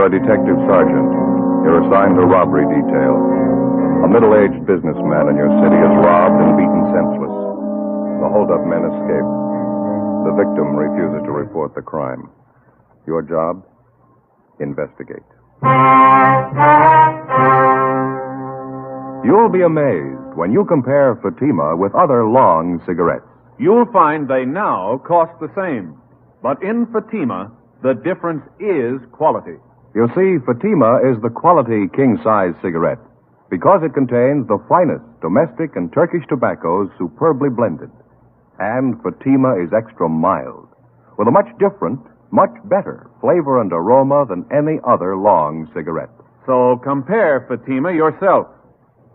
You're a detective sergeant. You're assigned to robbery detail. A middle-aged businessman in your city is robbed and beaten senseless. The hold-up men escape. The victim refuses to report the crime. Your job? Investigate. You'll be amazed when you compare Fatima with other long cigarettes. You'll find they now cost the same. But in Fatima, the difference is quality. You see, Fatima is the quality king-size cigarette because it contains the finest domestic and Turkish tobaccos superbly blended. And Fatima is extra mild, with a much different, much better flavor and aroma than any other long cigarette. So compare Fatima yourself.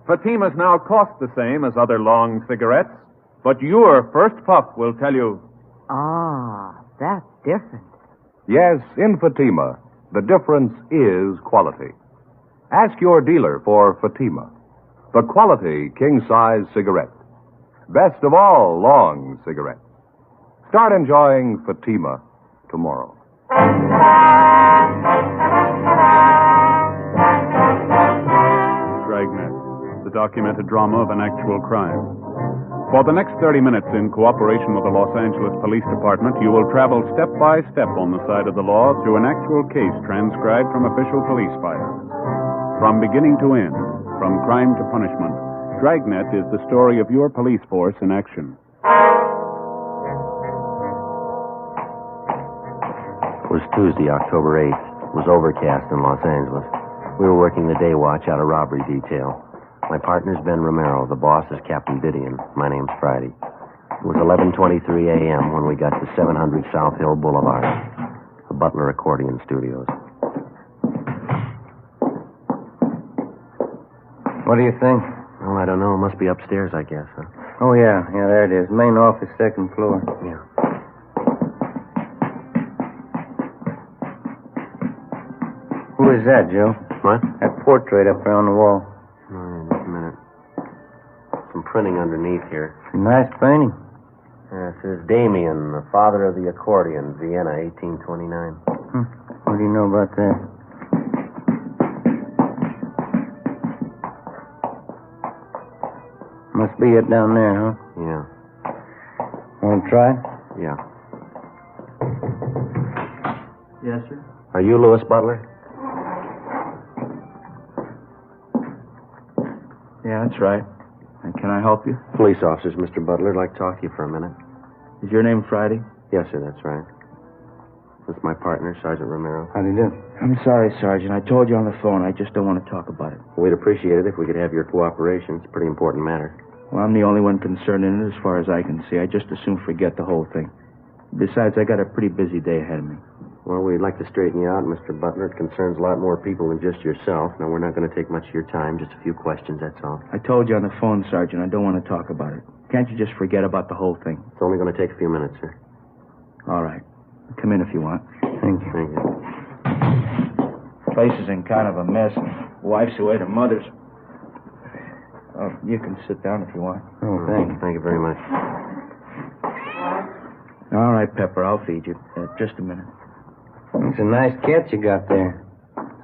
Fatimas now cost the same as other long cigarettes, but your first puff will tell you... Ah, that's different. Yes, in Fatima, the difference is quality. Ask your dealer for Fatima, the quality king-size cigarette. Best of all long cigarettes. Start enjoying Fatima tomorrow. Dragnet, the documented drama of an actual crime. For the next 30 minutes, in cooperation with the Los Angeles Police Department, you will travel step by step on the side of the law through an actual case transcribed from official police files. From beginning to end, from crime to punishment, Dragnet is the story of your police force in action. It was Tuesday, October 8th. It was overcast in Los Angeles. We were working the day watch out of robbery detail. My partner's Ben Romero. The boss is Captain Didion. My name's Friday. It was 11:23 a.m. when we got to 700 South Hill Boulevard, the Butler Accordion Studios. What do you think? Oh, I don't know. It must be upstairs, I guess, huh? Oh, yeah, there it is. Main office, second floor. Yeah. Who is that, Joe? What? That portrait up there on the wall. Just a minute. Some printing underneath here. Nice painting. It says Damien, the father of the accordion, Vienna, 1829. What do you know about that? Must be it down there, huh? Yeah. Want to try? Yeah. Yes, sir. Are you Louis Butler? Yeah, that's right. And can I help you? Police officers, Mr. Butler. I'd like to talk to you for a minute. Is your name Friday? Yes, sir, that's right. This is my partner, Sergeant Romero. How do you do? I'm sorry, Sergeant. I told you on the phone. I just don't want to talk about it. We'd appreciate it if we could have your cooperation. It's a pretty important matter. Well, I'm the only one concerned in it as far as I can see. I just as soon forget the whole thing. Besides, I got a pretty busy day ahead of me. Well, we'd like to straighten you out, Mr. Butler. It concerns a lot more people than just yourself. Now, we're not going to take much of your time, just a few questions, that's all. I told you on the phone, Sergeant, I don't want to talk about it. Can't you just forget about the whole thing? It's only going to take a few minutes, sir. All right. Come in if you want. Thank you. Thank you. Place is in kind of a mess. Wife's away to mother's. Oh, you can sit down if you want. Oh, thanks. Thank you very much. All right, Pepper, I'll feed you. Just a minute. It's a nice cat you got there.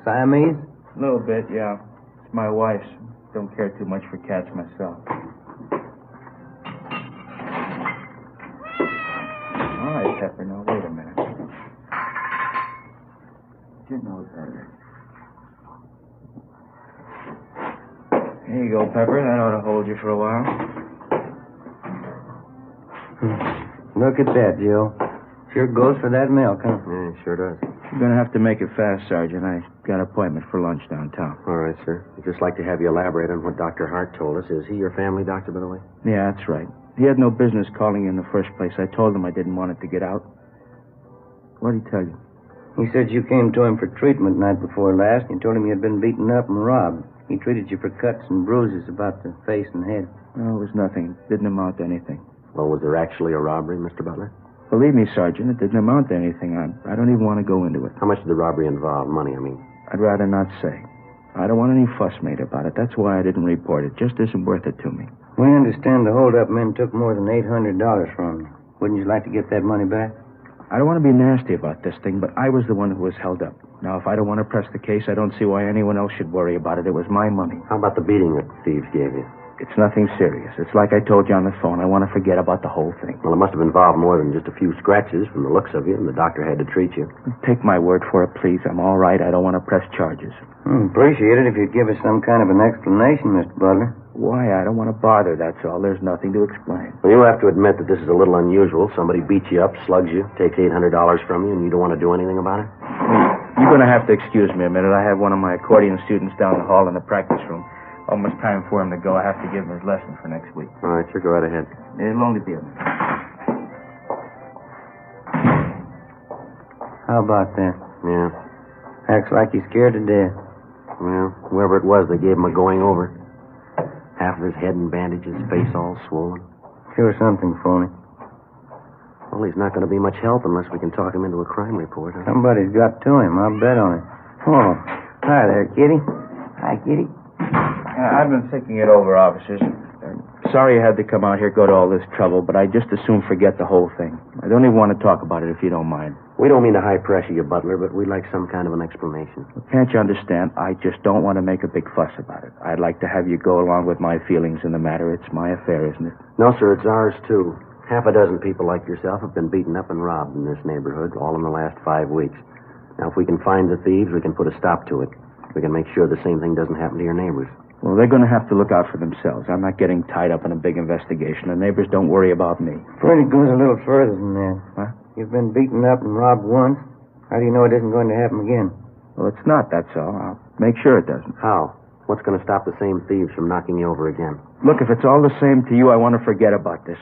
Siamese? A little bit, yeah. It's my wife's. Don't care too much for cats myself. All right, Pepper, now wait a minute. You know better. Here you go, Pepper. That ought to hold you for a while. Look at that, Joe. Sure goes for that milk, huh? Yeah, it sure does. You're going to have to make it fast, Sergeant. I got an appointment for lunch downtown. All right, sir. I'd just like to have you elaborate on what Dr. Hart told us. Is he your family doctor, by the way? Yeah, that's right. He had no business calling you in the first place. I told him I didn't want it to get out. What did he tell you? He said you came to him for treatment night before last, and you told him you had been beaten up and robbed. He treated you for cuts and bruises about the face and head. No, it was nothing. It didn't amount to anything. Well, was there actually a robbery, Mr. Butler? Believe me, Sergeant, it didn't amount to anything. I don't even want to go into it. How much did the robbery involve? Money, I mean. I'd rather not say. I don't want any fuss made about it. That's why I didn't report it. Just isn't worth it to me. We understand the hold-up men took more than $800 from you. Wouldn't you like to get that money back? I don't want to be nasty about this thing, but I was the one who was held up. Now, if I don't want to press the case, I don't see why anyone else should worry about it. It was my money. How about the beating that the thieves gave you? It's nothing serious. It's like I told you on the phone. I want to forget about the whole thing. Well, it must have involved more than just a few scratches from the looks of you, and the doctor had to treat you. Take my word for it, please. I'm all right. I don't want to press charges. Appreciate it if you'd give us some kind of an explanation, Mr. Butler. Why? I don't want to bother, that's all. There's nothing to explain. Well, you'll have to admit that this is a little unusual. Somebody beats you up, slugs you, takes $800 from you, and you don't want to do anything about it? You're going to have to excuse me a minute. I have one of my accordion students down the hall in the practice room. Almost time for him to go. I have to give him his lesson for next week. All right, sure, go right ahead. It'll only be a minute. How about that? Yeah. Acts like he's scared to death. Well, whoever it was, they gave him a going over. Half of his head in bandages, face all swollen. Sure something phony. Well, he's not going to be much help unless we can talk him into a crime report. Huh? Somebody's got to him. I'll bet on it. Oh, hi there, Kitty. Hi, Kitty. I've been thinking it over, officers. Sorry I had to come out here, go to all this trouble, but I just as soon forget the whole thing. I don't even want to talk about it if you don't mind. We don't mean to high pressure you, Butler, but we'd like some kind of an explanation. Well, can't you understand? I just don't want to make a big fuss about it. I'd like to have you go along with my feelings in the matter. It's my affair, isn't it? No, sir, it's ours, too. Half a dozen people like yourself have been beaten up and robbed in this neighborhood, all in the last 5 weeks. Now, if we can find the thieves, we can put a stop to it. We can make sure the same thing doesn't happen to your neighbors. Well, they're going to have to look out for themselves. I'm not getting tied up in a big investigation. The neighbors don't worry about me. Afraid it goes a little further than that. Huh? You've been beaten up and robbed once. How do you know it isn't going to happen again? Well, it's not, that's all. I'll make sure it doesn't. How? What's going to stop the same thieves from knocking you over again? Look, if it's all the same to you, I want to forget about this.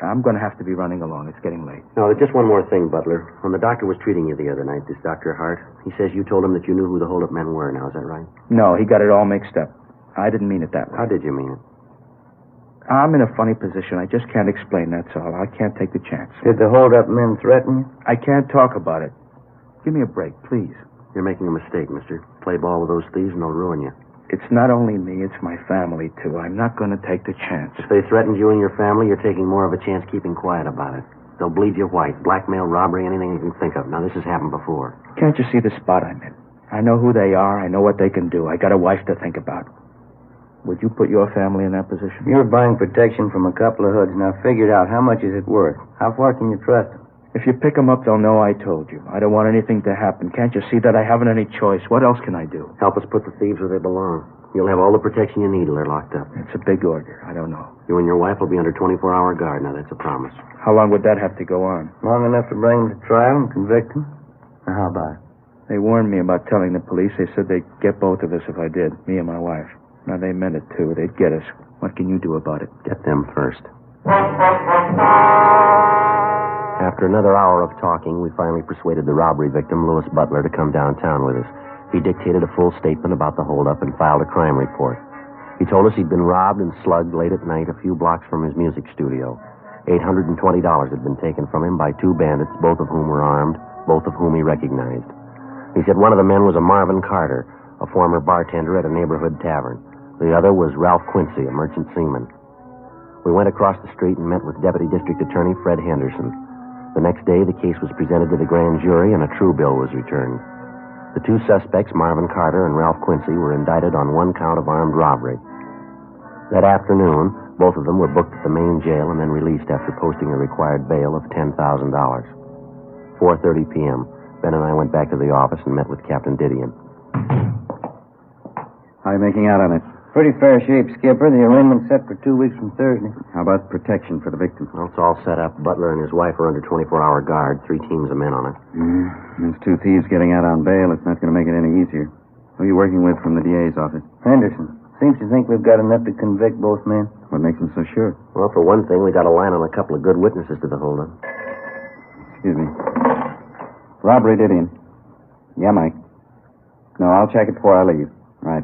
I'm going to have to be running along. It's getting late. No, just one more thing, Butler. When the doctor was treating you the other night, this Dr. Hart, he says you told him that you knew who the hold-up men were now. Is that right? No, he got it all mixed up. I didn't mean it that way. How did you mean it? I'm in a funny position. I just can't explain, that's all. I can't take the chance. Did the hold-up men threaten you? I can't talk about it. Give me a break, please. You're making a mistake, mister. Play ball with those thieves and they'll ruin you. It's not only me, it's my family, too. I'm not going to take the chance. If they threatened you and your family, you're taking more of a chance keeping quiet about it. They'll bleed you white. Blackmail, robbery, anything you can think of. Now, this has happened before. Can't you see the spot I'm in? I know who they are. I know what they can do. I got a wife to think about. Would you put your family in that position? You're buying protection from a couple of hoods. Now, figure it out. How much is it worth? How far can you trust them? If you pick them up, they'll know I told you. I don't want anything to happen. Can't you see that I haven't any choice? What else can I do? Help us put the thieves where they belong. You'll have all the protection you need till they're locked up. It's a big order. I don't know. You and your wife will be under 24-hour guard. Now, that's a promise. How long would that have to go on? Long enough to bring them to trial and convict them? Now, how about it? They warned me about telling the police. They said they'd get both of us if I did, me and my wife. Now, they meant it, too. They'd get us. What can you do about it? Get them first. After another hour of talking, we finally persuaded the robbery victim, Louis Butler, to come downtown with us. He dictated a full statement about the holdup and filed a crime report. He told us he'd been robbed and slugged late at night a few blocks from his music studio. $820 had been taken from him by two bandits, both of whom were armed, both of whom he recognized. He said one of the men was a Marvin Carter, a former bartender at a neighborhood tavern. The other was Ralph Quincy, a merchant seaman. We went across the street and met with Deputy District Attorney Fred Henderson. The next day, the case was presented to the grand jury and a true bill was returned. The two suspects, Marvin Carter and Ralph Quincy, were indicted on one count of armed robbery. That afternoon, both of them were booked at the main jail and then released after posting a required bail of $10,000. 4:30 p.m. Ben and I went back to the office and met with Captain Didion. How are you making out on it? Pretty fair shape, Skipper. The arraignment's set for 2 weeks from Thursday. How about protection for the victim? Well, it's all set up. Butler and his wife are under 24-hour guard. 3 teams of men on it. There's two thieves getting out on bail. It's not going to make it any easier. Who are you working with from the DA's office? Henderson. Seems to think we've got enough to convict both men. What makes him so sure? Well, for one thing, we got a line on a couple of good witnesses to the holdup. Excuse me. Robbery, Didion. Yeah, Mike. No, I'll check it before I leave. Right.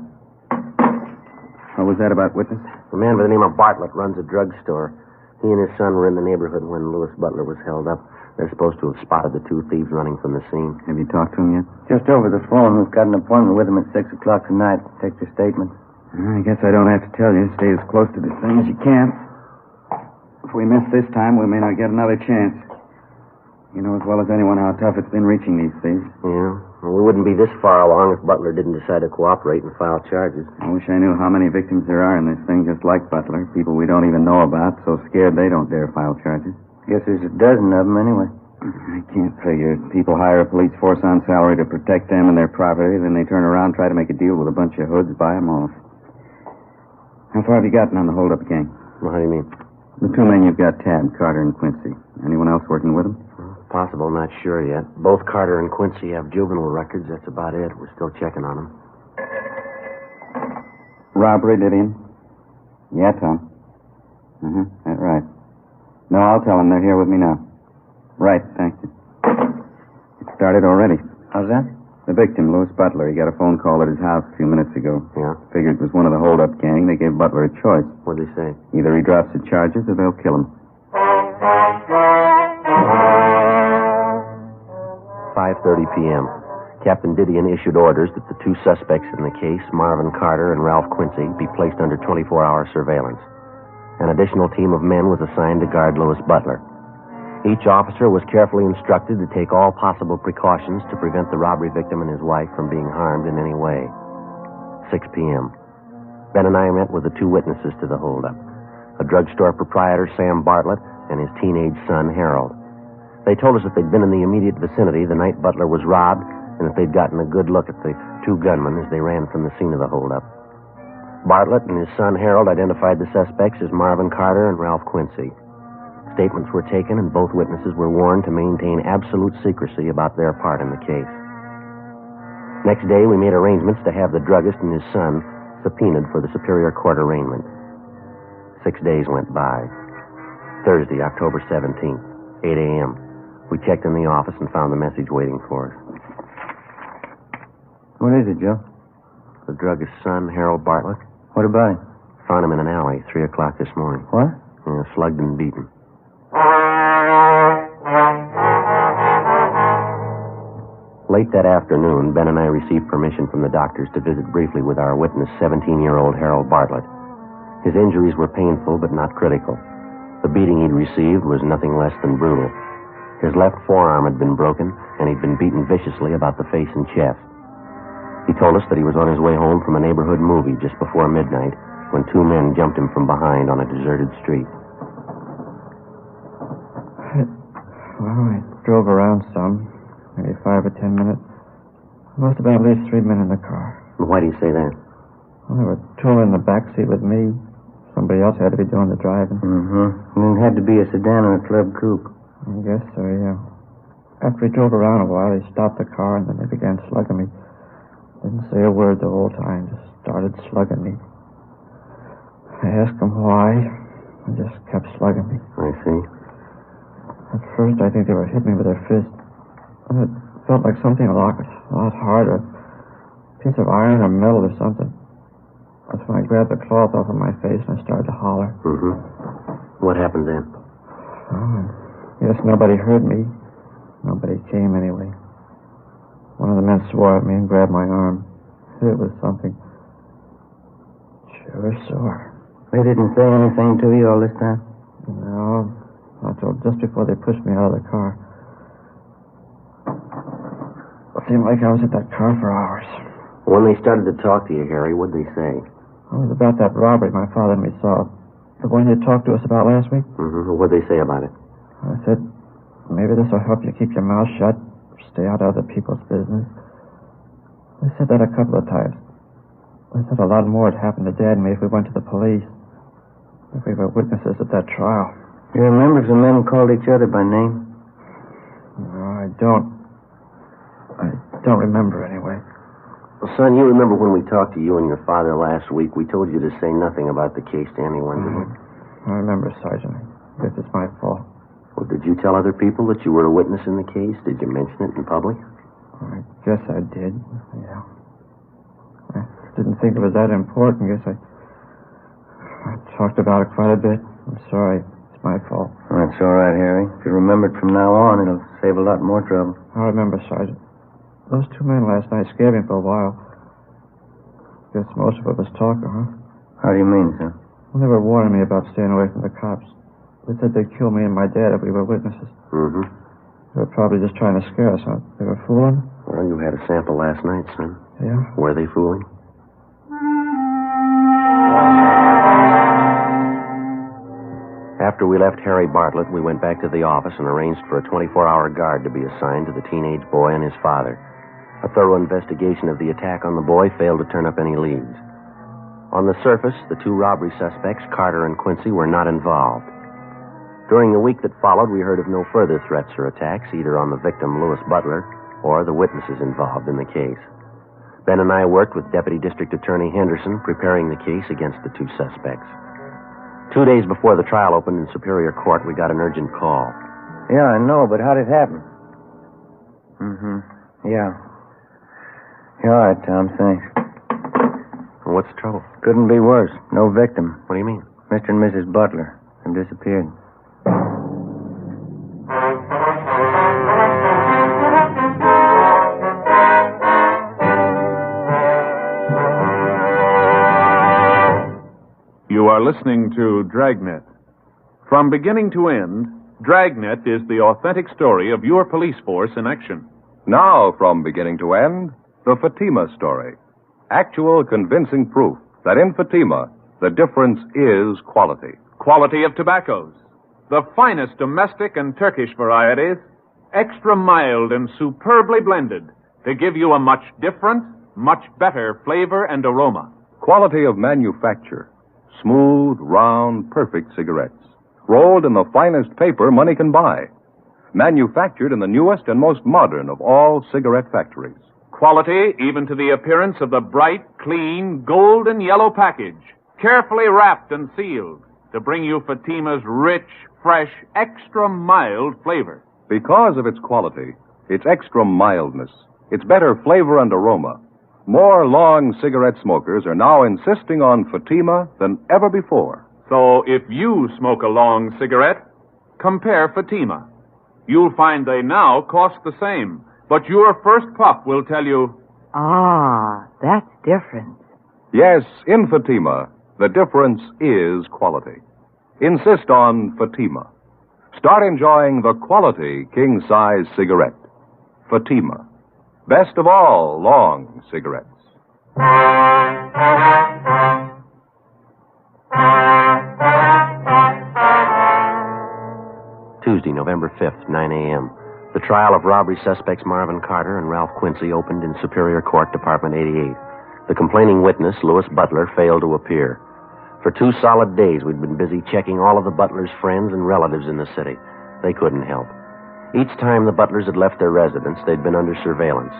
What was that about witness? A man by the name of Bartlett runs a drugstore. He and his son were in the neighborhood when Louis Butler was held up. They're supposed to have spotted the two thieves running from the scene. Have you talked to him yet? Just over the phone. We've got an appointment with him at 6 o'clock tonight. Take your statement. I guess I don't have to tell you. Stay as close to this thing as you can. If we miss this time, we may not get another chance. You know as well as anyone how tough it's been reaching these thieves. Yeah. Well, we wouldn't be this far along if Butler didn't decide to cooperate and file charges. I wish I knew how many victims there are in this thing just like Butler. People we don't even know about, so scared they don't dare file charges. Guess there's a dozen of them anyway. I can't figure. People hire a police force on salary to protect them and their property, then they turn around and try to make a deal with a bunch of hoods, buy them off. How far have you gotten on the hold-up gang? Well, how do you mean? The two men you've got tabbed, Carter and Quincy. Anyone else working with them? Possible, not sure yet. Both Carter and Quincy have juvenile records. That's about it. We're still checking on them. Robbery, Didion? Yeah, Tom. That's right. No, I'll tell them they're here with me now. Right, thank you. It started already. How's that? The victim, Louis Butler, he got a phone call at his house a few minutes ago. Yeah? Figured it was one of the hold-up gang. They gave Butler a choice. What'd they say? Either he drops the charges or they'll kill him. 5:30 p.m. Captain Didion issued orders that the two suspects in the case, Marvin Carter and Ralph Quincy, be placed under 24-hour surveillance. An additional team of men was assigned to guard Louis Butler. Each officer was carefully instructed to take all possible precautions to prevent the robbery victim and his wife from being harmed in any way. 6 p.m. Ben and I met with the two witnesses to the holdup, a drugstore proprietor, Sam Bartlett, and his teenage son, Harold. They told us that they'd been in the immediate vicinity the night Butler was robbed, and that they'd gotten a good look at the two gunmen as they ran from the scene of the holdup. Bartlett and his son, Harold, identified the suspects as Marvin Carter and Ralph Quincy. Statements were taken, and both witnesses were warned to maintain absolute secrecy about their part in the case. Next day, we made arrangements to have the druggist and his son subpoenaed for the Superior Court arraignment. 6 days went by. Thursday, October 17th, 8 a.m. We checked in the office and found the message waiting for us. What is it, Joe? The druggist's son, Harold Bartlett. What about him? Found him in an alley, 3 o'clock this morning. What? Yeah, slugged and beaten. Late that afternoon, Ben and I received permission from the doctors to visit briefly with our witness, 17-year-old Harold Bartlett. His injuries were painful but not critical. The beating he'd received was nothing less than brutal. His left forearm had been broken, and he'd been beaten viciously about the face and chest. He told us that he was on his way home from a neighborhood movie just before midnight when two men jumped him from behind on a deserted street. Well, I drove around some, maybe 5 or 10 minutes. There must have been at least 3 men in the car. Why do you say that? Well, there were 2 in the back seat with me. Somebody else had to be doing the driving. And it had to be a sedan or a club coupe. I guess so, yeah. After we drove around a while, they stopped the car and then they began slugging me. Didn't say a word the whole time, just started slugging me. I asked them why. They just kept slugging me. I see. At first, I think they were hitting me with their fists. And it felt like something a lot harder. A piece of iron or metal or something. That's when I grabbed the cloth off of my face and I started to holler. What happened then? Oh, yes, nobody heard me. Nobody came anyway. One of the men swore at me and grabbed my arm. It was something sure sore. They didn't say anything to you all this time? No, not till just before they pushed me out of the car. It seemed like I was at that car for hours. When they started to talk to you, Harry, what'd they say? It was about that robbery my father and me saw. The one you talked to us about last week? What'd they say about it? I said, maybe this will help you keep your mouth shut. Stay out of other people's business. They said that a couple of times. They said a lot more had happened to Dad and me if we went to the police. If we were witnesses at that trial. You remember if the men called each other by name? No, I don't. I don't remember anyway. Well, son, you remember when we talked to you and your father last week, we told you to say nothing about the case to anyone, didn't we? I remember, Sergeant. I guess it's my fault. Well, did you tell other people that you were a witness in the case? Did you mention it in public? I guess I did, yeah. I didn't think it was that important. Guess I talked about it quite a bit. I'm sorry. It's my fault. That's all right, Harry. If you remember it from now on, it'll save a lot more trouble. I remember, Sergeant. Those 2 men last night scared me for a while. Guess most of it was talk, huh? How do you mean, sir? Well, they were warning me about staying away from the cops. They said they'd kill me and my dad if we were witnesses. They were probably just trying to scare us, huh? They were fooling? Well, you had a sample last night, son. Yeah? Were they fooling? After we left Harry Bartlett, we went back to the office and arranged for a 24-hour guard to be assigned to the teenage boy and his father. A thorough investigation of the attack on the boy failed to turn up any leads. On the surface, the two robbery suspects, Carter and Quincy, were not involved. During the week that followed, we heard of no further threats or attacks, either on the victim, Louis Butler, or the witnesses involved in the case. Ben and I worked with Deputy District Attorney Henderson, preparing the case against the two suspects. 2 days before the trial opened in Superior Court, we got an urgent call. Yeah, I know, but how did it happen? Yeah. All right, Tom, thanks. What's the trouble? Couldn't be worse. No victim. What do you mean? Mr. and Mrs. Butler have disappeared. You are listening to Dragnet. From beginning to end, Dragnet is the authentic story of your police force in action. Now, from beginning to end, the Fatima story. Actual convincing proof that in Fatima, the difference is quality. Quality of tobaccos. The finest domestic and Turkish varieties, extra mild and superbly blended to give you a much different, much better flavor and aroma. Quality of manufacture. Smooth, round, perfect cigarettes. Rolled in the finest paper money can buy. Manufactured in the newest and most modern of all cigarette factories. Quality even to the appearance of the bright, clean, golden yellow package, carefully wrapped and sealed to bring you Fatima's rich, fresh, extra mild flavor. Because of its quality, its extra mildness, its better flavor and aroma, more long cigarette smokers are now insisting on Fatima than ever before. So if you smoke a long cigarette, compare Fatima. You'll find they now cost the same, but your first puff will tell you, Ah, that's different. Yes, in Fatima, the difference is quality. Insist on Fatima. Start enjoying the quality king-size cigarette. Fatima. Best of all long cigarettes. Tuesday, November 5th, 9 a.m. The trial of robbery suspects Marvin Carter and Ralph Quincy opened in Superior Court, Department 88. The complaining witness, Louis Butler, failed to appear. For 2 solid days, we'd been busy checking all of the Butler's friends and relatives in the city. They couldn't help. Each time the Butlers had left their residence, they'd been under surveillance.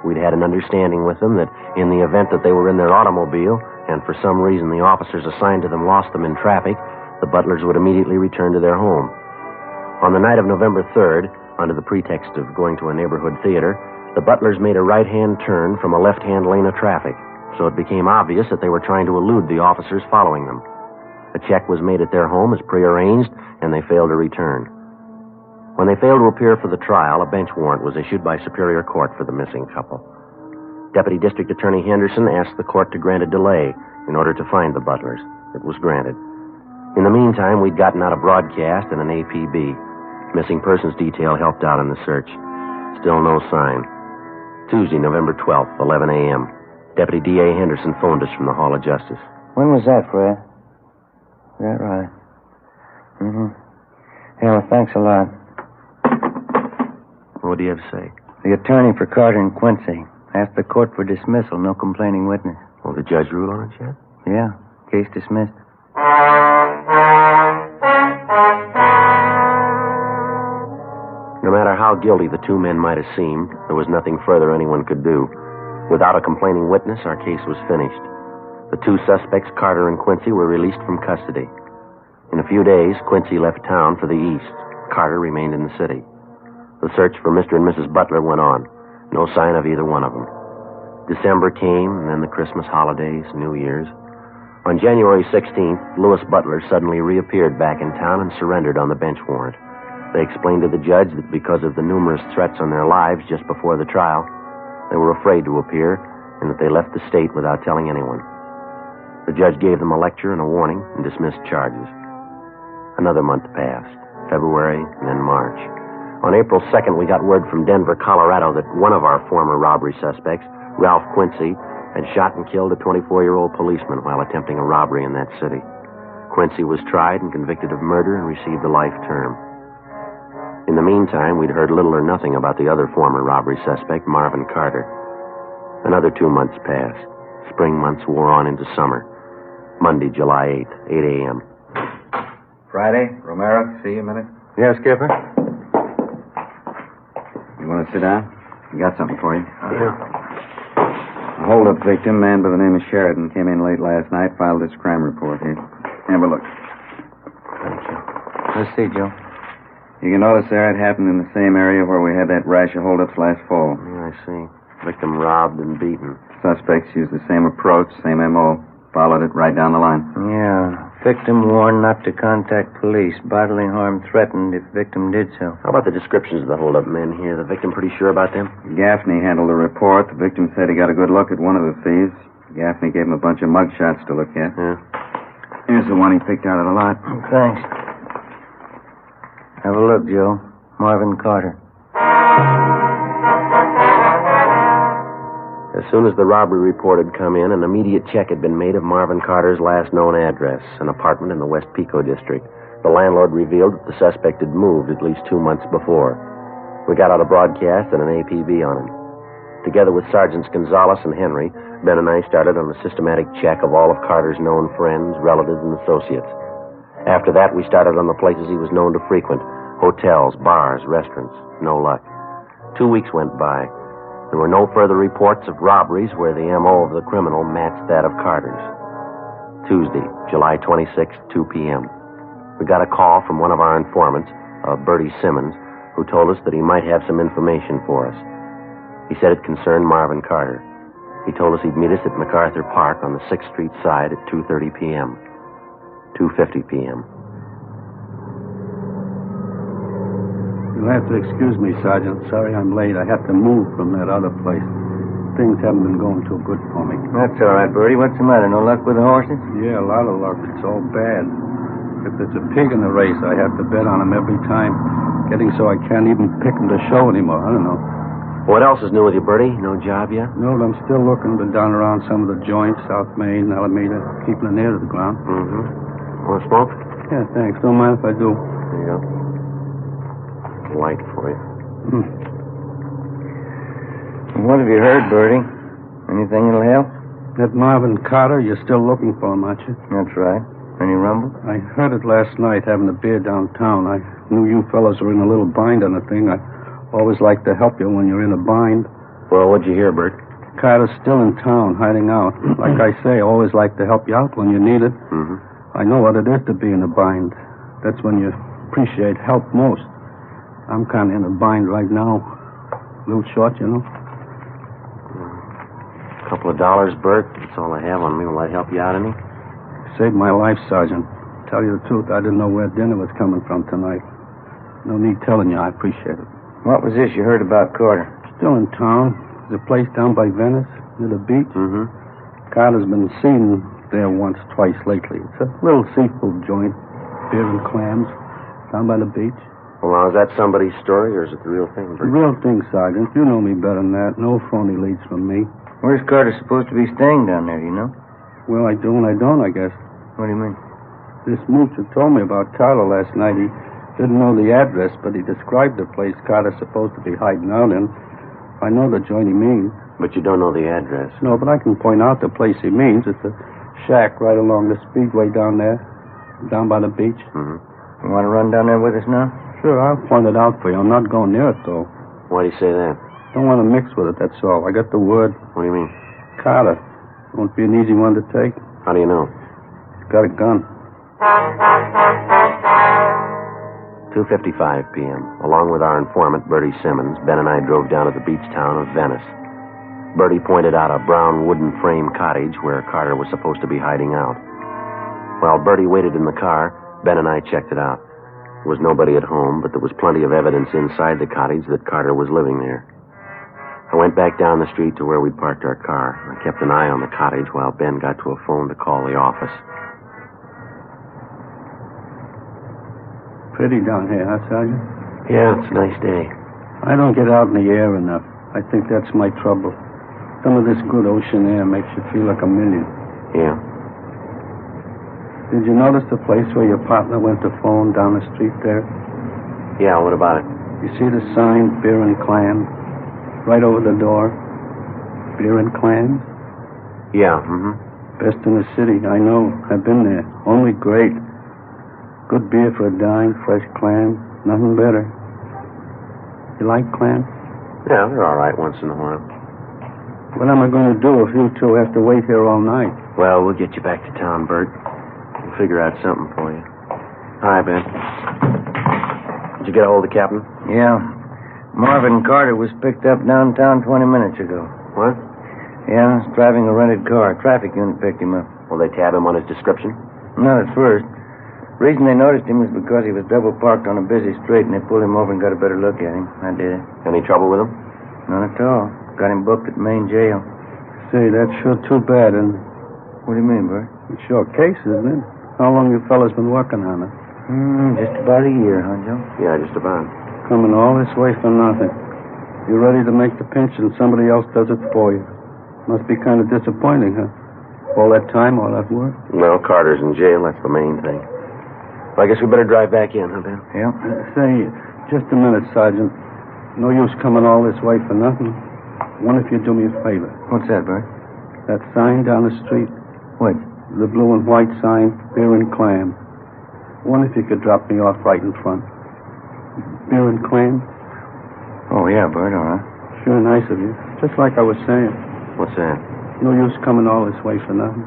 We'd had an understanding with them that in the event that they were in their automobile, and for some reason the officers assigned to them lost them in traffic, the Butlers would immediately return to their home. On the night of November 3rd, under the pretext of going to a neighborhood theater, the Butlers made a right-hand turn from a left-hand lane of traffic, so it became obvious that they were trying to elude the officers following them. A check was made at their home as prearranged, and they failed to return. When they failed to appear for the trial, a bench warrant was issued by Superior Court for the missing couple. Deputy District Attorney Henderson asked the court to grant a delay in order to find the Butlers. It was granted. In the meantime, we'd gotten out a broadcast and an APB. Missing persons detail helped out in the search. Still no sign. Tuesday, November 12th, 11 a.m. Deputy D.A. Henderson phoned us from the Hall of Justice. When was that, Fred? Is that right? Yeah, well, thanks a lot. What do you have to say? The attorney for Carter and Quincy asked the court for dismissal, no complaining witness. Well, the judge ruled on it yet? Yeah, case dismissed. No matter how guilty the two men might have seemed, there was nothing further anyone could do. Without a complaining witness, our case was finished. The two suspects, Carter and Quincy, were released from custody. In a few days, Quincy left town for the east. Carter remained in the city. The search for Mr. and Mrs. Butler went on. No sign of either one of them. December came, and then the Christmas holidays, New Year's. On January 16th, Louis Butler suddenly reappeared back in town and surrendered on the bench warrant. They explained to the judge that because of the numerous threats on their lives just before the trial, they were afraid to appear, and that they left the state without telling anyone. The judge gave them a lecture and a warning and dismissed charges. Another month passed, February and then March. On April 2nd, we got word from Denver, Colorado, that one of our former robbery suspects, Ralph Quincy, had shot and killed a 24-year-old policeman while attempting a robbery in that city. Quincy was tried and convicted of murder and received a life term. In the meantime, we'd heard little or nothing about the other former robbery suspect, Marvin Carter. Another 2 months passed. Spring months wore on into summer. Monday, July 8th, 8 a.m. Friday, Romero, see you a minute. Yeah, Skipper? You want to sit down? We got something for you. Yeah. A hold-up victim, man by the name of Sheridan, came in late last night, filed this crime report here. Have a look. Thank you. Let's see, Joe. You can notice there it happened in the same area where we had that rash of hold-ups last fall. Yeah, I see. Victim robbed and beaten. Suspects used the same approach, same M.O. Followed it right down the line. Yeah. Victim warned not to contact police. Bodily harm threatened if victim did so. How about the descriptions of the hold-up men here? The victim pretty sure about them? Gaffney handled the report. The victim said he got a good look at one of the thieves. Gaffney gave him a bunch of mug shots to look at. Yeah. Here's the one he picked out of the lot. Thanks. Have a look, Joe. Marvin Carter. As soon as the robbery report had come in, an immediate check had been made of Marvin Carter's last known address, an apartment in the West Pico district. The landlord revealed that the suspect had moved at least 2 months before. We got out a broadcast and an APB on him. Together with Sergeants Gonzalez and Henry, Ben and I started on a systematic check of all of Carter's known friends, relatives, and associates. After that, we started on the places he was known to frequent: hotels, bars, restaurants. No luck. 2 weeks went by. There were no further reports of robberies where the M.O. of the criminal matched that of Carter's. Tuesday, July 26th, 2 p.m. We got a call from one of our informants, Bertie Simmons, who told us that he might have some information for us. He said it concerned Marvin Carter. He told us he'd meet us at MacArthur Park on the 6th Street side at 2:30 p.m. 2:50 p.m. You'll have to excuse me, Sergeant. Sorry I'm late. I had to move from that other place. Things haven't been going too good for me. That's all right, Bertie. What's the matter? No luck with the horses? Yeah, a lot of luck. It's all bad. If there's a pig in the race, I have to bet on him every time. Getting so I can't even pick him to show anymore. I don't know. What else is new with you, Bertie? No job yet? No, I'm still looking. Been down around some of the joints, South Main, Alameda, keeping an ear to the ground. Mm-hmm. Want a smoke? Yeah, thanks. Don't mind if I do. There you go. Light for you. What have you heard, Bertie? Anything that'll help? That Marvin Carter, you're still looking for him, aren't you? That's right. Any rumble? I heard it last night having a beer downtown. I knew you fellows were in a little bind on the thing. I always like to help you when you're in a bind. Well, what'd you hear, Bert? Carter's still in town, hiding out. Like I say, I always like to help you out when you need it. Mm-hmm. I know what it is to be in a bind. That's when you appreciate help most. I'm kind of in a bind right now. A little short, you know. A couple of dollars, Bert. That's all I have on me. Will that help you out any? Saved my life, Sergeant. Tell you the truth, I didn't know where dinner was coming from tonight. No need telling you, I appreciate it. What was this you heard about Carter? Still in town. There's a place down by Venice, near the beach. Mm-hmm. Carter's been seen there once, twice lately. It's a little seafood joint, beer and clams, down by the beach. Well, now, is that somebody's story, or is it the real thing, The Bert? real thing, Sergeant. You know me better than that. No phony leads from me. Where's Carter supposed to be staying down there, do you know? Well, I do and I don't, I guess. What do you mean? This mooch who told me about Carter last night, he didn't know the address, but he described the place Carter's supposed to be hiding out in. I know the joint he means. But you don't know the address. No, but I can point out the place he means. It's a shack right along the speedway down there, down by the beach. Mm-hmm. You want to run down there with us now? Sure, I'll point it out for you. I'm not going near it, though. Why do you say that? Don't want to mix with it, that's all. I got the word. What do you mean? Carter. Won't be an easy one to take. How do you know? He's got a gun. 2:55 p.m. Along with our informant, Bertie Simmons, Ben and I drove down to the beach town of Venice. Bertie pointed out a brown wooden frame cottage where Carter was supposed to be hiding out. While Bertie waited in the car, Ben and I checked it out. There was nobody at home, but there was plenty of evidence inside the cottage that Carter was living there. I went back down the street to where we'd parked our car. I kept an eye on the cottage while Ben got to a phone to call the office. Pretty down here, huh, Sergeant? Yeah, it's a nice day. I don't get out in the air enough. I think that's my trouble. Some of this good ocean air makes you feel like a million. Yeah. Did you notice the place where your partner went to phone down the street there? Yeah, what about it? You see the sign, beer and clams? Right over the door. Beer and clams? Yeah, Best in the city, I know. I've been there. Only great. Good beer for a dime, fresh clams. Nothing better. You like clams? Yeah, they're all right once in a while. What am I going to do if you two have to wait here all night? Well, we'll get you back to town, Bert. We'll figure out something for you. Hi, Ben. Did you get a hold of the captain? Yeah. Marvin Carter was picked up downtown 20 minutes ago. What? Yeah, he's driving a rented car. Traffic unit picked him up. Will they tab him on his description? Not at first. Reason they noticed him was because he was double parked on a busy street, and they pulled him over and got a better look at him. I did. Any trouble with him? None at all. Got him booked at Main Jail. Say, that's sure too bad, and What do you mean, Bert? it's your case, isn't it? How long you fellas been working on it? Just about a year, huh, Joe? Yeah, just about. Coming all this way for nothing. You're ready to make the pinch, and somebody else does it for you. Must be kind of disappointing, huh? All that time, all that work. Well, Carter's in jail. That's the main thing. Well, I guess we better drive back in, huh, Ben? Yeah. Say, just a minute, Sergeant. No use coming all this way for nothing. Wonder if you'd do me a favor. What's that, Bert? That sign down the street, What? the blue and white sign, beer and clam. Wonder if you could drop me off right in front. Beer and clam? Oh, yeah, Bert, all right. Sure nice of you. Just like I was saying. What's that? No use coming all this way for nothing.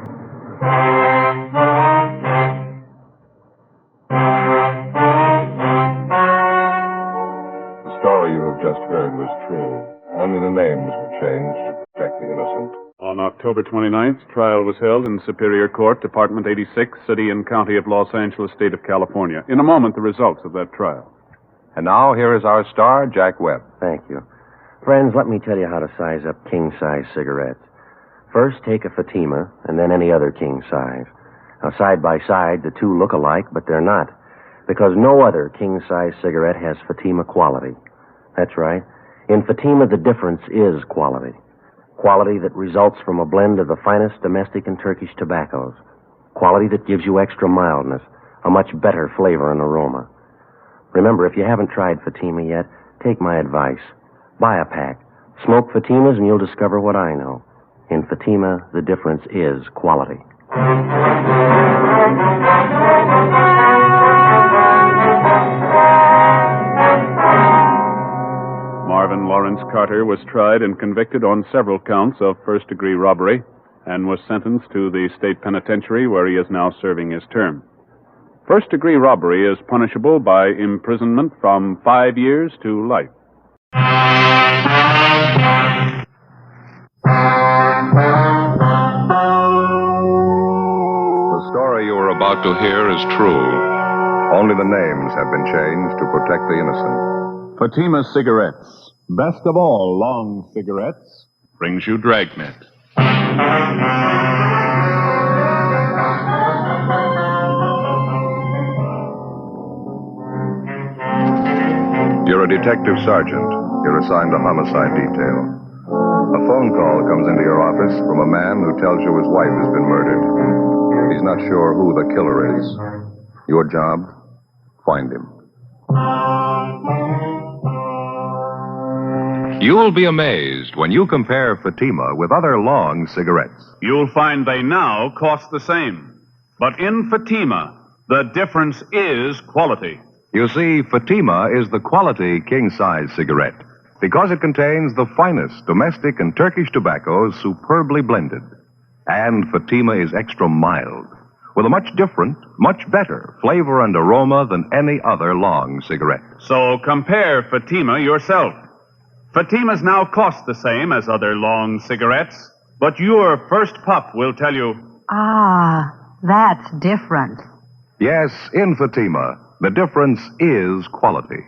The story you have just heard was true. Only the names were changed to protect the innocent. On October 29th, trial was held in Superior Court, Department 86, City and County of Los Angeles, State of California. In a moment, the results of that trial. And now, here is our star, Jack Webb. Thank you. Friends, let me tell you how to size up king-size cigarettes. First, take a Fatima, and then any other king size. Now, side by side, the two look alike, but they're not, because no other king-size cigarette has Fatima quality. That's right. In Fatima, the difference is quality. Quality that results from a blend of the finest domestic and Turkish tobaccos. Quality that gives you extra mildness, a much better flavor and aroma. Remember, if you haven't tried Fatima yet, take my advice. Buy a pack. Smoke Fatimas and you'll discover what I know. In Fatima, the difference is quality. Marvin Lawrence Carter was tried and convicted on several counts of first-degree robbery and was sentenced to the state penitentiary where he is now serving his term. First-degree robbery is punishable by imprisonment from 5 years to life. The story you are about to hear is true. Only the names have been changed to protect the innocent. Fatima Cigarettes, best of all long cigarettes, brings you Dragnet. You're a detective sergeant. You're assigned to homicide detail. A phone call comes into your office from a man who tells you his wife has been murdered. He's not sure who the killer is. Your job? Find him. You'll be amazed when you compare Fatima with other long cigarettes. You'll find they now cost the same. But in Fatima, the difference is quality. You see, Fatima is the quality king-size cigarette because it contains the finest domestic and Turkish tobaccos superbly blended. And Fatima is extra mild, with a much different, much better flavor and aroma than any other long cigarette. So compare Fatima yourself. Fatimas now cost the same as other long cigarettes, but your first puff will tell you... Ah, that's different. Yes, in Fatima, the difference is quality.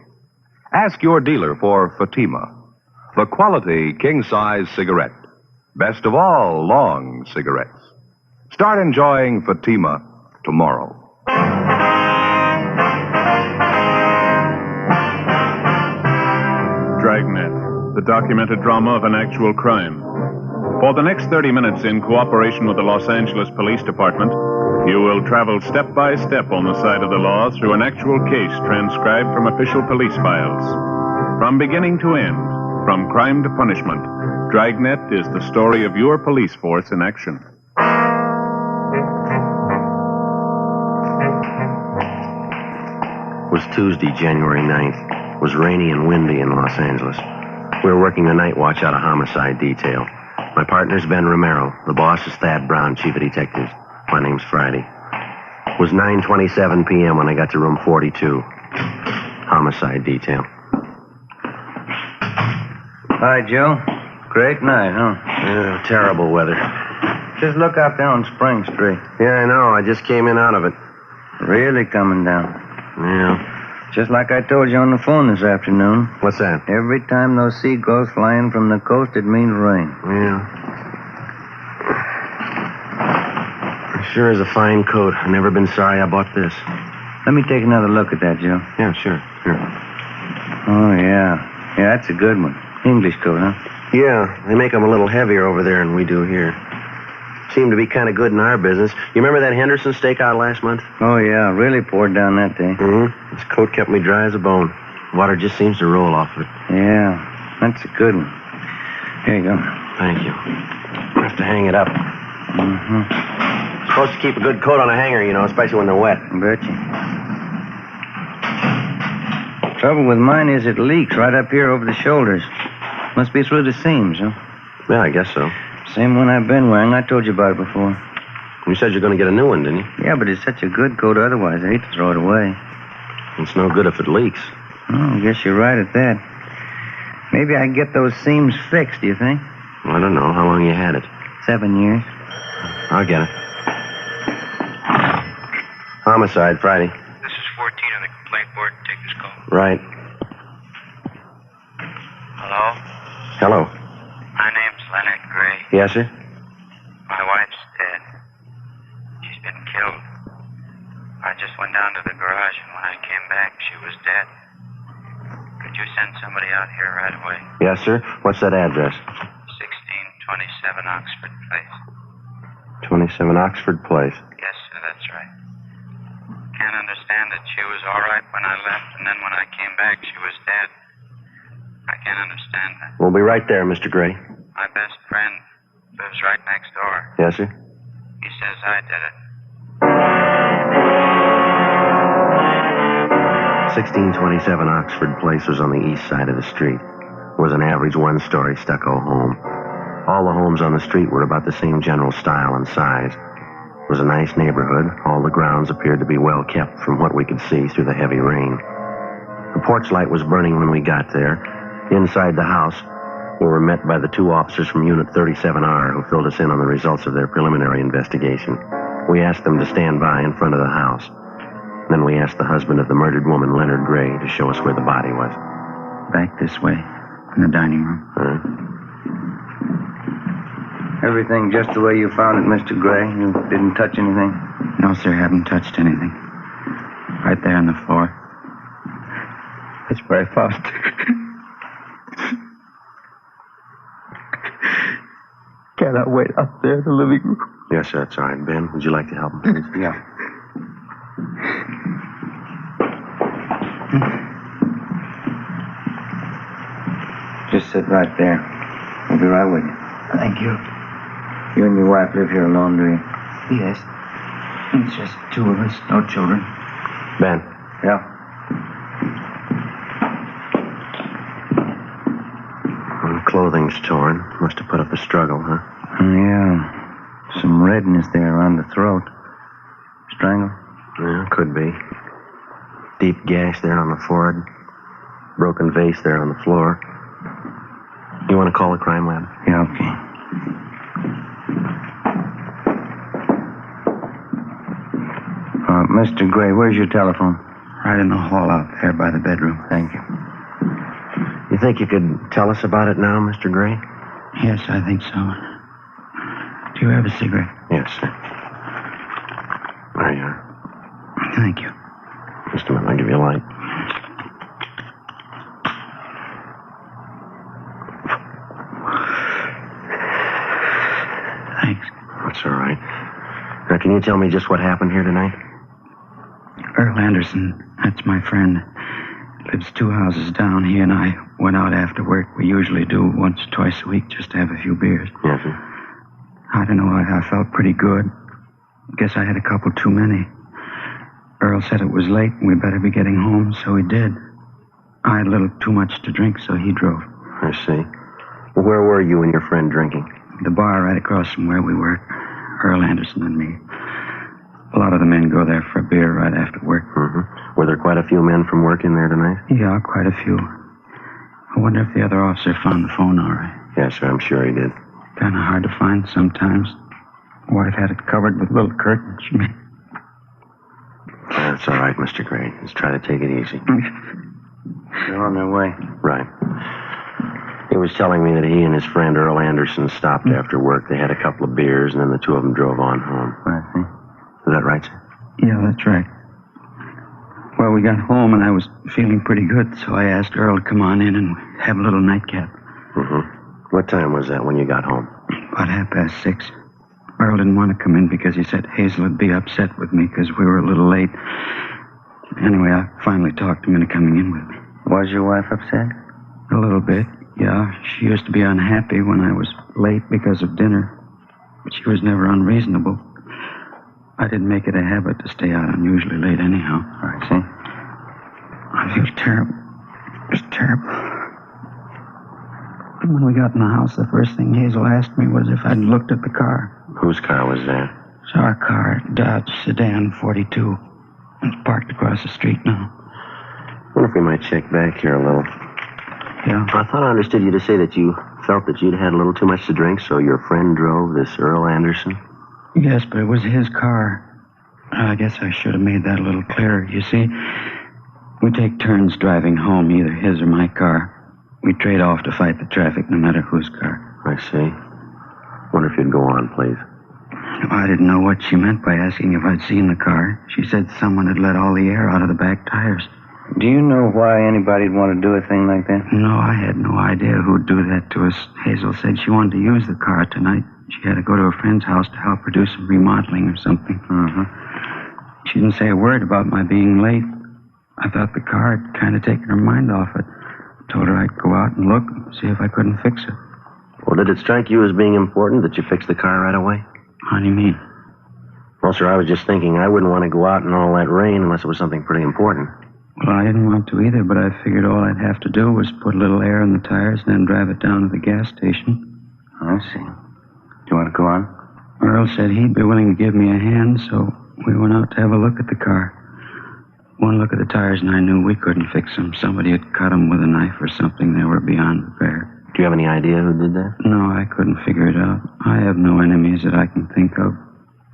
Ask your dealer for Fatima, the quality king-size cigarette. Best of all long cigarettes. Start enjoying Fatima tomorrow. the documented drama of an actual crime. For the next 30 minutes, in cooperation with the Los Angeles Police Department, you will travel step by step on the side of the law through an actual case transcribed from official police files. From beginning to end, from crime to punishment, Dragnet is the story of your police force in action. It was Tuesday, January 9th. It was rainy and windy in Los Angeles. We were working the night watch out of homicide detail. My partner's Ben Romero. The boss is Thad Brown, chief of detectives. My name's Friday. It was 9:27 p.m. when I got to room 42. Homicide detail. Hi, Joe. Great night, huh? Yeah, terrible weather. Just look out there on Spring Street. Yeah, I know. I just came in out of it. Really coming down. Yeah. Just like I told you on the phone this afternoon. What's that? Every time those seagulls fly in from the coast, it means rain. Yeah. Sure is a fine coat. I've never been sorry I bought this. Let me take another look at that, Joe. Yeah, sure. Oh, yeah. Yeah, that's a good one. English coat, huh? Yeah, they make them a little heavier over there than we do here. Seem to be kind of good in our business. You remember that Henderson stakeout last month? Oh, yeah. Really poured down that day. Mm-hmm. This coat kept me dry as a bone. Water just seems to roll off of it. Yeah, that's a good one. Here you go. Thank you. I have to hang it up. Mm-hmm. Supposed to keep a good coat on a hanger, you know, especially when they're wet. Betcha. Trouble with mine is it leaks right up here over the shoulders. Must be through the seams, huh? Yeah, I guess so. Same one I've been wearing. I told you about it before. You said you're going to get a new one, didn't you? Yeah, but it's such a good coat otherwise. I hate to throw it away. It's no good if it leaks. Oh, I guess you're right at that. Maybe I can get those seams fixed, do you think? Well, I don't know. How long you had it? 7 years. I'll get it. Homicide, Friday. This is 14 on the complaint board. Take this call. Right. Hello? Hello. My name's Leonard Gray. Yes, sir? My wife's dead. She's been killed. I just went down to the garage, and when I came back, she was dead. Could you send somebody out here right away? Yes, sir. What's that address? 1627 Oxford Place. 27 Oxford Place. Yes, sir, that's right. Can't understand that she was all right when I left, and then when I came back, she was dead. I can't understand that. We'll be right there, Mr. Gray. My best friend lives right next door. Yes, sir? He says I did it. 1627 Oxford Place was on the east side of the street. It was an average one-story stucco home. All the homes on the street were about the same general style and size. It was a nice neighborhood. All the grounds appeared to be well kept from what we could see through the heavy rain. The porch light was burning when we got there. Inside the house, we were met by the 2 officers from Unit 37R who filled us in on the results of their preliminary investigation. We asked them to stand by in front of the house. Then we asked the husband of the murdered woman, Leonard Gray, to show us where the body was. Back this way, in the dining room. Everything just the way you found it, Mr. Gray? You didn't touch anything? No, sir, haven't touched anything. Right there on the floor. That's where I found it. Cannot wait out there in the living room. Yes, sir, that's all right. Ben, would you like to help him, please? Yeah. Just sit right there. I'll be right with you. Thank you. You and your wife live here alone, do you? Yes. It's just 2 of us, no children. Ben. Yeah. Well, the clothing's torn. Must have put up a struggle, huh? Yeah. Some redness there around the throat. Strangle? Yeah, could be. Deep gash there on the forehead. Broken vase there on the floor. You want to call the crime lab? Yeah, okay. Mr. Gray, where's your telephone? Right in the hall out there by the bedroom. Thank you. You think you could tell us about it now, Mr. Gray? Yes, I think so. Do you have a cigarette? Yes, sir. There you are. Thank you. Just a minute, I'll give you a light. right. Now, can you tell me just what happened here tonight? Earl Anderson, that's my friend. Lives 2 houses down. He and I went out after work. We usually do once or twice a week just to have a few beers. Yes, sir. I don't know. I felt pretty good. Guess I had a couple too many. Earl said it was late and we better be getting home, so he did. I had a little too much to drink, so he drove. I see. Well, where were you and your friend drinking? The bar right across from where we work. Earl Anderson and me. A lot of the men go there for a beer right after work. Mm-hmm. Were there quite a few men from work in there tonight? Yeah, quite a few. I wonder if the other officer found the phone all right. Yes, sir, I'm sure he did. Kind of hard to find sometimes. Wife had it covered with little curtains. That's all right, Mr. Gray. Just try to take it easy. They're on their way. Right. He was telling me that he and his friend Earl Anderson stopped after work. They had a couple of beers, and then the two of them drove on home. I see. Is that right, sir? Yeah, that's right. Well, we got home, and I was feeling pretty good, so I asked Earl to come on in and have a little nightcap. Mm-hmm. What time was that when you got home? About 6:30. Earl didn't want to come in because he said Hazel would be upset with me because we were a little late. Anyway, I finally talked him into coming in with me. Was your wife upset? A little bit, yeah. She used to be unhappy when I was late because of dinner. But she was never unreasonable. I didn't make it a habit to stay out unusually late anyhow. I see. I feel terrible. Just terrible. When we got in the house, the first thing Hazel asked me was if I'd looked at the car. Whose car was that? It's our car, Dodge Sedan 42. It's parked across the street now. I wonder if we might check back here a little. Yeah. I thought I understood you to say that you felt that you'd had a little too much to drink, so your friend drove this Earl Anderson? Yes, but it was his car. I guess I should have made that a little clearer. You see, we take turns driving home, either his or my car. We trade off to fight the traffic, no matter whose car. I see. Wonder if you'd go on, please. I didn't know what she meant by asking if I'd seen the car. She said someone had let all the air out of the back tires. Do you know why anybody'd want to do a thing like that? No, I had no idea who'd do that to us. Hazel said she wanted to use the car tonight. She had to go to a friend's house to help her do some remodeling or something. Mm-hmm. She didn't say a word about my being late. I thought the car had kind of taken her mind off it. Told her I'd go out and look and see if I couldn't fix it. Well, did it strike you as being important that you fix the car right away? How do you mean? Well, sir, I was just thinking I wouldn't want to go out in all that rain unless it was something pretty important. Well, I didn't want to either, but I figured all I'd have to do was put a little air in the tires and then drive it down to the gas station. I see. Do you want to go on? Earl said he'd be willing to give me a hand, so we went out to have a look at the car. One look at the tires, and I knew we couldn't fix them. Somebody had cut them with a knife or something. They were beyond repair. Do you have any idea who did that? No, I couldn't figure it out. I have no enemies that I can think of.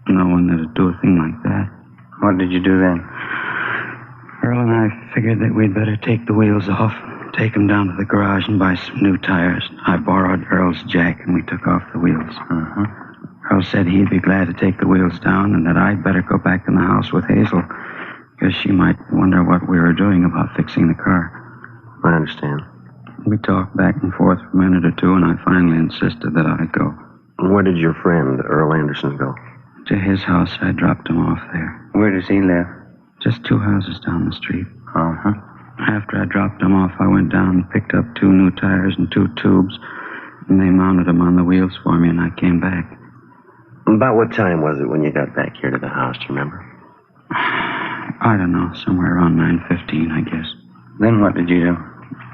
No one that'd do a thing like that. What did you do then? Earl and I figured that we'd better take the wheels off, take them down to the garage and buy some new tires. I borrowed Earl's jack, and we took off the wheels. Mm-hmm. Earl said he'd be glad to take the wheels down and that I'd better go back in the house with Hazel, because she might wonder what we were doing about fixing the car. I understand. We talked back and forth for a minute or two, and I finally insisted that I go. Where did your friend, Earl Anderson, go? To his house. I dropped him off there. Where does he live? Just 2 houses down the street. Uh-huh. After I dropped him off, I went down and picked up 2 new tires and 2 tubes, and they mounted them on the wheels for me, and I came back. About what time was it when you got back here to the house, do you remember? I don't know, somewhere around 9:15, I guess. Then what did you do?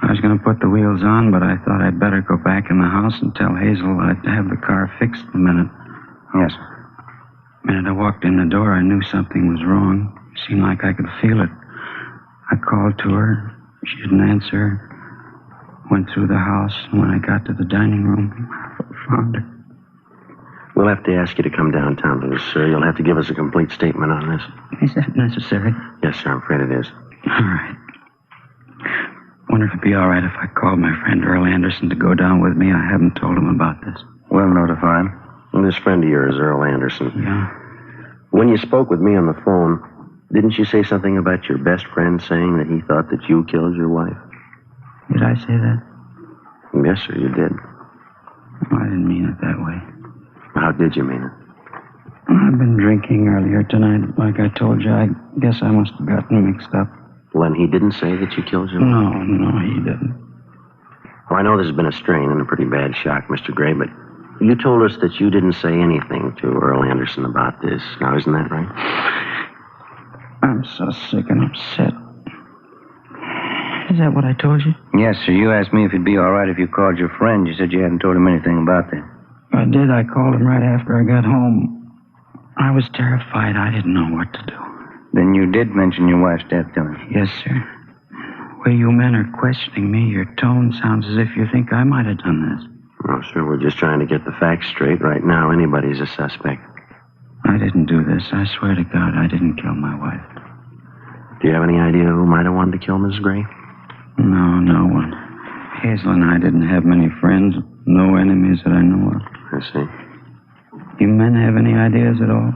I was going to put the wheels on, but I thought I'd better go back in the house and tell Hazel I'd have the car fixed in a minute. Yes. The minute I walked in the door, I knew something was wrong. It seemed like I could feel it. I called to her. She didn't answer. Went through the house, and when I got to the dining room, I found her. We'll have to ask you to come downtown with us, sir. You'll have to give us a complete statement on this. Is that necessary? Yes, sir, I'm afraid it is. All right. Wonder if it'd be all right if I called my friend Earl Anderson to go down with me. I haven't told him about this. We'll notify him. And this friend of yours, Earl Anderson. Yeah. When you spoke with me on the phone, didn't you say something about your best friend saying that he thought that you killed your wife? Did I say that? Yes, sir, you did. Oh, I didn't mean it that way. How did you mean it? I've been drinking earlier tonight. Like I told you, I guess I must have gotten mixed up. Len, he didn't say that you killed your No, he didn't. Well, I know there's been a strain and a pretty bad shock, Mr. Gray, but you told us that you didn't say anything to Earl Anderson about this. Now, isn't that right? I'm so sick and upset. Is that what I told you? Yes, sir. You asked me if it'd be all right if you called your friend. You said you hadn't told him anything about that. I did. I called him right after I got home. I was terrified. I didn't know what to do. Then you did mention your wife's death to him? Yes, sir. The way you men are questioning me, your tone sounds as if you think I might have done this. No, sir, we're just trying to get the facts straight. Right now, anybody's a suspect. I didn't do this. I swear to God, I didn't kill my wife. Do you have any idea who might have wanted to kill Miss Gray? No, no one. Hazel and I didn't have many friends. No enemies that I know of. I see. You men have any ideas at all?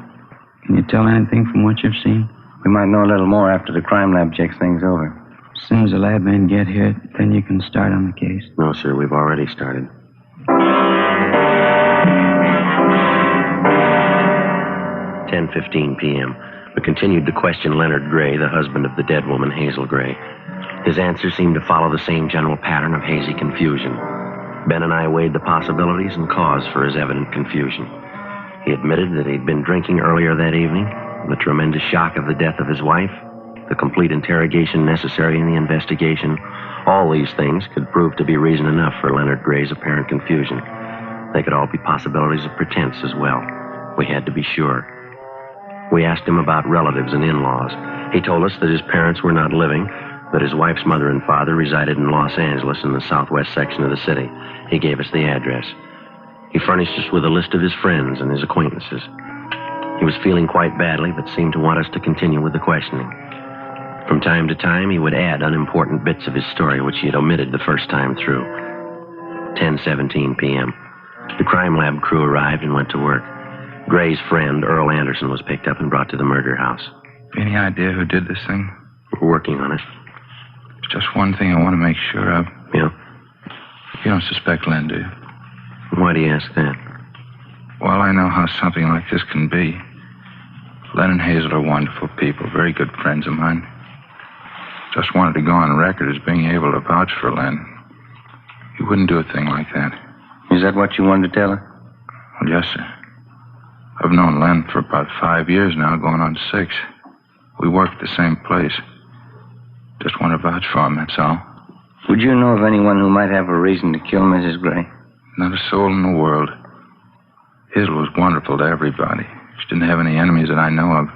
Can you tell anything from what you've seen? We might know a little more after the crime lab checks things over. As soon as the lab men get here, then you can start on the case. No, sir, we've already started. 10:15 p.m. We continued to question Leonard Gray, the husband of the dead woman, Hazel Gray. His answers seemed to follow the same general pattern of hazy confusion. Ben and I weighed the possibilities and cause for his evident confusion. He admitted that he'd been drinking earlier that evening, the tremendous shock of the death of his wife, the complete interrogation necessary in the investigation. All these things could prove to be reason enough for Leonard Gray's apparent confusion. They could all be possibilities of pretense as well. We had to be sure. We asked him about relatives and in-laws. He told us that his parents were not living, that his wife's mother and father resided in Los Angeles in the southwest section of the city. He gave us the address. He furnished us with a list of his friends and his acquaintances. He was feeling quite badly, but seemed to want us to continue with the questioning. From time to time, he would add unimportant bits of his story, which he had omitted the first time through. 10:17 p.m. The crime lab crew arrived and went to work. Gray's friend, Earl Anderson, was picked up and brought to the murder house. Any idea who did this thing? We're working on it. There's just one thing I want to make sure of. Yeah? You don't suspect Len, do you? Why do you ask that? Well, I know how something like this can be. Len and Hazel are wonderful people, very good friends of mine. Just wanted to go on record as being able to vouch for Len. He wouldn't do a thing like that. Is that what you wanted to tell her? Well, yes, sir. I've known Len for about 5 years now, going on 6. We work at the same place. Just want to vouch for him, that's all. Would you know of anyone who might have a reason to kill Mrs. Gray? Not a soul in the world. Hazel was wonderful to everybody. She didn't have any enemies that I know of.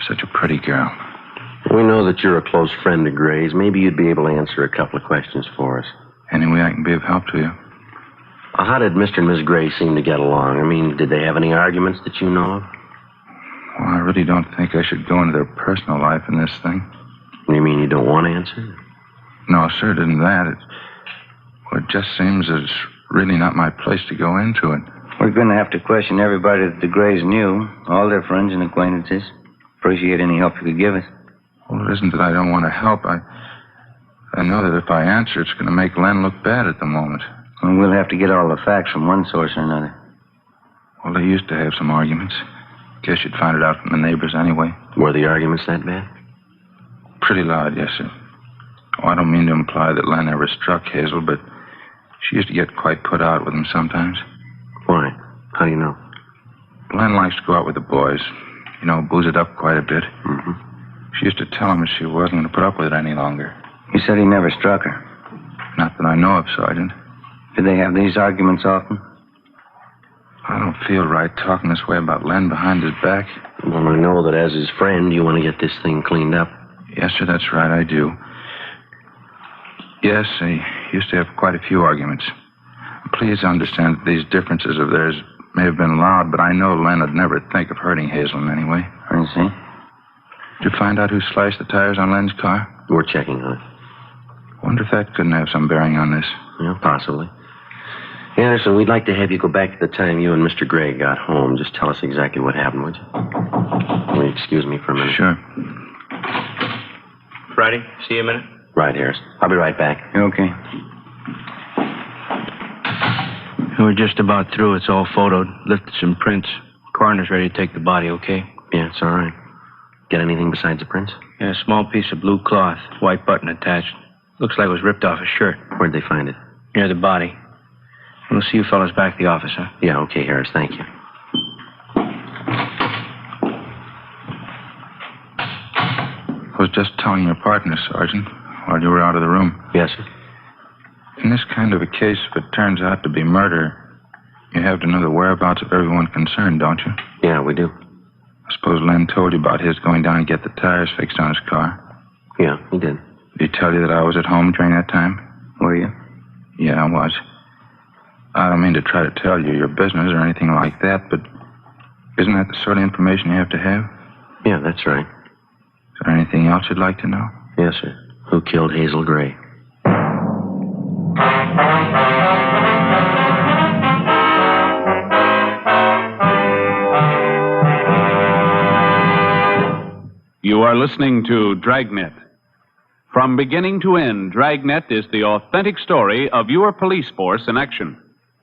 Such a pretty girl. We know that you're a close friend of Gray's. Maybe you'd be able to answer a couple of questions for us. Any way I can be of help to you? How did Mr. and Miss Gray seem to get along? I mean, did they have any arguments that you know of? Well, I really don't think I should go into their personal life in this thing. You mean you don't want to answer? No, sir, it isn't that. It just seems that it's really not my place to go into it. We're going to have to question everybody that the Grays knew, all their friends and acquaintances. Appreciate any help you could give us. Well, it isn't that I don't want to help. I know that if I answer, it's going to make Len look bad at the moment. Well, we'll have to get all the facts from one source or another. Well, they used to have some arguments. Guess you'd find it out from the neighbors anyway. Were the arguments that bad? Pretty loud, yes, sir. Oh, I don't mean to imply that Len ever struck Hazel, but she used to get quite put out with him sometimes. Why? How do you know? Len likes to go out with the boys. You know, booze it up quite a bit. Mm-hmm. She used to tell him that she wasn't going to put up with it any longer. You said he never struck her. Not that I know of, Sergeant. Did they have these arguments often? I don't feel right talking this way about Len behind his back. Well, I know that as his friend, you want to get this thing cleaned up. Yes, sir, that's right, I do. Yes, they used to have quite a few arguments. Please understand that these differences of theirs may have been loud, but I know Len would never think of hurting Hazel in any way. I see. Did you find out who sliced the tires on Len's car? We're checking on it. Wonder if that couldn't have some bearing on this. Yeah, possibly. Anderson, we'd like to have you go back to the time you and Mr. Gray got home. Just tell us exactly what happened, would you? Will you excuse me for a minute? Sure. Friday, see you a minute. Right, Harris. I'll be right back. Okay. We're just about through. It's all photoed. Lifted some prints. Coroner's ready to take the body, okay? Yeah, it's all right. Get anything besides the prints? Yeah, a small piece of blue cloth, white button attached. Looks like it was ripped off a shirt. Where'd they find it? Near the body. We'll see you fellas back at the office, huh? Yeah, okay, Harris, thank you. I was just telling your partner, Sergeant, while you were out of the room. Yes, sir? In this kind of a case, if it turns out to be murder, you have to know the whereabouts of everyone concerned, don't you? Yeah, we do. I suppose Len told you about his going down to get the tires fixed on his car. Yeah, he did. Did he tell you that I was at home during that time? Were you? Yeah, I was. I don't mean to try to tell you your business or anything like that, but isn't that the sort of information you have to have? Yeah, that's right. Is there anything else you'd like to know? Yes, sir. Who killed Hazel Gray? You are listening to Dragnet. From beginning to end, Dragnet is the authentic story of your police force in action.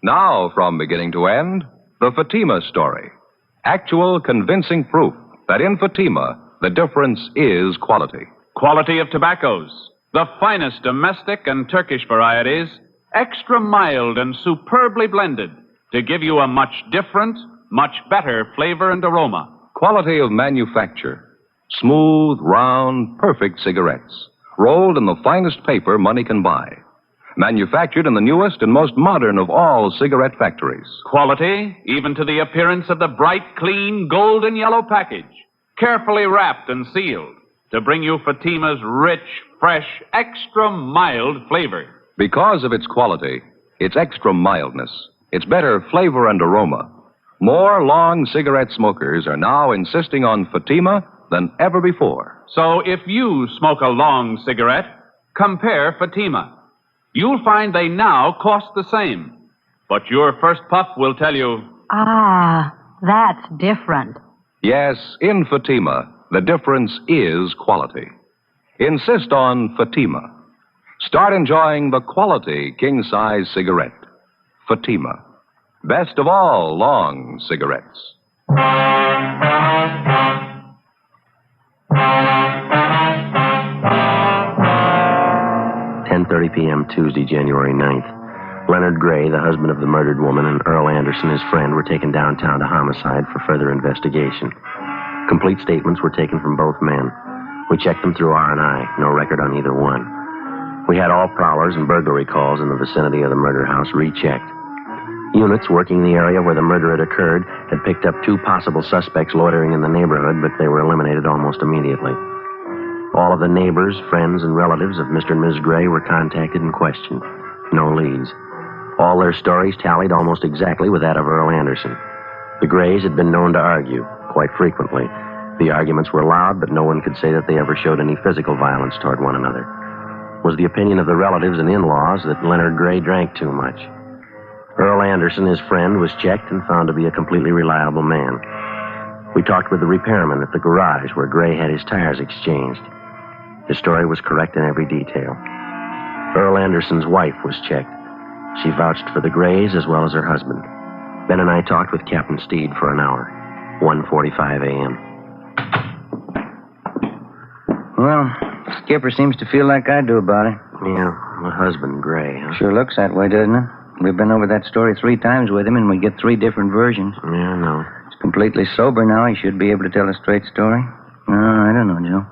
Now, from beginning to end, the Fatima story. Actual convincing proof that in Fatima, the difference is quality. Quality of tobaccos, the finest domestic and Turkish varieties, extra mild and superbly blended to give you a much different, much better flavor and aroma. Quality of manufacture. Smooth, round, perfect cigarettes. Rolled in the finest paper money can buy. Manufactured in the newest and most modern of all cigarette factories. Quality, even to the appearance of the bright, clean, golden yellow package. Carefully wrapped and sealed to bring you Fatima's rich, fresh, extra mild flavor. Because of its quality, its extra mildness, its better flavor and aroma, more long cigarette smokers are now insisting on Fatima than ever before. So if you smoke a long cigarette, compare Fatima. You'll find they now cost the same. But your first puff will tell you... Ah, that's different. Yes, in Fatima, the difference is quality. Insist on Fatima. Start enjoying the quality king-size cigarette. Fatima. Best of all long cigarettes. 10:30 p.m. Tuesday, January 9th. Leonard Gray, the husband of the murdered woman, and Earl Anderson, his friend, were taken downtown to homicide for further investigation. Complete statements were taken from both men. We checked them through R&I. No record on either one. We had all prowlers and burglary calls in the vicinity of the murder house rechecked. Units working the area where the murder had occurred had picked up 2 possible suspects loitering in the neighborhood, but they were eliminated almost immediately. All of the neighbors, friends, and relatives of Mr. and Ms. Gray were contacted and questioned. No leads. All their stories tallied almost exactly with that of Earl Anderson. The Grays had been known to argue, quite frequently. The arguments were loud, but no one could say that they ever showed any physical violence toward one another. It was the opinion of the relatives and in-laws that Leonard Gray drank too much. Earl Anderson, his friend, was checked and found to be a completely reliable man. We talked with the repairman at the garage where Gray had his tires exchanged. His story was correct in every detail. Earl Anderson's wife was checked. She vouched for the Grays as well as her husband. Ben and I talked with Captain Steed for an hour. 1:45 a.m. Well, Skipper seems to feel like I do about it. Yeah, my husband, Gray, huh? Sure looks that way, doesn't it? We've been over that story 3 times with him, and we get 3 different versions. Yeah, I know. He's completely sober now. He should be able to tell a straight story. I don't know, Joe.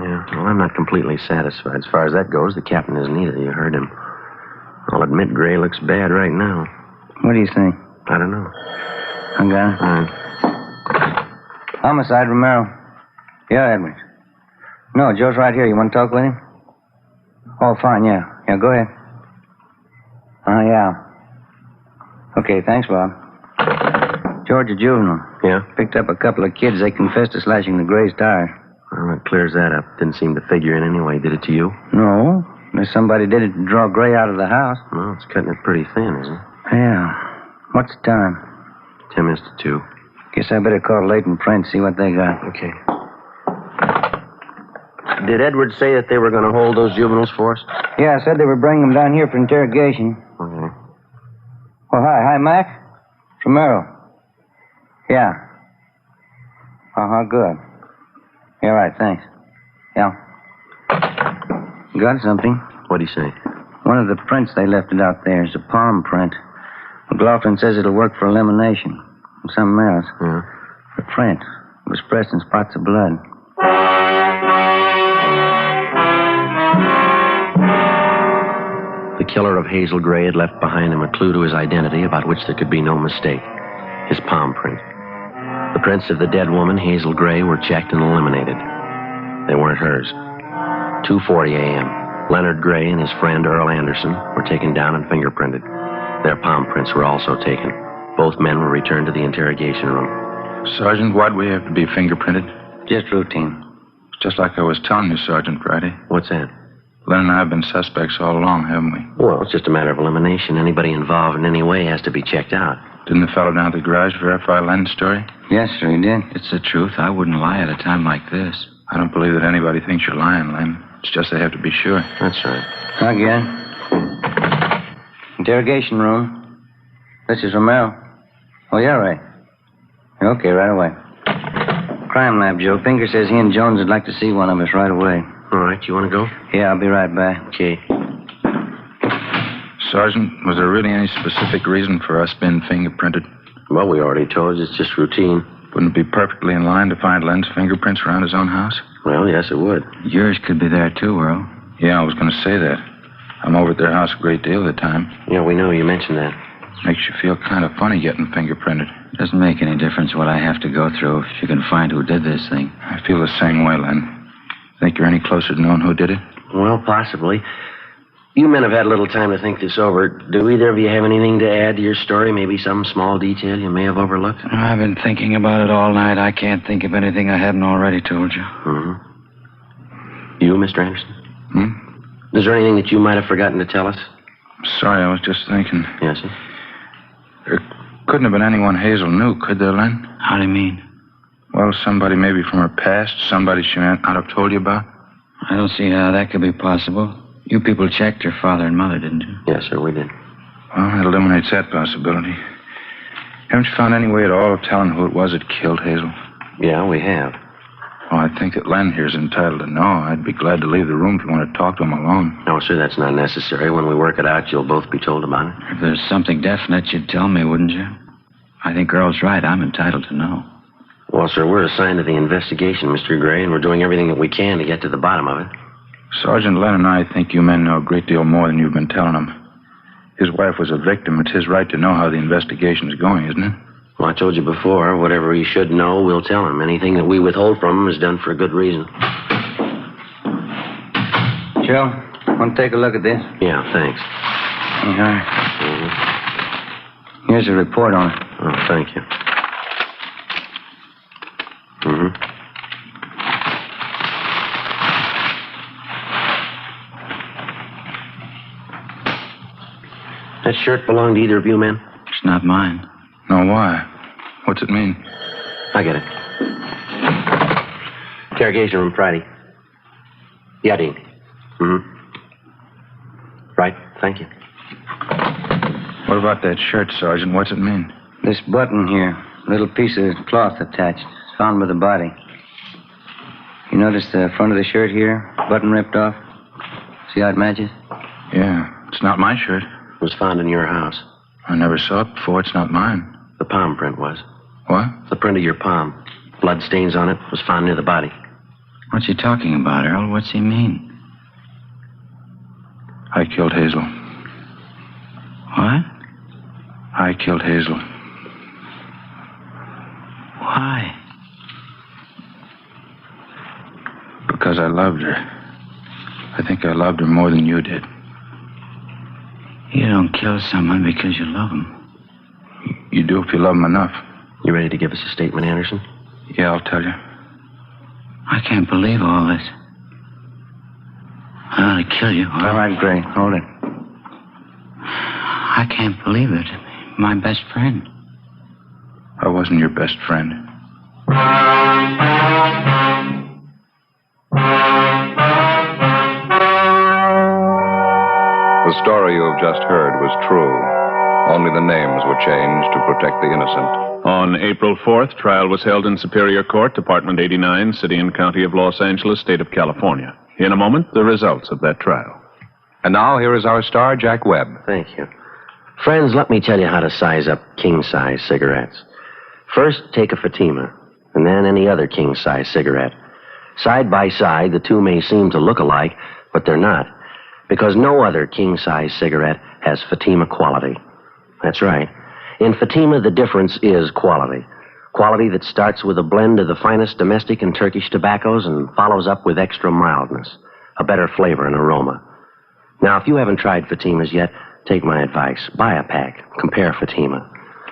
Yeah, well, I'm not completely satisfied. As far as that goes, the captain isn't either. You heard him. I'll admit Gray looks bad right now. What do you think? I don't know. I got it. All right. Homicide, Romero. Yeah, Edwards. No, Joe's right here. You want to talk with him? Oh, fine, yeah. Yeah, go ahead. Yeah. Okay, thanks, Bob. Georgia Juvenile. Yeah? Picked up a couple of kids. They confessed to slashing the Gray's tire. Well, that clears that up. Didn't seem to figure in anyway. Did it to you? No. Unless somebody did it to draw Gray out of the house. Well, it's cutting it pretty thin, isn't it? Yeah. What's the time? 10 minutes to 2. Guess I better call Leighton Print, see what they got. Okay. Did Edwards say that they were going to hold those juveniles for us? Yeah, I said they were bringing them down here for interrogation. Okay. Oh, hi, Mac. It's Romero. Yeah. Uh-huh, good. Yeah, right, thanks. Yeah. Got something. What'd he say? One of the prints they left it out there is a palm print. McLaughlin says it'll work for elimination. And something else. Yeah. The print was pressed in spots of blood. The killer of Hazel Gray had left behind him a clue to his identity about which there could be no mistake. His palm print. The prints of the dead woman, Hazel Gray, were checked and eliminated. They weren't hers. 2:40 a.m. Leonard Gray and his friend Earl Anderson were taken down and fingerprinted. Their palm prints were also taken. Both men were returned to the interrogation room. Sergeant, why'd we have to be fingerprinted? Just routine. Just like I was telling you, Sergeant Friday. What's that? Len and I have been suspects all along, haven't we? Well, it's just a matter of elimination. Anybody involved in any way has to be checked out. Didn't the fellow down at the garage verify Len's story? Yes, sir, he did. It's the truth. I wouldn't lie at a time like this. I don't believe that anybody thinks you're lying, Len. It's just they have to be sure. That's right. I get it. Interrogation room. This is Romero. Oh, yeah, right. Okay, right away. Crime lab, Joe. Pinker says he and Jones would like to see one of us right away. All right, you want to go? Yeah, I'll be right back. Okay. Sergeant, was there really any specific reason for us being fingerprinted? Well, we already told you it's just routine. Wouldn't it be perfectly in line to find Len's fingerprints around his own house? Well, yes, it would. Yours could be there, too, Earl. Yeah, I was going to say that. I'm over at their house a great deal of the time. Yeah, we know. You mentioned that. Makes you feel kind of funny getting fingerprinted. Doesn't make any difference what I have to go through if you can find who did this thing. I feel the same way, Len. Think you're any closer to knowing who did it? Well, possibly. You men have had a little time to think this over. Do either of you have anything to add to your story? Maybe some small detail you may have overlooked? I've been thinking about it all night. I can't think of anything I haven't already told you. Mm-hmm. You, Mr. Anderson? Hmm? Is there anything that you might have forgotten to tell us? Sorry, I was just thinking. Yes, sir? There couldn't have been anyone Hazel knew, could there, Len? How do you mean? Well, somebody maybe from her past, somebody she might not have told you about. I don't see how that could be possible. You people checked her father and mother, didn't you? Yes, sir, we did. Well, that eliminates that possibility. Haven't you found any way at all of telling who it was that killed Hazel? Yeah, we have. Well, I think that Len here's entitled to know. I'd be glad to leave the room if you want to talk to him alone. No, sir, that's not necessary. When we work it out, you'll both be told about it. If there's something definite, you'd tell me, wouldn't you? I think Earl's right. I'm entitled to know. Well, sir, we're assigned to the investigation, Mr. Gray, and we're doing everything that we can to get to the bottom of it. Sergeant Len and I think you men know a great deal more than you've been telling him. His wife was a victim. It's his right to know how the investigation's going, isn't it? Well, I told you before, whatever he should know, we'll tell him. Anything that we withhold from him is done for a good reason. Joe, want to take a look at this? Yeah, thanks. Yeah. Mm-hmm. Here's a report on it. Oh, thank you. Mm-hmm. That shirt belonged to either of you men? It's not mine. No, why? What's it mean? I get it. Interrogation room Friday. Yeah, Dean. Mm-hmm. Right, thank you. What about that shirt, Sergeant? What's it mean? This button here, little piece of cloth attached. It's found by the body. You notice the front of the shirt here? Button ripped off? See how it matches? Yeah, it's not my shirt. It was found in your house. I never saw it before. It's not mine. The palm print was. What? The print of your palm. Blood stains on it was found near the body. What's he talking about, Earl? What's he mean? I killed Hazel. What? I killed Hazel. Why? Because I loved her. I think I loved her more than you did. You don't kill someone because you love them. You do if you love them enough. You ready to give us a statement, Anderson? Yeah, I'll tell you. I can't believe all this. I ought to kill you. All right, Gray. Hold it. I can't believe it. My best friend. I wasn't your best friend. The story you have just heard was true. Only the names were changed to protect the innocent. On April 4th, trial was held in Superior Court, Department 89, City and County of Los Angeles, State of California. In a moment, the results of that trial. And now, here is our star, Jack Webb. Thank you. Friends, let me tell you how to size up king-size cigarettes. First, take a Fatima, and then any other king-size cigarette. Side by side, the two may seem to look alike, but they're not, because no other king-size cigarette has Fatima quality. That's right. In Fatima, the difference is quality. Quality that starts with a blend of the finest domestic and Turkish tobaccos and follows up with extra mildness, a better flavor and aroma. Now, if you haven't tried Fatimas yet, take my advice. Buy a pack. Compare Fatima.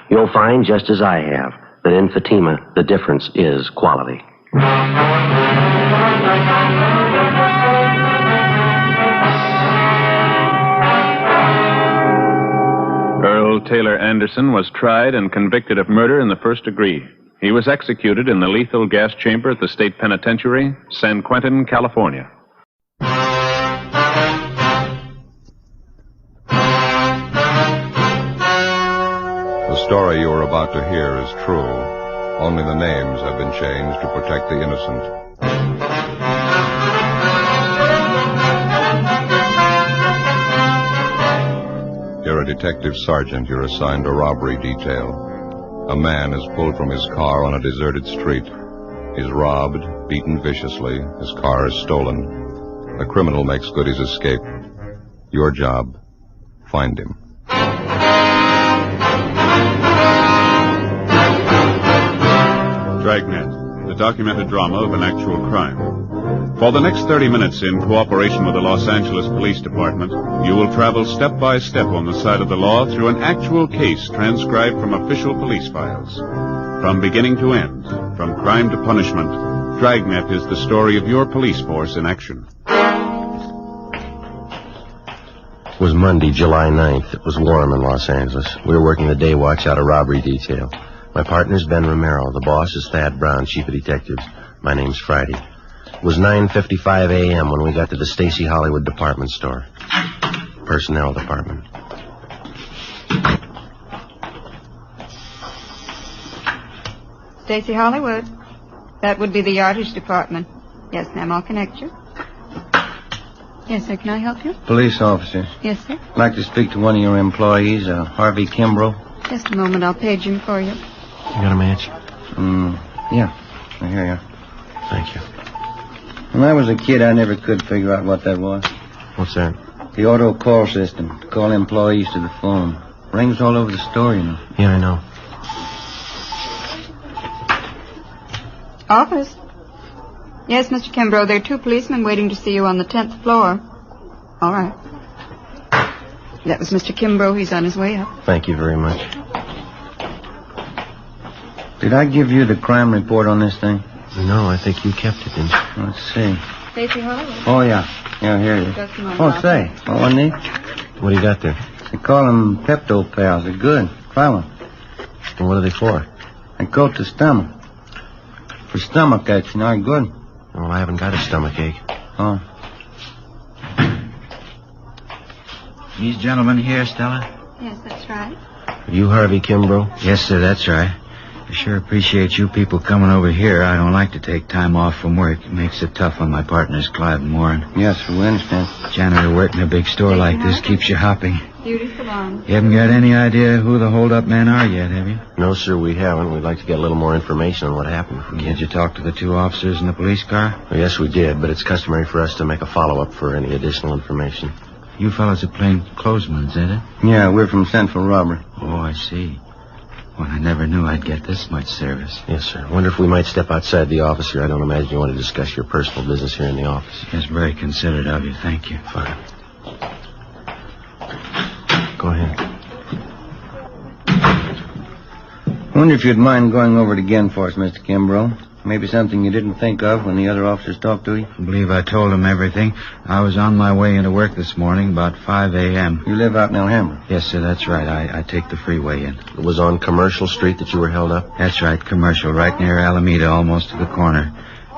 You'll find, just as I have, that in Fatima, the difference is quality. Earl Taylor Anderson was tried and convicted of murder in the first degree. He was executed in the lethal gas chamber at the state penitentiary, San Quentin, California. The story you are about to hear is true. Only the names have been changed to protect the innocent. You're a detective sergeant. You're assigned a robbery detail. A man is pulled from his car on a deserted street. He's robbed, beaten viciously. His car is stolen. The criminal makes good his escape. Your job, find him. Dragnet, the documented drama of an actual crime. For the next 30 minutes, in cooperation with the Los Angeles Police Department, you will travel step by step on the side of the law through an actual case transcribed from official police files. From beginning to end, from crime to punishment, Dragnet is the story of your police force in action. It was Monday, July 9th. It was warm in Los Angeles. We were working the day watch out of robbery detail. My partner's Ben Romero. The boss is Thad Brown, chief of detectives. My name's Friday. It was 9:55 a.m. when we got to the Stacy Hollywood department store. Personnel department. Stacy Hollywood. That would be the yardage department. Yes, ma'am, I'll connect you. Yes, sir, can I help you? Police officer. Yes, sir. I'd like to speak to one of your employees, Harvey Kimbrough. Just a moment, I'll page him for you. You got a match? Yeah. Here you are. Thank you. When I was a kid, I never could figure out what that was. What's that? The auto call system to call employees to the phone. Rings all over the store, you know. Yeah, I know. Office. Yes, Mr. Kimbrough, there are two policemen waiting to see you on the 10th floor. All right. That was Mr. Kimbrough. He's on his way up. Thank you very much. Did I give you the crime report on this thing? No, I think you kept it, didn't you? Let's see. Stacy Hollywood. Oh, yeah. Yeah, here it is. Just a moment, Oh, say. Oh, wasn't he? What do you got there? They call them Pepto Pals. They're good. Try one. And what are they for? They coat the stomach. For stomach aches, you know, they're good. Well, I haven't got a stomachache. Oh. These gentlemen here, Stella? Yes, that's right. Are you Harvey Kimbrough? Yes, sir, that's right. I sure appreciate you people coming over here. I don't like to take time off from work. It makes it tough on my partners, Clive and Warren. Yes, we understand. Janitor working a big store like this keeps you hopping. Beautiful on. You haven't got any idea who the hold-up men are yet, have you? No, sir, we haven't. We'd like to get a little more information on what happened. Did you talk to the two officers in the police car? Well, yes, we did, but it's customary for us to make a follow-up for any additional information. You fellas are plain clothesmen, is it? Yeah, we're from Central Robbery. Oh, I see. Well, I never knew I'd get this much service. Yes, sir. Wonder if we might step outside the office here. I don't imagine you want to discuss your personal business here in the office. That's very considerate of you. Thank you. Fine. Go ahead. Wonder if you'd mind going over it again for us, Mr. Kimbrough. Maybe something you didn't think of when the other officers talked to you? I believe I told them everything. I was on my way into work this morning about 5 a.m. You live out in Alhambra? Yes, sir, that's right. I take the freeway in. It was on Commercial Street that you were held up? That's right, Commercial, right near Alameda, almost to the corner.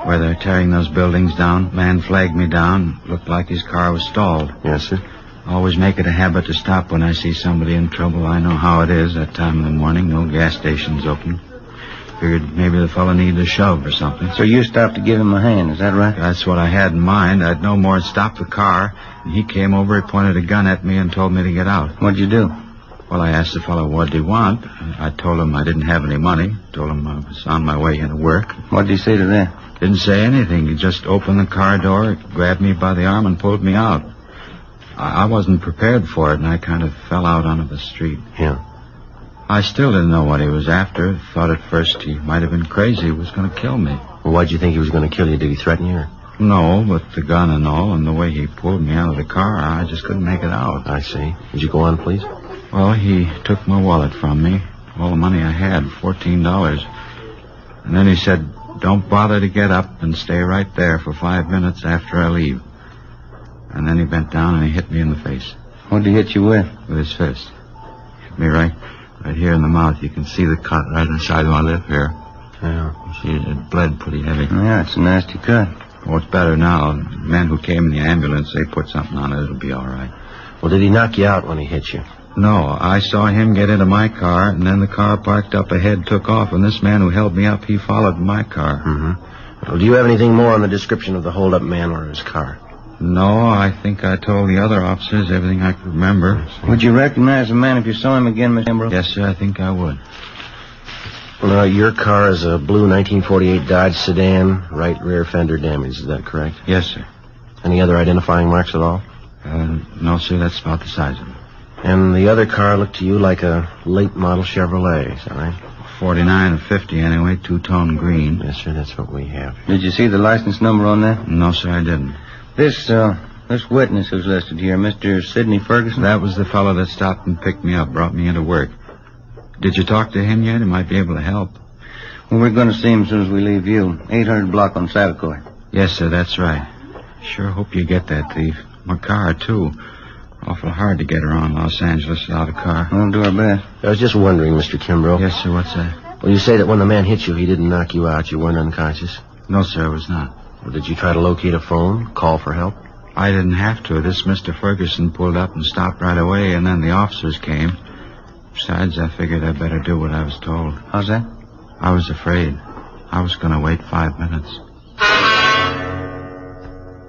Where they're tearing those buildings down. Man flagged me down. Looked like his car was stalled. Yes, sir. Always make it a habit to stop when I see somebody in trouble. I know how it is that time of the morning. No gas stations open. Figured maybe the fellow needed a shove or something. So you stopped to give him a hand, is that right? That's what I had in mind. I'd no more stop the car. And he came over, he pointed a gun at me and told me to get out. What'd you do? Well, I asked the fellow what did he want. I told him I didn't have any money. Told him I was on my way into work. What'd he say to that? Didn't say anything. He just opened the car door, grabbed me by the arm, and pulled me out. I wasn't prepared for it, and I kind of fell out onto the street. Yeah. I still didn't know what he was after. Thought at first he might have been crazy. He was going to kill me. Well, why'd you think he was going to kill you? Did he threaten you? No, but the gun and all, and the way he pulled me out of the car, I just couldn't make it out. I see. Would you go on, please? Well, he took my wallet from me. All the money I had, $14. And then he said, don't bother to get up and stay right there for 5 minutes after I leave. And then he bent down and he hit me in the face. What'd he hit you with? With his fist. Hit me right here in the mouth. You can see the cut right inside my lip here. Yeah. You see, it bled pretty heavy. Yeah, it's a nasty cut. Oh, it's better now. The men who came in the ambulance, they put something on it. It'll be all right. Well, did he knock you out when he hit you? No, I saw him get into my car, and then the car parked up ahead took off, and this man who held me up, he followed my car. Mm-hmm. Well, do you have anything more on the description of the hold-up man or his car? No, I think I told the other officers everything I could remember. Would you recognize the man if you saw him again, Mr. Ambrose? Yes, sir, I think I would. Well, your car is a blue 1948 Dodge sedan, right rear fender damage. Is that correct? Yes, sir. Any other identifying marks at all? No, sir, that's about the size of it. And the other car looked to you like a late model Chevrolet, is that right? 49 or 50 anyway, two-tone green. Yes, sir, that's what we have. Did you see the license number on that? No, sir, I didn't. This witness who's listed here, Mr. Sidney Ferguson? That was the fellow that stopped and picked me up, brought me into work. Did you talk to him yet? He might be able to help. Well, we're going to see him as soon as we leave you. 800 block on Satakoy. Yes, sir, that's right. Sure hope you get that thief. My car, too. Awful hard to get around Los Angeles without a car. We'll do our best. I was just wondering, Mr. Kimbrough. Yes, sir, what's that? Well, you say that when the man hit you, he didn't knock you out. You weren't unconscious? No, sir, I was not. Well, did you try to locate a phone, call for help? I didn't have to. This Mr. Ferguson pulled up and stopped right away, and then the officers came. Besides, I figured I'd better do what I was told. How's that? I was afraid. I was going to wait 5 minutes.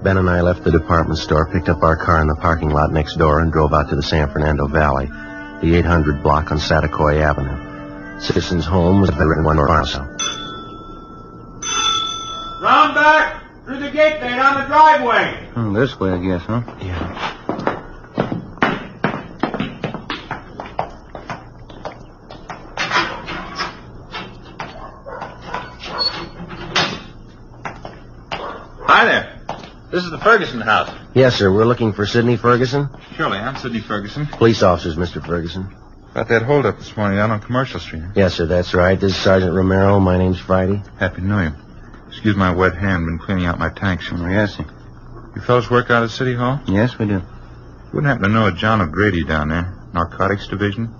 Ben and I left the department store, picked up our car in the parking lot next door, and drove out to the San Fernando Valley, the 800 block on Satakoy Avenue. Citizen's home was better than one farmhouse. Round back! Through the gate there, down the driveway. This way, I guess, huh? Yeah. Hi there. This is the Ferguson house. Yes, sir. We're looking for Sidney Ferguson. Surely, I'm Sidney Ferguson. Police officers, Mr. Ferguson. About that holdup this morning down on Commercial Street. Yes, sir, that's right. This is Sergeant Romero. My name's Friday. Happy New Year. Excuse my wet hand. Been cleaning out my tanks. Oh, yes, sir. You fellas work out at City Hall? Yes, we do. Wouldn't happen to know a John O'Grady down there. Narcotics Division?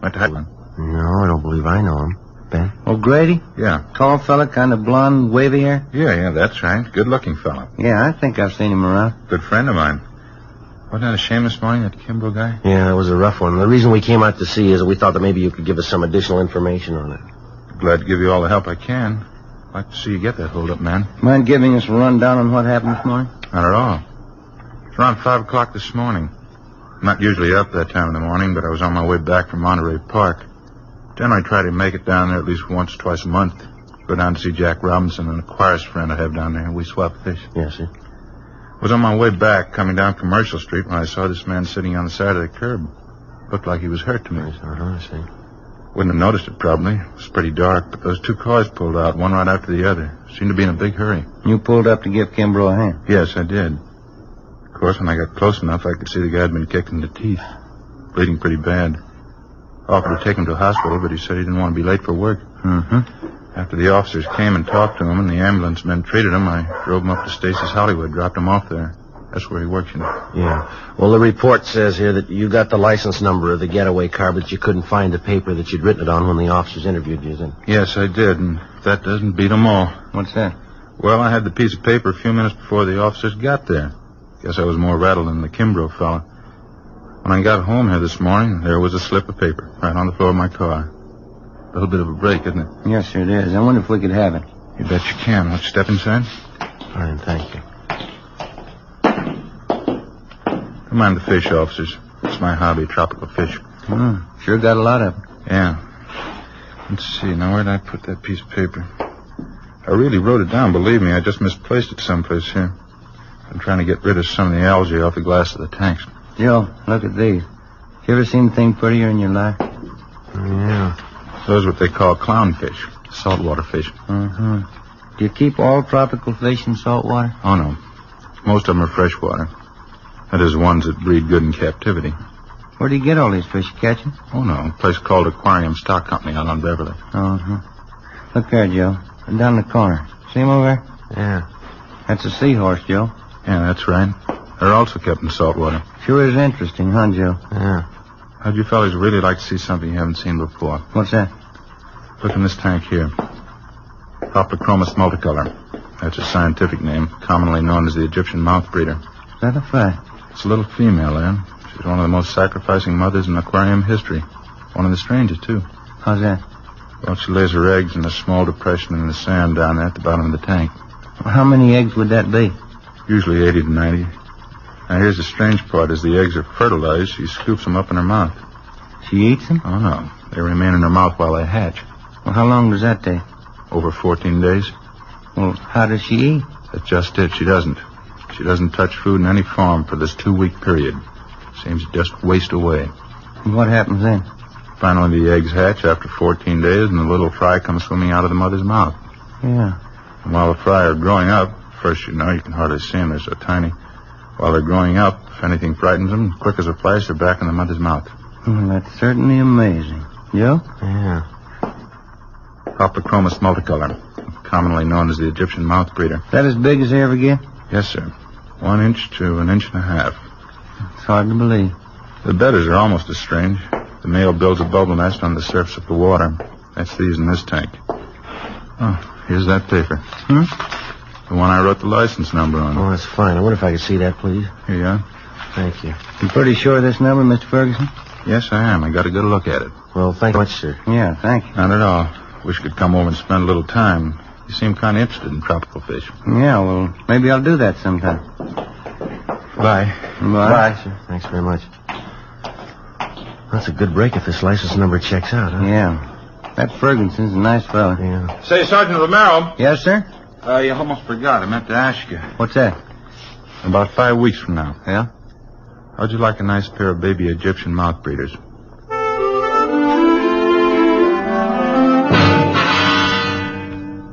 Went to Highland. No, I don't believe I know him. Ben? O'Grady? Yeah. Tall fella, kind of blonde, wavy hair? Yeah, that's right. Good-looking fella. Yeah, I think I've seen him around. Good friend of mine. Wasn't that a shame this morning, that Kimbrough guy? Yeah, it was a rough one. The reason we came out to see is that we thought that maybe you could give us some additional information on it. Glad to give you all the help I can. I'd like to see you get that hold-up, man. Mind giving us a rundown on what happened this morning? Not at all. It's around 5 o'clock this morning. I'm not usually up that time in the morning, but I was on my way back from Monterey Park. Generally try to make it down there at least once or twice a month. Go down to see Jack Robinson and a chorus friend I have down there. We swap fish. Yes, sir. I was on my way back, coming down Commercial Street, when I saw this man sitting on the side of the curb. Looked like he was hurt to me. I see. Wouldn't have noticed it, probably. It was pretty dark, but those two cars pulled out, one right after the other. Seemed to be in a big hurry. You pulled up to give Kimbrough a hand? Yes, I did. Of course, when I got close enough, I could see the guy had been kicked in the teeth. Bleeding pretty bad. Offered to take him to a hospital, but he said he didn't want to be late for work. Mm-hmm. After the officers came and talked to him and the ambulance men treated him, I drove him up to Stacy's Hollywood, dropped him off there. That's where he works, you know. Yeah. Well, the report says here that you got the license number of the getaway car, but you couldn't find the paper that you'd written it on when the officers interviewed you, then? Yes, I did, and that doesn't beat them all. What's that? Well, I had the piece of paper a few minutes before the officers got there. Guess I was more rattled than the Kimbrough fella. When I got home here this morning, there was a slip of paper right on the floor of my car. A little bit of a break, isn't it? Yes, sir, it is. I wonder if we could have it. You bet you can. Let's step inside. Fine, thank you. Don't mind the fish, officers. It's my hobby, tropical fish. Sure got a lot of them. Yeah. Let's see. Now, where did I put that piece of paper? I really wrote it down, believe me. I just misplaced it someplace here. I'm trying to get rid of some of the algae off the glass of the tanks. Joe, look at these. You ever seen anything prettier in your life? Yeah. Those are what they call clownfish, saltwater fish. Mm-hmm. Do you keep all tropical fish in salt water? Oh, no. Most of them are freshwater. That is, ones that breed good in captivity. Where do you get all these fish? You catch them? Oh, no. A place called Aquarium Stock Company out on Beverly. Uh-huh. Look there, Joe. Down the corner. See him over there? Yeah. That's a seahorse, Joe. Yeah, that's right. They're also kept in salt water. Sure is interesting, huh, Joe? Yeah. How'd you fellas really like to see something you haven't seen before? What's that? Look in this tank here. Hoplochromos multicolor. That's a scientific name, commonly known as the Egyptian mouth breeder. Is that a fact? It's a little female there. She's one of the most sacrificing mothers in aquarium history. One of the strangest, too. How's that? Well, she lays her eggs in a small depression in the sand down there at the bottom of the tank. Well, how many eggs would that be? Usually 80 to 90. Now, here's the strange part. As the eggs are fertilized, she scoops them up in her mouth. She eats them? Oh, no. They remain in her mouth while they hatch. Well, how long does that take? Over 14 days. Well, how does she eat? That's just it. She doesn't. She doesn't touch food in any form for this 2-week period. Seems to just waste away. And what happens then? Finally, the eggs hatch after 14 days, and the little fry comes swimming out of the mother's mouth. Yeah. And while the fry are growing up, first, you can hardly see them. They're so tiny. While they're growing up, if anything frightens them, quick as a flash, they're back in the mother's mouth. Well, that's certainly amazing. Joe? Yeah. Hoplochromos multicolor, commonly known as the Egyptian mouth breeder. Is that as big as they ever get? Yes, sir. 1 inch to 1.5 inches. It's hard to believe. The bedders are almost as strange. The male builds a bubble nest on the surface of the water. That's these in this tank. Oh, here's that paper. The one I wrote the license number on. Oh, that's fine. I wonder if I could see that, please. Here you are. Thank you. You pretty sure of this number, Mr. Ferguson? Yes, I am. I got a good look at it. Well, thank you much, sir. Yeah, thank you. Not at all. Wish you could come over and spend a little time. You seem kind of interested in tropical fish. Yeah, well, maybe I'll do that sometime. Bye. Bye, sir. Thanks very much. That's a good break if this license number checks out, huh? Yeah. That Ferguson's a nice fella. Yeah. Say, Sergeant Romero. Yes, sir? You almost forgot. I meant to ask you. What's that? About 5 weeks from now. Yeah? How'd you like a nice pair of baby Egyptian mouth breeders?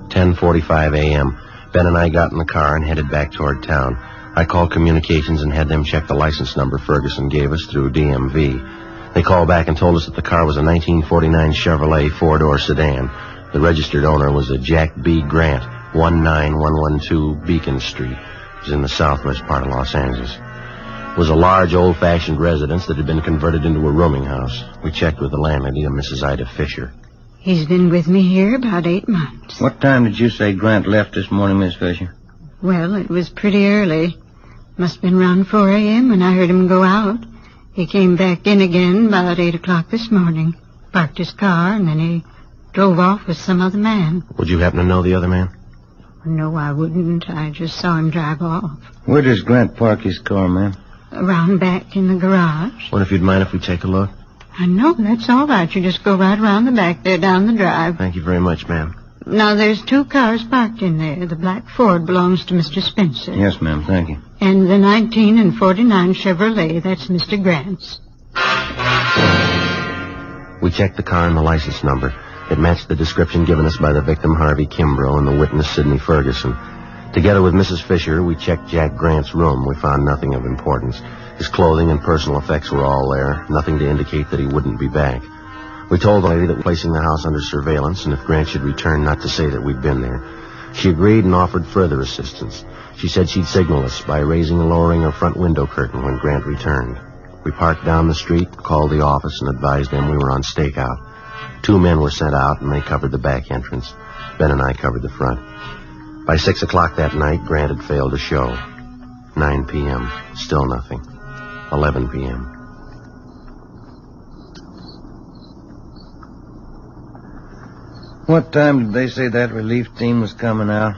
"10:45 a.m. Ben and I got in the car and headed back toward town. I called communications and had them check the license number Ferguson gave us through DMV. They called back and told us that the car was a 1949 Chevrolet 4-door sedan. The registered owner was a Jack B. Grant, 19112 Beacon Street. It was in the southwest part of Los Angeles. It was a large, old-fashioned residence that had been converted into a rooming house. We checked with the landlady, a Mrs. Ida Fisher. He's been with me here about 8 months. What time did you say Grant left this morning, Miss Fisher? Well, it was pretty early. Must have been around 4 a.m. when I heard him go out. He came back in again about 8 o'clock this morning, parked his car, and then he drove off with some other man. Would you happen to know the other man? No, I wouldn't. I just saw him drive off. Where does Grant park his car, ma'am? Around back in the garage. What if you'd mind if we take a look? I know, that's all right. You just go right around the back there down the drive. Thank you very much, ma'am. Now, there's 2 cars parked in there. The black Ford belongs to Mr. Spencer. Yes, ma'am, thank you. And the 19 and 49 Chevrolet, that's Mr. Grant's. We checked the car and the license number. It matched the description given us by the victim, Harvey Kimbrough, and the witness, Sidney Ferguson. Together with Mrs. Fisher, we checked Jack Grant's room. We found nothing of importance. His clothing and personal effects were all there, nothing to indicate that he wouldn't be back. We told the lady that we're placing the house under surveillance, and if Grant should return, not to say that we'd been there. She agreed and offered further assistance. She said she'd signal us by raising and lowering her front window curtain when Grant returned. We parked down the street, called the office, and advised them we were on stakeout. 2 men were sent out, and they covered the back entrance. Ben and I covered the front. By 6 o'clock that night, Grant had failed to show. 9 p.m., still nothing. 11 p.m., What time did they say that relief team was coming out?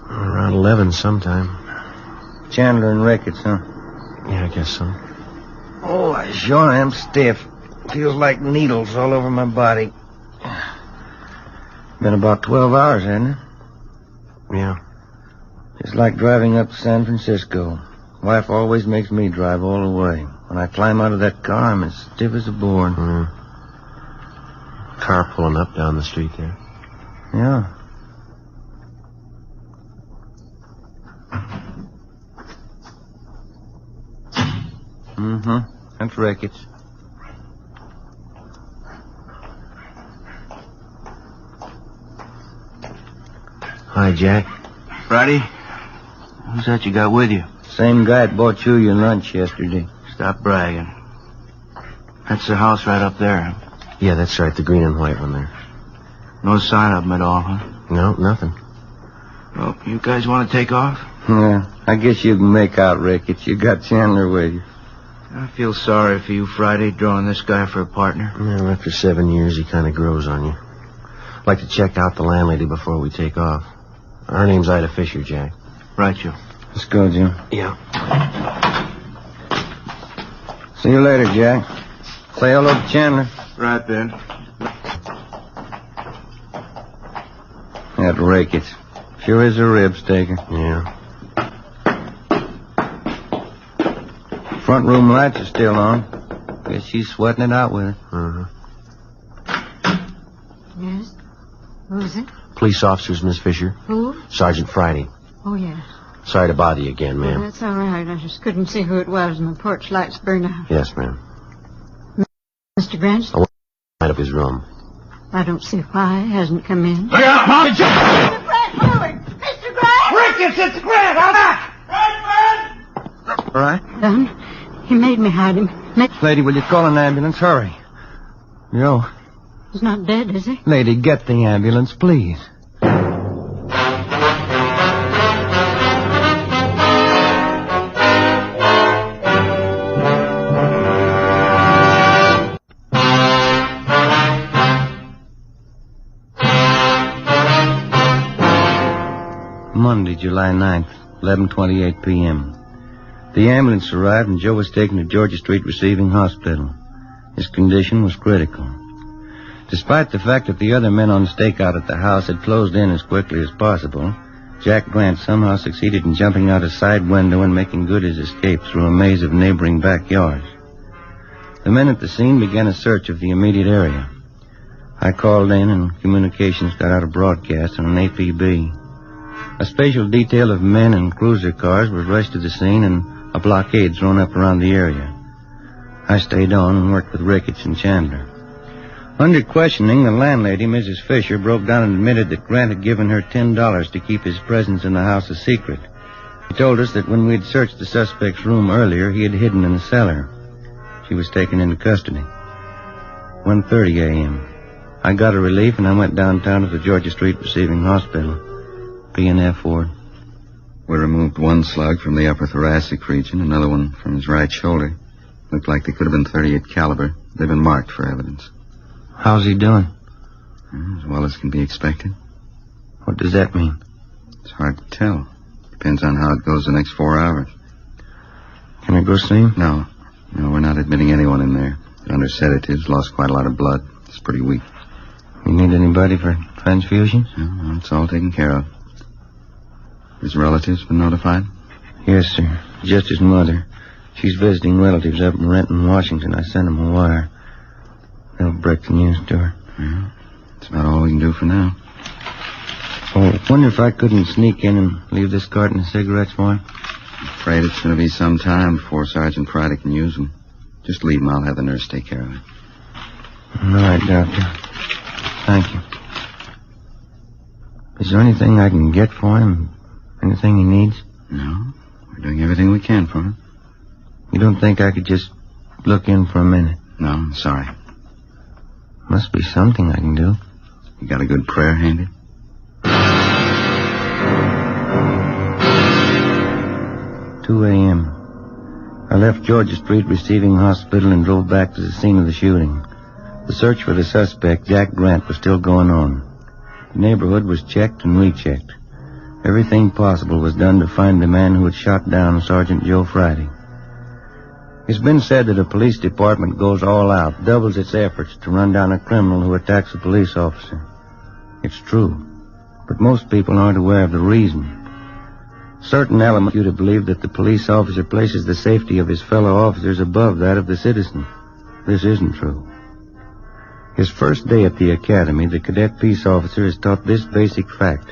Around 11 sometime. Chandler and Ricketts, huh? Yeah, I guess so. Oh, I sure am stiff. Feels like needles all over my body. Been about 12 hours, hasn't it? Yeah. It's like driving up to San Francisco. Wife always makes me drive all the way. When I climb out of that car, I'm as stiff as a board. Car pulling up down the street there. Yeah. Mm-hmm. That's Ricketts. Hi, Jack. Friday? Who's that you got with you? Same guy that bought you your lunch yesterday. Stop bragging. That's the house right up there. Yeah, that's right, the green and white one there. No sign of them at all, huh? No, nothing. Well, you guys want to take off? Yeah, I guess you can make out, Ricketts. You got Chandler with you. I feel sorry for you, Friday, drawing this guy for a partner. Well, after 7 years, he kind of grows on you. I'd like to check out the landlady before we take off. Her name's Ida Fisher, Jack. Right, you. Let's go, Jim. Yeah. See you later, Jack. Say hello to Chandler. Right then. That Ricketts. Sure is a rib staker. Yeah. Front room lights are still on. Guess she's sweating it out with it. Yes? Who's it? Police officers, Miss Fisher. Who? Sergeant Friday. Oh, yes. Sorry to bother you again, ma'am. Oh, that's all right. I just couldn't see who it was, and the porch lights burned out. Yes, ma'am. Mr. Grant? I went out of his room. I don't see why he hasn't come in. Look out, Mom! Mr. Grant, moving! Mr. Grant! Ricketts, it's Grant! Out back! All right? Done. He made me hide him. Lady, will you call an ambulance? Hurry. Joe. He's not dead, is he? Lady, get the ambulance, please. Monday, July 9th, 11:28 p.m. The ambulance arrived and Joe was taken to Georgia Street Receiving Hospital. His condition was critical. Despite the fact that the other men on stakeout at the house had closed in as quickly as possible, Jack Grant somehow succeeded in jumping out a side window and making good his escape through a maze of neighboring backyards. The men at the scene began a search of the immediate area. I called in and communications got out a broadcast on an APB. A special detail of men and cruiser cars was rushed to the scene and a blockade thrown up around the area. I stayed on and worked with Ricketts and Chandler. Under questioning, the landlady, Mrs. Fisher, broke down and admitted that Grant had given her $10 to keep his presence in the house a secret. He told us that when we'd searched the suspect's room earlier, he had hidden in the cellar. She was taken into custody. 1:30 a.m. I got a relief and I went downtown to the Georgia Street Receiving Hospital. P&F ward. We removed one slug from the upper thoracic region, another one from his right shoulder. Looked like they could have been .38 caliber. They've been marked for evidence. How's he doing? As well as can be expected. What does that mean? It's hard to tell. Depends on how it goes the next 4 hours. Can I go see him? No, we're not admitting anyone in there. They're under sedatives, lost quite a lot of blood. It's pretty weak. You need anybody for transfusions? No, it's all taken care of. His relatives been notified? Yes, sir. Just his mother. She's visiting relatives up in Renton, Washington. I sent them a wire. They'll break the news to her. Yeah, that's about all we can do for now. Oh, I wonder if I couldn't sneak in and leave this carton of cigarettes for him. I'm afraid it's going to be some time before Sergeant Friday can use them. Just leave them. I'll have the nurse take care of it. All right, Doctor. Thank you. Is there anything I can get for him? Anything he needs? No. We're doing everything we can for him. You don't think I could just look in for a minute? No, I'm sorry. Must be something I can do. You got a good prayer handy? 2 a.m. I left Georgia Street Receiving Hospital and drove back to the scene of the shooting. The search for the suspect, Jack Grant, was still going on. The neighborhood was checked and rechecked. Everything possible was done to find the man who had shot down Sergeant Joe Friday. It's been said that a police department goes all out, doubles its efforts to run down a criminal who attacks a police officer. It's true, but most people aren't aware of the reason. Certain elements you to believe that the police officer places the safety of his fellow officers above that of the citizen. This isn't true. His first day at the academy, the cadet peace officer is taught this basic fact.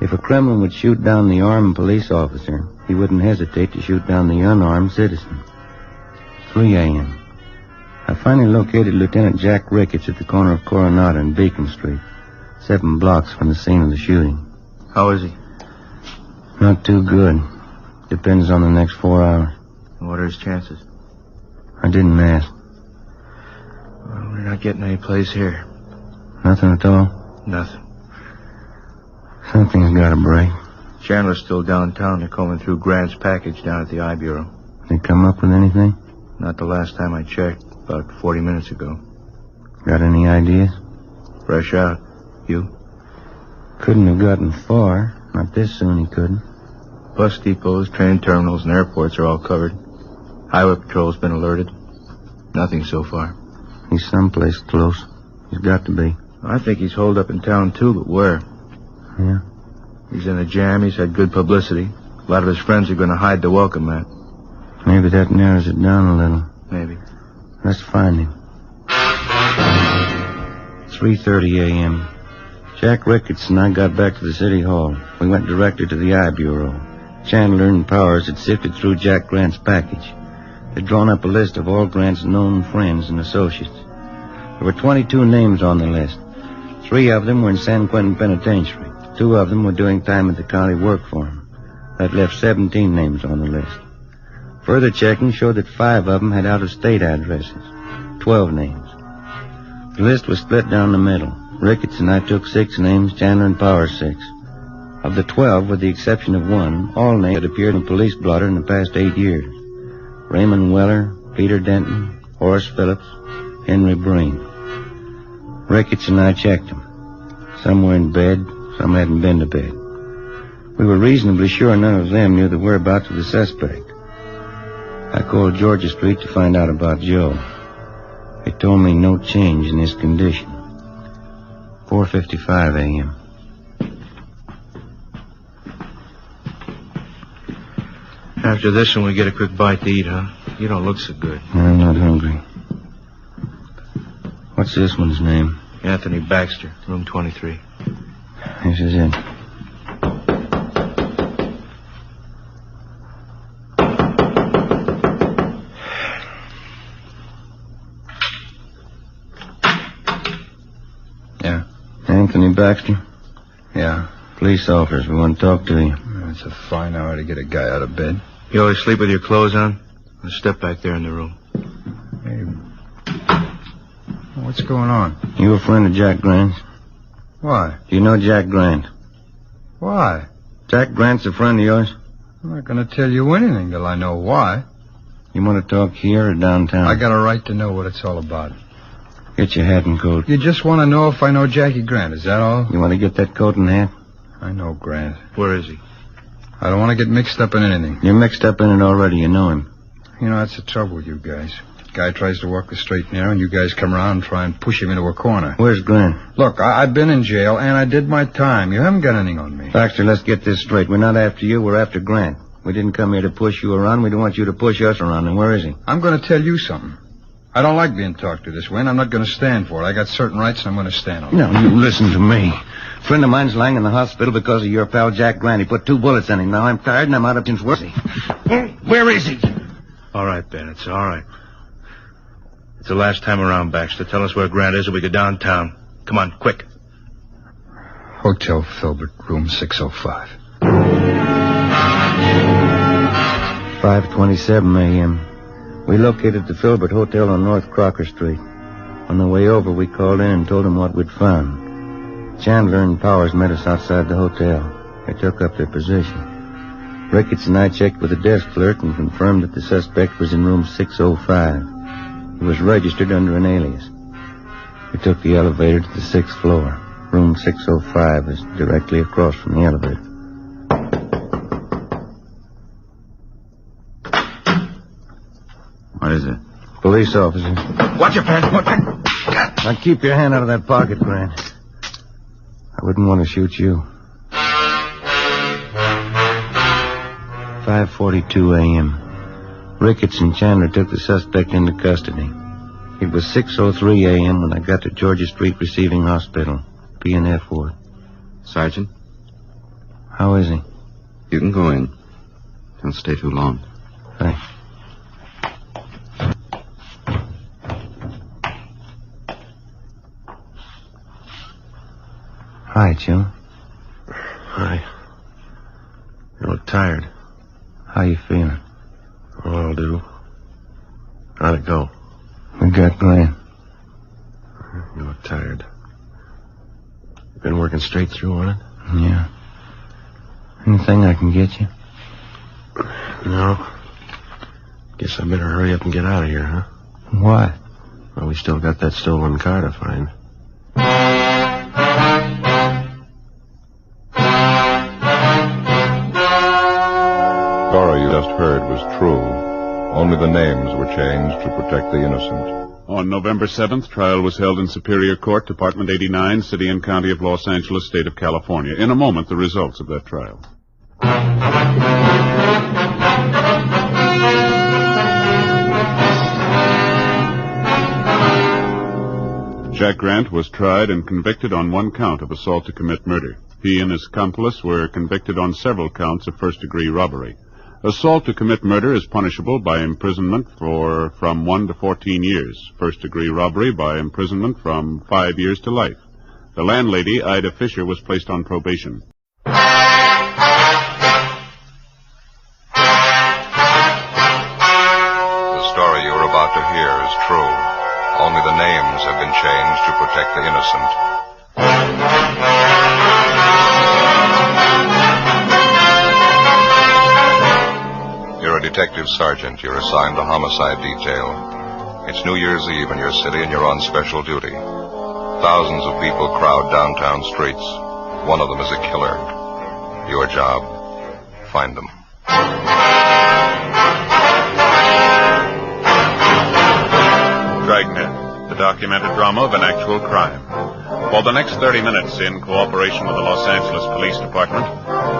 If a criminal would shoot down the armed police officer, he wouldn't hesitate to shoot down the unarmed citizen. 3 a.m. I finally located Lieutenant Jack Ricketts at the corner of Coronado and Beacon Street, 7 blocks from the scene of the shooting. How is he? Not too good. Depends on the next 4 hours. What are his chances? I didn't ask. Well, we're not getting any place here. Nothing at all? Nothing. Something's got to break. Chandler's still downtown. They're combing through Grant's package down at the I Bureau. They come up with anything? Not the last time I checked, about 40 minutes ago. Got any ideas? Fresh out. You? Couldn't have gotten far. Not this soon he couldn't. Bus depots, train terminals, and airports are all covered. Highway patrol's been alerted. Nothing so far. He's someplace close. He's got to be. I think he's holed up in town, too, but where? Yeah? He's in a jam. He's had good publicity. A lot of his friends are going to hide to welcome that. Maybe that narrows it down a little. Maybe. Let's find him. 3:30 a.m. Jack Ricketts and I got back to the city hall. We went directly to the I Bureau. Chandler and Powers had sifted through Jack Grant's package. They'd drawn up a list of all Grant's known friends and associates. There were 22 names on the list. 3 of them were in San Quentin Penitentiary. 2 of them were doing time at the county work for him. That left 17 names on the list. Further checking showed that 5 of them had out-of-state addresses. 12 names. The list was split down the middle. Ricketts and I took 6 names, Chandler and Powers 6. Of the 12, with the exception of 1, all names had appeared in police blotter in the past 8 years. Raymond Weller, Peter Denton, Horace Phillips, Henry Breen. Ricketts and I checked them. Some were in bed, some hadn't been to bed. We were reasonably sure none of them knew the whereabouts of the suspect. I called Georgia Street to find out about Joe. They told me no change in his condition. 4:55 a.m. After this one, we get a quick bite to eat, huh? You don't look so good. I'm not hungry. What's this one's name? Anthony Baxter, room 23. This is it. Yeah. Anthony Baxter? Yeah. Police officers, we want to talk to you. It's a fine hour to get a guy out of bed. You always sleep with your clothes on? Let's step back there in the room. Hey. What's going on? You a friend of Jack Grant's? Why? Do you know Jack Grant? Why? Jack Grant's a friend of yours? I'm not going to tell you anything till I know why. You want to talk here or downtown? I got a right to know what it's all about. Get your hat and coat. You just want to know if I know Jackie Grant, is that all? You want to get that coat and hat? I know Grant. Where is he? I don't want to get mixed up in anything. You're mixed up in it already. You know him. You know, that's the trouble with you guys. Guy tries to walk the straight and narrow, and you guys come around and try and push him into a corner. Where's Grant? Look, I've been in jail, and I did my time. You haven't got anything on me. Baxter, let's get this straight. We're not after you. We're after Grant. We didn't come here to push you around. We don't want you to push us around. And where is he? I'm going to tell you something. I don't like being talked to this way, and I'm not going to stand for it. I got certain rights, and I'm going to stand on them. No, you listen to me. A friend of mine's lying in the hospital because of your pal Jack Grant. He put 2 bullets in him. Now I'm tired, and I'm out of since worse. Where is he? All right, Ben. It's all right. It's the last time around, Baxter. Tell us where Grant is, or we go downtown. Come on, quick. Hotel Filbert, room 605. 5:27 a.m. We located the Filbert Hotel on North Crocker Street. On the way over, we called in and told them what we'd found. Chandler and Powers met us outside the hotel. They took up their position. Ricketts and I checked with the desk clerk and confirmed that the suspect was in room 605. He was registered under an alias. We took the elevator to the 6th floor. Room 605 is directly across from the elevator. What is it? Police officer. Watch your pants. Now keep your hand out of that pocket, Grant. I wouldn't want to shoot you. 5:42 a.m. Ricketts and Chandler took the suspect into custody. It was 6:03 a.m. when I got to Georgia Street Receiving Hospital, P&F ward. Sergeant? How is he? You can go in. Don't stay too long. Thanks. Hi, Joe. Hi. You look tired. How you feeling? Oh, I'll do. How'd it go? We got Glenn. You look tired. You been working straight through on it? Yeah. Anything I can get you? No. Guess I better hurry up and get out of here, huh? Why? Well, we still got that stolen car to find. The story you just heard was true. Only the names were changed to protect the innocent. On November 7th, trial was held in Superior Court, Department 89, City and County of Los Angeles, State of California. In a moment, the results of that trial. Jack Grant was tried and convicted on one count of assault to commit murder. He and his accomplice were convicted on several counts of first-degree robbery. Assault to commit murder is punishable by imprisonment for from 1 to 14 years. First-degree robbery by imprisonment from 5 years to life. The landlady, Ida Fisher, was placed on probation. The story you're about to hear is true. Only the names have been changed to protect the innocent. You're a detective sergeant. You're assigned to homicide detail. It's New Year's Eve in your city and you're on special duty. Thousands of people crowd downtown streets. One of them is a killer. Your job, find them. Dragnet, the documented drama of an actual crime. For the next 30 minutes, in cooperation with the Los Angeles Police Department,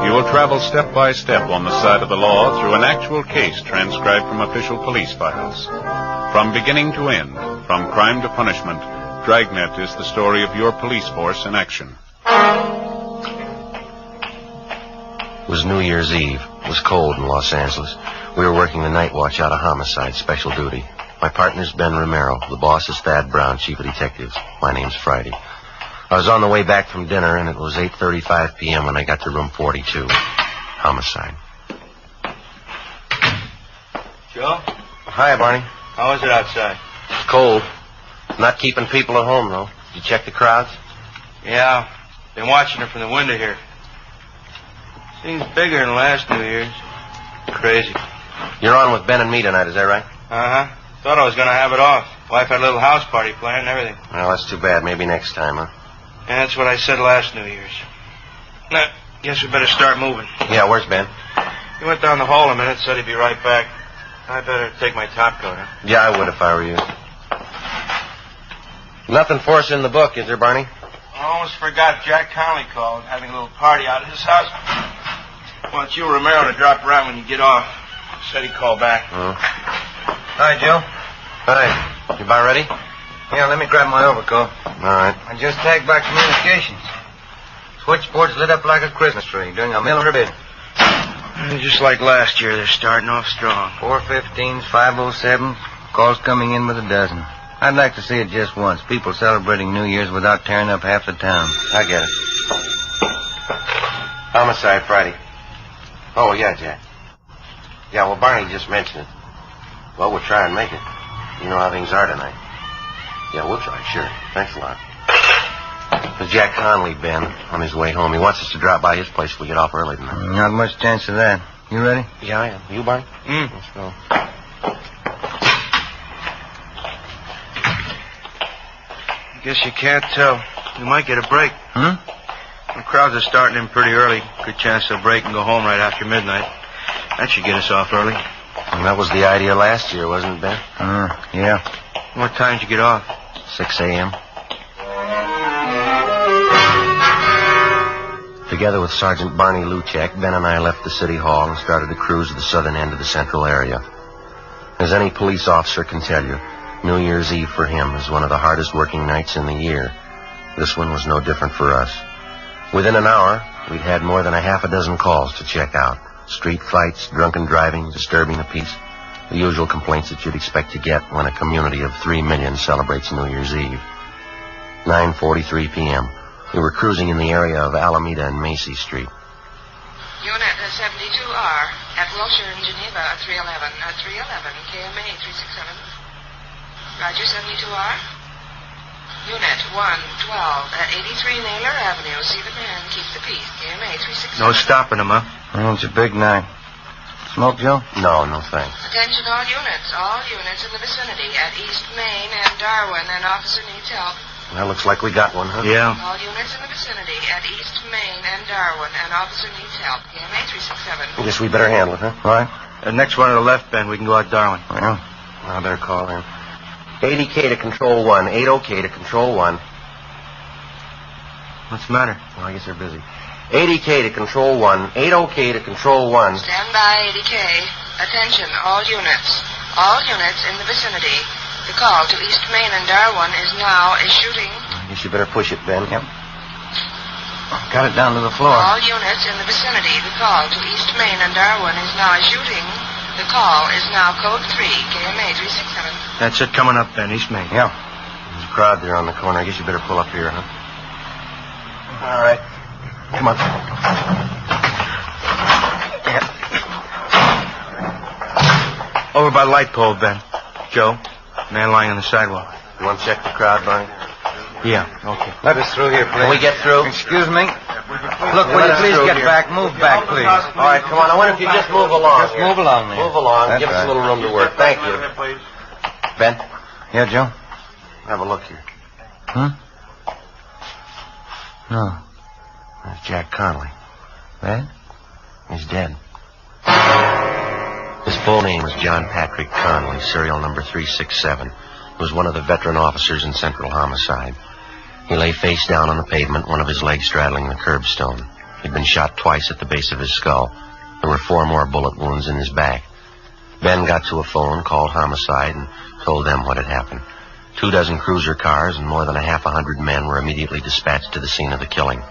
you will travel step by step on the side of the law through an actual case transcribed from official police files. From beginning to end, from crime to punishment, Dragnet is the story of your police force in action. It was New Year's Eve. It was cold in Los Angeles. We were working the night watch out of homicide, special duty. My partner's Ben Romero. The boss is Thad Brown, chief of detectives. My name's Friday. I was on the way back from dinner, and it was 8:35 p.m. when I got to room 42. Homicide. Joe? Hi, Barney. How is it outside? It's cold. Not keeping people at home, though. Did you check the crowds? Yeah. Been watching her from the window here. Seems bigger than last New Year's. Crazy. You're on with Ben and me tonight, is that right? Uh-huh. Thought I was going to have it off. Wife had a little house party planned and everything. Well, that's too bad. Maybe next time, huh? Yeah, that's what I said last New Year's. Nah, guess we better start moving. Yeah, where's Ben? He went down the hall a minute, said he'd be right back. I better take my top coat, huh? Yeah, I would if I were you. Nothing for us in the book, is there, Barney? I almost forgot Jack Conley called, having a little party out at his house. Wants you, Romero, to drop around when you get off. Said he'd call back. Oh. Hi, Joe. Hi. You about ready? Yeah, let me grab my overcoat. All right. I just tagged back communications. Switchboard's lit up like a Christmas tree, doing a millimeter bid. Just like last year, they're starting off strong. 415s, 507, calls coming in with a dozen. I'd like to see it just once. People celebrating New Year's without tearing up half the town. I get it. Homicide Friday. Oh, yeah, Jack. Yeah, well, Barney just mentioned it. Well, we'll try and make it. You know how things are tonight. Yeah, we'll try, sure. Thanks a lot. There's Jack Conley, Ben, on his way home. He wants us to drop by his place if we get off early tonight. Not much chance of that. You ready? Yeah, I am. You, Barney? Let's go. Guess you can't tell. You might get a break. Hmm? The crowds are starting in pretty early. Good chance they'll break and go home right after midnight. That should get us off early. And that was the idea last year, wasn't it, Ben? Yeah. What time did you get off? 6 a.m. Together with Sergeant Barney Luchek, Ben and I left the city hall and started to cruise to the southern end of the central area. As any police officer can tell you, New Year's Eve for him is one of the hardest working nights in the year. This one was no different for us. Within an hour, we'd had more than a half a dozen calls to check out. Street fights, drunken driving, disturbing the peace. The usual complaints that you'd expect to get when a community of 3 million celebrates New Year's Eve. 9:43 p.m. We were cruising in the area of Alameda and Macy Street. Unit 72R at Wilshire in Geneva at 311. 311, KMA 367. Roger, 72R. Unit 112 at 83 Naylor Avenue. See the man, keep the peace. KMA 367. No stopping them, huh? Well, it's a big night. Smoke, Joe? No, thanks. Attention all units in the vicinity at East Main and Darwin. An officer needs help. Well, looks like we got one, huh? Yeah. All units in the vicinity at East Main and Darwin. An officer needs help. KMA 367. I guess we better handle it, huh? All right. The next one to the left, Ben. We can go out Darwin. Well, I better call him. 80K to Control 1. 80K to Control 1. What's the matter? Well, I guess they're busy. 80K to Control 1. 80K to Control 1. Stand by, 80K. Attention, all units. All units in the vicinity. The call to East Main and Darwin is now a shooting. I guess you better push it, Ben. Yep. Got it down to the floor. All units in the vicinity. The call to East Main and Darwin is now a shooting. The call is now code 3, KMA 367. That's it coming up, Ben. East Main. Yeah. There's a crowd there on the corner. I guess you better pull up here, huh? All right. Come on. Yeah. Over by the light pole, Ben. Joe, man lying on the sidewalk. You want to check the crowd, Barney? Yeah, okay. Let us through here, please. Can we get through? Excuse me? Look, will you please get back? Move back, please. All right, come on. I wonder if you just move along. Just move along there. Move along. That's Give us right. a little room to work. Thank you. Ben? Yeah, Joe? Have a look here. Huh? No. That's Jack Conley. That? He's dead. His full name is John Patrick Conley, serial number 367. He was one of the veteran officers in Central Homicide. He lay face down on the pavement, one of his legs straddling the curbstone. He'd been shot twice at the base of his skull. There were 4 more bullet wounds in his back. Ben got to a phone, called Homicide, and told them what had happened. 24 cruiser cars and more than a half 100 men were immediately dispatched to the scene of the killing.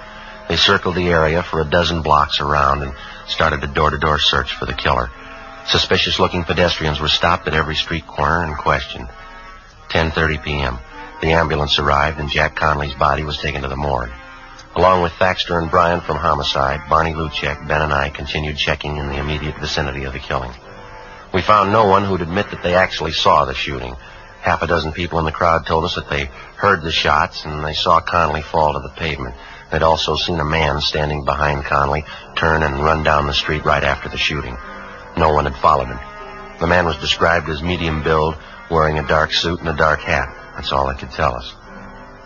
They circled the area for a dozen blocks around and started a door-to-door search for the killer. Suspicious-looking pedestrians were stopped at every street corner and questioned. 10:30 p.m. The ambulance arrived and Jack Conley's body was taken to the morgue. Along with Thaxter and Bryan from Homicide, Barney Luchek, Ben, and I continued checking in the immediate vicinity of the killing. We found no one who'd admit that they actually saw the shooting. Half a dozen people in the crowd told us that they heard the shots and they saw Conley fall to the pavement. They'd also seen a man standing behind Conley turn and run down the street right after the shooting. No one had followed him. The man was described as medium build, wearing a dark suit and a dark hat. That's all they could tell us.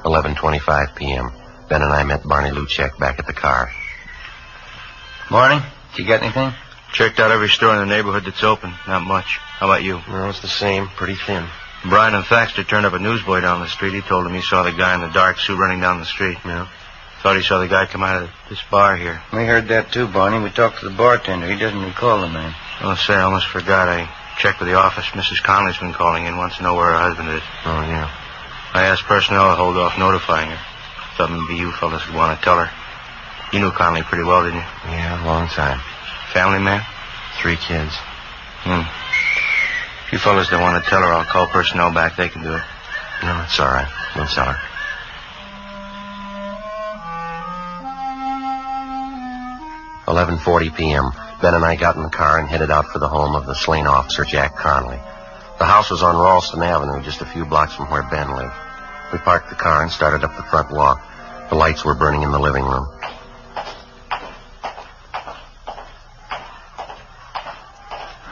11:25 p.m. Ben and I met Barney Luchek back at the car. Morning. Did you get anything? Checked out every store in the neighborhood that's open. Not much. How about you? Well, it's the same. Pretty thin. Bryan and Thaxter turned up a newsboy down the street. He told him he saw the guy in the dark suit running down the street. Yeah. Thought he saw the guy come out of this bar here. We heard that too, Barney. We talked to the bartender. He doesn't recall the man. I'll say, I almost forgot. I checked with the office. Mrs. Conley's been calling in. Wants to know where her husband is. Oh, yeah. I asked personnel to hold off notifying her. Thought maybe you fellas would want to tell her. You knew Conley pretty well, didn't you? Yeah, long time. Family man? 3 kids. If you fellas don't want to tell her, I'll call personnel back. They can do it. No, it's all right. We'll tell her. $11:40 p.m. Ben and I got in the car and headed out for the home of the slain officer, Jack Conley. The house was on Ralston Avenue, just a few blocks from where Ben lived. We parked the car and started up the front walk. The lights were burning in the living room.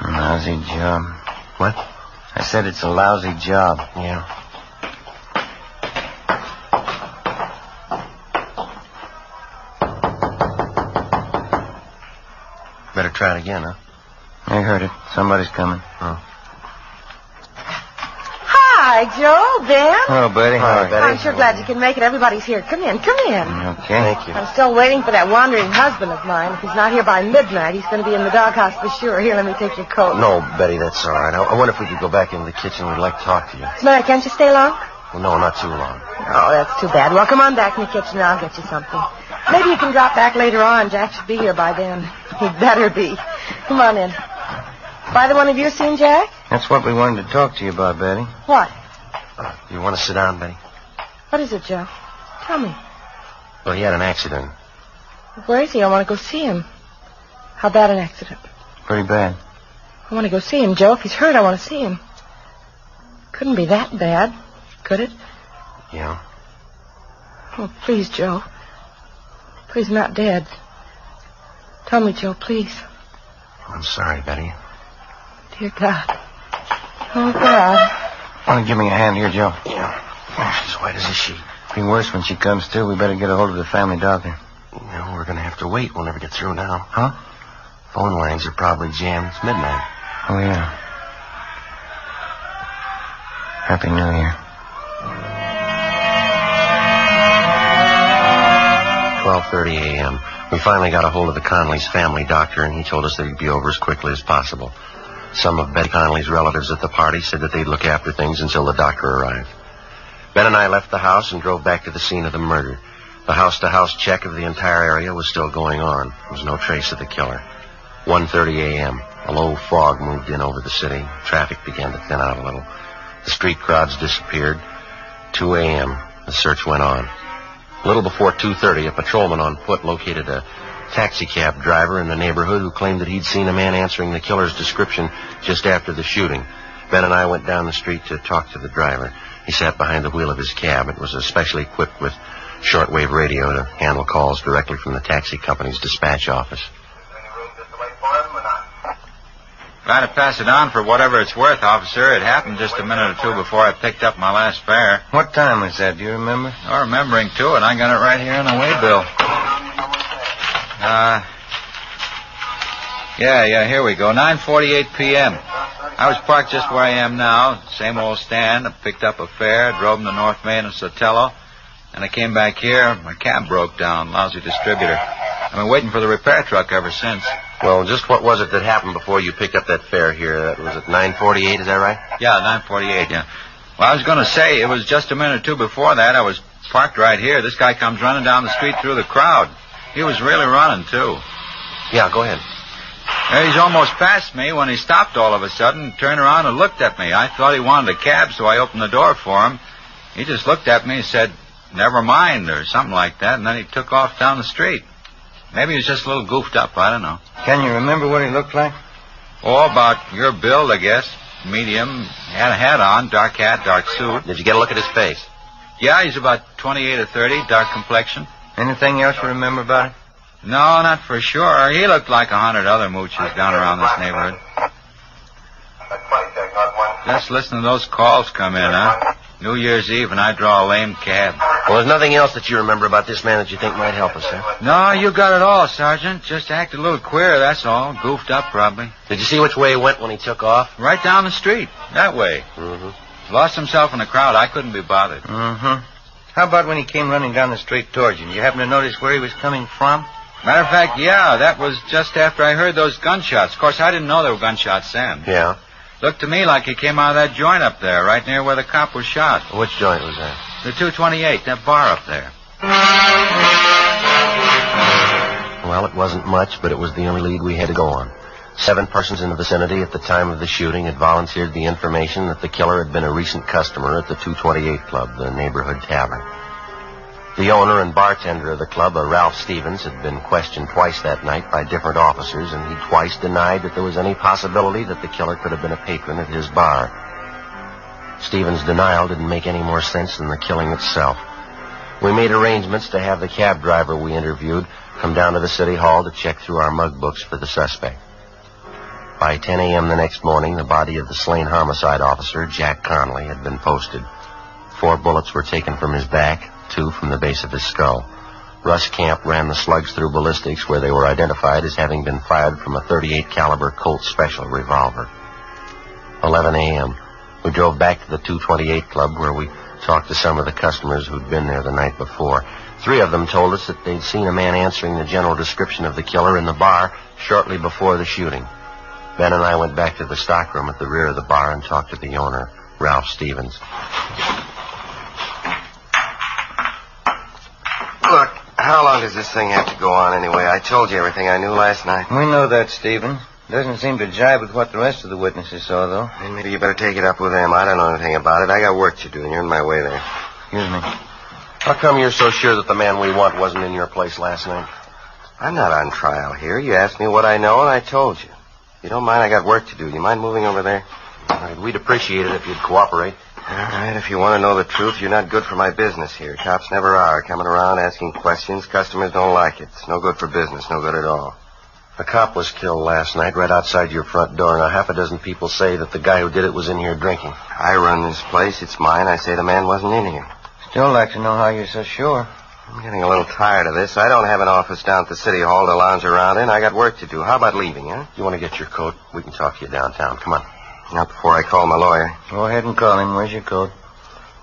A lousy job. What? I said it's a lousy job. Yeah. Better try it again, huh? I heard it. Somebody's coming. Oh. Hi, Joe, Ben. Hello, Betty. Hi, Betty. I'm sure glad you can make it. Everybody's here. Come in, come in. Okay. Thank you. I'm still waiting for that wandering husband of mine. If he's not here by midnight, he's going to be in the doghouse for sure. Here, let me take your coat. No, Betty, that's all right. I wonder if we could go back into the kitchen. We'd like to talk to you. What's the matter? Can't you stay long? Well, no, not too long. Oh, that's too bad. Well, come on back in the kitchen and I'll get you something. Maybe you can drop back later on. Jack should be here by then. He'd better be. Come on in. Either one of you seen Jack? That's what we wanted to talk to you about, Betty. What? You want to sit down, Betty? What is it, Joe? Tell me. Well, he had an accident. Where is he? I want to go see him. How bad an accident? Pretty bad. I want to go see him, Joe. If he's hurt, I want to see him. Couldn't be that bad, could it? Yeah. Oh, please, Joe. Please, not dead. Tell me, Joe, please. I'm sorry, Betty. Dear God. Oh, God. Want to give me a hand here, Joe? Yeah. She's white as a sheet. Be worse when she comes to. We better get a hold of the family doctor. No, we're going to have to wait. We'll never get through now. Huh? Phone lines are probably jammed. It's midnight. Oh, yeah. Happy New Year. 12:30 a.m. We finally got a hold of the Conley's family doctor, and he told us that he'd be over as quickly as possible. Some of Betty Conley's relatives at the party said that they'd look after things until the doctor arrived. Ben and I left the house and drove back to the scene of the murder. The house-to-house check of the entire area was still going on. There was no trace of the killer. 1:30 a.m. A low fog moved in over the city. Traffic began to thin out a little. The street crowds disappeared. 2 a.m. The search went on. A little before 2:30, a patrolman on foot located a taxicab driver in the neighborhood who claimed that he'd seen a man answering the killer's description just after the shooting. Ben and I went down the street to talk to the driver. He sat behind the wheel of his cab. It was especially equipped with shortwave radio to handle calls directly from the taxi company's dispatch office. Try to pass it on for whatever it's worth, officer. It happened just a minute or two before I picked up my last fare. What time was that? Do you remember? Oh, remembering, too, and I got it right here on the way bill. Yeah, here we go. 9:48 p.m. I was parked just where I am now. Same old stand. I picked up a fare, drove him to North Main and Sotelo, and I came back here. My cab broke down. Lousy distributor. I've been waiting for the repair truck ever since. Well, just what was it that happened before you picked up that fare here? That was at 9:48, is that right? Yeah, 9:48, yeah. Well, I was going to say, it was just a minute or two before that. I was parked right here. This guy comes running down the street through the crowd. He was really running, too. Yeah, go ahead. He's almost past me when he stopped all of a sudden, turned around and looked at me. I thought he wanted a cab, so I opened the door for him. He just looked at me and said, "Never mind," or something like that, and then he took off down the street. Maybe he was just a little goofed up, I don't know. Can you remember what he looked like? Oh, about your build, I guess. Medium. He had a hat on, dark hat, dark suit. Did you get a look at his face? Yeah, he's about 28 or 30, dark complexion. Anything else you remember about it? No, not for sure. He looked like 100 other mooches down around this neighborhood. Just listen to those calls come in, huh? New Year's Eve, and I draw a lame cab. Well, there's nothing else that you remember about this man that you think might help us, huh? No, you got it all, Sergeant. Just acted a little queer, that's all. Goofed up, probably. Did you see which way he went when he took off? Right down the street. That way. Mm-hmm. Lost himself in the crowd. I couldn't be bothered. Mm-hmm. How about when he came running down the street towards you? Did you happen to notice where he was coming from? Matter of fact, yeah, that was just after I heard those gunshots. Of course, I didn't know there were gunshots then. Yeah. Looked to me like he came out of that joint up there, right near where the cop was shot. Which joint was that? The 228, that bar up there. Well, it wasn't much, but it was the only lead we had to go on. 7 persons in the vicinity at the time of the shooting had volunteered the information that the killer had been a recent customer at the 228 Club, the neighborhood tavern. The owner and bartender of the club, a Ralph Stevens, had been questioned twice that night by different officers, and he twice denied that there was any possibility that the killer could have been a patron at his bar. Stevens' denial didn't make any more sense than the killing itself. We made arrangements to have the cab driver we interviewed come down to the city hall to check through our mug books for the suspect. By 10 a.m. the next morning, the body of the slain homicide officer, Jack Conley, had been posted. 4 bullets were taken from his back, 2 from the base of his skull. Russ Camp ran the slugs through ballistics, where they were identified as having been fired from a .38 caliber Colt Special revolver. 11 a.m. We drove back to the 228 Club, where we talked to some of the customers who'd been there the night before. 3 of them told us that they'd seen a man answering the general description of the killer in the bar shortly before the shooting. Ben and I went back to the stockroom at the rear of the bar and talked to the owner, Ralph Stevens. Look, how long does this thing have to go on anyway? I told you everything I knew last night. We know that, Stevens. Doesn't seem to jibe with what the rest of the witnesses saw, though. Then maybe you better take it up with them. I don't know anything about it. I got work to do, and you're in my way there. Excuse me. How come you're so sure that the man we want wasn't in your place last night? I'm not on trial here. You asked me what I know, and I told you. If you don't mind, I got work to do. You mind moving over there? All right, we'd appreciate it if you'd cooperate. All right, if you want to know the truth, you're not good for my business here. Cops never are. Coming around asking questions, customers don't like it. It's no good for business, no good at all. A cop was killed last night right outside your front door. Now, half a dozen people say that the guy who did it was in here drinking. I run this place. It's mine. I say the man wasn't in here. Still like to know how you're so sure. I'm getting a little tired of this. I don't have an office down at the City Hall to lounge around in. I got work to do. How about leaving, huh? You want to get your coat? We can talk to you downtown. Come on. Not before I call my lawyer. Go ahead and call him. Where's your coat?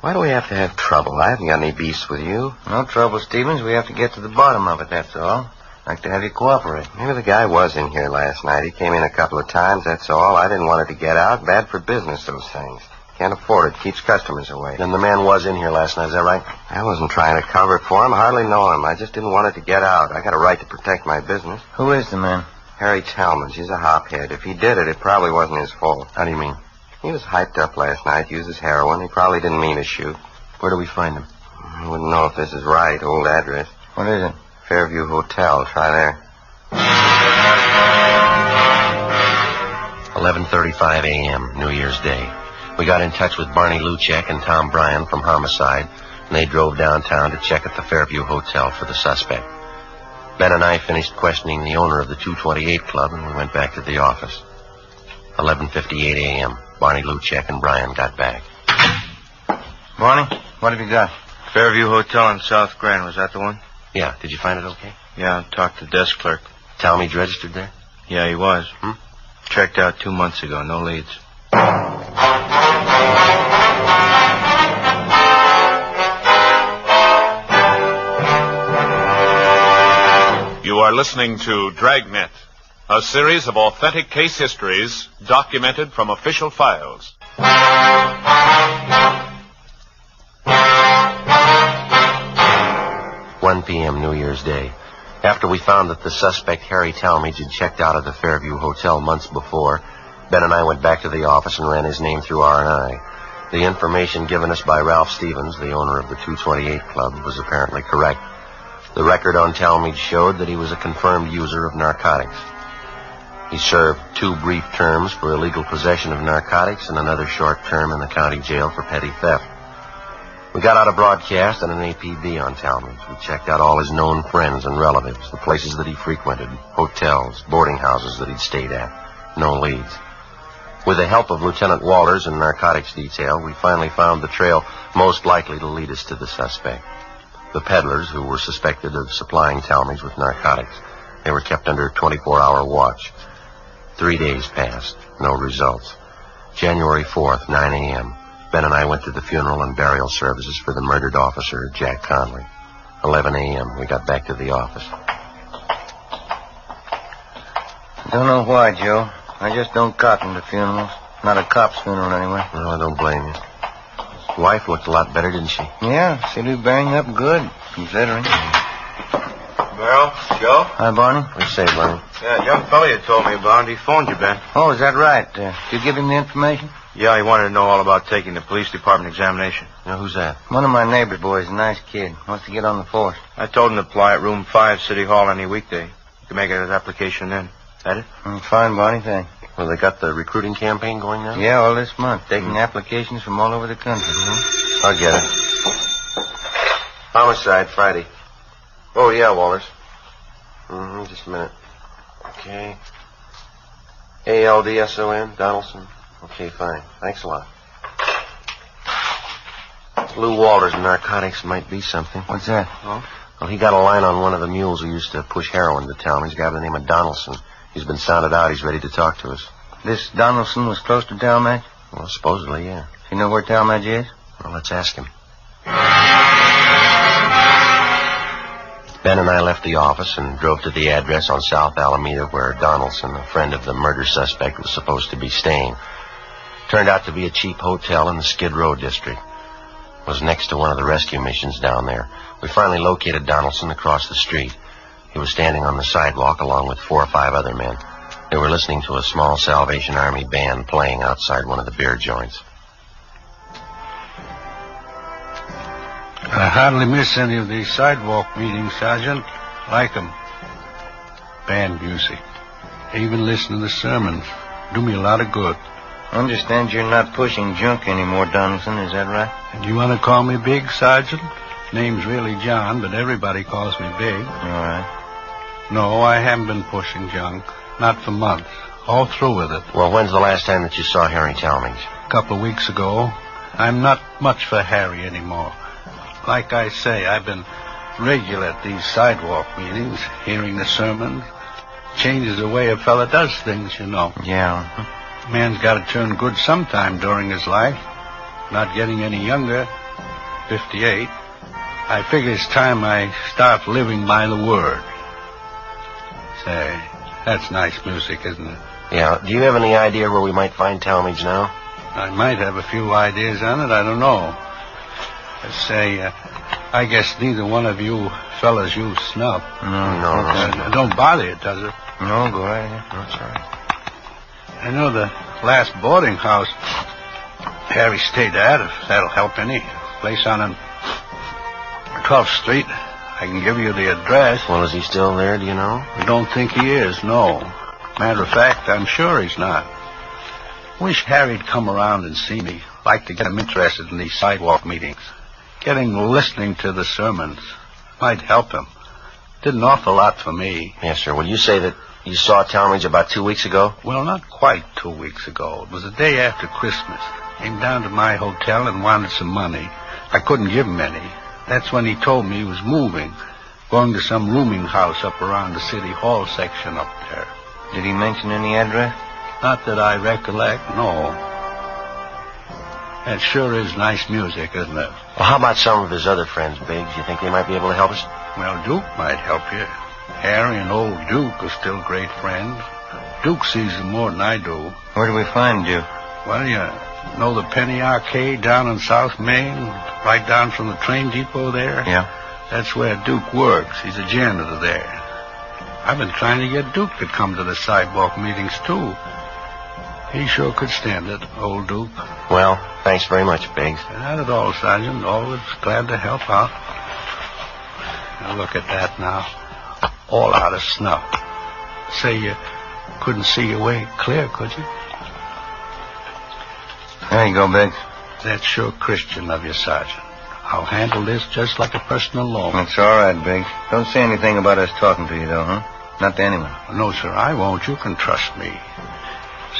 Why do we have to have trouble? I haven't got any beefs with you. No trouble, Stevens. We have to get to the bottom of it, that's all. Like to have you cooperate. Maybe the guy was in here last night. He came in a couple of times, that's all. I didn't want it to get out. Bad for business, those things. Can't afford it. Keeps customers away. Then the man was in here last night, is that right? I wasn't trying to cover it for him. I hardly know him. I just didn't want it to get out. I got a right to protect my business. Who is the man? Harry Talmadge. He's a hophead. If he did it, it probably wasn't his fault. How do you mean? He was hyped up last night, uses heroin. He probably didn't mean to shoot. Where do we find him? I wouldn't know if this is right. Old address. What is it? Fairview Hotel. Try there. 11:35 a.m., New Year's Day. We got in touch with Barney Luchek and Tom Bryan from Homicide, and they drove downtown to check at the Fairview Hotel for the suspect. Ben and I finished questioning the owner of the 228 Club, and we went back to the office. 11:58 a.m., Barney Luchek and Bryan got back. Barney, what have you got? Fairview Hotel in South Grand. Was that the one? Yeah. Did you find it okay? Yeah, I talked to the desk clerk. Talmadge registered there? Yeah, he was. Checked out 2 months ago. No leads. You are listening to Dragnet, a series of authentic case histories documented from official files. 1 p.m. New Year's Day. After we found that the suspect, Harry Talmadge, had checked out of the Fairview Hotel months before, Ben and I went back to the office and ran his name through R&I. The information given us by Ralph Stevens, the owner of the 228 Club, was apparently correct. The record on Talmadge showed that he was a confirmed user of narcotics. He served 2 brief terms for illegal possession of narcotics and another short term in the county jail for petty theft. We got out a broadcast and an APB on Talmadge. We checked out all his known friends and relatives, the places that he frequented, hotels, boarding houses that he'd stayed at. No leads. With the help of Lieutenant Walters and narcotics detail, we finally found the trail most likely to lead us to the suspect. The peddlers who were suspected of supplying Talmadge with narcotics. They were kept under 24-hour watch. 3 days passed. No results. January 4th, 9 a.m. Ben and I went to the funeral and burial services for the murdered officer, Jack Conley. 11 a.m. We got back to the office. Don't know why, Joe. I just don't cotton to funerals. Not a cop's funeral, anyway. No, I don't blame you. His wife looked a lot better, didn't she? Yeah, seemed to be bearing up good, considering. Well, Joe? Hi, Barney. What do you say, Barney? Yeah, young fella you told me about. He phoned you, Ben. Oh, is that right? Did you give him the information? Yeah, he wanted to know all about taking the police department examination. Now, who's that? One of my neighbor's boys, a nice kid. Wants to get on the force. I told him to apply at room 5, City Hall, any weekday. You can make his application then. That it? Fine, Barney, thanks. Well, they got the recruiting campaign going now? Yeah, all this month. Taking applications from all over the country. I'll get it. Homicide, Friday. Oh, yeah, Walters. Just a minute. Okay. ALDSON, Donaldson. Okay, fine. Thanks a lot. Lou Walters and narcotics might be something. What's that? Oh? Well, he got a line on one of the mules who used to push heroin to town. He's a guy by the name of Donaldson. He's been sounded out. He's ready to talk to us. This Donaldson was close to Talmadge? Well, supposedly, yeah. Do you know where Talmadge is? Well, let's ask him. Ben and I left the office and drove to the address on South Alameda where Donaldson, a friend of the murder suspect, was supposed to be staying. Turned out to be a cheap hotel in the Skid Row district. It was next to one of the rescue missions down there. We finally located Donaldson across the street. He was standing on the sidewalk along with 4 or 5 other men. They were listening to a small Salvation Army band playing outside one of the beer joints. I hardly miss any of these sidewalk meetings, Sergeant. Like 'em. Band music. Even listen to the sermons. Do me a lot of good. I understand you're not pushing junk anymore, Donaldson. Is that right? And you want to call me Big, Sergeant? Name's really John, but everybody calls me Big. All right. No, I haven't been pushing junk. Not for months. All through with it. Well, when's the last time that you saw Harry Talmadge? A couple of weeks ago. I'm not much for Harry anymore. Like I say, I've been regular at these sidewalk meetings, hearing the sermons. Changes the way a fella does things, you know. Yeah. Man's got to turn good sometime during his life. Not getting any younger. 58. I figure it's time I start living by the word. Say, that's nice music, isn't it? Yeah. Do you have any idea where we might find Talmadge now? I might have a few ideas on it. I don't know. Say, I guess neither one of you fellas use snuff. No. Don't bother you, does it? No, go right ahead. That's right. I know the last boarding house Harry stayed at, if that'll help any. Place on 12th Street. I can give you the address. Well, is he still there, do you know? I don't think he is, no. Matter of fact, I'm sure he's not. Wish Harry'd come around and see me. Like to get him interested in these sidewalk meetings. Listening to the sermons. Might help him. Did an awful lot for me. Yes, sir. Will you say that you saw Talmadge about 2 weeks ago? Well, not quite 2 weeks ago. It was the day after Christmas. Came down to my hotel and wanted some money. I couldn't give him any. That's when he told me he was moving. Going to some rooming house up around the City Hall section up there. Did he mention any address? Not that I recollect, no. That sure is nice music, isn't it? Well, how about some of his other friends, Biggs? You think they might be able to help us? Well, Duke might help you. Harry and old Duke are still great friends. Duke sees them more than I do. Where do we find Duke? Well, you know the Penny Arcade down on South Main? Right down from the train depot there? Yeah. That's where Duke works. He's a janitor there. I've been trying to get Duke to come to the sidewalk meetings, too. He sure could stand it, old Duke. Well, thanks very much, Biggs. Not at all, Sergeant. Always glad to help out. Now look at that now. All out of snuff. Say you couldn't see your way clear, could you? There you go, Biggs. That's sure Christian of you, Sergeant. I'll handle this just like a personal loan. That's all right, Biggs. Don't say anything about us talking to you, though, huh? Not to anyone. No, sir, I won't. You can trust me.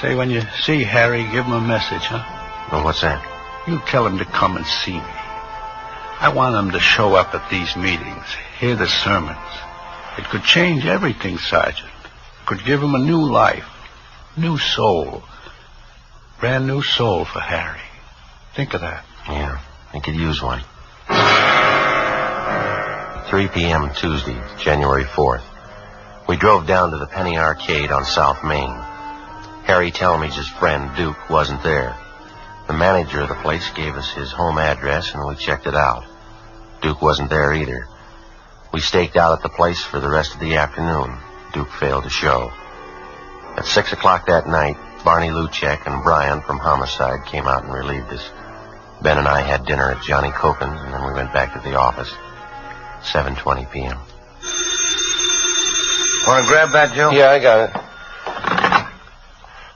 Say, when you see Harry, give him a message, huh? Well, what's that? You tell him to come and see me. I want him to show up at these meetings, hear the sermons. It could change everything, Sergeant. It could give him a new life, new soul. Brand new soul for Harry. Think of that. Yeah, I could use one. 3 p.m. Tuesday, January 4th. We drove down to the Penny Arcade on South Main. Harry Talmadge's friend, Duke, wasn't there. The manager of the place gave us his home address, and we checked it out. Duke wasn't there either. We staked out at the place for the rest of the afternoon. Duke failed to show. At 6 o'clock that night, Barney Luchek and Brian from Homicide came out and relieved us. Ben and I had dinner at Johnny Copen's, and then we went back to the office. 7:20 p.m. Want to grab that, Joe? Yeah, I got it.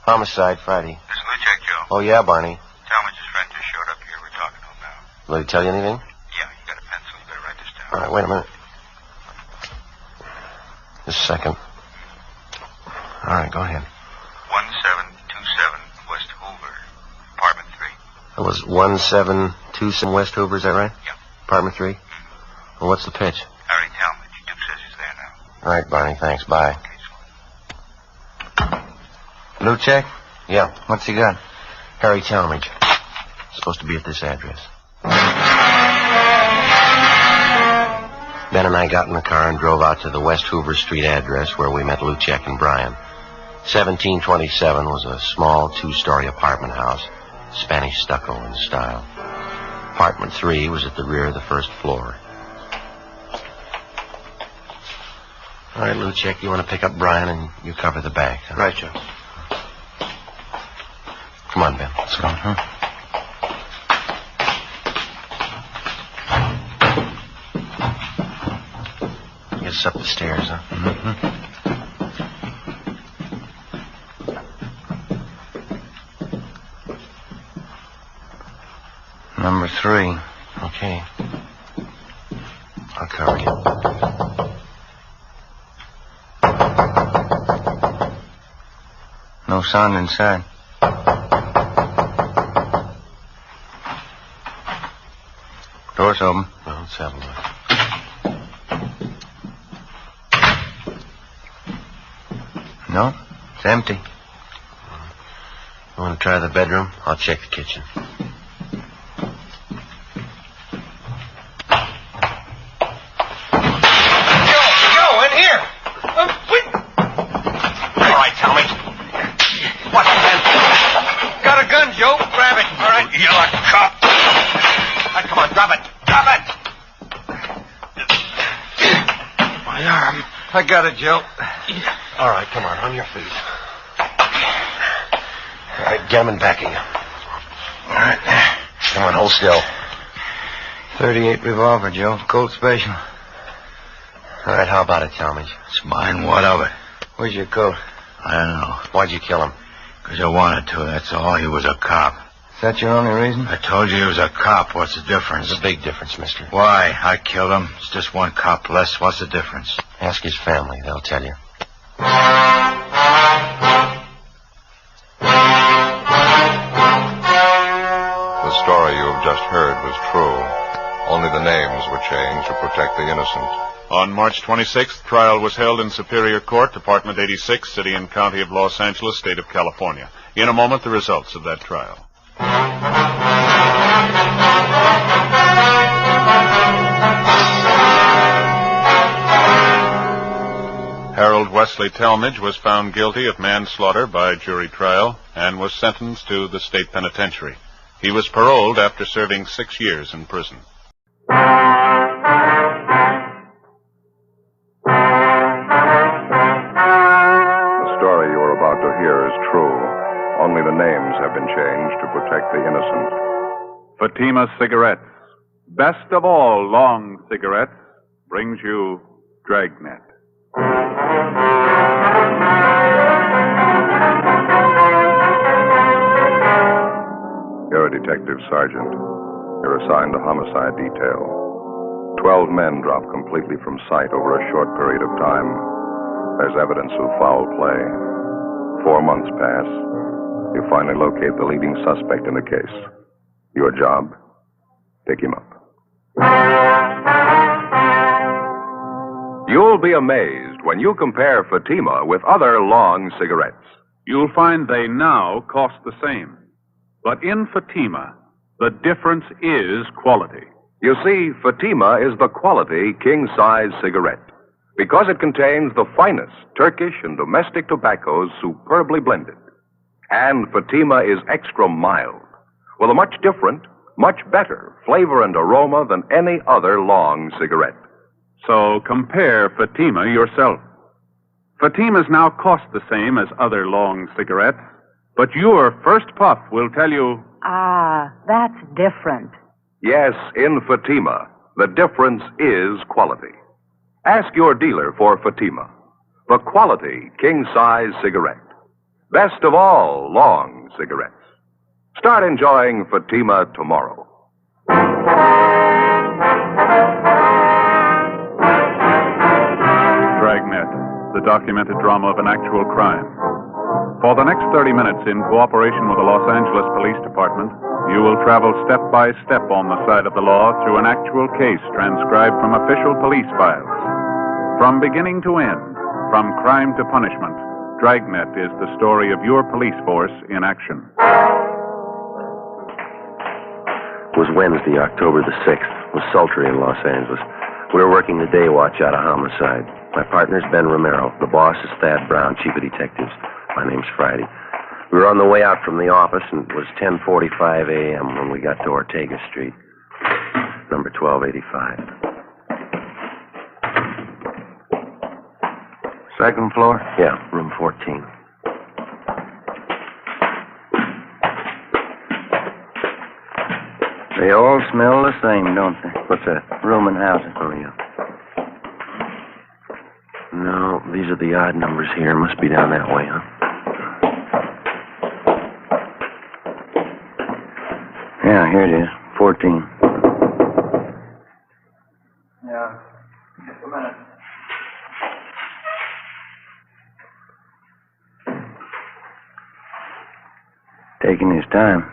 Homicide, Friday. This is Luchek, Joe. Oh, yeah, Barney. Talmadge's friend just showed up here. We're talking to him now. Will he tell you anything? Yeah, you got a pencil. You better write this down. All right, wait a minute. Just a second. All right, go ahead. 1727 West Hoover, apartment 3. It was 1727 West Hoover, is that right? Yeah. Apartment 3? Well, what's the pitch? Harry All right, Barney, thanks. Bye. Blue check? Yeah. What's he got? Harry Talmadge. Supposed to be at this address. Ben and I got in the car and drove out to the West Hoover Street address where we met Luchek and Brian. 1727 was a small two-story apartment house, Spanish stucco in style. Apartment 3 was at the rear of the first floor. All right, Luchek, you want to pick up Brian and you cover the back. Huh? Right, Joe. Come on, Ben. Let's go, huh? Get us up the stairs, huh? Mm-hmm. Number 3. Okay. I'll cover you. No sound inside. Door's open. Well, let's have a look. No, it's empty. You want to try the bedroom? I'll check the kitchen. Joe, in here! Wait! All right, tell me. What's that? Got a gun, Joe. Grab it. All right, you a cop. All right, come on, drop it. Drop it! My arm. I got it, Joe. All right, come on your feet. All right, get him and backing him. All right. Come on, hold still. 38 revolver, Joe. Colt Special. All right, how about it, Talmadge? It's mine. What of it? Where's your coat? I don't know. Why'd you kill him? Because I wanted to, that's all. He was a cop. Is that your only reason? I told you he was a cop. What's the difference? There's a big difference, mister. Why? I killed him. It's just one cop less. What's the difference? Ask his family. They'll tell you. The story you have just heard was true. Only the names were changed to protect the innocent. On March 26th, trial was held in Superior Court, Department 86, City and County of Los Angeles, State of California. In a moment, the results of that trial. Harold Wesley Talmadge was found guilty of manslaughter by jury trial and was sentenced to the state penitentiary. He was paroled after serving 6 years in prison. The story you are about to hear is true. Only the names have been changed to protect the innocent. Fatima Cigarettes, best of all long cigarettes, brings you Dragnet. You're a detective sergeant. You're assigned to homicide detail. 12 men drop completely from sight over a short period of time. There's evidence of foul play. 4 months pass. You finally locate the leading suspect in the case. Your job? Pick him up. You'll be amazed when you compare Fatima with other long cigarettes. You'll find they now cost the same. But in Fatima, the difference is quality. You see, Fatima is the quality king-size cigarette because it contains the finest Turkish and domestic tobaccos superbly blended. And Fatima is extra mild, with a much different, much better flavor and aroma than any other long cigarette. So compare Fatima yourself. Fatimas now cost the same as other long cigarettes, but your first puff will tell you... Ah, that's different. Yes, in Fatima, the difference is quality. Ask your dealer for Fatima, the quality king-size cigarette. Best of all long cigarettes. Start enjoying Fatima tomorrow. Dragnet, the documented drama of an actual crime. For the next 30 minutes, in cooperation with the Los Angeles Police Department, you will travel step by step on the side of the law through an actual case transcribed from official police files. From beginning to end, from crime to punishment, Dragnet is the story of your police force in action. It was Wednesday, October the 6th. It was sultry in Los Angeles. We were working the day watch out of homicide. My partner's Ben Romero. The boss is Thad Brown, chief of detectives. My name's Friday. We were on the way out from the office, and it was 10:45 a.m. when we got to Ortega Street, number 1285. Second floor? Yeah, room 14. They all smell the same, don't they? What's that? Room and housing. Oh, yeah. No, these are the odd numbers here. Must be down that way, huh? Yeah, here it is. 14. Yeah. Just a minute. Taking his time.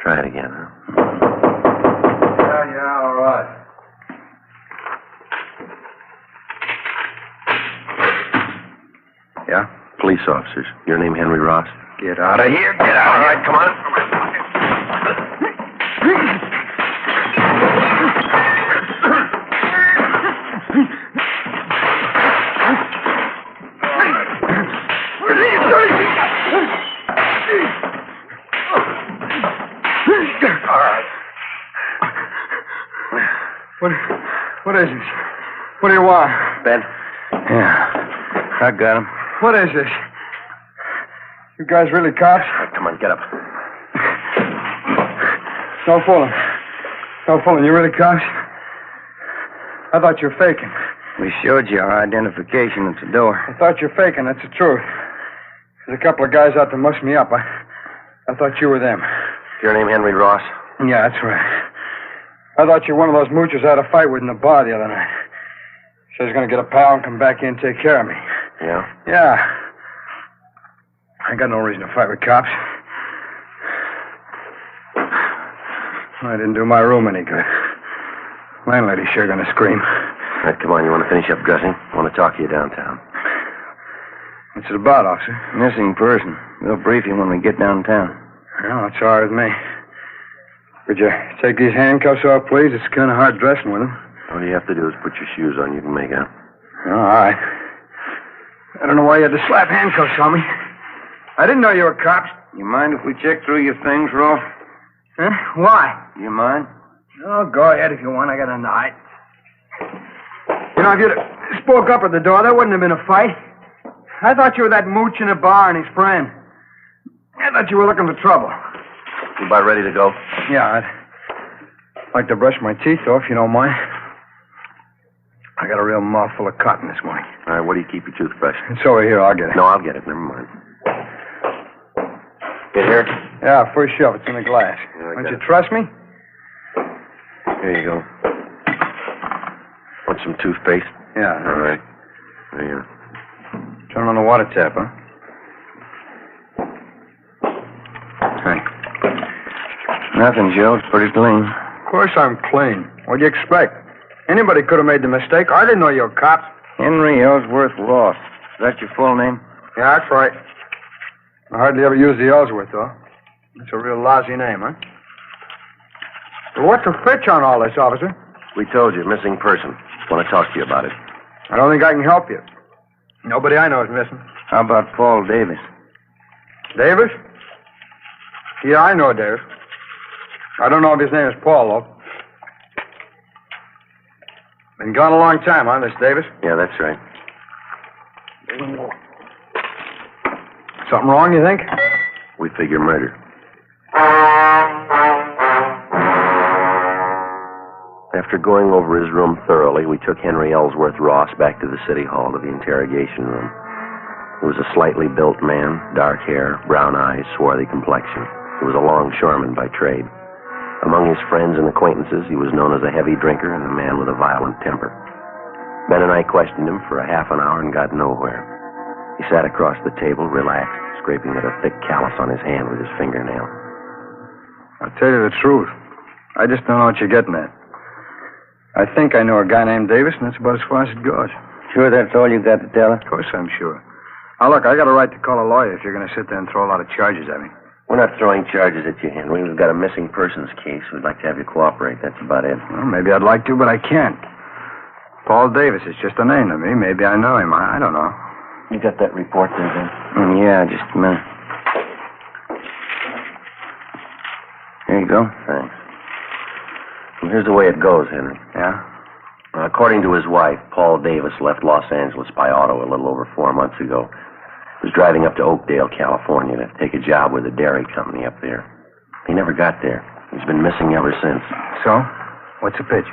Try it again, huh? Yeah, all right. Yeah? Police officers. Your name Henry Ross? Get out of here. Get out of here. Come on. What is this? What do you want? Ben? Yeah. I got him. What is this? You guys really cops? Come on, get up. Don't fool him. Don't fool him. You really cops? I thought you were faking. We showed you our identification at the door. I thought you were faking. That's the truth. There's a couple of guys out to muss me up. I thought you were them. Your name Henry Ross? Yeah, that's right. I thought you were one of those moochers I had a fight with in the bar the other night. Said he's going to get a pal and come back in and take care of me. Yeah? Yeah. I got no reason to fight with cops. I didn't do my room any good. Landlady's sure going to scream. All right, come on. You want to finish up dressing? I want to talk to you downtown. What's it about, officer? Missing person. We'll brief you when we get downtown. Well, that's all right with me. Could you take these handcuffs off, please? It's kind of hard dressing with them. All you have to do is put your shoes on. You can make out. All right. I don't know why you had to slap handcuffs on me. I didn't know you were cops. You mind if we check through your things, Rolf? Huh? Why? You mind? Oh, go ahead if you want. I got a knife. You know, if you'd spoke up at the door, there wouldn't have been a fight. I thought you were that mooch in a bar and his friend. I thought you were looking for trouble. You about ready to go? Yeah, I'd like to brush my teeth, though, if you don't mind. I got a real mouthful of cotton this morning. All right, where do you keep your toothbrush? It's over here. I'll get it. No, I'll get it. Never mind. Get here? Yeah, first shove. It's in the glass. Yeah, Don't you trust me? Here you go. Want some toothpaste? Yeah. All right. There you go. Turn on the water tap, huh? Hey. Nothing, Joe. It's pretty clean. Of course I'm clean. What do you expect? Anybody could have made the mistake. I didn't know you were cops. Henry Ellsworth Ross. Is that your full name? Yeah, that's right. I hardly ever use the Ellsworth, though. It's a real lousy name, huh? Well, what's the fetch on all this, officer? We told you, missing person. Want to talk to you about it. I don't think I can help you. Nobody I know is missing. How about Paul Davis? Davis? Yeah, I know Davis. I don't know if his name is Paul, though. Been gone a long time, huh, Miss Davis? Yeah, that's right. Something wrong, you think? We figure murder. After going over his room thoroughly, we took Henry Ellsworth Ross back to the city hall to the interrogation room. He was a slightly built man, dark hair, brown eyes, swarthy complexion. He was a longshoreman by trade. Among his friends and acquaintances, he was known as a heavy drinker and a man with a violent temper. Ben and I questioned him for a half an hour and got nowhere. He sat across the table, relaxed, scraping at a thick callus on his hand with his fingernail. I'll tell you the truth. I just don't know what you're getting at. I think I know a guy named Davis, and that's about as far as it goes. Sure that's all you got to tell us? Of course I'm sure. Now, look, I got a right to call a lawyer if you're going to sit there and throw a lot of charges at me. We're not throwing charges at you, Henry. We've got a missing persons case. We'd like to have you cooperate. That's about it. Well, maybe I'd like to, but I can't. Paul Davis is just a name to me. Maybe I know him. I don't know. You got that report there, Ben? Yeah, just a minute. Here you go. Thanks. Well, here's the way it goes, Henry. Yeah? According to his wife, Paul Davis left Los Angeles by auto a little over 4 months ago. He was driving up to Oakdale, California to take a job with a dairy company up there. He never got there. He's been missing ever since. So? What's the pitch?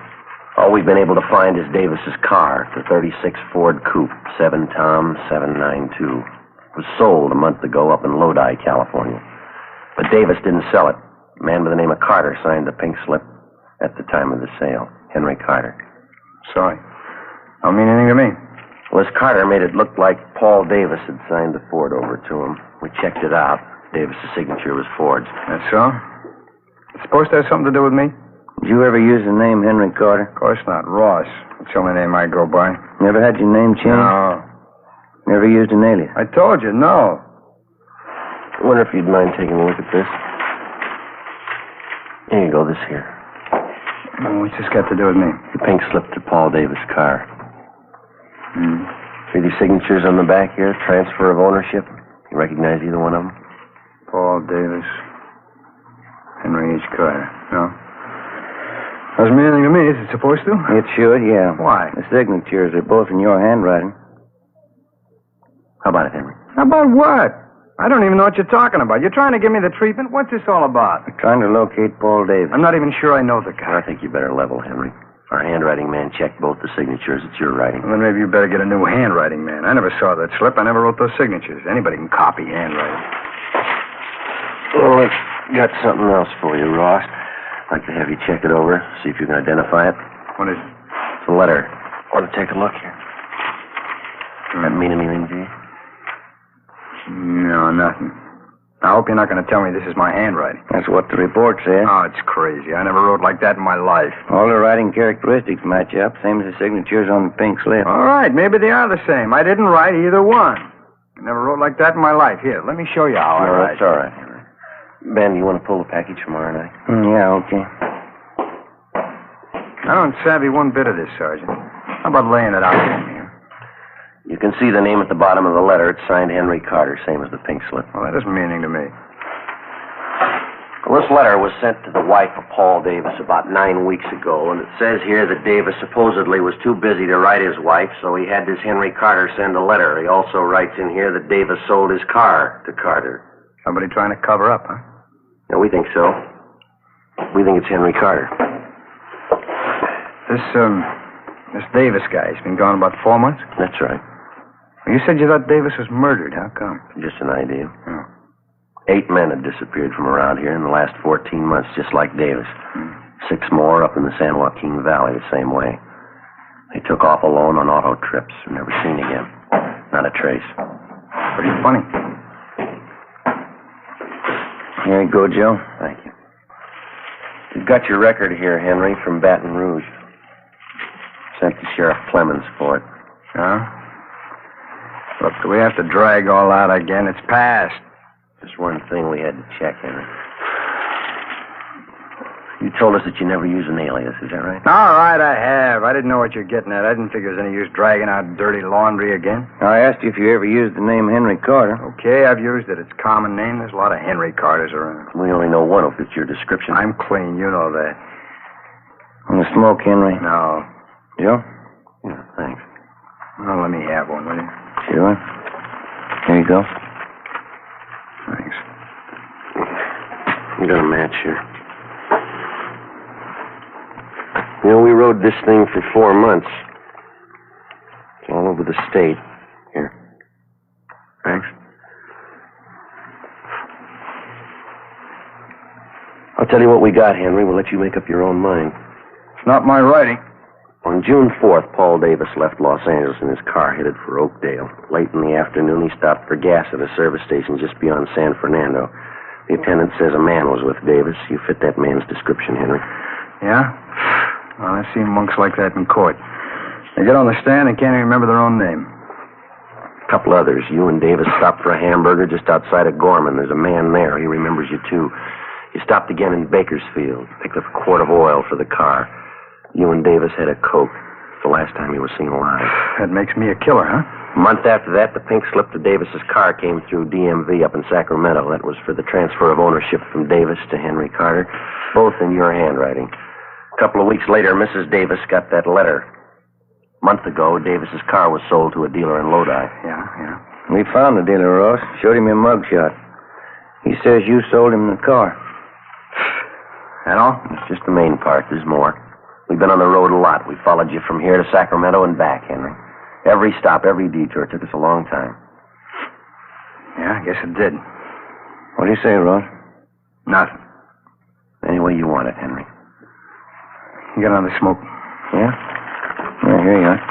All we've been able to find is Davis's car, the 36 Ford Coupe, 7 Tom 792. It was sold a month ago up in Lodi, California. But Davis didn't sell it. A man by the name of Carter signed the pink slip at the time of the sale. Henry Carter. Sorry. Don't mean anything to me. Well, this Carter made it look like Paul Davis had signed the Ford over to him. We checked it out. Davis's signature was forged. That's so? It's supposed to have something to do with me? Did you ever use the name Henry Carter? Of course not. Ross. That's the only name I go by. Never had your name changed? No. Never used an alias? I told you, no. I wonder if you'd mind taking a look at this. Here you go, this here. What's this got to do with me? The pink slip to Paul Davis' car. See these signatures on the back here? Transfer of ownership. You recognize either one of them? Paul Davis. Henry H. Carter. No. Doesn't mean anything to me. Is it supposed to? It should, yeah. Why? The signatures are both in your handwriting. How about it, Henry? How about what? I don't even know what you're talking about. You're trying to give me the treatment? What's this all about? I'm trying to locate Paul Davis. I'm not even sure I know the guy. I think you better level, Henry. Our handwriting man checked both the signatures. It's your writing. Well, then maybe you better get a new handwriting man. I never saw that slip. I never wrote those signatures. Anybody can copy handwriting. Well, I've got something else for you, Ross. I'd like to have you check it over, see if you can identify it. What is it? It's a letter. Want to take a look here? That mean anything to you? No, nothing. I hope you're not going to tell me this is my handwriting. That's what the report said. Oh, it's crazy. I never wrote like that in my life. All the writing characteristics match up, same as the signatures on the pink slip. All right, maybe they are the same. I didn't write either one. I never wrote like that in my life. Here, let me show you how I write. That's all right, Henry. Ben, you want to pull the package from R&I? Yeah, okay. I don't savvy one bit of this, Sergeant. How about laying it out for me? You can see the name at the bottom of the letter. It's signed Henry Carter, same as the pink slip. Well, that doesn't mean anything to me. Well, this letter was sent to the wife of Paul Davis about 9 weeks ago, and it says here that Davis supposedly was too busy to write his wife, so he had this Henry Carter send a letter. He also writes in here that Davis sold his car to Carter. Somebody trying to cover up, huh? Yeah, we think so. We think it's Henry Carter. This Davis guy, he's been gone about 4 months? That's right. Well, you said you thought Davis was murdered. How come? Just an idea. Oh. 8 men had disappeared from around here in the last 14 months, just like Davis. 6 more up in the San Joaquin Valley the same way. They took off alone on auto trips. Were never seen again. Not a trace. Pretty funny. Here you go, Joe. Thank you. You've got your record here, Henry, from Baton Rouge. Sent to Sheriff Clemens for it. Huh? Look, do we have to drag all out again? It's past. Just one thing we had to check, Henry. You told us that you never use an alias, is that right? All right, I have. I didn't know what you're getting at. I didn't think there was any use dragging out dirty laundry again. I asked you if you ever used the name Henry Carter. Okay, I've used it. It's a common name. There's a lot of Henry Carters around. We only know one who fits your description. I'm clean. You know that. Want to smoke, Henry? No. Joe? Yeah, thanks. Well, let me have one, will you? Sure. Here you go. Thanks. We got a match here. You know, we rode this thing for 4 months. It's all over the state. Here. Thanks. I'll tell you what we got, Henry. We'll let you make up your own mind. It's not my writing. On June 4th, Paul Davis left Los Angeles in his car headed for Oakdale. Late in the afternoon, he stopped for gas at a service station just beyond San Fernando. The attendant says a man was with Davis. You fit that man's description, Henry. Yeah? Well, I've seen monks like that in court. They get on the stand and can't even remember their own name. A couple others. You and Davis stopped for a hamburger just outside of Gorman. There's a man there. He remembers you, too. You stopped again in Bakersfield. Picked up a quart of oil for the car. You and Davis had a Coke. It's the last time you were seen alive. That makes me a killer, huh? A month after that, the pink slip to Davis's car came through DMV up in Sacramento. That was for the transfer of ownership from Davis to Henry Carter, both in your handwriting. A couple of weeks later, Mrs. Davis got that letter. A month ago, Davis's car was sold to a dealer in Lodi. Yeah. We found the dealer, Ross. Showed him your mugshot. He says you sold him the car. That all? That's just the main part. There's more. We've been on the road a lot. We followed you from here to Sacramento and back, Henry. Every stop, every detour. It took us a long time. Yeah, I guess it did. What do you say, Ross? Nothing. Any way you want it, Henry. You got another smoke? Yeah? Yeah, here you are.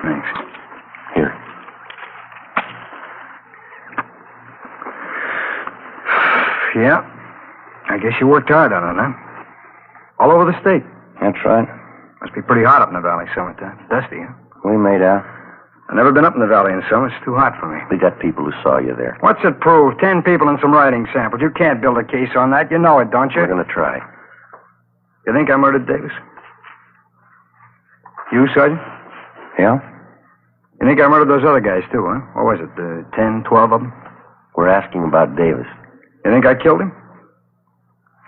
Thanks. Here. Yeah. I guess you worked hard on it, huh? All over the state. That's right. Must be pretty hot up in the valley summertime. Dusty, huh? We made out. I've never been up in the valley in summer. It's too hot for me. We got people who saw you there. What's it prove? 10 people and some writing samples. You can't build a case on that. You know it, don't you? We're going to try. You think I murdered Davis? You, Sergeant? Yeah? You think I murdered those other guys, too, huh? What was it, 10, 12 of them? We're asking about Davis. You think I killed him?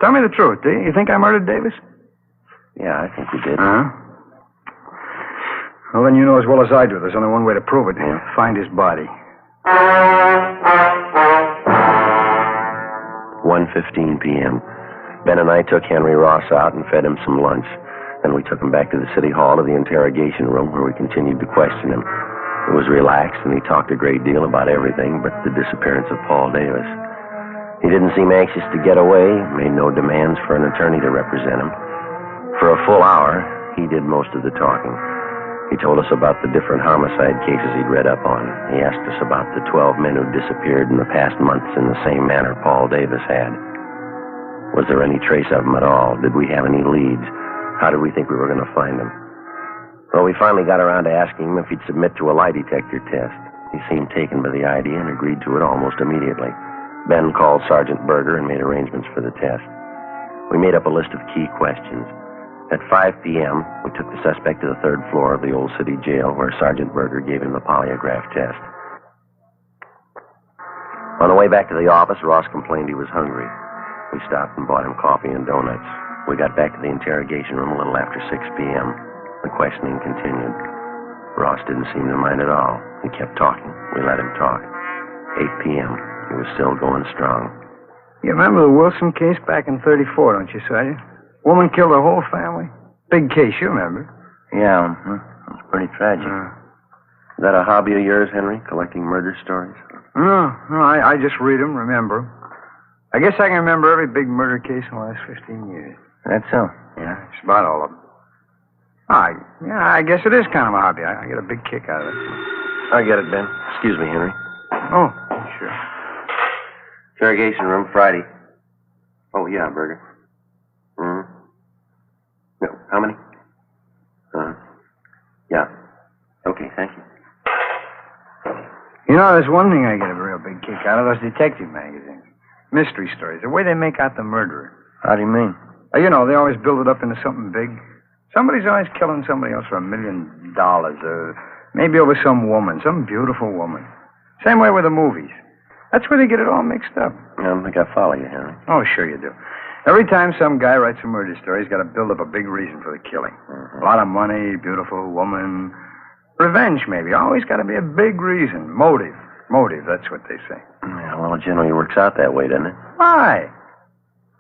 Tell me the truth, do you? You think I murdered Davis? Yeah, I think you did. Uh-huh. Well, then you know as well as I do. There's only one way to prove it. Yeah. Find his body. 1:15 p.m. Ben and I took Henry Ross out and fed him some lunch. Then we took him back to the city hall to the interrogation room where we continued to question him. It was relaxed, and he talked a great deal about everything but the disappearance of Paul Davis. He didn't seem anxious to get away, made no demands for an attorney to represent him. For a full hour, he did most of the talking. He told us about the different homicide cases he'd read up on. He asked us about the 12 men who'd disappeared in the past months in the same manner Paul Davis had. Was there any trace of them at all? Did we have any leads? How did we think we were going to find them? Well, we finally got around to asking him if he'd submit to a lie detector test. He seemed taken by the idea and agreed to it almost immediately. Ben called Sergeant Berger and made arrangements for the test. We made up a list of key questions. At 5 p.m., we took the suspect to the third floor of the old city jail where Sergeant Berger gave him the polygraph test. On the way back to the office, Ross complained he was hungry. We stopped and bought him coffee and donuts. We got back to the interrogation room a little after 6 p.m. The questioning continued. Ross didn't seem to mind at all. He kept talking. We let him talk. 8 p.m., he was still going strong. You remember the Wilson case back in 34, don't you, Sergeant? Woman killed her whole family. Big case, you remember. Yeah, it was pretty tragic. Is that a hobby of yours, Henry, collecting murder stories? No, I just read them, remember them. I guess I can remember every big murder case in the last 15 years. That's so. Yeah, it's about all of them. I guess it is kind of a hobby. I get a big kick out of it. I get it, Ben. Excuse me, Henry. Oh, sure. Interrogation room, Friday. Oh, yeah, Berger. No, how many? Yeah. Okay, thank you. You know, there's one thing I get a real big kick out of, those detective magazines. Mystery stories, the way they make out the murderer. How do you mean? You know, they always build it up into something big. Somebody's always killing somebody else for $1 million, or maybe over some woman, some beautiful woman. Same way with the movies. That's where they get it all mixed up. I don't think I follow you, Henry. Oh, sure you do. Every time some guy writes a murder story, he's got to build up a big reason for the killing. A lot of money, beautiful woman, revenge maybe. Always got to be a big reason. Motive, that's what they say. Yeah, well, it generally works out that way, doesn't it? Why?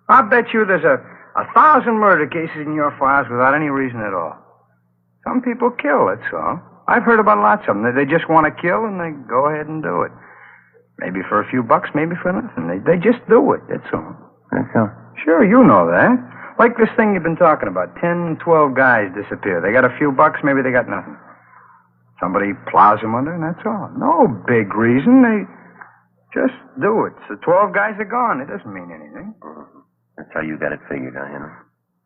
I bet you there's a 1,000 murder cases in your files without any reason at all. Some people kill, that's all. I've heard about lots of them. They just want to kill, and they go ahead and do it. Maybe for a few bucks, maybe for nothing. They just do it, that's all. That's so. Sure, you know that. Like this thing you've been talking about. 10, 12 guys disappear. They got a few bucks, maybe they got nothing. Somebody plows them under, and that's all. No big reason. They just do it. So 12 guys are gone. It doesn't mean anything. That's how you got it figured, huh, Henry?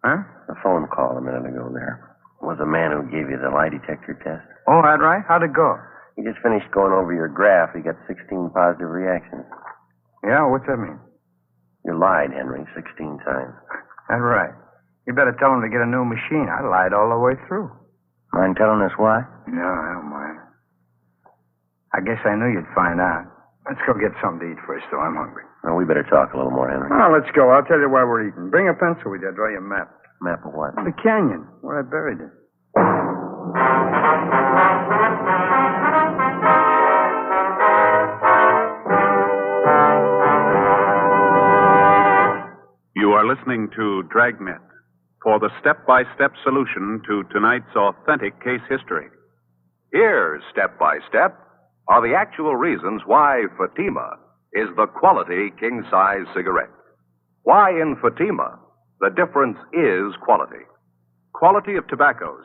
Huh? The phone call a minute ago there was the man who gave you the lie detector test. Oh, that right? How'd it go? He just finished going over your graph. He got 16 positive reactions. Yeah, what's that mean? You lied, Henry, 16 times. That right. You better tell him to get a new machine. I lied all the way through. Mind telling us why? No, I don't mind. I guess I knew you'd find out. Let's go get something to eat first, though. I'm hungry. Well, we better talk a little more, Henry. Oh, let's go. I'll tell you why we're eating. Bring a pencil with you. I'll draw you a map. Map of what? The canyon, where I buried it. You are listening to Dragnet for the step-by-step solution to tonight's authentic case history. Here, step by step, are the actual reasons why Fatima is the quality king-size cigarette. Why in Fatima the difference is quality. Quality of tobaccos.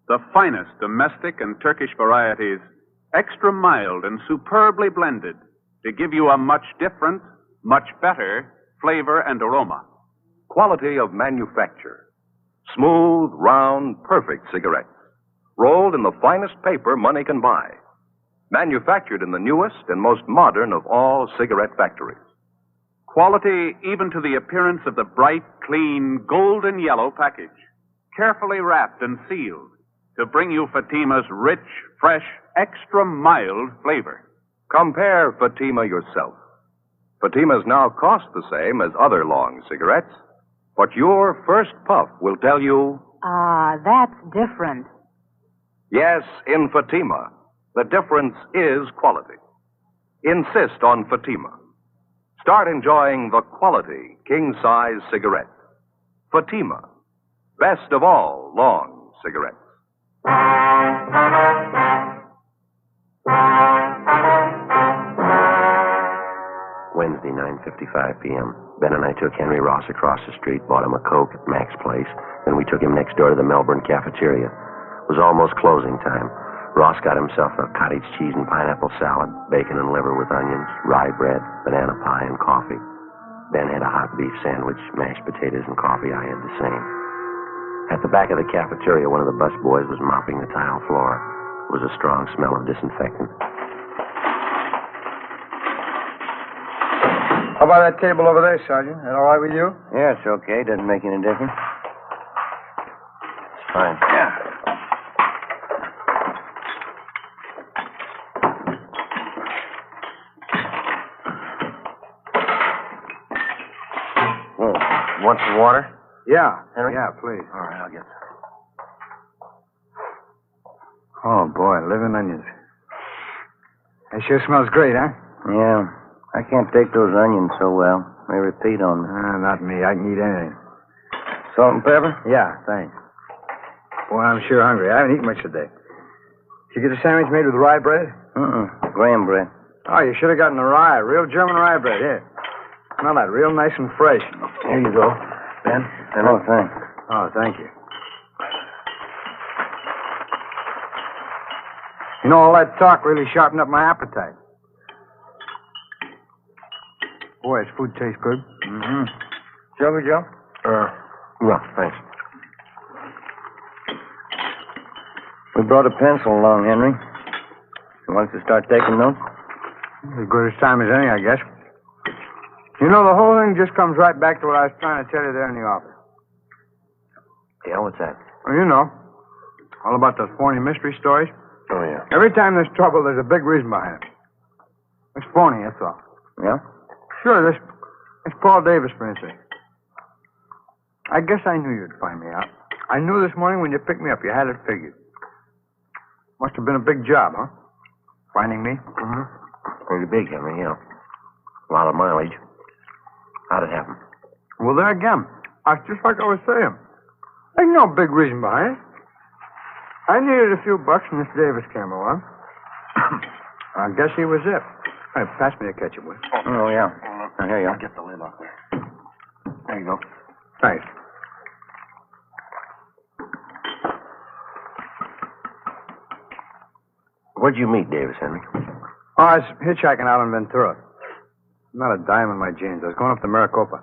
The finest domestic and Turkish varieties, extra mild and superbly blended to give you a much different, much better flavor and aroma. Quality of manufacture. Smooth, round, perfect cigarettes. Rolled in the finest paper money can buy. Manufactured in the newest and most modern of all cigarette factories. Quality even to the appearance of the bright, clean, golden yellow package. Carefully wrapped and sealed to bring you Fatima's rich, fresh, extra mild flavor. Compare Fatima yourself. Fatimas now cost the same as other long cigarettes, but your first puff will tell you, That's different. yes, in Fatima, the difference is quality. Insist on Fatima. Start enjoying the quality king-size cigarette. Fatima, best of all long cigarettes. Wednesday, 9:55 p.m. Ben and I took Henry Ross across the street, bought him a Coke at Mac's place. Then we took him next door to the Melbourne cafeteria. It was almost closing time. Ross got himself a cottage cheese and pineapple salad, bacon and liver with onions, rye bread, banana pie, and coffee. Ben had a hot beef sandwich, mashed potatoes, and coffee. I had the same. At the back of the cafeteria, one of the bus boys was mopping the tile floor. It was a strong smell of disinfectant. How about that table over there, Sergeant? That all right with you? Yeah, it's okay. Doesn't make any difference. It's fine. Yeah. Want some water? Yeah. Henry? Yeah, please. All right, I'll get some. Oh, boy, living onions. That sure smells great, huh? Yeah. I can't take those onions so well. They repeat on me. Not me. I can eat anything. Salt and pepper? Yeah, thanks. Boy, I'm sure hungry. I haven't eaten much today. Did you get a sandwich made with rye bread? Graham bread. Oh, you should have gotten the rye. Real German rye bread. Here. Smell that. Real nice and fresh. Here you go, Ben. Oh, thanks. Oh, thank you. You know, all that talk really sharpened up my appetite. Boy, this food tastes good. Mm-hmm. Sugar, Joe? No, thanks. We brought a pencil along, Henry. You want us to start taking notes? As good as time as any, I guess. You know, the whole thing just comes right back to what I was trying to tell you there in the office. Yeah, what's that? Well, you know, all about those phony mystery stories. Oh, yeah. Every time there's trouble, there's a big reason behind it. It's phony, that's all. Yeah? Sure, this Paul Davis, for instance. I guess I knew you'd find me out. I knew this morning when you picked me up, you had it figured. Must have been a big job, huh? Finding me? Mm-hmm. Pretty big, Henry, yeah. A lot of mileage. How'd it happen? Well, there again. It's just like I was saying. There's no big reason behind it. I needed a few bucks, and this Davis came along. I guess he was it. Hey, pass me the ketchup, will you? Oh, yeah. Here you go. I'll get the lid off there. There you go. Thanks. Where'd you meet Davis, Henry? Oh, I was hitchhiking out in Ventura. Not a dime in my jeans. I was going up to Maricopa.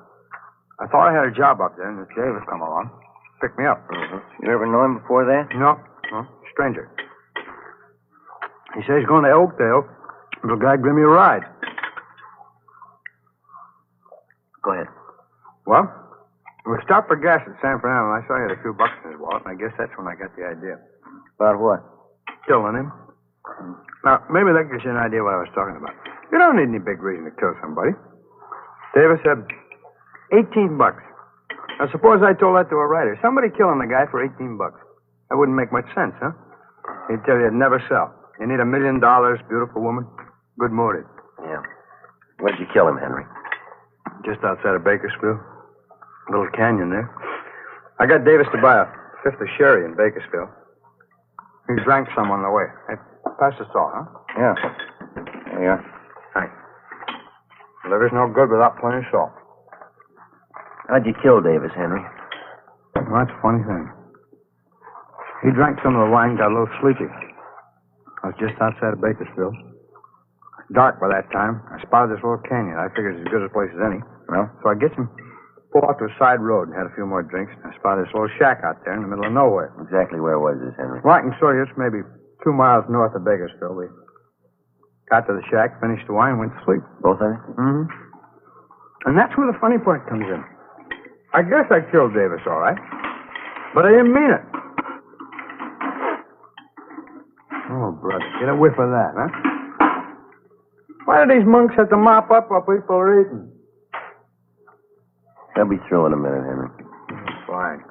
I thought I had a job up there, and this Davis come along. Picked me up. You ever know him before that? No. Stranger. He says he's going to Oakdale. The guy give me a ride. Go ahead. Well, we stopped for gas at San Fernando, and I saw he had a few bucks in his wallet, and I guess that's when I got the idea. About what? Killing him. Now, maybe that gives you an idea what I was talking about. You don't need any big reason to kill somebody. Davis said 18 bucks. Now, suppose I told that to a writer. Somebody killing the guy for 18 bucks. That wouldn't make much sense, huh? He'd tell you it'd never sell. You need $1 million, beautiful woman, good motive. Yeah. Where'd you kill him, Henry? Just outside of Bakersfield. A little canyon there. I got Davis to buy a fifth of sherry in Bakersfield. He drank some on the way. Hey, pass the salt, huh? Yeah. There you are. Thanks. Liver's no good without plenty of salt. How'd you kill Davis, Henry? Well, that's a funny thing. He drank some of the wine, got a little sleepy. I was just outside of Bakersfield. Dark by that time. I spotted this little canyon. I figured it's as good a place as any. Well? So I get him, pulled off to a side road and had a few more drinks. And I spotted this little shack out there in the middle of nowhere. Exactly where was this, Henry? Well, I can show you. It's maybe 2 miles north of Bakersfield. We got to the shack, finished the wine, and went to sleep. Both of you? Mm-hmm. And that's where the funny part comes in. I guess I killed Davis, all right. But I didn't mean it. Oh, brother, get a whiff of that, huh? Why do these monks have to mop up while people are eating? They'll be through in a minute, Henry. Fine.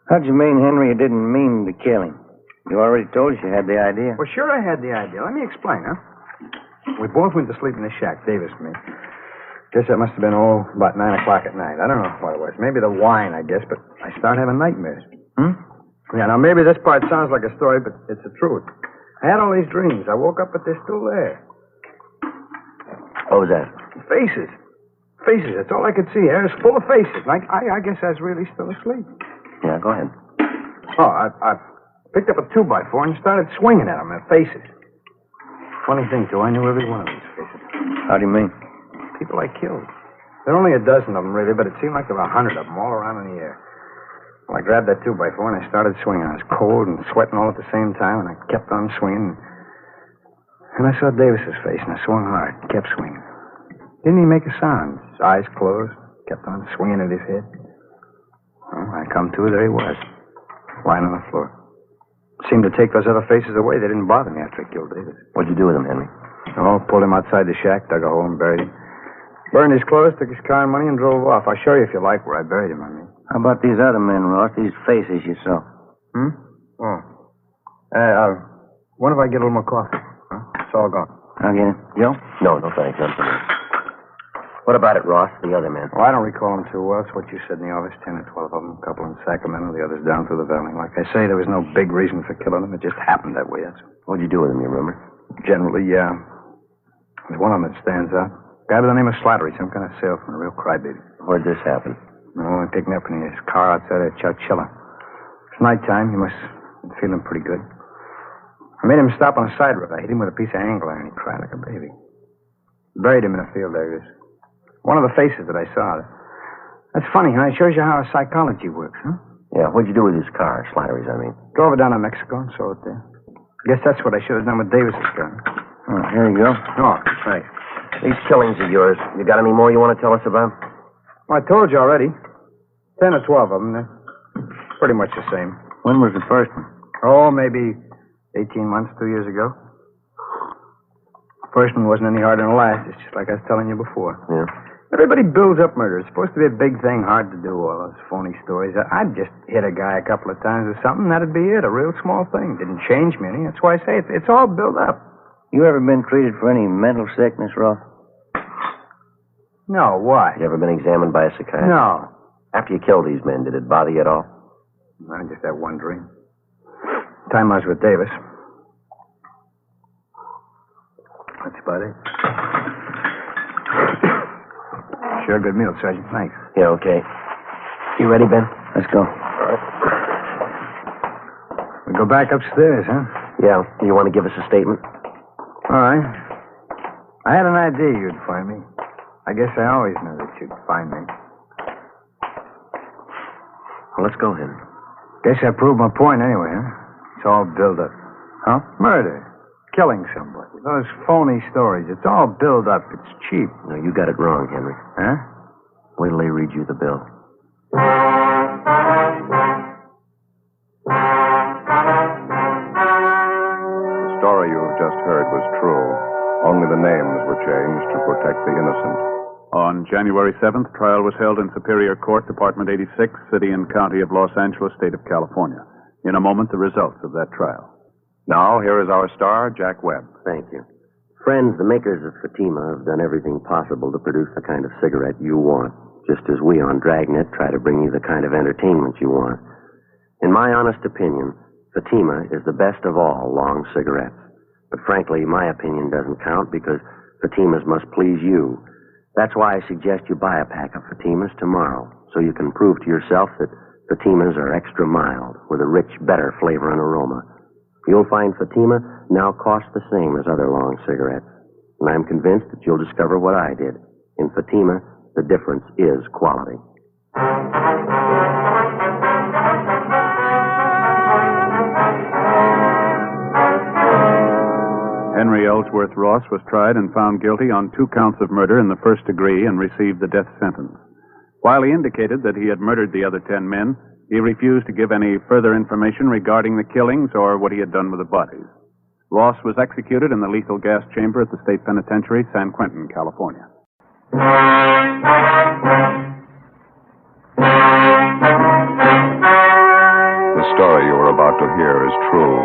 How'd you mean, Henry, you didn't mean to kill him? You already told us you had the idea. Well, sure I had the idea. Let me explain, huh? We both went to sleep in the shack, Davis and me. Guess that must have been, about 9 o'clock at night. I don't know what it was. Maybe the wine, I guess, but I started having nightmares. Yeah, now maybe this part sounds like a story, but it's the truth. I had all these dreams. I woke up, but they're still there. What was that? Faces. Faces. That's all I could see. Air is full of faces. I guess I was really still asleep. Yeah, go ahead. Oh, I picked up a 2x4 and started swinging at them. Their faces. Funny thing, too. I knew every one of these faces. How do you mean? People I killed. There are only a dozen of them, really, but it seemed like there were 100 of them all around in the air. Well, I grabbed that 2x4 and I started swinging. I was cold and sweating all at the same time, and I kept on swinging. And I saw Davis's face, and I swung hard, kept swinging. Didn't he make a sound? His eyes closed, kept on swinging at his head. Well, I come to, there he was, lying on the floor. Seemed to take those other faces away. They didn't bother me after I killed Davis. What'd you do with him, Henry? Oh, pulled him outside the shack, dug a hole and buried him. Burned his clothes, took his car and money, and drove off. I'll show you if you like where I buried him, I mean. How about these other men, Ross? These faces you saw? Oh. What if I get a little more coffee? Huh? It's all gone. I'll get it. Joe? No, thanks. None for me. What about it, Ross? The other men? Well, I don't recall them too well. It's what you said in the office. 10 or 12 of them. A couple in Sacramento, the others down through the valley. Like I say, there was no big reason for killing them. It just happened that way. What'd you do with them, you remember? Generally, yeah. There's one of them that stands out. Guy by the name of Slattery, some kind of salesman, a real crybaby. Where'd this happen? Oh, he picked me up in his car outside of Chowchilla. It's nighttime. He must be feeling pretty good. I made him stop on a side road. I hit him with a piece of angle iron. He cried like a baby. Buried him in a field there. He was one of the faces that I saw. That's funny, huh? It shows you how psychology works, huh? Yeah, what'd you do with his car? Slattery's, I mean. Drove it down to Mexico and sold it there. Guess that's what I should have done with Davis's gun. Oh, here you go. Oh, right. These killings of yours, you got any more you want to tell us about? Well, I told you already. 10 or 12 of them. They're pretty much the same. When was the first one? Oh, maybe 18 months, 2 years ago. First one wasn't any harder than the last. It's just like I was telling you before. Yeah. Everybody builds up murder. It's supposed to be a big thing, hard to do, all those phony stories. I'd just hit a guy a couple of times or something, that'd be it. A real small thing. Didn't change me any. That's why I say it's all built up. You ever been treated for any mental sickness, Ross? No, why? You ever been examined by a psychiatrist? No. After you killed these men, did it bother you at all? I just had one dream. Time I was with Davis. That's about it. Sure good meal, Sergeant. Thanks. Yeah, okay. You ready, Ben? Let's go. All right. We go back upstairs, huh? Yeah. You want to give us a statement? All right. I had an idea you'd find me. I guess I always knew that you'd find me. Well, let's go, Henry. Guess I proved my point anyway, huh? It's all build up. Huh? Murder. Killing somebody. Those phony stories. It's all build up. It's cheap. No, you got it wrong, Henry. Huh? Wait till they read you the bill. The story you've just heard was true. Only the names were changed to protect the innocent. On January 7th, trial was held in Superior Court, Department 86, City and County of Los Angeles, State of California. In a moment, the results of that trial. Now, here is our star, Jack Webb. Thank you. Friends, the makers of Fatima have done everything possible to produce the kind of cigarette you want, just as we on Dragnet try to bring you the kind of entertainment you want. In my honest opinion, Fatima is the best of all long cigarettes. But frankly, my opinion doesn't count because Fatimas must please you. That's why I suggest you buy a pack of Fatimas tomorrow, so you can prove to yourself that Fatimas are extra mild, with a rich, better flavor and aroma. You'll find Fatima now costs the same as other long cigarettes. And I'm convinced that you'll discover what I did. In Fatima, the difference is quality. Henry Ellsworth Ross was tried and found guilty on 2 counts of murder in the first degree and received the death sentence. While he indicated that he had murdered the other 10 men, he refused to give any further information regarding the killings or what he had done with the bodies. Ross was executed in the lethal gas chamber at the State Penitentiary, San Quentin, California. The story you are about to hear is true.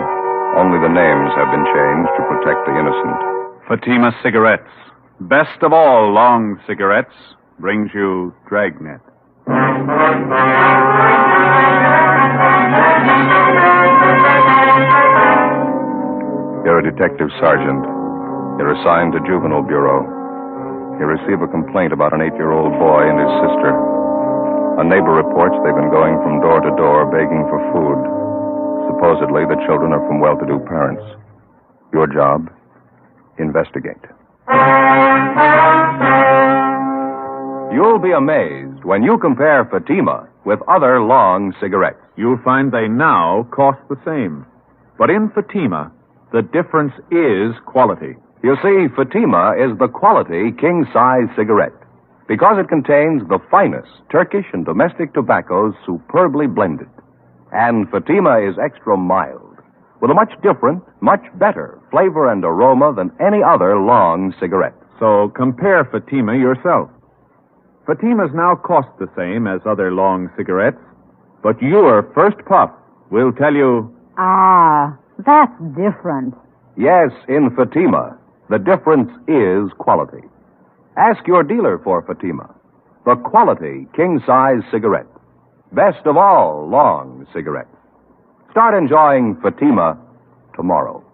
Only the names have been changed to protect the innocent. Fatima Cigarettes, best of all long cigarettes, brings you Dragnet. You're a detective sergeant. You're assigned to Juvenile Bureau. You receive a complaint about an 8-year-old boy and his sister. A neighbor reports they've been going from door to door begging for food. Supposedly, the children are from well-to-do parents. Your job? Investigate. You'll be amazed when you compare Fatima with other long cigarettes. You'll find they now cost the same. But in Fatima, the difference is quality. You see, Fatima is the quality king-size cigarette because it contains the finest Turkish and domestic tobaccos superbly blended. And Fatima is extra mild, with a much different, much better flavor and aroma than any other long cigarette. So compare Fatima yourself. Fatimas now cost the same as other long cigarettes, but your first puff will tell you... Ah, that's different. Yes, in Fatima, the difference is quality. Ask your dealer for Fatima, the quality king-size cigarette. Best of all long cigarettes. Start enjoying Fatima tomorrow.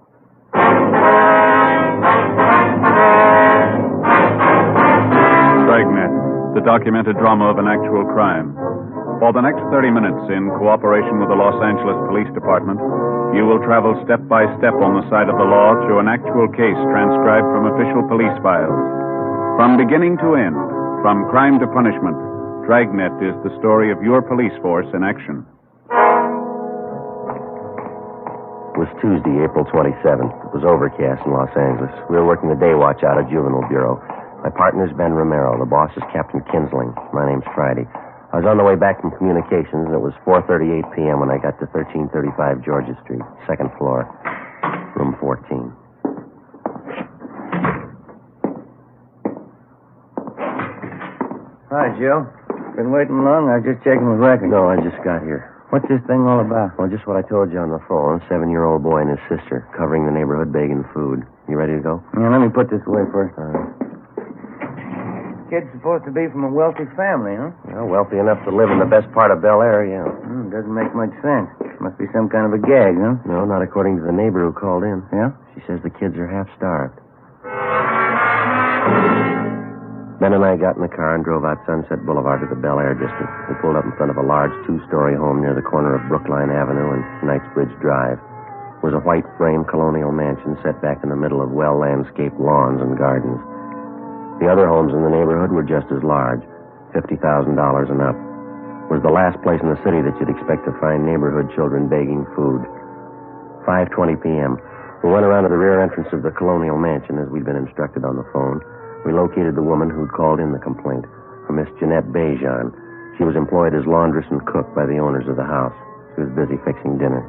Dragnet, the documented drama of an actual crime. For the next 30 minutes, in cooperation with the Los Angeles Police Department, you will travel step by step on the side of the law through an actual case transcribed from official police files. From beginning to end, from crime to punishment, Dragnet is the story of your police force in action. It was Tuesday, April 27th. It was overcast in Los Angeles. We were working the day watch out of Juvenile Bureau. My partner's Ben Romero. The boss is Captain Kinsling. My name's Friday. I was on the way back from communications, and it was 4:38 p.m. when I got to 1335 Georgia Street, second floor, room 14. Hi, Joe. Been waiting long? I was just checking the record. No, I just got here. What's this thing all about? Well, just what I told you on the phone. 7-year-old boy and his sister covering the neighborhood begging food. You ready to go? Yeah, let me put this away first. Kid's supposed to be from a wealthy family, huh? Well, wealthy enough to live in the best part of Bel Air, yeah. Doesn't make much sense. Must be some kind of a gag, huh? No, not according to the neighbor who called in. Yeah? She says the kids are half starved. Ben and I got in the car and drove out Sunset Boulevard to the Bel Air district. We pulled up in front of a large 2-story home near the corner of Brookline Avenue and Knightsbridge Drive. It was a white frame colonial mansion set back in the middle of well-landscaped lawns and gardens. The other homes in the neighborhood were just as large, $50,000 and up. was the last place in the city that you'd expect to find neighborhood children begging food. 5:20 p.m. We went around to the rear entrance of the Colonial Mansion as we'd been instructed on the phone. We located the woman who'd called in the complaint, a Miss Jeanette Bejan. She was employed as laundress and cook by the owners of the house. She was busy fixing dinner.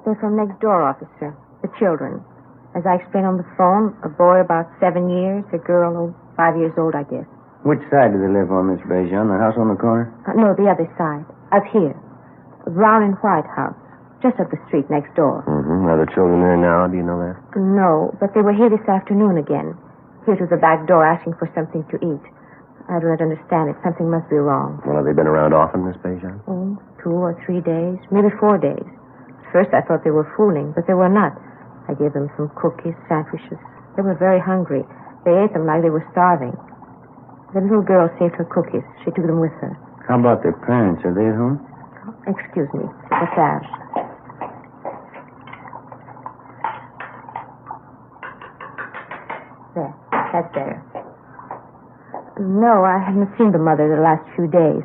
They're from next door, officer. The children. As I explained on the phone, a boy about 7 years, a girl 5 years old, I guess. Which side do they live on, Miss Bejan? The house on the corner? No, the other side. Up here. A brown and white house. Just up the street next door. Mm-hmm. Are the children there now? Do you know that? No, but they were here this afternoon again. Here to the back door asking for something to eat. I do not understand it. Something must be wrong. Well, have they been around often, Miss Bejan? 2 or 3 days, maybe 4 days. At first I thought they were fooling, but they were not. I gave them some cookies, sandwiches. They were very hungry. They ate them like they were starving. The little girl saved her cookies. She took them with her. How about their parents? Are they at home? Excuse me. Passage. There. That's better. No, I haven't seen the mother the last few days.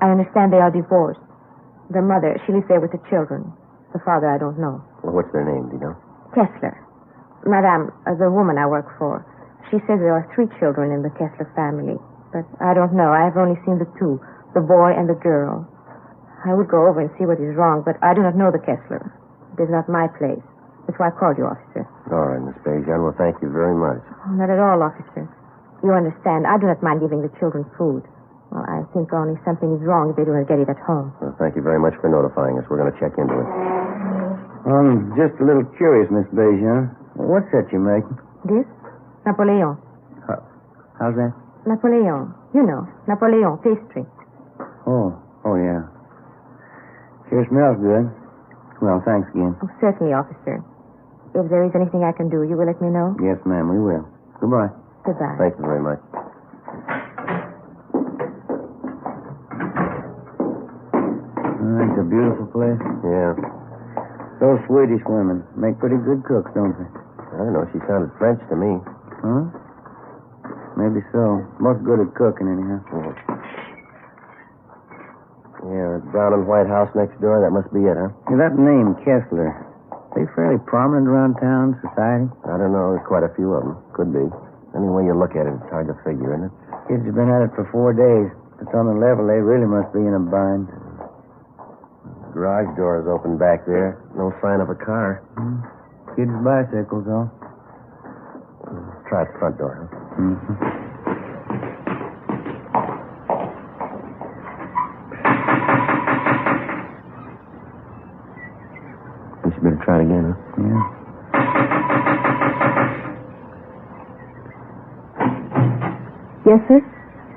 I understand they are divorced. The mother, she lives there with the children. The father, I don't know. Well, what's their name, do you know? Kessler. Madame, the woman I work for. She says there are 3 children in the Kessler family. But I don't know. I have only seen the 2, the boy and the girl. I would go over and see what is wrong, but I do not know the Kessler. It is not my place. That's why I called you, officer. All right, Miss Bejan. Well, thank you very much. Oh, not at all, officer. You understand, I do not mind giving the children food. Well, I think only something is wrong if they do not get it at home. Well, thank you very much for notifying us. We're going to check into it. I'm just a little curious, Miss Bejan. What's that you're making? This? Napoleon. How's that? Napoleon. You know, Napoleon pastry. Oh, yeah. Sure smells good. Well, thanks again. Oh, certainly, officer. If there is anything I can do, you will let me know? Yes, ma'am, we will. Goodbye. Goodbye. Thank you very much. It's a beautiful place. Yeah. Those Swedish women make pretty good cooks, don't they? I don't know. She sounded French to me. Huh? Maybe so. Most good at cooking, anyhow. Yeah, that brown and white house next door, that must be it, huh? Yeah, that name, Kessler, they fairly prominent around town, society? I don't know. There's quite a few of them. Could be. Any way you look at it, it's hard to figure, isn't it? Kids have been at it for 4 days. If it's on the level, they really must be in a bind. The garage door is open back there. No sign of a car. Kids' bicycles, though. Try the front door, huh? Mm-hmm. You better try it again, huh? Yeah. Yes, sir?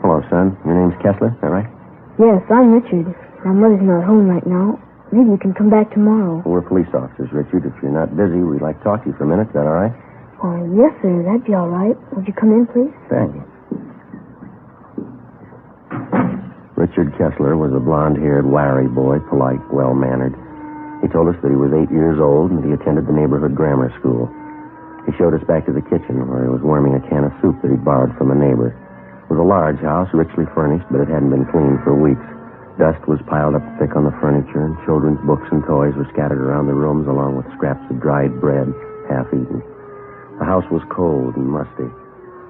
Hello, son. Your name's Kessler, is that right? Yes, I'm Richard. My mother's not home right now. Maybe you can come back tomorrow. Well, we're police officers, Richard. If you're not busy, we'd like to talk to you for a minute. Is that all right? Yes, sir. That'd be all right. Would you come in, please? Thank you. Richard Kessler was a blonde-haired, wiry boy, polite, well-mannered. He told us that he was 8 years old and that he attended the neighborhood grammar school. He showed us back to the kitchen where he was warming a can of soup that he'd borrowed from a neighbor. It was a large house, richly furnished, but it hadn't been cleaned for weeks. Dust was piled up thick on the furniture, and children's books and toys were scattered around the rooms along with scraps of dried bread, half-eaten. The house was cold and musty.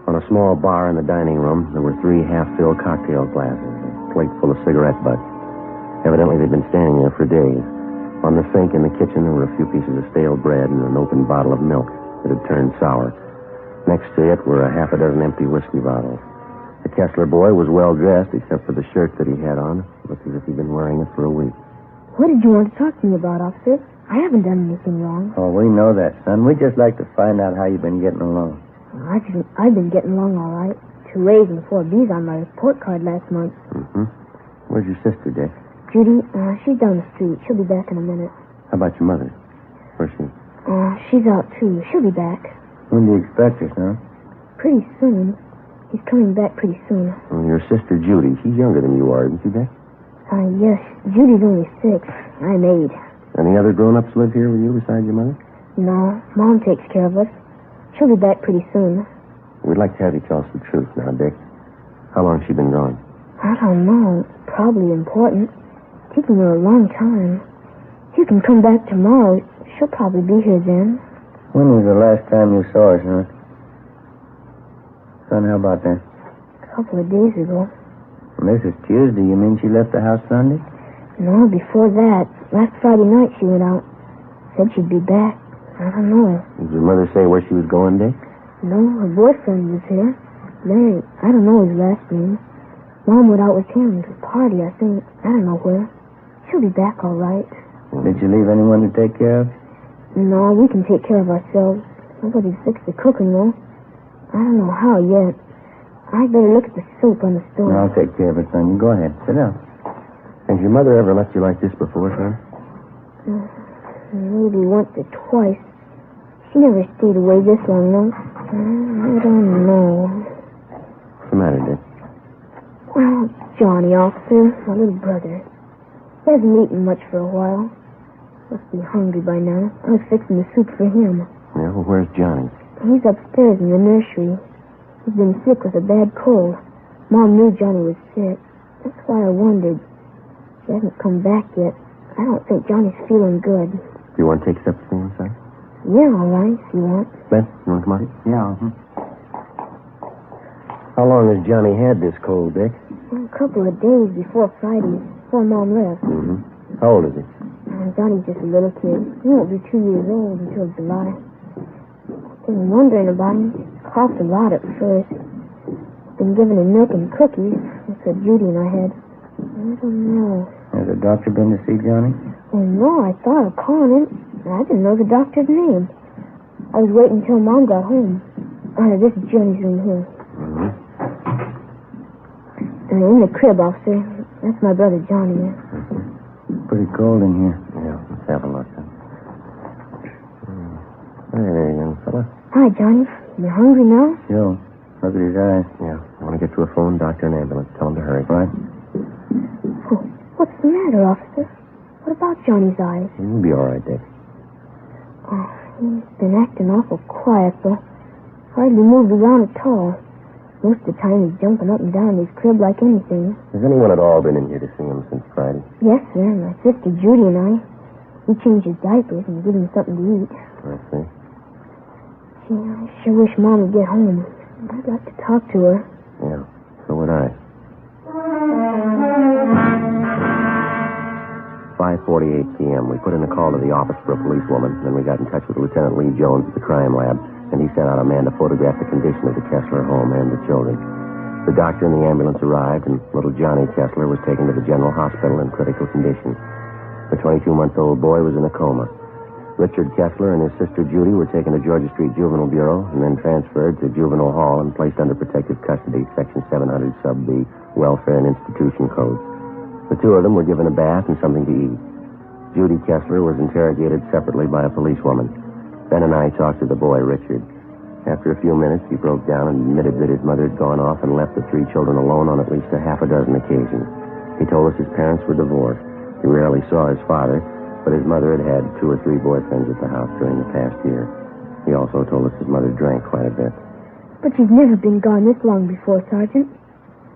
On a small bar in the dining room, there were 3 half-filled cocktail glasses, a plate full of cigarette butts. Evidently, they'd been standing there for days. On the sink in the kitchen, there were a few pieces of stale bread and an open bottle of milk that had turned sour. Next to it were a half a dozen empty whiskey bottles. The Kessler boy was well-dressed, except for the shirt that he had on. It looked as if he'd been wearing it for a week. What did you want to talk to me about, officer? I haven't done anything wrong. Oh, we know that, son. We'd just like to find out how you've been getting along. I've been getting along all right. 2 A's and 4 B's on my report card last month. Mm-hmm. Where's your sister, Dick? Judy, she's down the street. She'll be back in a minute. How about your mother? Where's she? She's out, too. She'll be back. When do you expect her, son? Pretty soon. He's coming back pretty soon. Well, your sister, Judy, she's younger than you are, isn't she, Dick? Yes. Judy's only 6. I'm 8. Any other grown-ups live here with you besides your mother? No, Mom takes care of us. She'll be back pretty soon. We'd like to have you tell us the truth now, Dick. How long has she been gone? I don't know. Probably important. Taking her a long time. You can come back tomorrow. She'll probably be here then. When was the last time you saw her, son? Son, how about that? A couple of days ago. Well, this is Tuesday. You mean she left the house Sunday? No, before that. Last Friday night she went out. Said she'd be back. I don't know. Did your mother say where she was going, Dick? No, her boyfriend was here. Larry, I don't know his last name. Mom went out with him to a party, I think. I don't know where. She'll be back all right. Did you leave anyone to take care of? No, we can take care of ourselves. Nobody's fixed the cooking, though. I don't know how yet. I'd better look at the soap on the stove. No, I'll take care of it, son. You go ahead. Sit down. Has your mother ever left you like this before, son? Maybe once or twice. She never stayed away this long, though. I don't know. What's the matter, Dick? Well, Johnny, officer, my little brother. He hasn't eaten much for a while. Must be hungry by now. I was fixing the soup for him. Yeah, well, where's Johnny? He's upstairs in the nursery. He's been sick with a bad cold. Mom knew Johnny was sick. That's why I wondered. He hasn't come back yet. I don't think Johnny's feeling good. Do you want to take steps for him, son? Yeah, all right, if you want. Ben, you want to come on? Yeah. How long has Johnny had this cold, Dick? A couple of days before Friday, before Mom left. Mm-hmm. How old is he? Johnny's just a little kid. He won't be 2 years old until July. I've been wondering about him. Coughed a lot at first. Been giving him milk and cookies. That's what Judy and I had. I don't know. Has the doctor been to see Johnny? Oh, no, I thought of calling him. I didn't know the doctor's name. I was waiting until Mom got home. This is Johnny's room here. Mm-hmm. In the crib, officer. That's my brother Johnny. Pretty cold in here. Yeah, let's have a look. Hey there, young fella. Hi, Johnny. You hungry now? Sure. Look at his eyes. Yeah. I want to get to a phone, doctor, and ambulance. Tell him to hurry. Right. Oh, what's the matter, officer? What about Johnny's eyes? He'll be all right, Dick. Oh, he's been acting awful quiet, though. Hardly moved around at all. Most of the time he's jumping up and down in his crib like anything. Has anyone at all been in here to see him since Friday? Yes, sir. My sister Judy and I. We change his diapers and give him something to eat. I see. Gee, I sure wish Mom would get home. I'd like to talk to her. Yeah, so would I. 5:48 p.m. We put in a call to the office for a policewoman, then we got in touch with Lieutenant Lee Jones at the crime lab, and he sent out a man to photograph the condition of the Kessler home and the children. The doctor and the ambulance arrived, and little Johnny Kessler was taken to the general hospital in critical condition. The 22-month-old boy was in a coma. Richard Kessler and his sister Judy were taken to Georgia Street Juvenile Bureau and then transferred to Juvenile Hall and placed under protective custody, Section 700 Sub B, Welfare and Institution Code. The two of them were given a bath and something to eat. Judy Kessler was interrogated separately by a policewoman. Ben and I talked to the boy, Richard. After a few minutes, he broke down and admitted that his mother had gone off and left the three children alone on at least a half a dozen occasions. He told us his parents were divorced. He rarely saw his father, but his mother had had 2 or 3 boyfriends at the house during the past year. He also told us his mother drank quite a bit. But she's never been gone this long before, Sergeant.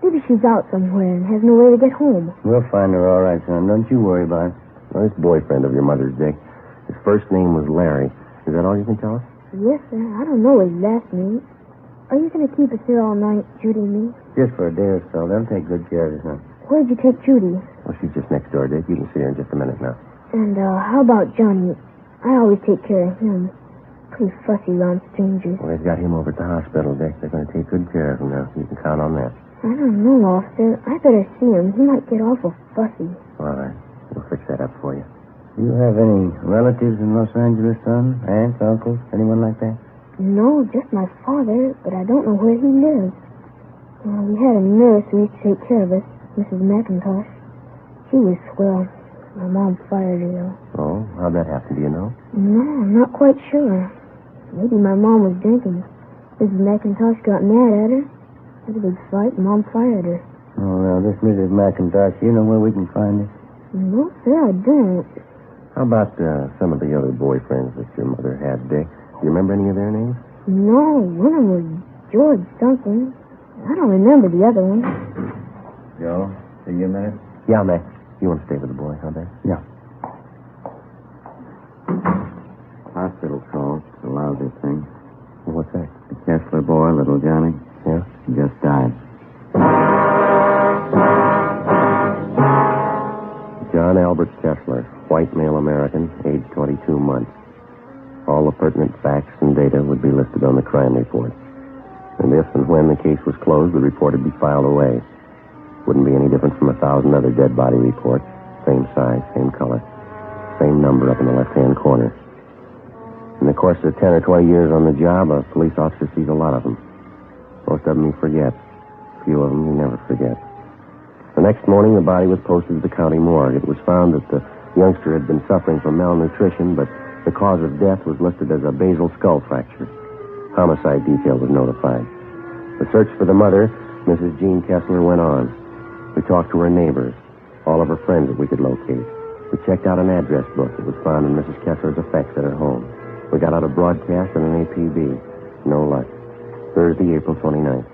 Maybe she's out somewhere and has no way to get home. We'll find her all right, son. Don't you worry about it. Well, this boyfriend of your mother's, Dick, his first name was Larry. Is that all you can tell us? Yes, sir. I don't know his last name. Are you going to keep us here all night, Judy and me? Just for a day or so. They'll take good care of you, son. Where'd you take Judy? Well, she's just next door, Dick. You can see her in just a minute now. And how about Johnny? I always take care of him. Pretty fussy around strangers. Well, they've got him over at the hospital, Dick. They're going to take good care of him now. You can count on that. I don't know, officer. I better see him. He might get awful fussy. All right. We'll fix that up for you. Do you have any relatives in Los Angeles, son? Aunts, uncles, anyone like that? No, just my father, but I don't know where he lives. We had a nurse who used to take care of us, Mrs. McIntosh. She was swell. My mom fired her, though. Oh, how'd that happen? Do you know? No, I'm not quite sure. Maybe my mom was drinking. Mrs. McIntosh got mad at her. Had a big fight, and Mom fired her. Oh, now, this Mrs. McIntosh, you know where we can find her? No, sir, I don't. How about some of the other boyfriends that your mother had, Dick? Do you remember any of their names? No, one of them was George something. I don't remember the other one. Joe, see you a minute? Yeah, Mac. You want to stay with the boy, huh, Mac? Yeah. Hospital call. It's a lousy thing. Well, what's that? The Kessler boy, little Johnny. Yeah? He just died. John Albert Kessler, white male American, age 22 months. All the pertinent facts and data would be listed on the crime report. And if and when the case was closed, the report would be filed away. Wouldn't be any different from 1,000 other dead body reports. Same size, same color, same number up in the left-hand corner. In the course of 10 or 20 years on the job, a police officer sees a lot of them. Most of them he forgets. A few of them he never forgets. The next morning, the body was posted to the county morgue. It was found that the youngster had been suffering from malnutrition, but the cause of death was listed as a basal skull fracture. Homicide detail was notified. The search for the mother, Mrs. Jean Kessler, went on. We talked to her neighbors, all of her friends that we could locate. We checked out an address book that was found in Mrs. Kessler's effects at her home. We got out a broadcast and an APB. No luck. Thursday, April 29th.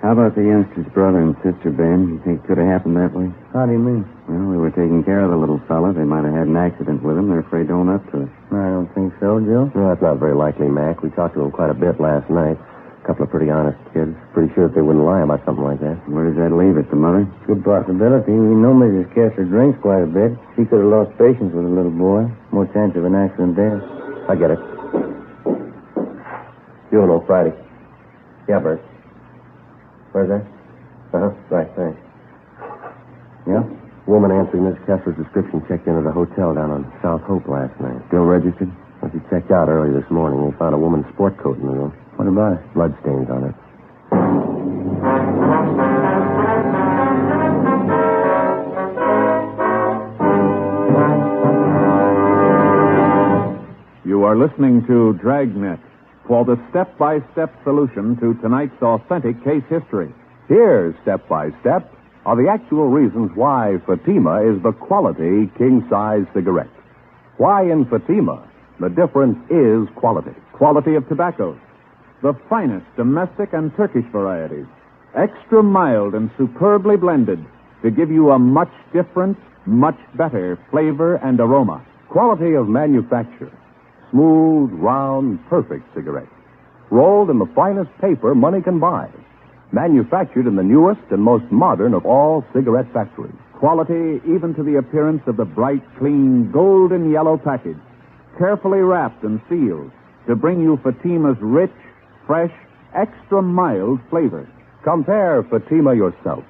How about the youngster's brother and sister, Ben? You think it could have happened that way? How do you mean? Well, we were taking care of the little fella. They might have had an accident with him. They're afraid to own up to it. I don't think so, Joe. No, that's not very likely, Mac. We talked to them quite a bit last night. A couple of pretty honest kids. Pretty sure that they wouldn't lie about something like that. Where does that leave it, the mother? Good possibility. We know Mrs. Kessler drinks quite a bit. She could have lost patience with a little boy. More chance of an accident there. I get it. Juvenile, Friday. Yeah, Bert. Where's that? Right, thanks. Yeah? Woman answering Miss Kessler's description checked into the hotel down on South Hope last night. Still registered? Well, she checked out early this morning. They found a woman's sport coat in the room. What about it? Blood stains on it. You are listening to Dragnet for the step-by-step solution to tonight's authentic case history. Here's step-by-step are the actual reasons why Fatima is the quality king-size cigarette. Why in Fatima the difference is quality. Quality of tobaccos. The finest domestic and Turkish varieties. Extra mild and superbly blended to give you a much different, much better flavor and aroma. Quality of manufacture. Smooth, round, perfect cigarettes. Rolled in the finest paper money can buy. Manufactured in the newest and most modern of all cigarette factories. Quality even to the appearance of the bright, clean, golden yellow package. Carefully wrapped and sealed to bring you Fatima's rich, fresh, extra mild flavor. Compare Fatima yourself.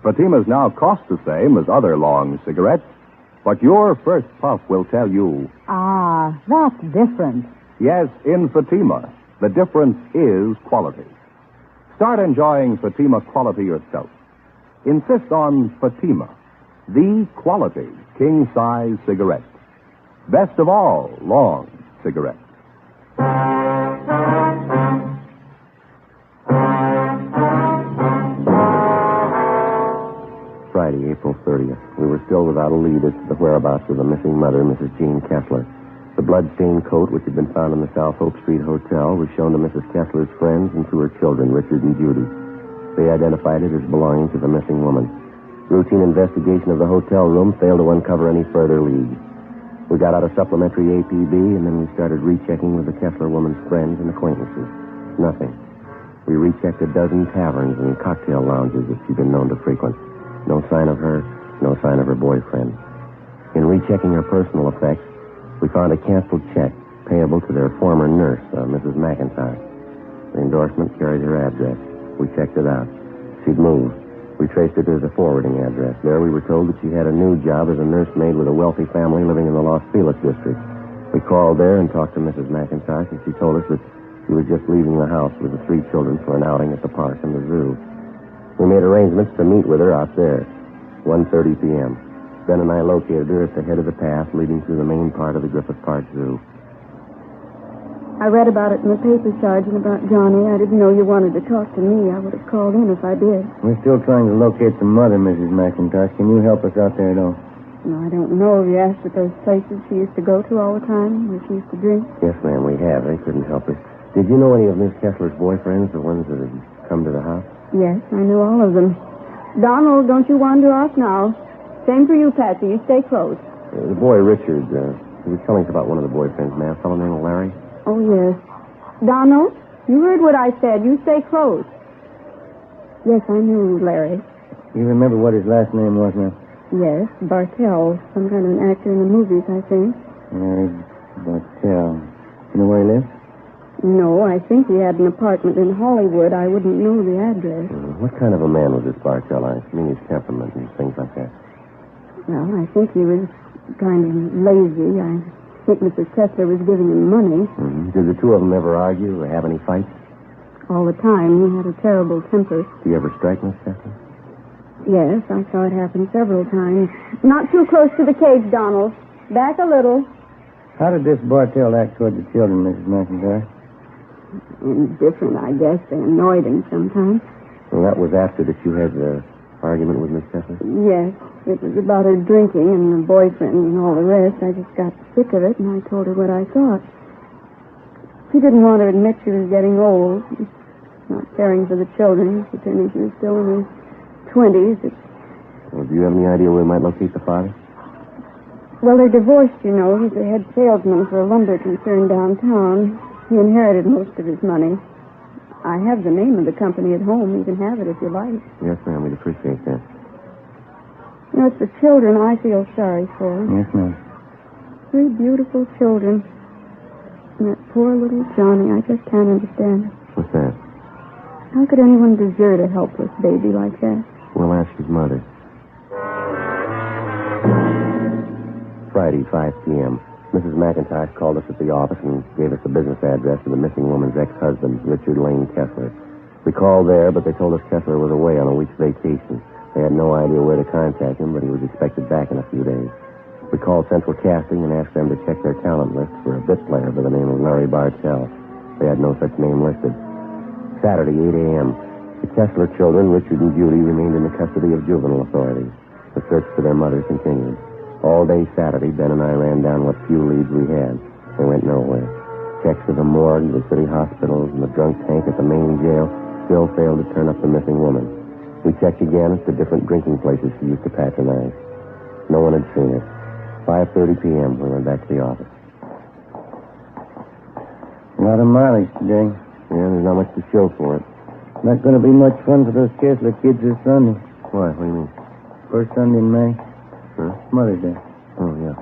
Fatima's now cost the same as other long cigarettes, but your first puff will tell you... Ah, that's different. Yes, in Fatima, the difference is quality. Start enjoying Fatima quality yourself. Insist on Fatima, the quality king-size cigarette. Best of all, long cigarettes. Friday, April 30th. We were still without a lead as to the whereabouts of the missing mother, Mrs. Jean Kessler. The blood-stained coat, which had been found in the South Hope Street Hotel, was shown to Mrs. Kessler's friends and to her children, Richard and Judy. They identified it as belonging to the missing woman. Routine investigation of the hotel room failed to uncover any further leads. We got out a supplementary APB, and then we started rechecking with the Kessler woman's friends and acquaintances. Nothing. We rechecked a dozen taverns and cocktail lounges that she'd been known to frequent. No sign of her, no sign of her boyfriend. In rechecking her personal effects, we found a canceled check payable to their former nurse, Mrs. McIntyre. The endorsement carried her address. We checked it out. She'd moved. We traced her to the forwarding address. There we were told that she had a new job as a nursemaid with a wealthy family living in the Los Feliz district. We called there and talked to Mrs. McIntyre, and she told us that she was just leaving the house with the 3 children for an outing at the park and the zoo. We made arrangements to meet with her out there, 1:30 p.m. Ben and I located her at the head of the path leading through the main part of the Griffith Park Zoo. I read about it in the paper, Sergeant, about Johnny. I didn't know you wanted to talk to me. I would have called in if I did. We're still trying to locate the mother, Mrs. McIntosh. Can you help us out there, though? No, I don't know if you asked at those places she used to go to all the time, where she used to drink. Yes, ma'am, we have. They couldn't help her. Did you know any of Miss Kessler's boyfriends, the ones that had come to the house? Yes, I knew all of them. Donald, don't you wander off now. Same for you, Patsy. You stay close. The boy, Richard, he was telling us about one of the boyfriends, ma'am, a fellow named Larry. Oh, yes. Donald, you heard what I said. You stay close. Yes, I knew Larry. You remember what his last name was, ma'am? Yes, Bartell. Some kind of an actor in the movies, I think. Larry Bartell. You know where he lives? No, I think he had an apartment in Hollywood. I wouldn't know the address. What kind of a man was this Bartell? I mean his temperament and things like that. Well, I think he was kind of lazy. I think Mrs. Kessler was giving him money. Mm-hmm. Did the two of them ever argue or have any fights? All the time. He had a terrible temper. Did you ever strike Miss Kessler? Yes, I saw it happen several times. Not too close to the cage, Donald. Back a little. How did this Bartell act toward the children, Mrs. McIntyre? Different, I guess. They annoyed him sometimes. Well, that was after that you had the argument with Miss Kessler? Yes. It was about her drinking and the boyfriend and all the rest. I just got sick of it, and I told her what I thought. She didn't want to admit she was getting old. Not caring for the children, pretending she was still in her 20s. Well, do you have any idea where we might locate the father? Well, they're divorced, you know. He's the head salesman for a lumber concern downtown. He inherited most of his money. I have the name of the company at home. You can have it if you like. Yes, ma'am. We'd appreciate that. You know, it's the children I feel sorry for. Yes, ma'am. 3 beautiful children. And that poor little Johnny, I just can't understand it. What's that? How could anyone desert a helpless baby like that? We'll ask his mother. Friday, 5 p.m. Mrs. McIntyre called us at the office and gave us the business address of the missing woman's ex-husband, Richard Lane Kessler. We called there, but they told us Kessler was away on a week's vacation. They had no idea where to contact him, but he was expected back in a few days. We called Central Casting and asked them to check their talent list for a bit player by the name of Larry Bartell. They had no such name listed. Saturday, 8 a.m. The Kessler children, Richard and Judy, remained in the custody of juvenile authorities. The search for their mother continued. All day Saturday, Ben and I ran down what few leads we had. They went nowhere. Checks to the morgue, the city hospitals, and the drunk tank at the main jail still failed to turn up the missing woman. We checked again at the different drinking places she used to patronize. No one had seen her. 5:30 p.m., we went back to the office. A lot of mileage today. Yeah, there's not much to show for it. Not going to be much fun for those Kessler kids this Sunday. Why? What do you mean? First Sunday in May. Huh? Mother's Day. Oh, yeah.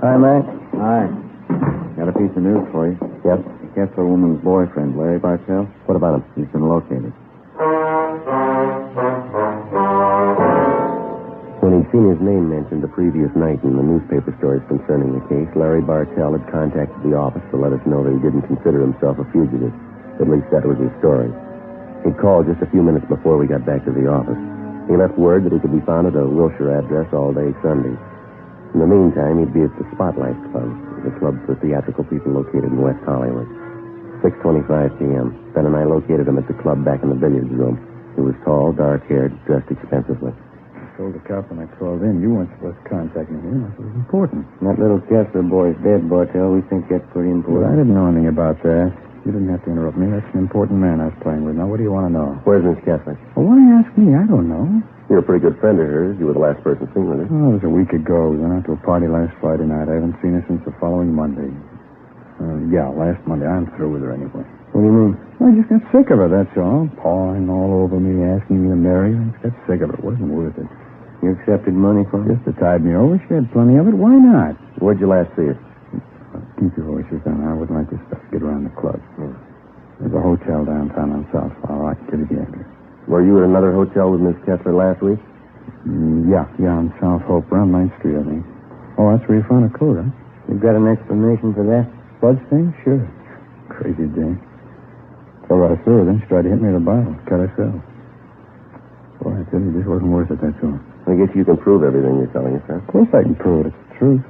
Hi, Mac. Hi. Got a piece of news for you. Yep. The Kessler woman's boyfriend, Larry Bartell. What about him? He's been located. When he'd seen his name mentioned the previous night in the newspaper stories concerning the case, Larry Bartell had contacted the office to let us know that he didn't consider himself a fugitive. At least that was his story. He'd called just a few minutes before we got back to the office. He left word that he could be found at a Wilshire address all day Sunday. In the meantime, he'd be at the Spotlight Club, the club for theatrical people located in West Hollywood. 6:25 p.m. Ben and I located him at the club back in the billiards room. He was tall, dark-haired, dressed expensively. I told the cop when I called in, you weren't supposed to contact me here. It was important. That little Kessler boy's dead, Bartell. We think that's pretty important. Well, I didn't know anything about that. You didn't have to interrupt me. That's an important man I was playing with. Now, what do you want to know? Where's Miss Kessler? Well, why ask me? I don't know. You're a pretty good friend of hers. You were the last person seen with her. Oh, it was a week ago. We went out to a party last Friday night. I haven't seen her since the following Monday. Last Monday. I'm through with her anyway. What do you mean? Well, I just got sick of her, that's all. Pawing all over me, asking me to marry her. I just got sick of it. It wasn't worth it. You accepted money for her? Just to tide me over. She had plenty of it. Why not? Where'd you last see her? Keep your voices down. I wouldn't like this stuff to get around the club. There's a hotel downtown on South Flower. I can get it address. Were you at another hotel with Miss Kessler last week? Yeah, on South Hope, around 9th Street, I think. Oh, that's where you found a clue, huh? You've got an explanation for that? Bud's thing? Sure. Crazy day. Told her I saw her, then she tried to hit me with a bottle. Cut herself. Boy, I tell you, this wasn't worth it, that's all. I guess you can prove everything you're telling us, huh? Of course I can prove it. It's the truth.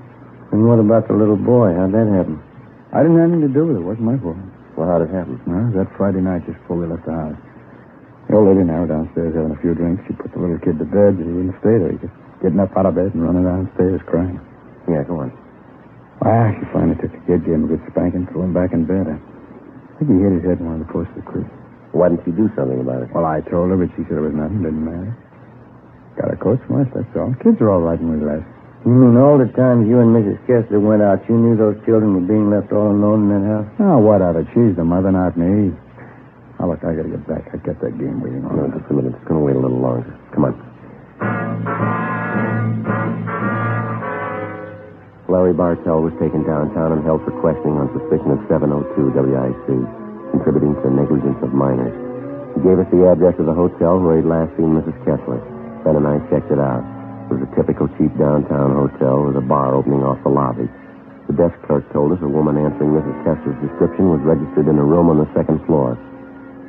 And what about the little boy? How'd that happen? I didn't have anything to do with it. It wasn't my fault. Well, how'd it happen? Well, it was that Friday night just before we left the house. The old lady and I were downstairs having a few drinks. She put the little kid to bed, but he wouldn't stay there. He kept getting up out of bed and running downstairs crying. Yeah, go on. Well, she finally took the kid, gave him a good spanking, threw him back in bed. I think he hit his head in one of the posts of the creek. Why didn't you do something about it? Well, I told her, but she said it was nothing, didn't matter. Got a coach from us, that's all. Kids are all right when we left. You mean all the times you and Mrs. Kessler went out, you knew those children were being left all alone in that house? Oh, what of it? She's the mother, not me. Oh, look, I gotta get back. I kept that game waiting on. No, just a minute. It's going to wait a little longer. Come on. Larry Bartell was taken downtown and held for questioning on suspicion of 702 WIC, contributing to negligence of minors. He gave us the address of the hotel where he'd last seen Mrs. Kessler. Ben and I checked it out. It was a typical cheap downtown hotel with a bar opening off the lobby. The desk clerk told us a woman answering Mrs. Kessler's description was registered in a room on the second floor.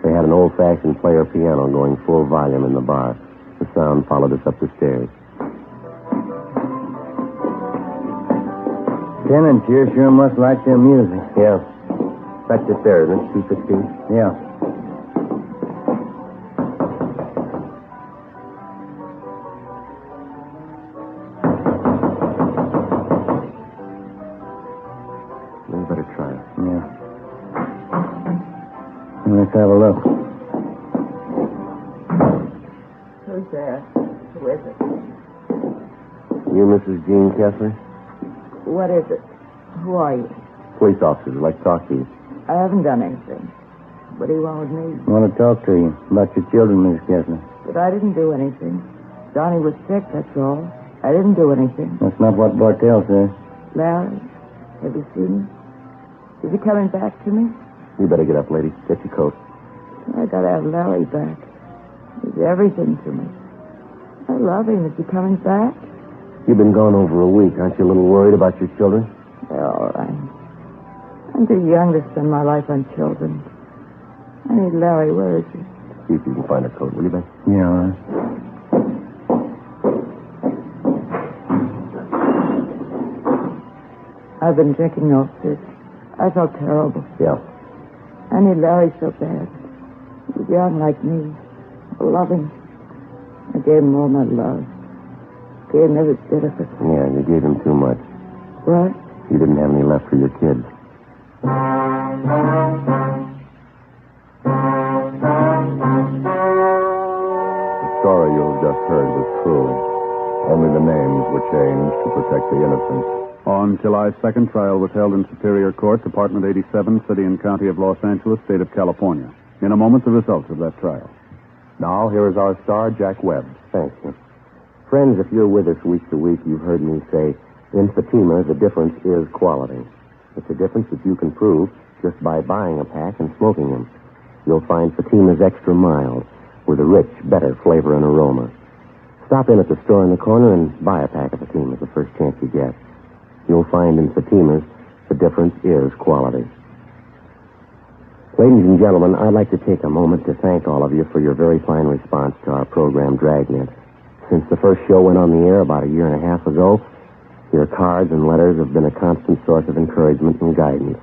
They had an old-fashioned player piano going full volume in the bar. The sound followed us up the stairs. Tenants here sure must like their music. Yeah. That's just there, isn't it? 216? Yeah. We better try it. Yeah. Let's have a look. Who's there? Who is it? You Mrs. Jean Kessler? What is it? Who are you? Police officers would like to talk to you. I haven't done anything. What do you want with me? I want to talk to you about your children, Miss Kessler. But I didn't do anything. Donnie was sick, that's all. I didn't do anything. That's not what Bartell says. Larry, have you seen him? Is he coming back to me? You better get up, lady. Get your coat. I gotta have Larry back. He's everything to me. I love him. Is he coming back? You've been gone over a week. Aren't you a little worried about your children? They're all right. I'm too young to spend my life on children. I need Larry. Where is he? See if you can find a coat, will you, Ben? Yeah, all right. I've been drinking off this. I felt terrible. Yeah. I need Larry so bad. He was young like me. Loving. I gave him all my love. Gave him every bit of it. Yeah, you gave him too much. What? You didn't have any left for your kids. The story you've just heard was true. Only the names were changed to protect the innocent. On July 2nd, trial was held in Superior Court, Department 87, City and County of Los Angeles, State of California. In a moment, the results of that trial. Now, here is our star, Jack Webb. Thanks, Jim. Friends, if you're with us week to week, you've heard me say, in Fatima, the difference is quality. It's a difference that you can prove just by buying a pack and smoking them. You'll find Fatima's extra mild, with a rich, better flavor and aroma. Stop in at the store in the corner and buy a pack of Fatimas the first chance you get. You'll find in Fatimas, the difference is quality. Ladies and gentlemen, I'd like to take a moment to thank all of you for your very fine response to our program, Dragnet. Since the first show went on the air about a year and a half ago, your cards and letters have been a constant source of encouragement and guidance.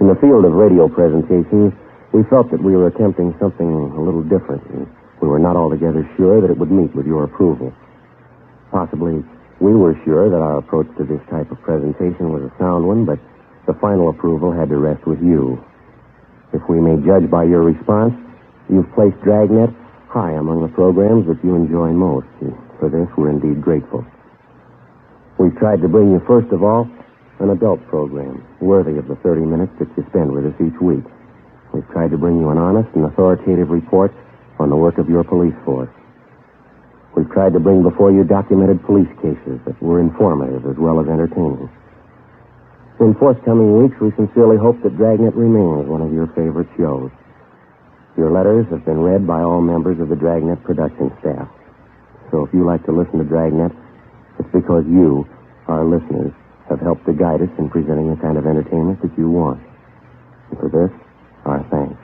In the field of radio presentations, we felt that we were attempting something a little different, and we were not altogether sure that it would meet with your approval. Possibly, we were sure that our approach to this type of presentation was a sound one, but the final approval had to rest with you. If we may judge by your response, you've placed Dragnet high among the programs that you enjoy most. And for this, we're indeed grateful. We've tried to bring you, first of all, an adult program worthy of the 30 minutes that you spend with us each week. We've tried to bring you an honest and authoritative report on the work of your police force. We've tried to bring before you documented police cases that were informative as well as entertaining. In forthcoming weeks, we sincerely hope that Dragnet remains one of your favorite shows. Your letters have been read by all members of the Dragnet production staff. So if you like to listen to Dragnet, it's because you, our listeners, have helped to guide us in presenting the kind of entertainment that you want. And for this, our thanks.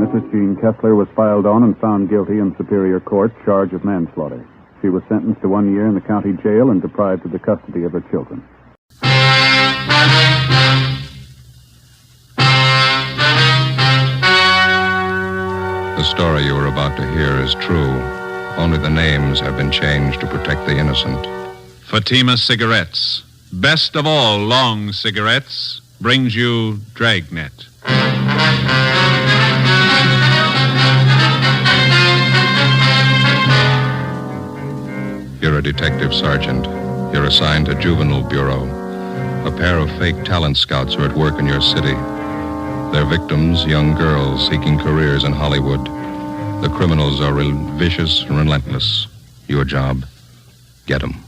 Mrs. Jean Kessler was filed on and found guilty in Superior Court, charge of manslaughter. She was sentenced to 1 year in the county jail and deprived of the custody of her children. The story you are about to hear is true. Only the names have been changed to protect the innocent. Fatima Cigarettes, best of all long cigarettes, brings you Dragnet. You're a detective sergeant. You're assigned to Juvenile Bureau. A pair of fake talent scouts are at work in your city. Their victims, young girls seeking careers in Hollywood. The criminals are vicious and relentless. Your job, get them.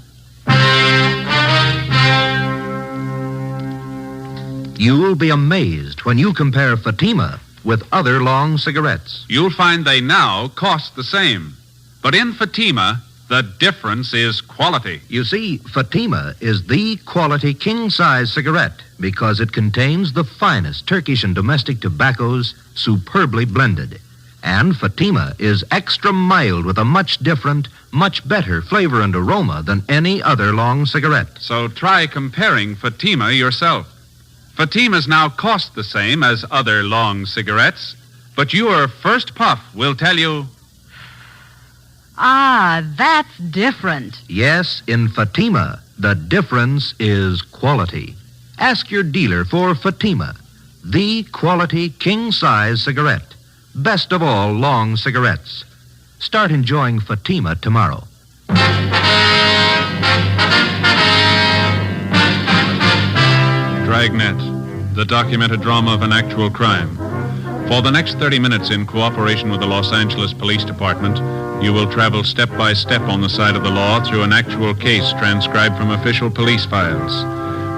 You'll be amazed when you compare Fatima with other long cigarettes. You'll find they now cost the same. But in Fatima, the difference is quality. You see, Fatima is the quality king-size cigarette because it contains the finest Turkish and domestic tobaccos superbly blended. And Fatima is extra mild with a much different, much better flavor and aroma than any other long cigarette. So try comparing Fatima yourself. Fatimas now cost the same as other long cigarettes, but your first puff will tell you... Ah, that's different. Yes, in Fatima, the difference is quality. Ask your dealer for Fatima, the quality king-size cigarette. Best of all long cigarettes. Start enjoying Fatima tomorrow. Dragnet, the documented drama of an actual crime. For the next 30 minutes, in cooperation with the Los Angeles Police Department, you will travel step by step on the side of the law through an actual case transcribed from official police files.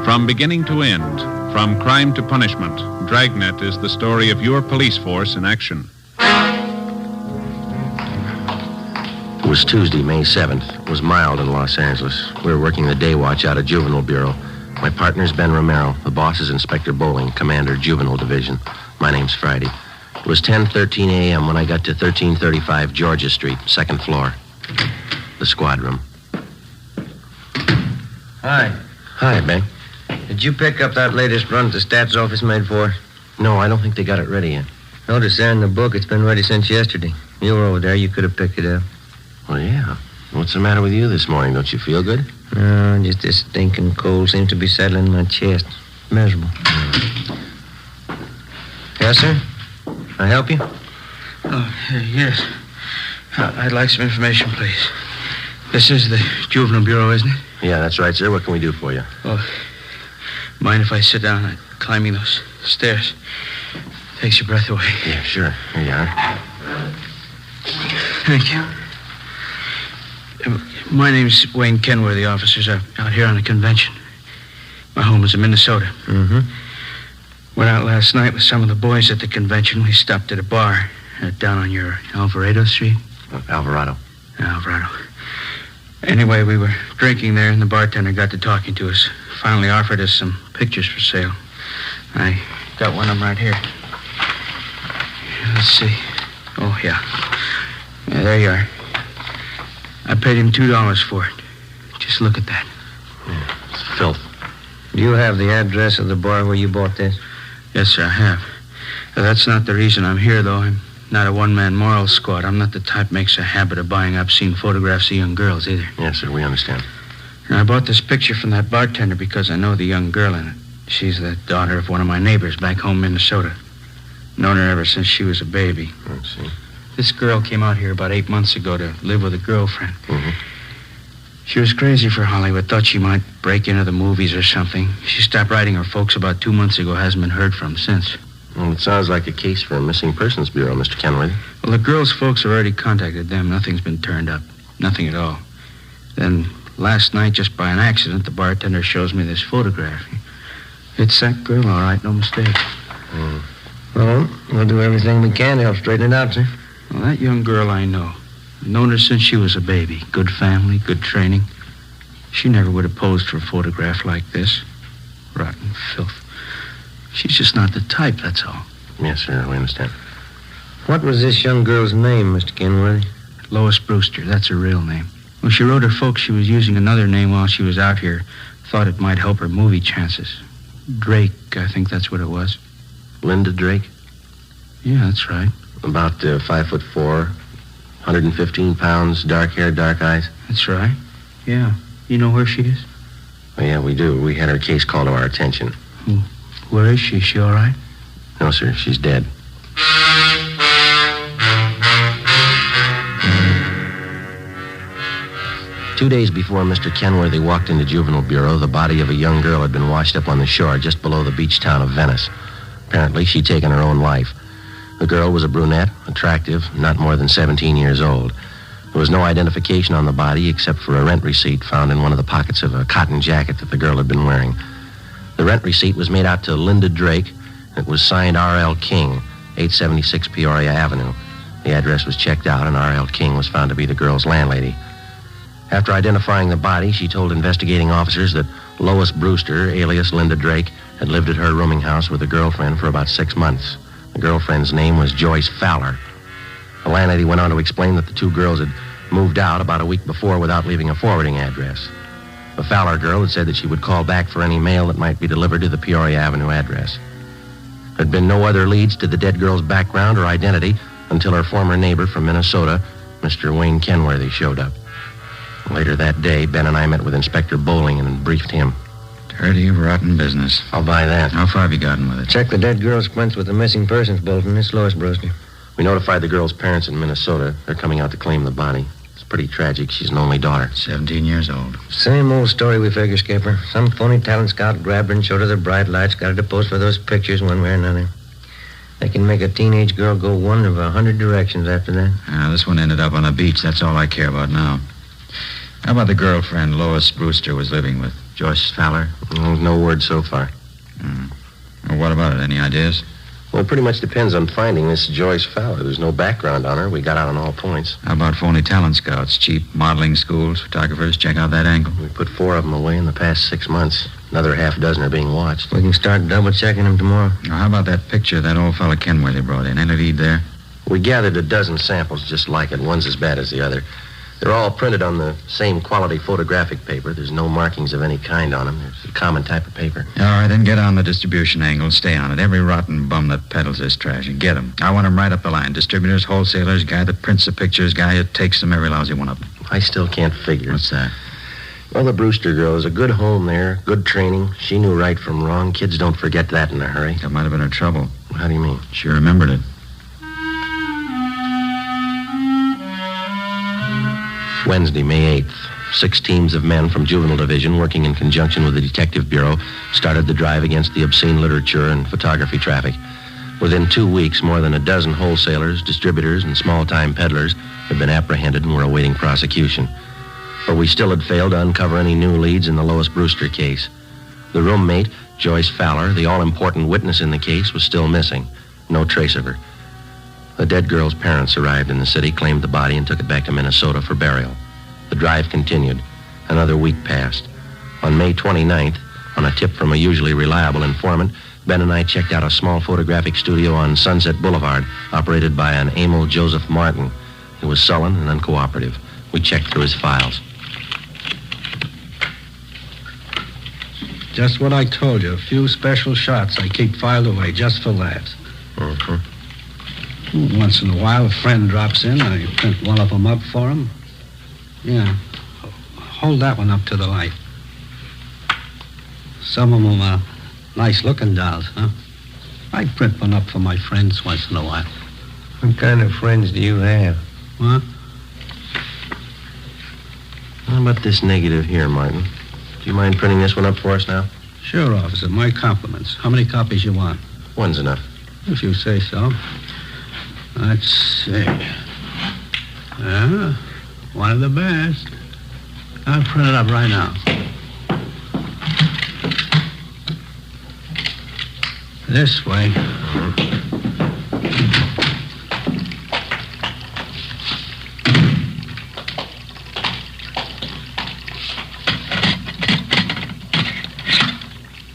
From beginning to end, from crime to punishment, Dragnet is the story of your police force in action. It was Tuesday, May 7th. It was mild in Los Angeles. We were working the day watch out of Juvenile Bureau. My partner's Ben Romero. The boss is Inspector Bowling, Commander, Juvenile Division. My name's Friday. It was 10:13 a.m. when I got to 1335 Georgia Street, second floor. The squad room. Hi. Hi, Ben. Did you pick up that latest run the stats office made for us? No, I don't think they got it ready yet. Notice there in the book it's been ready since yesterday. You were over there. You could have picked it up. Well, yeah. What's the matter with you this morning? Don't you feel good? No, just this stinking cold seems to be settling in my chest. Miserable. Yes, sir? Can I help you? Oh, yes. I'd like some information, please. This is the Juvenile Bureau, isn't it? Yeah, that's right, sir. What can we do for you? Oh, mind if I sit down? I'm climbing those stairs. Takes your breath away. Yeah, sure. Here you are. Thank you. My name's Wayne Kenworthy. Officers out here on a convention. My home is in Minnesota. Mm-hmm. Went out last night with some of the boys at the convention. We stopped at a bar down on your Alvarado Street. Alvarado. Alvarado. Anyway, we were drinking there, and the bartender got to talking to us. Finally offered us some pictures for sale. I got one of them right here. Let's see. Oh, yeah. Yeah, there you are. I paid him $2 for it. Just look at that. Yeah, it's filth. Do you have the address of the bar where you bought this? Yes, sir, I have. That's not the reason I'm here, though. I'm not a one-man moral squad. I'm not the type makes a habit of buying obscene photographs of young girls, either. Yes, sir, we understand. And I bought this picture from that bartender because I know the young girl in it. She's the daughter of one of my neighbors back home in Minnesota. Known her ever since she was a baby. I see. This girl came out here about 8 months ago to live with a girlfriend. Mm-hmm. She was crazy for Hollywood, thought she might break into the movies or something. She stopped writing her folks about 2 months ago, hasn't been heard from since. Well, it sounds like a case for a missing persons bureau, Mr. Kenworthy. Well, the girl's folks have already contacted them. Nothing's been turned up. Nothing at all. Then last night, just by an accident, the bartender shows me this photograph. It's that girl, all right, no mistake. Well, we'll do everything we can to help straighten it out, sir. Well, that young girl I know. I've known her since she was a baby. Good family, good training. She never would have posed for a photograph like this. Rotten filth. She's just not the type, that's all. Yes, sir, we understand. What was this young girl's name, Mr. Kenworthy? Lois Brewster, that's her real name. Well, she wrote her folks she was using another name while she was out here. Thought it might help her movie chances. Drake, I think that's what it was. Linda Drake? Yeah, that's right. About 5'4", 115 pounds, dark hair, dark eyes? That's right. Yeah. You know where she is? Oh, yeah, we do. We had her case called to our attention. Where is she? Is she all right? No, sir. She's dead. Two days before Mr. Kenworthy walked into Juvenile Bureau, the body of a young girl had been washed up on the shore just below the beach town of Venice. Apparently, she'd taken her own life. The girl was a brunette, attractive, not more than 17 years old. There was no identification on the body except for a rent receipt found in one of the pockets of a cotton jacket that the girl had been wearing. The rent receipt was made out to Linda Drake. It was signed R.L. King, 876 Peoria Avenue. The address was checked out, and R.L. King was found to be the girl's landlady. After identifying the body, she told investigating officers that Lois Brewster, alias Linda Drake, had lived at her rooming house with a girlfriend for about 6 months. The girlfriend's name was Joyce Fowler. The landlady went on to explain that the two girls had moved out about a week before without leaving a forwarding address. The Fowler girl had said that she would call back for any mail that might be delivered to the Peoria Avenue address. There had been no other leads to the dead girl's background or identity until her former neighbor from Minnesota, Mr. Wayne Kenworthy, showed up. Later that day, Ben and I met with Inspector Bowling and briefed him. Dirty, rotten business. I'll buy that. How far have you gotten with it? Check the dead girl's quints with the missing persons bulletin. It's Lois Brewster. We notified the girl's parents in Minnesota. They're coming out to claim the body. It's pretty tragic. She's an only daughter. 17 years old. Same old story, we figure, Skipper. Some phony talent scout grabbed her and showed her the bright lights, got her to pose for those pictures one way or another. They can make a teenage girl go one of 100 directions after that. This one ended up on a beach. That's all I care about now. How about the girlfriend Lois Brewster was living with? Joyce Fowler? No word so far. Well, what about it? Any ideas? Well, it pretty much depends on finding this Joyce Fowler. There's no background on her. We got out on all points. How about phony talent scouts? Cheap modeling schools, photographers? Check out that angle. We put 4 of them away in the past 6 months. Another half dozen are being watched. We can start double-checking them tomorrow. Now, how about that picture that old fella Kenworthy brought in? Any lead there? We gathered a dozen samples just like it. One's as bad as the other. They're all printed on the same quality photographic paper. There's no markings of any kind on them. It's a common type of paper. All right, then get on the distribution angle. Stay on it. Every rotten bum that peddles this trash. And get them. I want them right up the line. Distributors, wholesalers, guy that prints the pictures, guy that takes them, every lousy one of them. I still can't figure. What's that? Well, the Brewster girl is a good home there, good training. She knew right from wrong. Kids don't forget that in a hurry. That might have been her trouble. How do you mean? She remembered it. Wednesday, May 8th. 6 teams of men from Juvenile Division, working in conjunction with the Detective Bureau, started the drive against the obscene literature and photography traffic. Within 2 weeks, more than a dozen wholesalers, distributors, and small-time peddlers had been apprehended and were awaiting prosecution. But we still had failed to uncover any new leads in the Lois Brewster case. The roommate, Joyce Fowler, the all-important witness in the case, was still missing. No trace of her. The dead girl's parents arrived in the city, claimed the body, and took it back to Minnesota for burial. The drive continued. Another week passed. On May 29th, on a tip from a usually reliable informant, Ben and I checked out a small photographic studio on Sunset Boulevard, operated by an Emil Joseph Martin. He was sullen and uncooperative. We checked through his files. Just what I told you. A few special shots I keep filed away just for laughs. Once in a while, a friend drops in. I print one of them up for him. Yeah. Hold that one up to the light. Some of them are nice-looking dolls, huh? I print one up for my friends once in a while. What kind of friends do you have? What? How about this negative here, Martin? Do you mind printing this one up for us now? Sure, officer. My compliments. How many copies you want? One's enough. If you say so. Let's see. Yeah, one of the best. I'll print it up right now. This way.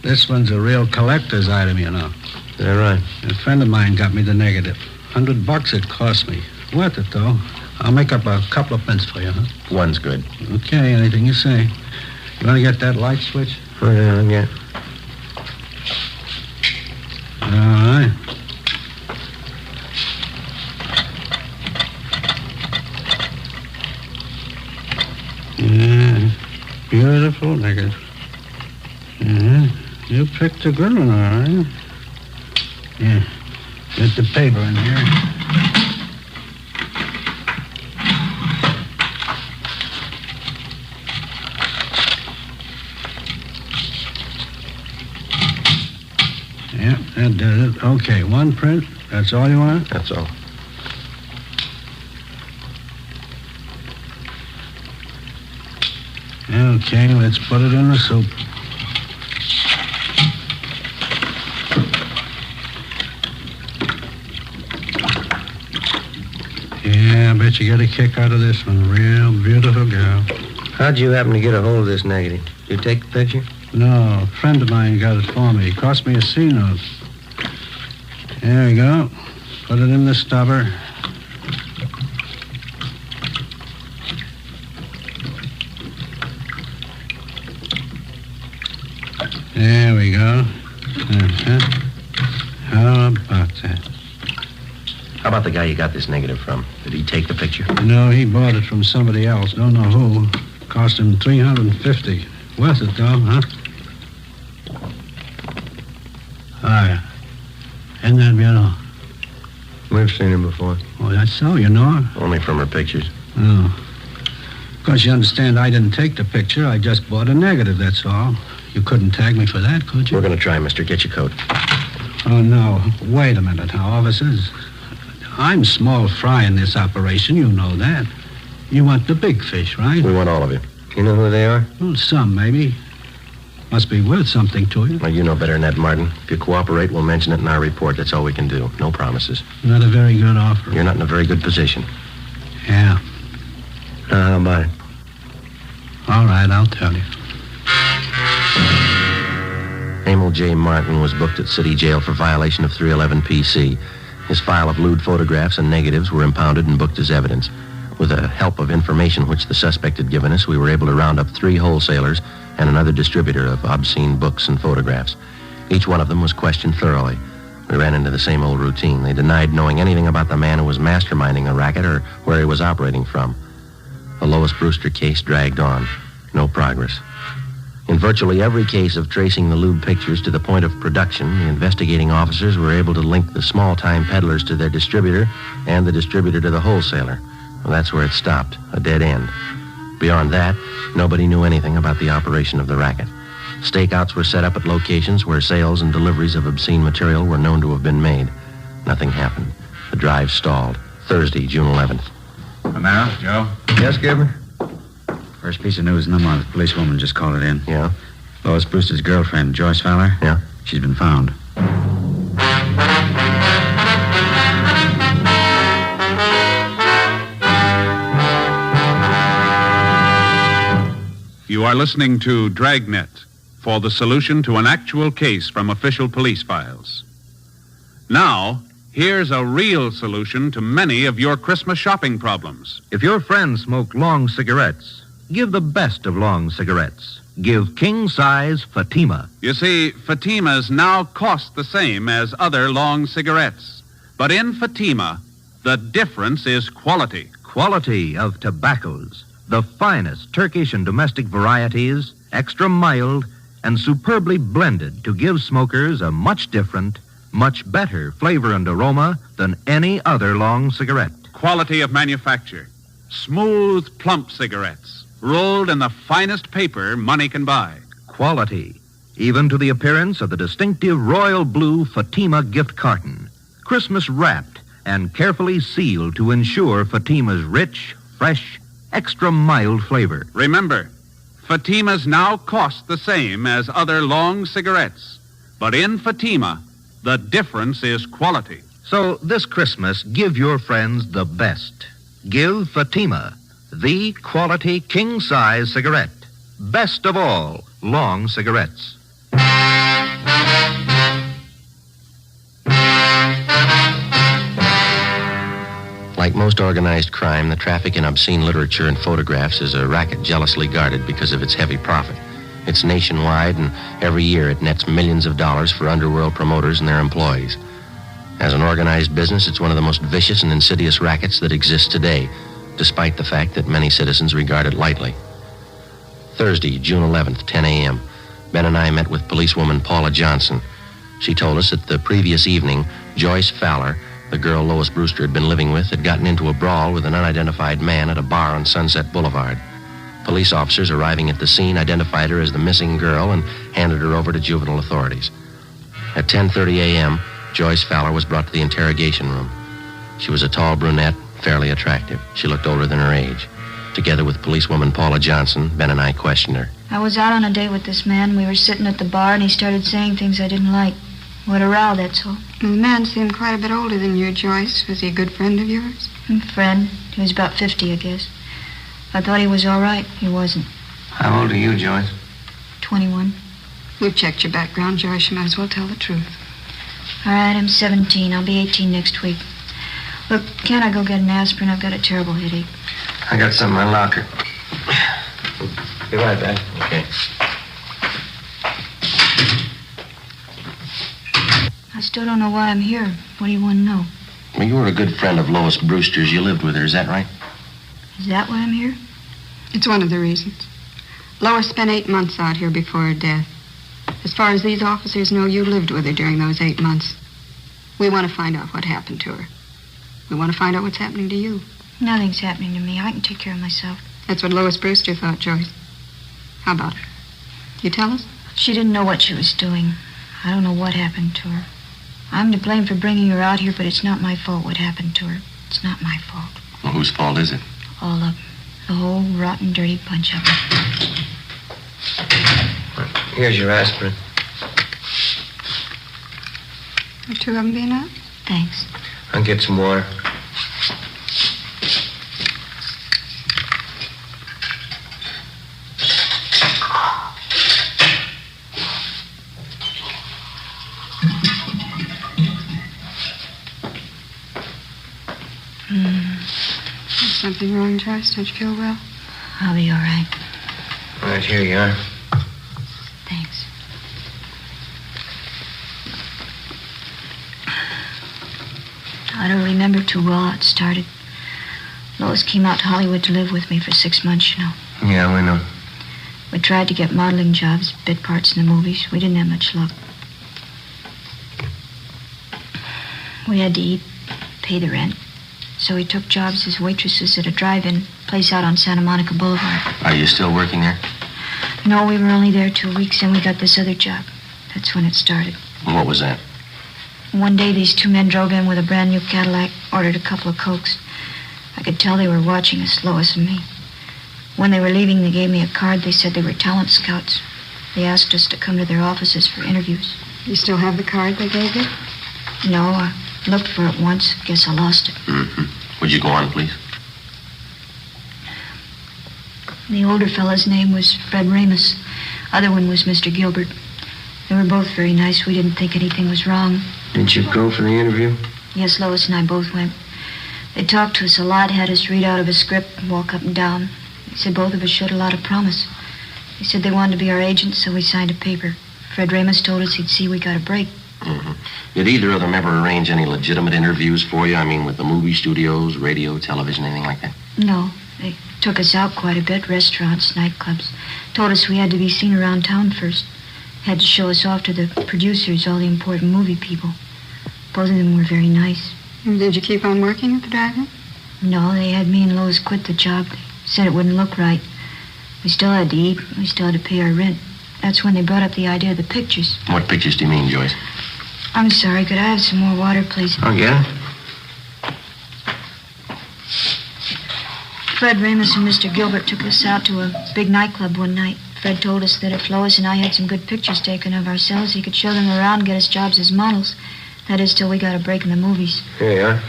This one's a real collector's item, you know. Is that right? A friend of mine got me the negative. $100 it cost me. Worth it, though. I'll make up a couple of prints for you, huh? One's good. Okay, anything you say. You want to get that light switch? Oh, yeah. All right. Yeah, beautiful negative. Yeah, you picked a good one, all right. Yeah, get the paper in here. Yeah, that does it. Okay, one print. That's all you want? That's all. Okay, let's put it in the soup. Yeah, I bet you get a kick out of this one. Real beautiful girl. How'd you happen to get a hold of this negative? You take the picture? No, a friend of mine got it for me. It cost me a C note. There we go. Put it in the stubber. There we go. How about that? How about the guy you got this negative from? Did he take the picture? No, he bought it from somebody else. Don't know who. Cost him $350. Worth it, though, huh? Hi. Isn't that beautiful? We've seen her before. Oh, that's so? You know her? Only from her pictures. Oh. Of course, you understand I didn't take the picture. I just bought a negative, that's all. You couldn't tag me for that, could you? We're going to try, mister. Get your coat. Oh, no. Wait a minute now, officers. I'm small fry in this operation. You know that. You want the big fish, right? We want all of you. You know who they are? Well, some, maybe. Must be worth something to you. Well, you know better than that, Martin. If you cooperate, we'll mention it in our report. That's all we can do. No promises. Not a very good offer. You're not in a very good position. Yeah. How about it? All right, I'll tell you. Emil J. Martin was booked at City Jail for violation of 311 PC. His file of lewd photographs and negatives were impounded and booked as evidence. With the help of information which the suspect had given us, we were able to round up 3 wholesalers and another distributor of obscene books and photographs. Each one of them was questioned thoroughly. We ran into the same old routine. They denied knowing anything about the man who was masterminding the racket or where he was operating from. The Lois Brewster case dragged on. No progress. In virtually every case of tracing the lewd pictures to the point of production, the investigating officers were able to link the small-time peddlers to their distributor and the distributor to the wholesaler. Well, that's where it stopped, a dead end. Beyond that, nobody knew anything about the operation of the racket. Stakeouts were set up at locations where sales and deliveries of obscene material were known to have been made. Nothing happened. The drive stalled. Thursday, June 11th. Well, now, Joe? Yes, Gibber? First piece of news, no more. The policewoman just called it in. Yeah? Lois Brewster's girlfriend, Joyce Fowler? Yeah? She's been found. You are listening to Dragnet for the solution to an actual case from official police files. Now, here's a real solution to many of your Christmas shopping problems. If your friends smoke long cigarettes, give the best of long cigarettes. Give king-size Fatima. You see, Fatimas now cost the same as other long cigarettes. But in Fatima, the difference is quality. Quality of tobaccos. The finest Turkish and domestic varieties, extra mild, and superbly blended to give smokers a much different, much better flavor and aroma than any other long cigarette. Quality of manufacture. Smooth, plump cigarettes, rolled in the finest paper money can buy. Quality, even to the appearance of the distinctive royal blue Fatima gift carton, Christmas wrapped and carefully sealed to ensure Fatima's rich, fresh, extra mild flavor. Remember, Fatimas now cost the same as other long cigarettes. But in Fatima, the difference is quality. So this Christmas, give your friends the best. Give Fatima, the quality king-size cigarette. Best of all long cigarettes. Like most organized crime, the traffic in obscene literature and photographs is a racket jealously guarded because of its heavy profit. It's nationwide, and every year it nets millions of dollars for underworld promoters and their employees. As an organized business, it's one of the most vicious and insidious rackets that exists today, despite the fact that many citizens regard it lightly. Thursday, June 11th, 10 a.m., Ben and I met with policewoman Paula Johnson. She told us that the previous evening, Joyce Fowler, the girl Lois Brewster had been living with, had gotten into a brawl with an unidentified man at a bar on Sunset Boulevard. Police officers arriving at the scene identified her as the missing girl and handed her over to juvenile authorities. At 10:30 a.m., Joyce Fowler was brought to the interrogation room. She was a tall brunette, fairly attractive. She looked older than her age. Together with policewoman Paula Johnson, Ben and I questioned her. I was out on a date with this man. We were sitting at the bar, and he started saying things I didn't like. What a row, that's all. The man seemed quite a bit older than you, Joyce. Was he a good friend of yours? Friend. He was about 50, I guess. I thought he was all right. He wasn't. How old are you, Joyce? 21. We've checked your background, Joyce. You might as well tell the truth. All right, I'm 17. I'll be 18 next week. Look, can't I go get an aspirin? I've got a terrible headache. I got some in my locker. Be right back. Okay. I still don't know why I'm here. What do you want to know? Well, you were a good friend of Lois Brewster's. You lived with her, is that right? Is that why I'm here? It's one of the reasons. Lois spent 8 months out here before her death. As far as these officers know, you lived with her during those 8 months. We want to find out what happened to her. We want to find out what's happening to you. Nothing's happening to me. I can take care of myself. That's what Lois Brewster thought, Joyce. How about it? You tell us? She didn't know what she was doing. I don't know what happened to her. I'm to blame for bringing her out here, but it's not my fault what happened to her. It's not my fault. Well, whose fault is it? All of them. The whole rotten, dirty bunch of them. Here's your aspirin. Are 2 of them be enough? Thanks. I'll get some water. Is something wrong, Joyce? Don't you feel well? I'll be all right. All right, here you are. Thanks. I don't remember too well how it started. Lois came out to Hollywood to live with me for 6 months, you know. Yeah, we know. We tried to get modeling jobs, bit parts in the movies. We didn't have much luck. We had to eat, pay the rent. So we took jobs as waitresses at a drive-in place out on Santa Monica Boulevard. Are you still working there? No, we were only there 2 weeks, and we got this other job. That's when it started. What was that? One day, these 2 men drove in with a brand new Cadillac, ordered a couple of Cokes. I could tell they were watching us, Lois and me. When they were leaving, they gave me a card. They said they were talent scouts. They asked us to come to their offices for interviews. You still have the card they gave you? No, I looked for it once. Guess I lost it. Mm-hmm. Would you go on, please? The older fellow's name was Fred Ramus. Other one was Mr. Gilbert. They were both very nice. We didn't think anything was wrong. Didn't you go for the interview? Yes, Lois and I both went. They talked to us a lot, had us read out of a script and walk up and down. They said both of us showed a lot of promise. They said they wanted to be our agents, so we signed a paper. Fred Ramus told us he'd see we got a break. Mm-hmm. Did either of them ever arrange any legitimate interviews for you? I mean, with the movie studios, radio, television, anything like that? No. They took us out quite a bit, restaurants, nightclubs. Told us we had to be seen around town first. Had to show us off to the producers, all the important movie people. Both of them were very nice. And did you keep on working at the drive-in? No, they had me and Lois quit the job. They said it wouldn't look right. We still had to eat. We still had to pay our rent. That's when they brought up the idea of the pictures. What pictures do you mean, Joyce? I'm sorry. Could I have some more water, please? I'll get it. Fred Ramus and Mr. Gilbert took us out to a big nightclub one night. Fred told us that if Lois and I had some good pictures taken of ourselves, he could show them around and get us jobs as models. That is, till we got a break in the movies. Here you are.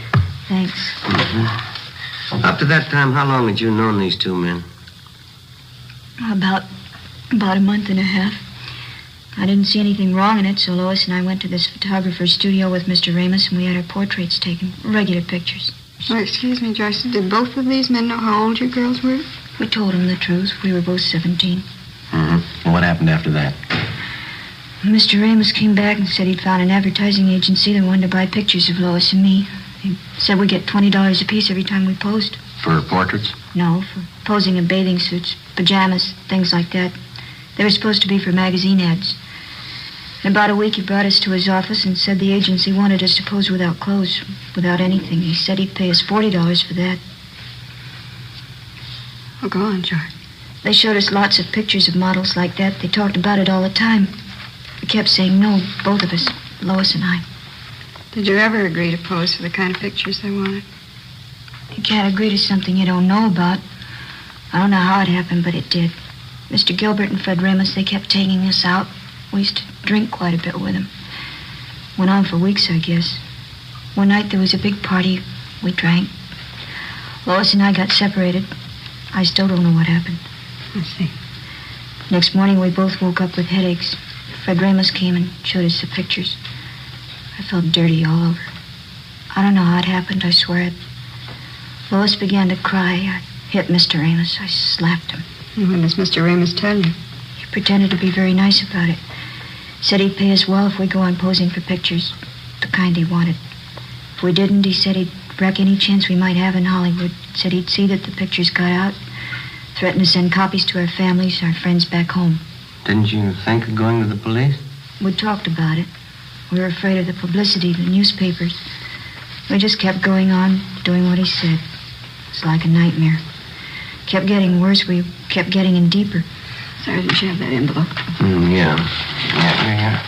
Thanks. Mm-hmm. Up to that time, how long had you known these 2 men? About a month and a half. I didn't see anything wrong in it, so Lois and I went to this photographer's studio with Mr. Ramus, and we had our portraits taken. Regular pictures. Oh, excuse me, Joyce. Did both of these men know how old your girls were? We told them the truth. We were both 17. Mm-hmm. What happened after that? Mr. Ramos came back and said he'd found an advertising agency that wanted to buy pictures of Lois and me. He said we get $20 apiece every time we posed. For portraits? No, for posing in bathing suits, pajamas, things like that. They were supposed to be for magazine ads. In about a week, he brought us to his office and said the agency wanted us to pose without clothes, without anything. He said he'd pay us $40 for that. Oh, go on, George. They showed us lots of pictures of models like that. They talked about it all the time. We kept saying no, both of us, Lois and I. Did you ever agree to pose for the kind of pictures they wanted? You can't agree to something you don't know about. I don't know how it happened, but it did. Mr. Gilbert and Fred Ramos, they kept taking us out. We used to drink quite a bit with them. Went on for weeks, I guess. One night there was a big party. We drank. Lois and I got separated. I still don't know what happened. I see. Next morning, we both woke up with headaches. Fred Ramos came and showed us the pictures. I felt dirty all over. I don't know how it happened, I swear it. Lois began to cry. I hit Mr. Ramos. I slapped him. And what does Mr. Ramos tell you? He pretended to be very nice about it. Said he'd pay us well if we go on posing for pictures, the kind he wanted. If we didn't, he said he'd wreck any chance we might have in Hollywood. Said he'd see that the pictures got out. Threatened to send copies to our families, our friends back home. Didn't you think of going to the police? We talked about it. We were afraid of the publicity, the newspapers. We just kept going on, doing what he said. It's like a nightmare. Kept getting worse. We kept getting in deeper. Sergeant, you have that envelope? Yeah. Yeah.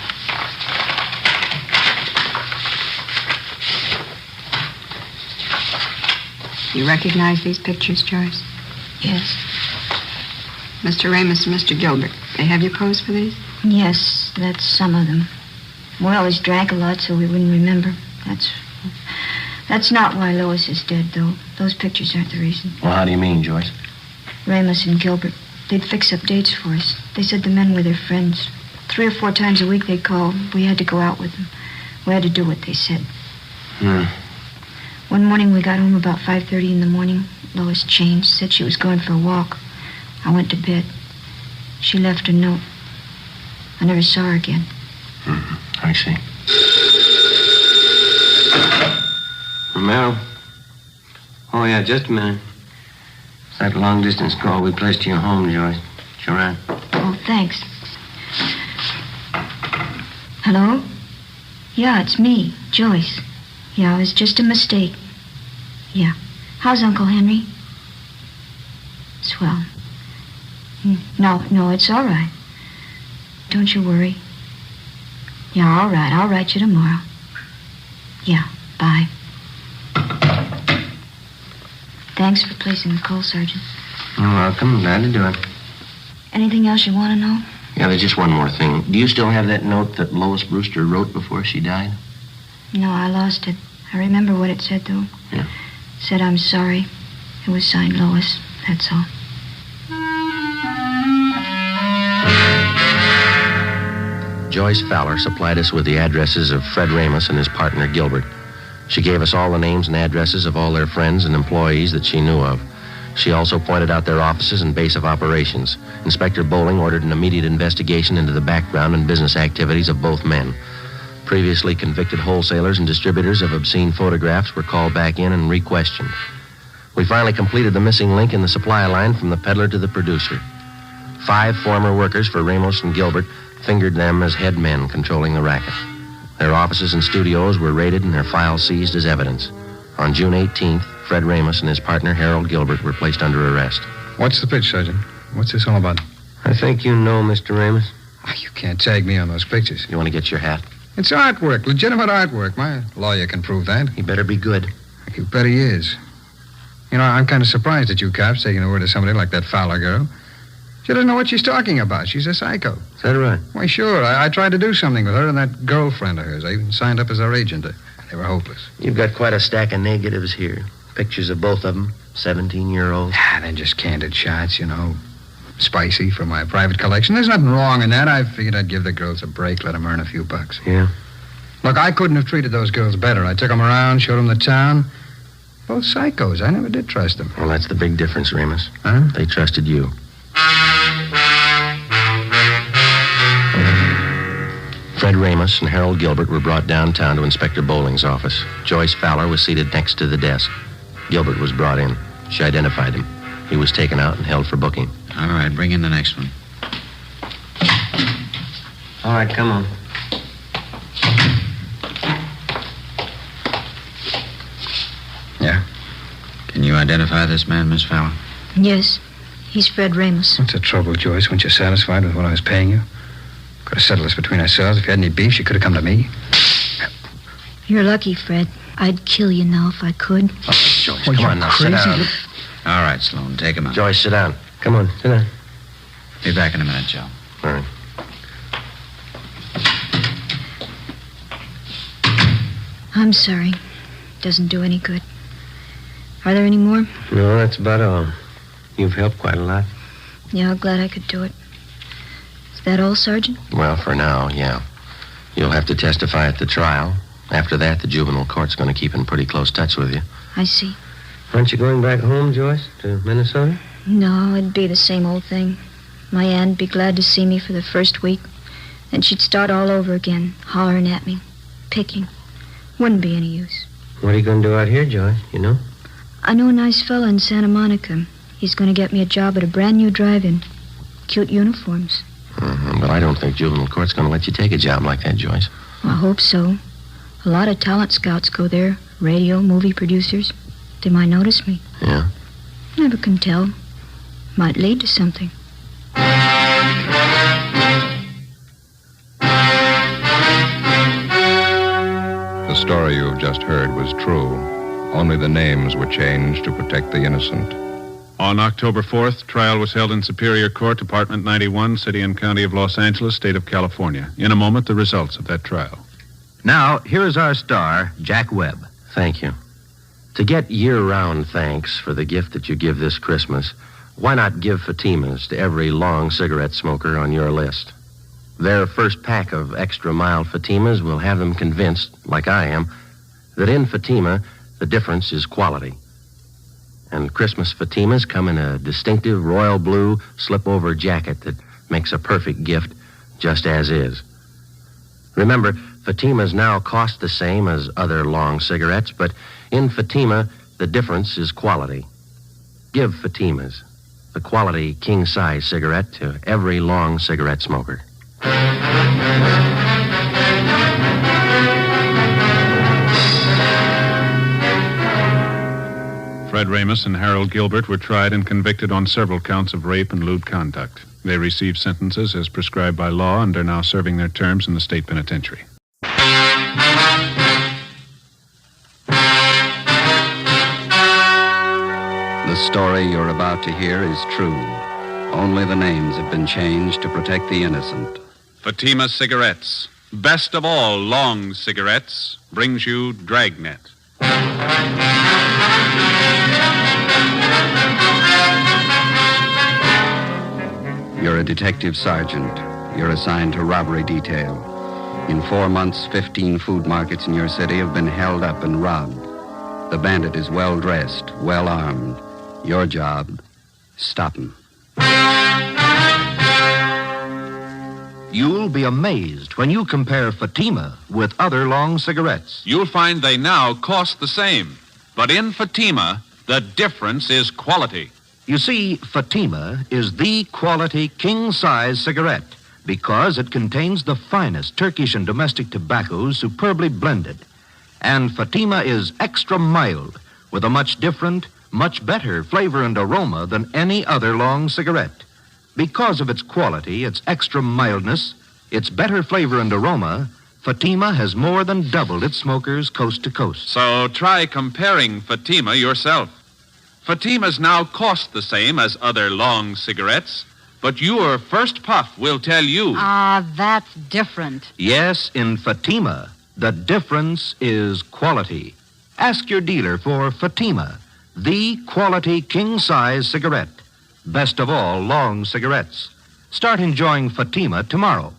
You recognize these pictures, Joyce? Yes. Mr. Ramos and Mr. Gilbert, they have you pose for these? Yes, that's some of them. We always drank a lot, so we wouldn't remember. That's not why Lois is dead, though. Those pictures aren't the reason. Well, how do you mean, Joyce? Ramos and Gilbert, they'd fix up dates for us. They said the men were their friends. 3 or 4 times a week they'd call. We had to go out with them. We had to do what they said. One morning we got home about 5:30 in the morning. Lois changed, said she was going for a walk. I went to bed. She left a note. I never saw her again. I see. Romero? Oh, yeah, just a minute. It's that long-distance call we placed to your home, Joyce. It's all right. Oh, thanks. Hello? Yeah, it's me, Joyce. Yeah, it was just a mistake. Yeah. How's Uncle Henry? Swell. No, it's all right. Don't you worry. Yeah, all right. I'll write you tomorrow. Yeah, bye. Thanks for placing the call, Sergeant. You're welcome. Glad to do it. Anything else you want to know? Yeah, there's just one more thing. Do you still have that note that Lois Brewster wrote before she died? No, I lost it. I remember what it said, though. Yeah. It said, I'm sorry. It was signed Lois. That's all. Joyce Fowler supplied us with the addresses of Fred Ramos and his partner, Gilbert. She gave us all the names and addresses of all their friends and employees that she knew of. She also pointed out their offices and base of operations. Inspector Bowling ordered an immediate investigation into the background and business activities of both men. Previously convicted wholesalers and distributors of obscene photographs were called back in and re-questioned. We finally completed the missing link in the supply line from the peddler to the producer. 5 former workers for Ramos and Gilbert fingered them as head men controlling the racket. Their offices and studios were raided and their files seized as evidence. On June 18th, Fred Ramos and his partner, Harold Gilbert, were placed under arrest. What's the pitch, Sergeant? What's this all about? I think you know Mr. Ramos. Oh, you can't tag me on those pictures. You want to get your hat? It's artwork, legitimate artwork. My lawyer can prove that. He better be good. You bet he is. You know, I'm kind of surprised at you cops taking the word of somebody like that Fowler girl. She doesn't know what she's talking about. She's a psycho. Is that right? Why, sure. I tried to do something with her and that girlfriend of hers. I even signed up as her agent. They were hopeless. You've got quite a stack of negatives here. Pictures of both of them, 17-year-olds. They're just candid shots, you know. Spicy for my private collection. There's nothing wrong in that. I figured I'd give the girls a break, let them earn a few bucks. Yeah? Look, I couldn't have treated those girls better. I took them around, showed them the town. Both psychos. I never did trust them. Well, that's the big difference, Remus. Huh? They trusted you. Fred Ramus and Harold Gilbert were brought downtown to Inspector Bowling's office. Joyce Fowler was seated next to the desk. Gilbert was brought in. She identified him. He was taken out and held for booking. All right, bring in the next one. All right, come on. Yeah? Can you identify this man, Miss Fowler? Yes, he's Fred Ramus. What's the trouble, Joyce? Weren't you satisfied with what I was paying you? Could have settled this between ourselves. If you had any beef, you could have come to me. You're lucky, Fred. I'd kill you now if I could. Oh, Joyce, come on now, sit down. All right, Sloan, take him out. Joyce, sit down. Come on, sit down. Be back in a minute, Joe. All right. I'm sorry. Doesn't do any good. Are there any more? No, that's about all. You've helped quite a lot. Yeah, I'm glad I could do it. Is that all, Sergeant? Well, for now, yeah. You'll have to testify at the trial. After that, the juvenile court's going to keep in pretty close touch with you. I see. Aren't you going back home, Joyce, to Minnesota? No, it'd be the same old thing. My aunt'd be glad to see me for the first week. Then she'd start all over again, hollering at me, picking. Wouldn't be any use. What are you going to do out here, Joyce, you know? I know a nice fella in Santa Monica. He's going to get me a job at a brand new drive-in. Cute uniforms. But I don't think juvenile court's going to let you take a job like that, Joyce. I hope so. A lot of talent scouts go there. Radio, movie producers. They might notice me. Yeah? Never can tell. Might lead to something. The story you have just heard was true. Only the names were changed to protect the innocent. On October 4th, trial was held in Superior Court, Department 91, City and County of Los Angeles, State of California. In a moment, the results of that trial. Now, here's our star, Jack Webb. Thank you. To get year-round thanks for the gift that you give this Christmas, why not give Fatimas to every long cigarette smoker on your list? Their first pack of extra mild Fatimas will have them convinced, like I am, that in Fatima, the difference is quality. And Christmas Fatimas come in a distinctive royal blue slip-over jacket that makes a perfect gift just as is. Remember, Fatimas now cost the same as other long cigarettes, but in Fatima, the difference is quality. Give Fatimas, the quality king-size cigarette, to every long cigarette smoker. Fred Ramus and Harold Gilbert were tried and convicted on several counts of rape and lewd conduct. They received sentences as prescribed by law and are now serving their terms in the state penitentiary. The story you're about to hear is true. Only the names have been changed to protect the innocent. Fatima Cigarettes, best of all long cigarettes, brings you Dragnet. You're a detective sergeant. You're assigned to robbery detail. In 4 months, 15 food markets in your city have been held up and robbed. The bandit is well-dressed, well-armed. Your job, stop him. You'll be amazed when you compare Fatima with other long cigarettes. You'll find they now cost the same. But in Fatima, the difference is quality. You see, Fatima is the quality king-size cigarette because it contains the finest Turkish and domestic tobaccos superbly blended. And Fatima is extra mild with a much different, much better flavor and aroma than any other long cigarette. Because of its quality, its extra mildness, its better flavor and aroma, Fatima has more than doubled its smokers coast to coast. So try comparing Fatima yourself. Fatimas now cost the same as other long cigarettes, but your first puff will tell you. That's different. Yes, in Fatima, the difference is quality. Ask your dealer for Fatima, the quality king-size cigarette. Best of all long cigarettes. Start enjoying Fatima tomorrow.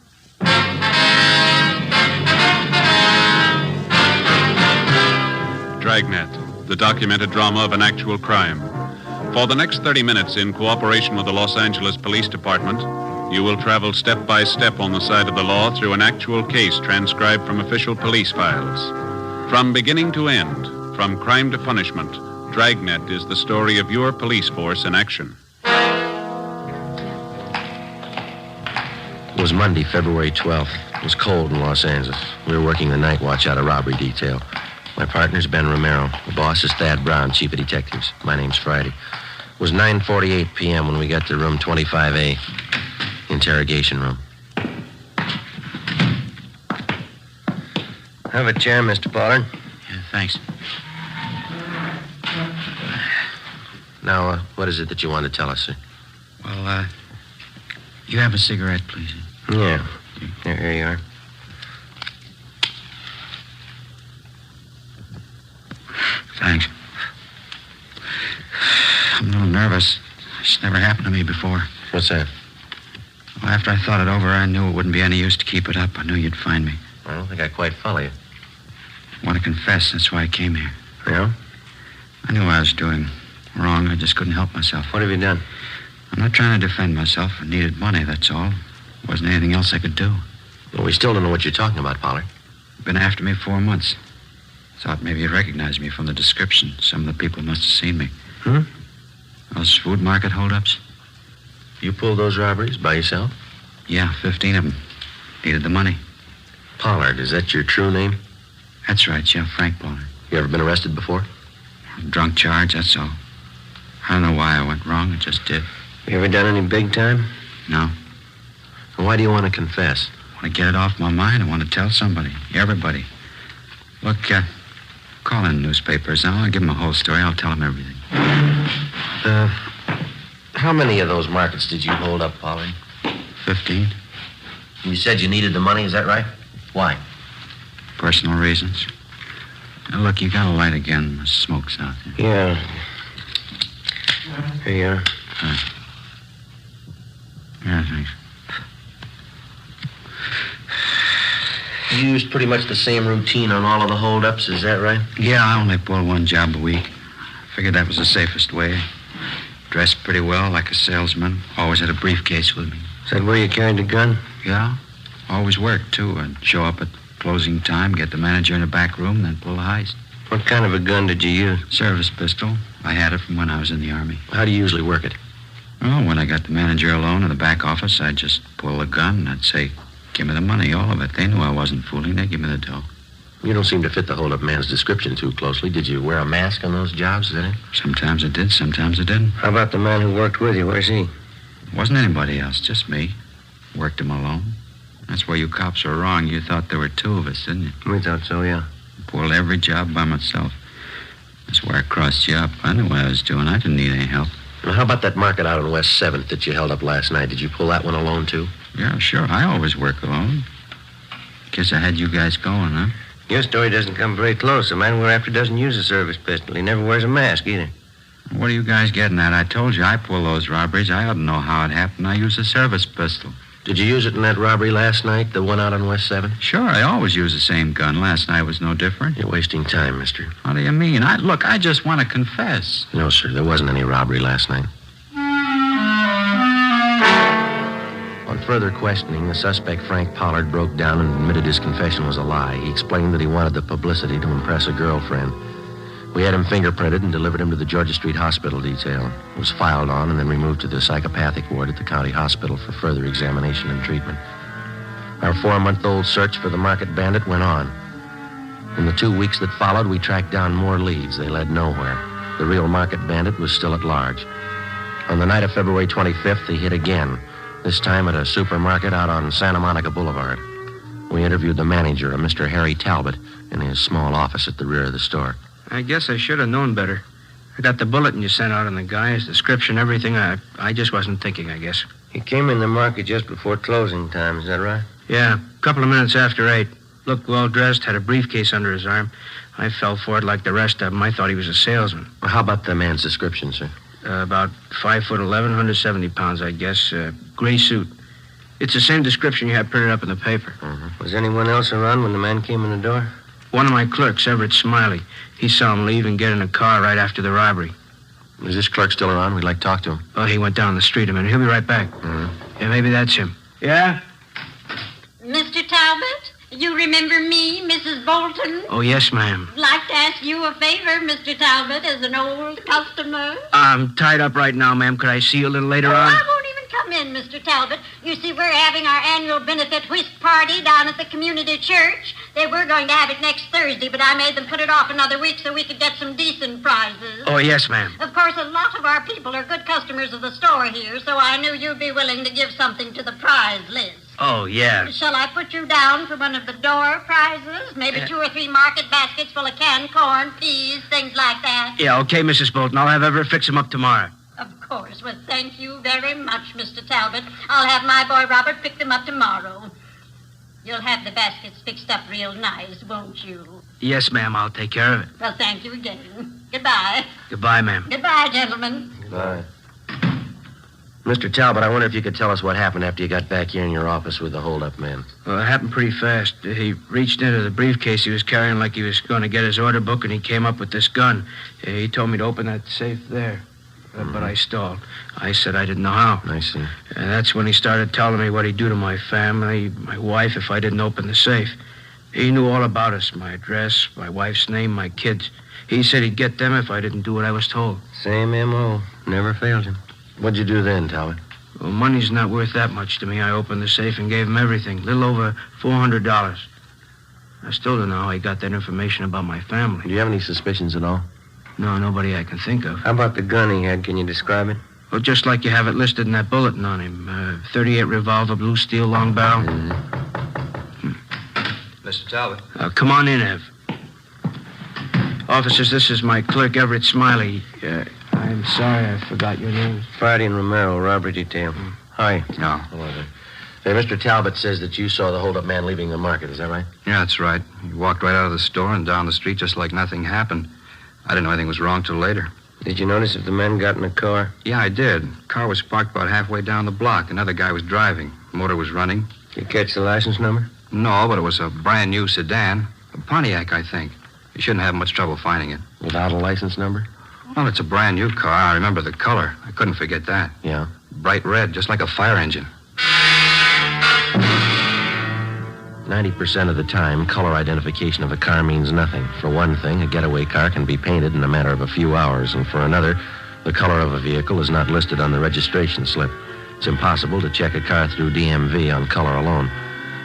Dragnet, the documented drama of an actual crime. For the next 30 minutes, in cooperation with the Los Angeles Police Department, you will travel step by step on the side of the law through an actual case transcribed from official police files. From beginning to end, from crime to punishment, Dragnet is the story of your police force in action. It was Monday, February 12th. It was cold in Los Angeles. We were working the night watch out of robbery detail. My partner's Ben Romero. The boss is Thad Brown, chief of detectives. My name's Friday. It was 9:48 p.m. when we got to room 25A, interrogation room. Have a chair, Mr. Pollard. Yeah, thanks. Now, what is it that you want to tell us, sir? Well, you have a cigarette, please? Yeah. Here you are. Thanks. I'm a little nervous. It's never happened to me before. What's that? Well, after I thought it over, I knew it wouldn't be any use to keep it up. I knew you'd find me. I don't think I quite follow you. I want to confess. That's why I came here. Yeah? I knew I was doing wrong. I just couldn't help myself. What have you done? I'm not trying to defend myself. I needed money, that's all. There wasn't anything else I could do. Well, we still don't know what you're talking about, Pollard. Been after me 4 months. Thought maybe you'd recognize me from the description. Some of the people must have seen me. Those food market holdups? You pulled those robberies by yourself? Yeah, 15 of them. Needed the money. Pollard, is that your true name? That's right, yeah, Frank Pollard. You ever been arrested before? Drunk charge, that's all. I don't know why I went wrong. It just did. You ever done any big time? No. Well, why do you want to confess? I want to get it off my mind. I want to tell somebody. Everybody. Look, call in the newspapers now. I'll give them a whole story. I'll tell them everything. How many of those markets did you hold up, Pollard? 15. You said you needed the money, is that right? Why? Personal reasons. Now, look, you got a light again. The smoke's out there. Yeah. Here you are. Yeah, thanks. You used pretty much the same routine on all of the holdups, is that right? Yeah, I only pull one job a week. Figured that was the safest way. Dressed pretty well, like a salesman. Always had a briefcase with me. Is that where you carried the gun? Yeah. Always worked, too. I'd show up at closing time, get the manager in the back room, then pull the heist. What kind of a gun did you use? Service pistol. I had it from when I was in the Army. How do you usually work it? Well, when I got the manager alone in the back office, I'd just pull the gun and I'd say, give me the money, all of it. They knew I wasn't fooling. They'd give me the dough. You don't seem to fit the hold-up man's description too closely. Did you wear a mask on those jobs, is that it? Sometimes I did, sometimes I didn't. How about the man who worked with you? Where's he? Wasn't anybody else, just me. Worked him alone. That's where you cops were wrong. You thought there were two of us, didn't you? We thought so, yeah. Pulled every job by myself. That's where I crossed you up. I knew what I was doing. I didn't need any help. Well, how about that market out on West 7th that you held up last night? Did you pull that one alone, too? Yeah, sure. I always work alone. Guess I had you guys going, huh? Your story doesn't come very close. The man we're after doesn't use a service pistol. He never wears a mask, either. What are you guys getting at? I told you I pull those robberies. I ought to know how it happened. I use a service pistol. Did you use it in that robbery last night, the one out on West 7th? Sure, I always use the same gun. Last night was no different. You're wasting time, mister. How do you mean? Look, I just want to confess. No, sir, there wasn't any robbery last night. On further questioning, the suspect, Frank Pollard, broke down and admitted his confession was a lie. He explained that he wanted the publicity to impress a girlfriend. We had him fingerprinted and delivered him to the Georgia Street Hospital detail. He was filed on and then removed to the psychopathic ward at the county hospital for further examination and treatment. Our 4-month-old search for the market bandit went on. In the 2 weeks that followed, we tracked down more leads. They led nowhere. The real market bandit was still at large. On the night of February 25th, he hit again, this time at a supermarket out on Santa Monica Boulevard. We interviewed the manager, a Mr. Harry Talbot, in his small office at the rear of the store. I guess I should have known better. I got the bulletin you sent out on the guy, his description, everything. I just wasn't thinking, I guess. He came in the market just before closing time, is that right? Yeah, a couple of minutes after 8. Looked well-dressed, had a briefcase under his arm. I fell for it like the rest of them. I thought he was a salesman. Well, how about the man's description, sir? About 5'11", 170 pounds, I guess. Gray suit. It's the same description you had printed up in the paper. Was anyone else around when the man came in the door? One of my clerks, Everett Smiley. He saw him leave and get in a car right after the robbery. Is this clerk still around? We'd like to talk to him. Oh, he went down the street a minute. He'll be right back. Mm-hmm. Yeah, maybe that's him. Yeah? Mr. Talbot, you remember me, Mrs. Bolton? Oh, yes, ma'am. I'd like to ask you a favor, Mr. Talbot, as an old customer. I'm tied up right now, ma'am. Could I see you a little later on? I won't even come in, Mr. Talbot. You see, we're having our annual benefit whist party down at the community church. They were going to have it next Thursday, but I made them put it off another week so we could get some decent prizes. Oh, yes, ma'am. Of course, a lot of our people are good customers of the store here, so I knew you'd be willing to give something to the prize list. Oh, yeah. Shall I put you down for one of the door prizes? Maybe 2 or 3 market baskets full of canned corn, peas, things like that. Yeah, okay, Mrs. Bolton. I'll have Everett fix him up tomorrow. Of course. Well, thank you very much, Mr. Talbot. I'll have my boy Robert pick them up tomorrow. You'll have the baskets fixed up real nice, won't you? Yes, ma'am. I'll take care of it. Well, thank you again. Goodbye. Goodbye, ma'am. Goodbye, gentlemen. Goodbye. Mr. Talbot, I wonder if you could tell us what happened after you got back here in your office with the hold-up man. Well, it happened pretty fast. He reached into the briefcase he was carrying like he was going to get his order book, and he came up with this gun. He told me to open that safe there. But I stalled. I said I didn't know how. I see. And that's when he started telling me what he'd do to my family, my wife, if I didn't open the safe. He knew all about us, my address, my wife's name, my kids. He said he'd get them if I didn't do what I was told. Same M.O. Never failed him. What'd you do then, Talbot? Well, money's not worth that much to me. I opened the safe and gave him everything. A little over $400. I still don't know how he got that information about my family. Do you have any suspicions at all? No, nobody I can think of. How about the gun he had? Can you describe it? Well, just like you have it listed in that bulletin on him. 38 revolver, blue steel, long barrel. Mr. Talbot. Come on in, Ev. Officers, this is my clerk, Everett Smiley. I'm sorry I forgot your name. Friday and Romero, robbery detail. Hi. No. Hello there. Say, Mr. Talbot says that you saw the hold-up man leaving the market. Is that right? Yeah, that's right. He walked right out of the store and down the street just like nothing happened. I didn't know anything was wrong till later. Did you notice if the men got in the car? Yeah, I did. The car was parked about halfway down the block. Another guy was driving. The motor was running. Did you catch the license number? No, but it was a brand new sedan. A Pontiac, I think. You shouldn't have much trouble finding it. Without a license number? Well, it's a brand new car. I remember the color. I couldn't forget that. Yeah? Bright red, just like a fire engine. 90% of the time, color identification of a car means nothing. For one thing, a getaway car can be painted in a matter of a few hours, and for another, the color of a vehicle is not listed on the registration slip. It's impossible to check a car through DMV on color alone.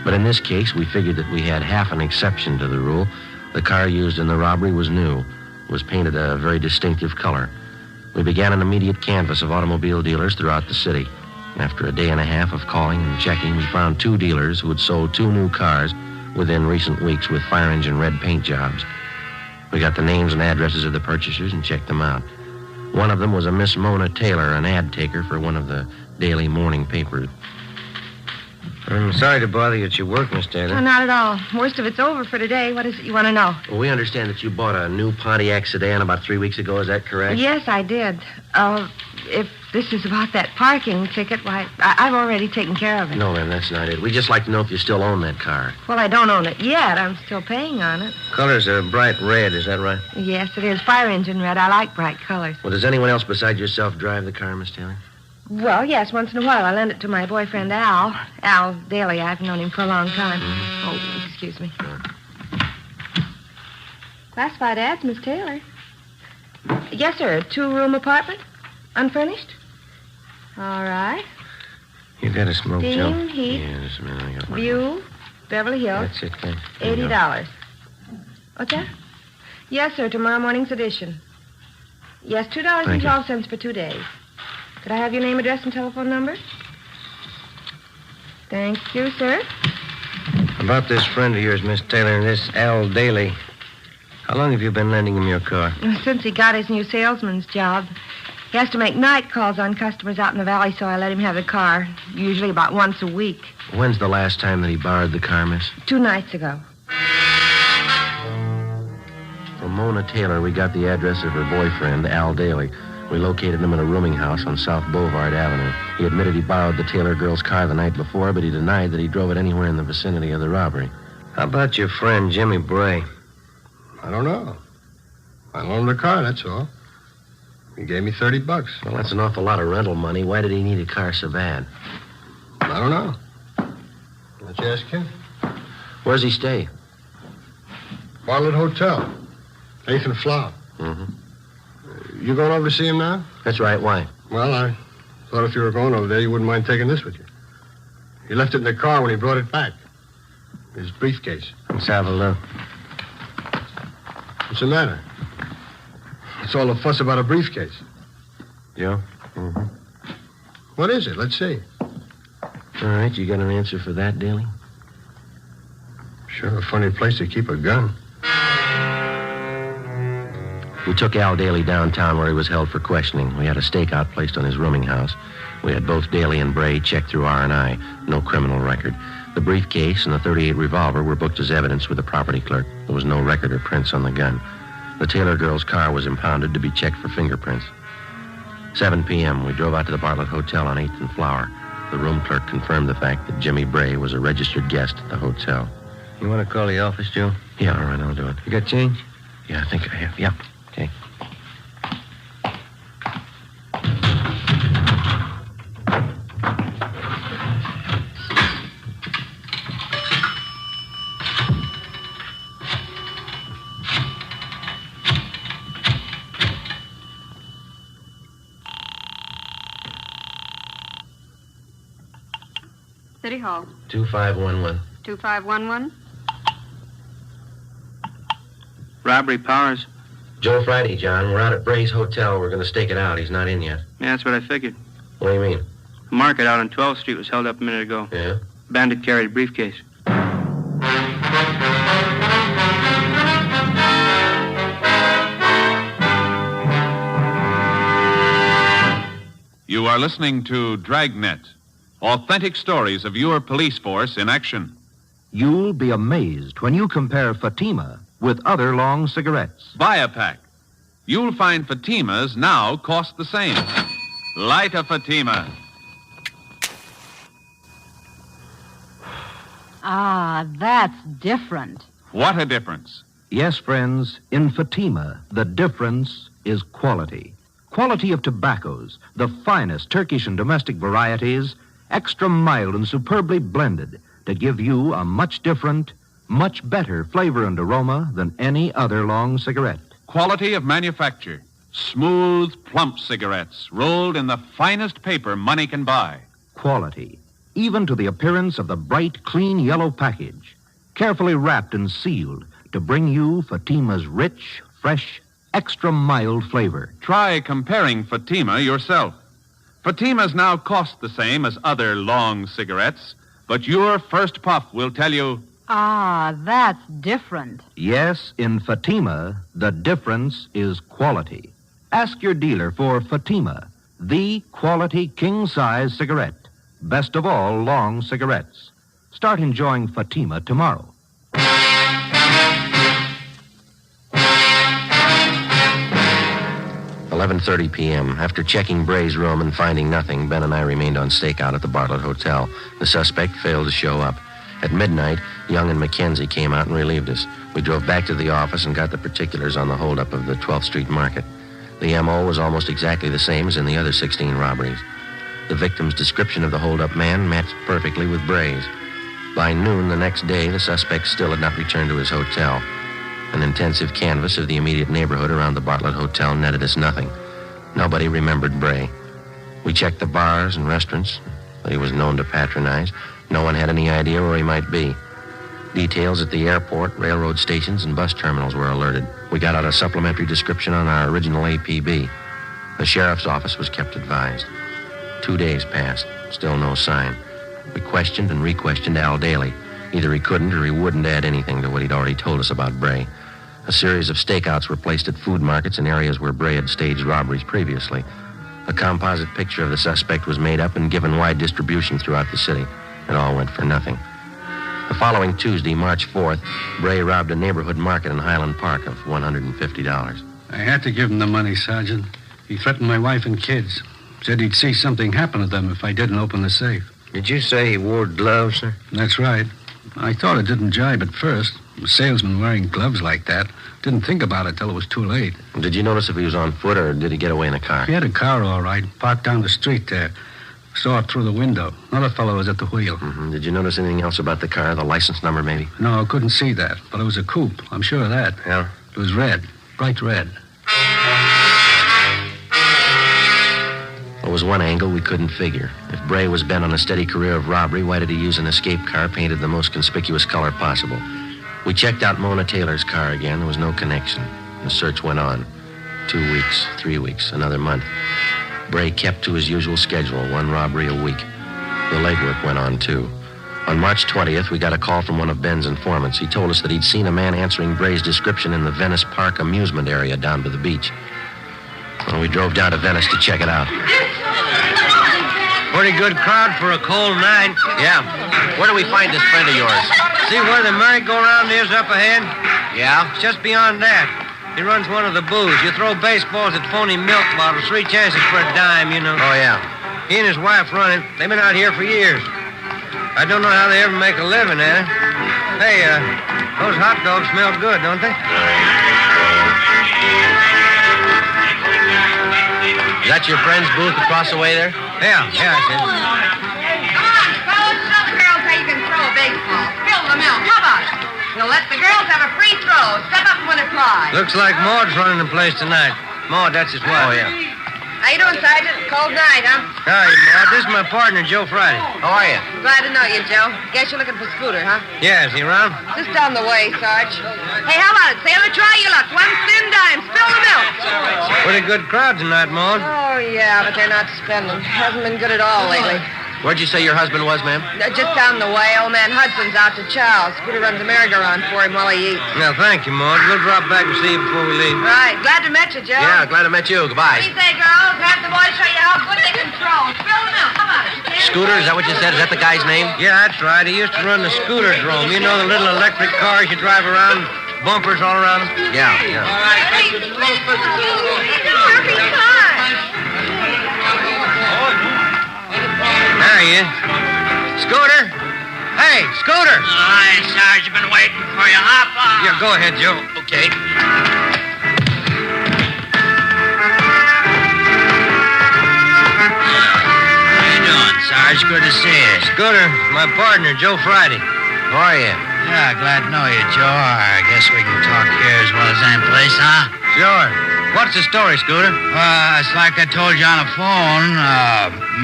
But in this case, we figured that we had half an exception to the rule. The car used in the robbery was new, was painted a very distinctive color. We began an immediate canvass of automobile dealers throughout the city. After a day and a half of calling and checking, we found 2 dealers who had sold 2 new cars within recent weeks with fire engine red paint jobs. We got the names and addresses of the purchasers and checked them out. One of them was a Miss Mona Taylor, an ad taker for one of the daily morning papers. I'm sorry to bother you at your work, Miss Taylor. Oh, not at all. Most of it's over for today. What is it you want to know? Well, we understand that you bought a new Pontiac sedan about 3 weeks ago. Is that correct? Yes, I did. If this is about that parking ticket, why, I've already taken care of it. No, ma'am, that's not it. We'd just like to know if you still own that car. Well, I don't own it yet. I'm still paying on it. Color's a bright red, is that right? Yes, it is. Fire engine red. I like bright colors. Well, does anyone else besides yourself drive the car, Miss Taylor? Well, yes, once in a while. I lend it to my boyfriend, Al. Al Daly. I've known him for a long time. Oh, excuse me. Sure. Classified ads, Miss Taylor. Yes, sir. A 2-room apartment. Unfurnished. All right. You got a smoke, Joe? Steam, heat, Yes, man, I got one. view, Beverly Hills. That's it, thanks. There you go. $80. What's that? Yes, sir. Tomorrow morning's edition. Yes, $2.12 for 2 days. Could I have your name, address, and telephone number? Thank you, sir. About this friend of yours, Miss Taylor, and this Al Daly. How long have you been lending him your car? Since he got his new salesman's job. He has to make night calls on customers out in the valley, so I let him have the car, usually about once a week. When's the last time that he borrowed the car, miss? 2 nights ago. From Mona Taylor, we got the address of her boyfriend, Al Daly. We located him in a rooming house on South Boulevard Avenue. He admitted he borrowed the Taylor girl's car the night before, but he denied that he drove it anywhere in the vicinity of the robbery. How about your friend, Jimmy Bray? I don't know. I loaned him the car, that's all. He gave me $30. Well, that's an awful lot of rental money. Why did he need a car so bad? I don't know. Why don't you ask him? Where's he stay? Bartlett Hotel. 8th and Flower. Mm-hmm. You going over to see him now? That's right. Why? Well, I thought if you were going over there, you wouldn't mind taking this with you. He left it in the car when he brought it back. His briefcase. Let's have a look. What's the matter? What's all the fuss about a briefcase? Joe? Mm-hmm. What is it? Let's see. All right, you got an answer for that, Daly? Sure, a funny place to keep a gun. We took Al Daly downtown where he was held for questioning. We had a stakeout placed on his rooming house. We had both Daly and Bray checked through R&I. No criminal record. The briefcase and the .38 revolver were booked as evidence with the property clerk. There was no record or prints on the gun. The Taylor girl's car was impounded to be checked for fingerprints. 7 p.m., we drove out to the Bartlett Hotel on 8th and Flower. The room clerk confirmed the fact that Jimmy Bray was a registered guest at the hotel. You want to call the office, Joe? Yeah, all right, I'll do it. You got change? Yeah, I think I have. Yeah, okay. City Hall. 2511. 2511. Robbery, Powers. Joe Friday, John. We're out at Bray's Hotel. We're going to stake it out. He's not in yet. Yeah, that's what I figured. What do you mean? The market out on 12th Street was held up a minute ago. Yeah? Bandit carried a briefcase. You are listening to Dragnet, authentic stories of your police force in action. You'll be amazed when you compare Fatima with other long cigarettes. Buy a pack. You'll find Fatimas now cost the same. Light a Fatima. Ah, that's different. What a difference. Yes, friends, in Fatima, the difference is quality. Quality of tobaccos, the finest Turkish and domestic varieties, extra mild and superbly blended to give you a much different, much better flavor and aroma than any other long cigarette. Quality of manufacture. Smooth, plump cigarettes rolled in the finest paper money can buy. Quality, even to the appearance of the bright, clean yellow package, carefully wrapped and sealed to bring you Fatima's rich, fresh, extra mild flavor. Try comparing Fatima yourself. Fatimas now cost the same as other long cigarettes, but your first puff will tell you... Ah, that's different. Yes, in Fatima, the difference is quality. Ask your dealer for Fatima, the quality king-size cigarette. Best of all long cigarettes. Start enjoying Fatima tomorrow. 11:30 p.m. After checking Bray's room and finding nothing, Ben and I remained on stakeout at the Bartlett Hotel. The suspect failed to show up. At midnight, Young and Mackenzie came out and relieved us. We drove back to the office and got the particulars on the holdup of the 12th Street Market. The M.O. was almost exactly the same as in the other 16 robberies. The victim's description of the holdup man matched perfectly with Bray's. By noon the next day, the suspect still had not returned to his hotel. An intensive canvass of the immediate neighborhood around the Bartlett Hotel netted us nothing. Nobody remembered Bray. We checked the bars and restaurants that he was known to patronize. No one had any idea where he might be. Details at the airport, railroad stations, and bus terminals were alerted. We got out a supplementary description on our original APB. The sheriff's office was kept advised. 2 days passed. Still no sign. We questioned and re-questioned Al Daly. Either he couldn't or he wouldn't add anything to what he'd already told us about Bray. A series of stakeouts were placed at food markets in areas where Bray had staged robberies previously. A composite picture of the suspect was made up and given wide distribution throughout the city. It all went for nothing. The following Tuesday, March 4th, Bray robbed a neighborhood market in Highland Park of $150. I had to give him the money, Sergeant. He threatened my wife and kids. Said he'd see something happen to them if I didn't open the safe. Did you say he wore gloves, sir? That's right. I thought it didn't jibe at first. A salesman wearing gloves like that. Didn't think about it till it was too late. Did you notice if he was on foot or did he get away in a car? He had a car, all right, parked down the street there. Saw it through the window. Another fellow was at the wheel. Mm-hmm. Did you notice anything else about the car? The license number, maybe? No, I couldn't see that. But it was a coupe. I'm sure of that. Yeah? It was red. Bright red. There was one angle we couldn't figure. If Bray was bent on a steady career of robbery, why did he use an escape car painted the most conspicuous color possible? We checked out Mona Taylor's car again. There was no connection. The search went on. 2 weeks, 3 weeks, another month. Bray kept to his usual schedule, one robbery a week. The legwork went on, too. On March 20th, we got a call from one of Ben's informants. He told us that he'd seen a man answering Bray's description in the Venice Park amusement area down by the beach. Well, we drove down to Venice to check it out. Pretty good crowd for a cold night. Yeah. Where do we find this friend of yours? See where the merry-go-round is up ahead? Yeah? It's just beyond that. He runs one of the booths. You throw baseballs at phony milk bottles, 3 chances for a dime, you know. Oh, yeah. He and his wife run it. They've been out here for years. I don't know how they ever make a living at it. Hey, those hot dogs smell good, don't they? Is that your friend's booth across the way there? Yeah, I see. Come on, fellas. Show the girls how you can throw a baseball. Spill the milk. How about it? We'll let the girls have a free throw. Step up and win a prize. Looks like Maud's running the place tonight. Maud, that's his wife. Oh, yeah. How you doing, Sergeant? Cold night, huh? Hi, Maud. This is my partner, Joe Friday. How are you? Glad to know you, Joe. Guess you're looking for Scooter, huh? Yeah, is he around? Just down the way, Sarge. Hey, how about it, sailor? Try your luck. 1 thin dime. Spill the milk. Pretty good crowd tonight, Maud. Oh, yeah, but they're not spending. Hasn't been good at all lately. Where'd you say your husband was, ma'am? Just down the way. Old man Hudson's out to chow. Scooter runs a merry-go-round for him while he eats. Now, thank you, Maud. We'll drop back and see you before we leave. Right. Glad to meet you, Joe. Yeah, glad to meet you. Goodbye. What do you say, girls? Have the boys show you how good they can throw. Spill the milk. Come on. Scooter, is that what you said? Is that the guy's name? Yeah, that's right. He used to run the scooter drome. You know the little electric cars you drive around, bumpers all around them? Yeah. All right, Hey, Murphy, come on. There he is. Scooter? Hey, Scooter! Hi, Sarge. I've been waiting for you. Hop on. Yeah, go ahead, Joe. Okay. How you doing, Sarge? Good to see you. Scooter, my partner, Joe Friday. How are you? Yeah, glad to know you, Joe. I guess we can talk here as well as any place, huh? Sure. What's the story, Scooter? It's like I told you on the phone.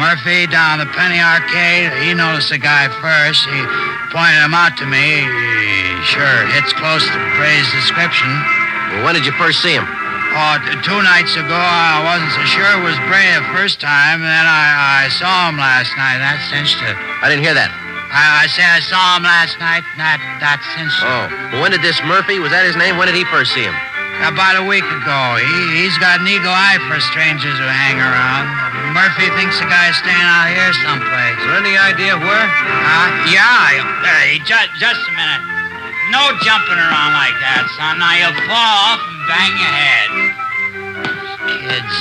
Murphy down the Penny Arcade, he noticed the guy first. He pointed him out to me. He sure hits close to Bray's description. Well, when did you first see him? Oh, 2 nights ago. I wasn't so sure it was Bray the first time. Then I saw him last night. That cinched it. I didn't hear that. I said I saw him last night. That cinched it. Oh. Well, when did this Murphy, was that his name? When did he first see him? About a week ago. He's got an eagle eye for strangers who hang around. Murphy thinks the guy's staying out here someplace. Is there any idea where? Yeah. Hey, just a minute. No jumping around like that, son. Now you'll fall off and bang your head. Kids.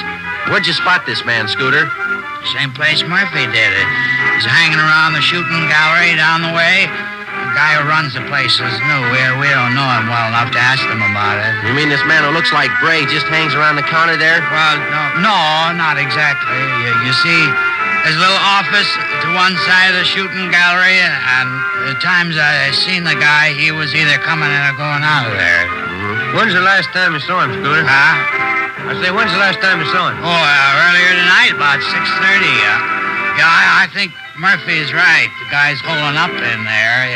Where'd you spot this man, Scooter? Same place Murphy did it. He's hanging around the shooting gallery down the way. The guy who runs the place is new. We don't know him well enough to ask him about it. You mean this man who looks like Bray just hangs around the counter there? Well, no, not exactly. You see, there's a little office to one side of the shooting gallery, and the times I seen the guy, he was either coming in or going out of there. Mm-hmm. When's the last time you saw him, Scooter? Huh? I say, when's the last time you saw him? Oh, earlier tonight, about 6:30. I think Murphy's right. The guy's holding up in there.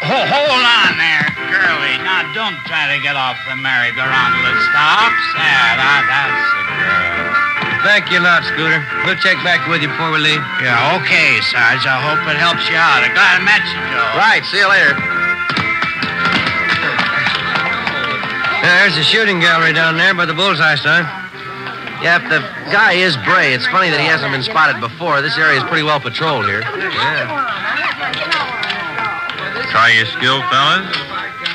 Hold on there, girlie. Now, don't try to get off the merry-go-round till it stops. Yeah, that's the girl. Thank you a lot, Scooter. We'll check back with you before we leave. Yeah, okay, Sarge. I hope it helps you out. I'm glad I met you, Joe. Right, see you later. There's the shooting gallery down there by the bullseye, son. Yeah, if the guy is Bray, it's funny that he hasn't been spotted before. This area is pretty well patrolled here. Yeah. Try your skill, fellas.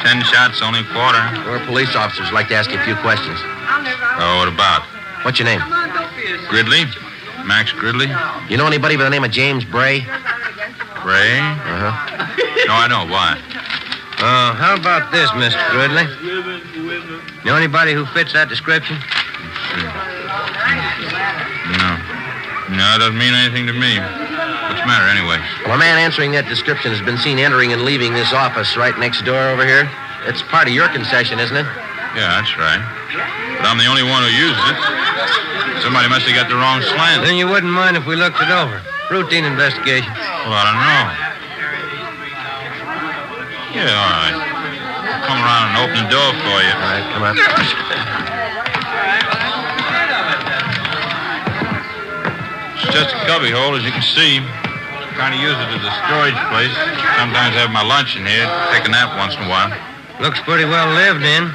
10 shots, only quarter. We're police officers. Like to ask you a few questions. Oh, what about? What's your name? Gridley? Max Gridley? You know anybody by the name of James Bray? Bray? Uh-huh. No, I don't. Why? How about this, Mr. Gridley? Know anybody who fits that description? No, it doesn't mean anything to me. What's the matter, anyway? Well, a man answering that description has been seen entering and leaving this office right next door over here. It's part of your concession, isn't it? Yeah, that's right. But I'm the only one who uses it. Somebody must have got the wrong slant. Then you wouldn't mind if we looked it over. Routine investigation. Well, I don't know. Yeah, all right. I'll come around and open the door for you. All right, come on. It's just a cubby hole, as you can see. Trying to use it as a storage place. Sometimes I have my lunch in here, take a nap once in a while. Looks pretty well lived in.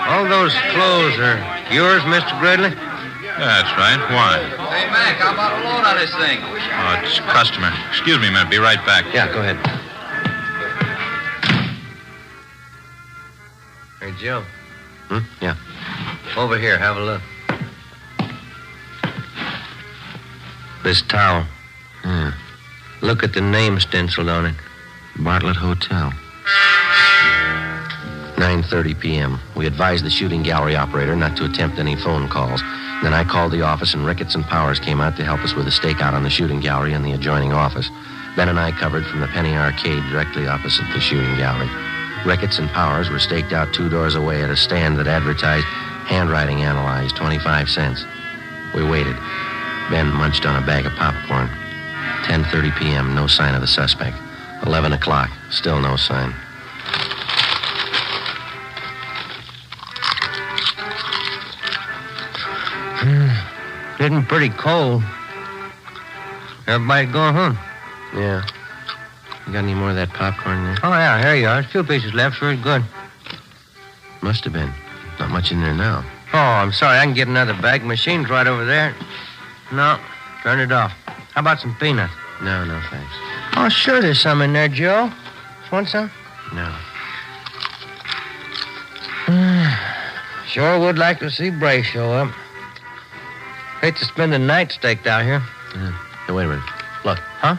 All those clothes are yours, Mr. Gridley? Yeah, that's right. Why? Hey, Mac, how about a load on this thing? Oh, it's a customer. Excuse me a minute. Be right back. Yeah, go ahead. Hey, Joe. Yeah. Over here, have a look. This towel. Yeah. Look at the name stenciled on it. Bartlett Hotel. 9:30 p.m. We advised the shooting gallery operator not to attempt any phone calls. Then I called the office, and Ricketts and Powers came out to help us with a stakeout on the shooting gallery and the adjoining office. Ben and I covered from the Penny Arcade directly opposite the shooting gallery. Ricketts and Powers were staked out 2 doors away at a stand that advertised handwriting analyzed, 25 cents. We waited. Ben munched on a bag of popcorn. 10:30 p.m., no sign of the suspect. 11 o'clock, still no sign. Getting pretty cold. Everybody going home? Yeah. You got any more of that popcorn there? Oh, yeah, here you are. There's 2 pieces left. Very good. Must have been. Not much in there now. Oh, I'm sorry. I can get another bag. Machine's right over there. No, turn it off. How about some peanuts? No, thanks. Oh, sure there's some in there, Joe. Want some? No. Sure would like to see Bray show up. Hate to spend the night staked out here. Yeah. Hey, wait a minute. Look. Huh?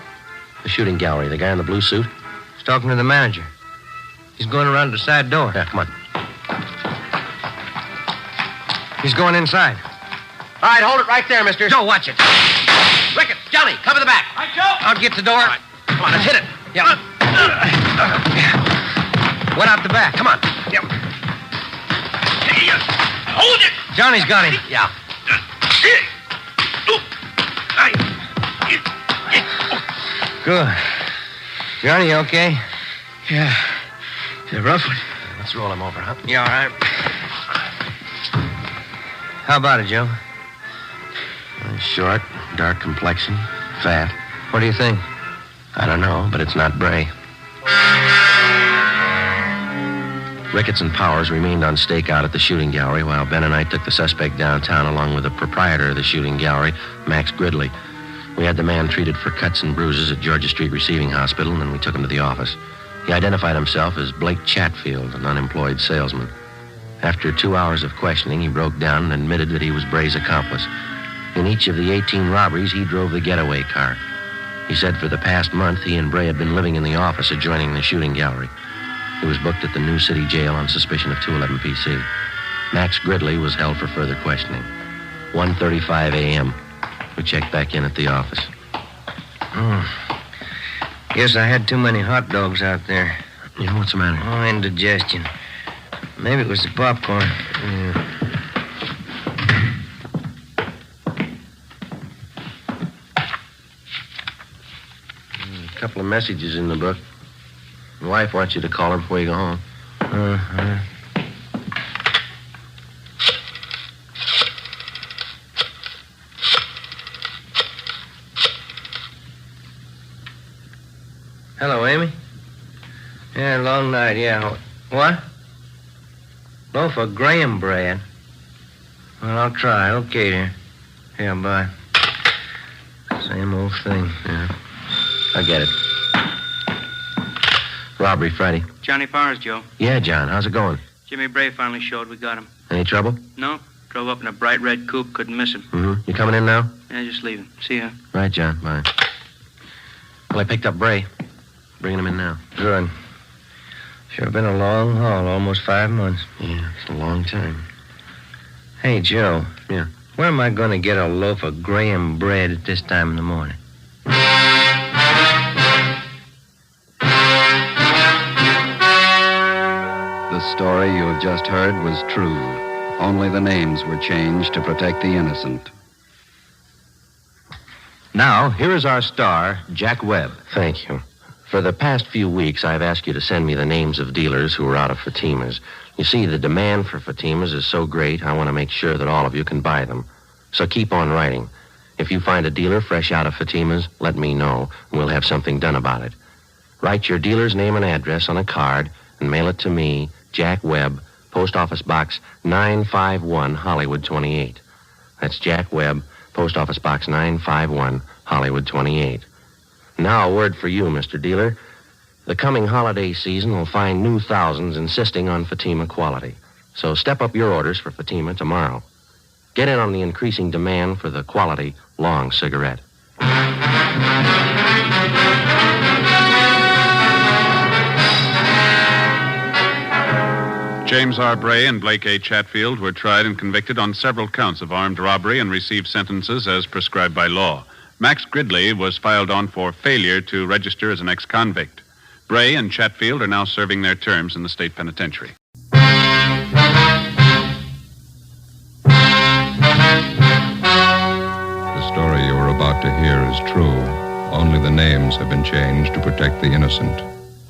The shooting gallery. The guy in the blue suit. He's talking to the manager. He's going around the side door. Yeah, come on. He's going inside. All right, hold it right there, mister. Joe, watch it. Ricketts, Johnny, cover the back. Right, Joe. I'll get the door. All right. Come on, let's hit it. Yeah. What out the back? Come on. Yep. Hold it. Johnny's got him. Yeah. Good. Johnny, you okay? Yeah. It's a rough one. Let's roll him over, huh? Yeah, all right. How about it, Joe? Short, dark complexion, fat. What do you think? I don't know, but it's not Bray. Ricketts and Powers remained on stakeout at the shooting gallery while Ben and I took the suspect downtown along with the proprietor of the shooting gallery, Max Gridley. We had the man treated for cuts and bruises at Georgia Street Receiving Hospital, and then we took him to the office. He identified himself as Blake Chatfield, an unemployed salesman. After 2 hours of questioning, he broke down and admitted that he was Bray's accomplice. In each of the 18 robberies, he drove the getaway car. He said for the past month, he and Bray had been living in the office adjoining the shooting gallery. He was booked at the New City Jail on suspicion of 211 PC. Max Gridley was held for further questioning. 1:35 a.m. We checked back in at the office. Guess I had too many hot dogs out there. Yeah, what's the matter? Oh, indigestion. Maybe it was the popcorn. Yeah. A couple of messages in the book. My wife wants you to call her before you go home. Uh-huh. Hello, Amy. Yeah, long night, yeah. What? Loaf of graham bread. Well, I'll try. Okay, dear. Yeah, bye. Same old thing. Yeah. I get it. Robbery Friday. Johnny Powers, Joe. Yeah, John. How's it going? Jimmy Bray finally showed. We got him. Any trouble? No. Drove up in a bright red coupe. Couldn't miss him. Mm-hmm. You coming in now? Yeah, just leaving. See ya. Right, John. Bye. Well, I picked up Bray. Bringing him in now. Good. Sure been a long haul, almost 5 months. Yeah, it's a long time. Hey, Joe. Yeah? Where am I going to get a loaf of graham bread at this time in the morning? The story you have just heard was true. Only the names were changed to protect the innocent. Now, here is our star, Jack Webb. Thank you. For the past few weeks, I've asked you to send me the names of dealers who are out of Fatimas. You see, the demand for Fatimas is so great, I want to make sure that all of you can buy them. So keep on writing. If you find a dealer fresh out of Fatimas, let me know, and we'll have something done about it. Write your dealer's name and address on a card and mail it to me, Jack Webb, Post Office Box 951, Hollywood 28. That's Jack Webb, Post Office Box 951, Hollywood 28. Now, a word for you, Mr. Dealer. The coming holiday season will find new thousands insisting on Fatima quality. So step up your orders for Fatima tomorrow. Get in on the increasing demand for the quality long cigarette. James R. Bray and Blake A. Chatfield were tried and convicted on several counts of armed robbery and received sentences as prescribed by law. Max Gridley was filed on for failure to register as an ex-convict. Bray and Chatfield are now serving their terms in the state penitentiary. The story you are about to hear is true. Only the names have been changed to protect the innocent.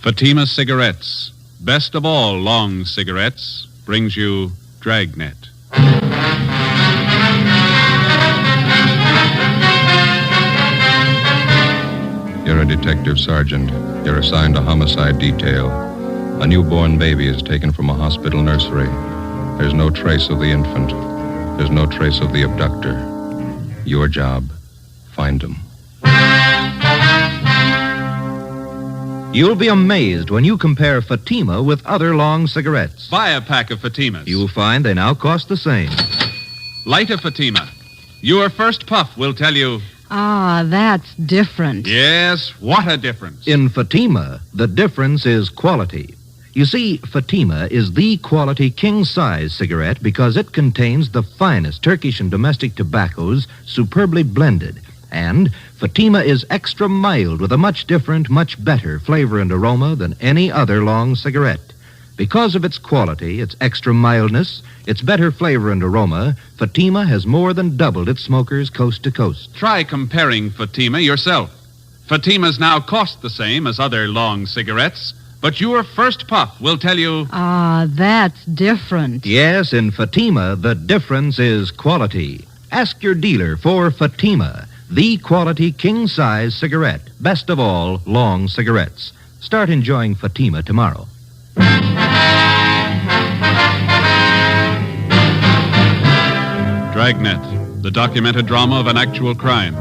Fatima Cigarettes, best of all long cigarettes, brings you Dragnet. You're a detective sergeant. You're assigned a homicide detail. A newborn baby is taken from a hospital nursery. There's no trace of the infant. There's no trace of the abductor. Your job, find him. You'll be amazed when you compare Fatima with other long cigarettes. Buy a pack of Fatimas. You'll find they now cost the same. Light a Fatima. Your first puff will tell you... Ah, that's different. Yes, what a difference. In Fatima, the difference is quality. You see, Fatima is the quality king-size cigarette because it contains the finest Turkish and domestic tobaccos superbly blended. And Fatima is extra mild with a much different, much better flavor and aroma than any other long cigarette. Because of its quality, its extra mildness, its better flavor and aroma, Fatima has more than doubled its smokers coast to coast. Try comparing Fatima yourself. Fatimas now cost the same as other long cigarettes, but your first puff will tell you... Ah, that's different. Yes, in Fatima, the difference is quality. Ask your dealer for Fatima, the quality king-size cigarette. Best of all, long cigarettes. Start enjoying Fatima tomorrow. Dragnet, the documented drama of an actual crime.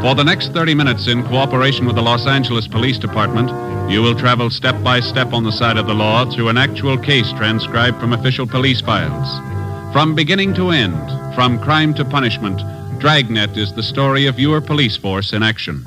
For the next 30 minutes, in cooperation with the Los Angeles Police Department, you will travel step by step on the side of the law through an actual case transcribed from official police files. From beginning to end, from crime to punishment, Dragnet is the story of your police force in action.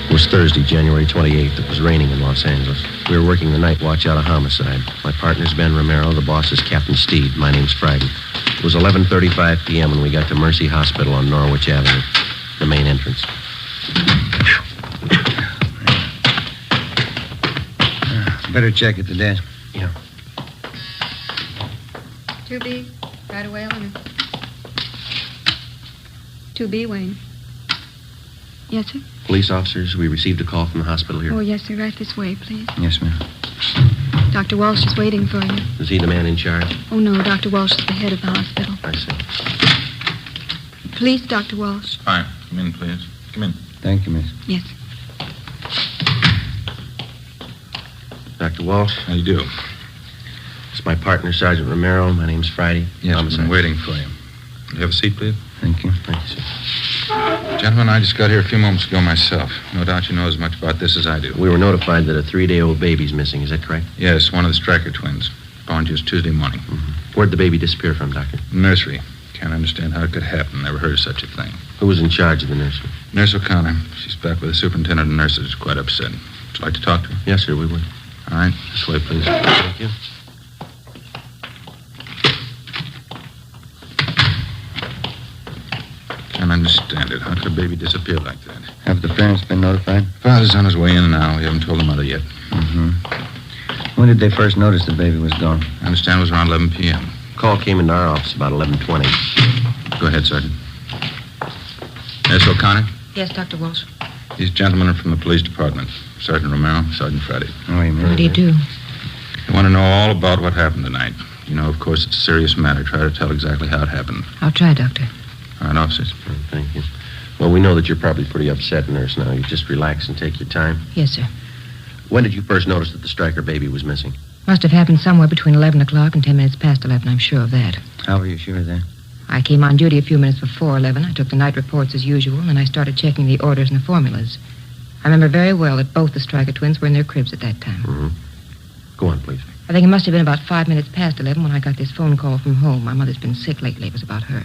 It was Thursday, January 28th. It was raining in Los Angeles. We were working the night watch out of homicide. My partner's Ben Romero. The boss is Captain Steed. My name's Friday. It was 11:35 p.m. when we got to Mercy Hospital on Norwich Avenue, the main entrance. Better check at the desk. Yeah. 2B, right away, Eleanor. 2B, Wayne. Yes, sir? Police officers, we received a call from the hospital here. Oh, yes, sir. Right this way, please. Yes, ma'am. Dr. Walsh is waiting for you. Is he the man in charge? Oh, no, Dr. Walsh is the head of the hospital. I see. Please, Dr. Walsh. Fine. Come in, please. Come in. Thank you, miss. Yes. Dr. Walsh. How you do? It's my partner, Sergeant Romero. My name's Friday. Yes, Homicide. I'm waiting for you. You have a seat, please? Thank you. Thank you, sir. Gentlemen, I just got here a few moments ago myself. No doubt you know as much about this as I do. We were notified that a 3-day-old baby's missing. Is that correct? Yes, one of the Stryker twins. Born just Tuesday morning. Mm-hmm. Where'd the baby disappear from, Doctor? Nursery. Can't understand how it could happen. Never heard of such a thing. Who was in charge of the nursery? Nurse O'Connor. She's back with the superintendent of nurses. Quite upset. Would you like to talk to her? Yes, sir, we would. All right. This way, please. Thank you. Can't understand it. How could a baby disappear like that? Have the parents been notified? Father's on his way in now. We haven't told the mother yet. When did they first notice the baby was gone? I understand it was around 11 p.m. Call came into our office about 11:20. Go ahead, Sergeant. Nurse O'Connor? Yes, Dr. Walsh. These gentlemen are from the police department. Sergeant Romero, Sergeant Friday. Oh, you What do you do? They want to know all about what happened tonight. You know, of course, it's a serious matter. Try to tell exactly how it happened. I'll try, Doctor. All right, officers. Thank you. Well, we know that you're probably pretty upset, nurse, now. You just relax and take your time. Yes, sir. When did you first notice that the striker baby was missing? Must have happened somewhere between 11 o'clock and 10 minutes past 11. I'm sure of that. How were you sure of that? I came on duty a few minutes before 11. I took the night reports as usual, and then I started checking the orders and the formulas. I remember very well that both the Stryker twins were in their cribs at that time. Mm-hmm. Go on, please. I think it must have been about 5 minutes past 11 when I got this phone call from home. My mother's been sick lately. It was about her.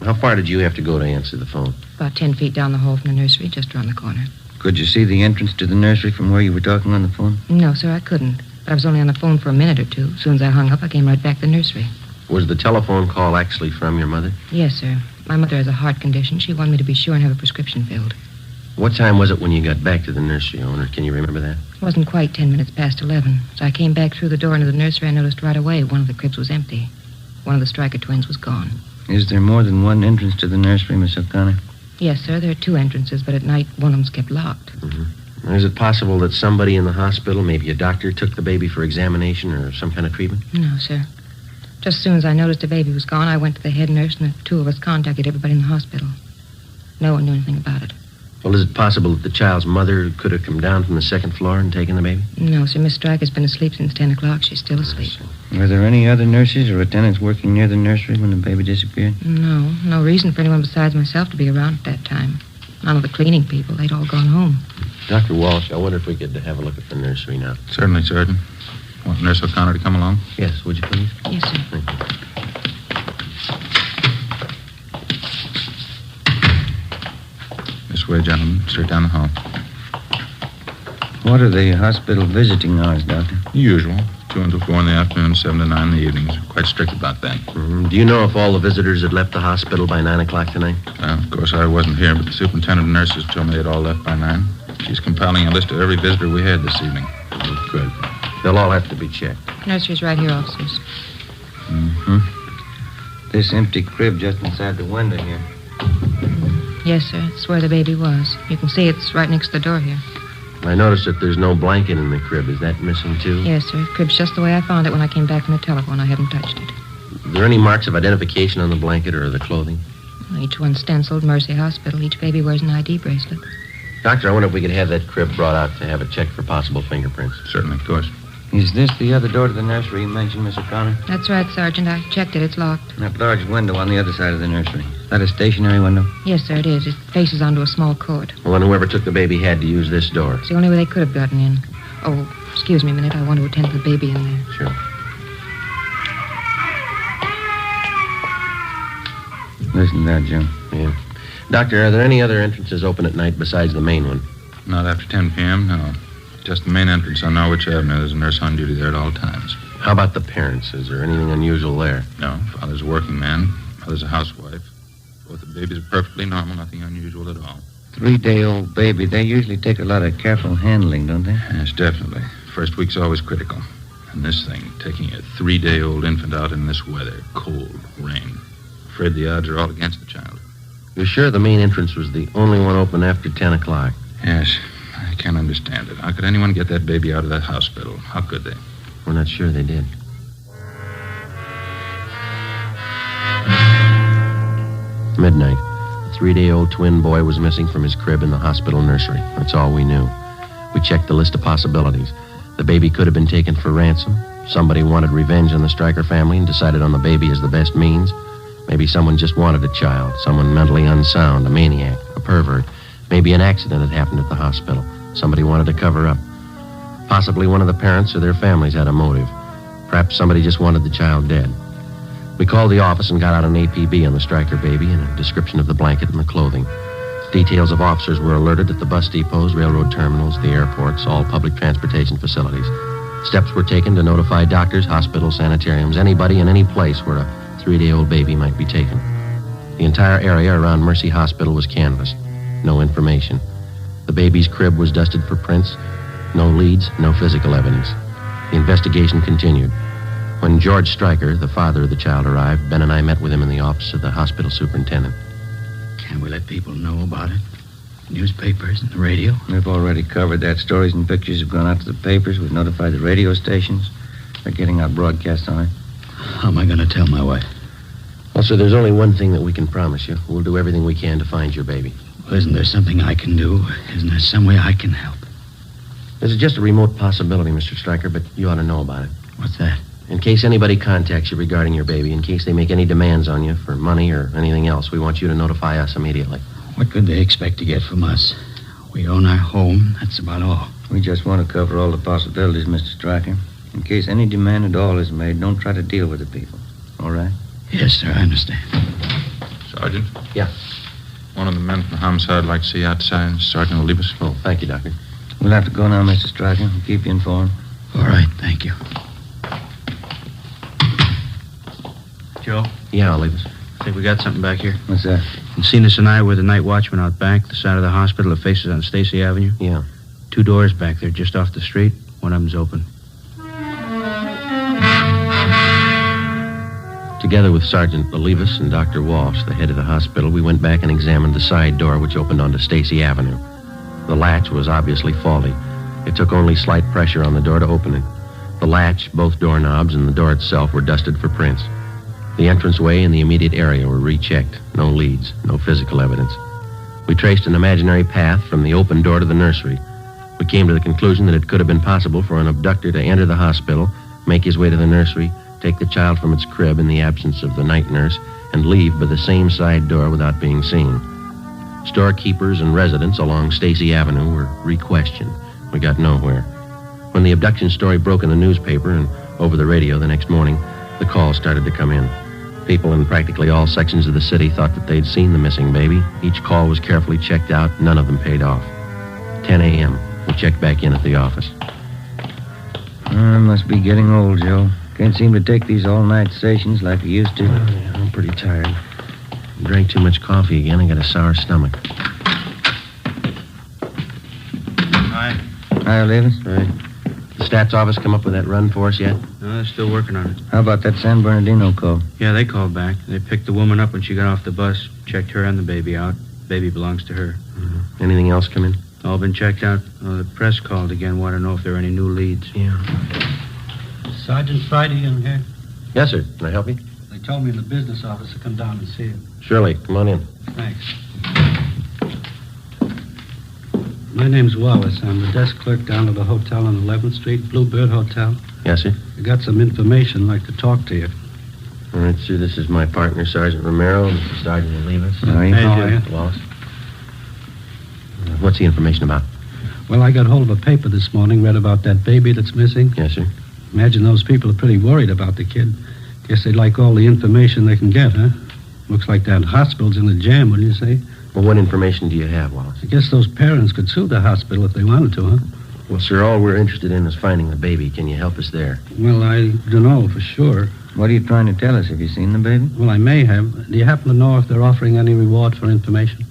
How far did you have to go to answer the phone? About 10 feet down the hall from the nursery, just around the corner. Could you see the entrance to the nursery from where you were talking on the phone? No, sir, I couldn't. But I was only on the phone for a minute or two. As soon as I hung up, I came right back to the nursery. Was the telephone call actually from your mother? Yes, sir. My mother has a heart condition. She wanted me to be sure and have a prescription filled. What time was it when you got back to the nursery, owner? Can you remember that? It wasn't quite 10 minutes past 11. As I came back through the door into the nursery, I noticed right away one of the cribs was empty. One of the Stryker twins was gone. Is there more than one entrance to the nursery, Miss O'Connor? Yes, sir. There are 2 entrances, but at night one of them's kept locked. Mm-hmm. Is it possible that somebody in the hospital, maybe a doctor, took the baby for examination or some kind of treatment? No, sir. Just as soon as I noticed the baby was gone, I went to the head nurse, and the 2 of us contacted everybody in the hospital. No one knew anything about it. Well, is it possible that the child's mother could have come down from the 2nd floor and taken the baby? No, sir. Miss Stryker's been asleep since 10 o'clock. She's still asleep. Were there any other nurses or attendants working near the nursery when the baby disappeared? No. No reason for anyone besides myself to be around at that time. None of the cleaning people. They'd all gone home. Dr. Walsh, I wonder if we could have a look at the nursery now. Certainly, Sergeant. Want Nurse O'Connor to come along? Yes, would you please? Yes, sir. Thank you. This way, gentlemen. Straight down the hall. What are the hospital visiting hours, Doctor? Usual. 2 until 4 in the afternoon, 7 to 9 in the evenings. Quite strict about that. Do you know if all the visitors had left the hospital by 9 o'clock tonight? Of course, I wasn't here, but the superintendent of nurses told me they'd all left by 9. She's compiling a list of every visitor we had this evening. Good. They'll all have to be checked. Nursery's right here, officers. This empty crib just inside the window here. Yes, sir. It's where the baby was. You can see it's right next to the door here. I noticed that there's no blanket in the crib. Is that missing, too? Yes, sir. The crib's just the way I found it when I came back from the telephone. I haven't touched it. Are there any marks of identification on the blanket or the clothing? Each one's stenciled Mercy Hospital. Each baby wears an ID bracelet. Doctor, I wonder if we could have that crib brought out to have it checked for possible fingerprints. Certainly, of course. Is this the other door to the nursery you mentioned, Miss O'Connor? That's right, Sergeant. I checked it. It's locked. That large window on the other side of the nursery. Is that a stationary window? Yes, sir, it is. It faces onto a small court. Well, then whoever took the baby had to use this door. It's the only way they could have gotten in. Oh, excuse me a minute. I want to attend to the baby in there. Sure. Listen to that, Jim. Yeah. Doctor, are there any other entrances open at night besides the main one? Not after 10 p.m., no. Just the main entrance on Norwich Avenue. There's a nurse on duty there at all times. How about the parents? Is there anything unusual there? No. Father's a working man. Mother's a housewife. Both the babies are perfectly normal. Nothing unusual at all. 3-day-old baby. They usually take a lot of careful handling, don't they? Yes, definitely. First week's always critical. And this thing, taking a 3-day-old infant out in this weather, cold, rain. Afraid the odds are all against the child. You're sure the main entrance was the only one open after 10 o'clock? Yes. I can't understand it. How could anyone get that baby out of that hospital? How could they? We're not sure they did. Midnight. A 3-day-old twin boy was missing from his crib in the hospital nursery. That's all we knew. We checked the list of possibilities. The baby could have been taken for ransom. Somebody wanted revenge on the Stryker family and decided on the baby as the best means. Maybe someone just wanted a child, someone mentally unsound, a maniac, a pervert. Maybe an accident had happened at the hospital. Somebody wanted to cover up. Possibly one of the parents or their families had a motive. Perhaps somebody just wanted the child dead. We called the office and got out an APB on the Stryker baby and a description of the blanket and the clothing. Details of officers were alerted at the bus depots, railroad terminals, the airports, all public transportation facilities. Steps were taken to notify doctors, hospitals, sanitariums, anybody in any place where a 3-day-old baby might be taken. The entire area around Mercy Hospital was canvassed. No information. The baby's crib was dusted for prints. No leads, no physical evidence. The investigation continued. When George Stryker, the father of the child, arrived, Ben and I met with him in the office of the hospital superintendent. Can't we let people know about it? Newspapers and the radio? We've already covered that. Stories and pictures have gone out to the papers. We've notified the radio stations. They're getting out broadcasts on it. How am I going to tell my wife? Well, sir, there's only one thing that we can promise you. We'll do everything we can to find your baby. Well, isn't there something I can do? Isn't there some way I can help? This is just a remote possibility, Mr. Stryker, but you ought to know about it. What's that? In case anybody contacts you regarding your baby, in case they make any demands on you for money or anything else, we want you to notify us immediately. What could they expect to get from us? We own our home. That's about all. We just want to cover all the possibilities, Mr. Stryker. In case any demand at all is made, don't try to deal with the people. All right? Yes, sir, I understand. Sergeant? Yeah? One of the men from the homicide would like to see you outside. Sergeant will leave us. Oh, thank you, Doctor. We'll have to go now, Mr. Stryker. We'll keep you informed. All right, thank you. Joe? Yeah, I'll leave us. I think we got something back here. What's that? Encina's and I were the night watchman out back, the side of the hospital that faces on Stacy Avenue. Yeah. 2 doors back there, just off the street. One of them's open. Together with Sergeant Olivas and Dr. Walsh, the head of the hospital, we went back and examined the side door which opened onto Stacy Avenue. The latch was obviously faulty. It took only slight pressure on the door to open it. The latch, both doorknobs, and the door itself were dusted for prints. The entranceway and the immediate area were rechecked. No leads, no physical evidence. We traced an imaginary path from the open door to the nursery. We came to the conclusion that it could have been possible for an abductor to enter the hospital, make his way to the nursery, take the child from its crib in the absence of the night nurse, and leave by the same side door without being seen. Storekeepers and residents along Stacy Avenue were re-questioned. We got nowhere. When the abduction story broke in the newspaper and over the radio the next morning, the calls started to come in. People in practically all sections of the city thought that they'd seen the missing baby. Each call was carefully checked out. None of them paid off. 10 a.m. We checked back in at the office. I must be getting old, Joe. Can't seem to take these all-night sessions like I used to. Yeah, I'm pretty tired. I drank too much coffee again. I got a sour stomach. Hi. Hi, Olivas. Right. The stats office come up with that run for us yet? No, they're still working on it. How about that San Bernardino call? Yeah, they called back. They picked the woman up when she got off the bus, checked her and the baby out. Baby belongs to her. Mm-hmm. Anything else come in? All been checked out. The press called again, want to know if there are any new leads. Yeah. Sergeant Friday in here? Yes, sir. Can I help you? They told me in the business office to come down and see you. Surely. Come on in. Thanks. My name's Wallace. I'm the desk clerk down at the hotel on 11th Street, Bluebird Hotel. Yes, sir. I got some information I'd like to talk to you. All right, sir. This is my partner, Sergeant Romero. This is Sergeant Olivas. How are you? Wallace. What's the information about? Well, I got hold of a paper this morning, read about that baby that's missing. Yes, sir. Imagine those people are pretty worried about the kid. Guess they'd like all the information they can get, huh? Looks like that hospital's in a jam, wouldn't you say? Well, what information do you have, Wallace? I guess those parents could sue the hospital if they wanted to, huh? Well, sir, all we're interested in is finding the baby. Can you help us there? Well, I don't know for sure. What are you trying to tell us? Have you seen the baby? Well, I may have. Do you happen to know if they're offering any reward for information?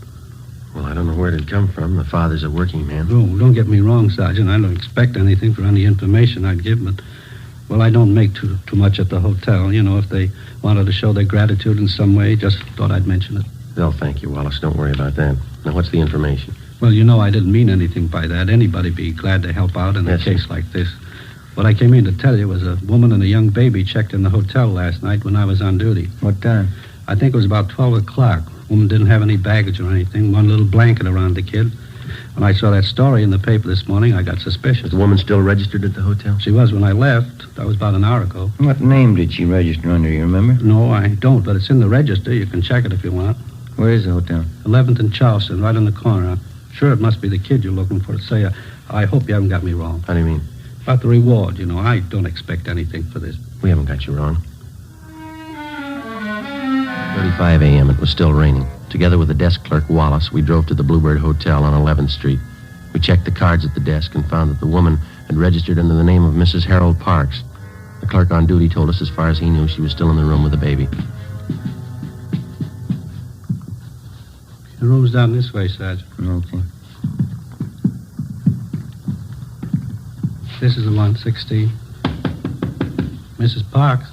Well, I don't know where it'd come from. The father's a working man. Oh, don't get me wrong, Sergeant. I don't expect anything for any information I'd give, but... Well, I don't make too much at the hotel. You know, if they wanted to show their gratitude in some way, just thought I'd mention it. Well, thank you, Wallace. Don't worry about that. Now, what's the information? Well, you know, I didn't mean anything by that. Anybody'd be glad to help out in a case like this. What I came in to tell you was a woman and a young baby checked in the hotel last night when I was on duty. What time? I think it was about 12 o'clock. Woman didn't have any baggage or anything. One little blanket around the kid. When I saw that story in the paper this morning, I got suspicious. Is the woman still registered at the hotel? She was when I left. That was about an hour ago. What name did she register under, you remember? No, I don't, but it's in the register. You can check it if you want. Where is the hotel? 11th and Charleston, right in the corner. I'm sure it must be the kid you're looking for. Say, I hope you haven't got me wrong. How do you mean? About the reward, you know. I don't expect anything for this. We haven't got you wrong. 8:35 a.m. It was still raining. Together with the desk clerk, Wallace, we drove to the Bluebird Hotel on 11th Street. We checked the cards at the desk and found that the woman had registered under the name of Mrs. Harold Parks. The clerk on duty told us as far as he knew she was still in the room with the baby. The room's down this way, Sergeant. Okay. This is the 116. Mrs. Parks.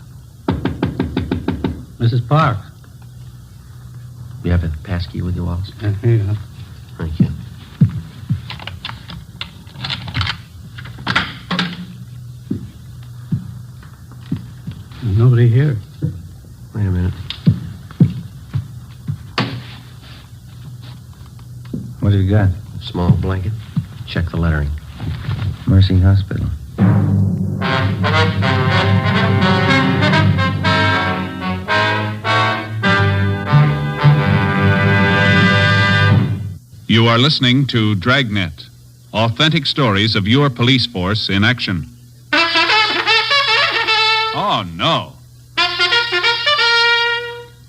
Mrs. Parks. You have a passkey with you, Wallace? Here you are. Thank you. There's nobody here. Wait a minute. What have you got? Small blanket. Check the lettering. Mercy Hospital. You are listening to Dragnet, authentic stories of your police force in action. Oh, no.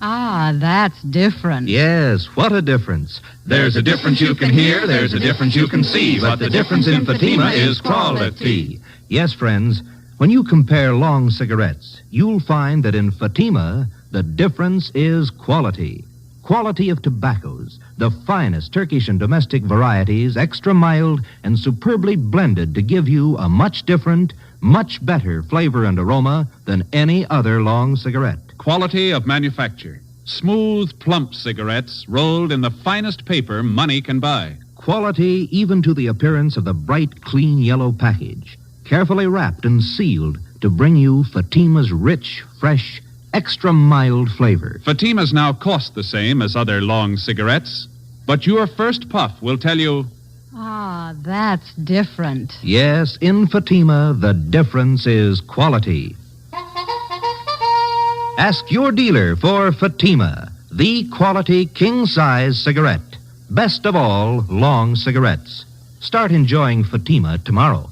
Ah, that's different. Yes, what a difference. There's a difference you can hear, there's a difference you can see, but the difference in Fatima is quality. Yes, friends, when you compare long cigarettes, you'll find that in Fatima, the difference is quality. Quality of tobaccos, the finest Turkish and domestic varieties, extra mild and superbly blended to give you a much different, much better flavor and aroma than any other long cigarette. Quality of manufacture. Smooth, plump cigarettes rolled in the finest paper money can buy. Quality even to the appearance of the bright, clean yellow package, carefully wrapped and sealed to bring you Fatima's rich, fresh, extra mild flavor. Fatimas now cost the same as other long cigarettes, but your first puff will tell you... Ah, that's different. Yes, in Fatima, the difference is quality. Ask your dealer for Fatima, the quality king-size cigarette. Best of all, long cigarettes. Start enjoying Fatima tomorrow.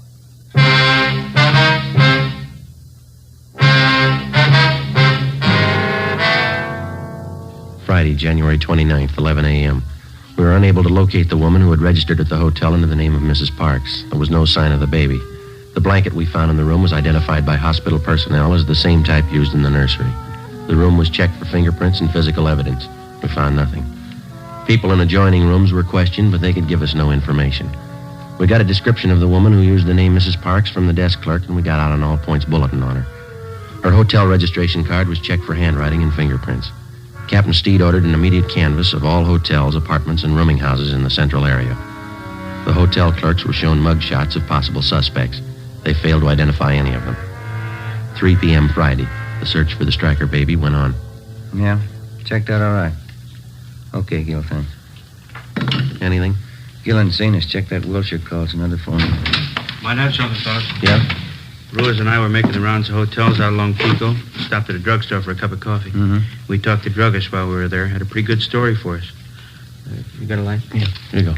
Friday, January 29th, 11 a.m. We were unable to locate the woman who had registered at the hotel under the name of Mrs. Parks. There was no sign of the baby. The blanket we found in the room was identified by hospital personnel as the same type used in the nursery. The room was checked for fingerprints and physical evidence. We found nothing. People in adjoining rooms were questioned, but they could give us no information. We got a description of the woman who used the name Mrs. Parks from the desk clerk, and we got out an all-points bulletin on her. Her hotel registration card was checked for handwriting and fingerprints. Captain Steed ordered an immediate canvass of all hotels, apartments, and rooming houses in the central area. The hotel clerks were shown mug shots of possible suspects. They failed to identify any of them. 3 p.m. Friday, the search for the Stryker baby went on. Yeah, checked out all right. Okay, Gil, thanks. Anything? Gil and Zenas, check that Wilshire call. It's another phone. Might have something, fellas. Yeah? Ruiz and I were making the rounds of hotels out along Pico. Stopped at a drugstore for a cup of coffee. Mm-hmm. We talked to druggists while we were there. Had a pretty good story for us. You got a light? Yeah. Here you go.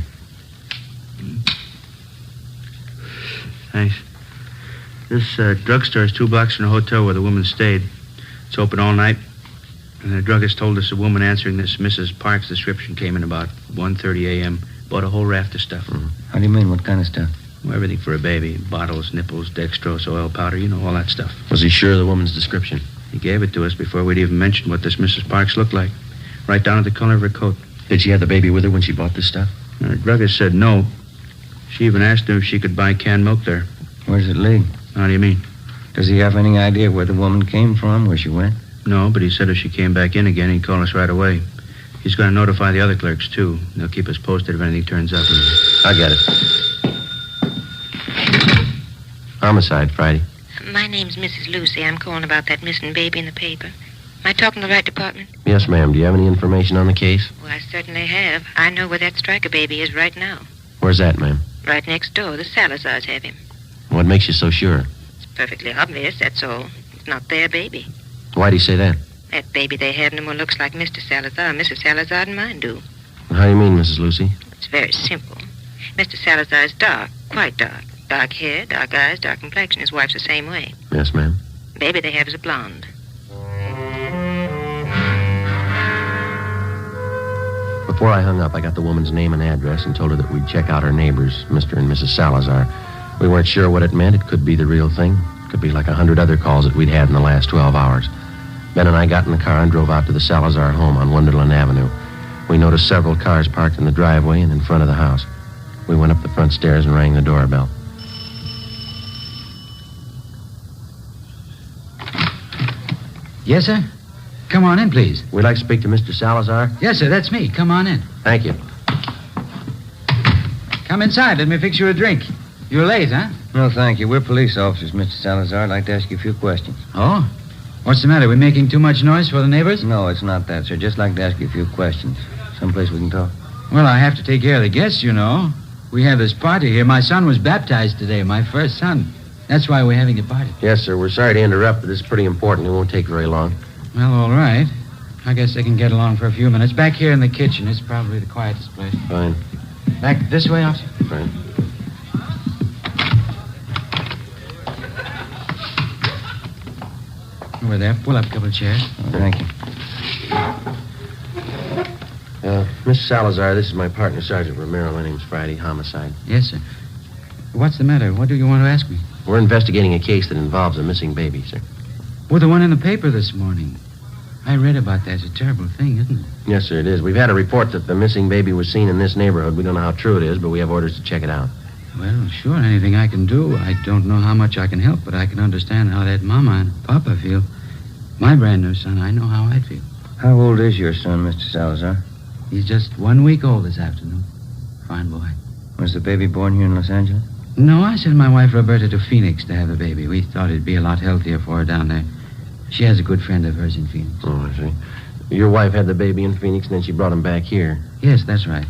Thanks. This drugstore is 2 blocks from the hotel where the woman stayed. It's open all night. And the druggist told us the woman answering this Mrs. Parks description came in about 1:30 a.m. Bought a whole raft of stuff. Mm-hmm. How do you mean, what kind of stuff? Well, everything for a baby. Bottles, nipples, dextrose, oil powder, all that stuff. Was he sure of the woman's description? He gave it to us before we'd even mentioned what this Mrs. Parks looked like. Right down to the color of her coat. Did she have the baby with her when she bought this stuff? The druggist said no. She even asked him if she could buy canned milk there. Where does it lead? How do you mean? Does he have any idea where the woman came from, where she went? No, but he said if she came back in again, he'd call us right away. He's going to notify the other clerks, too. They'll keep us posted if anything turns up. I got it. Homicide, Friday. My name's Mrs. Lucy. I'm calling about that missing baby in the paper. Am I talking to the right department? Yes, ma'am. Do you have any information on the case? Well, I certainly have. I know where that Stryker baby is right now. Where's that, ma'am? Right next door. The Salazars have him. What makes you so sure? It's perfectly obvious, that's all. It's not their baby. Why do you say that? That baby they have no more looks like Mr. Salazar, Mrs. Salazar, than mine do. How do you mean, Mrs. Lucy? It's very simple. Mr. Salazar is dark, quite dark. Dark hair, dark eyes, dark complexion. His wife's the same way. Yes, ma'am. The baby they have is a blonde. Before I hung up, I got the woman's name and address and told her that we'd check out her neighbors, Mr. and Mrs. Salazar. We weren't sure what it meant. It could be the real thing. It could be like 100 other calls that we'd had in the last 12 hours. Ben and I got in the car and drove out to the Salazar home on Wonderland Avenue. We noticed several cars parked in the driveway and in front of the house. We went up the front stairs and rang the doorbell. Yes, sir? Come on in, please. We'd like to speak to Mr. Salazar. Yes, sir, that's me. Come on in. Thank you. Come inside. Let me fix you a drink. You're late, huh? No, thank you. We're police officers, Mr. Salazar. I'd like to ask you a few questions. Oh? What's the matter? We making too much noise for the neighbors? No, it's not that, sir. Just like to ask you a few questions. Someplace we can talk. Well, I have to take care of the guests, you know. We have this party here. My son was baptized today, my first son. That's why we're having a party. Yes, sir. We're sorry to interrupt, but this is pretty important. It won't take very long. Well, all right. I guess they can get along for a few minutes. Back here in the kitchen. It's probably the quietest place. Fine. Back this way, officer? Fine. Over there. Pull up a couple of chairs. Oh, thank you. Miss Salazar, this is my partner, Sergeant Romero. My name's Friday. Homicide. Yes, sir. What's the matter? What do you want to ask me? We're investigating a case that involves a missing baby, sir. Well, the one in the paper this morning. I read about that. It's a terrible thing, isn't it? Yes, sir, it is. We've had a report that the missing baby was seen in this neighborhood. We don't know how true it is, but we have orders to check it out. Well, sure, anything I can do. I don't know how much I can help, but I can understand how that mama and papa feel. My brand new son, I know how I'd feel. How old is your son, Mr. Salazar? He's just 1 week old this afternoon. Fine boy. Was the baby born here in Los Angeles? No, I sent my wife Roberta to Phoenix to have the baby. We thought it'd be a lot healthier for her down there. She has a good friend of hers in Phoenix. Oh, I see. Your wife had the baby in Phoenix, and then she brought him back here. Yes, that's right.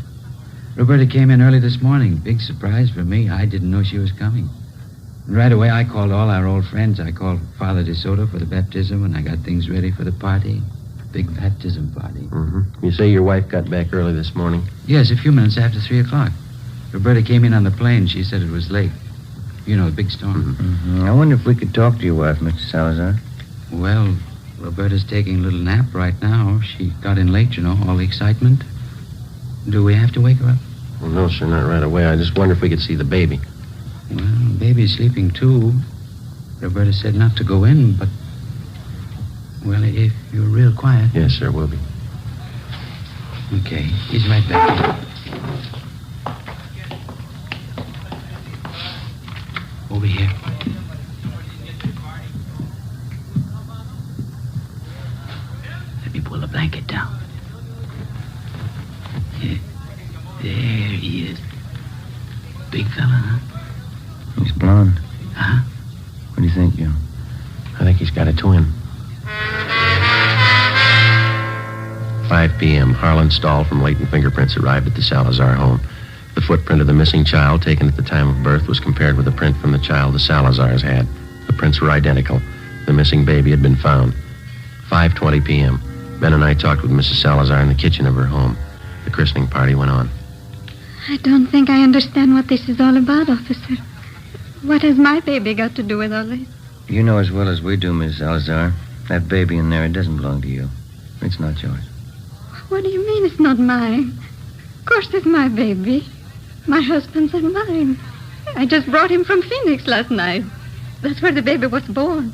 Roberta came in early this morning. Big surprise for me. I didn't know she was coming. Right away, I called all our old friends. I called Father DeSoto for the baptism, and I got things ready for the party. Big baptism party. Mm-hmm. You say your wife got back early this morning? Yes, a few minutes after 3 o'clock. Roberta came in on the plane. She said it was late. You know, the big storm. Mm-hmm. I wonder if we could talk to your wife, Mr. Salazar. Well, Roberta's taking a little nap right now. She got in late, you know, all the excitement. Do we have to wake her up? Well, no, sir, not right away. I just wonder if we could see the baby. Well, baby's sleeping, too. Roberta said not to go in, but... Well, if you're real quiet... Yes, sir, we'll be. Okay, he's right back. Over here. Let me pull the blanket down. Yeah. There he is. Big fella, huh? He's blonde. Huh? What do you think, Joe? I think he's got a twin. 5 p.m., Harlan Stahl from Latent Fingerprints arrived at the Salazar home. The footprint of the missing child taken at the time of birth was compared with the print from the child the Salazars had. The prints were identical. The missing baby had been found. 5:20 p.m., Ben and I talked with Mrs. Salazar in the kitchen of her home. The christening party went on. I don't think I understand what this is all about, officer. What has my baby got to do with all this? You know as well as we do, Miss Salazar. That baby in there, it doesn't belong to you. It's not yours. What do you mean it's not mine? Of course it's my baby. My husband's and mine. I just brought him from Phoenix last night. That's where the baby was born.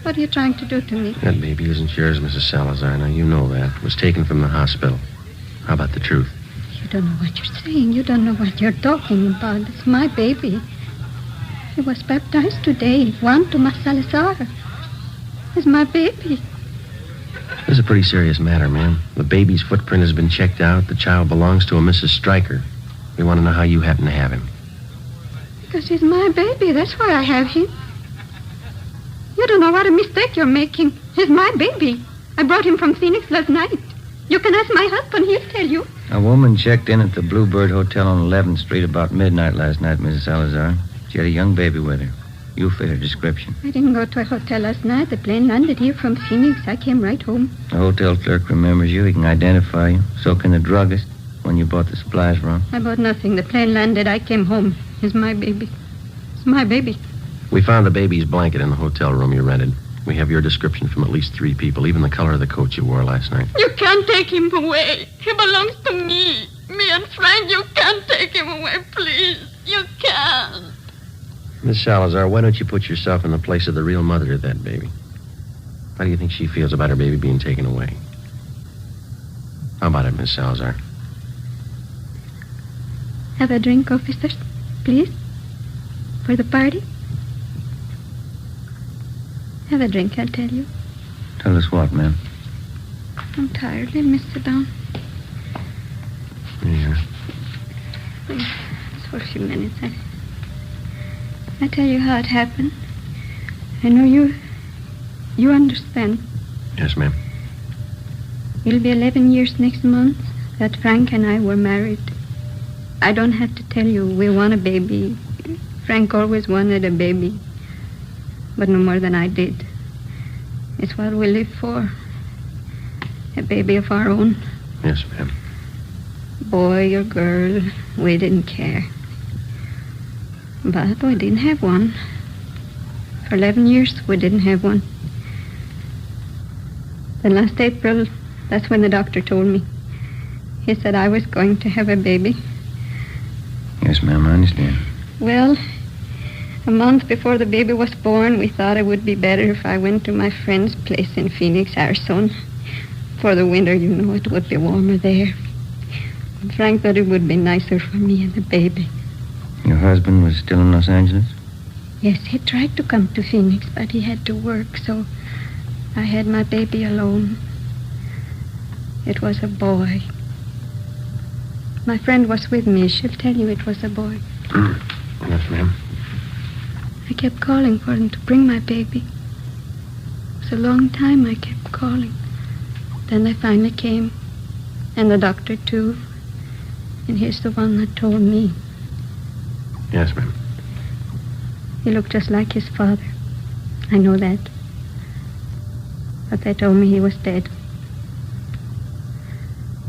What are you trying to do to me? That baby isn't yours, Mrs. Salazar. Now, you know that. It was taken from the hospital. How about the truth? You don't know what you're saying. You don't know what you're talking about. It's my baby. He was baptized today. Juan Tomas Salazar. It's my baby. This is a pretty serious matter, ma'am. The baby's footprint has been checked out. The child belongs to a Mrs. Stryker. We want to know how you happen to have him. Because he's my baby. That's why I have him. You don't know what a mistake you're making. He's my baby. I brought him from Phoenix last night. You can ask my husband. He'll tell you. A woman checked in at the Bluebird Hotel on 11th Street about midnight last night, Mrs. Salazar. She had a young baby with her. You fit her description. I didn't go to a hotel last night. The plane landed here from Phoenix. I came right home. The hotel clerk remembers you. He can identify you. So can the druggist when you bought the supplies from. I bought nothing. The plane landed. I came home. It's my baby. It's my baby. We found the baby's blanket in the hotel room you rented. We have your description from at least 3 people, even the color of the coat you wore last night. You can't take him away. He belongs to me. Me and Frank, you can't take him away, please. You can't. Miss Salazar, why don't you put yourself in the place of the real mother of that baby? How do you think she feels about her baby being taken away? How about it, Miss Salazar? Have a drink, officers, please? For the party? Have a drink, I'll tell you. Tell us what, ma'am? I'm tired. Let me sit down. Yeah. Please, just for a few minutes. I tell you how it happened. I know you understand. Yes, ma'am. It'll be 11 years next month that Frank and I were married. I don't have to tell you we want a baby. Frank always wanted a baby, but no more than I did. It's what we live for. A baby of our own. Yes, ma'am. Boy or girl, we didn't care. But we didn't have one. For 11 years, we didn't have one. Then last April, that's when the doctor told me. He said I was going to have a baby. Yes, ma'am, I understand. Well, a month before the baby was born, we thought it would be better if I went to my friend's place in Phoenix, Arizona. For the winter, you know, it would be warmer there. And Frank thought it would be nicer for me and the baby. Your husband was still in Los Angeles? Yes, he tried to come to Phoenix, but he had to work, so I had my baby alone. It was a boy. My friend was with me. She'll tell you it was a boy. Yes, ma'am. I kept calling for him to bring my baby. It was a long time I kept calling. Then they finally came, and the doctor, too. And he's the one that told me. Yes, ma'am. He looked just like his father. I know that. But they told me he was dead.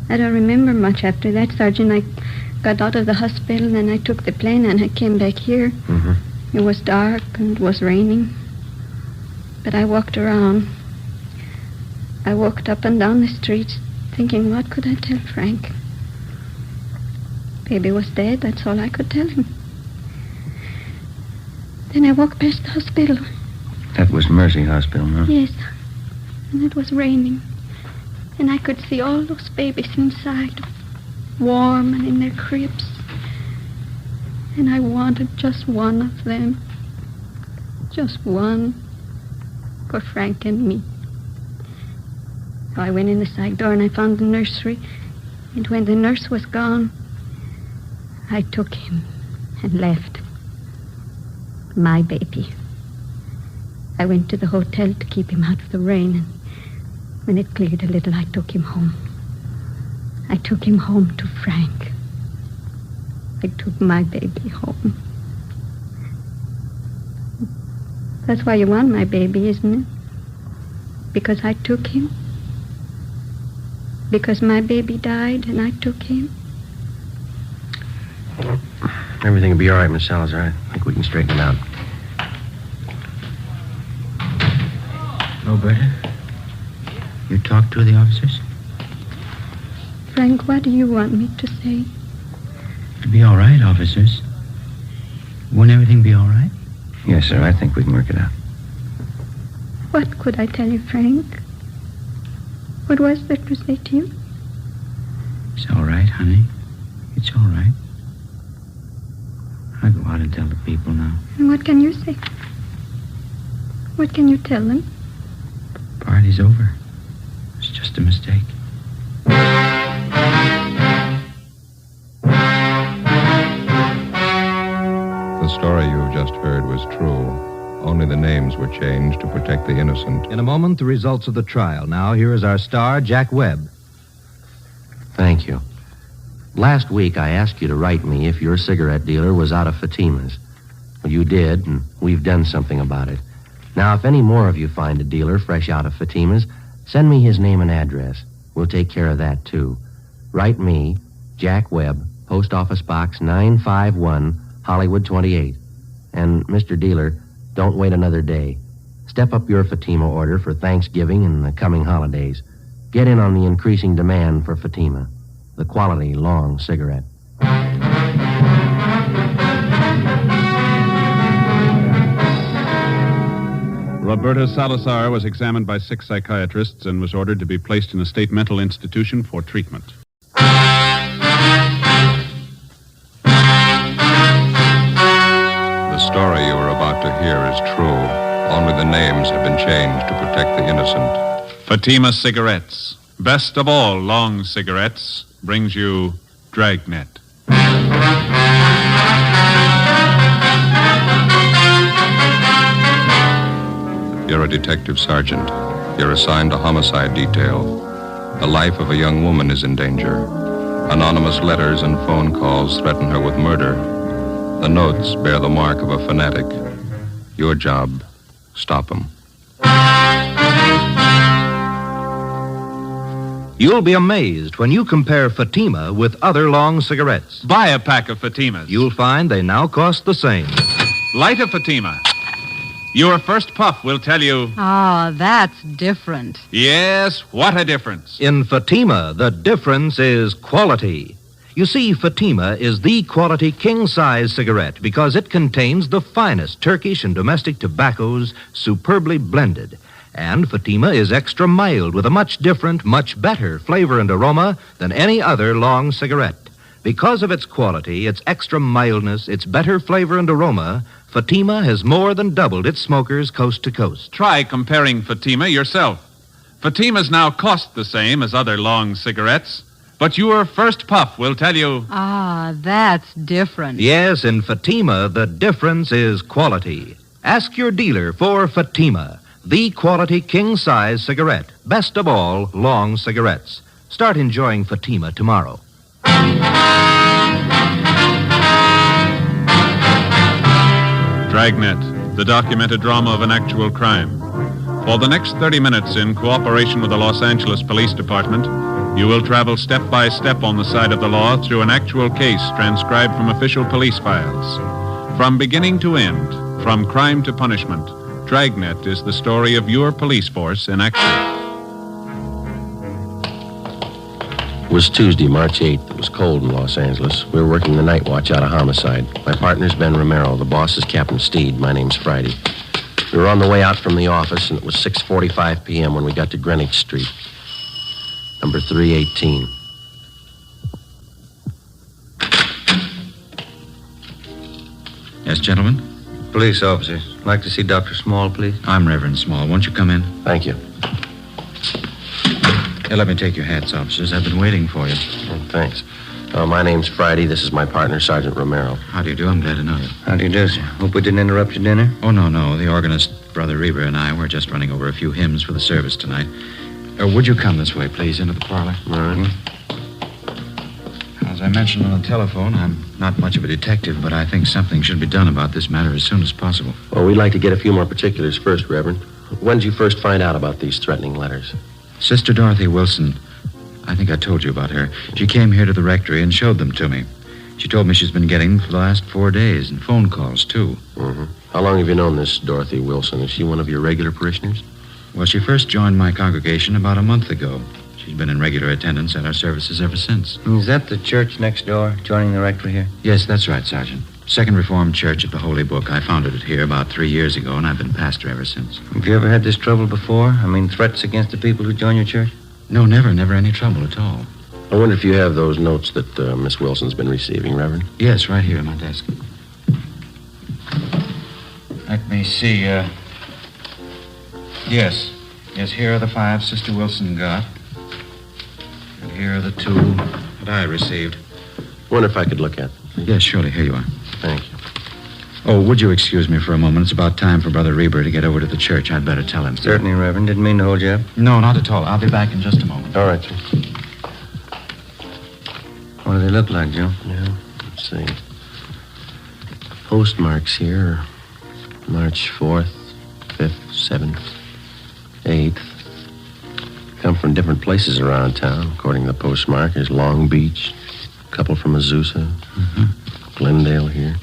I don't remember much after that, Sergeant. I got out of the hospital, and I took the plane, and I came back here. Mm-hmm. It was dark, and it was raining. But I walked around. I walked up and down the streets, thinking, what could I tell Frank? Baby was dead, that's all I could tell him. Then I walked past the hospital. That was Mercy Hospital, huh? Yes. And it was raining. And I could see all those babies inside, warm and in their cribs. And I wanted just one of them. Just one for Frank and me. So I went in the side door and I found the nursery. And when the nurse was gone, I took him and left. My baby. I went to the hotel to keep him out of the rain, and when it cleared a little, I took him home. I took him home to Frank. I took my baby home. That's why you want my baby, isn't it? Because I took him? Because my baby died and I took him? Everything will be all right, Miss Salazar. I think we can straighten it out. Roberta, you talked to the officers? Frank, what do you want me to say? It'll be all right, officers. Won't everything be all right? Yes, sir. I think we can work it out. What could I tell you, Frank? What was there to say to you? It's all right, honey. It's all right. I'll go out and tell the people now. And what can you say? What can you tell them? Party's over. It's just a mistake. The story you've just heard was true. Only the names were changed to protect the innocent. In a moment, the results of the trial. Now, here is our star, Jack Webb. Thank you. Last week, I asked you to write me if your cigarette dealer was out of Fatima's. Well, you did, and we've done something about it. Now, if any more of you find a dealer fresh out of Fatima's, send me his name and address. We'll take care of that, too. Write me, Jack Webb, Post Office Box 951, Hollywood 28. And, Mr. Dealer, don't wait another day. Step up your Fatima order for Thanksgiving and the coming holidays. Get in on the increasing demand for Fatima, the quality long cigarette. Roberta Salazar was examined by 6 psychiatrists and was ordered to be placed in a state mental institution for treatment. The story you are about to hear is true. Only the names have been changed to protect the innocent. Fatima Cigarettes, best of all long cigarettes, brings you Dragnet. You're a detective sergeant. You're assigned to homicide detail. The life of a young woman is in danger. Anonymous letters and phone calls threaten her with murder. The notes bear the mark of a fanatic. Your job, stop them. You'll be amazed when you compare Fatima with other long cigarettes. Buy a pack of Fatimas. You'll find they now cost the same. Light a Fatima. Your first puff will tell you... Ah, that's different. Yes, what a difference. In Fatima, the difference is quality. You see, Fatima is the quality king-size cigarette because it contains the finest Turkish and domestic tobaccos superbly blended. And Fatima is extra mild with a much different, much better flavor and aroma than any other long cigarette. Because of its quality, its extra mildness, its better flavor and aroma, Fatima has more than doubled its smokers coast to coast. Try comparing Fatima yourself. Fatimas now cost the same as other long cigarettes, but your first puff will tell you... Ah, that's different. Yes, in Fatima, the difference is quality. Ask your dealer for Fatima, the quality king-size cigarette. Best of all, long cigarettes. Start enjoying Fatima tomorrow. Dragnet, the documented drama of an actual crime. For the next 30 minutes, in cooperation with the Los Angeles Police Department, you will travel step by step on the side of the law through an actual case transcribed from official police files. From beginning to end, from crime to punishment, Dragnet is the story of your police force in action. It was Tuesday, March 8th. It was cold in Los Angeles. We were working the night watch out of homicide. My partner's Ben Romero. The boss is Captain Steed. My name's Friday. We were on the way out from the office, and it was 6:45 p.m. when we got to Greenwich Street, number 318. Yes, gentlemen? Police officers. I'd like to see Dr. Small, please. I'm Reverend Small. Won't you come in? Thank you. Here, let me take your hats, officers. I've been waiting for you. Oh, thanks. My name's Friday. This is my partner, Sergeant Romero. How do you do? I'm glad to know you. How do you do, sir? Hope we didn't interrupt your dinner. Oh, no. The organist, Brother Reber, and I were just running over a few hymns for the service tonight. Would you come this way, please, into the parlor? All right. As I mentioned on the telephone, I'm not much of a detective, but I think something should be done about this matter as soon as possible. Well, we'd like to get a few more particulars first, Reverend. When did you first find out about these threatening letters? Sister Dorothy Wilson. I think I told you about her. She came here to the rectory and showed them to me. She told me she's been getting them for the last 4 days, and phone calls, too. Mm-hmm. How long have you known this Dorothy Wilson? Is she one of your regular parishioners? Well, she first joined my congregation about a month ago. She's been in regular attendance at our services ever since. Is that the church next door, joining the rectory here? Yes, that's right, Sergeant. Second Reformed Church of the Holy Book. I founded it here about 3 years ago, and I've been pastor ever since. Have you ever had this trouble before? I mean, threats against the people who join your church? No, never any trouble at all. I wonder if you have those notes that Miss Wilson's been receiving, Reverend? Yes, right here in my desk. Let me see, Yes, here are the 5 Sister Wilson got. And here are the 2 that I received. I wonder if I could look at them. Yes, surely. Here you are. Thank you. Oh, would you excuse me for a moment? It's about time for Brother Reber to get over to the church. I'd better tell him. Certainly, Reverend. Didn't mean to hold you up. No, not at all. I'll be back in just a moment. All right, sir. What do they look like, Joe? Yeah, let's see. Postmarks here are March 4th, 5th, 7th, 8th. Come from different places around town. According to the postmark, there's Long Beach, a couple from Azusa, Glendale here.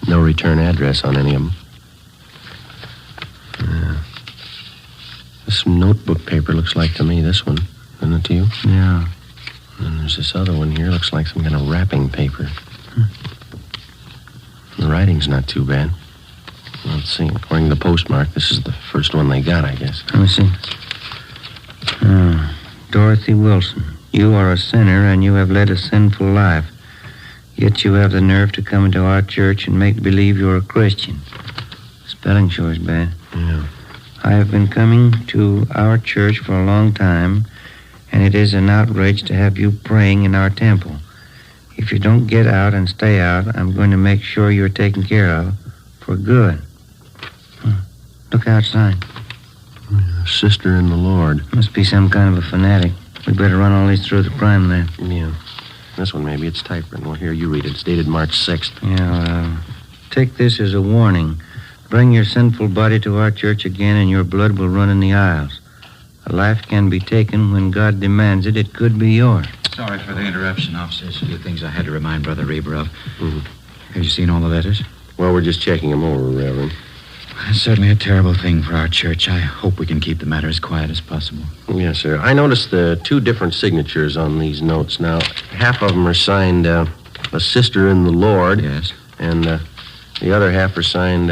No return address on any of them. This notebook paper looks like to me this one. Isn't it to you? Yeah. And then there's this other one here. Looks like some kind of wrapping paper. The writing's not too bad. Let's see. According to the postmark, this is the first one they got, I guess. Let me see. Dorothy Wilson, you are a sinner and you have led a sinful life. Yet you have the nerve to come into our church and make believe you're a Christian. Spelling sure is bad. Yeah. I have been coming to our church for a long time, and it is an outrage to have you praying in our temple. If you don't get out and stay out, I'm going to make sure you're taken care of for good. Look outside. Sister in the Lord. Must be some kind of a fanatic. We better run all these through the crime lab. Yeah. This one, maybe. It's typewritten. Well, here, you read it. It's dated March 6th. Yeah, take this as a warning. Bring your sinful body to our church again, and your blood will run in the aisles. A life can be taken when God demands it. It could be yours. Sorry for the interruption, officers. A few things I had to remind Brother Reber of. Have you seen all the letters? Well, we're just checking them over, Reverend. It's certainly a terrible thing for our church. I hope we can keep the matter as quiet as possible. Yes, sir. I noticed the two different signatures on these notes. Now, half of them are signed, a sister in the Lord. Yes. And the other half are signed,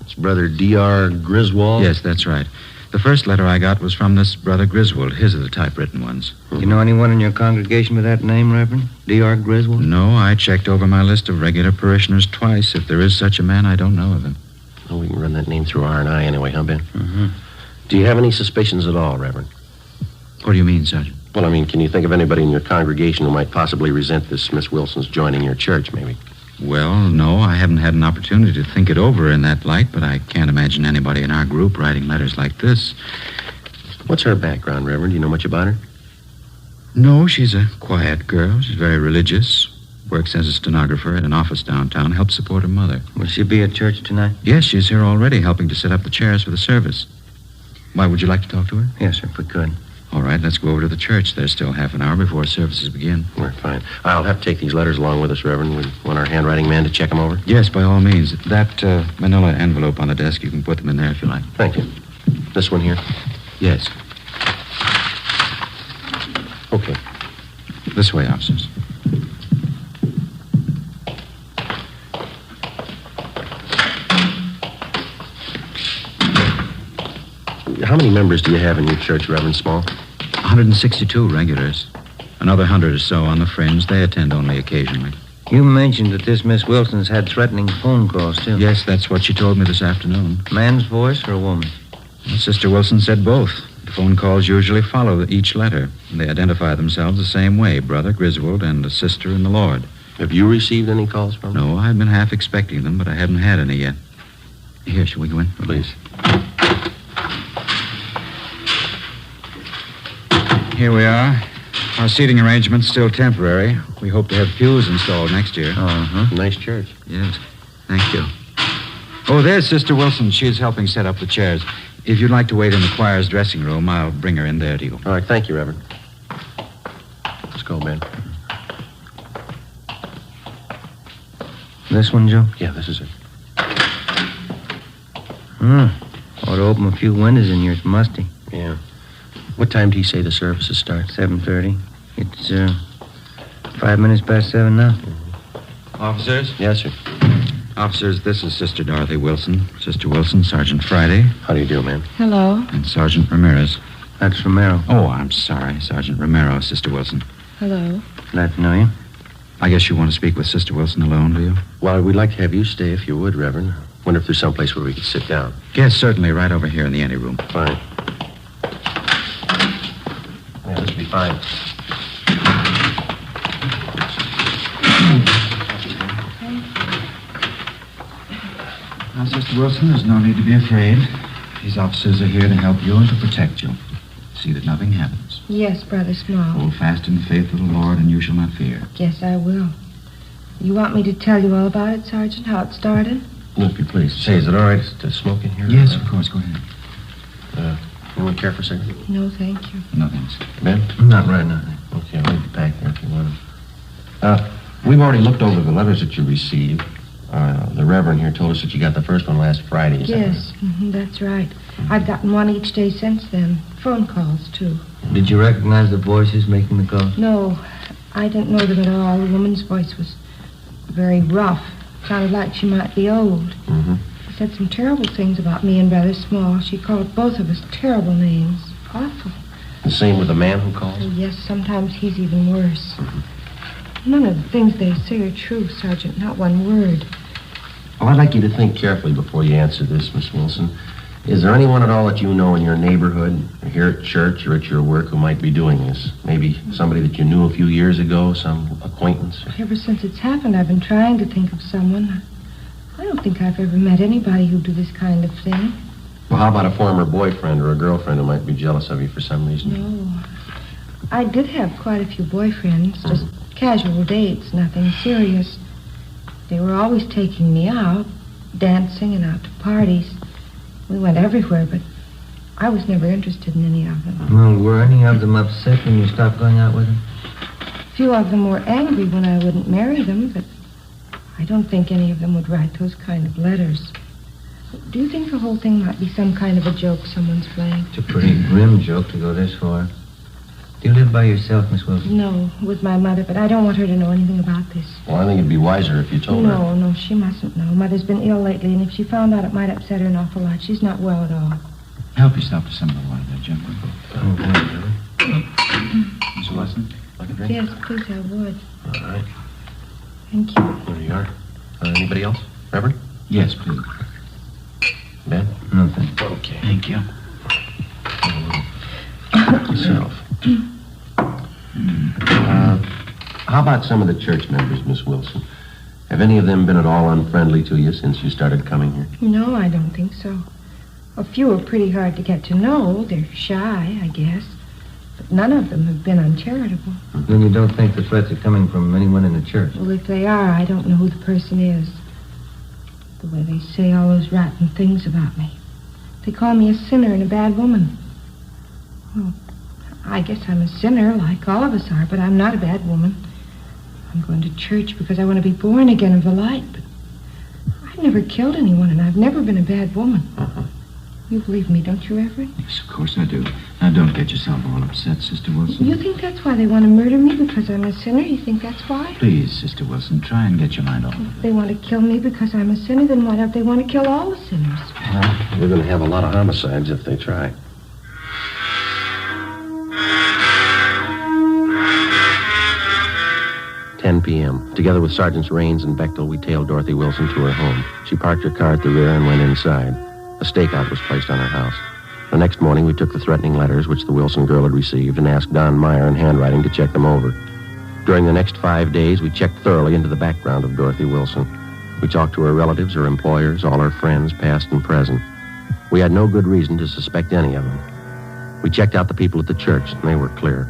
it's Brother D.R. Griswold. Yes, that's right. The first letter I got was from this Brother Griswold. His are the typewritten ones. You know anyone in your congregation with that name, Reverend? D.R. Griswold? No, I checked over my list of regular parishioners twice. If there is such a man, I don't know of him. Well, we can run that name through R&I anyway, huh, Ben? Mm-hmm. Do you have any suspicions at all, Reverend? What do you mean, Sergeant? Well, I mean, can you think of anybody in your congregation who might possibly resent this Miss Wilson's joining your church, maybe? Well, no, I haven't had an opportunity to think it over in that light, but I can't imagine anybody in our group writing letters like this. What's her background, Reverend? Do you know much about her? No, she's a quiet girl. She's very religious. Works as a stenographer at an office downtown. Helps support her mother. Will she be at church tonight? Yes, she's here already, helping to set up the chairs for the service. Why, would you like to talk to her? Yes, sir, if we could. All right, let's go over to the church. There's still half an hour before services begin. We're fine. I'll have to take these letters along with us, Reverend. We want our handwriting man to check them over? Yes, by all means. That manila envelope on the desk, you can put them in there if you like. Thank you. This one here? Yes. Okay. This way, officers. How many members do you have in your church, Reverend Small? 162 regulars. Another 100 or so on the fringe. They attend only occasionally. You mentioned that this Miss Wilson's had threatening phone calls, too. Yes, that's what she told me this afternoon. Man's voice or a woman? Well, Sister Wilson said both. The phone calls usually follow each letter. They identify themselves the same way, Brother Griswold and a sister in the Lord. Have you received any calls from them? No, I've been half expecting them, but I haven't had any yet. Here, shall we go in? Please. Here we are. Our seating arrangement's still temporary. We hope to have pews installed next year. Uh-huh. Nice church. Yes. Thank you. Oh, there's Sister Wilson. She's helping set up the chairs. If you'd like to wait in the choir's dressing room, I'll bring her in there to you. All right, thank you, Reverend. Let's go, Ben. This one, Joe? Yeah, this is it. Ought to open a few windows in here. It's musty. Yeah. What time do you say the services start? 7:30. It's 5 minutes past 7 now. Officers? Yes, sir. Officers, this is Sister Dorothy Wilson. Sister Wilson, Sergeant Friday. How do you do, ma'am? Hello. And Sergeant Ramirez. That's Romero. Oh, I'm sorry. Sergeant Romero, Sister Wilson. Hello. Glad to know you. I guess you want to speak with Sister Wilson alone, do you? Well, we'd like to have you stay if you would, Reverend. Wonder if there's someplace where we could sit down. Yes, certainly. Right over here in the anteroom. Fine. Yeah, this will be fine. Now, Sister Wilson, there's no need to be afraid. These officers are here to help you and to protect you. See that nothing happens. Yes, Brother Small. Hold fast in the faith of the Lord, and you shall not fear. Yes, I will. You want me to tell you all about it, Sergeant, how it started? Oh, if you please. Say, is it all right to smoke in here? Yes, of course. Go ahead. Anyone care for a cigarette? No, thank you. No, thanks. Ben? Not right now. Okay, I'll leave the pack there if you want them. We've already looked over the letters that you received. The Reverend here told us that you got the first one last Friday. Yes, that's right. I've gotten one each day since then. Phone calls, too. Did you recognize the voices making the calls? No, I didn't know them at all. The woman's voice was very rough. Sounded like she might be old. Mm-hmm. She said some terrible things about me and Brother Small. She called both of us terrible names. Awful. The same with the man who calls? Oh, yes, sometimes he's even worse. None of the things they say are true, Sergeant. Not one word. Well, I'd like you to think carefully before you answer this, Miss Wilson. Is there anyone at all that you know in your neighborhood, or here at church or at your work, who might be doing this? Maybe somebody that you knew a few years ago, some acquaintance? Ever since it's happened, I've been trying to think of someone. I don't think I've ever met anybody who'd do this kind of thing. Well, how about a former boyfriend or a girlfriend who might be jealous of you for some reason? No. I did have quite a few boyfriends, just casual dates, nothing serious. They were always taking me out, dancing and out to parties. We went everywhere, but I was never interested in any of them. Well, were any of them upset when you stopped going out with them? A few of them were angry when I wouldn't marry them, but I don't think any of them would write those kind of letters. Do you think the whole thing might be some kind of a joke someone's playing? It's a pretty grim joke to go this far. Do you live by yourself, Miss Wilson? No, with my mother, but I don't want her to know anything about this. Well, I think it'd be wiser if you told her. No, she mustn't know. Mother's been ill lately, and if she found out, it might upset her an awful lot. She's not well at all. Help yourself to some of the water there, Jim. Miss Wilson, like a drink? Yes, please, I would. All right. Thank you. There you are. Anybody else? Reverend? Yes, please. Ben? Nothing. Okay. Thank you. Yourself. How about some of the church members, Miss Wilson? Have any of them been at all unfriendly to you since you started coming here? No, I don't think so. A few are pretty hard to get to know. They're shy, I guess. But none of them have been uncharitable. Then you don't think the threats are coming from anyone in the church? Well, if they are, I don't know who the person is. The way they say all those rotten things about me. They call me a sinner and a bad woman. Well, I guess I'm a sinner, like all of us are, but I'm not a bad woman. I'm going to church because I want to be born again of the light, but I've never killed anyone, and I've never been a bad woman. You believe me, don't you, Everett? Yes, of course I do. Now, don't get yourself all upset, Sister Wilson. You think that's why they want to murder me, because I'm a sinner? You think that's why? Please, Sister Wilson, try and get your mind off of it. If they want to kill me because I'm a sinner, then why don't they want to kill all the sinners? Well, we're going to have a lot of homicides if they try. "10 p.m. Together with Sergeants Raines and Bechtel, we tailed Dorothy Wilson to her home. She parked her car at the rear and went inside. A stakeout was placed on her house. The next morning, we took the threatening letters which the Wilson girl had received and asked Don Meyer in handwriting to check them over. During the next 5 days, we checked thoroughly into the background of Dorothy Wilson. We talked to her relatives, her employers, all her friends, past and present. We had no good reason to suspect any of them. We checked out the people at the church, and they were clear.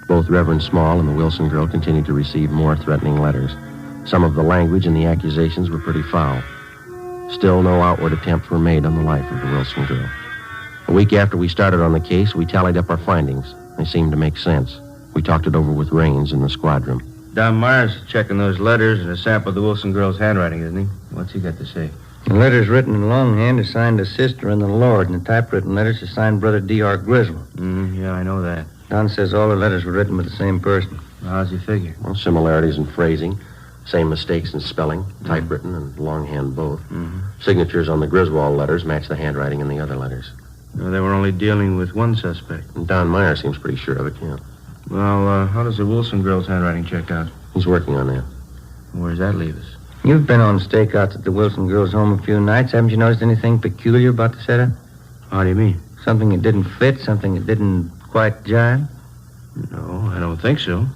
Both Reverend Small and the Wilson girl continued to receive more threatening letters. Some of the language and the accusations were pretty foul. Still, no outward attempts were made on the life of the Wilson girl. A week after we started on the case, we tallied up our findings. They seemed to make sense. We talked it over with Raines in the squad room. Don Myers checking those letters and a sample of the Wilson girl's handwriting, isn't he? What's he got to say? The letters written in longhand are signed a sister and the Lord, and the typewritten letters are signed Brother D.R. Griswold. Yeah, I know that. Don says all the letters were written by the same person. How's he figure? Well, similarities in phrasing, same mistakes in spelling, typewritten and longhand both. Signatures on the Griswold letters match the handwriting in the other letters. Well, they were only dealing with one suspect. And Don Meyer seems pretty sure of it, yeah. Well, how does the Wilson girl's handwriting check out? He's working on that. Where does that leave us? You've been on stakeouts at the Wilson girl's home a few nights. Haven't you noticed anything peculiar about the setup? How do you mean? Something that didn't fit, something that didn't quite jive? No, I don't think so.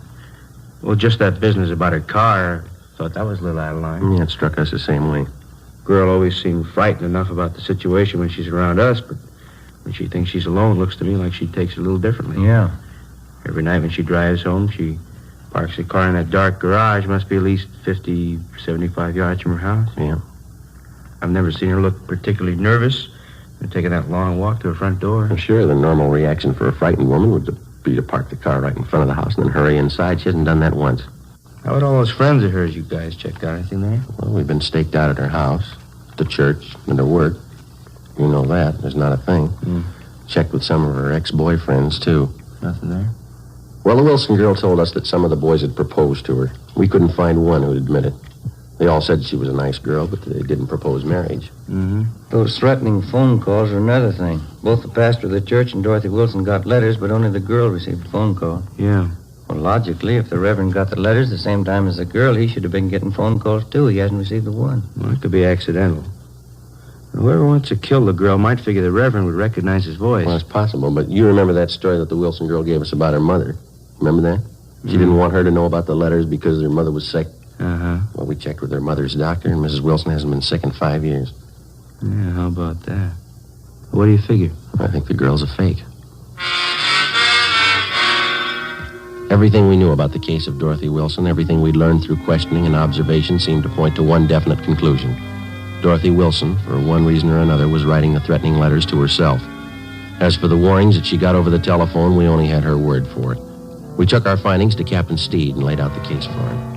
Well, just that business about her car, I thought that was a little out of line. Yeah, it struck us the same way. Girl always seemed frightened enough about the situation when she's around us, but when she thinks she's alone, it looks to me like she takes it a little differently. Yeah. Every night when she drives home, she parks the car in that dark garage. Must be at least 50, 75 yards from her house. Yeah. I've never seen her look particularly nervous when taking that long walk to her front door. Well, sure, the normal reaction for a frightened woman would be to park the car right in front of the house and then hurry inside. She hasn't done that once. How about all those friends of hers you guys checked out? Anything there? Well, we've been staked out at her house, at the church, and her work. You know that. There's not a thing. Checked with some of her ex-boyfriends, too. Nothing there? Well, the Wilson girl told us that some of the boys had proposed to her. We couldn't find one who'd admit it. They all said she was a nice girl, but they didn't propose marriage. Those threatening phone calls are another thing. Both the pastor of the church and Dorothy Wilson got letters, but only the girl received a phone call. Yeah. Well, logically, if the Reverend got the letters the same time as the girl, he should have been getting phone calls, too. He hasn't received the one. Well, it could be accidental. Whoever wants to kill the girl might figure the Reverend would recognize his voice. Well, it's possible, but you remember that story that the Wilson girl gave us about her mother. Remember that? She didn't want her to know about the letters because her mother was sick. Well, we checked with her mother's doctor, and Mrs. Wilson hasn't been sick in 5 years. Yeah, how about that? What do you figure? I think the girl's a fake. Everything we knew about the case of Dorothy Wilson, everything we'd learned through questioning and observation seemed to point to one definite conclusion. Dorothy Wilson, for one reason or another, was writing the threatening letters to herself. As for the warnings that she got over the telephone, we only had her word for it. We took our findings to Captain Steed and laid out the case for him.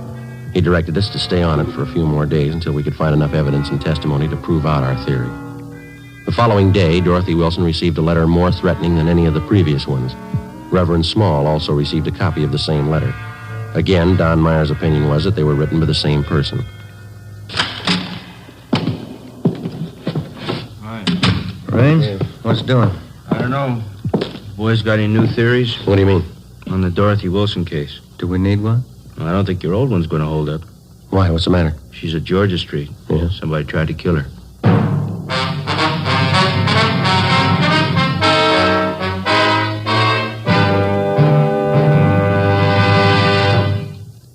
He directed us to stay on it for a few more days until we could find enough evidence and testimony to prove out our theory. The following day, Dorothy Wilson received a letter more threatening than any of the previous ones. Reverend Small also received a copy of the same letter. Again, Don Meyer's opinion was that they were written by the same person. Raines, what's it doing? I don't know. Boys got any new theories? What do you mean? On the Dorothy Wilson case. Do we need one? Well, I don't think your old one's going to hold up. Why? What's the matter? She's at Georgia Street. Yeah? Somebody tried to kill her.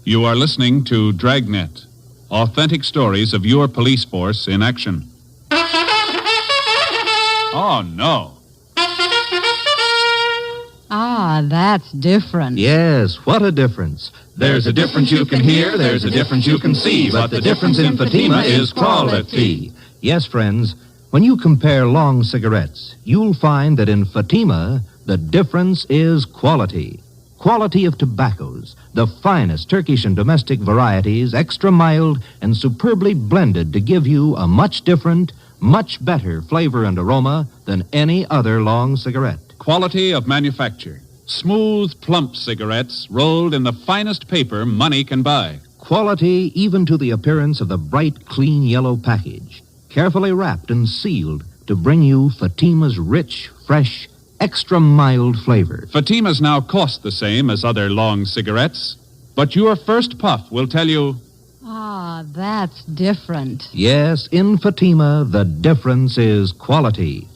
You are listening to Dragnet, authentic stories of your police force in action. Oh, no. Ah, that's different. Yes, what a difference. There's a difference you can hear, there's a difference you can see, but the difference in Fatima is quality. Yes, friends, when you compare long cigarettes, you'll find that in Fatima, the difference is quality. Quality of tobaccos, the finest Turkish and domestic varieties, extra mild and superbly blended to give you a much different, much better flavor and aroma than any other long cigarette. Quality of manufacture. Smooth, plump cigarettes rolled in the finest paper money can buy. Quality even to the appearance of the bright, clean yellow package. Carefully wrapped and sealed to bring you Fatima's rich, fresh, extra mild flavor. Fatimas now cost the same as other long cigarettes, but your first puff will tell you... Ah, that's different. Yes, in Fatima, the difference is quality.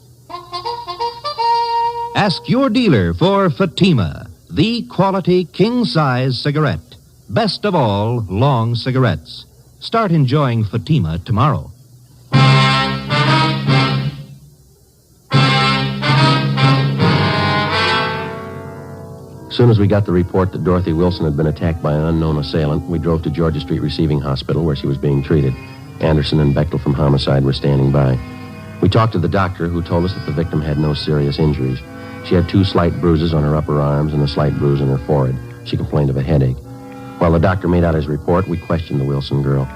Ask your dealer for Fatima, the quality king-size cigarette. Best of all, long cigarettes. Start enjoying Fatima tomorrow. As soon as we got the report that Dorothy Wilson had been attacked by an unknown assailant, we drove to Georgia Street Receiving Hospital where she was being treated. Anderson and Bechtel from Homicide were standing by. We talked to the doctor, who told us that the victim had no serious injuries. She had 2 slight bruises on her upper arms and a slight bruise on her forehead. She complained of a headache. While the doctor made out his report, we questioned the Wilson girl.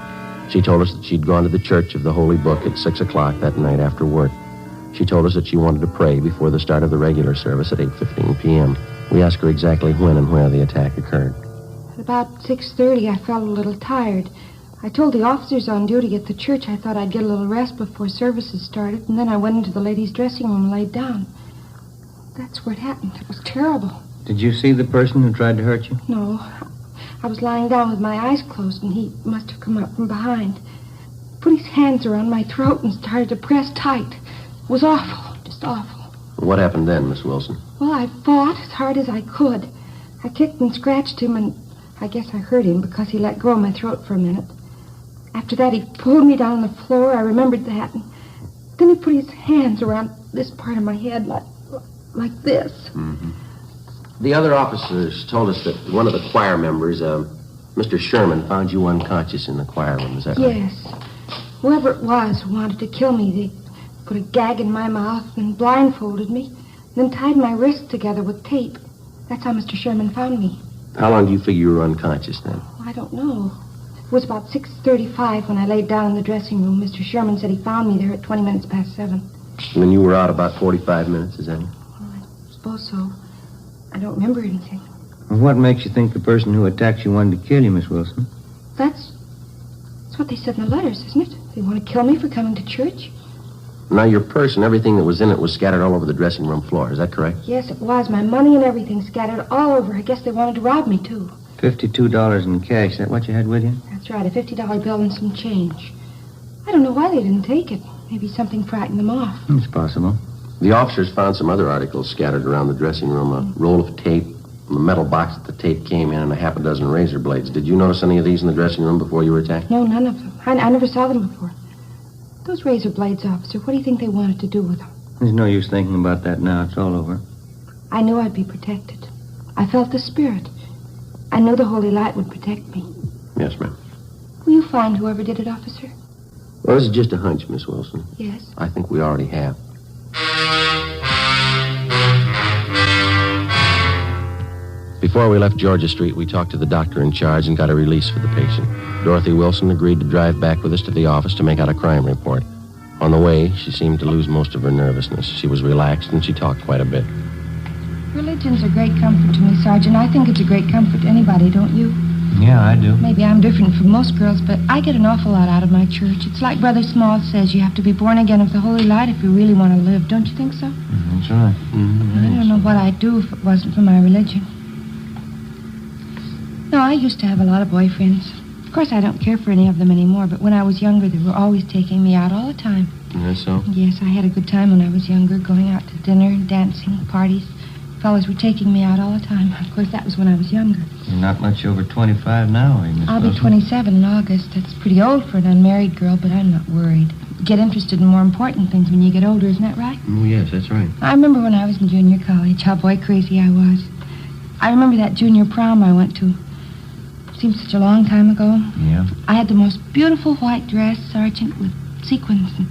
She told us that she'd gone to the Church of the Holy Book at 6 o'clock that night after work. She told us that she wanted to pray before the start of the regular service at 8:15 p.m. We asked her exactly when and where the attack occurred. At about 6:30, I felt a little tired. I told the officers on duty at the church I thought I'd get a little rest before services started, and then I went into the ladies' dressing room and laid down. That's where it happened. It was terrible. Did you see the person who tried to hurt you? No. I was lying down with my eyes closed, and he must have come up from behind. Put his hands around my throat and started to press tight. It was awful, just awful. What happened then, Miss Wilson? Well, I fought as hard as I could. I kicked and scratched him, and I guess I hurt him because he let go of my throat for a minute. After that, he pulled me down on the floor. I remembered that. And then he put his hands around this part of my head like this. Mm-hmm. The other officers told us that one of the choir members, Mr. Sherman, found you unconscious in the choir room. Is that right? Yes. Whoever it was who wanted to kill me, they put a gag in my mouth and blindfolded me, then tied my wrists together with tape. That's how Mr. Sherman found me. How long do you figure you were unconscious then? I don't know. It was about 6:35 when I laid down in the dressing room. Mr. Sherman said he found me there at 20 minutes past 7. And then you were out about 45 minutes, is that it? I suppose so. I don't remember anything. What makes you think the person who attacked you wanted to kill you, Miss Wilson? That's what they said in the letters, isn't it? They want to kill me for coming to church? Now, your purse and everything that was in it was scattered all over the dressing room floor. Is that correct? Yes, it was. My money and everything scattered all over. I guess they wanted to rob me, too. $52 in cash. Is that what you had with you? That's right, a $50 bill and some change. I don't know why they didn't take it. Maybe something frightened them off. It's possible. The officers found some other articles scattered around the dressing room. A roll of tape, the metal box that the tape came in, and a half a dozen razor blades. Did you notice any of these in the dressing room before you were attacked? No, none of them. I never saw them before. Those razor blades, officer, what do you think they wanted to do with them? There's no use thinking about that now. It's all over. I knew I'd be protected. I felt the spirit. I knew the holy light would protect me. Yes, ma'am. Will you find whoever did it, officer? Well, this is just a hunch, Miss Wilson. Yes. I think we already have. Before we left Georgia Street, we talked to the doctor in charge and got a release for the patient. Dorothy Wilson agreed to drive back with us to the office to make out a crime report. On the way, she seemed to lose most of her nervousness. She was relaxed and she talked quite a bit. Religion's a great comfort to me, Sergeant. I think it's a great comfort to anybody, don't you? Yeah, I do. Maybe I'm different from most girls, but I get an awful lot out of my church. It's like Brother Small says, you have to be born again of the holy light if you really want to live. Don't you think so? That's right. I don't know what I'd do if it wasn't for my religion. No, I used to have a lot of boyfriends. Of course, I don't care for any of them anymore, but when I was younger, they were always taking me out all the time. That's so? Yes, I had a good time when I was younger, going out to dinner, dancing, parties. Fellas were taking me out all the time. Of course, that was when I was younger. You're not much over 25 now, are you, Miss I'll be Wilson? 27 in August. That's pretty old for an unmarried girl, but I'm not worried. You get interested in more important things when you get older, isn't that right? Oh, yes, that's right. I remember when I was in junior college, how boy crazy I was. I remember that junior prom I went to. Seems such a long time ago. Yeah. I had the most beautiful white dress, Sergeant, with sequins. And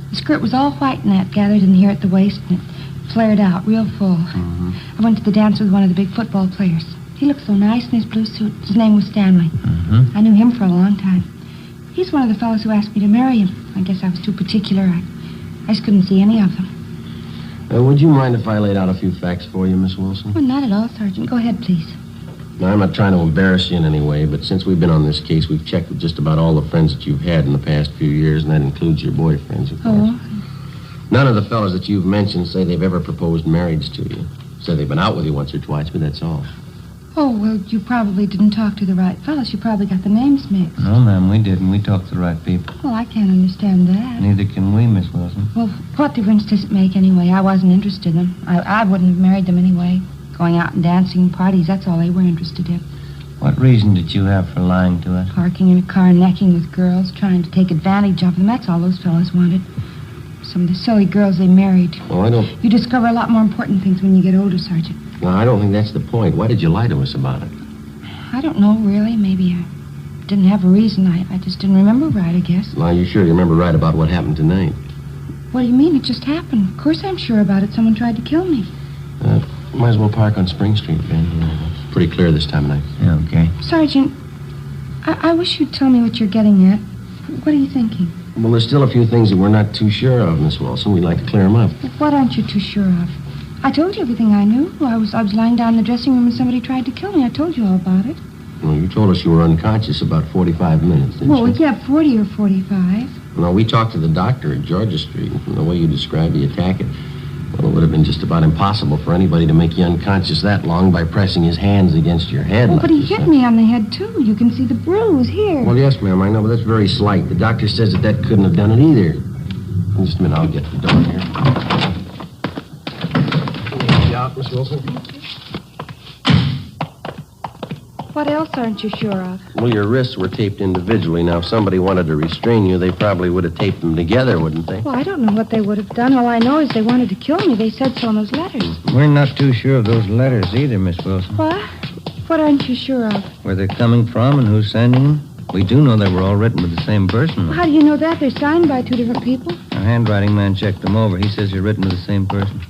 the skirt was all white net gathered in here at the waist, and it flared out real full. I went to the dance with one of the big football players. He looked so nice in his blue suit. His name was Stanley. I knew him for a long time. He's one of the fellows who asked me to marry him. I guess I was too particular. I just couldn't see any of them. Would you mind if I laid out a few facts for you, Miss Wilson? Well, not at all, Sergeant. Go ahead, please. Now, I'm not trying to embarrass you in any way, but since we've been on this case, we've checked with just about all the friends that you've had in the past few years, and that includes your boyfriends, of course. None of the fellows that you've mentioned say they've ever proposed marriage to you. Say they've been out with you once or twice, but that's all. Oh, well, you probably didn't talk to the right fellows. You probably got the names mixed. No, ma'am, we didn't. We talked to the right people. Well, I can't understand that. Neither can we, Miss Wilson. Well, what difference does it make anyway? I wasn't interested in them. I wouldn't have married them anyway. Going out and dancing and parties, that's all they were interested in. What reason did you have for lying to us? Parking in a car, necking with girls, trying to take advantage of them. That's all those fellows wanted. Some of the silly girls they married. Oh, I don't... You discover a lot more important things when you get older, Sergeant. No, I don't think that's the point. Why did you lie to us about it? I don't know, really. Maybe I didn't have a reason. I just didn't remember right, I guess. Well, you sure you remember right about what happened tonight? What do you mean? It just happened. Of course I'm sure about it. Someone tried to kill me. Might as well park on Spring Street, Ben. It's pretty clear this time of night. Yeah, okay. Sergeant, I wish you'd tell me what you're getting at. What are you thinking? Well, there's still a few things that we're not too sure of, Miss Wilson. We'd like to clear them up. What aren't you too sure of? I told you everything I knew. I was lying down in the dressing room and somebody tried to kill me. I told you all about it. Well, you told us you were unconscious about 45 minutes, didn't you? Well, yeah, 40 or 45. No, we talked to the doctor at Georgia Street. And the way you described the attack, well, it would have been just about impossible for anybody to make you unconscious that long by pressing his hands against your head. Well, like but he this, hit me on the head, too. You can see the bruise here. Well, yes, ma'am, I know, but that's very slight. The doctor says that couldn't have done it either. Just a minute, I'll get the door here. Let you out, Miss Wilson. What else aren't you sure of? Well, your wrists were taped individually. Now, if somebody wanted to restrain you, they probably would have taped them together, wouldn't they? Well, I don't know what they would have done. All I know is they wanted to kill me. They said so in those letters. We're not too sure of those letters either, Miss Wilson. What? What aren't you sure of? Where they're coming from and who's sending them. We do know they were all written with the same person. How do you know that? They're signed by two different people. Our handwriting man checked them over. He says you're written to the same person.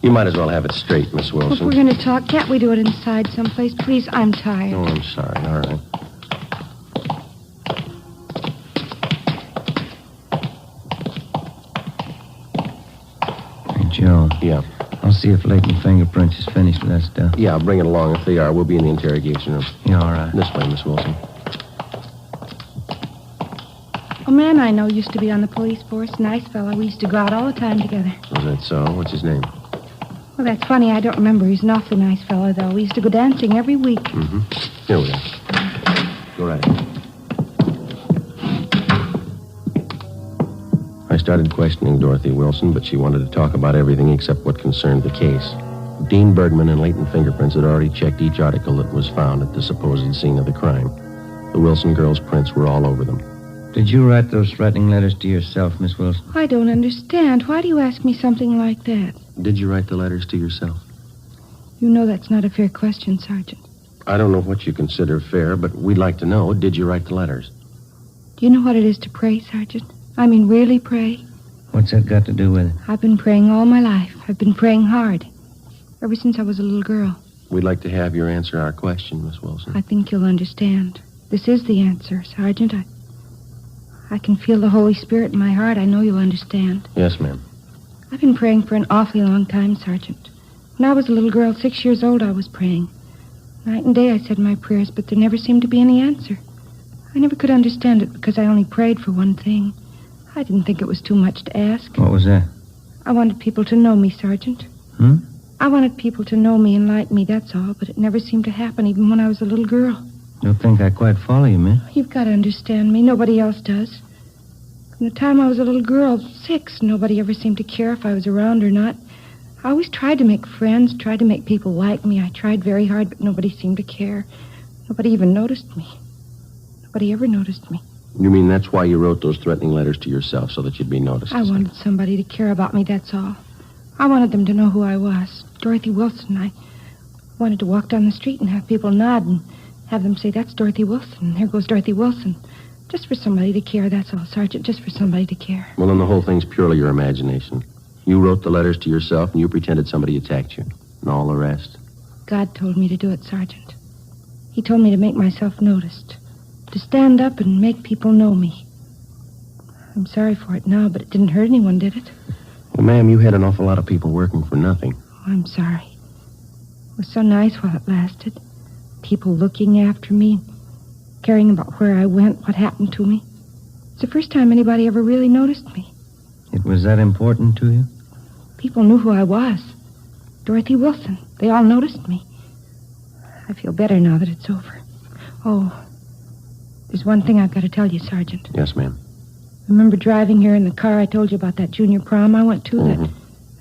You might as well have it straight, Miss If Wilson. we're going to talk, can't we do it inside someplace? Please, I'm tired. Oh, I'm sorry. All right. Hey, Joe. Yeah. I'll see if Leighton Fingerprints is finished with that stuff. Yeah, bring it along. If they are, we'll be in the interrogation room. Yeah, all right. This way, Miss Wilson. A man I know used to be on the police force. Nice fellow. We used to go out all the time together. Is that so? What's his name? Well, that's funny. I don't remember. He's an awfully nice fellow, though. We used to go dancing every week. Mm-hmm. Here we are. Go right ahead. I started questioning Dorothy Wilson, but she wanted to talk about everything except what concerned the case. Dean Bergman and Leighton Fingerprints had already checked each article that was found at the supposed scene of the crime. The Wilson girls' prints were all over them. Did you write those threatening letters to yourself, Miss Wilson? I don't understand. Why do you ask me something like that? Did you write the letters to yourself? You know that's not a fair question, Sergeant. I don't know what you consider fair, but we'd like to know, did you write the letters? Do you know what it is to pray, Sergeant? I mean, really pray? What's that got to do with it? I've been praying all my life. I've been praying hard. Ever since I was a little girl. We'd like to have you answer our question, Miss Wilson. I think you'll understand. This is the answer, Sergeant. I can feel the Holy Spirit in my heart. I know you'll understand. Yes, ma'am. I've been praying for an awfully long time, Sergeant. When I was a little girl, 6 years old, I was praying. Night and day I said my prayers, but there never seemed to be any answer. I never could understand it because I only prayed for one thing. I didn't think it was too much to ask. What was that? I wanted people to know me, Sergeant. I wanted people to know me and like me, that's all, but it never seemed to happen, even when I was a little girl. Don't think I quite follow you, miss. You've got to understand me. Nobody else does. From the time I was a little girl, 6, nobody ever seemed to care if I was around or not. I always tried to make friends, tried to make people like me. I tried very hard, but nobody seemed to care. Nobody even noticed me. Nobody ever noticed me. You mean that's why you wrote those threatening letters to yourself, so that you'd be noticed? I wanted somebody to care about me, that's all. I wanted them to know who I was. Dorothy Wilson. I wanted to walk down the street and have people nod and have them say, that's Dorothy Wilson. There goes Dorothy Wilson. Just for somebody to care, that's all, Sergeant. Just for somebody to care. Well, then the whole thing's purely your imagination. You wrote the letters to yourself, and you pretended somebody attacked you. And all the rest. God told me to do it, Sergeant. He told me to make myself noticed. To stand up and make people know me. I'm sorry for it now, but it didn't hurt anyone, did it? Well, ma'am, you had an awful lot of people working for nothing. Oh, I'm sorry. It was so nice while it lasted. People looking after me, caring about where I went, what happened to me. It's the first time anybody ever really noticed me. It was that important to you? People knew who I was. Dorothy Wilson. They all noticed me. I feel better now that it's over. Oh, there's one thing I've got to tell you, Sergeant. Yes, ma'am. Remember driving here in the car I told you about that junior prom I went to? Mm-hmm.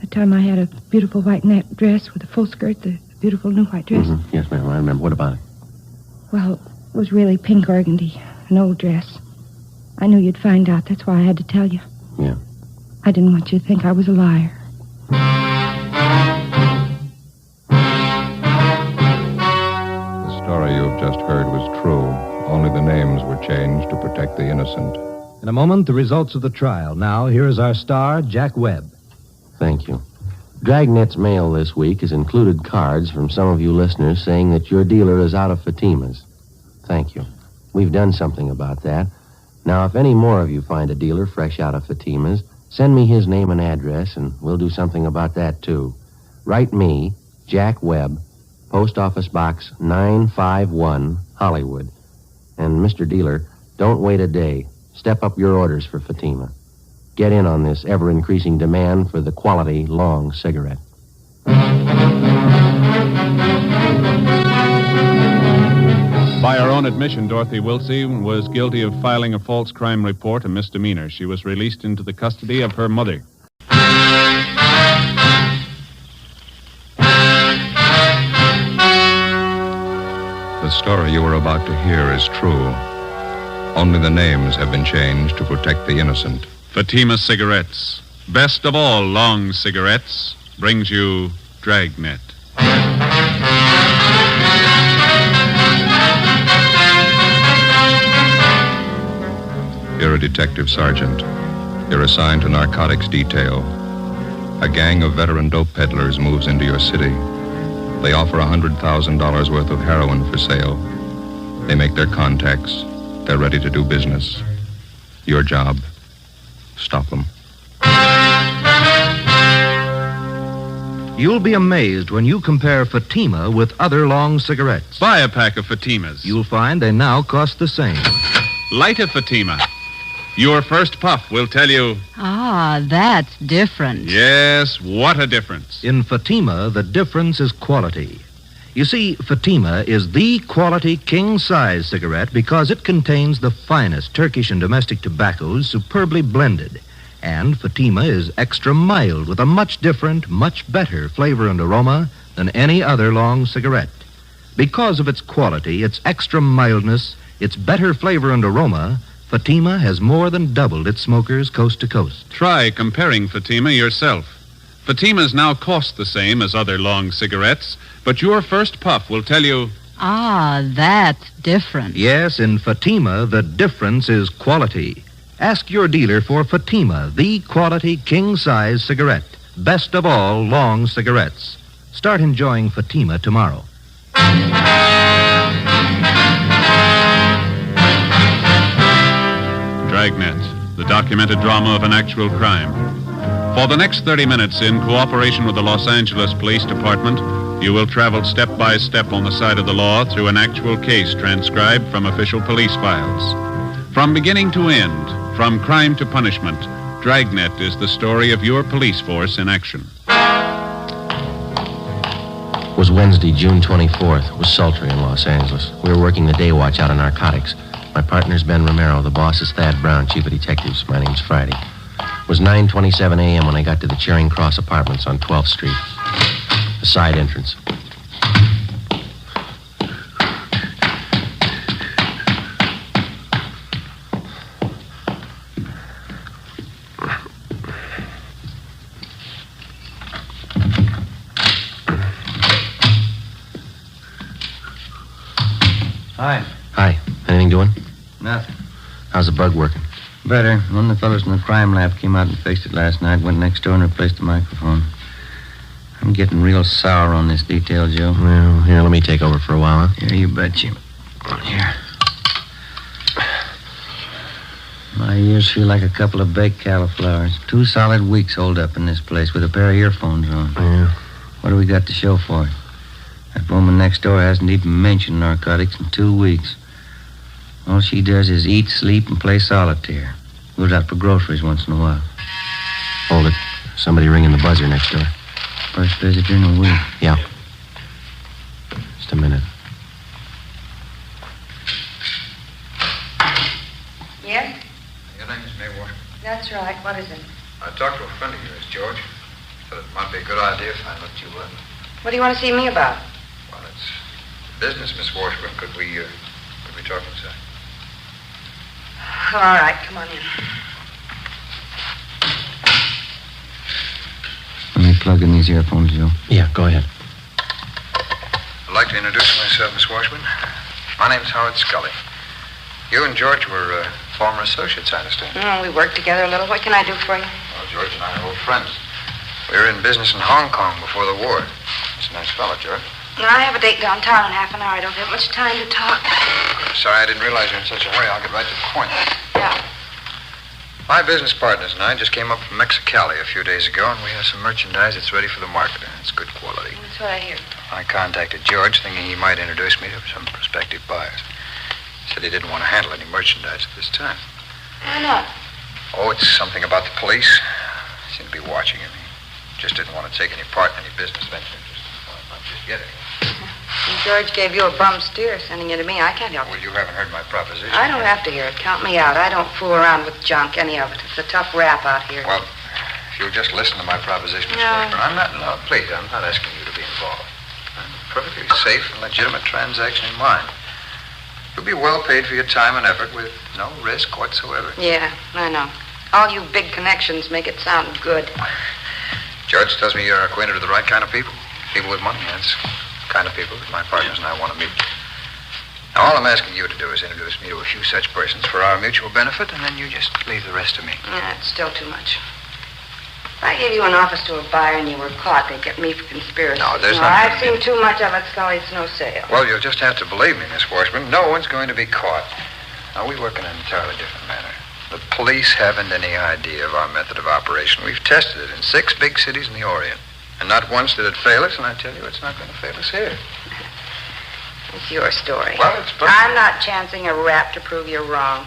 That time I had a beautiful white net dress with a full skirt, the beautiful new white dress. Mm-hmm. Yes, ma'am, I remember. What about it? Well, it was really pink organdy, an old dress. I knew you'd find out. That's why I had to tell you. Yeah. I didn't want you to think I was a liar. The story you've just heard was true. Only the names were changed to protect the innocent. In a moment, the results of the trial. Now, here is our star, Jack Webb. Thank you. Dragnet's mail this week has included cards from some of you listeners saying that your dealer is out of Fatima's. Thank you. We've done something about that. Now, if any more of you find a dealer fresh out of Fatima's, send me his name and address, and we'll do something about that, too. Write me, Jack Webb, Post Office Box 951, Hollywood. And, Mr. Dealer, don't wait a day. Step up your orders for Fatima. Get in on this ever-increasing demand for the quality long cigarette. By her own admission, Dorothy Wilson was guilty of filing a false crime report, a misdemeanor. She was released into the custody of her mother. The story you are about to hear is true. Only the names have been changed to protect the innocent. Fatima Cigarettes, best of all long cigarettes, brings you Dragnet. You're a detective sergeant. You're assigned to narcotics detail. A gang of veteran dope peddlers moves into your city. They offer $100,000 worth of heroin for sale. They make their contacts. They're ready to do business. Your job, stop them. You'll be amazed when you compare Fatima with other long cigarettes. Buy a pack of Fatimas. You'll find they now cost the same. Light a Fatima. Your first puff will tell you... Ah, that's different. Yes, what a difference. In Fatima, the difference is quality. You see, Fatima is the quality king-size cigarette because it contains the finest Turkish and domestic tobaccos superbly blended. And Fatima is extra mild with a much different, much better flavor and aroma than any other long cigarette. Because of its quality, its extra mildness, its better flavor and aroma, Fatima has more than doubled its smokers coast to coast. Try comparing Fatima yourself. Fatimas now cost the same as other long cigarettes, but your first puff will tell you... Ah, that's different. Yes, in Fatima, the difference is quality. Ask your dealer for Fatima, the quality king-size cigarette. Best of all long cigarettes. Start enjoying Fatima tomorrow. Dragnet, the documented drama of an actual crime. For the next 30 minutes, in cooperation with the Los Angeles Police Department, you will travel step by step on the side of the law through an actual case transcribed from official police files. From beginning to end, from crime to punishment, Dragnet is the story of your police force in action. It was Wednesday, June 24th. It was sultry in Los Angeles. We were working the day watch out of narcotics. My partner's Ben Romero. The boss is Thad Brown, chief of detectives. My name's Friday. It was 9:27 a.m. when I got to the Charing Cross Apartments on 12th Street. The side entrance. Hi. Hi. Anything doing? Nothing. How's the bug working? Better. One of the fellows in the crime lab came out and fixed it last night, went next door and replaced the microphone. I'm getting real sour on this detail, Joe. Well, here, let me take over for a while, huh? Yeah, you bet you. Here. My ears feel like a couple of baked cauliflowers. 2 solid weeks holed up in this place with a pair of earphones on. Yeah. What do we got to show for it? That woman next door hasn't even mentioned narcotics in 2 weeks. All she does is eat, sleep, and play solitaire. Goes out for groceries once in a while. Hold it. Somebody ringing the buzzer next door. First visitor in a week. Yeah. Just a minute. Yes? Your name is Maywater. That's right. What is it? I talked to a friend of yours, George. Said it might be a good idea if I looked you up. What do you want to see me about? Well, it's business, Miss Washburn. Could we talk inside? All right, come on in. Let me plug in these earphones, Joe. Yeah, go ahead. I'd like to introduce myself, Miss Washburn. My name's Howard Scully. You and George were former associates, I understand. We worked together a little. What can I do for you? Well, George and I are old friends. We were in business in Hong Kong before the war. He's a nice fellow, George. I have a date downtown in half an hour. I don't have much time to talk. Sorry, I didn't realize you were in such a hurry. I'll get right to the point. Yeah. My business partners and I just came up from Mexicali a few days ago, and we have some merchandise that's ready for the market. It's good quality. That's what I hear. I contacted George, thinking he might introduce me to some prospective buyers. He said he didn't want to handle any merchandise at this time. Why not? Oh, it's something about the police. They seem to be watching him. He just didn't want to take any part in any business venture. Just get it. George gave you a bum steer, sending you to me. I can't help it. Well, you haven't heard my proposition. I don't have to hear it. Count me out. I don't fool around with junk, any of it. It's a tough rap out here. Well, if you'll just listen to my proposition, Miss No. Washburn. No, please, I'm not asking you to be involved. I'm perfectly safe and legitimate transaction in mind. You'll be well paid for your time and effort with no risk whatsoever. Yeah, I know. All you big connections make it sound good. George tells me you're acquainted with the right kind of people. People with money, that's the kind of people that my partners and I want to meet. Now, all I'm asking you to do is introduce me to a few such persons for our mutual benefit, and then you just leave the rest to me. Yeah, it's still too much. If I gave you an office to a buyer and you were caught, they'd get me for conspiracy. No, there's not I've gonna seen too much of it, Scully. It's no sale. Well, you'll just have to believe me, Miss Washburn. No one's going to be caught. Now, we work in an entirely different manner. The police haven't any idea of our method of operation. We've tested it in 6 big cities in the Orient. And not once did it fail us, and I tell you, it's not going to fail us here. It's your story. Well, it's... I'm not chancing a rap to prove you're wrong.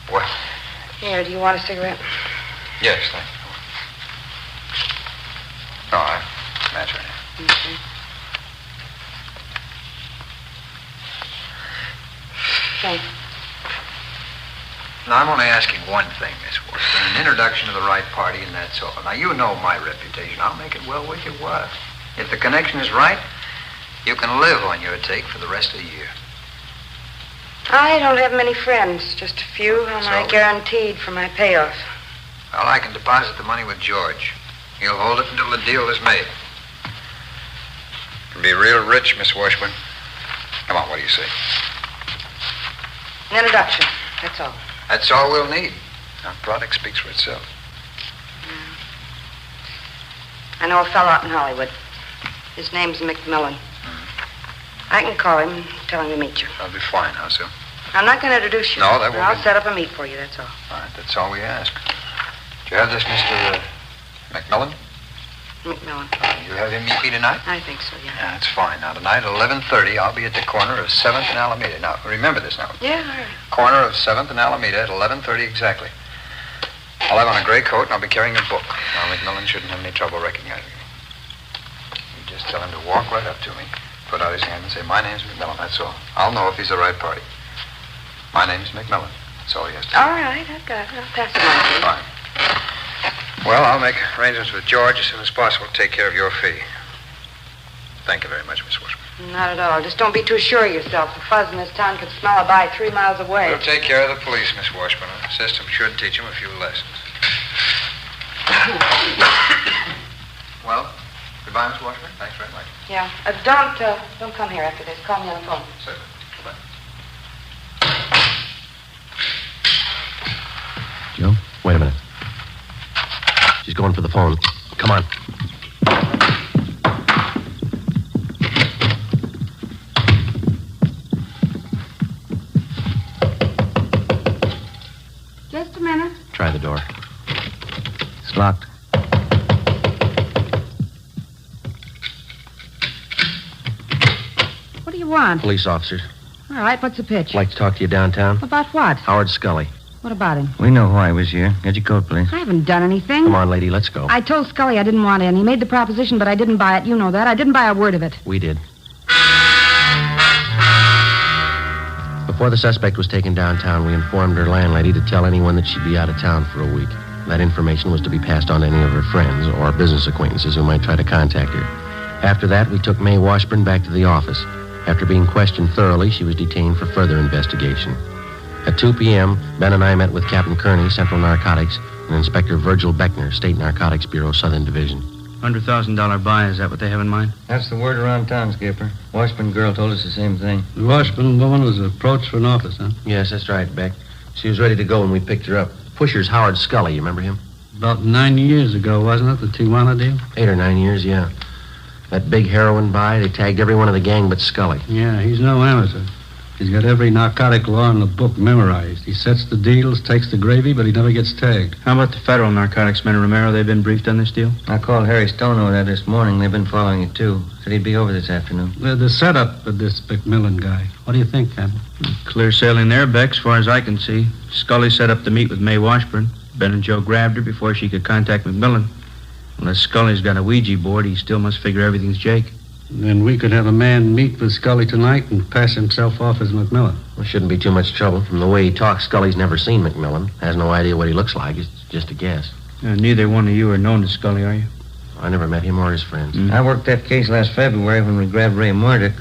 Well... Here, do you want a cigarette? Yes, thank you. No, that's right. Okay. Thanks. Now, I'm only asking one thing, Miss Washburn. An introduction to the right party, and that's all. Now, you know my reputation. I'll make it well worth your while. If the connection is right, you can live on your take for the rest of the year. I don't have many friends, just a few, and I guaranteed for my payoff. Well, I can deposit the money with George. He'll hold it until the deal is made. You'll be real rich, Miss Washburn. Come on, what do you say? An introduction, that's all. That's all we'll need. Our product speaks for itself. I know a fellow out in Hollywood. His name's McMillan. I can call him and tell him to meet you. That'll be fine. How so? I'm not going to introduce you. No, that won't I'll be... set up a meet for you, that's all. All right, that's all we ask. Do you have this, Mr. McMillan? McMillan. You have him meet me tonight? I think so, yeah. Yeah, that's fine. Now, tonight at 11:30, I'll be at the corner of 7th and Alameda. Now, remember this now. Yeah, all right. Corner of 7th and Alameda at 11:30 exactly. I'll have on a gray coat, and I'll be carrying a book. Now, McMillan shouldn't have any trouble recognizing me. You just tell him to walk right up to me, put out his hand, and say, "My name's McMillan," that's all. I'll know if he's the right party. My name's McMillan. That's all he has to say. All right, I've got it. I'll pass it on to you. Fine. Well, I'll make arrangements with George as soon as possible to take care of your fee. Thank you very much, Miss Washburn. Not at all. Just don't be too sure of yourself. The fuzz in this town could smell a bite 3 miles away. We'll take care of the police, Miss Washburn. The system should teach them a few lessons. Well, goodbye, Miss Washburn. Thanks very much. Yeah. Don't come here after this. Call me on the phone. Certainly. Goodbye. Joe, wait a minute. She's going for the phone. Come on. Just a minute. Try the door. It's locked. What do you want? Police officers. All right, what's the pitch? I'd like to talk to you downtown. About what? Howard Scully. What about him? We know why he was here. Get your coat, please. I haven't done anything. Come on, lady, let's go. I told Scully I didn't want in. He made the proposition, but I didn't buy it. You know that. I didn't buy a word of it. We did. Before the suspect was taken downtown, we informed her landlady to tell anyone that she'd be out of town for a week. That information was to be passed on to any of her friends or business acquaintances who might try to contact her. After that, we took May Washburn back to the office. After being questioned thoroughly, she was detained for further investigation. At 2 p.m., Ben and I met with Captain Kearney, Central Narcotics, and Inspector Virgil Beckner, State Narcotics Bureau, Southern Division. $100,000 buy, is that what they have in mind? That's the word around town, Skipper. Washburn girl told us the same thing. The Washburn woman was approached for an office, huh? Yes, that's right, Beck. She was ready to go when we picked her up. Pusher's Howard Scully, you remember him? About 9 years ago, wasn't it, the Tijuana deal? 8 or 9 years, yeah. That big heroin buy, they tagged every one of the gang but Scully. Yeah, he's no amateur. He's got every narcotic law in the book memorized. He sets the deals, takes the gravy, but he never gets tagged. How about the federal narcotics men in Romero? They've been briefed on this deal? I called Harry Stone over there this morning. They've been following it, too. Said he'd be over this afternoon. The setup of this McMillan guy. What do you think, Captain? Clear sailing there, Beck, as far as I can see. Scully set up to meet with May Washburn. Ben and Joe grabbed her before she could contact McMillan. Unless Scully's got a Ouija board, he still must figure everything's Jake. Then we could have a man meet with Scully tonight and pass himself off as McMillan. Well, shouldn't be too much trouble. From the way he talks, Scully's never seen McMillan. Has no idea what he looks like. It's just a guess. Neither one of you are known to Scully, are you? I never met him or his friends. I worked that case last February when we grabbed Ray Murdoch.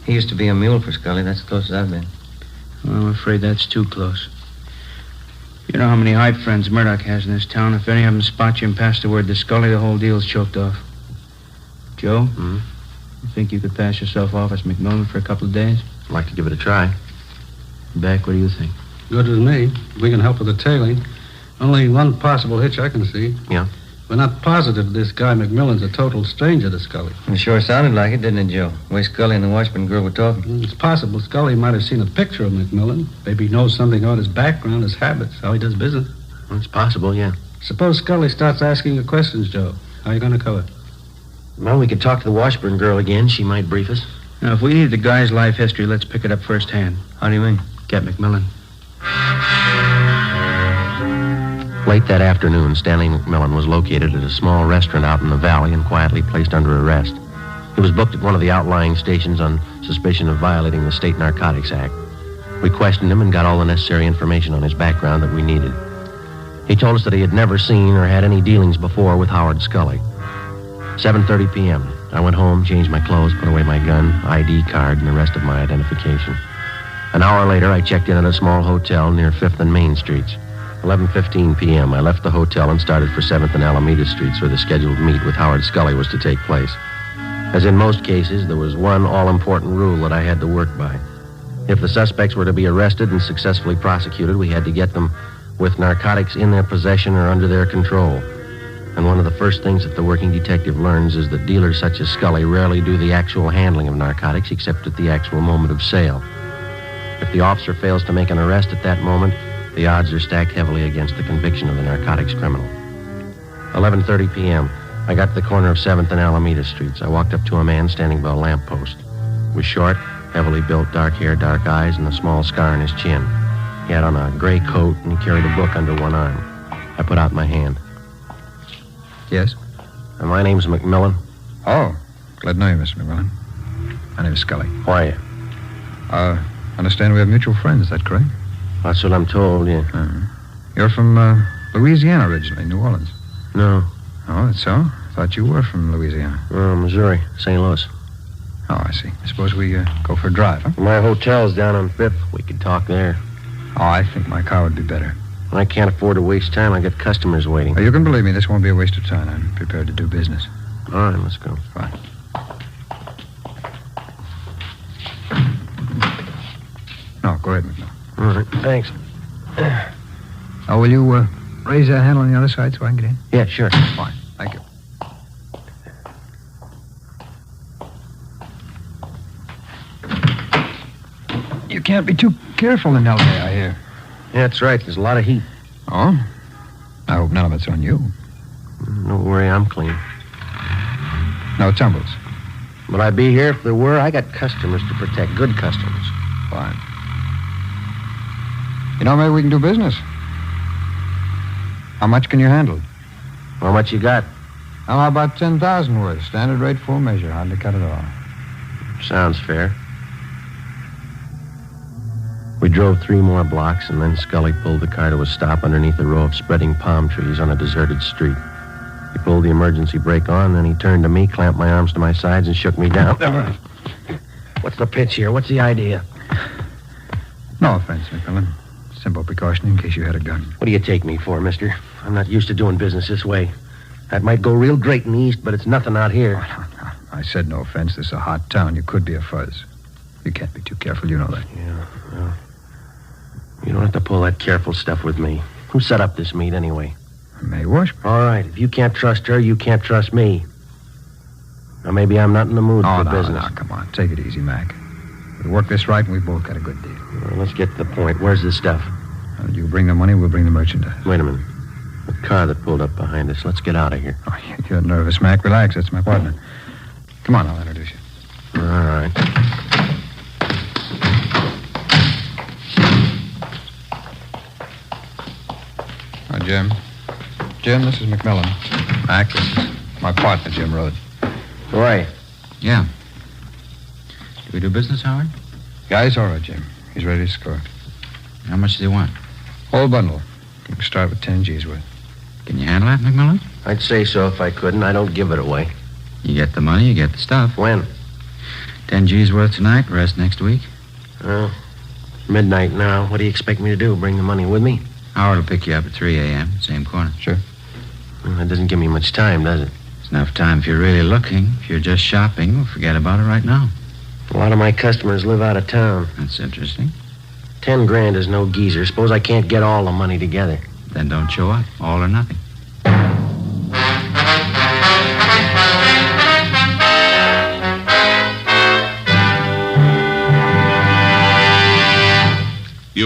He used to be a mule for Scully. That's the closest I've been. Well, I'm afraid that's too close. You know how many hype friends Murdoch has in this town. If any of them spot you and pass the word to Scully, the whole deal's choked off. Joe? You think you could pass yourself off as McMillan for a couple of days? I'd like to give it a try. Beck, what do you think? Good with me. We can help with the tailing. Only one possible hitch I can see. Yeah? We're not positive this guy McMillan's a total stranger to Scully. It sure sounded like it, didn't it, Joe? The way Scully and the Washburn girl were talking. It's possible Scully might have seen a picture of McMillan. Maybe he knows something about his background, his habits, how he does business. It's possible, yeah. Suppose Scully starts asking you questions, Joe. How are you going to cover? Well, we could talk to the Washburn girl again. She might brief us. Now, if we need the guy's life history, let's pick it up firsthand. How do you mean? Get McMillan. Late that afternoon, Stanley McMillan was located at a small restaurant out in the valley and quietly placed under arrest. He was booked at one of the outlying stations on suspicion of violating the State Narcotics Act. We questioned him and got all the necessary information on his background that we needed. He told us that he had never seen or had any dealings before with Howard Scully. 7:30 p.m. I went home, changed my clothes, put away my gun, ID card, and the rest of my identification. An hour later, I checked in at a small hotel near 5th and Main Streets. 11:15 p.m., I left the hotel and started for 7th and Alameda Streets, where the scheduled meet with Howard Scully was to take place. As in most cases, there was one all-important rule that I had to work by. If the suspects were to be arrested and successfully prosecuted, we had to get them with narcotics in their possession or under their control. And one of the first things that the working detective learns is that dealers such as Scully rarely do the actual handling of narcotics except at the actual moment of sale. If the officer fails to make an arrest at that moment, the odds are stacked heavily against the conviction of the narcotics criminal. 11:30 p.m. I got to the corner of 7th and Alameda Streets. I walked up to a man standing by a lamppost. He was short, heavily built, dark hair, dark eyes, and a small scar on his chin. He had on a gray coat, and he carried a book under one arm. I put out my hand. Yes? My name's McMillan. Oh, glad to know you, Mr. McMillan. My name's Scully. Why are you? Understand we have mutual friends, is that correct? That's what I'm told, yeah. You're from Louisiana originally, New Orleans. No. Oh, that's so? Thought you were from Louisiana. Missouri, St. Louis. Oh, I see. I suppose we go for a drive, huh? My hotel's down on 5th. We could talk there. Oh, I think my car would be better. I can't afford to waste time. I got customers waiting. Oh, you can believe me, this won't be a waste of time. I'm prepared to do business. All right, let's go. Fine. No, go ahead, McMillan. All right, thanks. Oh, will you raise that handle on the other side so I can get in? Yeah, sure. Fine. Thank you. You can't be too careful in L.A., I hear. Yeah, that's right. There's a lot of heat. Oh? I hope none of it's on you. Don't worry, I'm clean. No tumbles. Would I be here if there were? I got customers to protect. Good customers. Fine. You know, maybe we can do business. How much can you handle? How much you got? How about 10,000 worth? Standard rate, full measure. Hardly cut at all. Sounds fair. We drove 3 more blocks, and then Scully pulled the car to a stop underneath a row of spreading palm trees on a deserted street. He pulled the emergency brake on, then he turned to me, clamped my arms to my sides, and shook me down. What's the pitch here? What's the idea? No offense, McMillan. Simple precaution in case you had a gun. What do you take me for, mister? I'm not used to doing business this way. That might go real great in the East, but it's nothing out here. Oh, I said no offense. This is a hot town. You could be a fuzz. You can't be too careful. You know that. Yeah, well, you don't have to pull that careful stuff with me. Who set up this meet, anyway? May Washburn. All right, if you can't trust her, you can't trust me. Now, maybe I'm not in the mood for business. Oh, no, come on. Take it easy, Mac. We work this right, and we both got a good deal. Well, let's get to the point. Where's the stuff? You bring the money, we'll bring the merchandise. Wait a minute. The car that pulled up behind us. Let's get out of here. Oh, you're nervous, Mac. Relax. That's my partner. Come on, I'll introduce you. All right. Hi, Jim. Jim, this is McMillan. Mac, this is my partner, Jim Rhodes. Who are you? Yeah. Do we do business, Howard? Yeah, he's all right, Jim. He's ready to score. How much do they want? Whole bundle. You can start with 10 G's worth. Can you handle that, McMillan? I'd say so if I couldn't. I don't give it away. You get the money, you get the stuff. When? 10 G's worth tonight, rest next week. Well, midnight now. What do you expect me to do? Bring the money with me? Howard will pick you up at 3 a.m., same corner. Sure. Well, that doesn't give me much time, does it? It's enough time if you're really looking. If you're just shopping, we'll forget about it right now. A lot of my customers live out of town. That's interesting. 10 grand is no geezer. Suppose I can't get all the money together. Then don't show up. All or nothing.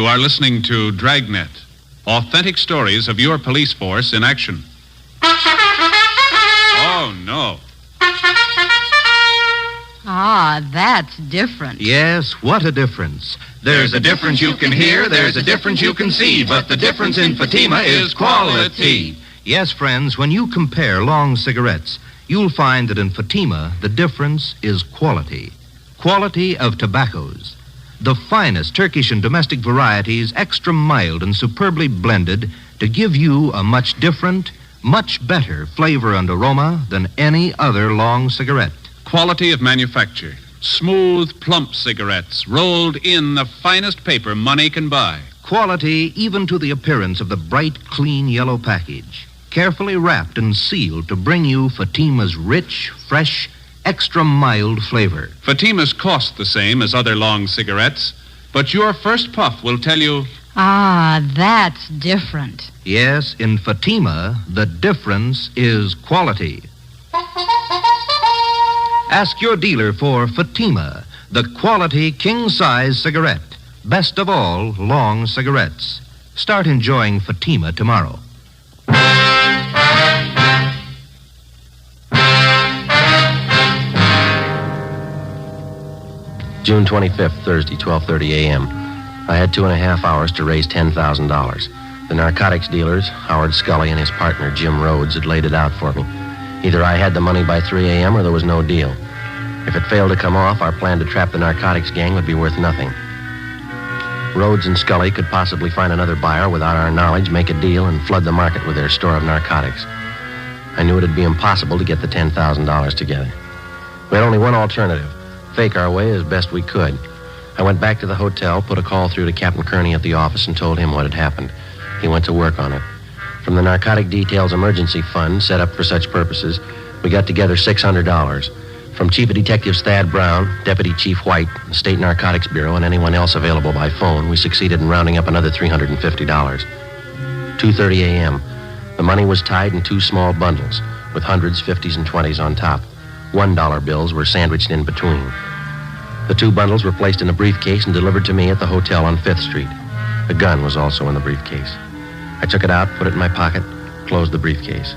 You are listening to Dragnet, authentic stories of your police force in action. Oh, no. Ah, that's different. Yes, what a difference. There's a difference you can hear, there's a difference you can see, but the difference in Fatima is quality. Yes, friends, when you compare long cigarettes, you'll find that in Fatima, the difference is quality. Quality of tobaccos. The finest Turkish and domestic varieties, extra mild and superbly blended to give you a much different, much better flavor and aroma than any other long cigarette. Quality of manufacture. Smooth, plump cigarettes rolled in the finest paper money can buy. Quality even to the appearance of the bright, clean yellow package. Carefully wrapped and sealed to bring you Fatima's rich, fresh, extra mild flavor. Fatimas cost the same as other long cigarettes, but your first puff will tell you... Ah, that's different. Yes, in Fatima, the difference is quality. Ask your dealer for Fatima, the quality king-size cigarette. Best of all, long cigarettes. Start enjoying Fatima tomorrow. June 25th, Thursday, 12:30 a.m. I had 2.5 hours to raise $10,000. The narcotics dealers, Howard Scully and his partner, Jim Rhodes, had laid it out for me. Either I had the money by 3 a.m. or there was no deal. If it failed to come off, our plan to trap the narcotics gang would be worth nothing. Rhodes and Scully could possibly find another buyer without our knowledge, make a deal, and flood the market with their store of narcotics. I knew it'd be impossible to get the $10,000 together. We had only one alternative, fake our way as best we could. I went back to the hotel, put a call through to Captain Kearney at the office, and told him what had happened. He went to work on it. From the Narcotic Details Emergency Fund, set up for such purposes, we got together $600. From Chief of Detectives Thad Brown, Deputy Chief White, the State Narcotics Bureau, and anyone else available by phone, we succeeded in rounding up another $350. 2:30 a.m. The money was tied in 2 small bundles, with hundreds, 50s, and 20s on top. $1 bills were sandwiched in between. The 2 bundles were placed in a briefcase and delivered to me at the hotel on 5th Street. The gun was also in the briefcase. I took it out, put it in my pocket, closed the briefcase.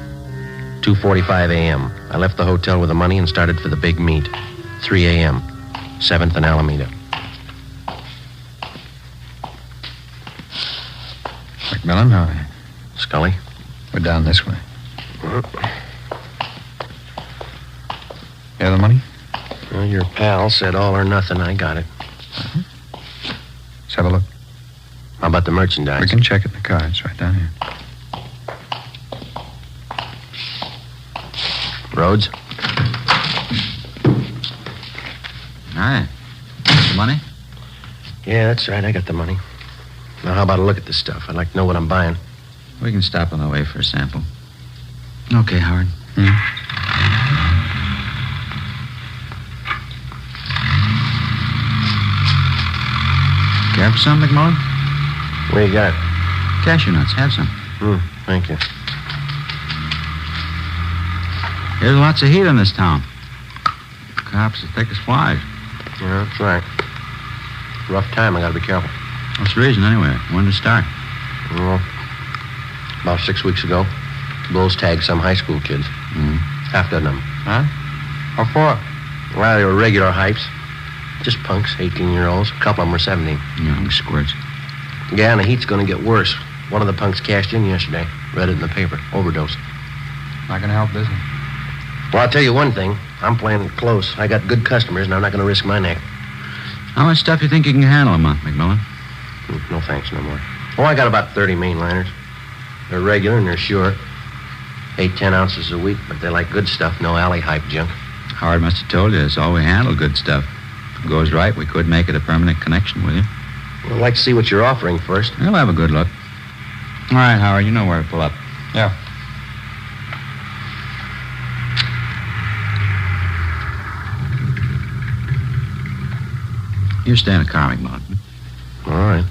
2:45 a.m. I left the hotel with the money and started for the big meet. 3 a.m., 7th and Alameda. McMillan, how are you? Scully? We're down this way. You have the money? Well, your pal said all or nothing. I got it. Let's have a look. How about the merchandise? We can check it in the car. It's right down here. Rhodes? All right. The money? Yeah, that's right. I got the money. Now, how about a look at this stuff? I'd like to know what I'm buying. We can stop on the way for a sample. Okay, Howard. Care for some, McMullen? What do you got? Cashew nuts. Have some. Thank you. There's lots of heat in this town. Cops as thick as flies. Yeah, that's right. Rough time. I gotta be careful. What's the reason, anyway? When to start? Well, about 6 weeks ago, Bulls tagged some high school kids. Half dozen of them. Huh? What for? Well, they were regular hypes. Just punks, 18-year-olds. A couple of them were 17. Young squirts. Yeah, and the heat's gonna get worse. One of the punks cashed in yesterday. Read it in the paper. Overdose. Not gonna help, is it? Well, I'll tell you one thing. I'm playing it close. I got good customers, and I'm not gonna risk my neck. How much stuff you think you can handle a month, McMillan? No thanks, no more. Oh, I got about 30 mainliners. They're regular and they're sure. 8-10 ounces a week, but they like good stuff, no alley hype junk. Howard must have told you it's all we handle, good stuff. If it goes right, we could make it a permanent connection with you. Well, I'd like to see what you're offering first. We'll have a good look. All right, Howard, you know where to pull up. Yeah. You stay in the car, McMillan. All right.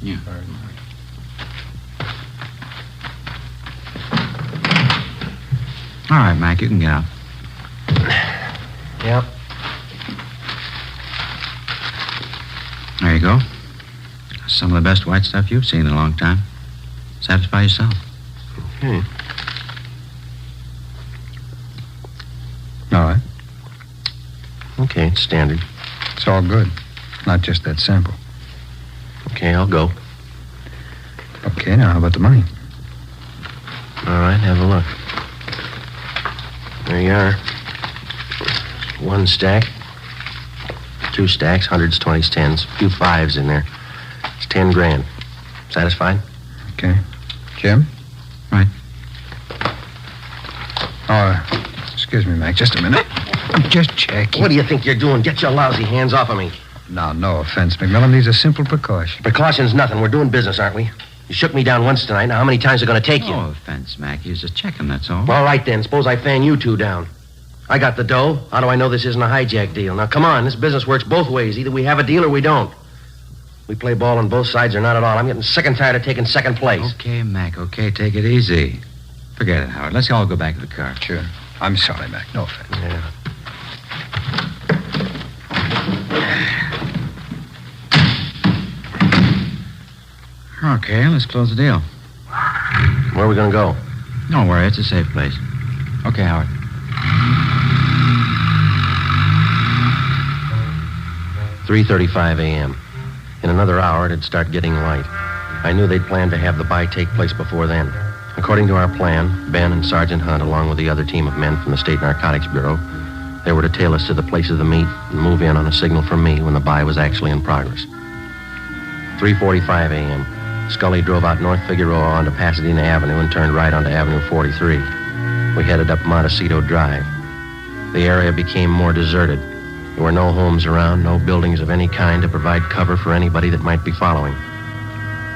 Yeah. All right, Mac, you can get out. Yep. There you go. Some of the best white stuff you've seen in a long time. Satisfy yourself. Okay. All right. Okay, it's standard. It's all good. Not just that sample. Okay, I'll go. Okay, now how about the money? All right, have a look. There you are. 1 stack. 2 stacks, 100s, 20s, 10s. A few 5s in there. It's 10 grand. Satisfied? Okay. Jim? Right. Oh, excuse me, Mac. Just a minute. I'm just checking. What do you think you're doing? Get your lousy hands off of me. Now, no offense, McMillan. These are simple precautions. Precautions, nothing. We're doing business, aren't we? You shook me down once tonight. Now, how many times are going to take you? No offense, Mac. He was just checking, that's all. All right, then. Suppose I fan you two down. I got the dough. How do I know this isn't a hijack deal? Now, come on. This business works both ways. Either we have a deal or we don't. We play ball on both sides or not at all. I'm getting sick and tired of taking second place. Okay, Mac. Okay, take it easy. Forget it, Howard. Let's all go back to the car. Sure. I'm sorry, Mac. No offense. Yeah. Okay, let's close the deal. Where are we going to go? Don't worry, it's a safe place. Okay, Howard. $3:35 a.m. In another hour, it'd start getting light. I knew they'd planned to have the buy take place before then. According to our plan, Ben and Sergeant Hunt, along with the other team of men from the State Narcotics Bureau, they were to tail us to the place of the meet and move in on a signal from me when the buy was actually in progress. 3:45 a.m. Scully drove out North Figueroa onto Pasadena Avenue and turned right onto Avenue 43. We headed up Montecito Drive. The area became more deserted. There were no homes around, no buildings of any kind to provide cover for anybody that might be following.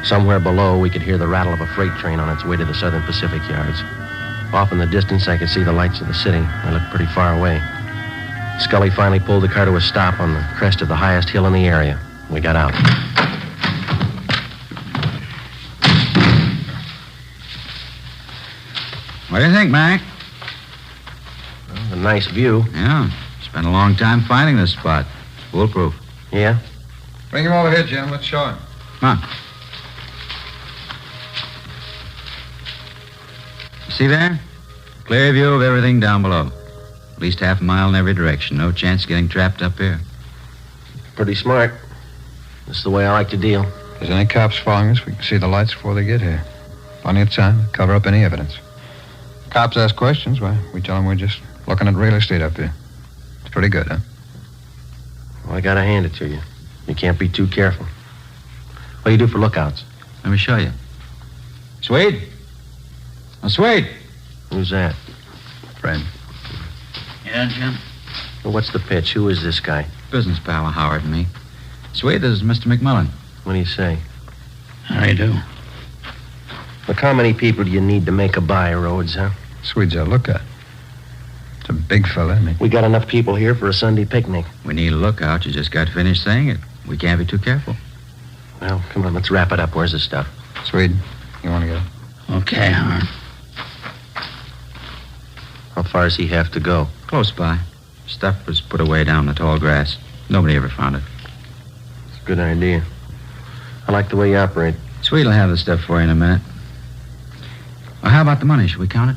Somewhere below, we could hear the rattle of a freight train on its way to the Southern Pacific yards. Off in the distance, I could see the lights of the city. They looked pretty far away. Scully finally pulled the car to a stop on the crest of the highest hill in the area. We got out. What do you think, Mac? Well, a nice view. Yeah. Spent a long time finding this spot. It's foolproof. Yeah? Bring him over here, Jim. Let's show him. Come on. See there? Clear view of everything down below. At least half a mile in every direction. No chance of getting trapped up here. Pretty smart. That's the way I like to deal. If there's any cops following us, we can see the lights before they get here. Plenty of time to cover up any evidence. Cops ask questions, why, we tell them we're just looking at real estate up here. It's pretty good, huh? Well, I gotta hand it to you. You can't be too careful. What do you do for lookouts? Let me show you. Swede? Oh, Swede. Who's that? Friend. Yeah, Jim? Well, what's the pitch? Who is this guy? Business pal of Howard and me. Swede, this is Mr. McMillan. What do you say? How do you do? Look, how many people do you need to make a buy, Rhodes, huh? Swede's a lookout. It's a big fella, isn't he? We got enough people here for a Sunday picnic. We need a lookout. You just got finished saying it. We can't be too careful. Well, come on, let's wrap it up. Where's the stuff? Swede, you want to go? Okay, Howard. How far does he have to go? Close by. Stuff was put away down in the tall grass. Nobody ever found it. It's a good idea. I like the way you operate. Swede will have the stuff for you in a minute. Well, how about the money? Should we count it?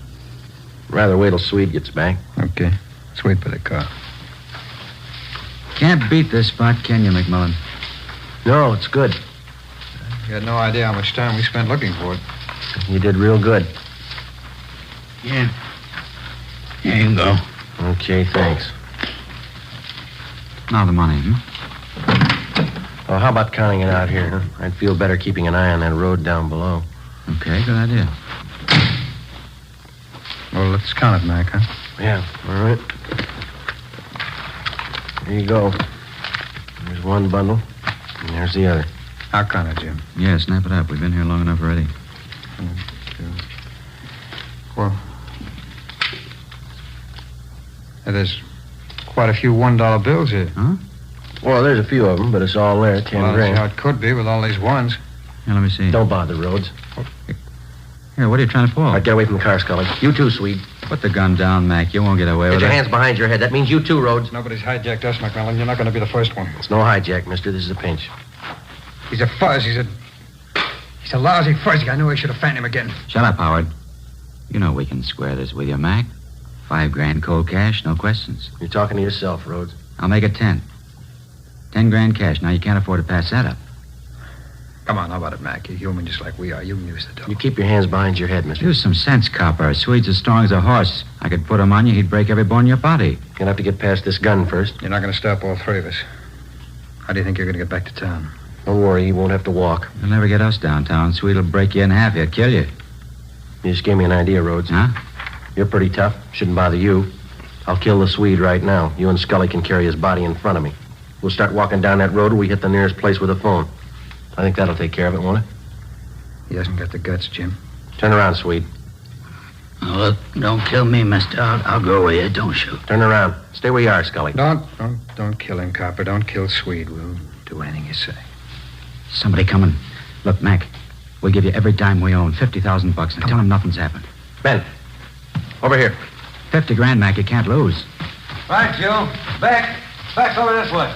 Rather wait till Swede gets back. Okay. Let's wait for the car. Can't beat this spot, can you, McMillan? No, it's good. You had no idea how much time we spent looking for it. You did real good. Yeah. Here you go. Okay, thanks. Now the money, Well, how about counting it out here, huh? I'd feel better keeping an eye on that road down below. Okay, good idea. Well, let's count it, Mac, huh? Yeah, all right. Here you go. There's one bundle, and there's the other. I'll count it, Jim. Yeah, snap it up. We've been here long enough already. 1, 2, 4. Hey, there's quite a few $1 bills here. Huh? Well, there's a few of them, but it's all there, 10 Well, grand. that's how it could be with all these ones. Here, let me see. Don't bother, Rhodes. Here, what are you trying to pull? All right, get away from the car, Scully. You too, Swede. Put the gun down, Mac. You won't get away Get with your it. hands behind your head. That means you too, Rhodes. Nobody's hijacked us, McMillan. You're not going to be the first one. It's no hijack, mister. This is a pinch. He's a fuzz. He's a lousy fuzzy. I knew I should have found him again. Shut up, Howard. You know we can square this with you, Mac. $5,000 cold cash, no questions. You're talking to yourself, Rhodes. I'll make it 10. 10 grand cash. Now you can't afford to pass that up. Come on, how about it, Mac? You're human just like we are. You can use the dough. You keep your hands behind your head, mister. Use some sense, copper. Swede's as strong as a horse. I could put him on you, he'd break every bone in your body. You're gonna have to get past this gun first. You're not going to stop all three of us. How do you think you're going to get back to town? Don't worry, you won't have to walk. You'll never get us downtown. Swede'll break you in half. He'll kill you. You just gave me an idea, Rhodes. Huh? You're pretty tough. Shouldn't bother you. I'll kill the Swede right now. You and Scully can carry his body in front of me. We'll start walking down that road till we hit the nearest place with a phone. I think that'll take care of it, won't it? He hasn't got the guts, Jim. Turn around, Swede. Oh, look, don't kill me, mister. I'll go away. Don't shoot. Turn around. Stay where you are, Scully. Don't kill him, Copper. Don't kill Swede. We'll do anything you say. Somebody coming. Look, Mac, we'll give you every dime we own, $50,000, and tell him nothing's happened. Ben, over here. 50 grand, Mac, you can't lose. Right, Joe. Back over this way.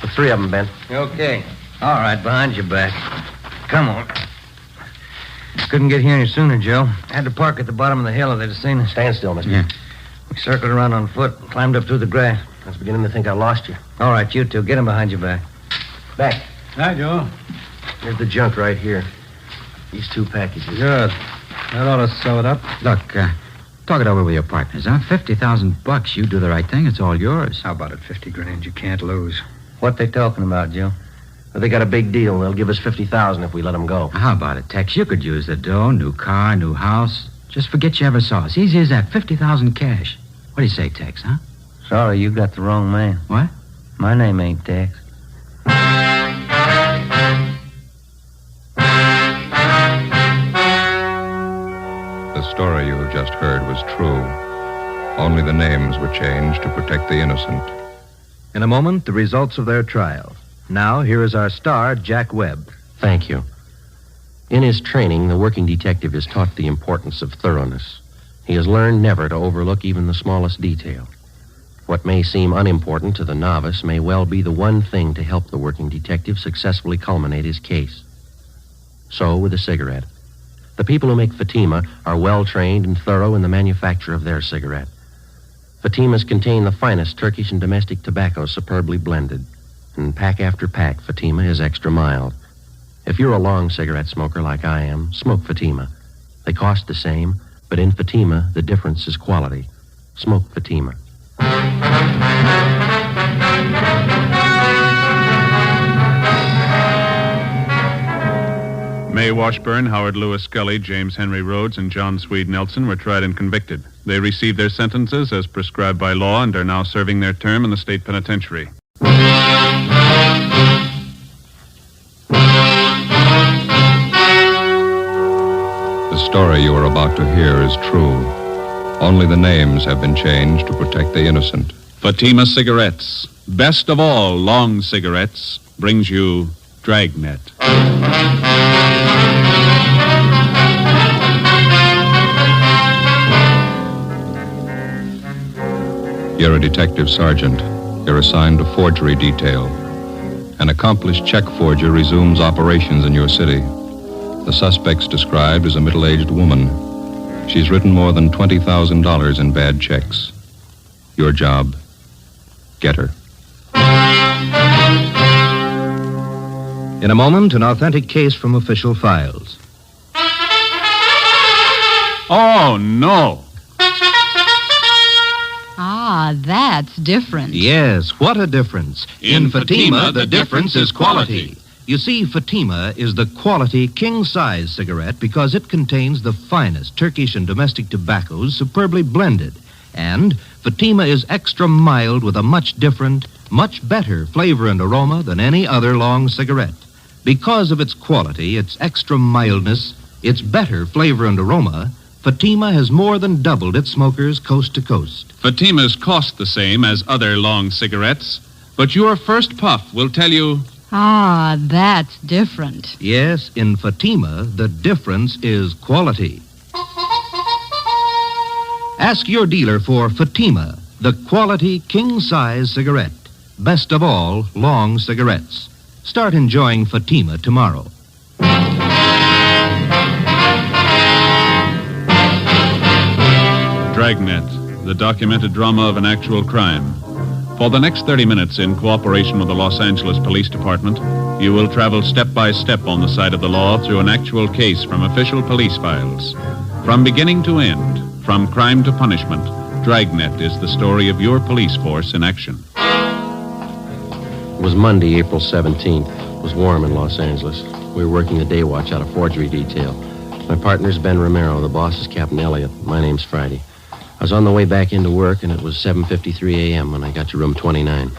The three of them, Ben. Okay. All right, behind your back. Come on. Couldn't get here any sooner, Joe. Had to park at the bottom of the hill if they'd have seen us. Stand still, mister. Yeah. We circled around on foot and climbed up through the grass. I was beginning to think I lost you. All right, you two. Get him behind your back. Back. Hi, Joe. Here's the junk right here. These 2 packages. Good. That ought to sew it up. Look, talk it over with your partners, huh? $50,000. You do the right thing, it's all yours. How about it? 50 grand you can't lose. What they talking about, Joe? Well, they got a big deal. They'll give us $50,000 if we let them go. How about it, Tex? You could use the dough, new car, new house. Just forget you ever saw us. Easy as that. 50,000 cash. What do you say, Tex, huh? Sorry, you got the wrong man. What? My name ain't Tex. The story you have just heard was true. Only the names were changed to protect the innocent. In a moment, the results of their trial. Now, here is our star, Jack Webb. Thank you. In his training, the working detective is taught the importance of thoroughness. He has learned never to overlook even the smallest detail. What may seem unimportant to the novice may well be the one thing to help the working detective successfully culminate his case. So with a cigarette. The people who make Fatima are well-trained and thorough in the manufacture of their cigarette. Fatimas contain the finest Turkish and domestic tobacco superbly blended. And pack after pack, Fatima is extra mild. If you're a long cigarette smoker like I am, smoke Fatima. They cost the same, but in Fatima, the difference is quality. Smoke Fatima. Mae Washburn, Howard Lewis Scully, James Henry Rhodes, and John Swede Nelson were tried and convicted. They received their sentences as prescribed by law and are now serving their term in the state penitentiary. The story you are about to hear is true. Only the names have been changed to protect the innocent. Fatima Cigarettes, best of all long cigarettes, brings you Dragnet. You're a detective sergeant. You're assigned to forgery detail. An accomplished check forger resumes operations in your city. The suspect's described as a middle-aged woman. She's written more than $20,000 in bad checks. Your job, get her. In a moment, an authentic case from official files. Oh, no. Ah, that's different. Yes, what a difference. In Fatima, the difference is quality. You see, Fatima is the quality king-size cigarette because it contains the finest Turkish and domestic tobaccos superbly blended. And Fatima is extra mild with a much different, much better flavor and aroma than any other long cigarette. Because of its quality, its extra mildness, its better flavor and aroma, Fatima has more than doubled its smokers coast to coast. Fatimas cost the same as other long cigarettes, but your first puff will tell you... Ah, that's different. Yes, in Fatima, the difference is quality. Ask your dealer for Fatima, the quality king-size cigarette. Best of all, long cigarettes. Start enjoying Fatima tomorrow. Dragnet, the documented drama of an actual crime. For the next 30 minutes, in cooperation with the Los Angeles Police Department, you will travel step by step on the side of the law through an actual case from official police files. From beginning to end, from crime to punishment, Dragnet is the story of your police force in action. It was Monday, April 17th. It was warm in Los Angeles. We were working the day watch out of forgery detail. My partner's Ben Romero. The boss is Captain Elliott. My name's Friday. I was on the way back into work, and it was 7:53 a.m. when I got to room 29.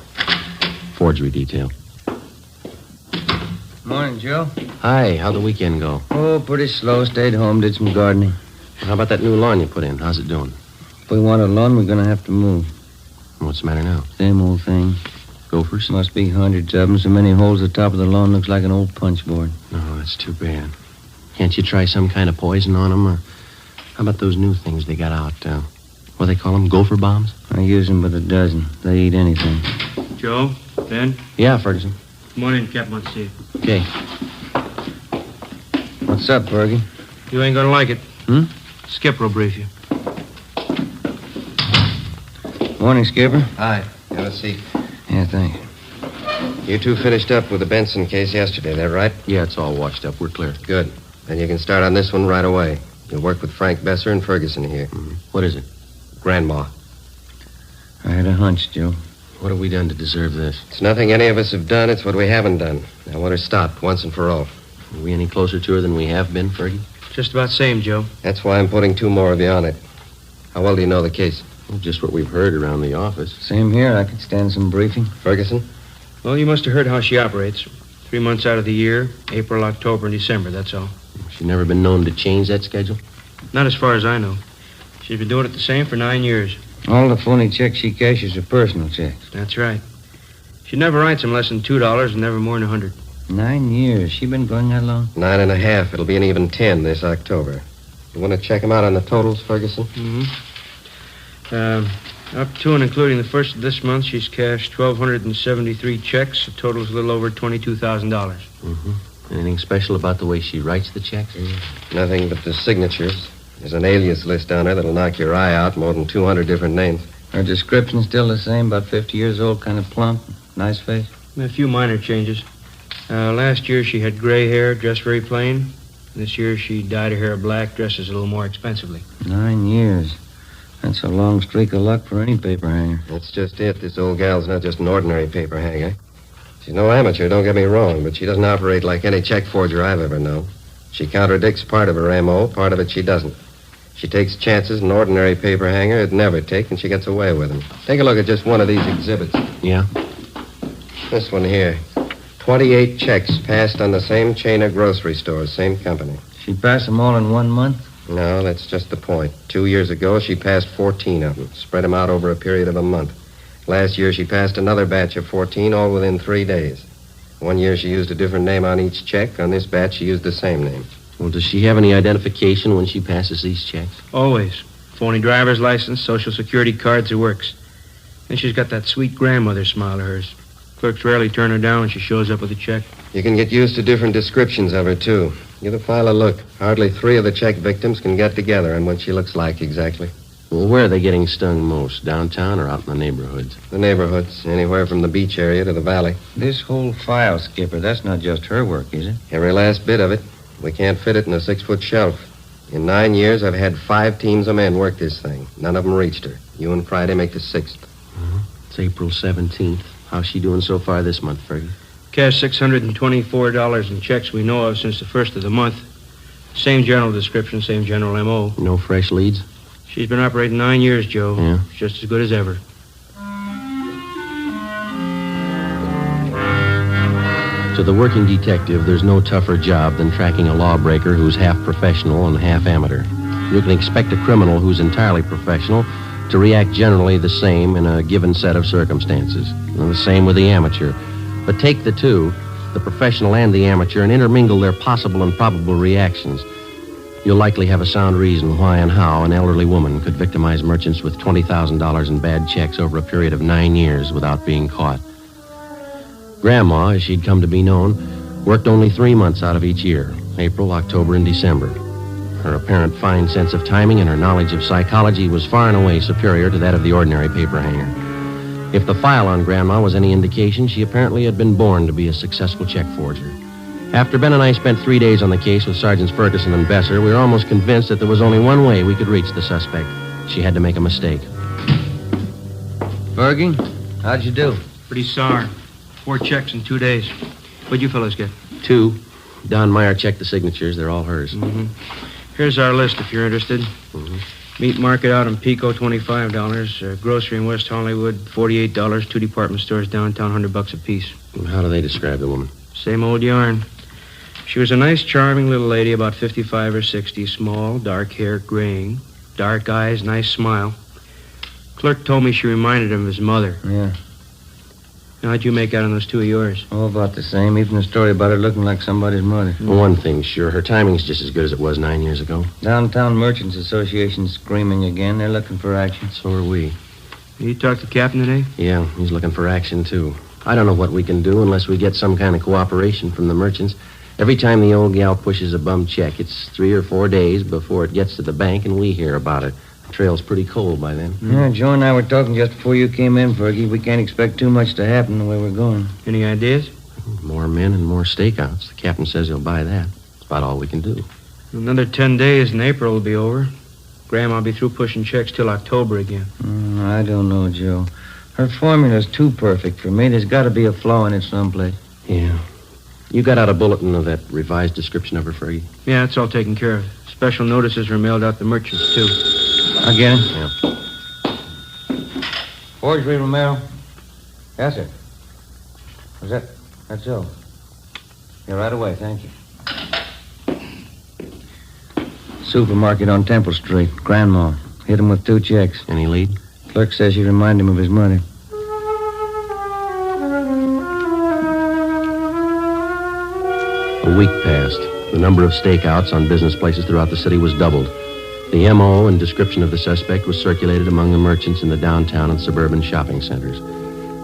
Forgery detail. Morning, Joe. Hi, how'd the weekend go? Oh, pretty slow. Stayed home, did some gardening. How about that new lawn you put in? How's it doing? If we want a lawn, we're going to have to move. What's the matter now? Same old thing. Gophers? Must be hundreds of them. So many holes at the top of the lawn looks like an old punch board. Oh, that's too bad. Can't you try some kind of poison on them? Or how about those new things they got out? What do they call them? Gopher bombs? I use them by the dozen. They eat anything. Joe? Ben? Yeah, Ferguson. Morning, Captain. Want to see you. Okay. What's up, Fergie? You ain't gonna like it. Skipper will brief you. Morning, Skipper. Hi. Have a seat. Yeah, thanks. You two finished up with the Benson case yesterday, that right? Yeah, it's all washed up. We're clear. Good. Then you can start on this one right away. You'll work with Frank Besser and Ferguson here. What is it? Grandma. I had a hunch, Joe. What have we done to deserve this? It's nothing any of us have done. It's what we haven't done. I want her stopped once and for all. Are we any closer to her than we have been, Fergie? Just about same, Joe. That's why I'm putting 2 more of you on it. How well do you know the case? Well, just what we've heard around the office. Same here. I could stand some briefing. Ferguson? Well, you must have heard how she operates. 3 months out of the year, April, October, and December, that's all. She's never been known to change that schedule? Not as far as I know. She's been doing it the same for 9 years. All the phony checks she cashes are personal checks. That's right. She never writes them less than $2 and never more than 100. 9 years. She been going that long? 9.5. It'll be an even 10 this October. You want to check them out on the totals, Ferguson? Up to and including the first of this month, she's cashed 1,273 checks. The total's a little over $22,000. Anything special about the way she writes the checks? Nothing but the signatures. There's an alias list on her that'll knock your eye out, more than 200 different names. Her description's still the same, about 50 years old, kind of plump, nice face. A few minor changes. Last year she had gray hair, dressed very plain. This year she dyed her hair black, dresses a little more expensively. 9 years. That's a long streak of luck for any paper hanger. That's just it. This old gal's not just an ordinary paper hanger. She's no amateur, don't get me wrong, but she doesn't operate like any check forger I've ever known. She contradicts part of her M.O., part of it she doesn't. She takes chances an ordinary paper hanger would never take, and she gets away with them. Take a look at just one of these exhibits. Yeah? This one here. 28 checks passed on the same chain of grocery stores, same company. She passed them all in 1 month? No, that's just the point. 2 years ago, she passed 14 of them, spread them out over a period of a month. Last year, she passed another batch of 14, all within 3 days. 1 year, she used a different name on each check. On this batch, she used the same name. Well, does she have any identification when she passes these checks? Always. Phony driver's license, social security cards, it works. And she's got that sweet grandmother smile of hers. Clerks rarely turn her down when she shows up with a check. You can get used to different descriptions of her, too. Give the file a look. Hardly 3 of the check victims can get together on what she looks like exactly. Well, where are they getting stung most? Downtown or out in the neighborhoods? The neighborhoods, anywhere from the beach area to the valley. This whole file, Skipper, that's not just her work, is it? Every last bit of it. We can't fit it in a 6-foot shelf. In 9 years, I've had 5 teams of men work this thing. None of them reached her. You and Friday make the 6th. It's April 17th. How's she doing so far this month, Fergie? Cashed $624 in checks we know of since the first of the month. Same general description, same general M.O. No fresh leads? She's been operating 9 years, Joe. Yeah? Just as good as ever. To the working detective, there's no tougher job than tracking a lawbreaker who's half professional and half amateur. You can expect a criminal who's entirely professional to react generally the same in a given set of circumstances. And the same with the amateur. But take the two, the professional and the amateur, and intermingle their possible and probable reactions. you'll likely have a sound reason why and how an elderly woman could victimize merchants with $20,000 in bad checks over a period of 9 years without being caught. Grandma, as she'd come to be known, worked only 3 months out of each year, April, October, and December. Her apparent fine sense of timing and her knowledge of psychology was far and away superior to that of the ordinary paper hanger. If the file on Grandma was any indication, she apparently had been born to be a successful check forger. After Ben and I spent 3 days on the case with Sergeants Ferguson and Besser, we were almost convinced that there was only one way we could reach the suspect. She had to make a mistake. Fergie, how'd you do? Pretty sour. 4 checks in 2 days. What'd you fellas get? 2. Don Meyer checked the signatures. They're all hers. Mm-hmm. Here's our list if you're interested. Mm-hmm. Meat market out in Pico, $25. Grocery in West Hollywood, $48. 2 department stores downtown, $100 apiece. And how do they describe the woman? Same old yarn. She was a nice, charming little lady, about 55 or 60, small, dark hair, graying, dark eyes, nice smile. Clerk told me she reminded him of his mother. Yeah. Now, how'd you make out on those 2 of yours? Oh, about the same. Even the story about her looking like somebody's mother. Well, one thing's sure, her timing's just as good as it was 9 years ago. Downtown Merchants Association screaming again. They're looking for action. So are we. You talked to the captain today? Yeah, he's looking for action, too. I don't know what we can do unless we get some kind of cooperation from the merchants. Every time the old gal pushes a bum check, it's 3 or 4 days before it gets to the bank, and we hear about it. The trail's pretty cold by then. Yeah, Joe and I were talking just before you came in, Fergie. We can't expect too much to happen the way we're going. Any ideas? More men and more stakeouts. The captain says he'll buy that. That's about all we can do. Another 10 days and April will be over. Grandma'll be through pushing checks till October again. I don't know, Joe. Her formula's too perfect for me. There's got to be a flaw in it someplace. Yeah. You got out a bulletin of that revised description of her, Fergie? Yeah, it's all taken care of. Special notices were mailed out to merchants, too. Again? Yeah. Forgery, Romero? Yes, sir. Was that's so? Yeah, right away, thank you. Supermarket on Temple Street. Grandma. Hit him with 2 checks. Any lead? Clerk says you remind him of his mother. A week passed. The number of stakeouts on business places throughout the city was doubled. The M.O. and description of the suspect was circulated among the merchants in the downtown and suburban shopping centers.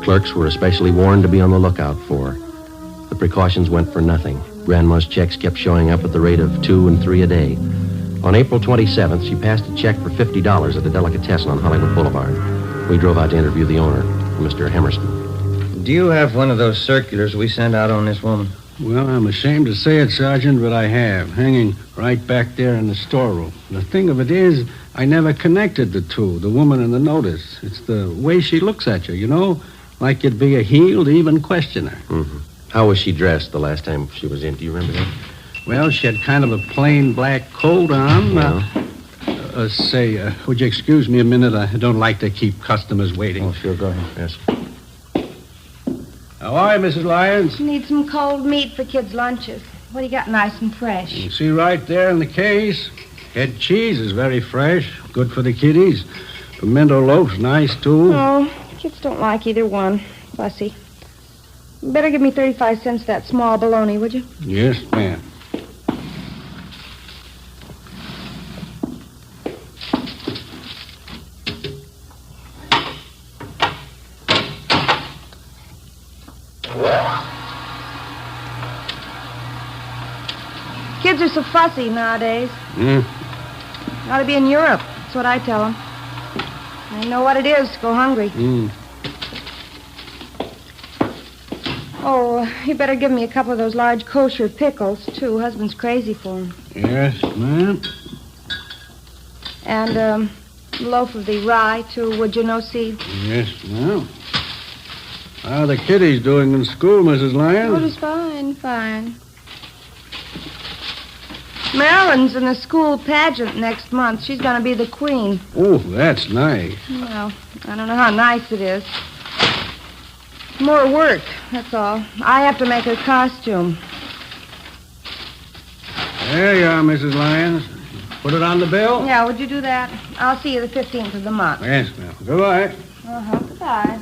Clerks were especially warned to be on the lookout for. The precautions went for nothing. Grandma's checks kept showing up at the rate of 2 and 3 a day. On April 27th, she passed a check for $50 at a delicatessen on Hollywood Boulevard. We drove out to interview the owner, Mr. Hammerson. Do you have one of those circulars we sent out on this woman? Well, I'm ashamed to say it, Sergeant, but I have, hanging right back there in the storeroom. The thing of it is, I never connected the two, the woman and the notice. It's the way she looks at you, you know? Like you'd be a heel to even question her. Mm-hmm. How was she dressed the last time she was in? Do you remember that? Well, she had kind of a plain black coat on. Would you excuse me a minute? I don't like to keep customers waiting. Oh, sure, go ahead. Yes. How are you, Mrs. Lyons? Need some cold meat for kids' lunches. What do you got nice and fresh? You see right there in the case. Head cheese is very fresh. Good for the kiddies. Pimento loaf's nice, too. Oh, kids don't like either one. Fussy. Better give me 35 cents that small bologna, would you? Yes, ma'am. Kids are so fussy nowadays. Ought to be in Europe. That's what I tell them. They know what it is to go hungry. Oh, you better give me a couple of those large kosher pickles, too. Husband's crazy for them. Yes, ma'am. And a loaf of the rye, too, would you, no seed? Yes, ma'am. How are the kiddies doing in school, Mrs. Lyons? Oh, just fine, fine. Marilyn's in the school pageant next month. She's going to be the queen. Oh, that's nice. Well, I don't know how nice it is. More work, that's all. I have to make her costume. There you are, Mrs. Lyons. Put it on the bill? Yeah, would you do that? I'll see you the 15th of the month. Yes, ma'am. Goodbye. Goodbye.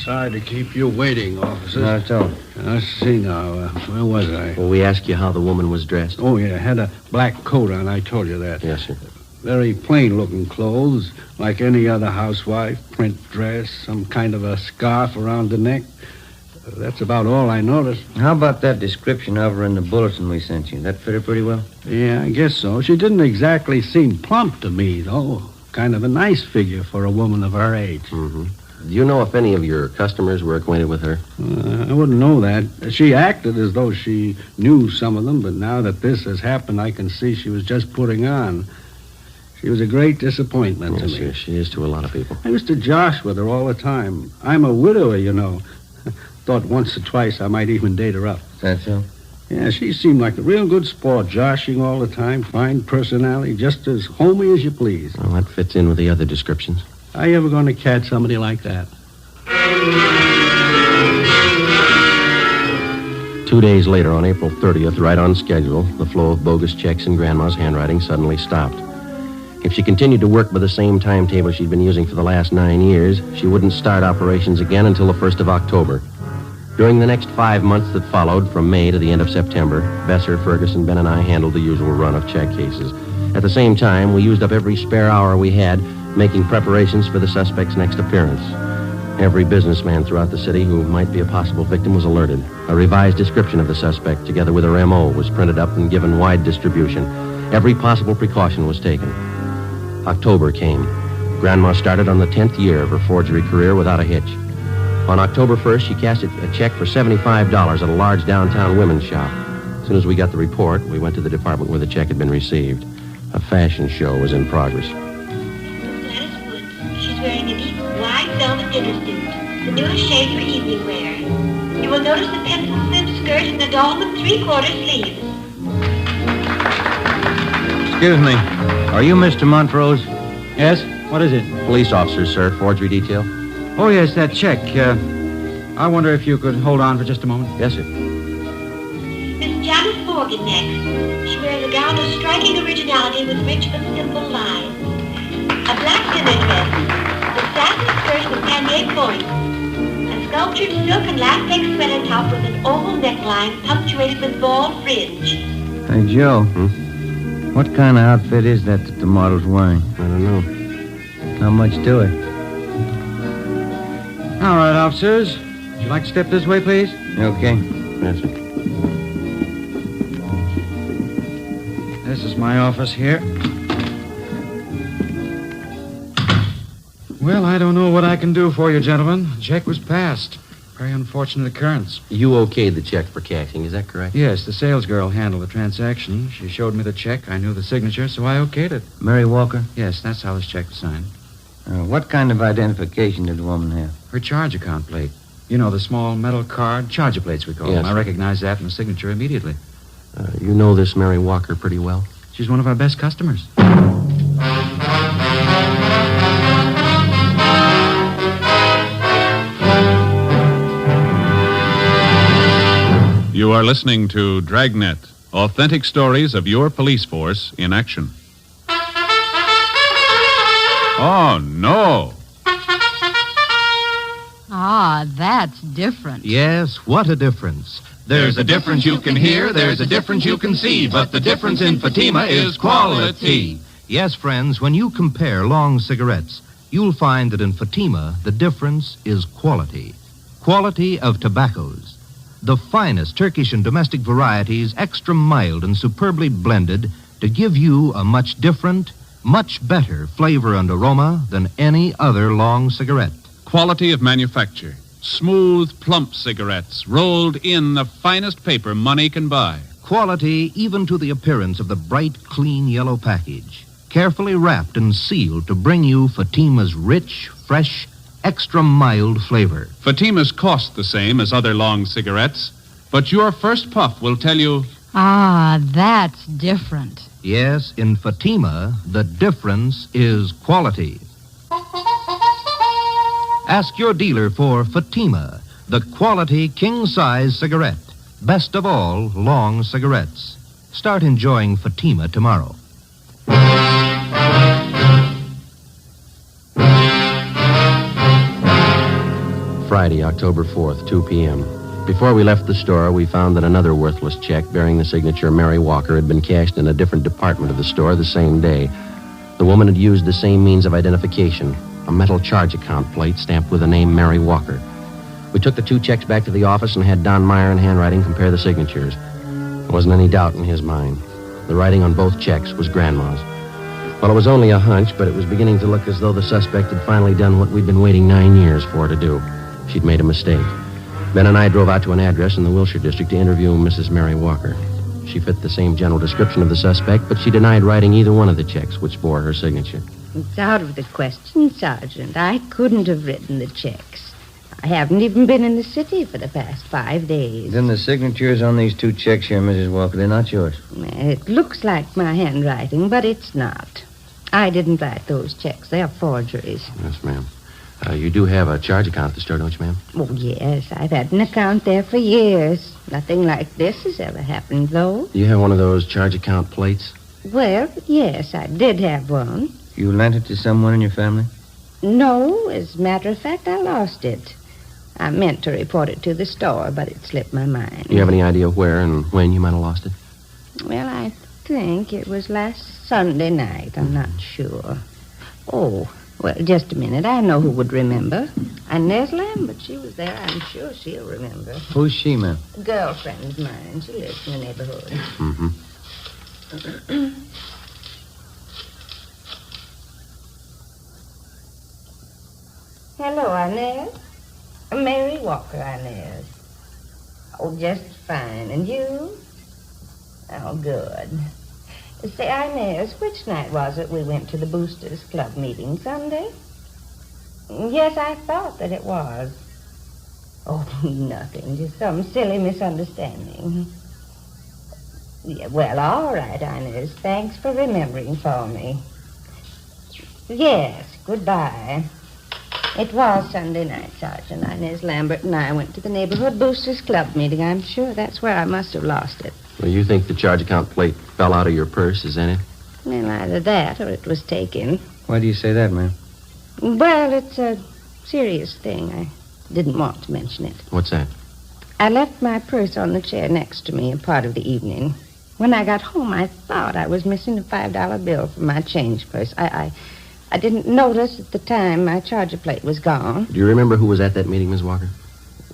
Sorry to keep you waiting, officer. Not at all. Let's see now. Where was I? Well, we asked you how the woman was dressed. Oh, yeah. Had a black coat on. I told you that. Yes, sir. Very plain-looking clothes, like any other housewife. Print dress, some kind of a scarf around the neck. That's about all I noticed. How about that description of her in the bulletin we sent you? That fit her pretty well? Yeah, I guess so. She didn't exactly seem plump to me, though. Kind of a nice figure for a woman of her age. Mm-hmm. Do you know if any of your customers were acquainted with her? I wouldn't know that. She acted as though she knew some of them, but now that this has happened, I can see she was just putting on. She was a great disappointment to me. Yes, she is to a lot of people. I used to josh with her all the time. I'm a widower, you know. Thought once or twice I might even date her up. Is that so? Yeah, she seemed like a real good sport, joshing all the time, fine personality, just as homey as you please. Well, that fits in with the other descriptions. Are you ever going to catch somebody like that? 2 days later, on April 30th, right on schedule, the flow of bogus checks in Grandma's handwriting suddenly stopped. If she continued to work by the same timetable she'd been using for the last 9 years, she wouldn't start operations again until the 1st of October. During the next 5 months that followed, from May to the end of September, Besser, Ferguson, Ben, and I handled the usual run of check cases. At the same time, we used up every spare hour we had making preparations for the suspect's next appearance. Every businessman throughout the city who might be a possible victim was alerted. A revised description of the suspect, together with her M.O., was printed up and given wide distribution. Every possible precaution was taken. October came. Grandma started on the 10th year of her forgery career without a hitch. On October 1st, she cashed a check for $75 at a large downtown women's shop. As soon as we got the report, we went to the department where the check had been received. A fashion show was in progress. She's wearing a deep, wide velvet dinner suit, the newest shade for evening wear. You will notice the pencil-slip skirt and the dolman three-quarter sleeves. Excuse me. Are you Mr. Montrose? Yes? What is it? Police officers, sir. Forgery detail. Oh, yes, that check. I wonder if you could hold on for just a moment. Yes, sir. Miss Janice Morgan next. She wears a gown of striking originality with rich but simple lines. A black dinner dress, the satin skirt with pannier points, a sculptured silk and latex sweater top with an oval neckline punctuated with ball fringe. Hey, Joe. What kind of outfit is that the model's wearing? I don't know. Not much to it. All right, officers. Would you like to step this way, please? Okay. Yes, sir. This is my office here. Well, I don't know what I can do for you, gentlemen. The check was passed. Very unfortunate occurrence. You okayed the check for cashing, is that correct? Yes, the sales girl handled the transaction. She showed me the check. I knew the signature, so I okayed it. Mary Walker? Yes, that's how this check was signed. What kind of identification did the woman have? Her charge account plate. You know, the small metal card, charger plates we call them. I recognized that in the signature immediately. You know this Mary Walker pretty well? She's one of our best customers. You are listening to Dragnet, authentic stories of your police force in action. Oh, no. Ah, that's different. Yes, what a difference. There's a difference you can hear, there's a difference you can see, but the difference in Fatima is quality. Yes, friends, when you compare long cigarettes, you'll find that in Fatima, the difference is quality. Quality of tobaccos. The finest Turkish and domestic varieties, extra mild and superbly blended to give you a much different, much better flavor and aroma than any other long cigarette. Quality of manufacture. Smooth, plump cigarettes rolled in the finest paper money can buy. Quality even to the appearance of the bright, clean yellow package. Carefully wrapped and sealed to bring you Fatima's rich, fresh, extra mild flavor. Fatimas cost the same as other long cigarettes, but your first puff will tell you... Ah, that's different. Yes, in Fatima, the difference is quality. Ask your dealer for Fatima, the quality king-size cigarette. Best of all, long cigarettes. Start enjoying Fatima tomorrow. Friday, October 4th, 2 p.m. Before we left the store, we found that another worthless check bearing the signature Mary Walker had been cashed in a different department of the store the same day. The woman had used the same means of identification, a metal charge account plate stamped with the name Mary Walker. We took the 2 checks back to the office and had Don Meyer in handwriting compare the signatures. There wasn't any doubt in his mind. The writing on both checks was Grandma's. Well, it was only a hunch, but it was beginning to look as though the suspect had finally done what we'd been waiting 9 years for her to do. She'd made a mistake. Ben and I drove out to an address in the Wilshire district to interview Mrs. Mary Walker. She fit the same general description of the suspect, but she denied writing either one of the checks which bore her signature. It's out of the question, Sergeant. I couldn't have written the checks. I haven't even been in the city for the past 5 days. Then the signatures on these 2 checks here, Mrs. Walker, they're not yours. It looks like my handwriting, but it's not. I didn't write those checks. They're forgeries. Yes, ma'am. You do have a charge account at the store, don't you, ma'am? Oh, yes. I've had an account there for years. Nothing like this has ever happened, though. You have one of those charge account plates? Well, yes, I did have one. You lent it to someone in your family? No, as a matter of fact, I lost it. I meant to report it to the store, but it slipped my mind. Do you have any idea where and when you might have lost it? Well, I think it was last Sunday night. I'm not sure. Oh, well, just a minute. I know who would remember. Inez Lambert, she was there. I'm sure she'll remember. Who's she, ma'am? A girlfriend of mine. She lives in the neighborhood. Mm-hmm. Hello, Inez. Mary Walker, Inez. Oh, just fine. And you? Oh, good. Say, Inez, which night was it we went to the Boosters Club meeting? Sunday? Yes, I thought that it was. Oh, nothing. Just some silly misunderstanding. Yeah, well, all right, Inez. Thanks for remembering for me. Yes, goodbye. It was Sunday night, Sergeant. Inez Lambert and I went to the neighborhood Boosters Club meeting. I'm sure that's where I must have lost it. Well, you think the charge account plate fell out of your purse, is that it? Well, either that or it was taken. Why do you say that, ma'am? Well, it's a serious thing. I didn't want to mention it. What's that? I left my purse on the chair next to me a part of the evening. When I got home, I thought I was missing a $5 bill from my change purse. I didn't notice at the time my charger plate was gone. Do you remember who was at that meeting, Miss Walker?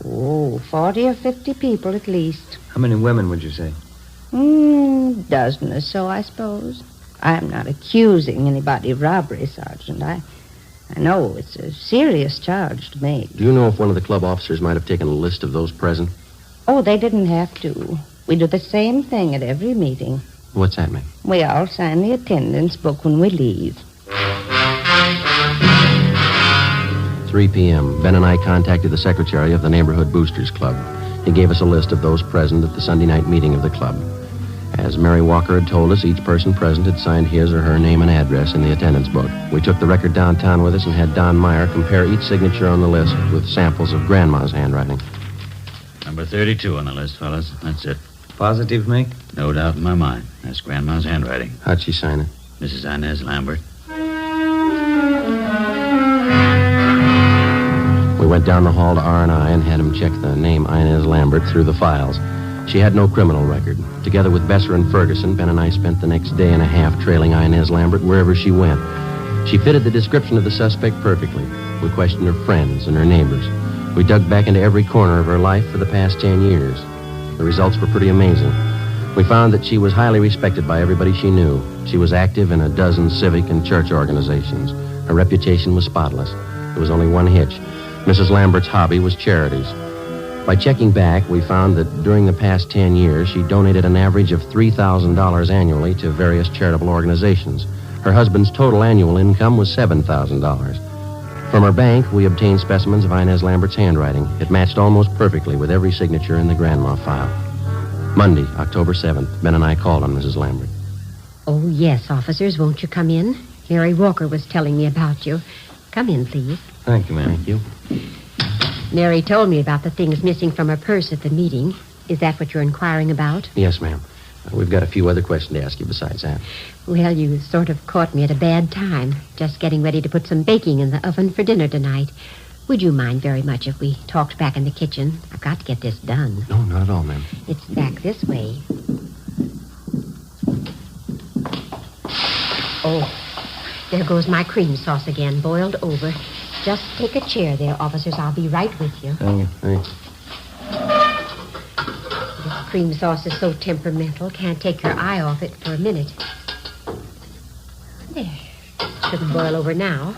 Oh, 40 or 50 people at least. How many women would you say? Dozen or so, I suppose. I'm not accusing anybody of robbery, Sergeant. I know it's a serious charge to make. Do you know if one of the club officers might have taken a list of those present? Oh, they didn't have to. We do the same thing at every meeting. What's that mean? We all sign the attendance book when we leave. 3 p.m. Ben and I contacted the secretary of the Neighborhood Boosters Club. He gave us a list of those present at the Sunday night meeting of the club. As Mary Walker had told us, each person present had signed his or her name and address in the attendance book. We took the record downtown with us and had Don Meyer compare each signature on the list with samples of Grandma's handwriting. Number 32 on the list, fellas. That's it. Positive, Mick? No doubt in my mind. That's Grandma's handwriting. How'd she sign it? Mrs. Inez Lambert. We went down the hall to R&I and had him check the name Inez Lambert through the files. She had no criminal record. Together with Besser and Ferguson, Ben and I spent the next day and a half trailing Inez Lambert wherever she went. She fitted the description of the suspect perfectly. We questioned her friends and her neighbors. We dug back into every corner of her life for the past 10 years. The results were pretty amazing. We found that she was highly respected by everybody she knew. She was active in a dozen civic and church organizations. Her reputation was spotless. There was only one hitch. Mrs. Lambert's hobby was charities. By checking back, we found that during the past 10 years, she donated an average of $3,000 annually to various charitable organizations. Her husband's total annual income was $7,000. From her bank, we obtained specimens of Inez Lambert's handwriting. It matched almost perfectly with every signature in the Grandma file. Monday, October 7th, Ben and I called on Mrs. Lambert. Oh, yes, officers. Won't you come in? Mary Walker was telling me about you. Come in, please. Thank you, ma'am. Thank you. Mary told me about the things missing from her purse at the meeting. Is that what you're inquiring about? Yes, ma'am. We've got a few other questions to ask you besides that. Well, you sort of caught me at a bad time. Just getting ready to put some baking in the oven for dinner tonight. Would you mind very much if we talked back in the kitchen? I've got to get this done. No, not at all, ma'am. It's back this way. Oh, there goes my cream sauce again, boiled over. Just take a chair there, officers. I'll be right with you. Thank you. Thanks. This cream sauce is so temperamental, can't take your eye off it for a minute. There. Shouldn't boil over now.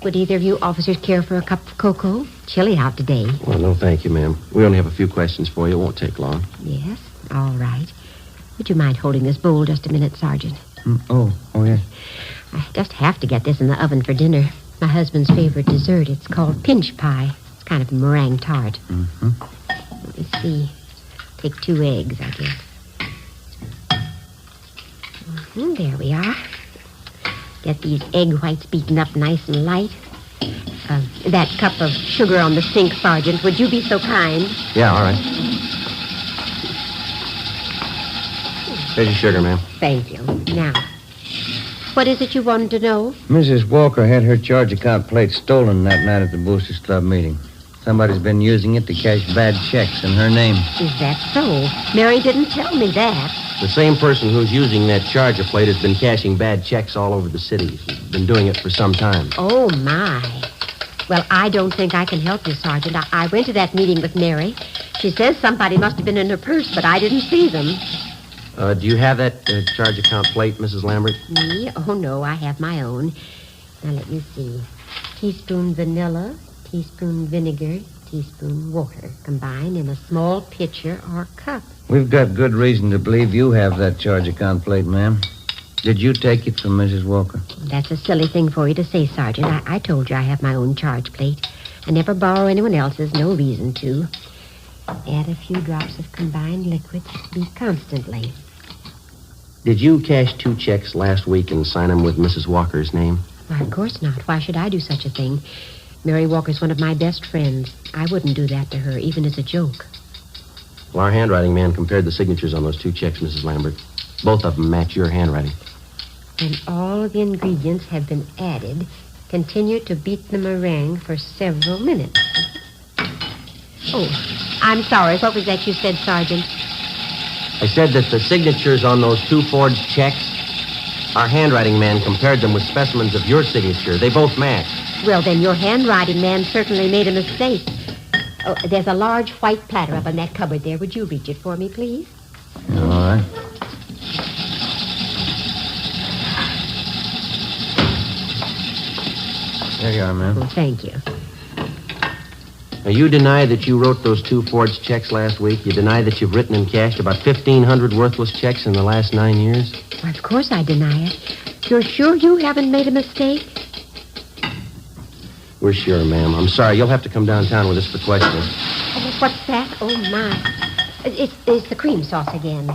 Would either of you officers care for a cup of cocoa? Chilly out today. Well, no, thank you, ma'am. We only have a few questions for you. It won't take long. Yes, all right. Would you mind holding this bowl just a minute, Sergeant? Oh, yeah. I just have to get this in the oven for dinner. My husband's favorite dessert. It's called pinch pie. It's kind of a meringue tart. Mm-hmm. Let me see. Take 2 eggs, I guess. There we are. Get these egg whites beaten up nice and light. That cup of sugar on the sink, Sergeant. Would you be so kind? Yeah, all right. Here's your sugar, ma'am. Thank you. Now, what is it you wanted to know? Mrs. Walker had her charge account plate stolen that night at the Boosters Club meeting. Somebody's been using it to cash bad checks in her name. Is that so? Mary didn't tell me that. The same person who's using that charger plate has been cashing bad checks all over the city. He's been doing it for some time. Oh, my. Well, I don't think I can help you, Sergeant. I went to that meeting with Mary. She says somebody must have been in her purse, but I didn't see them. Do you have that charge account plate, Mrs. Lambert? Me? Oh, no, I have my own. Now, let me see. Teaspoon vanilla, teaspoon vinegar, teaspoon water, combined in a small pitcher or cup. We've got good reason to believe you have that charge account plate, ma'am. Did you take it from Mrs. Walker? That's a silly thing for you to say, Sergeant. I told you I have my own charge plate. I never borrow anyone else's, no reason to. Add a few drops of combined liquid. Beat constantly. Did you cash 2 checks last week and sign them with Mrs. Walker's name? Why, of course not. Why should I do such a thing? Mary Walker's one of my best friends. I wouldn't do that to her, even as a joke. Well, our handwriting man compared the signatures on those 2 checks, Mrs. Lambert. Both of them match your handwriting. When all of the ingredients have been added, continue to beat the meringue for several minutes. Oh, I'm sorry. What was that you said, Sergeant? I said that the signatures on those 2 forged checks, our handwriting man compared them with specimens of your signature. They both match. Well, then your handwriting man certainly made a mistake. Oh, there's a large white platter up in that cupboard there. Would you reach it for me, please? All right. There you are, ma'am. Oh, thank you. Now, you deny that you wrote those 2 forged checks last week. You deny that you've written and cashed about 1,500 worthless checks in the last 9 years. Well, of course I deny it. You're sure you haven't made a mistake? We're sure, ma'am. I'm sorry. You'll have to come downtown with us for questioning. Oh, what's that? Oh, my. It's the cream sauce again.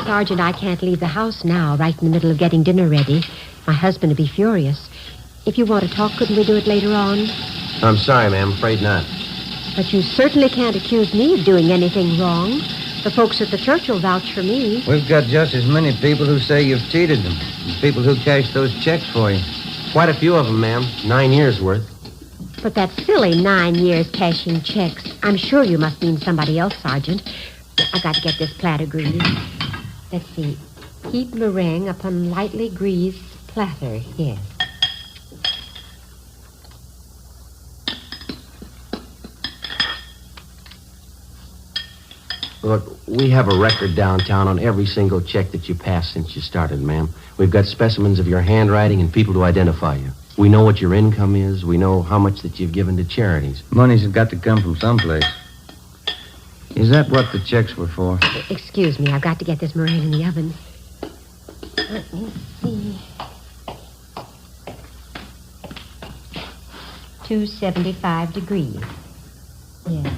Sergeant, I can't leave the house now, right in the middle of getting dinner ready. My husband would be furious. If you want to talk, couldn't we do it later on? I'm sorry, ma'am. Afraid not. But you certainly can't accuse me of doing anything wrong. The folks at the church will vouch for me. We've got just as many people who say you've cheated them. People who cashed those checks for you. Quite a few of them, ma'am. 9 years' worth. But that's silly, 9 years cashing checks. I'm sure you must mean somebody else, Sergeant. I've got to get this platter greased. Let's see. Heat meringue upon lightly greased platter. Yes. Look, we have a record downtown on every single check that you passed since you started, ma'am. We've got specimens of your handwriting and people to identify you. We know what your income is. We know how much that you've given to charities. Money's got to come from someplace. Is that what the checks were for? Excuse me, I've got to get this meringue in the oven. Let me see. 275 degrees. Yes.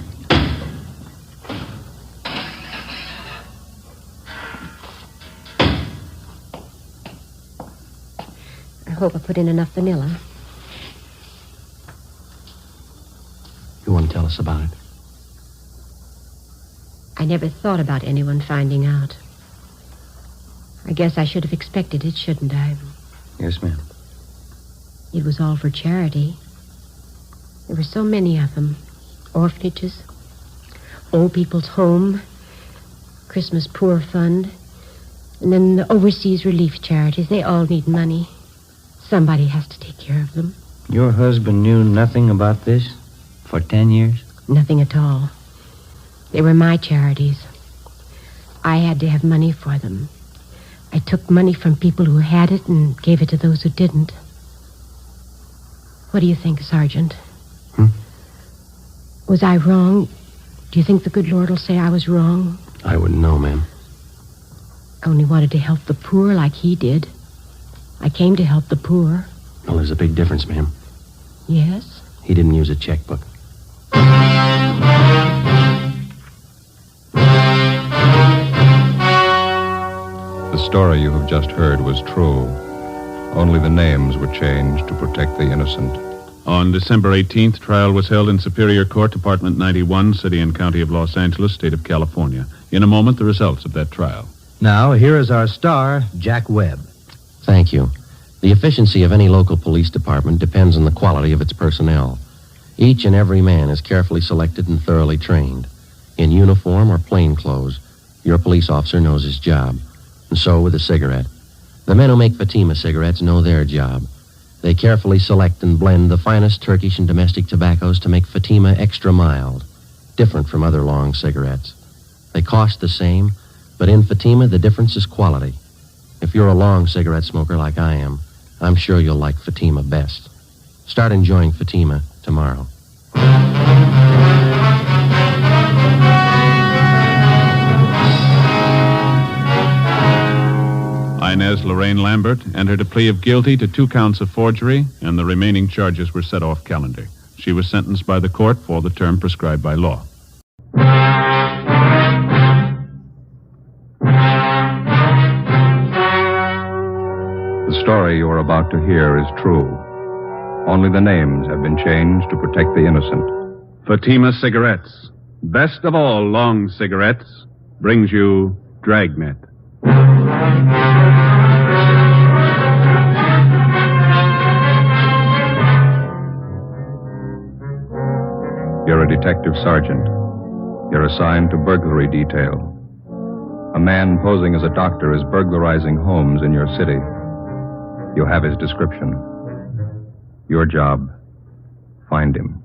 I hope I put in enough vanilla. You want to tell us about it? I never thought about anyone finding out. I guess I should have expected it, shouldn't I? Yes, ma'am. It was all for charity. There were so many of them. Orphanages, old people's home, Christmas Poor Fund, and then the overseas relief charities. They all need money. Somebody has to take care of them. Your husband knew nothing about this for 10 years? Nothing at all. They were my charities. I had to have money for them. I took money from people who had it and gave it to those who didn't. What do you think, Sergeant? Was I wrong? Do you think the good Lord will say I was wrong? I wouldn't know, ma'am. I only wanted to help the poor like he did. I came to help the poor. Well, there's a big difference, ma'am. Yes? He didn't use a checkbook. The story you have just heard was true. Only the names were changed to protect the innocent. On December 18th, trial was held in Superior Court, Department 91, City and County of Los Angeles, State of California. In a moment, the results of that trial. Now, here is our star, Jack Webb. Thank you. The efficiency of any local police department depends on the quality of its personnel. Each and every man is carefully selected and thoroughly trained. In uniform or plain clothes, your police officer knows his job. And so with a cigarette. The men who make Fatima cigarettes know their job. They carefully select and blend the finest Turkish and domestic tobaccos to make Fatima extra mild, different from other long cigarettes. They cost the same, but in Fatima, the difference is quality. If you're a long cigarette smoker like I am, I'm sure you'll like Fatima best. Start enjoying Fatima tomorrow. Inez Lorraine Lambert entered a plea of guilty to 2 counts of forgery, and the remaining charges were set off calendar. She was sentenced by the court for the term prescribed by law. The story you are about to hear is true. Only the names have been changed to protect the innocent. Fatima Cigarettes, best of all long cigarettes, brings you Dragnet. You're a detective sergeant. You're assigned to burglary detail. A man posing as a doctor is burglarizing homes in your city. You have his description. Your job, find him.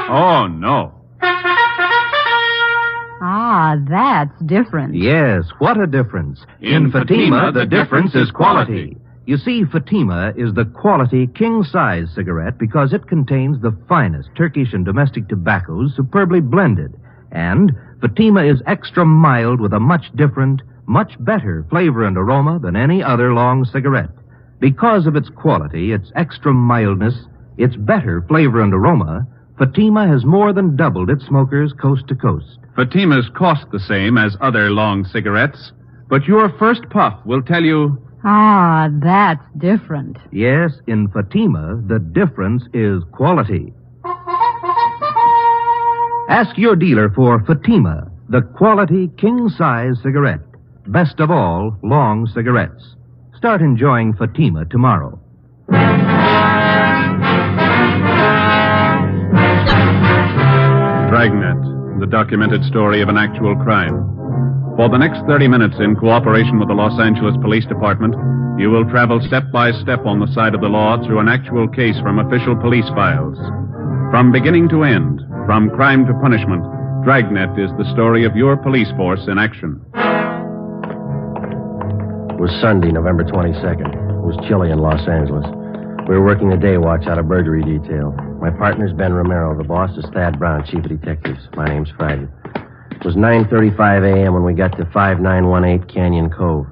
Oh, no. Ah, that's different. Yes, what a difference. In Fatima, the difference is quality. You see, Fatima is the quality king-size cigarette because it contains the finest Turkish and domestic tobaccos superbly blended. And Fatima is extra mild with a much different, much better flavor and aroma than any other long cigarette. Because of its quality, its extra mildness, its better flavor and aroma, Fatima has more than doubled its smokers coast to coast. Fatimas cost the same as other long cigarettes, but your first puff will tell you... Ah, that's different. Yes, in Fatima, the difference is quality. Ask your dealer for Fatima, the quality king-size cigarette. Best of all, long cigarettes. Start enjoying Fatima tomorrow. Dragnet, the documented story of an actual crime. For the next 30 minutes, in cooperation with the Los Angeles Police Department, you will travel step by step on the side of the law through an actual case from official police files. From beginning to end, from crime to punishment, Dragnet is the story of your police force in action. It was Sunday, November 22nd. It was chilly in Los Angeles. We were working the day watch out of burglary detail. My partner's Ben Romero. The boss is Thad Brown, chief of detectives. My name's Friday. It was 9:35 a.m. when we got to 5918 Canyon Cove,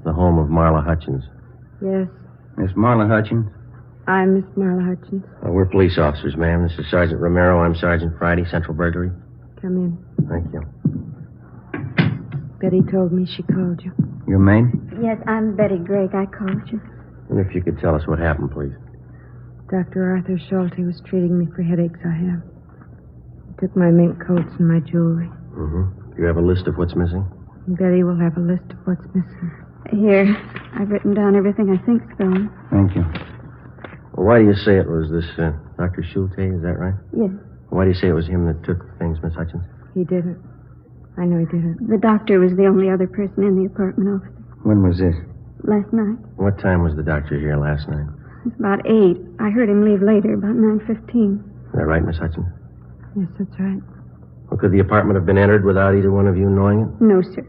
the home of Marla Hutchins. Yes, Miss Marla Hutchins? I'm Miss Marla Hutchins. We're police officers, ma'am. This is Sergeant Romero. I'm Sergeant Friday, Central Burglary. Come in. Thank you. Betty told me she called you. Your name? Yes, I'm Betty Drake. I called you. And if you could tell us what happened, please. Dr. Arthur Schulte was treating me for headaches I have. Took my mink coats and my jewelry. Mm-hmm. Do you have a list of what's missing? Betty will have a list of what's missing. Here, I've written down everything I think's gone. Thank you. Well, why do you say it was this Dr. Schulte? Is that right? Yes. Why do you say it was him that took the things, Miss Hutchins? He didn't. I know he didn't. The doctor was the only other person in the apartment, officer. When was this? Last night. What time was the doctor here last night? It was about 8. I heard him leave later, about 9:15. Is that right, Miss Hutchins? Yes, that's right. Well, could the apartment have been entered without either one of you knowing it? No, sir.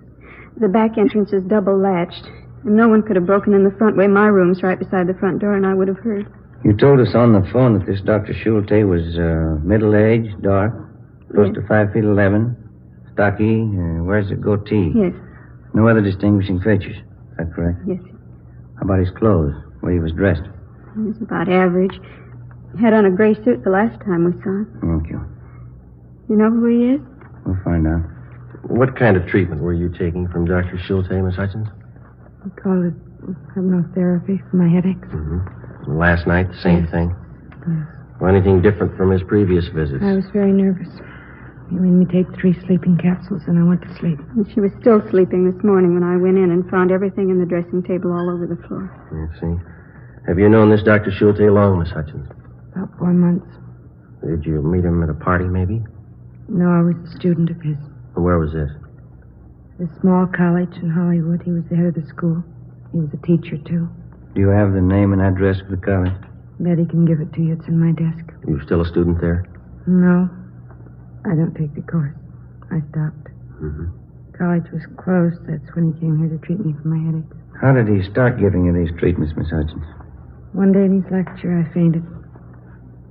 The back entrance is double latched, and no one could have broken in the front way. My room's right beside the front door, and I would have heard. You told us on the phone that this Dr. Schulte was middle-aged, dark, close to 5'11", stocky, wears a goatee. Yes. No other distinguishing features. Is that correct? Yes. How about his clothes, the way he was dressed? He was about average. He had on a gray suit the last time we saw him. Thank you. You know who he is? We'll find out. What kind of treatment were you taking from Dr. Schulte, Miss Hutchins? We call it hypnotherapy for my headaches. Mm-hmm. Last night, the same thing? Yes. Or anything different from his previous visits? I was very nervous. He made me take 3 sleeping capsules, and I went to sleep. And she was still sleeping this morning when I went in and found everything in the dressing table all over the floor. I see. Have you known this Dr. Schulte long, Miss Hutchins? About 4 months. Did you meet him at a party, maybe? No, I was a student of his. Where was this? A small college in Hollywood. He was the head of the school. He was a teacher, too. Do you have the name and address of the college? Betty can give it to you. It's in my desk. Are you still a student there? No. I don't take the course. I stopped. Mm-hmm. College was closed. That's when he came here to treat me for my headaches. How did he start giving you these treatments, Miss Hutchins? One day in his lecture, I fainted.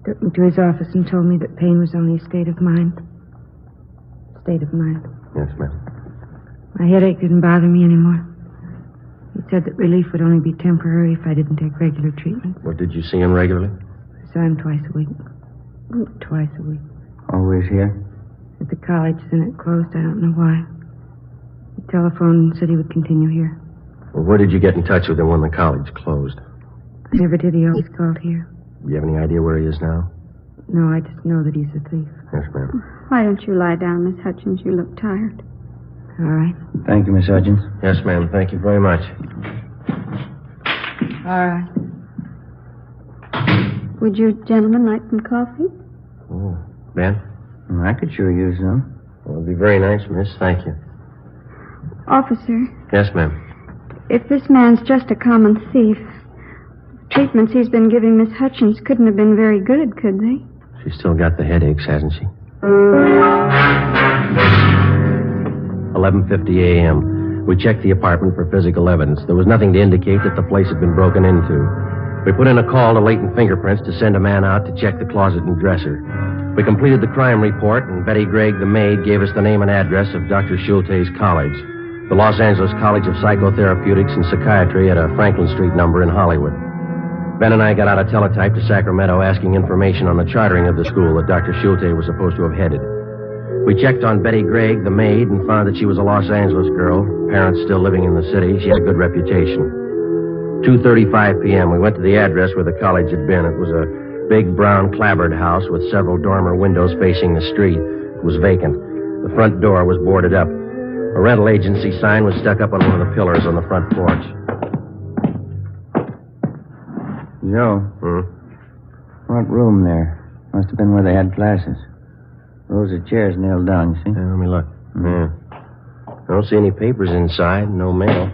Took me to his office and told me that pain was only a state of mind. State of mind. Yes, ma'am. My headache didn't bother me anymore. He said that relief would only be temporary if I didn't take regular treatment. Well, did you see him regularly? I saw him twice a week. Twice a week. Always here? At the college, then it closed. I don't know why. He telephoned and said he would continue here. Well, where did you get in touch with him when the college closed? I never did. He always called here. Do you have any idea where he is now? No, I just know that he's a thief. Yes, ma'am. Why don't you lie down, Miss Hutchins? You look tired. All right. Thank you, Miss Hutchins. Yes, ma'am. Thank you very much. All right. Would you gentlemen like some coffee? Oh, Ben? I could sure use some. Well, it'd be very nice, miss. Thank you. Officer, Yes, ma'am. if this man's just a common thief, treatments he's been giving Miss Hutchins couldn't have been very good, could they? She's still got the headaches, hasn't she? 11:50 a.m. We checked the apartment for physical evidence. There was nothing to indicate that the place had been broken into. We put in a call to Latent Fingerprints to send a man out to check the closet and dresser. We completed the crime report, and Betty Gregg, the maid, gave us the name and address of Dr. Schulte's college, the Los Angeles College of Psychotherapeutics and Psychiatry at a Franklin Street number in Hollywood. Ben and I got out a teletype to Sacramento asking information on the chartering of the school that Dr. Schulte was supposed to have headed. We checked on Betty Gregg, the maid, and found that she was a Los Angeles girl, parents still living in the city. She had a good reputation. 2:35 p.m., we went to the address where the college had been. It was a big brown clapboard house with several dormer windows facing the street. It was vacant. The front door was boarded up. A rental agency sign was stuck up on one of the pillars on the front porch. Joe. What room there? Must have been where they had classes. Rows of chairs nailed down, you see? Yeah, let me look. Yeah. I don't see any papers inside, no mail.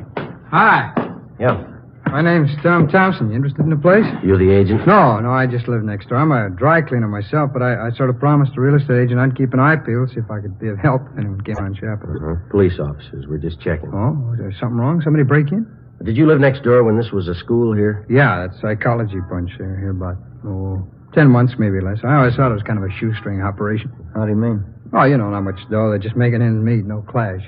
Hi. Yeah. My name's Tom Thompson. You interested in the place? You the agent? No, I just live next door. I'm a dry cleaner myself, but I sort of promised the real estate agent I'd keep an eye peeled, see if I could be of help if anyone came on Chapel. Police officers. We're just checking. Oh, was there something wrong? Somebody break in? Did you live next door when this was a school here? Yeah, that psychology bunch here about, 10 months, maybe less. I always thought it was kind of a shoestring operation. How do you mean? Oh, not much dough. They're just making ends meet, no class,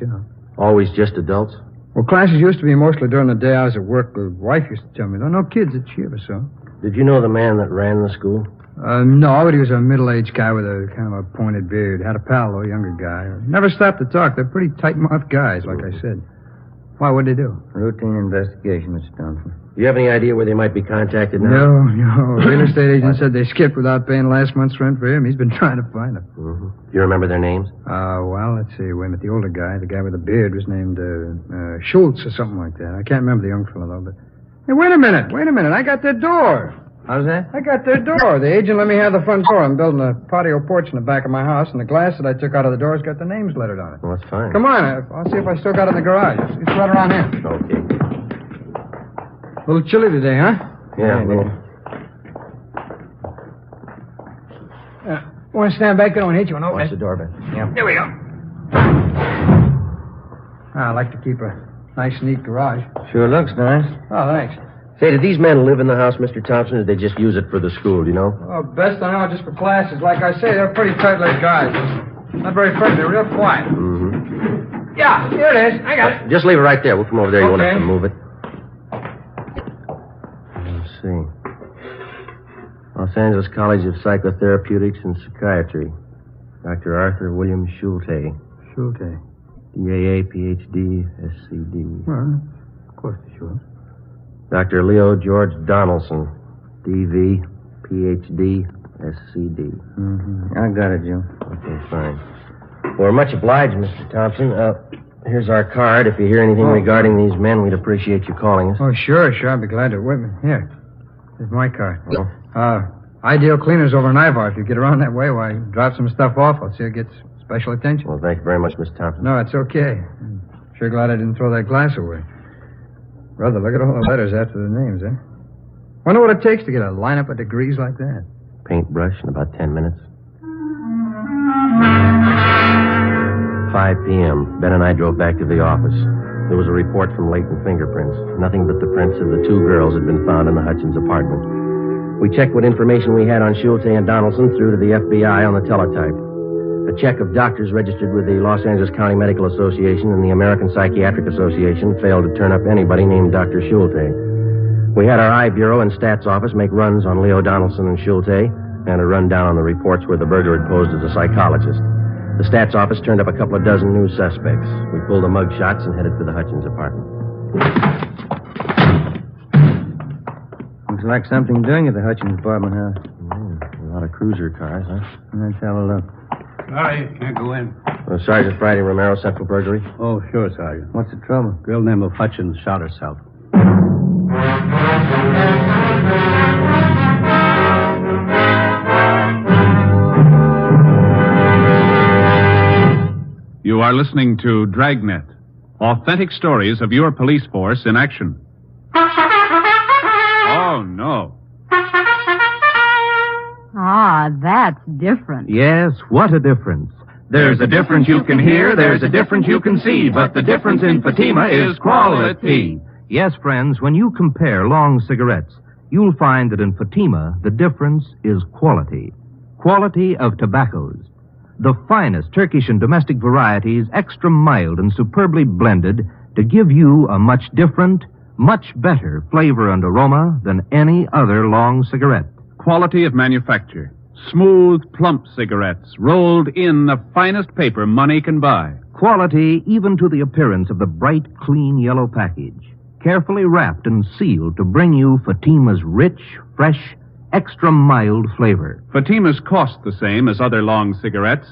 Always just adults? Well, classes used to be mostly during the day I was at work. The wife used to tell me, no kids that she ever saw. Did you know the man that ran the school? No, but he was a middle-aged guy with a kind of a pointed beard. Had a pal, though, a younger guy. Never stopped to talk. They're pretty tight-mouthed guys, like I said. Why, what'd they do? Routine investigation, Mr. Thompson. Do you have any idea where they might be contacted now? No. Real estate agent said they skipped without paying last month's rent for him. He's been trying to find them. Mm-hmm. Do you remember their names? Well, let's see. Wait a minute. The older guy, the guy with the beard, was named Schultz or something like that. I can't remember the young fellow, though, but... Hey, wait a minute. I got their door. How's that? I got their door. The agent let me have the front door. I'm building a patio porch in the back of my house, and the glass that I took out of the door's got the names lettered on it. Well, that's fine. Come on. I'll see if I still got it in the garage. It's right around here. Okay. A little chilly today, huh? Yeah, a little. Want to stand back there and hit you and open Watch it? the door, Ben. Yeah. Here we go. I like to keep a nice, neat garage. Sure looks nice. Oh, thanks. Say, did these men live in the house, Mr. Thompson, or did they just use it for the school, do you know? Oh, best I know, just for classes. Like I say, they're pretty tight-lipped guys. Not very friendly. They're real quiet. Mm-hmm. Yeah, here it is. I got it. Just leave it right there. We'll come over there. You won't have to move it. Let's see. Los Angeles College of Psychotherapeutics and Psychiatry. Dr. Arthur William Schulte. Schulte. DAA, PhD, SCD. Well, of course, sure. Dr. Leo George Donaldson. DV, PhD, SCD. Mm-hmm. I got it, Joe. Okay, fine. We're much obliged, Mr. Thompson. Here's our card. If you hear anything regarding these men, we'd appreciate you calling us. Oh, sure. I'll be glad to. Wait a minute. Here. Here's my card. Oh. Ideal Cleaners over in Ivar. If you get around that way, why, drop some stuff off. I'll see it gets special attention. Well, thank you very much, Mr. Thompson. No, it's okay. I'm sure glad I didn't throw that glass away. Brother, look at all the letters after the names, eh? Wonder what it takes to get a lineup of degrees like that. Paintbrush in about 10 minutes. 5 p.m. Ben and I drove back to the office. There was a report from latent fingerprints. Nothing but the prints of the 2 girls had been found in the Hutchins apartment. We checked what information we had on Schulte and Donaldson through to the FBI on the teletype. A check of doctors registered with the Los Angeles County Medical Association and the American Psychiatric Association failed to turn up anybody named Dr. Schulte. We had our I Bureau and Stats Office make runs on Leo Donaldson and Schulte and a rundown on the reports where the burglar had posed as a psychologist. The Stats Office turned up a couple of dozen new suspects. We pulled the mug shots and headed for the Hutchins apartment. Looks like something doing at the Hutchins apartment house. A lot of cruiser cars, huh? Let's have a look. Sorry, can't go in. Sergeant Friday Romero, Central Burglary. Oh, sure, Sergeant. What's the trouble? Girl named Hutchins shot herself. You are listening to Dragnet, authentic stories of your police force in action. Oh, no. Ah, that's different. Yes, what a difference. There's a difference you can hear, there's a difference you can see, but the difference in Fatima is quality. Yes, friends, when you compare long cigarettes, you'll find that in Fatima, the difference is quality. Quality of tobaccos. The finest Turkish and domestic varieties, extra mild and superbly blended to give you a much different, much better flavor and aroma than any other long cigarette. Quality of manufacture. Smooth, plump cigarettes rolled in the finest paper money can buy. Quality even to the appearance of the bright, clean yellow package. Carefully wrapped and sealed to bring you Fatima's rich, fresh, extra mild flavor. Fatimas cost the same as other long cigarettes,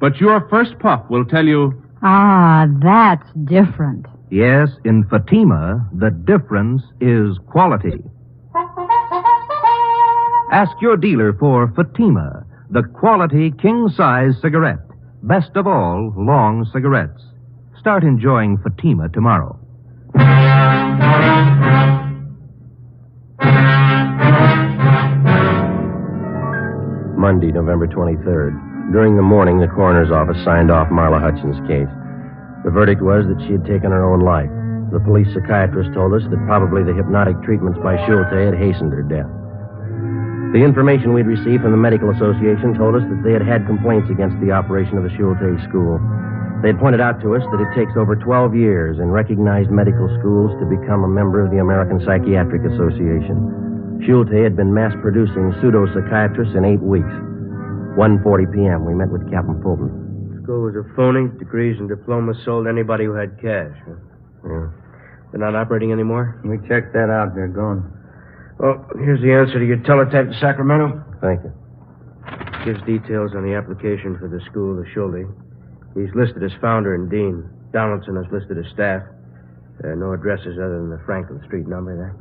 but your first puff will tell you... Ah, that's different. Yes, in Fatima, the difference is quality. Ask your dealer for Fatima, the quality king-size cigarette. Best of all, long cigarettes. Start enjoying Fatima tomorrow. Monday, November 23rd. During the morning, the coroner's office signed off Marla Hutchins' case. The verdict was that she had taken her own life. The police psychiatrist told us that probably the hypnotic treatments by Schulte had hastened her death. The information we'd received from the Medical Association told us that they had had complaints against the operation of the Schulte school. They had pointed out to us that it takes over 12 years in recognized medical schools to become a member of the American Psychiatric Association. Schulte had been mass-producing pseudo-psychiatrists in 8 weeks. 1:40 p.m., we met with Captain Fulton. School was a phony. Degrees and diplomas sold anybody who had cash. Huh? Yeah. They're not operating anymore? We checked that out. They're gone. Well, here's the answer to your teletype to Sacramento. Thank you. Gives details on the application for the school, the Schulte. He's listed as founder and dean. Donaldson is listed as staff. No addresses other than the Franklin Street number there.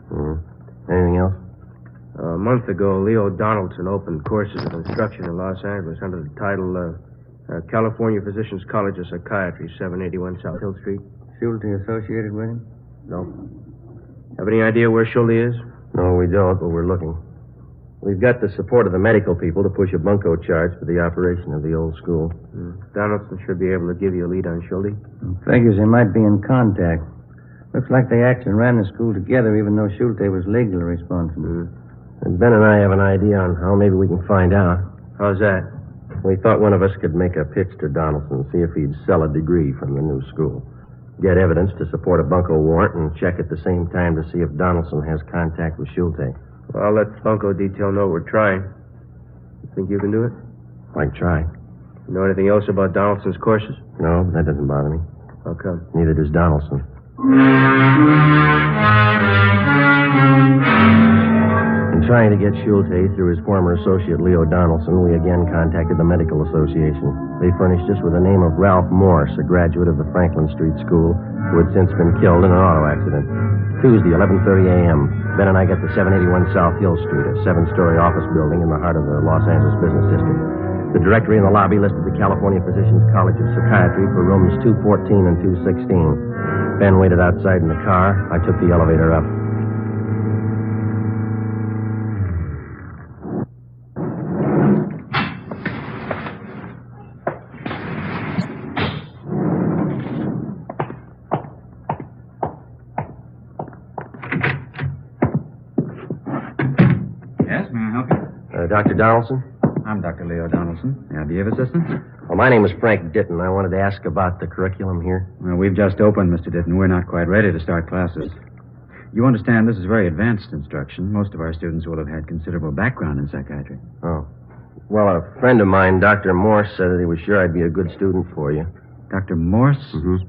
Anything else? A month ago, Leo Donaldson opened courses of instruction in Los Angeles under the title California Physicians College of Psychiatry, 781 South Hill Street. Schulte associated with him? No. Have any idea where Schulte is? No, we don't, but we're looking. We've got the support of the medical people to push a bunco charge for the operation of the old school. Donaldson should be able to give you a lead on Schulte. Figures they might be in contact. Looks like they actually ran the school together, even though Schulte was legally responsible. And Ben and I have an idea on how maybe we can find out. How's that? We thought one of us could make a pitch to Donaldson, see if he'd sell a degree from the new school. Get evidence to support a bunco warrant and check at the same time to see if Donaldson has contact with Schulte. Well, I'll let bunco detail know we're trying. You think you can do it? I can try. You know anything else about Donaldson's courses? No, that doesn't bother me. How come? Neither does Donaldson. In trying to get Schulte through his former associate Leo Donaldson, we again contacted the Medical Association. They furnished us with the name of Ralph Morse, a graduate of the Franklin Street School, who had since been killed in an auto accident. Tuesday, 11:30 a.m., Ben and I got to 781 South Hill Street, a 7-story office building in the heart of the Los Angeles business district. The directory in the lobby listed the California Physicians College of Psychiatry for rooms 214 and 216. Ben waited outside in the car. I took the elevator up. Yes, may I help you? Dr. Donaldson? I'm Dr. Leo Donaldson. May I be of assistance? Well, my name is Frank Ditton. I wanted to ask about the curriculum here. Well, we've just opened, Mr. Ditton. We're not quite ready to start classes. You understand this is very advanced instruction. Most of our students will have had considerable background in psychiatry. Oh. Well, a friend of mine, Dr. Morse, said that he was sure I'd be a good student for you. Dr. Morse? Mm-hmm.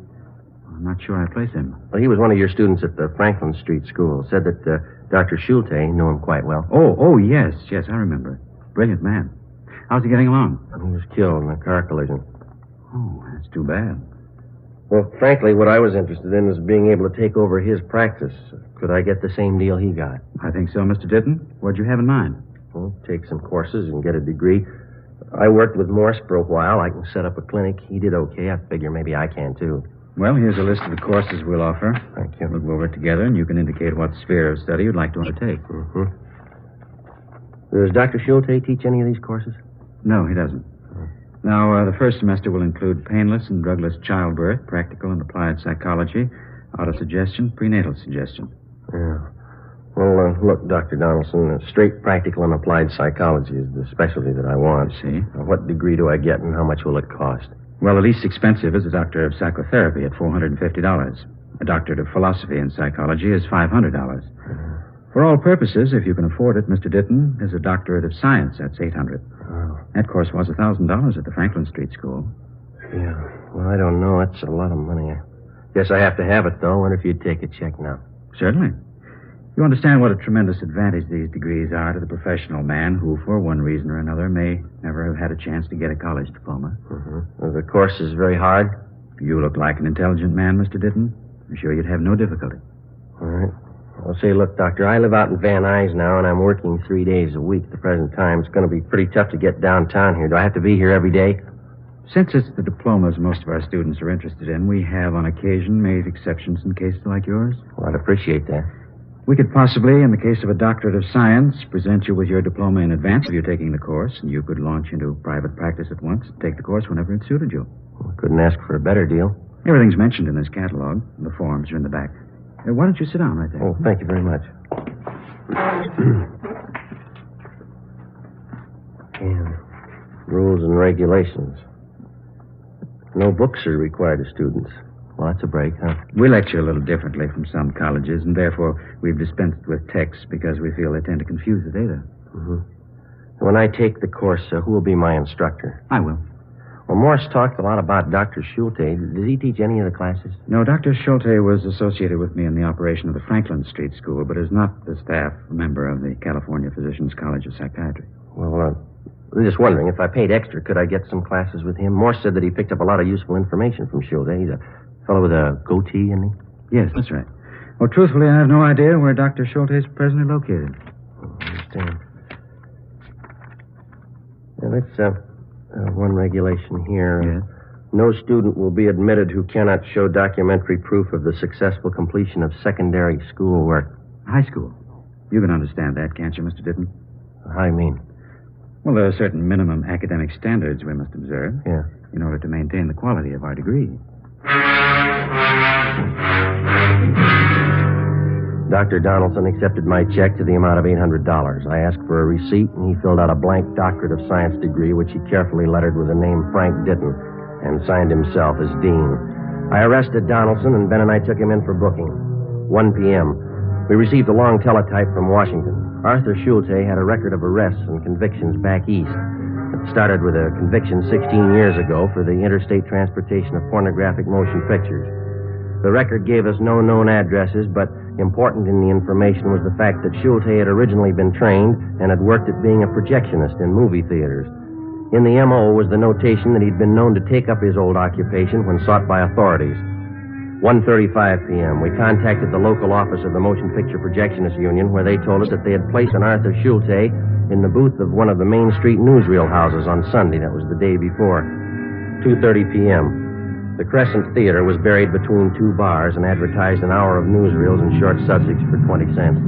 I'm not sure I place him. Well, he was one of your students at the Franklin Street School. Said that Dr. Schulte knew him quite well. Oh, yes, I remember. Brilliant man. How's he getting along? He was killed in a car collision. Oh, that's too bad. Well, frankly, what I was interested in is being able to take over his practice. Could I get the same deal he got? I think so, Mr. Ditton. What'd you have in mind? Well, take some courses and get a degree. I worked with Morse for a while. I can set up a clinic. He did okay. I figure maybe I can, too. Well, here's a list of the courses we'll offer. Thank you. We'll go over it together, and you can indicate what sphere of study you'd like to undertake. Mm-hmm. Does Dr. Schulte teach any of these courses? No, he doesn't. Now, the first semester will include painless and drugless childbirth, practical and applied psychology, autosuggestion, prenatal suggestion. Yeah. Well, look, Dr. Donaldson, straight practical and applied psychology is the specialty that I want. See? What degree do I get and how much will it cost? Well, the least expensive is a doctor of psychotherapy at $450. A doctorate of philosophy and psychology is $500. For all purposes, if you can afford it, Mr. Ditton, is a doctorate of science. That's $800. Oh. That course was $1,000 at the Franklin Street School. Yeah. Well, I don't know. That's a lot of money. I guess I have to have it, though. I wonder if you'd take a check now. Certainly. You understand what a tremendous advantage these degrees are to the professional man who, for one reason or another, may never have had a chance to get a college diploma. Mm-hmm. Well, the course is very hard? You look like an intelligent man, Mr. Ditton. I'm sure you'd have no difficulty. All right. Well, say, look, Doctor, I live out in Van Nuys now, and I'm working 3 days a week at the present time. It's going to be pretty tough to get downtown here. Do I have to be here every day? Since it's the diplomas most of our students are interested in, we have, on occasion, made exceptions in cases like yours. Well, I'd appreciate that. We could possibly, in the case of a doctorate of science, present you with your diploma in advance of you taking the course, and you could launch into private practice at once and take the course whenever it suited you. Well, I couldn't ask for a better deal. Everything's mentioned in this catalog. The forms are in the back. Why don't you sit down right there? Oh, thank you very much. And rules and regulations. No books are required of students. Well, that's a break, huh? We lecture a little differently from some colleges, and therefore we've dispensed with texts because we feel they tend to confuse the data. Mm-hmm. When I take the course, who will be my instructor? I will. Well, Morse talked a lot about Dr. Schulte. Did he teach any of the classes? No, Dr. Schulte was associated with me in the operation of the Franklin Street School, but is not the staff member of the California Physicians College of Psychiatry. Well, I'm just wondering, if I paid extra, could I get some classes with him? Morse said that he picked up a lot of useful information from Schulte. He's a fellow with a goatee, isn't he? Yes, that's right. Well, truthfully, I have no idea where Dr. Schulte is presently located. I understand. Now, that's one regulation here. Yes. No student will be admitted who cannot show documentary proof of the successful completion of secondary school work. High school. You can understand that, can't you, Mr. Ditton? How do you mean? Well, there are certain minimum academic standards we must observe. Yeah. In order to maintain the quality of our degree. Dr. Donaldson accepted my check to the amount of $800. I asked for a receipt, and he filled out a blank Doctorate of Science degree, which he carefully lettered with the name Frank Ditton, and signed himself as dean. I arrested Donaldson, and Ben and I took him in for booking. 1 p.m. We received a long teletype from Washington. Arthur Schulte had a record of arrests and convictions back east. It started with a conviction 16 years ago for the interstate transportation of pornographic motion pictures. The record gave us no known addresses, but important in the information was the fact that Schulte had originally been trained and had worked at being a projectionist in movie theaters. In the M.O. was the notation that he'd been known to take up his old occupation when sought by authorities. 1:35 p.m., we contacted the local office of the Motion Picture Projectionists Union, where they told us that they had placed an Arthur Schulte in the booth of one of the Main Street newsreel houses on Sunday. That was the day before. 2:30 p.m. The Crescent Theater was buried between two bars and advertised an hour of newsreels and short subjects for 20 cents.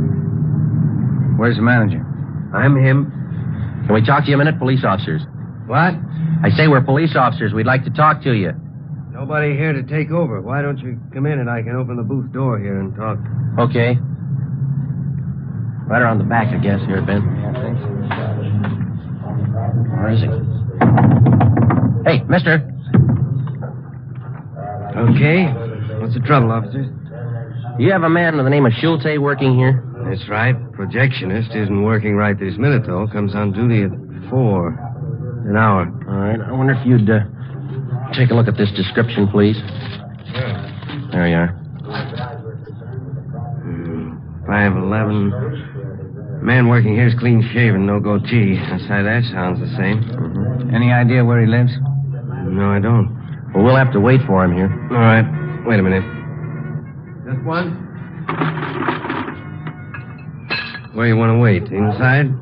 Where's the manager? I'm him. Can we talk to you a minute, police officers? What? I say we're police officers. We'd like to talk to you. Nobody here to take over. Why don't you come in and I can open the booth door here and talk? Okay. Right around the back, I guess, here, Ben. Where is he? Hey, mister. Okay. What's the trouble, officers? You have a man by the name of Schulte working here? That's right. Projectionist isn't working right this minute, though. Comes on duty at 4. An hour. All right. I wonder if you'd take a look at this description, please. Sure. There you are. 5'11". Man working here is clean shaven, no goatee. Outside that sounds the same. Mm-hmm. Any idea where he lives? No, I don't. Well, we'll have to wait for him here. All right. Wait a minute. Just one? Where you want to wait? Inside?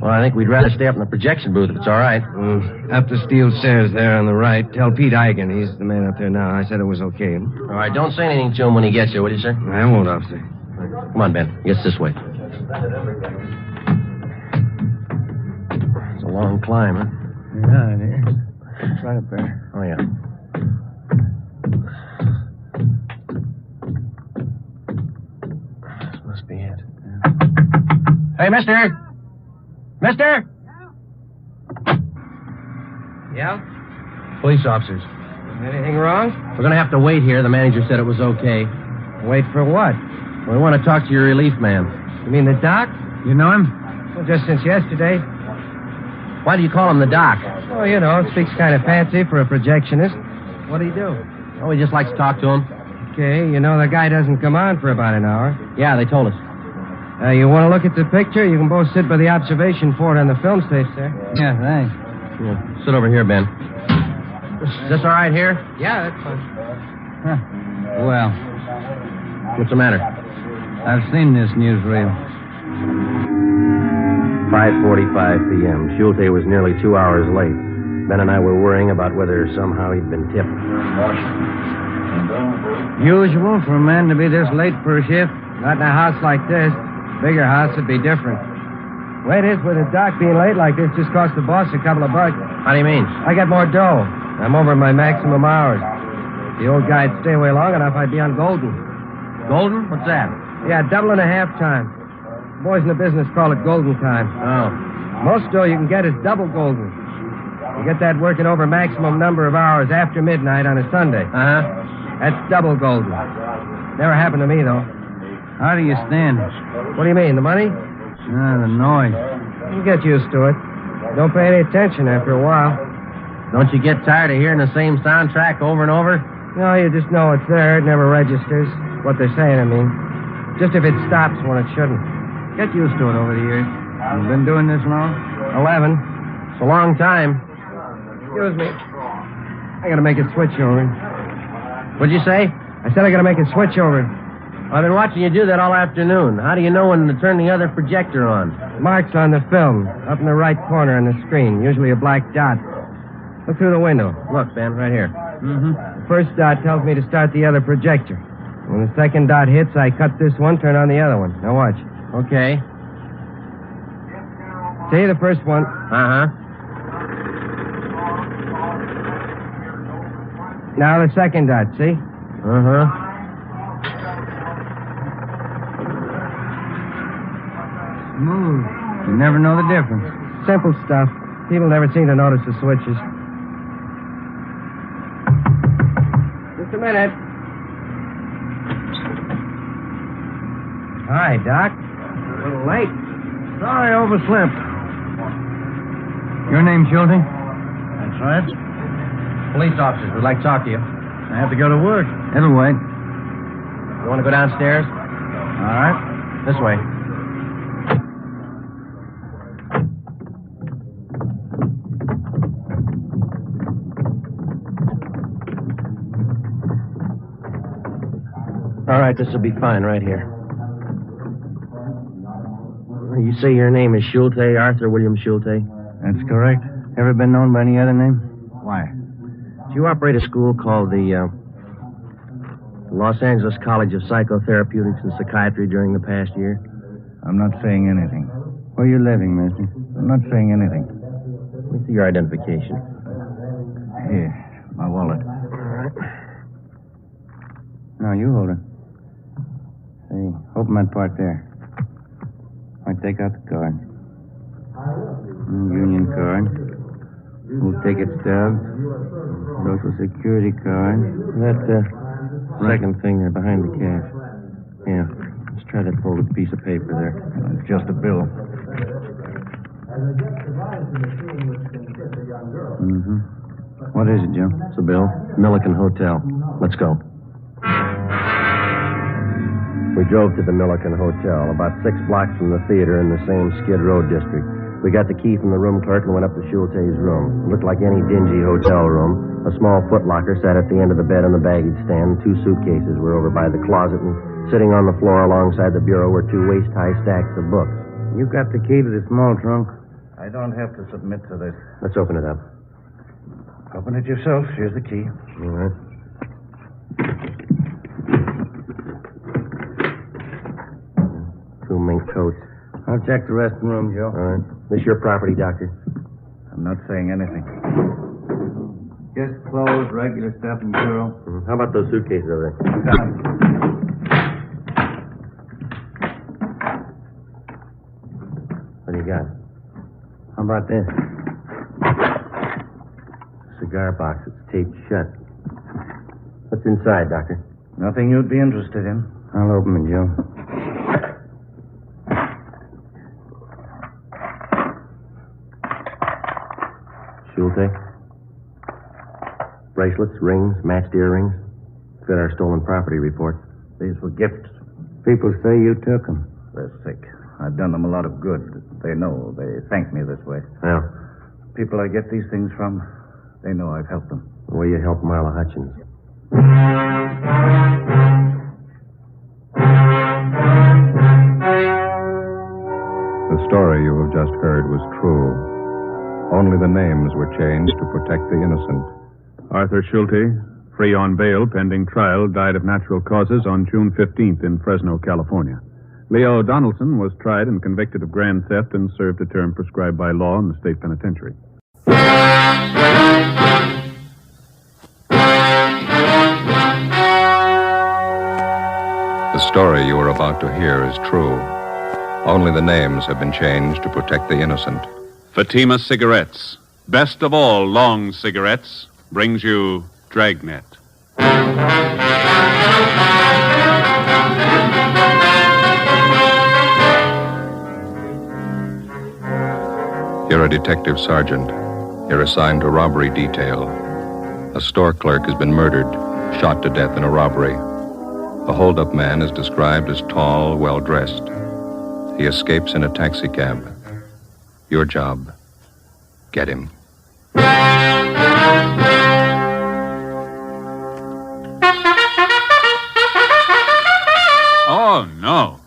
Well, I think we'd rather stay up in the projection booth if it's all right. Up the steel stairs there on the right. Tell Pete Eigen. He's the man up there now. I said it was okay. All right, don't say anything to him when he gets here, will you, sir? I won't, officer. Come on, Ben. It's this way. It's a long climb, huh? Yeah, it is. It's right up there. Oh, yeah. This must be it. Yeah. Hey, mister! Mister? Yeah? Police officers. Anything wrong? We're going to have to wait here. The manager said it was okay. Wait for what? We want to talk to your relief man. You mean the doc? You know him? Well, just since yesterday. Why do you call him the doc? Oh, you know, speaks kind of fancy for a projectionist. What do you do? Oh, he just likes to talk to him. Okay, you know the guy doesn't come on for about an hour. Yeah, they told us. You want to look at the picture? You can both sit by the observation port on the film stage, sir. Yeah, thanks. Yeah, sit over here, Ben. Is this all right here? Yeah, that's fine. Huh. Well, what's the matter? I've seen this newsreel. 5:45 p.m. Schulte was nearly 2 hours late. Ben and I were worrying about whether somehow he'd been tipped. Usual for a man to be this late for a shift. Not in a house like this. Bigger house would be different. Way it is with a doc being late like this just cost the boss a couple of bucks. How do you mean? I get more dough. I'm over my maximum hours. If the old guy'd stay away long enough, I'd be on Golden. Golden? What's that? Yeah, double and a half time. Boys in the business call it Golden time. Oh. Most dough you can get is double Golden. You get that working over maximum number of hours after midnight on a Sunday. Uh-huh. That's double Golden. Never happened to me, though. How do you stand? What do you mean, the money? The noise. You get used to it. Don't pay any attention after a while. Don't you get tired of hearing the same soundtrack over and over? No, you just know it's there. It never registers. What they're saying, I mean. Just if it stops when it shouldn't. Get used to it over the years. You've been doing this long? 11. It's a long time. Excuse me. I gotta make a switch over. What'd you say? I said I gotta make a switch over. I've been watching you do that all afternoon. How do you know when to turn the other projector on? Marks on the film, up in the right corner on the screen, usually a black dot. Look through the window. Look, Ben, right here. Mm-hmm. The first dot tells me to start the other projector. When the second dot hits, I cut this one, turn on the other one. Now watch. Okay. See the first one? Uh-huh. Now the second dot, see? Uh-huh. Smooth. You never know the difference. Simple stuff. People never seem to notice the switches. Just a minute. Hi, Doc. A little late. Sorry, overslept. Your name, Schulte? That's right. Police officers would like to talk to you. I have to go to work. It'll wait. You want to go downstairs? All right. This way. All right, this will be fine right here. You say your name is Schulte, Arthur William Schulte? That's correct. Ever been known by any other name? Why? Do you operate a school called the Los Angeles College of Psychotherapeutics and Psychiatry during the past year? I'm not saying anything. Where are you living, mister? I'm not saying anything. Let me see your identification. Here, my wallet. All right. No, you hold it. Say, open that part there. I take out the card. Union card. We'll take it stub. Social Security card. That second thing there behind the cash. Yeah. Let's try that folded piece of paper there. It's just a bill. Mm-hmm. What is it, Joe? It's a bill. Milliken Hotel. Let's go. We drove to the Milliken Hotel, about 6 blocks from the theater in the same Skid Row district. We got the key from the room clerk and went up to Schulte's room. It looked like any dingy hotel room. A small footlocker sat at the end of the bed on the baggage stand. 2 suitcases were over by the closet, and sitting on the floor alongside the bureau were 2 waist-high stacks of books. You got the key to the small trunk? I don't have to submit to this. Let's open it up. Open it yourself. Here's the key. All right. 2 mink coats. I'll check the rest of the room, Joe. All right. This your property, Doctor? I'm not saying anything. Just clothes, regular stuff in the bureau. Mm-hmm. How about those suitcases over there? Got it. What do you got? How about this? Cigar box. It's taped shut. What's inside, Doctor? Nothing you'd be interested in. I'll open it, Joe. Schulte? Bracelets, rings, matched earrings. Fit our stolen property report. These were gifts. People say you took them. They're sick. I've done them a lot of good. They know. They thank me this way. Well? People I get these things from, they know I've helped them. The way you helped Marla Hutchins. The story you have just heard was true. Only the names were changed to protect the innocent. Arthur Schulte, free on bail pending trial, died of natural causes on June 15th in Fresno, California. Leo Donaldson was tried and convicted of grand theft and served a term prescribed by law in the state penitentiary. The story you are about to hear is true. Only the names have been changed to protect the innocent. Fatima Cigarettes, best of all long cigarettes, brings you Dragnet. You're a detective sergeant. You're assigned to robbery detail. A store clerk has been murdered, shot to death in a robbery. The holdup man is described as tall, well-dressed. He escapes in a taxicab. Your job, get him. Oh, no.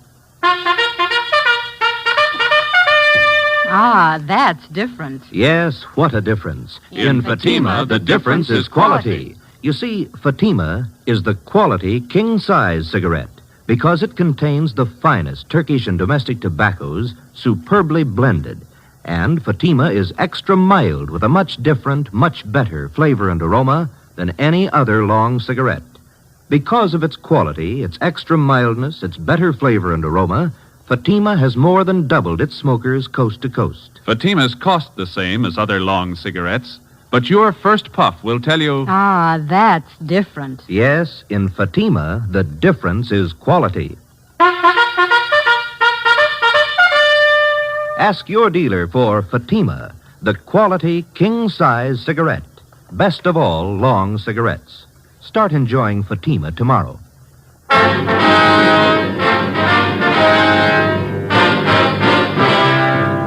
Ah, that's different. Yes, what a difference. In Fatima, the difference is quality. You see, Fatima is the quality king-size cigarette because it contains the finest Turkish and domestic tobaccos superbly blended. And Fatima is extra mild with a much different, much better flavor and aroma than any other long cigarette. Because of its quality, its extra mildness, its better flavor and aroma, Fatima has more than doubled its smokers coast to coast. Fatimas cost the same as other long cigarettes, but your first puff will tell you... Ah, that's different. Yes, in Fatima, the difference is quality. Ask your dealer for Fatima, the quality king-size cigarette. Best of all long cigarettes. Start enjoying Fatima tomorrow.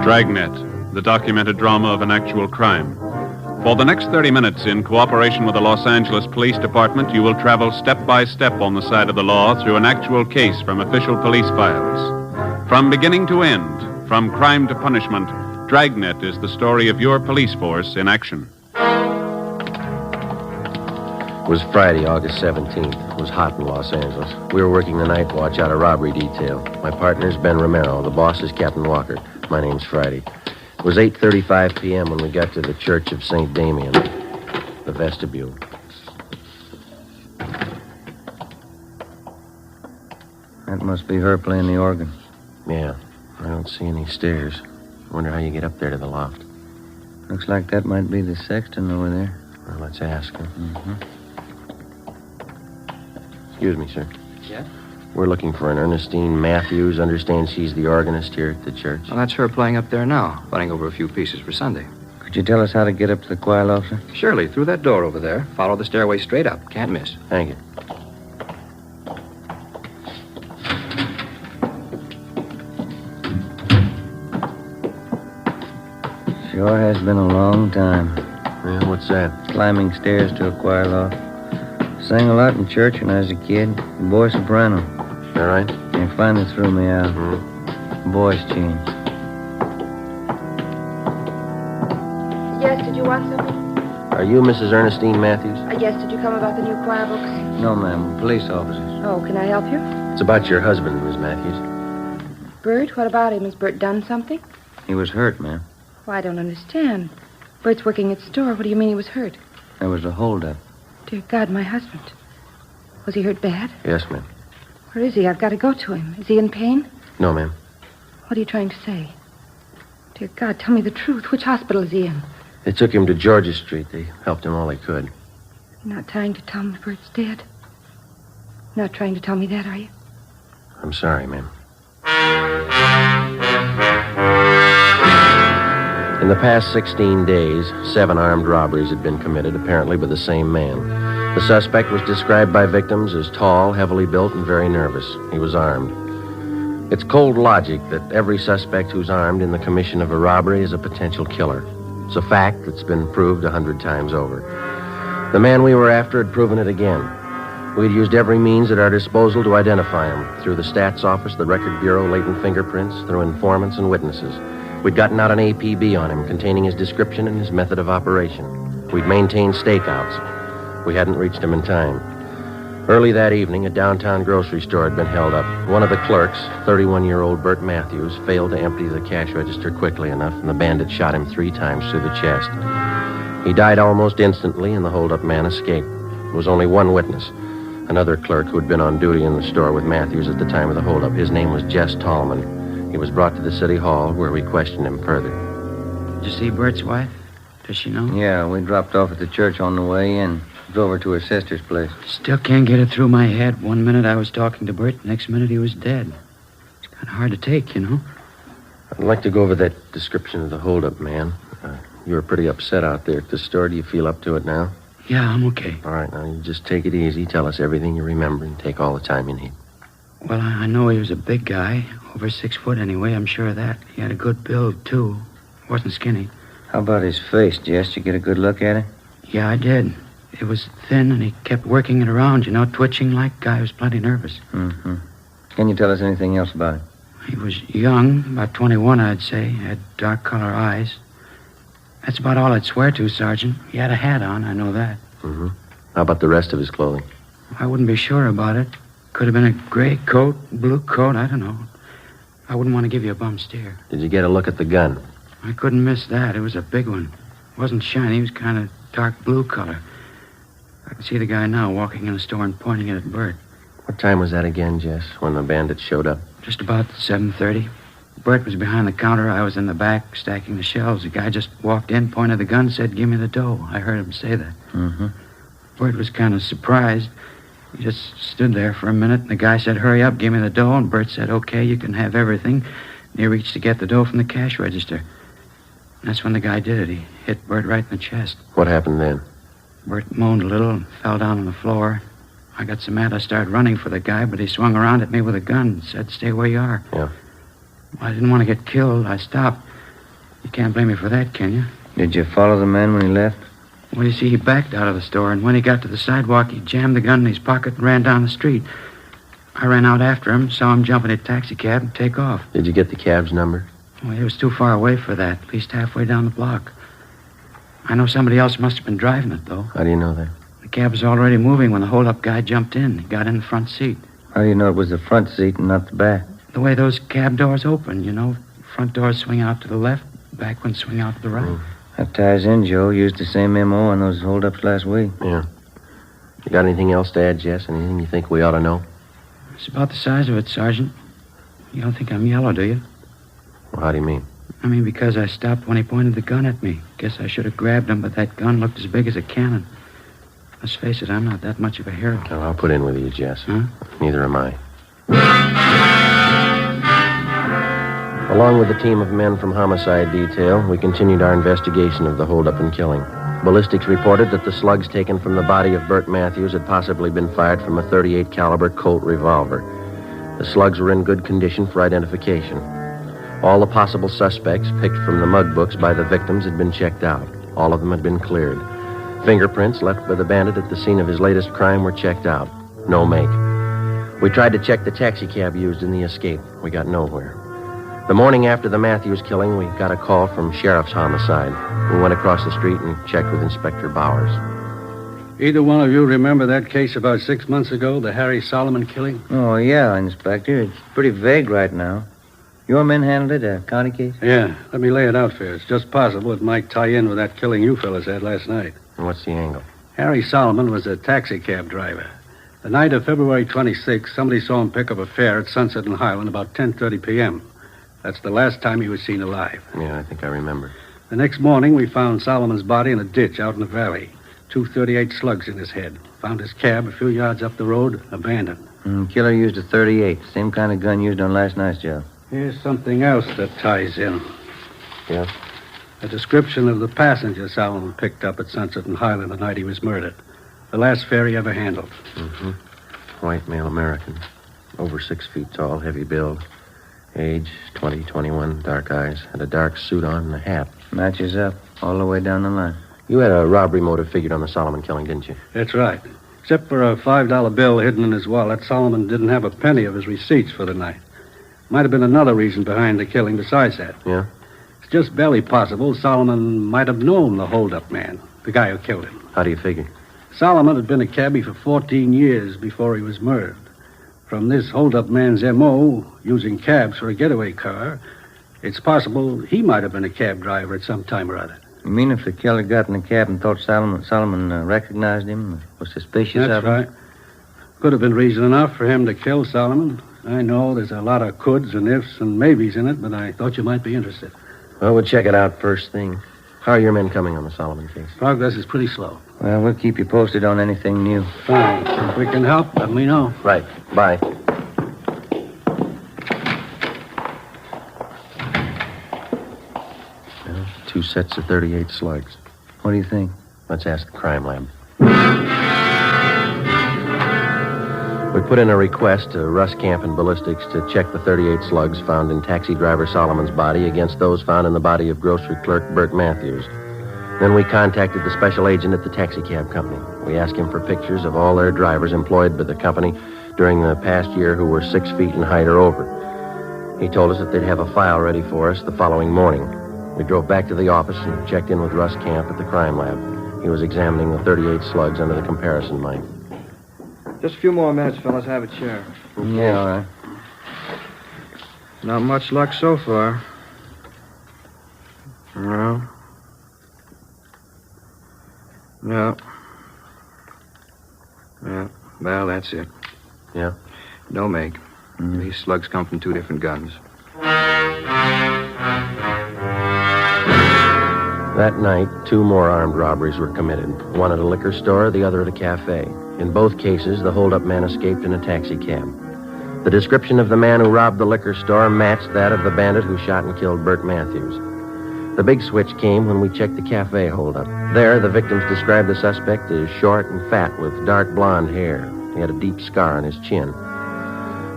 Dragnet, the documented drama of an actual crime. For the next 30 minutes, in cooperation with the Los Angeles Police Department, you will travel step by step on the side of the law through an actual case from official police files. From beginning to end, from crime to punishment, Dragnet is the story of your police force in action. It was Friday, August 17th. It was hot in Los Angeles. We were working the night watch out of robbery detail. My partner's Ben Romero. The boss is Captain Walker. My name's Friday. It was 8:35 p.m. when we got to the Church of St. Damien, the vestibule. That must be her playing the organ. Yeah, I don't see any stairs. I wonder how you get up there to the loft. Looks like that might be the sexton over there. Well, let's ask her. Mm-hmm. Excuse me, sir. Yeah? We're looking for an Ernestine Matthews. Understand she's the organist here at the church. Well, that's her playing up there now, putting over a few pieces for Sunday. Could you tell us how to get up to the choir, officer? Surely, through that door over there. Follow the stairway straight up. Can't miss. Thank you. Sure has been a long time. Yeah, what's that? Climbing stairs to a choir loft. Sang a lot in church when I was a kid. Boy soprano. All right? They finally threw me out. Voice changed. Yes, did you want something? Are you Mrs. Ernestine Matthews? Yes, did you come about the new choir books? No, ma'am. Police officers. Oh, can I help you? It's about your husband, Miss Matthews. Bert, what about him? Has Bert done something? He was hurt, ma'am. Well, I don't understand. Bert's working at the store. What do you mean he was hurt? There was a holdup. Dear God, my husband. Was he hurt bad? Yes, ma'am. Where is he? I've got to go to him. Is he in pain? No, ma'am. What are you trying to say? Dear God, tell me the truth. Which hospital is he in? They took him to Georgia Street. They helped him all they could. You're not trying to tell me Bert's dead? You're not trying to tell me that, are you? I'm sorry, ma'am. In the past 16 days, 7 armed robberies had been committed, apparently by the same man. The suspect was described by victims as tall, heavily built, and very nervous. He was armed. It's cold logic that every suspect who's armed in the commission of a robbery is a potential killer. It's a fact that's been proved 100 times over. The man we were after had proven it again. We'd used every means at our disposal to identify him, through the Stats Office, the Record Bureau, latent fingerprints, through informants and witnesses. We'd gotten out an APB on him containing his description and his method of operation. We'd maintained stakeouts. We hadn't reached him in time. Early that evening, a downtown grocery store had been held up. One of the clerks, 31-year-old Bert Matthews, failed to empty the cash register quickly enough, and the bandit shot him 3 times through the chest. He died almost instantly, and the hold-up man escaped. There was only one witness, another clerk who had been on duty in the store with Matthews at the time of the hold-up. His name was Jess Tallman. He was brought to the city hall, where we questioned him further. Did you see Bert's wife? Does she know? Yeah, we dropped off at the church on the way in. Drove her to her sister's place. Still can't get it through my head. One minute I was talking to Bert, next minute he was dead. It's kind of hard to take, you know. I'd like to go over that description of the hold-up man. You were pretty upset out there at the store. Do you feel up to it now? Yeah, I'm okay. All right, now you just take it easy. Tell us everything you remember and take all the time you need. Well, I know he was a big guy. Over 6 foot anyway, I'm sure of that. He had a good build, too. Wasn't skinny. How about his face, Jess? Did you get a good look at it? Yeah, I did. It was thin, and he kept working it around, twitching like. Guy was plenty nervous. Mm-hmm. Can you tell us anything else about it? He was young, about 21, I'd say. Had dark color eyes. That's about all I'd swear to, Sergeant. He had a hat on, I know that. Mm-hmm. How about the rest of his clothing? I wouldn't be sure about it. Could have been a gray coat, blue coat, I don't know. I wouldn't want to give you a bum steer. Did you get a look at the gun? I couldn't miss that. It was a big one. It wasn't shiny. It was kind of dark blue color. I can see the guy now walking in the store and pointing it at Bert. What time was that again, Jess, when the bandits showed up? Just about 7:30. Bert was behind the counter. I was in the back stacking the shelves. The guy just walked in, pointed the gun, said, "Give me the dough." I heard him say that. Mm-hmm. Bert was kind of surprised. He just stood there for a minute, and the guy said, "Hurry up, give me the dough." And Bert said, "Okay, you can have everything." And he reached to get the dough from the cash register. That's when the guy did it. He hit Bert right in the chest. What happened then? Bert moaned a little and fell down on the floor. I got so mad I started running for the guy, but he swung around at me with a gun and said, "Stay where you are." Yeah. Well, I didn't want to get killed. I stopped. You can't blame me for that, can you? Did you follow the man when he left? Well, you see, he backed out of the store, and when he got to the sidewalk, he jammed the gun in his pocket and ran down the street. I ran out after him, saw him jump in a taxi cab and take off. Did you get the cab's number? Well, he was too far away for that, at least halfway down the block. I know somebody else must have been driving it, though. How do you know that? The cab was already moving when the hold-up guy jumped in. He got in the front seat. How do you know it was the front seat and not the back? The way those cab doors open, Front doors swing out to the left, back ones swing out to the right. That ties in, Joe. Used the same MO on those hold-ups last week. Yeah. You got anything else to add, Jess? Anything you think we ought to know? It's about the size of it, Sergeant. You don't think I'm yellow, do you? Well, how do you mean? I mean, because I stopped when he pointed the gun at me. Guess I should have grabbed him, but that gun looked as big as a cannon. Let's face it, I'm not that much of a hero. No, I'll put in with you, Jess. Huh? Neither am I. Along with a team of men from homicide detail, we continued our investigation of the holdup and killing. Ballistics reported that the slugs taken from the body of Bert Matthews had possibly been fired from a .38 caliber Colt revolver. The slugs were in good condition for identification. All the possible suspects picked from the mug books by the victims had been checked out. All of them had been cleared. Fingerprints left by the bandit at the scene of his latest crime were checked out. No make. We tried to check the taxi cab used in the escape. We got nowhere. The morning after the Matthews killing, we got a call from Sheriff's Homicide. We went across the street and checked with Inspector Bowers. Either one of you remember that case about 6 months ago, the Harry Solomon killing? Oh, yeah, Inspector. It's pretty vague right now. Your men handled it, a county case? Yeah. Let me lay it out for you. It's just possible it might tie in with that killing you fellas had last night. And what's the angle? Harry Solomon was a taxi cab driver. The night of February 26th, somebody saw him pick up a fare at Sunset and Highland about 10:30 p.m. That's the last time he was seen alive. Yeah, I think I remember. The next morning, we found Solomon's body in a ditch out in the valley. 2 .38 slugs in his head. Found his cab a few yards up the road, abandoned. Killer used a .38, same kind of gun used on last night's job. Here's something else that ties in. Yeah? A description of the passenger Solomon picked up at Sunset and Highland the night he was murdered. The last fare he ever handled. Mm-hmm. White male American. Over 6 feet tall, heavy build. Age, 20, 21, dark eyes. Had a dark suit on and a hat. Matches up all the way down the line. You had a robbery motive figured on the Solomon killing, didn't you? That's right. Except for a $5 bill hidden in his wallet, Solomon didn't have a penny of his receipts for the night. Might have been another reason behind the killing besides that. Yeah? It's just barely possible Solomon might have known the hold-up man, the guy who killed him. How do you figure? Solomon had been a cabbie for 14 years before he was murdered. From this hold-up man's M.O., using cabs for a getaway car, it's possible he might have been a cab driver at some time or other. You mean if the killer got in the cab and thought Solomon recognized him, was suspicious of him? That's right. Could have been reason enough for him to kill Solomon. I know there's a lot of coulds and ifs and maybes in it, but I thought you might be interested. Well, we'll check it out first thing. How are your men coming on the Solomon case? Progress is pretty slow. Well, we'll keep you posted on anything new. Fine. If we can help, let me know. Right. Bye. 2 sets of 38 slugs. What do you think? Let's ask the crime lab. We put in a request to Russ Camp and Ballistics to check the 38 slugs found in taxi driver Solomon's body against those found in the body of grocery clerk Bert Matthews. Then we contacted the special agent at the taxi cab company. We asked him for pictures of all their drivers employed by the company during the past year who were 6 feet in height or over. He told us that they'd have a file ready for us the following morning. We drove back to the office and checked in with Russ Camp at the crime lab. He was examining the 38 slugs under the comparison mic. Just a few more minutes, fellas. Have a chair. Yeah, all right. Not much luck so far. No. No. Yeah. Well, that's it. Yeah? No make. These slugs come from 2 different guns. That night, 2 more armed robberies were committed. One at a liquor store, the other at a cafe. In both cases, the holdup man escaped in a taxi cab. The description of the man who robbed the liquor store matched that of the bandit who shot and killed Bert Matthews. The big switch came when we checked the cafe holdup. There, the victims described the suspect as short and fat with dark blonde hair. He had a deep scar on his chin.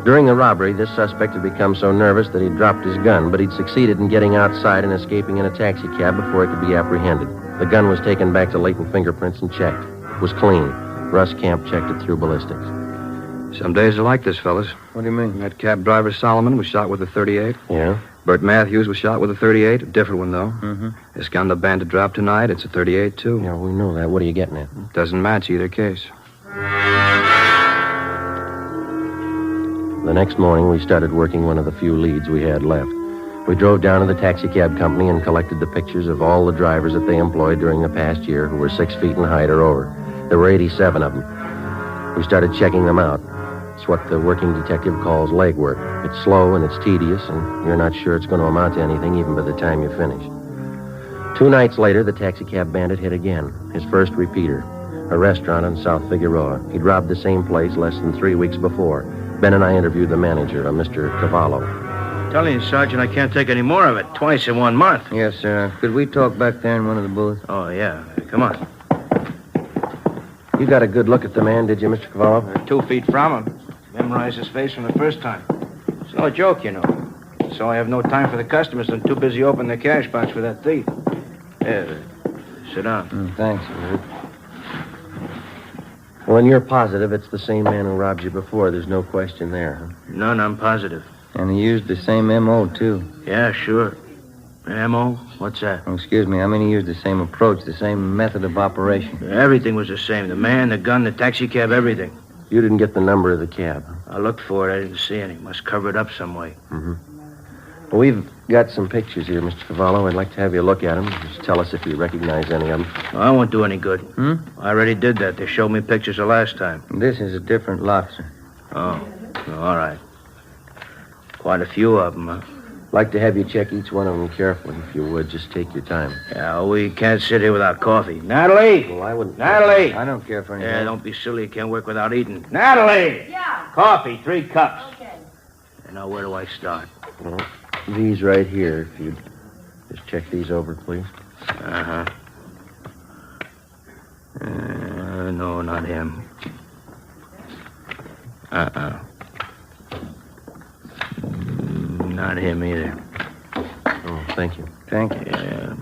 During the robbery, this suspect had become so nervous that he'd dropped his gun, but he'd succeeded in getting outside and escaping in a taxi cab before he could be apprehended. The gun was taken back to latent fingerprints and checked. It was clean. Russ Camp checked it through ballistics. Some days are like this, fellas. What do you mean? That cab driver Solomon was shot with a 38. Yeah? Bert Matthews was shot with a 38. A different one, though. Mm-hmm. This gun the bandit dropped tonight, it's a 38, too. Yeah, we know that. What are you getting at? Doesn't match either case. The next morning, we started working one of the few leads we had left. We drove down to the taxi cab company and collected the pictures of all the drivers that they employed during the past year who were 6 feet in height or over. There were 87 of them. We started checking them out. It's what the working detective calls legwork. It's slow and it's tedious, and you're not sure it's going to amount to anything even by the time you finish. 2 nights later, the taxi cab bandit hit again. His first repeater. A restaurant on South Figueroa. He'd robbed the same place less than 3 weeks before. Ben and I interviewed the manager, a Mr. Cavallo. Telling you, Sergeant, I can't take any more of it. Twice in 1 month. Yes, sir. Could we talk back there in one of the booths? Oh, yeah. Come on. You got a good look at the man, did you, Mr. Cavallo? 2 feet from him. Memorized his face from the first time. It's no joke, you know. So I have no time for the customers. I'm too busy opening the cash box for that thief. Yeah, sit down. Thanks. Well, and you're positive it's the same man who robbed you before. There's no question there, huh? None, I'm positive. And he used the same M.O., too. Yeah, sure. M.O.? What's that? Oh, excuse me. I mean, he used the same approach, the same method of operation. Everything was the same. The man, the gun, the taxi cab, everything. You didn't get the number of the cab. I looked for it. I didn't see any. Must cover it up some way. Mm-hmm. Well, we've got some pictures here, Mr. Cavallo. I'd like to have you look at them. Just tell us if you recognize any of them. I won't do any good. I already did that. They showed me pictures the last time. This is a different lot, sir. Oh, all right. Quite a few of them, huh? I'd like to have you check each one of them carefully, if you would. Just take your time. Yeah, we can't sit here without coffee. Natalie! Well, I wouldn't... Natalie! I don't care for anything. Yeah, don't be silly. You can't work without eating. Natalie! Yeah. Coffee, 3 cups. Okay. And now, where do I start? Well, these right here, if you'd just check these over, please. Uh-huh. No, not him. Not him either. Oh, thank you. Thank you. Yeah.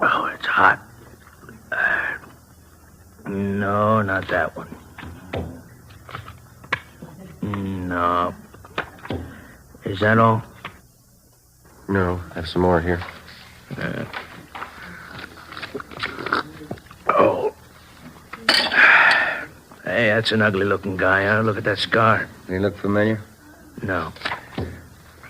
Oh, it's hot. No, not that one. No. Is that all? No, I have some more here. Oh. Hey, that's an ugly-looking guy, huh? Look at that scar. Does he look familiar? No.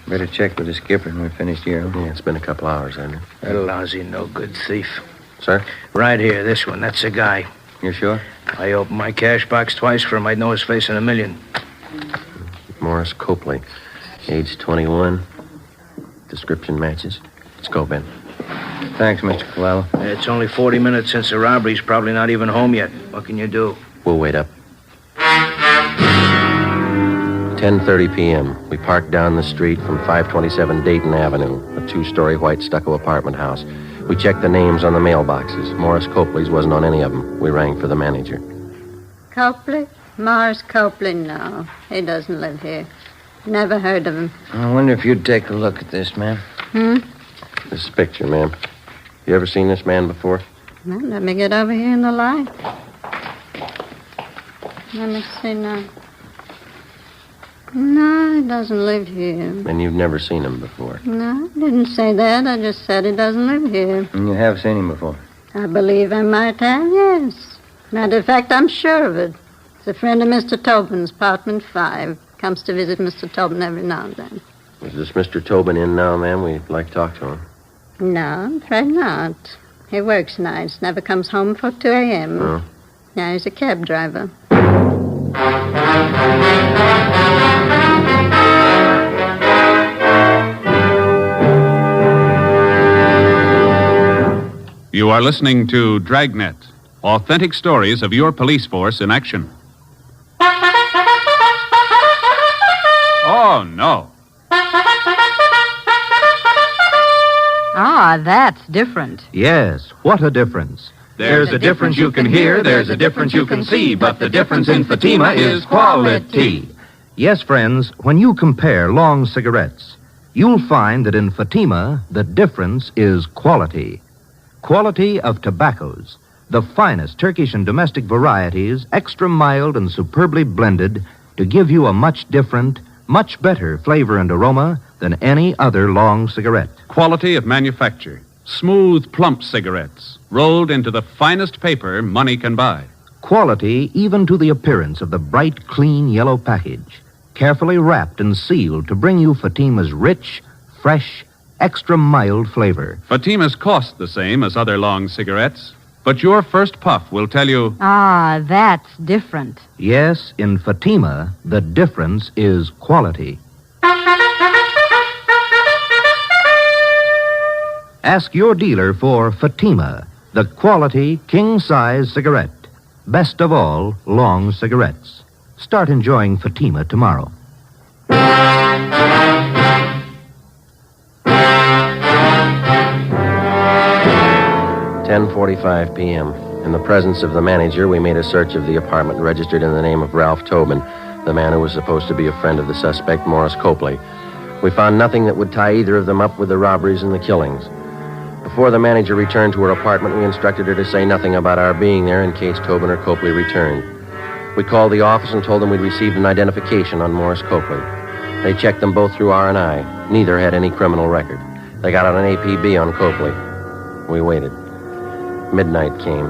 Better check with the skipper when we're finished here. Yeah, it's been a couple hours, hasn't it? That lousy, no-good thief. Sir? Right here, this one. That's the guy. You sure? I opened my cash box twice for him. I'd know his face in a million. Morris Copley, age 21. Description matches. Let's go, Ben. Thanks, Mr. Cavallo. It's only 40 minutes since the robbery. He's probably not even home yet. What can you do? We'll wait up. 10:30 p.m. We parked down the street from 527 Dayton Avenue, a two-story white stucco apartment house. We checked the names on the mailboxes. Morris Copley's wasn't on any of them. We rang for the manager. Copley? Morris Copley? No, he doesn't live here. Never heard of him. I wonder if you'd take a look at this, ma'am. This picture, ma'am. You ever seen this man before? Well, let me get over here in the light. Let me see now. No, he doesn't live here. And you've never seen him before? No, I didn't say that. I just said he doesn't live here. And you have seen him before? I believe I might have, yes. Matter of fact, I'm sure of it. He's a friend of Mr. Tobin's, apartment 5. Comes to visit Mr. Tobin every now and then. Is this Mr. Tobin in now, ma'am? We'd like to talk to him. No, I'm afraid not. He works nights, never comes home before 2 a.m. Oh. Yeah, he's a cab driver. You are listening to Dragnet, authentic stories of your police force in action. Oh, no. Ah, that's different. Yes, what a difference. There's a difference you can hear, there's a difference you can see, but the difference in Fatima is quality. Yes, friends, when you compare long cigarettes, you'll find that in Fatima, the difference is quality. Quality of tobaccos, the finest Turkish and domestic varieties, extra mild and superbly blended to give you a much different, much better flavor and aroma than any other long cigarette. Quality of manufacture. Smooth, plump cigarettes, rolled into the finest paper money can buy. Quality even to the appearance of the bright, clean yellow package, carefully wrapped and sealed to bring you Fatima's rich, fresh, extra mild flavor. Fatimas cost the same as other long cigarettes, but your first puff will tell you... Ah, that's different. Yes, in Fatima, the difference is quality. Ask your dealer for Fatima, the quality king-size cigarette. Best of all, long cigarettes. Start enjoying Fatima tomorrow. 10:45 p.m. In the presence of the manager, we made a search of the apartment registered in the name of Ralph Tobin, the man who was supposed to be a friend of the suspect, Morris Copley. We found nothing that would tie either of them up with the robberies and the killings. Before the manager returned to her apartment, we instructed her to say nothing about our being there in case Tobin or Copley returned. We called the office and told them we'd received an identification on Morris Copley. They checked them both through R&I. Neither had any criminal record. They got out an APB on Copley. We waited. Midnight came.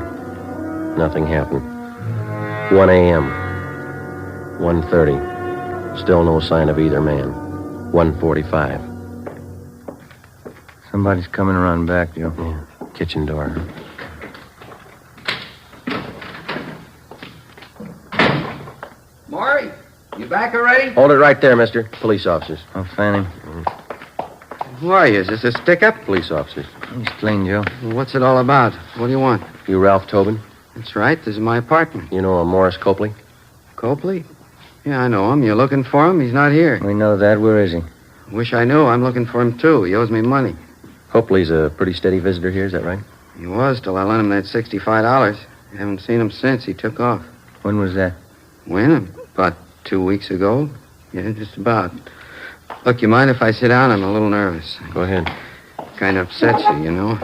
Nothing happened. 1 a.m. 1:30. Still no sign of either man. 1:45. Somebody's coming around back, Joe. Yeah. Kitchen door. Maury, you back already? Hold it right there, mister. Police officers. Oh, Fanning. Who are you? Is this a stick-up? Police officers. He's clean, Joe. What's it all about? What do you want? You Ralph Tobin? That's right. This is my apartment. You know a Morris Copley? Copley? Yeah, I know him. You looking for him? He's not here. We know that. Where is he? Wish I knew. I'm looking for him, too. He owes me money. Copley's a pretty steady visitor here, is that right? He was till I lent him that $65. Haven't seen him since. He took off. When was that? When? About 2 weeks ago. Yeah, just about. Look, you mind if I sit down? I'm a little nervous. Go ahead. Kind of upsets you, you know.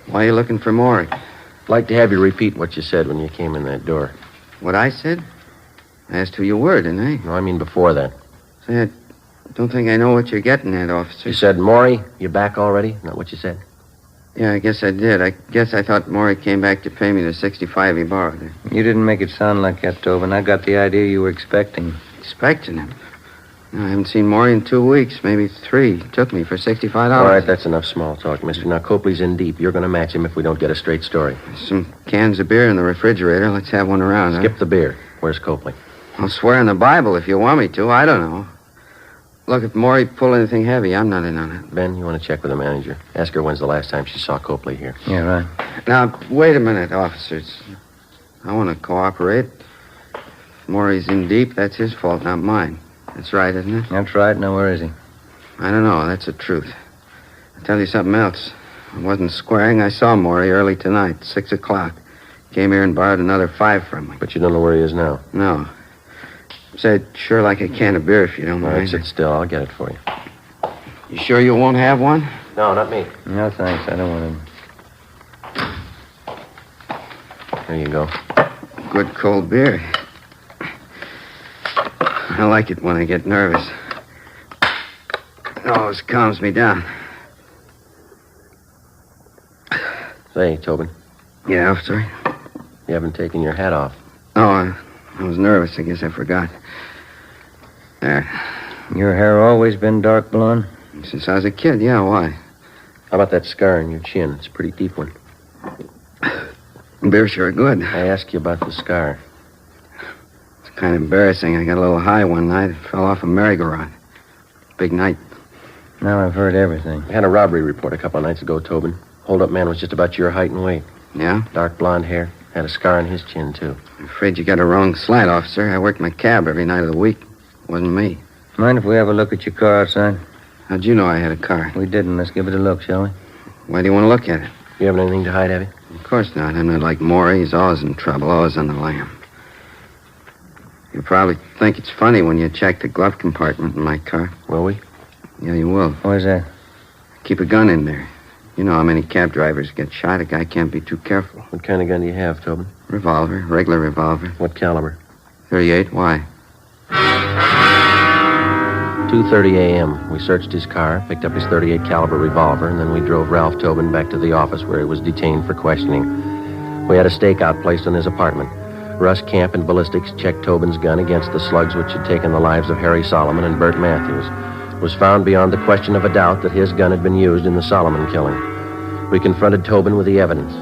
Why are you looking for Maury? I'd like to have you repeat what you said when you came in that door. What I said? I asked who you were, didn't I? No, I mean before that. Say, I don't think I know what you're getting at, officer. You said, Maury, you back already? Not what you said? Yeah, I guess I did. I guess I thought Maury came back to pay me the $65 he borrowed. You didn't make it sound like that, Tobin. I got the idea you were expecting. Expecting him? No, I haven't seen Maury in 2 weeks, maybe 3. He took me for $65. All right, that's enough small talk, mister. Now, Copley's in deep. You're going to match him if we don't get a straight story. There's some cans of beer in the refrigerator. Let's have one around, Skip the beer. Where's Copley? I'll swear on the Bible if you want me to. I don't know. Look, if Maury pulled anything heavy, I'm not in on it. Ben, you want to check with the manager? Ask her when's the last time she saw Copley here. Yeah, right. Now, wait a minute, officers. I want to cooperate. Maury's in deep, that's his fault, not mine. That's right, isn't it? That's right. Now, where is he? I don't know. That's the truth. I'll tell you something else. I wasn't squaring. I saw Maury early tonight, 6 o'clock. Came here and borrowed another $5 from me. But you don't know where he is now? No. Said, sure like a can of beer, if you don't All mind. right, sit still. I'll get it for you. You sure you won't have one? No, not me. No, thanks. I don't want him. There you go. Good cold beer. I like it when I get nervous. It always calms me down. Say, Tobin. Yeah, officer? You haven't taken your hat off. Oh, I was nervous. I guess I forgot. There. Your hair always been dark blonde? Since I was a kid, yeah, why? How about that scar on your chin? It's a pretty deep one. Beer's sure good. I asked you about the scar. It's kind of embarrassing. I got a little high one night. Fell off a merry-go-round. Big night. Now I've heard everything. I had a robbery report a couple of nights ago, Tobin. Hold-up man was just about your height and weight. Yeah? Dark blonde hair. Had a scar on his chin, too. I'm afraid you got a wrong slant, officer. I worked my cab every night of the week. It wasn't me. Mind if we have a look at your car outside? How'd you know I had a car? We didn't. Let's give it a look, shall we? Why do you want to look at it? You haven't anything to hide, have you? Of course not. I'm not like Maury. He's always in trouble, always on the lam. You probably think it's funny when you check the glove compartment in my car. Will we? Yeah, you will. Where's that? Keep a gun in there. You know how many cab drivers get shot. A guy can't be too careful. What kind of gun do you have, Tobin? Revolver. Regular revolver. What caliber? 38. Why? 2:30 a.m. We searched his car, picked up his .38 caliber revolver, and then we drove Ralph Tobin back to the office where he was detained for questioning. We had a stakeout placed in his apartment. Russ Camp and ballistics checked Tobin's gun against the slugs which had taken the lives of Harry Solomon and Bert Matthews. It was found beyond the question of a doubt that his gun had been used in the Solomon killing. We confronted Tobin with the evidence.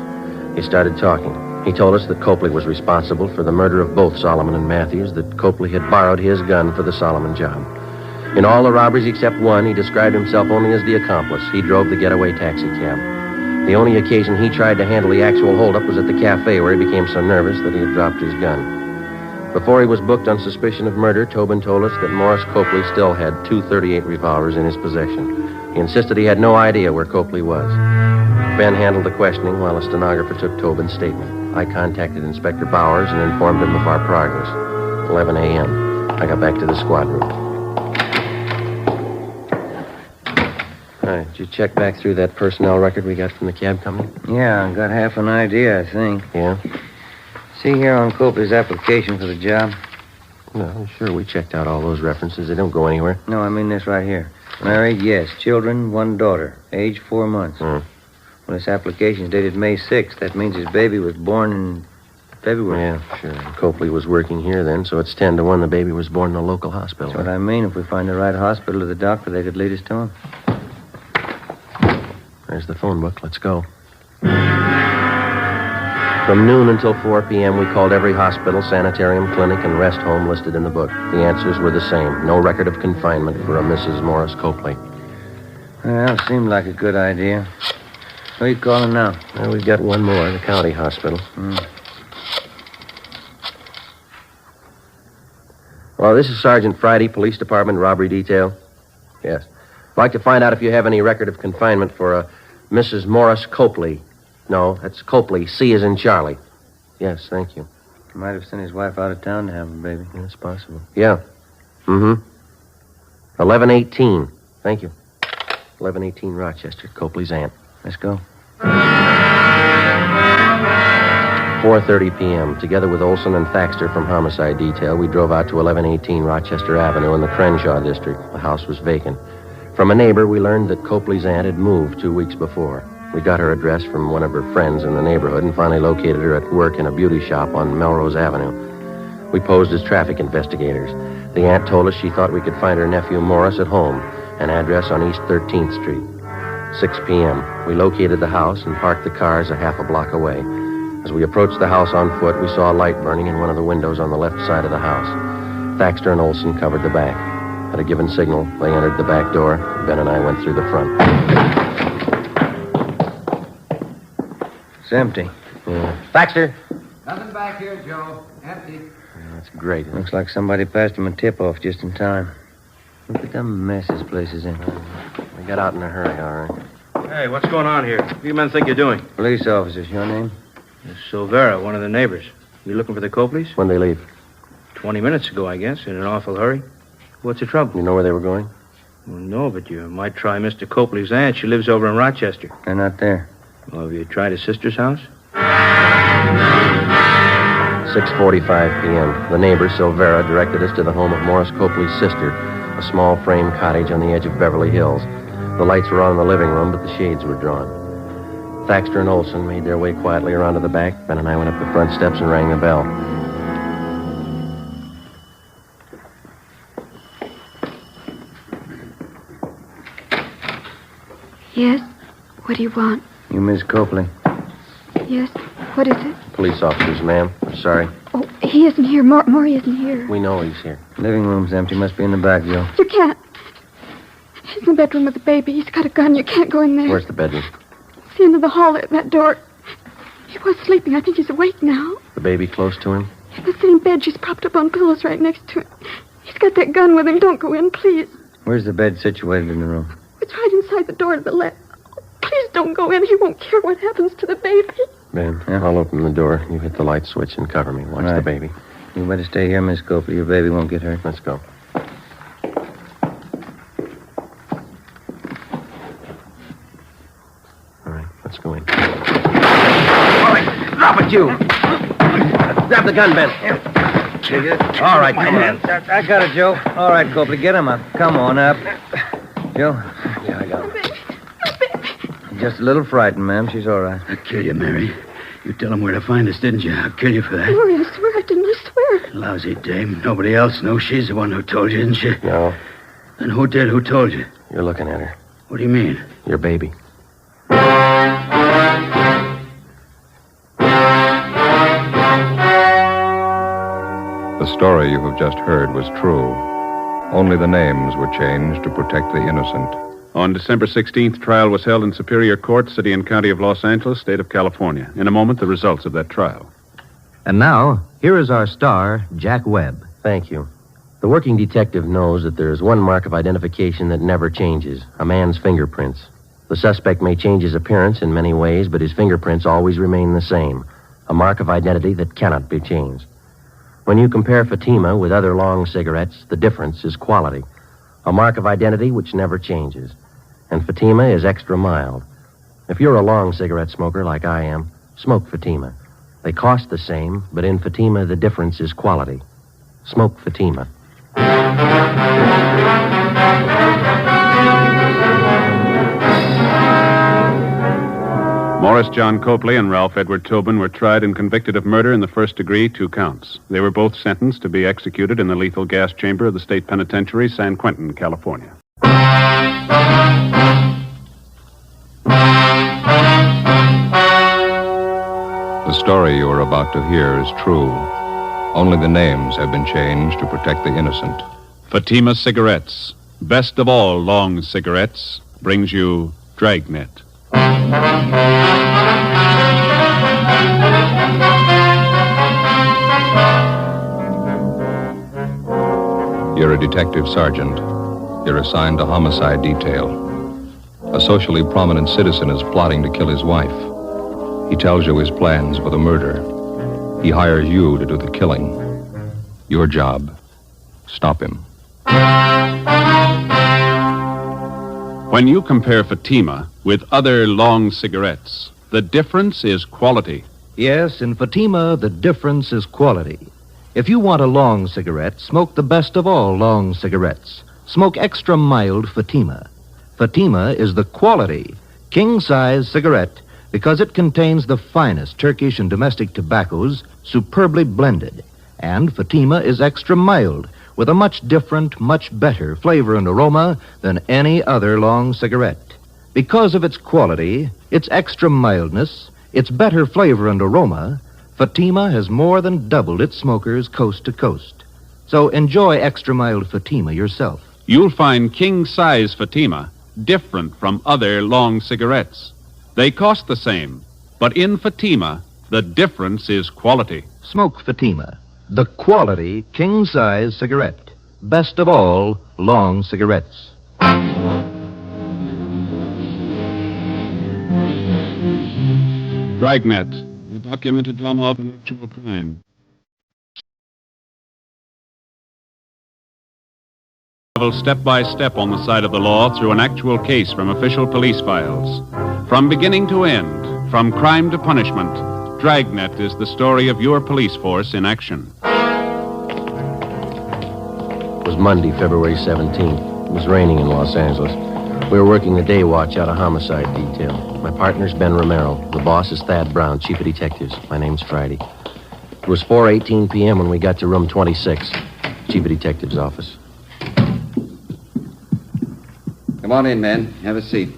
He started talking. He told us that Copley was responsible for the murder of both Solomon and Matthews, that Copley had borrowed his gun for the Solomon job. In all the robberies except one, he described himself only as the accomplice. He drove the getaway taxi cab. The only occasion he tried to handle the actual holdup was at the cafe, where he became so nervous that he had dropped his gun. Before he was booked on suspicion of murder, Tobin told us that Morris Copley still had two .38 revolvers in his possession. He insisted he had no idea where Copley was. Ben handled the questioning while a stenographer took Tobin's statement. I contacted Inspector Bowers and informed him of our progress. 11 a.m. I got back to the squad room. All right, did you check back through that personnel record we got from the cab company? Yeah, I got half an idea, I think. Yeah? See here on Copley's application for the job? Well, sure, we checked out all those references. They don't go anywhere. No, I mean this right here. Married, yes. Children, one daughter. Age 4 months. Hmm. Well, this application's dated May 6th. That means his baby was born in February. Yeah, sure. Copley was working here then, so it's 10 to 1 the baby was born in a local hospital. That's what I mean. If we find the right hospital or the doctor, they could lead us to him. There's the phone book. Let's go. From noon until 4 p.m., we called every hospital, sanitarium, clinic, and rest home listed in the book. The answers were the same. No record of confinement for a Mrs. Morris Copley. Well, seemed like a good idea. Who are you calling now? Well, we've got one more, the county hospital. Well, this is Sergeant Friday, Police Department, Robbery Detail. Yes. I'd like to find out if you have any record of confinement for a Mrs. Morris Copley. No, that's Copley. C as in Charlie. Yes, thank you. He might have sent his wife out of town to have a baby. That's possible. Yeah. 1118. Thank you. 1118 Rochester, Copley's aunt. Let's go. 4:30 p.m. Together with Olson and Thaxter from Homicide Detail, we drove out to 1118 Rochester Avenue in the Crenshaw district. The house was vacant. From a neighbor, we learned that Copley's aunt had moved 2 weeks before. We got her address from one of her friends in the neighborhood and finally located her at work in a beauty shop on Melrose Avenue. We posed as traffic investigators. The aunt told us she thought we could find her nephew Morris at home, an address on East 13th Street. 6 p.m. We located the house and parked the cars a half a block away. As we approached the house on foot, we saw a light burning in one of the windows on the left side of the house. Thaxter and Olson covered the back. At a given signal, they entered the back door. Ben and I went through the front. It's empty. Yeah. Thaxter! Nothing back here, Joe. Empty. That's great. Looks like somebody passed him a tip-off just in time. Look at the mess this place is in. We got out in a hurry, all right. Hey, what's going on here? What do you men think you're doing? Police officers, your name? Silvera, one of the neighbors. You looking for the Copleys? When they leave? 20 minutes ago, I guess, in an awful hurry. What's the trouble? You know where they were going? Well, no, but you might try Mr. Copley's aunt. She lives over in Rochester. They're not there. Well, have you tried his sister's house? 6:45 p.m. The neighbor, Silvera, directed us to the home of Morris Copley's sister, a small frame cottage on the edge of Beverly Hills. The lights were on in the living room, but the shades were drawn. Thaxter and Olson made their way quietly around to the back. Ben and I went up the front steps and rang the bell. Yes? What do you want? You Miss Copley? Yes? What is it? Police officers, ma'am. We're sorry. Oh, he isn't here. Maury isn't here. We know he's here. Living room's empty. Must be in the back, Joe. You can't. He's in the bedroom with the baby. He's got a gun. You can't go in there. Where's the bedroom? It's the end of the hall there, that door. He was sleeping. I think he's awake now. The baby close to him? In the same bed. She's propped up on pillows right next to him. He's got that gun with him. Don't go in, please. Where's the bed situated in the room? It's right inside the door to the left. Please don't go in. He won't care what happens to the baby. Ben, I'll open the door. You hit the light switch and cover me. Watch the baby. You better stay here, Miss Copley. Your baby won't get hurt. Let's go. All right, let's go in. All right, drop it, you. Grab the gun, Ben. All right, come on. I got it, Joe. All right, Copley, get him up. Come on up. Joe? Yeah, I got him. Just a little frightened, ma'am. She's all right. I'll kill you, Mary. You tell him where to find us, didn't you? I'll kill you for that. Maury, I swear I didn't. I swear. Lousy dame. Nobody else knows she's the one who told you, didn't she? No. Then who did? Who told you? You're looking at her. What do you mean? Your baby. The story you have just heard was true. Only the names were changed to protect the innocent. On December 16th, trial was held in Superior Court, City and County of Los Angeles, State of California. In a moment, the results of that trial. And now, here is our star, Jack Webb. Thank you. The working detective knows that there is one mark of identification that never changes, a man's fingerprints. The suspect may change his appearance in many ways, but his fingerprints always remain the same, a mark of identity that cannot be changed. When you compare Fatima with other long cigarettes, the difference is quality, a mark of identity which never changes. And Fatima is extra mild. If you're a long cigarette smoker like I am, smoke Fatima. They cost the same, but in Fatima, the difference is quality. Smoke Fatima. Morris John Copley and Ralph Edward Tobin were tried and convicted of murder in the first degree, 2 counts. They were both sentenced to be executed in the lethal gas chamber of the state penitentiary, San Quentin, California. The story you are about to hear is true. Only the names have been changed to protect the innocent. Fatima Cigarettes, best of all long cigarettes, brings you Dragnet. You're a detective sergeant. You're assigned to homicide detail. A socially prominent citizen is plotting to kill his wife. He tells you his plans for the murder. He hires you to do the killing. Your job, stop him. When you compare Fatima with other long cigarettes, the difference is quality. Yes, in Fatima, the difference is quality. If you want a long cigarette, smoke the best of all long cigarettes. Smoke extra mild Fatima. Fatima is the quality, king-size cigarette because it contains the finest Turkish and domestic tobaccos superbly blended. And Fatima is extra mild with a much different, much better flavor and aroma than any other long cigarette. Because of its quality, its extra mildness, its better flavor and aroma, Fatima has more than doubled its smokers coast to coast. So enjoy extra mild Fatima yourself. You'll find king-size Fatima different from other long cigarettes. They cost the same, but in Fatima, the difference is quality. Smoke Fatima. the quality king-size cigarette. Best of all, long cigarettes. Dragnet, a documented drama of an actual crime. Travel step by step on the side of the law through an actual case from official police files. From beginning to end, from crime to punishment, Dragnet is the story of your police force in action. It was Monday, February 17th. It was raining in Los Angeles. We were working the day watch out of homicide detail. My partner's Ben Romero. The boss is Thad Brown, chief of detectives. My name's Friday. It was 4:18 p.m. when we got to room 26, chief of detectives' office. Come on in, man. Have a seat.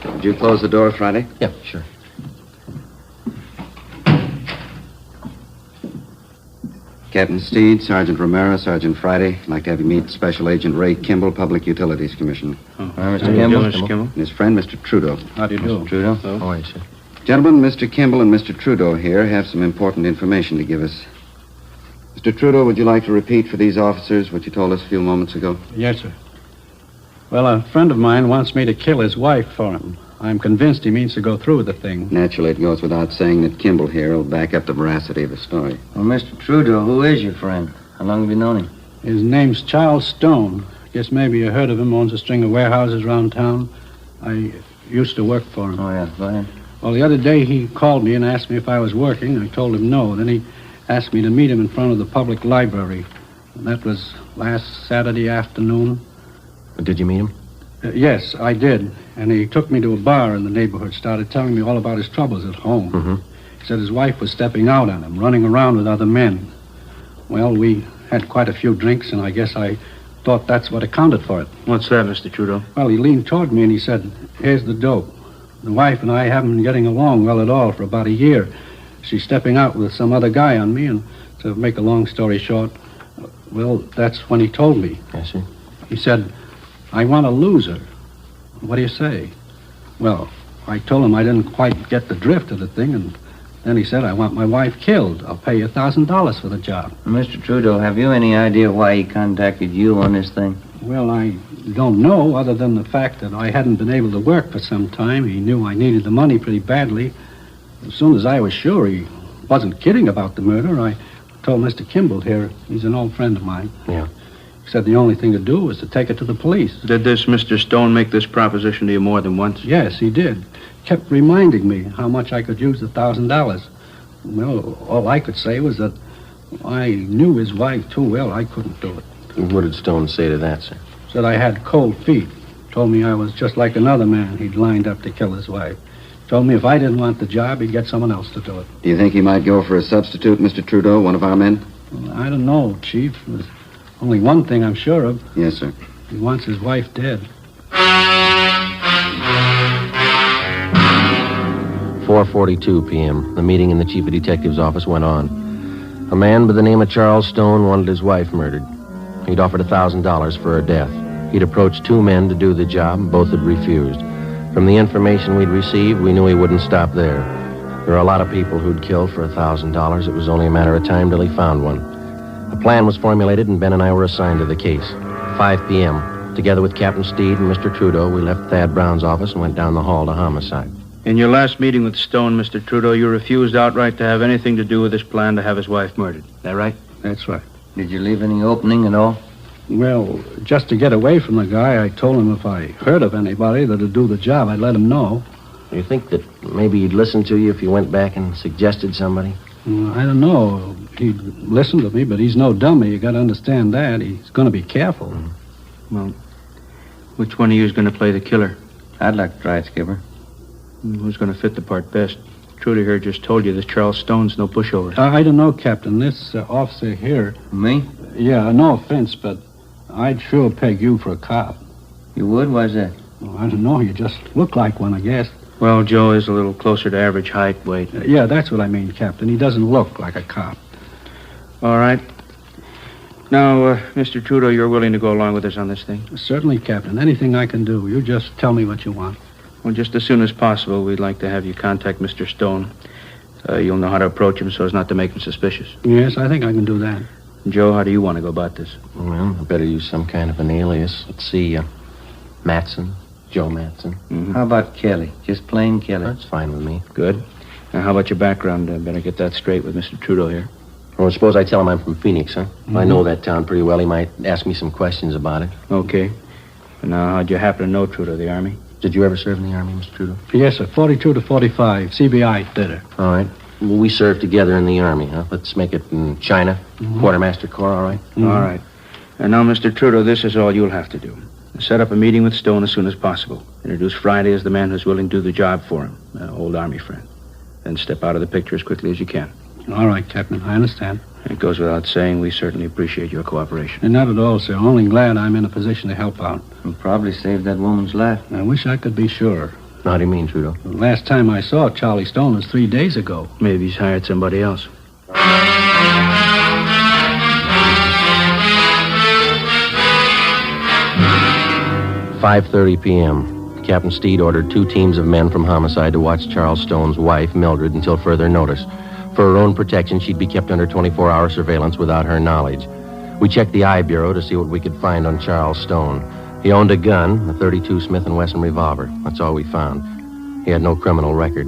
Did you close the door, Friday? Yeah, sure. Captain Steed, Sergeant Romero, Sergeant Friday. I'd like to have you meet Special Agent Ray Kimball, Public Utilities Commissioner. Mr. Kimball? Mr. Kimball. And his friend, Mr. Trudeau. How do you do? Mr. Trudeau. Oh, I see. Gentlemen, Mr. Kimball and Mr. Trudeau here have some important information to give us. Mr. Trudeau, would you like to repeat for these officers what you told us a few moments ago? Yes, sir. Well, a friend of mine wants me to kill his wife for him. I'm convinced he means to go through with the thing. Naturally, it goes without saying that Kimball here will back up the veracity of the story. Well, Mr. Trudeau, who is your friend? How long have you known him? His name's Charles Stone. Guess maybe you heard of him. Owns a string of warehouses around town. I used to work for him. Oh, yeah. Go ahead. Well, the other day he called me and asked me if I was working. I told him no. Then he asked me to meet him in front of the public library. And that was last Saturday afternoon. Did you meet him? Yes, I did. And he took me to a bar in the neighborhood, started telling me all about his troubles at home. Mm-hmm. He said his wife was stepping out on him, running around with other men. Well, we had quite a few drinks, and I guess I thought that's what accounted for it. What's that, Mr. Trudeau? Well, he leaned toward me and he said, "Here's the dope. The wife and I haven't been getting along well at all for about a year. She's stepping out with some other guy on me, and to make a long story short, well, that's when he told me." I see. He said, "I want to lose her. What do you say?" Well, I told him I didn't quite get the drift of the thing, and then he said, "I want my wife killed. I'll pay you $1,000 for the job." Mr. Trudeau, have you any idea why he contacted you on this thing? Well, I don't know, other than the fact that I hadn't been able to work for some time. He knew I needed the money pretty badly. As soon as I was sure he wasn't kidding about the murder, I told Mr. Kimball here. He's an old friend of mine. Yeah. He said the only thing to do was to take it to the police. Did this Mr. Stone make this proposition to you more than once? Yes, he did. Kept reminding me how much I could use the $1,000. Well, all I could say was that I knew his wife too well. I couldn't do it. What did Stone say to that, sir? Said I had cold feet. Told me I was just like another man he'd lined up to kill his wife. Told me if I didn't want the job, he'd get someone else to do it. Do you think he might go for a substitute, Mr. Trudeau, one of our men? Well, I don't know, Chief. There's only one thing I'm sure of. Yes, sir. He wants his wife dead. 4:42 p.m. The meeting in the chief of detectives' office went on. A man by the name of Charles Stone wanted his wife murdered. He'd offered $1,000 for her death. He'd approached two men to do the job. Both had refused. From the information we'd received, we knew he wouldn't stop there. There are a lot of people who'd kill for $1,000. It was only a matter of time till he found one. A plan was formulated, and Ben and I were assigned to the case. 5 p.m. Together with Captain Steed and Mr. Trudeau, we left Thad Brown's office and went down the hall to homicide. In your last meeting with Stone, Mr. Trudeau, you refused outright to have anything to do with this plan to have his wife murdered. Is that right? That's right. Did you leave any opening at all? Well, just to get away from the guy, I told him if I heard of anybody that'd do the job, I'd let him know. You think that maybe he'd listen to you if you went back and suggested somebody? I don't know. He'd listen to me, but he's no dummy. You got to understand that. He's going to be careful. Well, which one of you is going to play the killer? I'd like to try it, Skipper. Who's going to fit the part best? Trudy here just told you that Charles Stone's no pushover. I don't know, Captain. This officer here... Me? Yeah, no offense, but I'd sure peg you for a cop. You would? Why's that? Well, I don't know. You just look like one, I guess. Well, Joe is a little closer to average height, weight. Yeah, that's what I mean, Captain. He doesn't look like a cop. All right. Now, Mr. Trudeau, you're willing to go along with us on this thing? Certainly, Captain. Anything I can do. You just tell me what you want. Well, just as soon as possible, we'd like to have you contact Mr. Stone. You'll know how to approach him so as not to make him suspicious. Yes, I think I can do that. Joe, how do you want to go about this? Well, I better use some kind of an alias. Let's see, Matson. Joe Matson. Mm-hmm. How about Kelly? Just plain Kelly. That's fine with me. Good. Now, how about your background? Better get that straight with Mr. Trudeau here. Well, suppose I tell him I'm from Phoenix, huh? If I know that town pretty well, he might ask me some questions about it. Okay. And now, how'd you happen to know Trudeau, the Army? Did you ever serve in the Army, Mr. Trudeau? Yes, sir. 42 to 45. CBI did it. All right. Well, we served together in the Army, huh? Let's make it in China. Quartermaster Corps, all right? All right. And now, Mr. Trudeau, this is all you'll have to do. Set up a meeting with Stone as soon as possible. Introduce Friday as the man who's willing to do the job for him, an old Army friend. Then step out of the picture as quickly as you can. All right, Captain. I understand. It goes without saying, we certainly appreciate your cooperation. And not at all, sir. Only glad I'm in a position to help out. You'll probably save that woman's life. I wish I could be sure. How do you mean, Trudeau? The last time I saw Charlie Stone was 3 days ago. Maybe he's hired somebody else. 5:30 p.m. Captain Steed ordered 2 teams of men from Homicide to watch Charles Stone's wife, Mildred, until further notice. For her own protection, she'd be kept under 24-hour surveillance without her knowledge. We checked the I Bureau to see what we could find on Charles Stone. He owned a gun, a .32 Smith & Wesson revolver. That's all we found. He had no criminal record.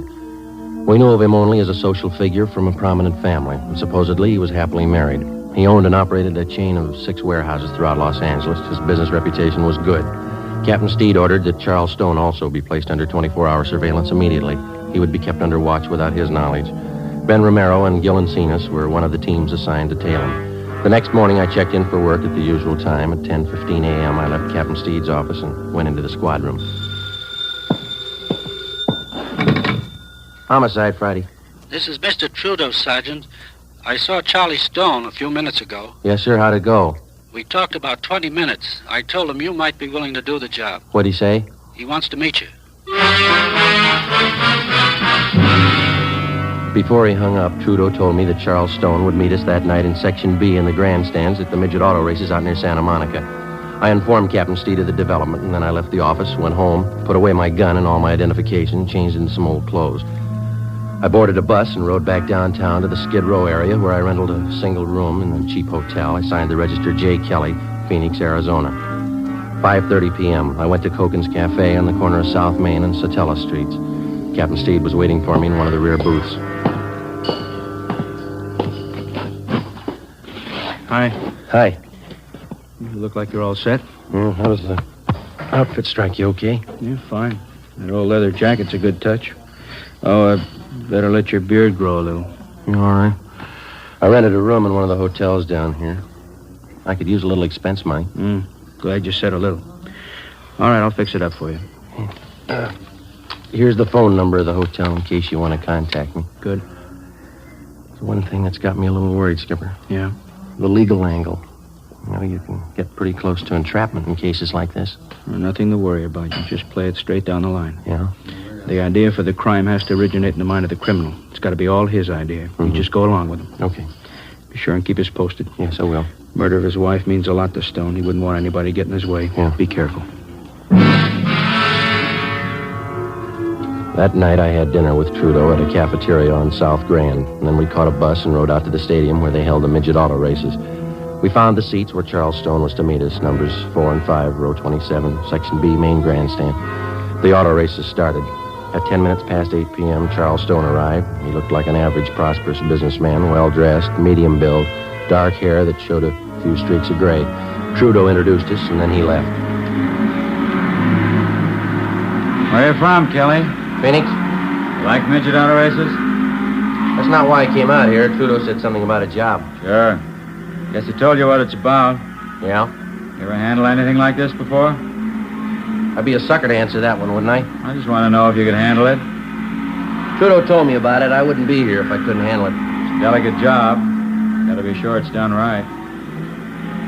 We knew of him only as a social figure from a prominent family, and supposedly he was happily married. He owned and operated a chain of 6 warehouses throughout Los Angeles. His business reputation was good. Captain Steed ordered that Charles Stone also be placed under 24-hour surveillance immediately. He would be kept under watch without his knowledge. Ben Romero and Gil Encinas were one of the teams assigned to tail him. The next morning, I checked in for work at the usual time. At 10:15 a.m., I left Captain Steed's office and went into the squad room. Homicide, Friday. This is Mr. Trudeau, Sergeant. I saw Charlie Stone a few minutes ago. Yes, sir. How'd it go? We talked about 20 minutes. I told him you might be willing to do the job. What'd he say? He wants to meet you. Before he hung up, Trudeau told me that Charles Stone would meet us that night in Section B in the grandstands at the midget auto races out near Santa Monica. I informed Captain Steed of the development, and then I left the office, went home, put away my gun and all my identification, changed into some old clothes. I boarded a bus and rode back downtown to the Skid Row area where I rented a single room in a cheap hotel. I signed the register J. Kelly, Phoenix, Arizona. 5:30 p.m. I went to Koken's Cafe on the corner of South Main and Satella Streets. Captain Steed was waiting for me in one of the rear booths. Hi. Hi. You look like you're all set. How does the outfit strike you, okay? Yeah, fine. That old leather jacket's a good touch. Oh, better let your beard grow a little. All right. I rented a room in one of the hotels down here. I could use a little expense money. Glad you said a little. All right, I'll fix it up for you. Here's the phone number of the hotel in case you want to contact me. Good. It's one thing that's got me a little worried, Skipper. Yeah? The legal angle. You know, you can get pretty close to entrapment in cases like this. Nothing to worry about. You just play it straight down the line. Yeah? The idea for the crime has to originate in the mind of the criminal. It's got to be all his idea. You just go along with him. Okay. Be sure and keep us posted. Yes, I will. Murder of his wife means a lot to Stone. He wouldn't want anybody getting in his way. Yeah. Be careful. That night I had dinner with Trudeau at a cafeteria on South Grand, and then we caught a bus and rode out to the stadium where they held the midget auto races. We found the seats where Charles Stone was to meet us, numbers 4 and 5, row 27, Section B, main grandstand. The auto races started. At 10 minutes past 8 p.m., Charles Stone arrived. He looked like an average, prosperous businessman, well-dressed, medium build, dark hair that showed a few streaks of gray. Trudeau introduced us, and then he left. Where are you from, Kelly? Phoenix? You like midget auto races? That's not why I came out here. Trudeau said something about a job. Sure. Guess he told you what it's about. Yeah? You ever handle anything like this before? I'd be a sucker to answer that one, wouldn't I? I just want to know if you could handle it. Trudeau told me about it. I wouldn't be here if I couldn't handle it. It's a delicate job. Gotta be sure it's done right.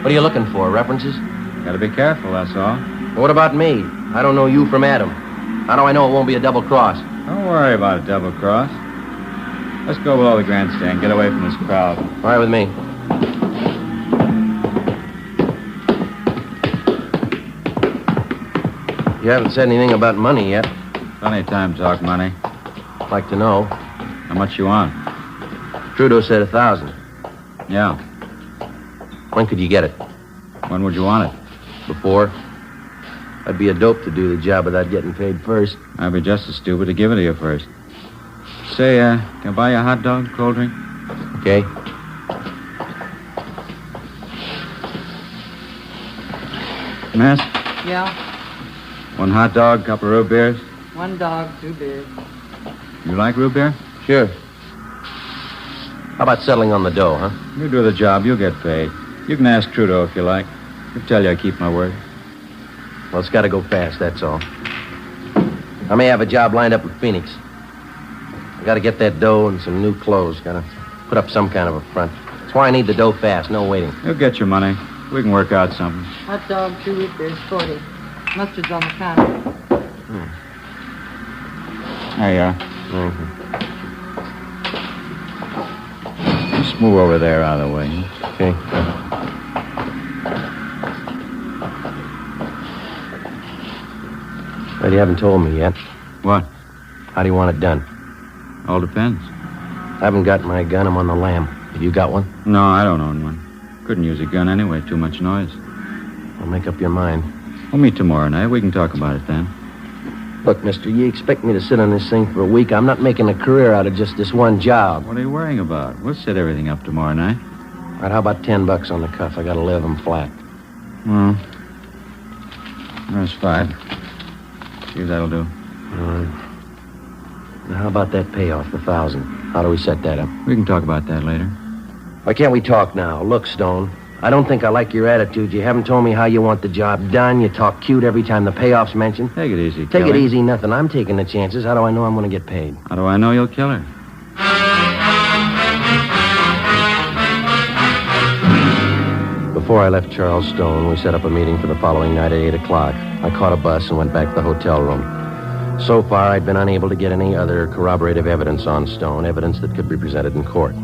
What are you looking for, references? Gotta be careful, that's all. Well, what about me? I don't know you from Adam. How do I know it won't be a double cross? Don't worry about a double cross. Let's go below the grandstand. Get away from this crowd. All right with me. You haven't said anything about money yet. Plenty of time to talk money. Like to know. How much you want? Trudeau said 1,000. Yeah. When could you get it? When would you want it? Before. I'd be a dope to do the job without getting paid first. I'd be just as stupid to give it to you first. Say, can I buy you a hot dog, cold drink? Okay. Miss? Yeah, 1 hot dog, couple of root beers. 1 dog, 2 beers. You like root beer? Sure. How about settling on the dough, huh? You do the job, you'll get paid. You can ask Trudeau if you like. He'll tell you I keep my word. Well, it's got to go fast, that's all. I may have a job lined up in Phoenix. I got to get that dough and some new clothes. Got to put up some kind of a front. That's why I need the dough fast, no waiting. You'll get your money. We can work out something. Hot dog, 2 root beers, 40. Mustard's on the counter. There you are. Mm-hmm. Just move over there out of the way. Okay. But you haven't told me yet. What? How do you want it done? All depends. I haven't got my gun. I'm on the lam. Have you got one? No, I don't own one. Couldn't use a gun anyway. Too much noise. Well, make up your mind. We'll meet tomorrow night. We can talk about it then. Look, mister, you expect me to sit on this thing for a week? I'm not making a career out of just this one job. What are you worrying about? We'll set everything up tomorrow night. All right, how about $10 on the cuff? I gotta live them flat. There's 5. See if that'll do. All right. Now, how about that payoff, the 1,000? How do we set that up? We can talk about that later. Why can't we talk now? Look, Stone, I don't think I like your attitude. You haven't told me how you want the job done. You talk cute every time the payoff's mentioned. Take it easy, Take Kelly. it easy, nothing. I'm taking the chances. How do I know I'm going to get paid? How do I know you'll kill her? Before I left Charles Stone, we set up a meeting for the following night at 8 o'clock. I caught a bus and went back to the hotel room. So far, I'd been unable to get any other corroborative evidence on Stone, evidence that could be presented in court.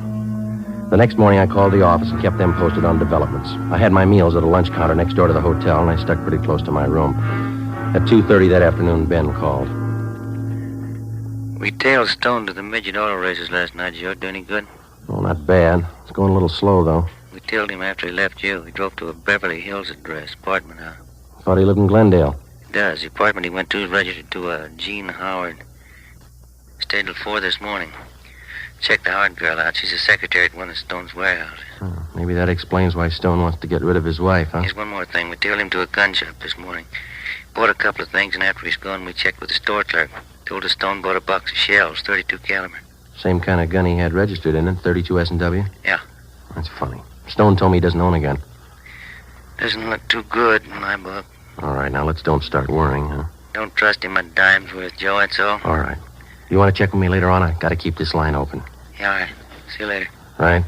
The next morning, I called the office and kept them posted on developments. I had my meals at a lunch counter next door to the hotel, and I stuck pretty close to my room. At 2:30 that afternoon, Ben called. We tailed Stone to the midget auto races last night, Joe. Do any good? Oh, not bad. It's going a little slow, though. We tailed him after he left you. He drove to a Beverly Hills address, apartment house. Thought he lived in Glendale. He does. The apartment he went to is registered to Jean Howard. Stayed till 4 this morning. Checked the Howard girl out. She's a secretary at one of Stone's warehouses. Maybe that explains why Stone wants to get rid of his wife, huh? Here's one more thing. We tailed him to a gun shop this morning. Bought a couple of things, and after he's gone, we checked with the store clerk. Told us Stone bought a box of shells, 32 caliber. Same kind of gun he had registered in it, 32 S&W? Yeah. That's funny. Stone told me he doesn't own a gun. Doesn't look too good in my book. All right, now let's don't start worrying, huh? Don't trust him a dime's worth, Joe, that's all. All right. You want to check with me later on? I got to keep this line open. Yeah, all right. See you later. Right?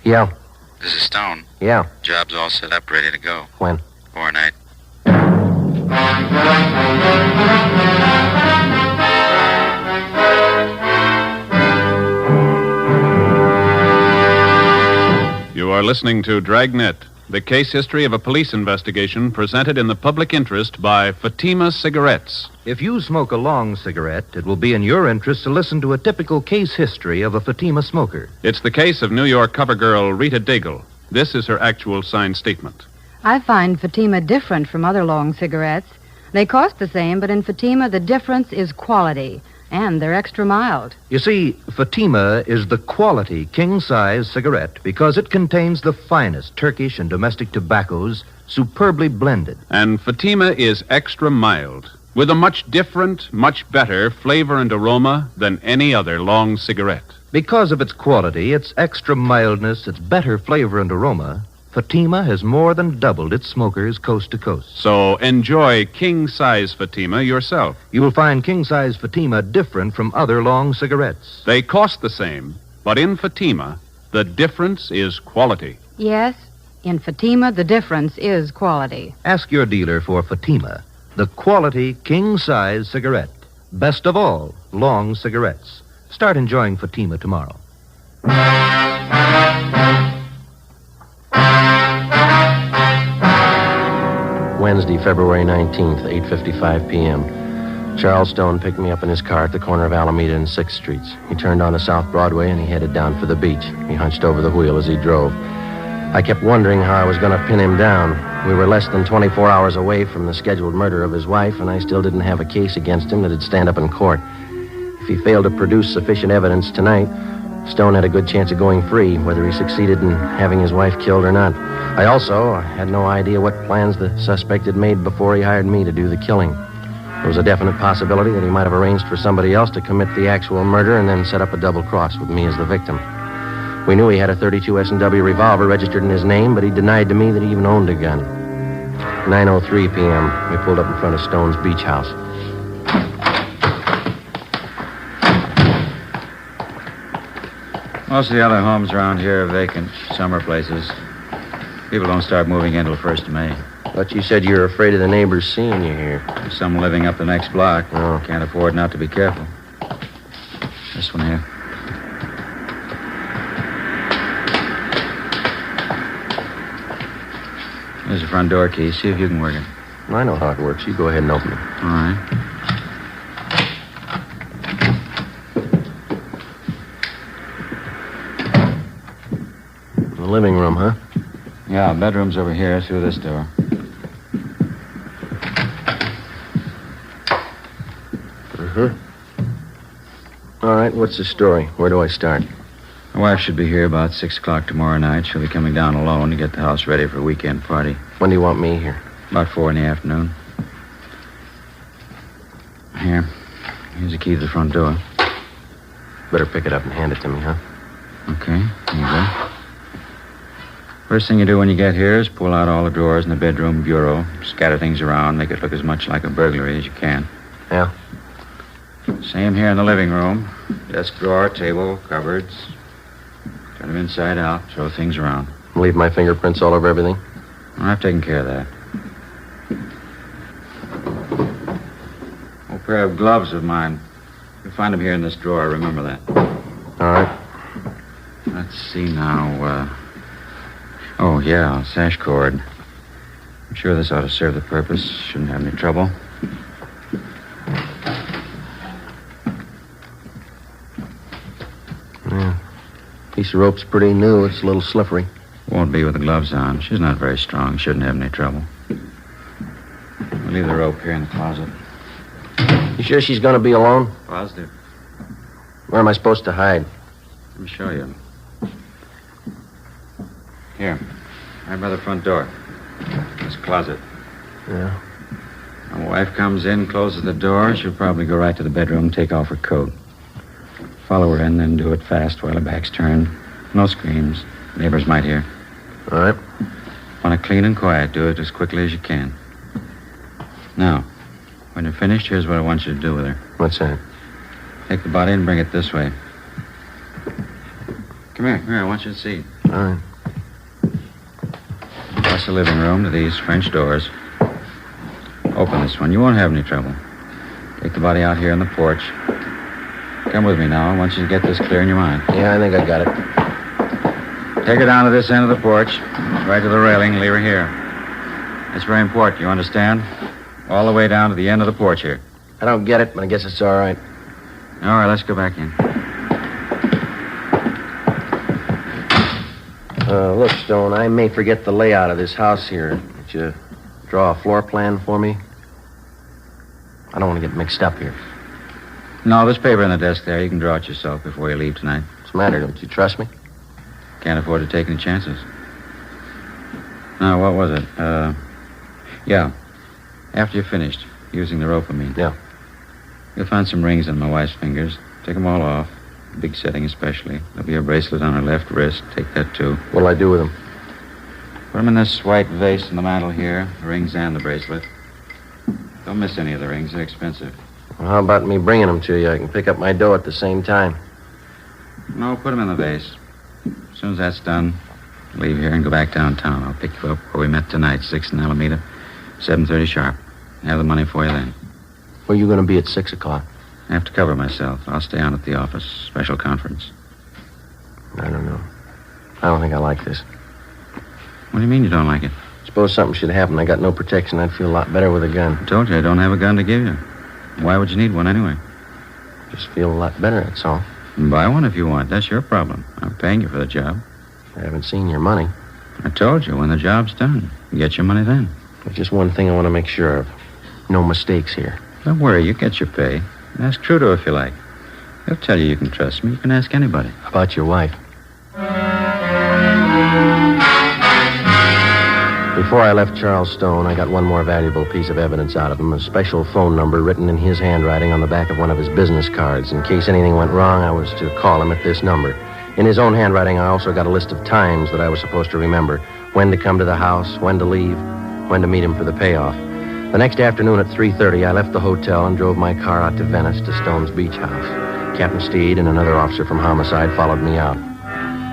Yeah. This is Stone. Yeah. Job's all set up, ready to go. When? Tomorrow night. You are listening to Dragnet, the case history of a police investigation presented in the public interest by Fatima Cigarettes. If you smoke a long cigarette, it will be in your interest to listen to a typical case history of a Fatima smoker. It's the case of New York cover girl Rita Daigle. This is her actual signed statement. I find Fatima different from other long cigarettes. They cost the same, but in Fatima, the difference is quality. And they're extra mild. You see, Fatima is the quality king-size cigarette because it contains the finest Turkish and domestic tobaccos superbly blended. And Fatima is extra mild, with a much different, much better flavor and aroma than any other long cigarette. Because of its quality, its extra mildness, its better flavor and aroma, Fatima has more than doubled its smokers coast to coast. So enjoy king-size Fatima yourself. You will find king-size Fatima different from other long cigarettes. They cost the same, but in Fatima, the difference is quality. Yes, in Fatima, the difference is quality. Ask your dealer for Fatima, the quality king-size cigarette. Best of all, long cigarettes. Start enjoying Fatima tomorrow. Wednesday, February 19th, 8:55 p.m. Charles Stone picked me up in his car at the corner of Alameda and 6th Streets. He turned onto South Broadway and he headed down for the beach. He hunched over the wheel as he drove. I kept wondering how I was going to pin him down. We were less than 24 hours away from the scheduled murder of his wife, and I still didn't have a case against him that'd stand up in court. If he failed to produce sufficient evidence tonight, Stone had a good chance of going free, whether he succeeded in having his wife killed or not. I had no idea what plans the suspect had made before he hired me to do the killing. There was a definite possibility that he might have arranged for somebody else to commit the actual murder and then set up a double cross with me as the victim. We knew he had a .32 S&W revolver registered in his name, but he denied to me that he even owned a gun. 9:03 p.m., we pulled up in front of Stone's beach house. Most of the other homes around here are vacant, summer places. People don't start moving in till 1st of May. But you said you were afraid of the neighbors seeing you here. There's some living up the next block. Oh. Can't afford not to be careful. This one here. There's the front door key. See if you can work it. I know how it works. You go ahead and open it. All right. The living room, huh? Yeah, bedroom's over here through this door. All right, what's the story? Where do I start? My wife should be here about 6 o'clock tomorrow night. She'll be coming down alone to get the house ready for a weekend party. When do you want me here? About 4 in the afternoon. Here. Here's the key to the front door. Better pick it up and hand it to me, huh? Okay, here you go. First thing you do when you get here is pull out all the drawers in the bedroom bureau, scatter things around, make it look as much like a burglary as you can. Yeah? Same here in the living room. Desk drawer, table, cupboards. Turn them inside out, throw things around. Leave my fingerprints all over everything? I've taken care of that. Old pair of gloves of mine. You'll find them here in this drawer, remember that. All right. Let's see now, Oh, yeah, sash cord. I'm sure this ought to serve the purpose. Shouldn't have any trouble. Yeah. Piece of rope's pretty new. It's a little slippery. Won't be with the gloves on. She's not very strong. Shouldn't have any trouble. We'll leave the rope here in the closet. You sure she's going to be alone? Positive. Where am I supposed to hide? Let me show you. Here. Right by the front door. This closet. Yeah. When my wife comes in, closes the door, she'll probably go right to the bedroom and take off her coat. Follow her in, then do it fast while her back's turned. No screams. Neighbors might hear. All right. Want it clean and quiet. Do it as quickly as you can. Now, when you're finished, here's what I want you to do with her. What's that? Take the body and bring it this way. Come here. Here, I want you to see. All right. Across the living room to these French doors. Open this one. You won't have any trouble. Take the body out here on the porch. Come with me now. I want you to get this clear in your mind. Yeah, I think I got it. Take her down to this end of the porch, right to the railing, leave her here. It's very important, you understand? All the way down to the end of the porch here. I don't get it, but I guess it's all right. All right, let's go back in. Look, Stone, I may forget the layout of this house here. Would you draw a floor plan for me? I don't want to get mixed up here. No, there's paper in the desk there. You can draw it yourself before you leave tonight. What's the matter? Don't you trust me? Can't afford to take any chances. Now, what was it? Yeah. After you're finished, using the rope, I mean. Yeah. You'll find some rings on my wife's fingers. Take them all off. Big setting especially. There'll be a bracelet on her left wrist. Take that, too. What'll I do with them? Put them in this white vase in the mantel here. The rings and the bracelet. Don't miss any of the rings. They're expensive. Well, how about me bringing them to you? I can pick up my dough at the same time. No, put them in the vase. As soon as that's done, leave here and go back downtown. I'll pick you up where we met tonight, 6 in Alameda, 7:30 sharp. Have the money for you then. Where are you going to be at 6 o'clock? I have to cover myself. I'll stay on at the office. Special conference. I don't know. I don't think I like this. What do you mean you don't like it? Suppose something should happen. I got no protection. I'd feel a lot better with a gun. I told you I don't have a gun to give you. Why would you need one anyway? Just feel a lot better, that's all. Buy one if you want. That's your problem. I'm paying you for the job. I haven't seen your money. I told you, when the job's done, you get your money then. There's just one thing I want to make sure of. No mistakes here. Don't worry, you get your pay. Ask Trudeau if you like. He'll tell you can trust me. You can ask anybody. How about your wife? Before I left Charles Stone, I got one more valuable piece of evidence out of him, a special phone number written in his handwriting on the back of one of his business cards. In case anything went wrong, I was to call him at this number. In his own handwriting, I also got a list of times that I was supposed to remember. When to come to the house, when to leave, when to meet him for the payoff. The next afternoon at 3:30, I left the hotel and drove my car out to Venice to Stone's beach house. Captain Steed and another officer from Homicide followed me out.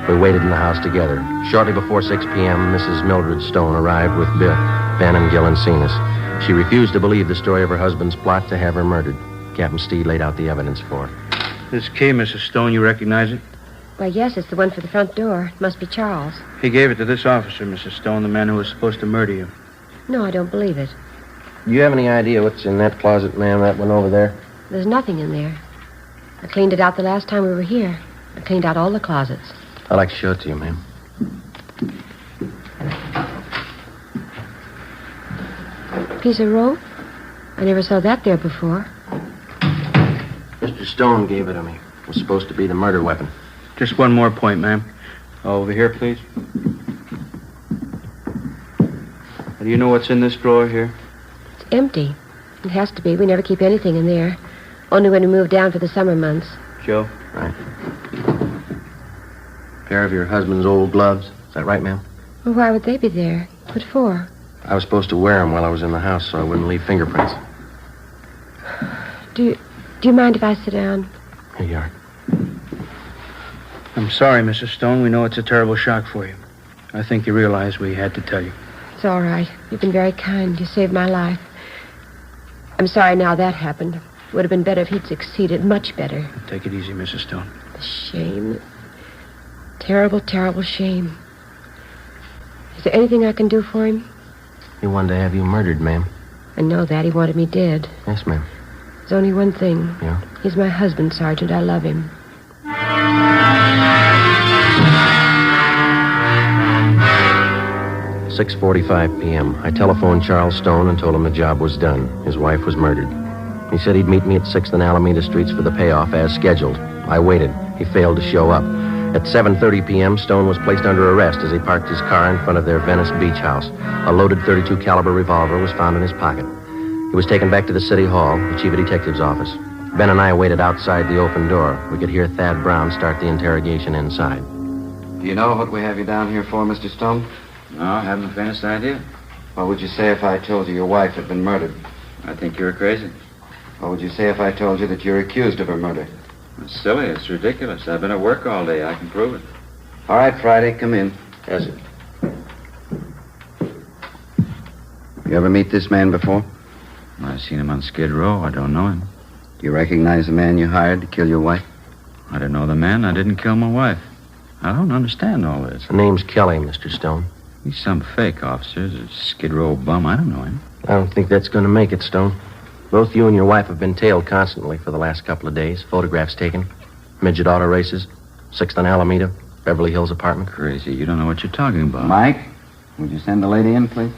We waited in the house together. Shortly before 6 p.m., Mrs. Mildred Stone arrived with Bill, Ben, and Gil and seen us. She refused to believe the story of her husband's plot to have her murdered. Captain Steed laid out the evidence for her. This key, Mrs. Stone, you recognize it? Why, yes, it's the one for the front door. It must be Charles. He gave it to this officer, Mrs. Stone, the man who was supposed to murder you. No, I don't believe it. Do you have any idea what's in that closet, ma'am, that one over there? There's nothing in there. I cleaned it out the last time we were here. I cleaned out all the closets. I'd like to show it to you, ma'am. Piece of rope? I never saw that there before. Mr. Stone gave it to me. It was supposed to be the murder weapon. Just one more point, ma'am. Over here, please. Do you know what's in this drawer here? It's empty. It has to be. We never keep anything in there. Only when we move down for the summer months. Joe? Right. Pair of your husband's old gloves. Is that right, ma'am? Well, why would they be there? What for? I was supposed to wear them while I was in the house so I wouldn't leave fingerprints. Do you mind if I sit down? Here you are. I'm sorry, Mrs. Stone. We know it's a terrible shock for you. I think you realize we had to tell you. It's all right. You've been very kind. You saved my life. I'm sorry now that happened. It would have been better if he'd succeeded. Much better. Take it easy, Mrs. Stone. The shame. Terrible, terrible shame. Is there anything I can do for him? He wanted to have you murdered, ma'am. I know that. He wanted me dead. Yes, ma'am. There's only one thing. Yeah? He's my husband, Sergeant. I love him. 6:45 p.m. I telephoned Charles Stone and told him the job was done. His wife was murdered. He said he'd meet me at 6th and Alameda Streets for the payoff as scheduled. I waited. He failed to show up. At 7:30 p.m., Stone was placed under arrest as he parked his car in front of their Venice beach house. A loaded .32 caliber revolver was found in his pocket. He was taken back to the city hall, the chief of detective's office. Ben and I waited outside the open door. We could hear Thad Brown start the interrogation inside. Do you know what we have you down here for, Mr. Stone? No, I haven't the faintest idea. What would you say if I told you your wife had been murdered? I think you're crazy. What would you say if I told you that you're accused of her murder? It's silly. It's ridiculous. I've been at work all day. I can prove it. All right, Friday, come in. Yes, sir. You ever meet this man before? I've seen him on Skid Row. I don't know him. Do you recognize the man you hired to kill your wife? I didn't know the man. I didn't kill my wife. I don't understand all this. The name's Kelly, Mr. Stone. He's some fake officer. He's a Skid Row bum. I don't know him. I don't think that's going to make it, Stone. Both you and your wife have been tailed constantly for the last couple of days. Photographs taken. Midget auto races. 6th and Alameda. Beverly Hills apartment. Crazy. You don't know what you're talking about. Mike, would you send the lady in, please?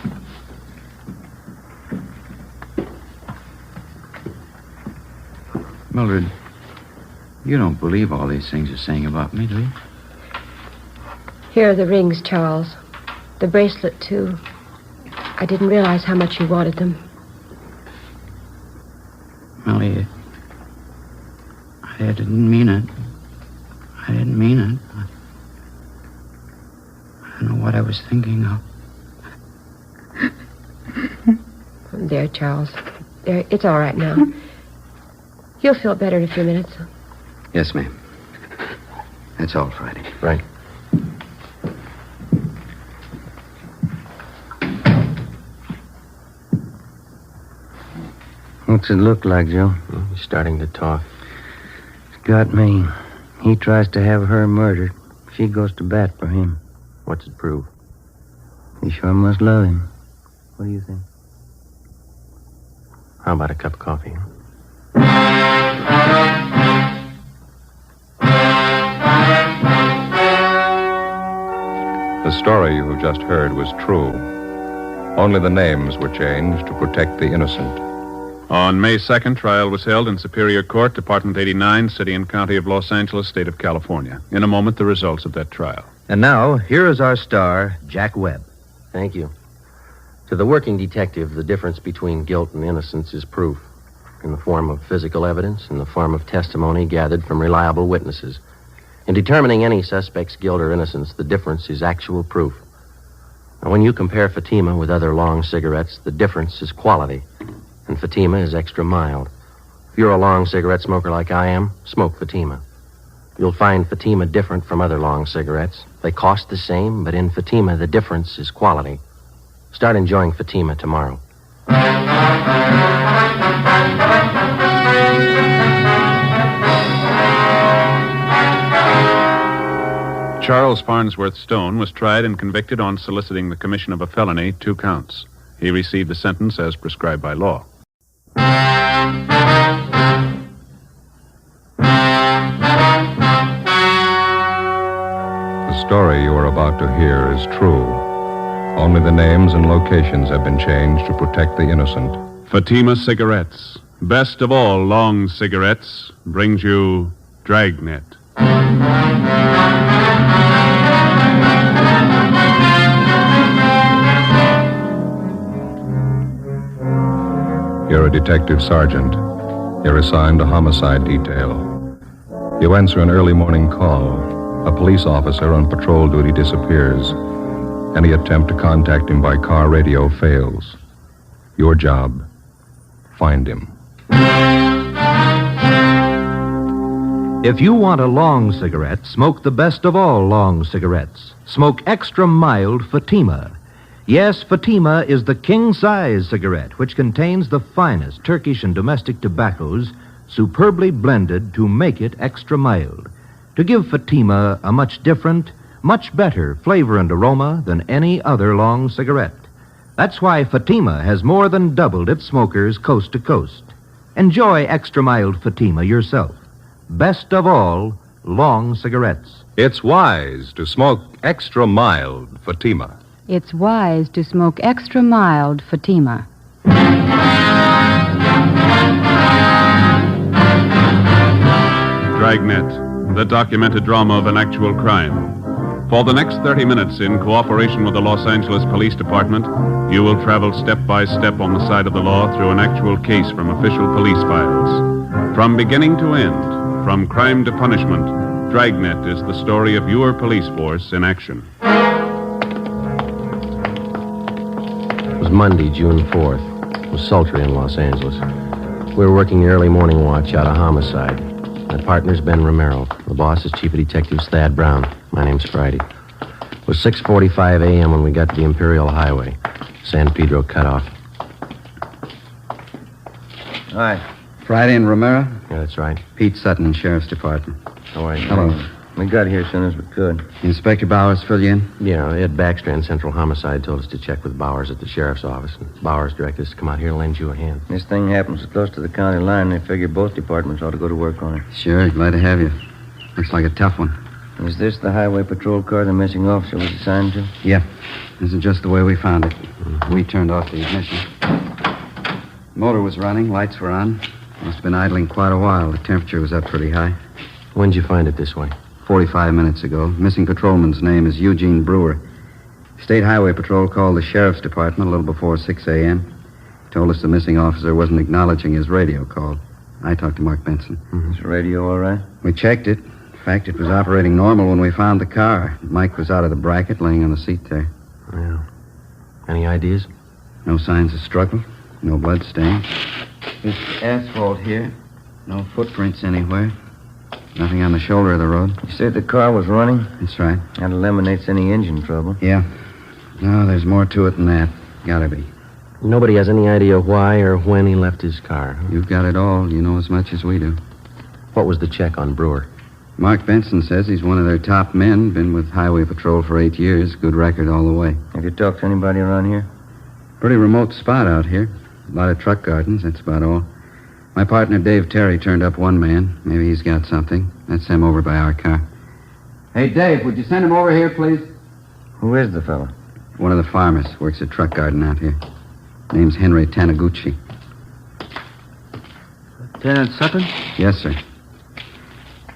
Mildred, you don't believe all these things you're saying about me, do you? Here are the rings, Charles. The bracelet, too. I didn't realize how much you wanted them. Molly, I didn't mean it. I didn't mean it. I don't know what I was thinking of. There, Charles. There, it's all right now. You'll feel better in a few minutes. Yes, ma'am. That's all, Friday. Right. What's it look like, Joe? He's starting to talk. It's got me. He tries to have her murdered. She goes to bat for him. What's it prove? He She sure must love him. What do you think? How about a cup of coffee? The story you have just heard was true. Only the names were changed to protect the innocent. On May 2nd, trial was held in Superior Court, Department 89, City and County of Los Angeles, State of California. In a moment, the results of that trial. And now, here is our star, Jack Webb. Thank you. To the working detective, the difference between guilt and innocence is proof, in the form of physical evidence, in the form of testimony gathered from reliable witnesses. In determining any suspect's guilt or innocence, the difference is actual proof. Now, when you compare Fatima with other long cigarettes, the difference is quality, and Fatima is extra mild. If you're a long cigarette smoker like I am, smoke Fatima. You'll find Fatima different from other long cigarettes. They cost the same, but in Fatima, the difference is quality. Start enjoying Fatima tomorrow. Charles Farnsworth Stone was tried and convicted on soliciting the commission of a felony, 2 counts. He received a sentence as prescribed by law. The story you are about to hear is true. Only the names and locations have been changed to protect the innocent. Fatima Cigarettes, best of all long cigarettes, brings you Dragnet. You're a detective sergeant. You're assigned a homicide detail. You answer an early morning call. A police officer on patrol duty disappears. Any attempt to contact him by car radio fails. Your job, find him. If you want a long cigarette, smoke the best of all long cigarettes. Smoke extra mild Fatima. Yes, Fatima is the king-size cigarette, which contains the finest Turkish and domestic tobaccos, superbly blended to make it extra mild, to give Fatima a much different, much better flavor and aroma than any other long cigarette. That's why Fatima has more than doubled its smokers coast to coast. Enjoy extra mild Fatima yourself. Best of all, long cigarettes. It's wise to smoke extra mild Fatima. It's wise to smoke extra mild Fatima. Dragnet, the documented drama of an actual crime. For the next 30 minutes, in cooperation with the Los Angeles Police Department, you will travel step by step on the side of the law through an actual case from official police files. From beginning to end, from crime to punishment, Dragnet is the story of your police force in action. It was Monday, June 4th. It was sultry in Los Angeles. We were working the early morning watch out of homicide. My partner's Ben Romero. The boss is Chief of Detectives Thad Brown. My name's Friday. It was 6:45 a.m. when we got to the Imperial Highway. San Pedro cutoff. Hi. Friday and Romero? Yeah, that's right. Pete Sutton, Sheriff's Department. How are you? Hello. We got here as soon as we could. Inspector Bowers fill you in? Yeah, Ed Baxter in Central Homicide told us to check with Bowers at the sheriff's office. And Bowers directed us to come out here and lend you a hand. This thing happens close to the county line. They figure both departments ought to go to work on it. Sure, glad to have you. Looks like a tough one. Is this the highway patrol car the missing officer was assigned to? Yeah. This is just the way we found it. We turned off the ignition. Motor was running, lights were on. Must have been idling quite a while. The temperature was up pretty high. When'd you find it this way? 45 minutes ago. Missing patrolman's name is Eugene Brewer. State Highway Patrol called the Sheriff's Department a little before 6 a.m. Told us the missing officer wasn't acknowledging his radio call. I talked to Mark Benson. Is the radio all right? We checked it. In fact, it was operating normal when we found the car. Mike was out of the bracket, laying on the seat there. Yeah. Any ideas? No signs of struggle. No blood stains. This asphalt here. No footprints anywhere. Nothing on the shoulder of the road. You said the car was running? That's right. That eliminates any engine trouble. Yeah. No, there's more to it than that. Gotta be. Nobody has any idea why or when he left his car. You've got it all. You know as much as we do. What was the check on Brewer? Mark Benson says he's one of their top men. Been with Highway Patrol for 8 years. Good record all the way. Have you talked to anybody around here? Pretty remote spot out here. A lot of truck gardens, that's about all. My partner, Dave Terry, turned up one man. Maybe he's got something. Let's send him over by our car. Hey, Dave, would you send him over here, please? Who is the fellow? One of the farmers. Works a truck garden out here. Name's Henry Taniguchi. Lieutenant Sutton? Yes, sir.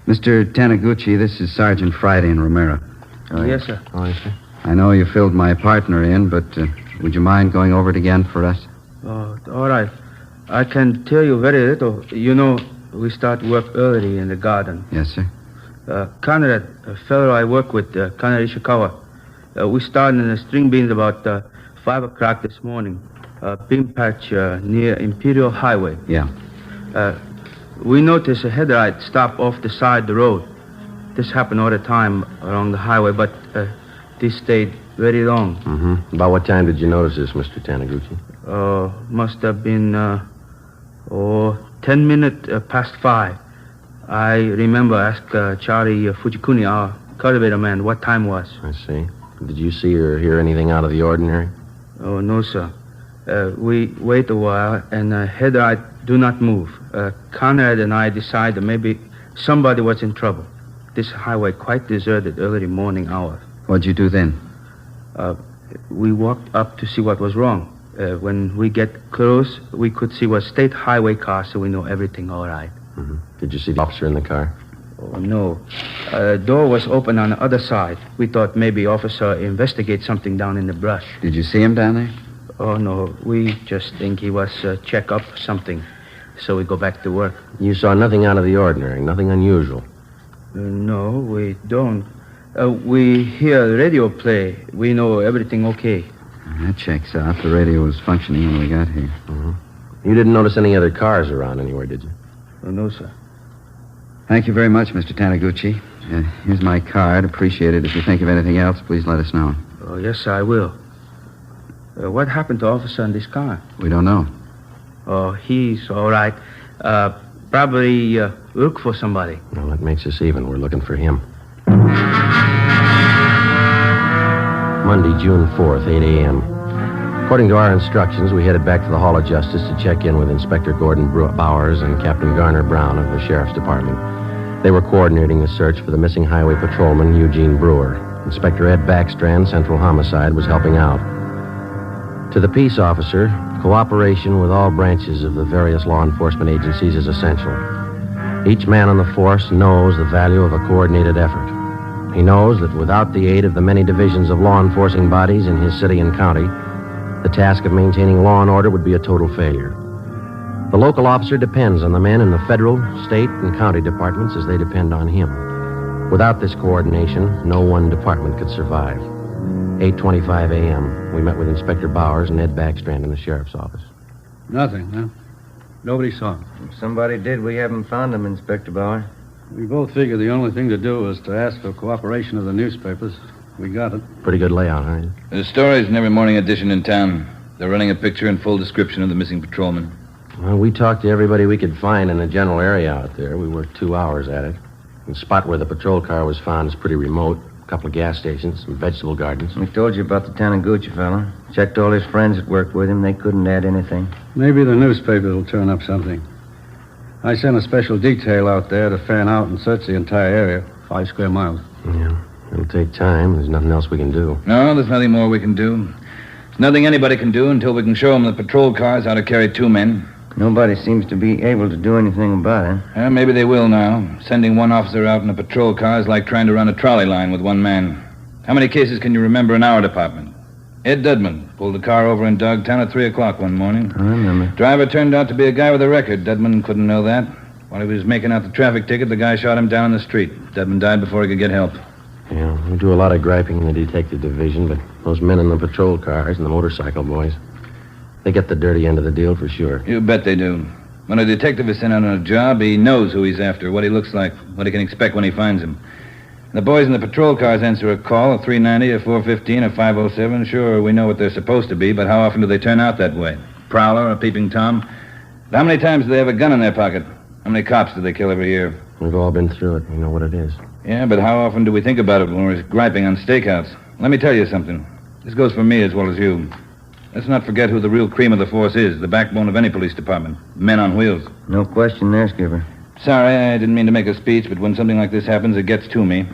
Mr. Taniguchi, this is Sergeant Friday in Romero. Yes, sir. Oh, yes, sir. I know you filled my partner in, but would you mind going over it again for us? Oh, all right. I can tell you very little. You know, we start work early in the garden. Yes, sir. Conrad, a fellow I work with, Conrad Ishikawa, we started in the string beans about 5 o'clock this morning. Bean patch near Imperial Highway. Yeah. We noticed a headlight stop off the side of the road. This happened all the time along the highway, but this stayed very long. Mm-hmm. About what time did you notice this, Mr. Taniguchi? Must have been 10 minutes past 5. I remember ask Charlie Fujikuni, our cultivator man, what time was. I see. Did you see or hear anything out of the ordinary? Oh, no, sir. We wait a while, and headlight do not move. Conrad and I decided maybe somebody was in trouble. This highway quite deserted early morning hours. What'd you do then? We walked up to see what was wrong. When we get close, we could see was state highway car, so we know everything all right. Mm-hmm. Did you see the officer in the car? Oh, no. Door was open on the other side. We thought maybe officer investigate something down in the brush. Did you see him down there? Oh, no. We just think he was check up something. So we go back to work. You saw nothing out of the ordinary, nothing unusual? No, we don't. We hear the radio play. We know everything okay. That checks out. The radio was functioning when we got here. Mm-hmm. You didn't notice any other cars around anywhere, did you? Oh, no, sir. Thank you very much, Mr. Taniguchi. Here's my card. Appreciate it. If you think of anything else, please let us know. Oh, yes, sir, I will. What happened to officer in this car? We don't know. Oh, he's all right. Probably look for somebody. Well, that makes us even. We're looking for him. Monday, June 4th, 8 a.m. According to our instructions, we headed back to the Hall of Justice to check in with Inspector Gordon Bowers and Captain Garner Brown of the Sheriff's Department. They were coordinating the search for the missing highway patrolman, Eugene Brewer. Inspector Ed Backstrand, Central Homicide, was helping out. To the peace officer, cooperation with all branches of the various law enforcement agencies is essential. Each man on the force knows the value of a coordinated effort. He knows that without the aid of the many divisions of law enforcing bodies in his city and county, the task of maintaining law and order would be a total failure. The local officer depends on the men in the federal, state, and county departments as they depend on him. Without this coordination, no one department could survive. 8:25 a.m., we met with Inspector Bowers and Ed Backstrand in the sheriff's office. Nothing, huh? Nobody saw him. If somebody did, we haven't found him, Inspector Bauer. We both figured the only thing to do was to ask for cooperation of the newspapers. We got it. Pretty good layout, huh? The story's in every morning edition in town. They're running a picture and full description of the missing patrolman. Well, we talked to everybody we could find in the general area out there. We worked 2 hours at it. The spot where the patrol car was found is pretty remote. A couple of gas stations, some vegetable gardens. We told you about the Taniguchi fella. Checked all his friends that worked with him. They couldn't add anything. Maybe the newspapers will turn up something. I sent a special detail out there to fan out and search the entire area, 5 square miles. Yeah, it'll take time. There's nothing else we can do. No, there's nothing more we can do. There's nothing anybody can do until we can show them the patrol cars how to carry 2 men. Nobody seems to be able to do anything about it. Maybe they will now. Sending one officer out in a patrol car is like trying to run a trolley line with 1 man. How many cases can you remember in our department? Ed Dudman pulled the car over in Dogtown at 3 o'clock one morning. I remember. Driver turned out to be a guy with a record. Dudman couldn't know that. While he was making out the traffic ticket, the guy shot him down in the street. Dudman died before he could get help. Yeah, we do a lot of griping in the detective division, but those men in the patrol cars and the motorcycle boys, they get the dirty end of the deal for sure. You bet they do. When a detective is sent out on a job, he knows who he's after, what he looks like, what he can expect when he finds him. The boys in the patrol cars answer a call, a 390, a 415, a 507. Sure, we know what they're supposed to be, but how often do they turn out that way? Prowler, a peeping Tom? How many times do they have a gun in their pocket? How many cops do they kill every year? We've all been through it. We know what it is. Yeah, but how often do we think about it when we're griping on stakeouts? Let me tell you something. This goes for me as well as you. Let's not forget who the real cream of the force is, the backbone of any police department. Men on wheels. No question there, Skipper. Sorry, I didn't mean to make a speech, but when something like this happens, it gets to me.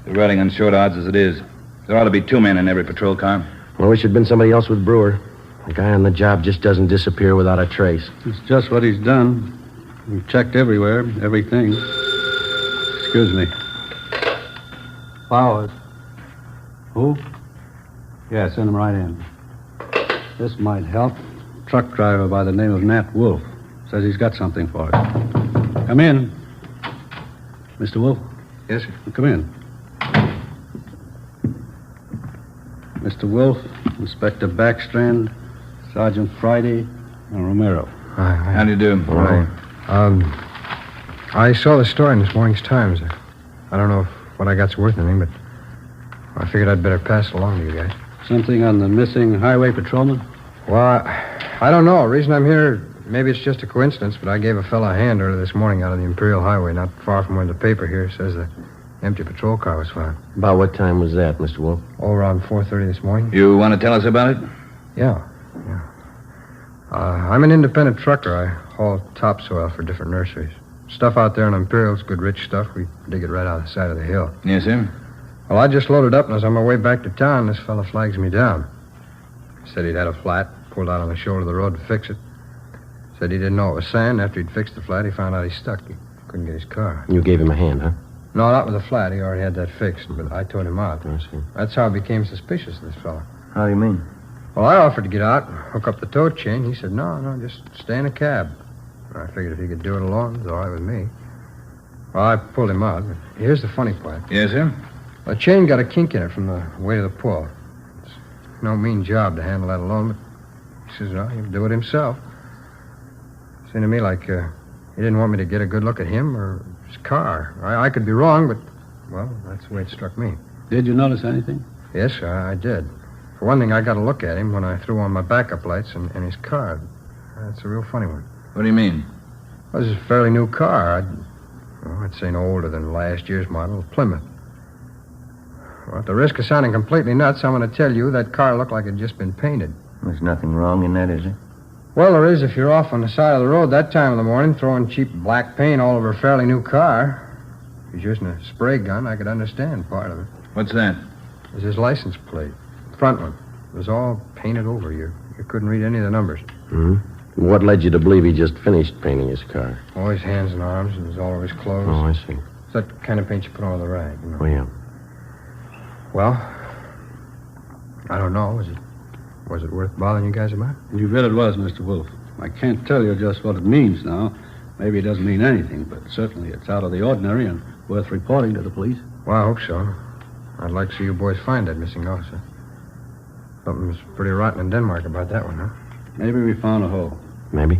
We're riding on short odds as it is. There ought to be 2 men in every patrol car. Well, wish it'd been somebody else with Brewer. The guy on the job just doesn't disappear without a trace. It's just what he's done. We've checked everywhere, everything. Excuse me. Powers. Who? Yeah, send him right in. This might help. Truck driver by the name of Nat Wolf. Says he's got something for us. Come in. Mr. Wolf? Yes, sir. Come in. Mr. Wolf, Inspector Backstrand, Sergeant Friday, and Romero. How do you do? Right. I saw the story in this morning's Times. I don't know if what I got's worth anything, but I figured I'd better pass it along to you guys. Something on the missing highway patrolman? Well, I don't know. The reason I'm here, maybe it's just a coincidence, but I gave a fella a hand earlier this morning out of the Imperial Highway, not far from where the paper here says the empty patrol car was found. About what time was that, Mr. Wolf? Oh, around 4:30 this morning. You want to tell us about it? Yeah. I'm an independent trucker. I haul topsoil for different nurseries. Stuff out there in Imperial's good rich stuff. We dig it right out of the side of the hill. Yes, sir. Well, I just loaded up, and as on my way back to town, this fella flags me down. Said he'd had a flat, pulled out on the shoulder of the road to fix it. Said he didn't know it was sand. After he'd fixed the flat, he found out he's stuck. He couldn't get his car. You gave him a hand, huh? No, not with the flat. He already had that fixed, but I towed him out. I see. That's how I became suspicious of this fella. How do you mean? Well, I offered to get out and hook up the tow chain. He said, no, just stay in a cab. I figured if he could do it alone, it was all right with me. Well, I pulled him out, but here's the funny part. Yes, sir? The chain got a kink in it from the weight of the pull. It's no mean job to handle that alone, but he says, no, he'll do it himself. Seemed to me like he didn't want me to get a good look at him or his car. I could be wrong, but, well, that's the way it struck me. Did you notice anything? Yes, I did. For one thing, I got a look at him when I threw on my backup lights and his car. That's a real funny one. What do you mean? Well, this is a fairly new car. I'd say no older than last year's model, Plymouth. Well, at the risk of sounding completely nuts, I'm going to tell you that car looked like it had just been painted. There's nothing wrong in that, is there? Well, there is if you're off on the side of the road that time of the morning throwing cheap black paint all over a fairly new car. If you're using a spray gun, I could understand part of it. What's that? It was his license plate. The front one. It was all painted over. You couldn't read any of the numbers. Mm-hmm. What led you to believe he just finished painting his car? Oh, his hands and arms, and it was all over his clothes. Oh, I see. It's that kind of paint you put on the rag, you know. Oh, yeah. Well, I don't know. Was it worth bothering you guys about? You bet it was, Mr. Wolf. I can't tell you just what it means now. Maybe it doesn't mean anything, but certainly it's out of the ordinary and worth reporting to the police. Well, I hope so. I'd like to see you boys find that missing officer. Something was pretty rotten in Denmark about that one, huh? Maybe we found a hole. Maybe.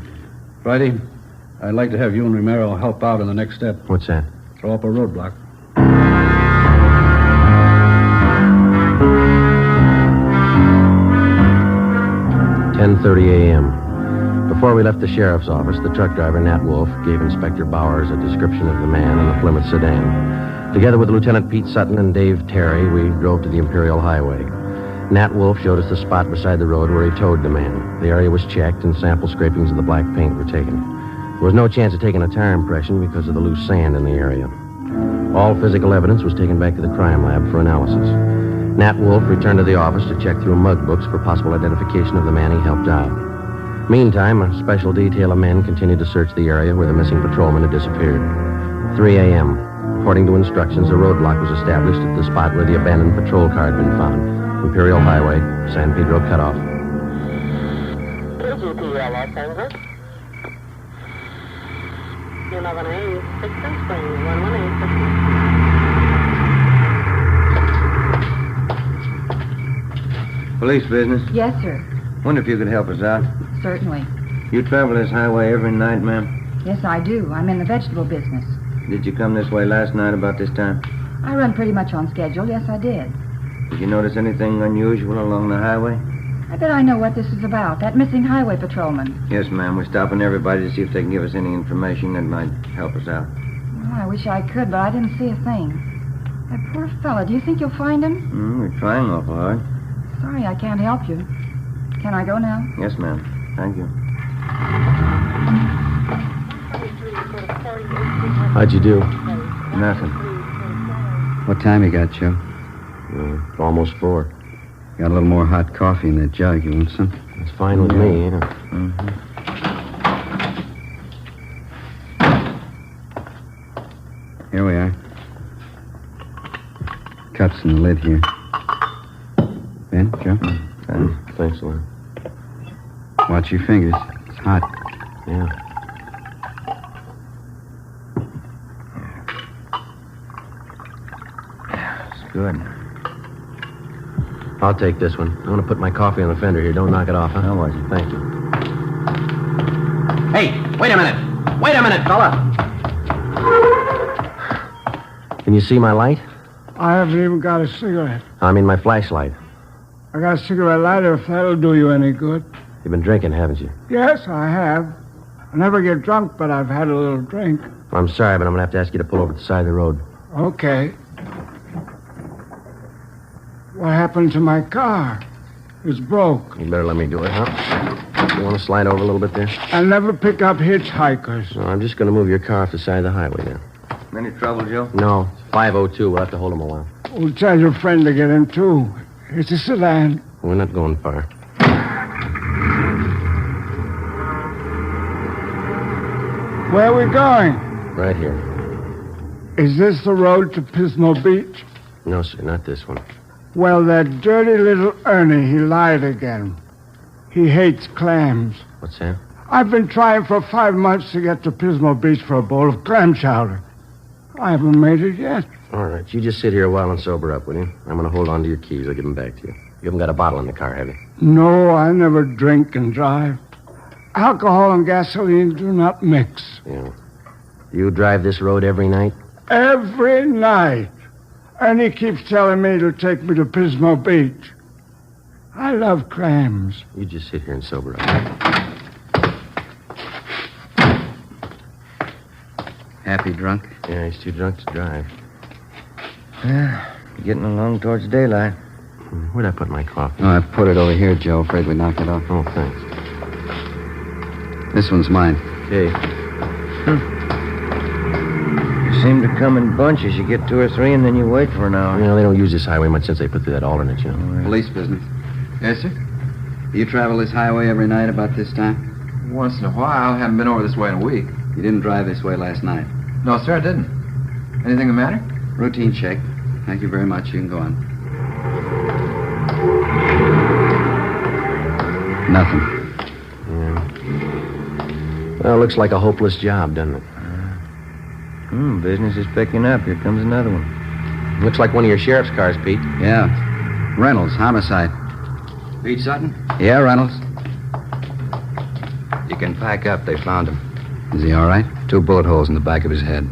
Friday, I'd like to have you and Romero help out in the next step. What's that? Throw up a roadblock. 10:30 a.m. Before we left the sheriff's office, the truck driver, Nat Wolf, gave Inspector Bowers a description of the man in the Plymouth sedan. Together with Lieutenant Pete Sutton and Dave Terry, we drove to the Imperial Highway. Nat Wolf showed us the spot beside the road where he towed the man. The area was checked, and sample scrapings of the black paint were taken. There was no chance of taking a tire impression because of the loose sand in the area. All physical evidence was taken back to the crime lab for analysis. Nat Wolf returned to the office to check through mug books for possible identification of the man he helped out. Meantime, a special detail of men continued to search the area where the missing patrolman had disappeared. 3 a.m. According to instructions, a roadblock was established at the spot where the abandoned patrol car had been found. Imperial Highway, San Pedro cutoff. KGPL Los Angeles. You 11A, 6 and Spring, 118. Police business? Yes, sir. Wonder if you could help us out. Certainly. You travel this highway every night, ma'am? Yes, I do. I'm in the vegetable business. Did you come this way last night about this time? I run pretty much on schedule. Yes, I did. Did you notice anything unusual along the highway? I bet I know what this is about. That missing highway patrolman. Yes, ma'am. We're stopping everybody to see if they can give us any information that might help us out. Well, I wish I could, but I didn't see a thing. That poor fella, do you think you'll find him? We're trying awful hard. Sorry, I can't help you. Can I go now? Yes, ma'am. Thank you. How'd you do? Nothing. What time you got, Joe? Almost 4. Got a little more hot coffee in that jug. You want some? It's fine with me, ain't it? Mm-hmm. Here we are. Cups in the lid here. Ben, Joe? Thanks, Lord. Watch your fingers. It's hot. Yeah. It's good. I'll take this one. I'm going to put my coffee on the fender here. Don't knock it off, huh? How was it? Thank you. Hey, wait a minute. Wait a minute, fella. Can you see my light? I haven't even got a cigarette. I mean my flashlight. I got a cigarette lighter if that'll do you any good. You've been drinking, haven't you? Yes, I have. I never get drunk, but I've had a little drink. I'm sorry, but I'm going to have to ask you to pull over to the side of the road. Okay. What happened to my car? It's broke. You better let me do it, huh? You want to slide over a little bit there? I never pick up hitchhikers. No, I'm just going to move your car off the side of the highway there. Any trouble, Joe? No, 502. We'll have to hold him a while. Well, tell your friend to get in, too. It's a sedan. We're not going far. Where are we going? Right here. Is this the road to Pismo Beach? No, sir, not this one. Well, that dirty little Ernie, he lied again. He hates clams. What's that? I've been trying for 5 months to get to Pismo Beach for a bowl of clam chowder. I haven't made it yet. All right, you just sit here a while and sober up, will you? I'm going to hold on to your keys. I'll give them back to you. You haven't got a bottle in the car, have you? No, I never drink and drive. Alcohol and gasoline do not mix. Yeah. Do you drive this road every night? Every night. And he keeps telling me to take me to Pismo Beach. I love clams. You just sit here and sober up. Happy drunk? Yeah, he's too drunk to drive. Getting along towards daylight. Where'd I put my coffee? Oh, I put it over here, Joe. Afraid we knocked it off. Oh, thanks. This one's mine. Hey. You seem to come in bunches. You get 2 or 3, and then you wait for an hour. You know, they don't use this highway much since they put through that alternate, you know. Police business. Yes, sir? You travel this highway every night about this time? Once in a while. I haven't been over this way in a week. You didn't drive this way last night? No, sir, I didn't. Anything the matter? Routine check. Thank you very much. You can go on. Nothing. Yeah. Well, looks like a hopeless job, doesn't it? Business is picking up. Here comes another one. Looks like one of your sheriff's cars, Pete. Yeah. Reynolds, homicide. Pete Sutton? Yeah, Reynolds. You can pack up. They found him. Is he all right? 2 bullet holes in the back of his head.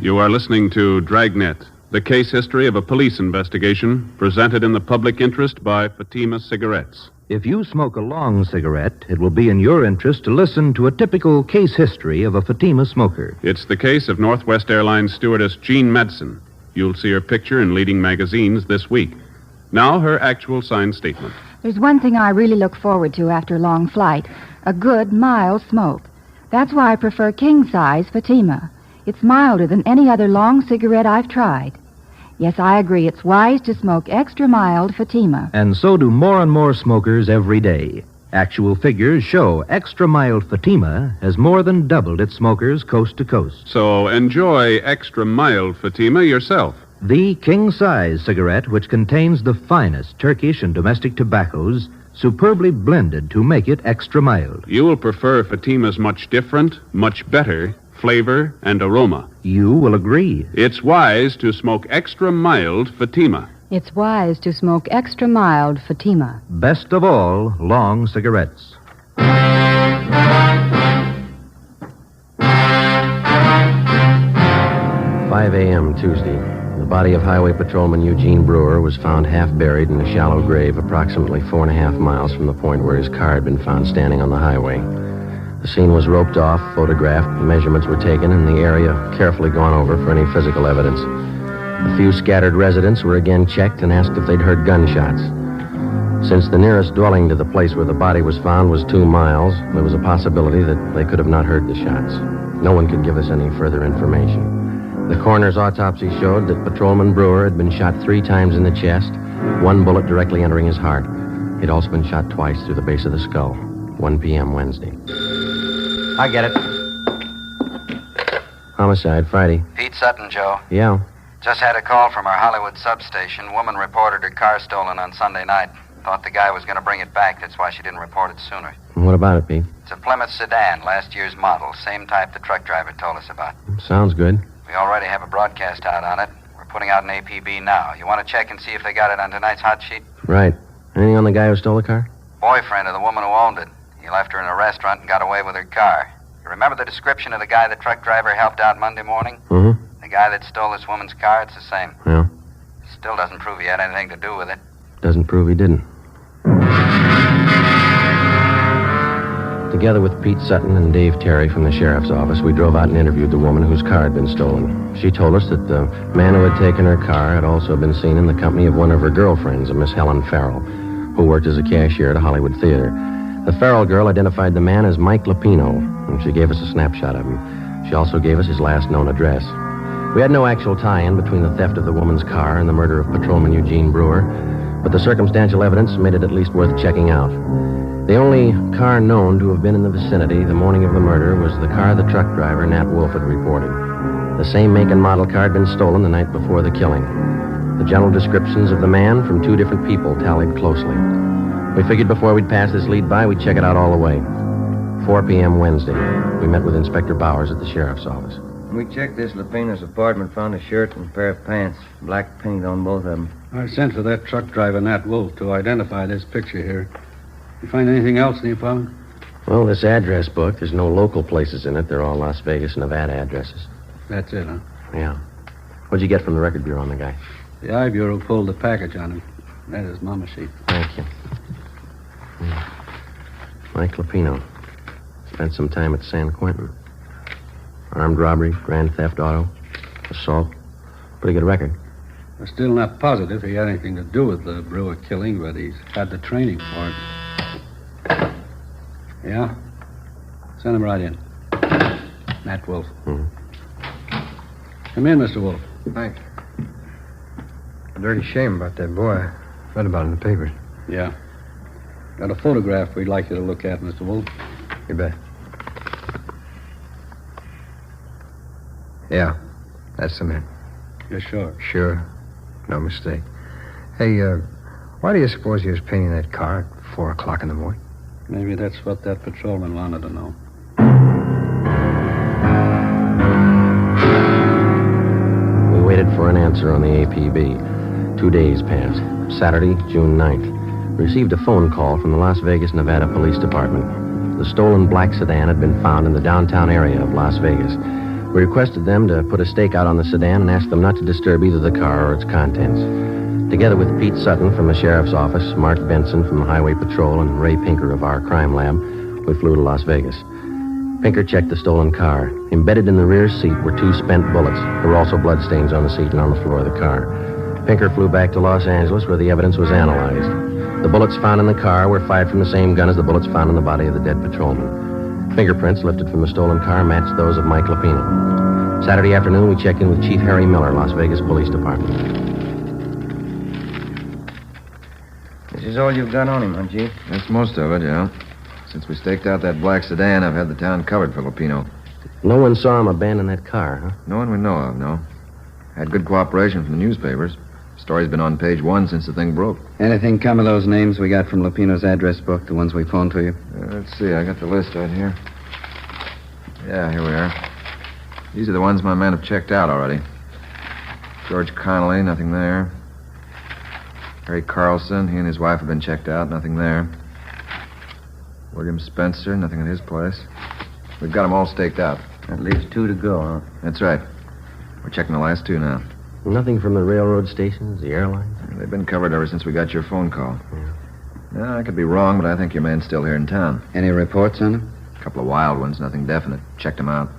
You are listening to Dragnet, the case history of a police investigation presented in the public interest by Fatima Cigarettes. If you smoke a long cigarette, it will be in your interest to listen to a typical case history of a Fatima smoker. It's the case of Northwest Airlines stewardess Jean Madsen. You'll see her picture in leading magazines this week. Now, her actual signed statement. There's one thing I really look forward to after a long flight, a good, mild smoke. That's why I prefer king-size Fatima. It's milder than any other long cigarette I've tried. Yes, I agree. It's wise to smoke extra mild Fatima. And so do more and more smokers every day. Actual figures show extra mild Fatima has more than doubled its smokers coast to coast. So enjoy extra mild Fatima yourself. The king-size cigarette, which contains the finest Turkish and domestic tobaccos, superbly blended to make it extra mild. You will prefer Fatima's much different, much better flavor and aroma. You will agree. It's wise to smoke extra mild Fatima. It's wise to smoke extra mild Fatima. Best of all, long cigarettes. 5 a.m. Tuesday. The body of Highway Patrolman Eugene Brewer was found half buried in a shallow grave approximately 4.5 miles from the point where his car had been found standing on the highway. The scene was roped off, photographed, measurements were taken, and the area carefully gone over for any physical evidence. A few scattered residents were again checked and asked if they'd heard gunshots. Since the nearest dwelling to the place where the body was found was 2 miles, there was a possibility that they could have not heard the shots. No one could give us any further information. The coroner's autopsy showed that Patrolman Brewer had been shot 3 times in the chest, 1 bullet directly entering his heart. He'd also been shot twice through the base of the skull. 1 p.m. Wednesday. I get it. Homicide, Friday. Pete Sutton, Joe. Yeah. Just had a call from our Hollywood substation. Woman reported her car stolen on Sunday night. Thought the guy was going to bring it back. That's why she didn't report it sooner. What about it, Pete? It's a Plymouth sedan, last year's model. Same type the truck driver told us about. Sounds good. We already have a broadcast out on it. We're putting out an APB now. You want to check and see if they got it on tonight's hot sheet? Right. Anything on the guy who stole the car? Boyfriend of the woman who owned it. He left her in a restaurant and got away with her car. You remember the description of the guy the truck driver helped out Monday morning? Mm-hmm. The guy that stole this woman's car, it's the same. Yeah. Still doesn't prove he had anything to do with it. Doesn't prove he didn't. Together with Pete Sutton and Dave Terry from the sheriff's office, we drove out and interviewed the woman whose car had been stolen. She told us that the man who had taken her car had also been seen in the company of one of her girlfriends, a Miss Helen Farrell, who worked as a cashier at a Hollywood theater. The Farrell girl identified the man as Mike Lapino, and she gave us a snapshot of him. She also gave us his last known address. We had no actual tie-in between the theft of the woman's car and the murder of Patrolman Eugene Brewer, but the circumstantial evidence made it at least worth checking out. The only car known to have been in the vicinity the morning of the murder was the car the truck driver, Nat Wolf, had reported. The same make and model car had been stolen the night before the killing. The general descriptions of the man from 2 different people tallied closely. We figured before we'd pass this lead by, we'd check it out all the way. 4 p.m. Wednesday. We met with Inspector Bowers at the sheriff's office. We checked this Lapino's apartment, found a shirt and a pair of pants. Black paint on both of them. I sent for that truck driver, Nat Wolf, to identify this picture here. You find anything else in the apartment? Well, this address book, there's no local places in it. They're all Las Vegas, Nevada addresses. That's it, huh? Yeah. What'd you get from the record bureau on the guy? The I Bureau pulled the package on him. That is Mama sheet. Thank you. Mike Lapino. Spent some time at San Quentin. Armed robbery, grand theft auto, assault. Pretty good record. We're still not positive he had anything to do with the Brewer killing, but he's had the training for it. Yeah? Send him right in. Nat Wolf. Mm-hmm. Come in, Mr. Wolf. Thanks. A dirty shame about that boy. I read about it in the papers. Yeah. Got a photograph we'd like you to look at, Mr. Wolf. You bet. Yeah, that's the man. You're sure? Sure. No mistake. Hey, why do you suppose he was painting that car at 4 o'clock in the morning? Maybe that's what that patrolman wanted to know. We waited for an answer on the APB. 2 days passed. Saturday, June 9th. Received a phone call from the Las Vegas, Nevada Police Department. The stolen black sedan had been found in the downtown area of Las Vegas. We requested them to put a stake out on the sedan and asked them not to disturb either the car or its contents. Together with Pete Sutton from the sheriff's office, Mark Benson from the Highway Patrol, and Ray Pinker of our crime lab, we flew to Las Vegas. Pinker checked the stolen car. Embedded in the rear seat were 2 spent bullets. There were also bloodstains on the seat and on the floor of the car. Pinker flew back to Los Angeles where the evidence was analyzed. The bullets found in the car were fired from the same gun as the bullets found in the body of the dead patrolman. Fingerprints lifted from the stolen car matched those of Mike Lapino. Saturday afternoon, we checked in with Chief Harry Miller, Las Vegas Police Department. This is all you've got on him, huh, Chief? That's most of it, yeah. Since we staked out that black sedan, I've had the town covered for Lapino. No one saw him abandon that car, huh? No one we know of, no. Had good cooperation from the newspapers. Story's been on page 1 since the thing broke. Anything come of those names we got from Lapino's address book, the ones we phoned to you? Let's see, I got the list right here. Yeah, here we are. These are the ones my men have checked out already. George Connolly, nothing there. Harry Carlson, he and his wife have been checked out, nothing there. William Spencer, nothing at his place. We've got them all staked out. That leaves 2 to go, huh? That's right. We're checking the last two now. Nothing from the railroad stations, the airlines? They've been covered ever since we got your phone call. Yeah, I could be wrong, but I think your man's still here in town. Any reports on him? A couple of wild ones, nothing definite. Checked him out.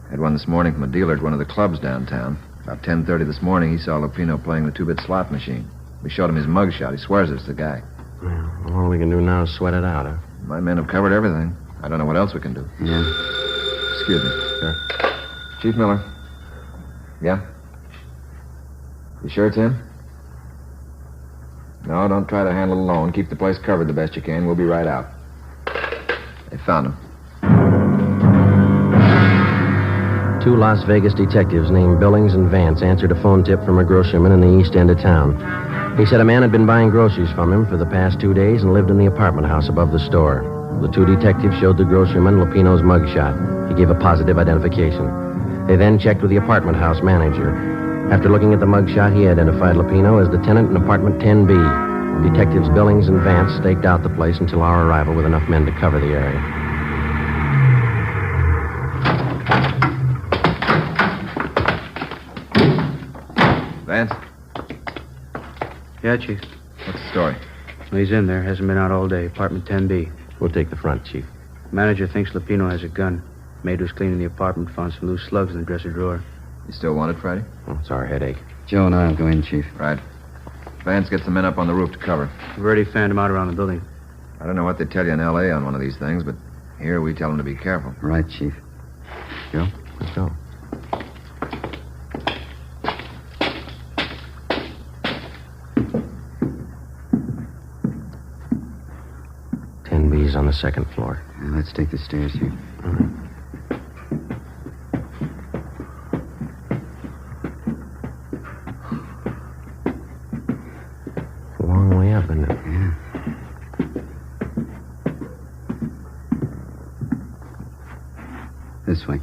Had one this morning from a dealer at one of the clubs downtown. About 10:30 this morning, he saw Lupino playing the 2-bit slot machine. We showed him his mugshot. He swears it's the guy. Well, all we can do now is sweat it out, huh? My men have covered everything. I don't know what else we can do. Yeah. Excuse me. Sure. Chief Miller. Yeah? You sure it's him? No, don't try to handle it alone. Keep the place covered the best you can. We'll be right out. They found him. 2 Las Vegas detectives named Billings and Vance answered a phone tip from a grocerman in the east end of town. He said a man had been buying groceries from him for the past 2 days and lived in the apartment house above the store. The 2 detectives showed the grocerman Lupino's mugshot. He gave a positive identification. They then checked with the apartment house manager. After looking at the mugshot, he identified Lupino as the tenant in apartment 10B. Detectives Billings and Vance staked out the place until our arrival with enough men to cover the area. Vance? Yeah, Chief. What's the story? Well, he's in there. Hasn't been out all day. Apartment 10B. We'll take the front, Chief. Manager thinks Lupino has a gun. Maid was cleaning the apartment, found some loose slugs in the dresser drawer. You still want it, Friday? Oh, it's our headache. Joe and I'll go in, Chief. Right. Vance, get some men up on the roof to cover. We've already fanned him out around the building. I don't know what they tell you in L.A. on one of these things, but here we tell them to be careful. Right, Chief. Joe, let's go. B's on the second floor. Let's take the stairs here. All right. A long way up, isn't it? Yeah. This way.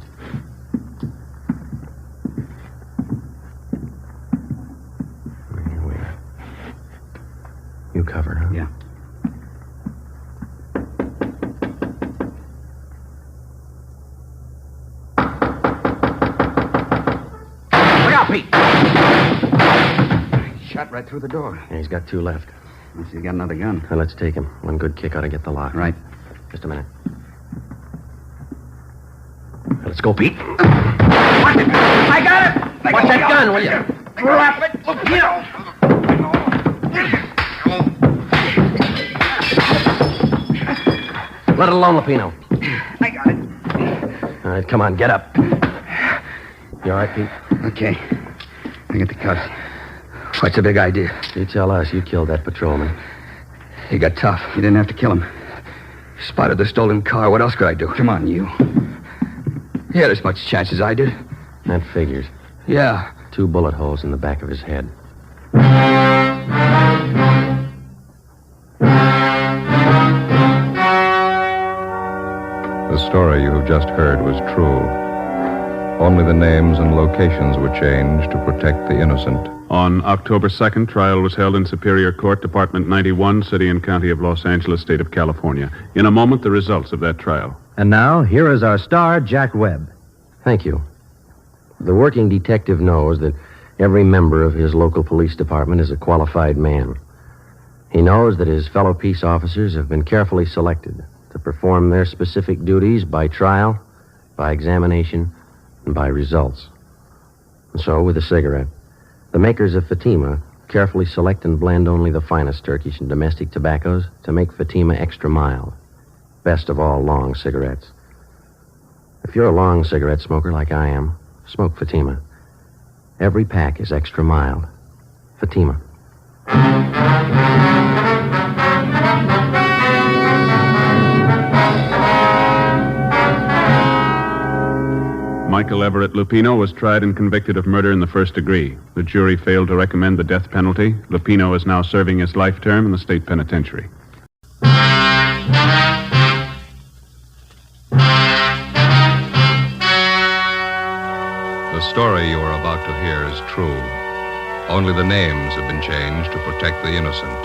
Here we are. You cover, huh? Yeah. Shot right through the door. Yeah, he's got 2 left. Unless he's got another gun. Now, let's take him. One good kick ought to get the lock. Right. Just a minute. Now, let's go, Pete. Watch it! I got it! Watch that gun, will you? Drop it! Lupino! Let it alone, Lupino. I got it. All right, come on, get up. You all right, Pete? Okay. I get the cuffs. What's the big idea? You tell us. You killed that patrolman. He got tough. You didn't have to kill him. Spotted the stolen car. What else could I do? Come on, you. He had as much chance as I did. That figures. Yeah. 2 bullet holes in the back of his head. The story you have just heard was true. Only the names and locations were changed to protect the innocent. On October 2nd, trial was held in Superior Court, Department 91, City and County of Los Angeles, State of California. In a moment, the results of that trial. And now, here is our star, Jack Webb. Thank you. The working detective knows that every member of his local police department is a qualified man. He knows that his fellow peace officers have been carefully selected to perform their specific duties by trial, by examination, and by results. And so, with a cigarette, the makers of Fatima carefully select and blend only the finest Turkish and domestic tobaccos to make Fatima extra mild. Best of all long cigarettes. If you're a long cigarette smoker like I am, smoke Fatima. Every pack is extra mild. Fatima. Michael Everett Lupino was tried and convicted of murder in the first degree. The jury failed to recommend the death penalty. Lupino is now serving his life term in the state penitentiary. The story you are about to hear is true. Only the names have been changed to protect the innocent.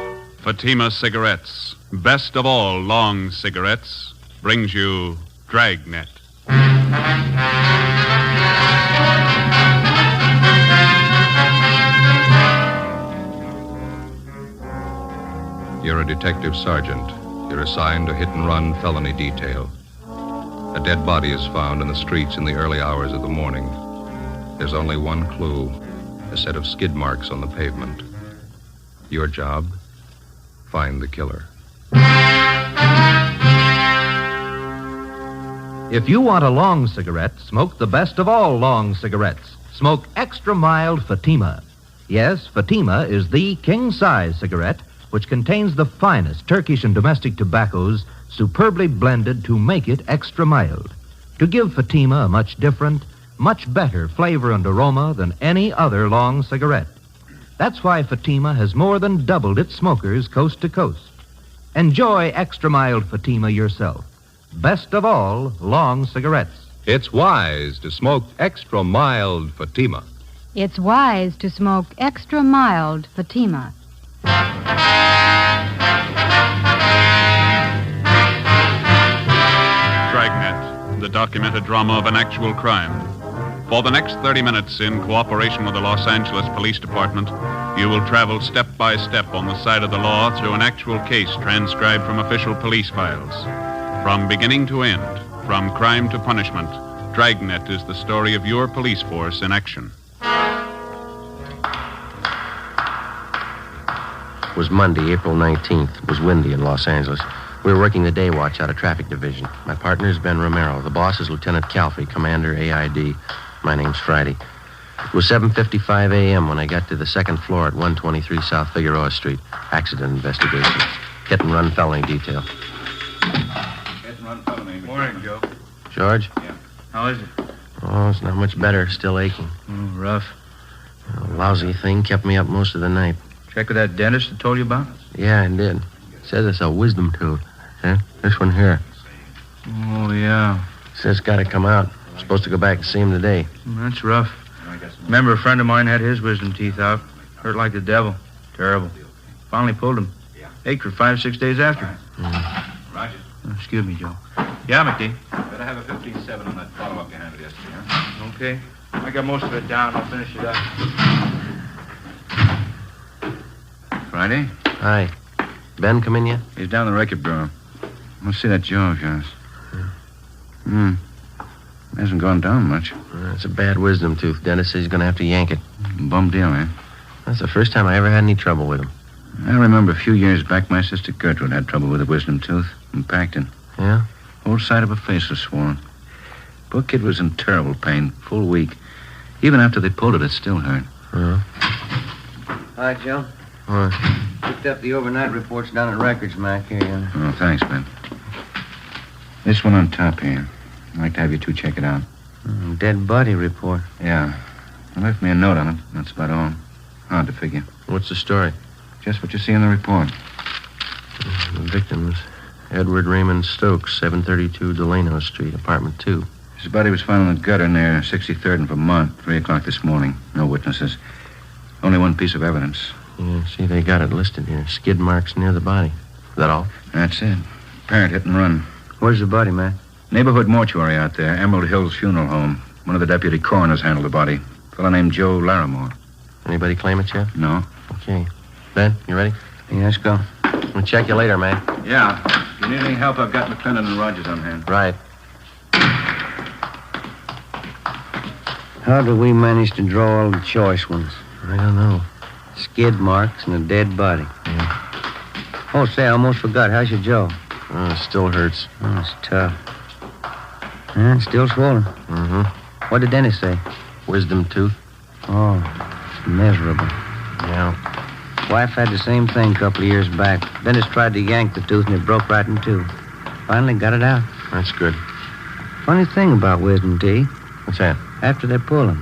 Fatima Cigarettes, best of all long cigarettes, brings you Dragnet. You're a detective sergeant. You're assigned to hit-and-run felony detail. A dead body is found in the streets in the early hours of the morning. There's only one clue, a set of skid marks on the pavement. Your job, find the killer. If you want a long cigarette, smoke the best of all long cigarettes. Smoke extra mild Fatima. Yes, Fatima is the king-size cigarette which contains the finest Turkish and domestic tobaccos superbly blended to make it extra mild, to give Fatima a much different, much better flavor and aroma than any other long cigarette. That's why Fatima has more than doubled its smokers coast to coast. Enjoy extra mild Fatima yourself. Best of all, long cigarettes. It's wise to smoke extra mild Fatima. It's wise to smoke extra mild Fatima. Dragnet, the documented drama of an actual crime. For the next 30 minutes, in cooperation with the Los Angeles Police Department, you will travel step by step on the side of the law through an actual case transcribed from official police files. From beginning to end, from crime to punishment, Dragnet is the story of your police force in action. It was Monday, April 19th. It was windy in Los Angeles. We were working the day watch out of traffic division. My partner is Ben Romero. The boss is Lieutenant Calfee, Commander AID. My name's Friday. It was 7:55 a.m. when I got to the second floor at 123 South Figueroa Street. Accident investigation. Hit and run felony detail. Hit and run felony. Morning, Joe. George? Yeah. How is it? Oh, it's not much better. Still aching. Rough. A lousy thing kept me up most of the night. Check with that dentist I told you about? Yeah, I did. Says it's a wisdom tooth. See? This one here. Oh, yeah. Says it's got to come out. I'm supposed to go back to see him today. That's rough. Remember, a friend of mine had his wisdom teeth out. Hurt like the devil. Terrible. Finally pulled him. Ached for 5-6 days after. Roger. Excuse me, Joe. Yeah, McD. Better have a 15-7 on that follow-up you handled yesterday, huh? Okay. I got most of it down. I'll finish it up. Friday? Hi. Ben come in yet? He's down the record bureau. Let's see that jaw of yours. Hasn't gone down much. It's a bad wisdom tooth. Dentist says he's going to have to yank it. Bum deal, eh? That's the first time I ever had any trouble with him. I remember a few years back, my sister Gertrude had trouble with a wisdom tooth in Pacton. Yeah? Whole side of her face was swollen. Poor kid was in terrible pain, full week. Even after they pulled it still hurt. Hi, Joe. What? Picked up the overnight reports down at Records, Mac. Here you are. Oh, thanks, Ben. This one on top here. I'd like to have you two check it out. Dead body report. Yeah. They left me a note on it. That's about all. Hard to figure. What's the story? Just what you see in the report. The victim was Edward Raymond Stokes, 732 Delano Street, apartment 2. His body was found in the gutter near 63rd and Vermont, 3 o'clock this morning. No witnesses. Only one piece of evidence. Yeah, see, they got it listed here. Skid marks near the body. Is that all? That's it. Parent hit and run. Where's the body, Mac? Neighborhood mortuary out there. Emerald Hills Funeral Home. One of the deputy coroners handled the body. A fellow named Joe Larimore. Anybody claim it yet? No. Okay. Ben, you ready? Yeah, let's go. We'll check you later, man. Yeah. If you need any help, I've got McClendon and Rogers on hand. Right. How did we manage to draw all the choice ones? I don't know. Skid marks and a dead body. Yeah. Oh, say, I almost forgot. How's your jaw? Oh, it still hurts. Oh, it's tough. And it's still swollen. Mm-hmm. What did Dennis say? Wisdom tooth. Oh, it's miserable. Yeah. Wife had the same thing a couple of years back. Dennis tried to yank the tooth and it broke right in two. Finally got it out. That's good. Funny thing about wisdom teeth. What's that? After they pull them,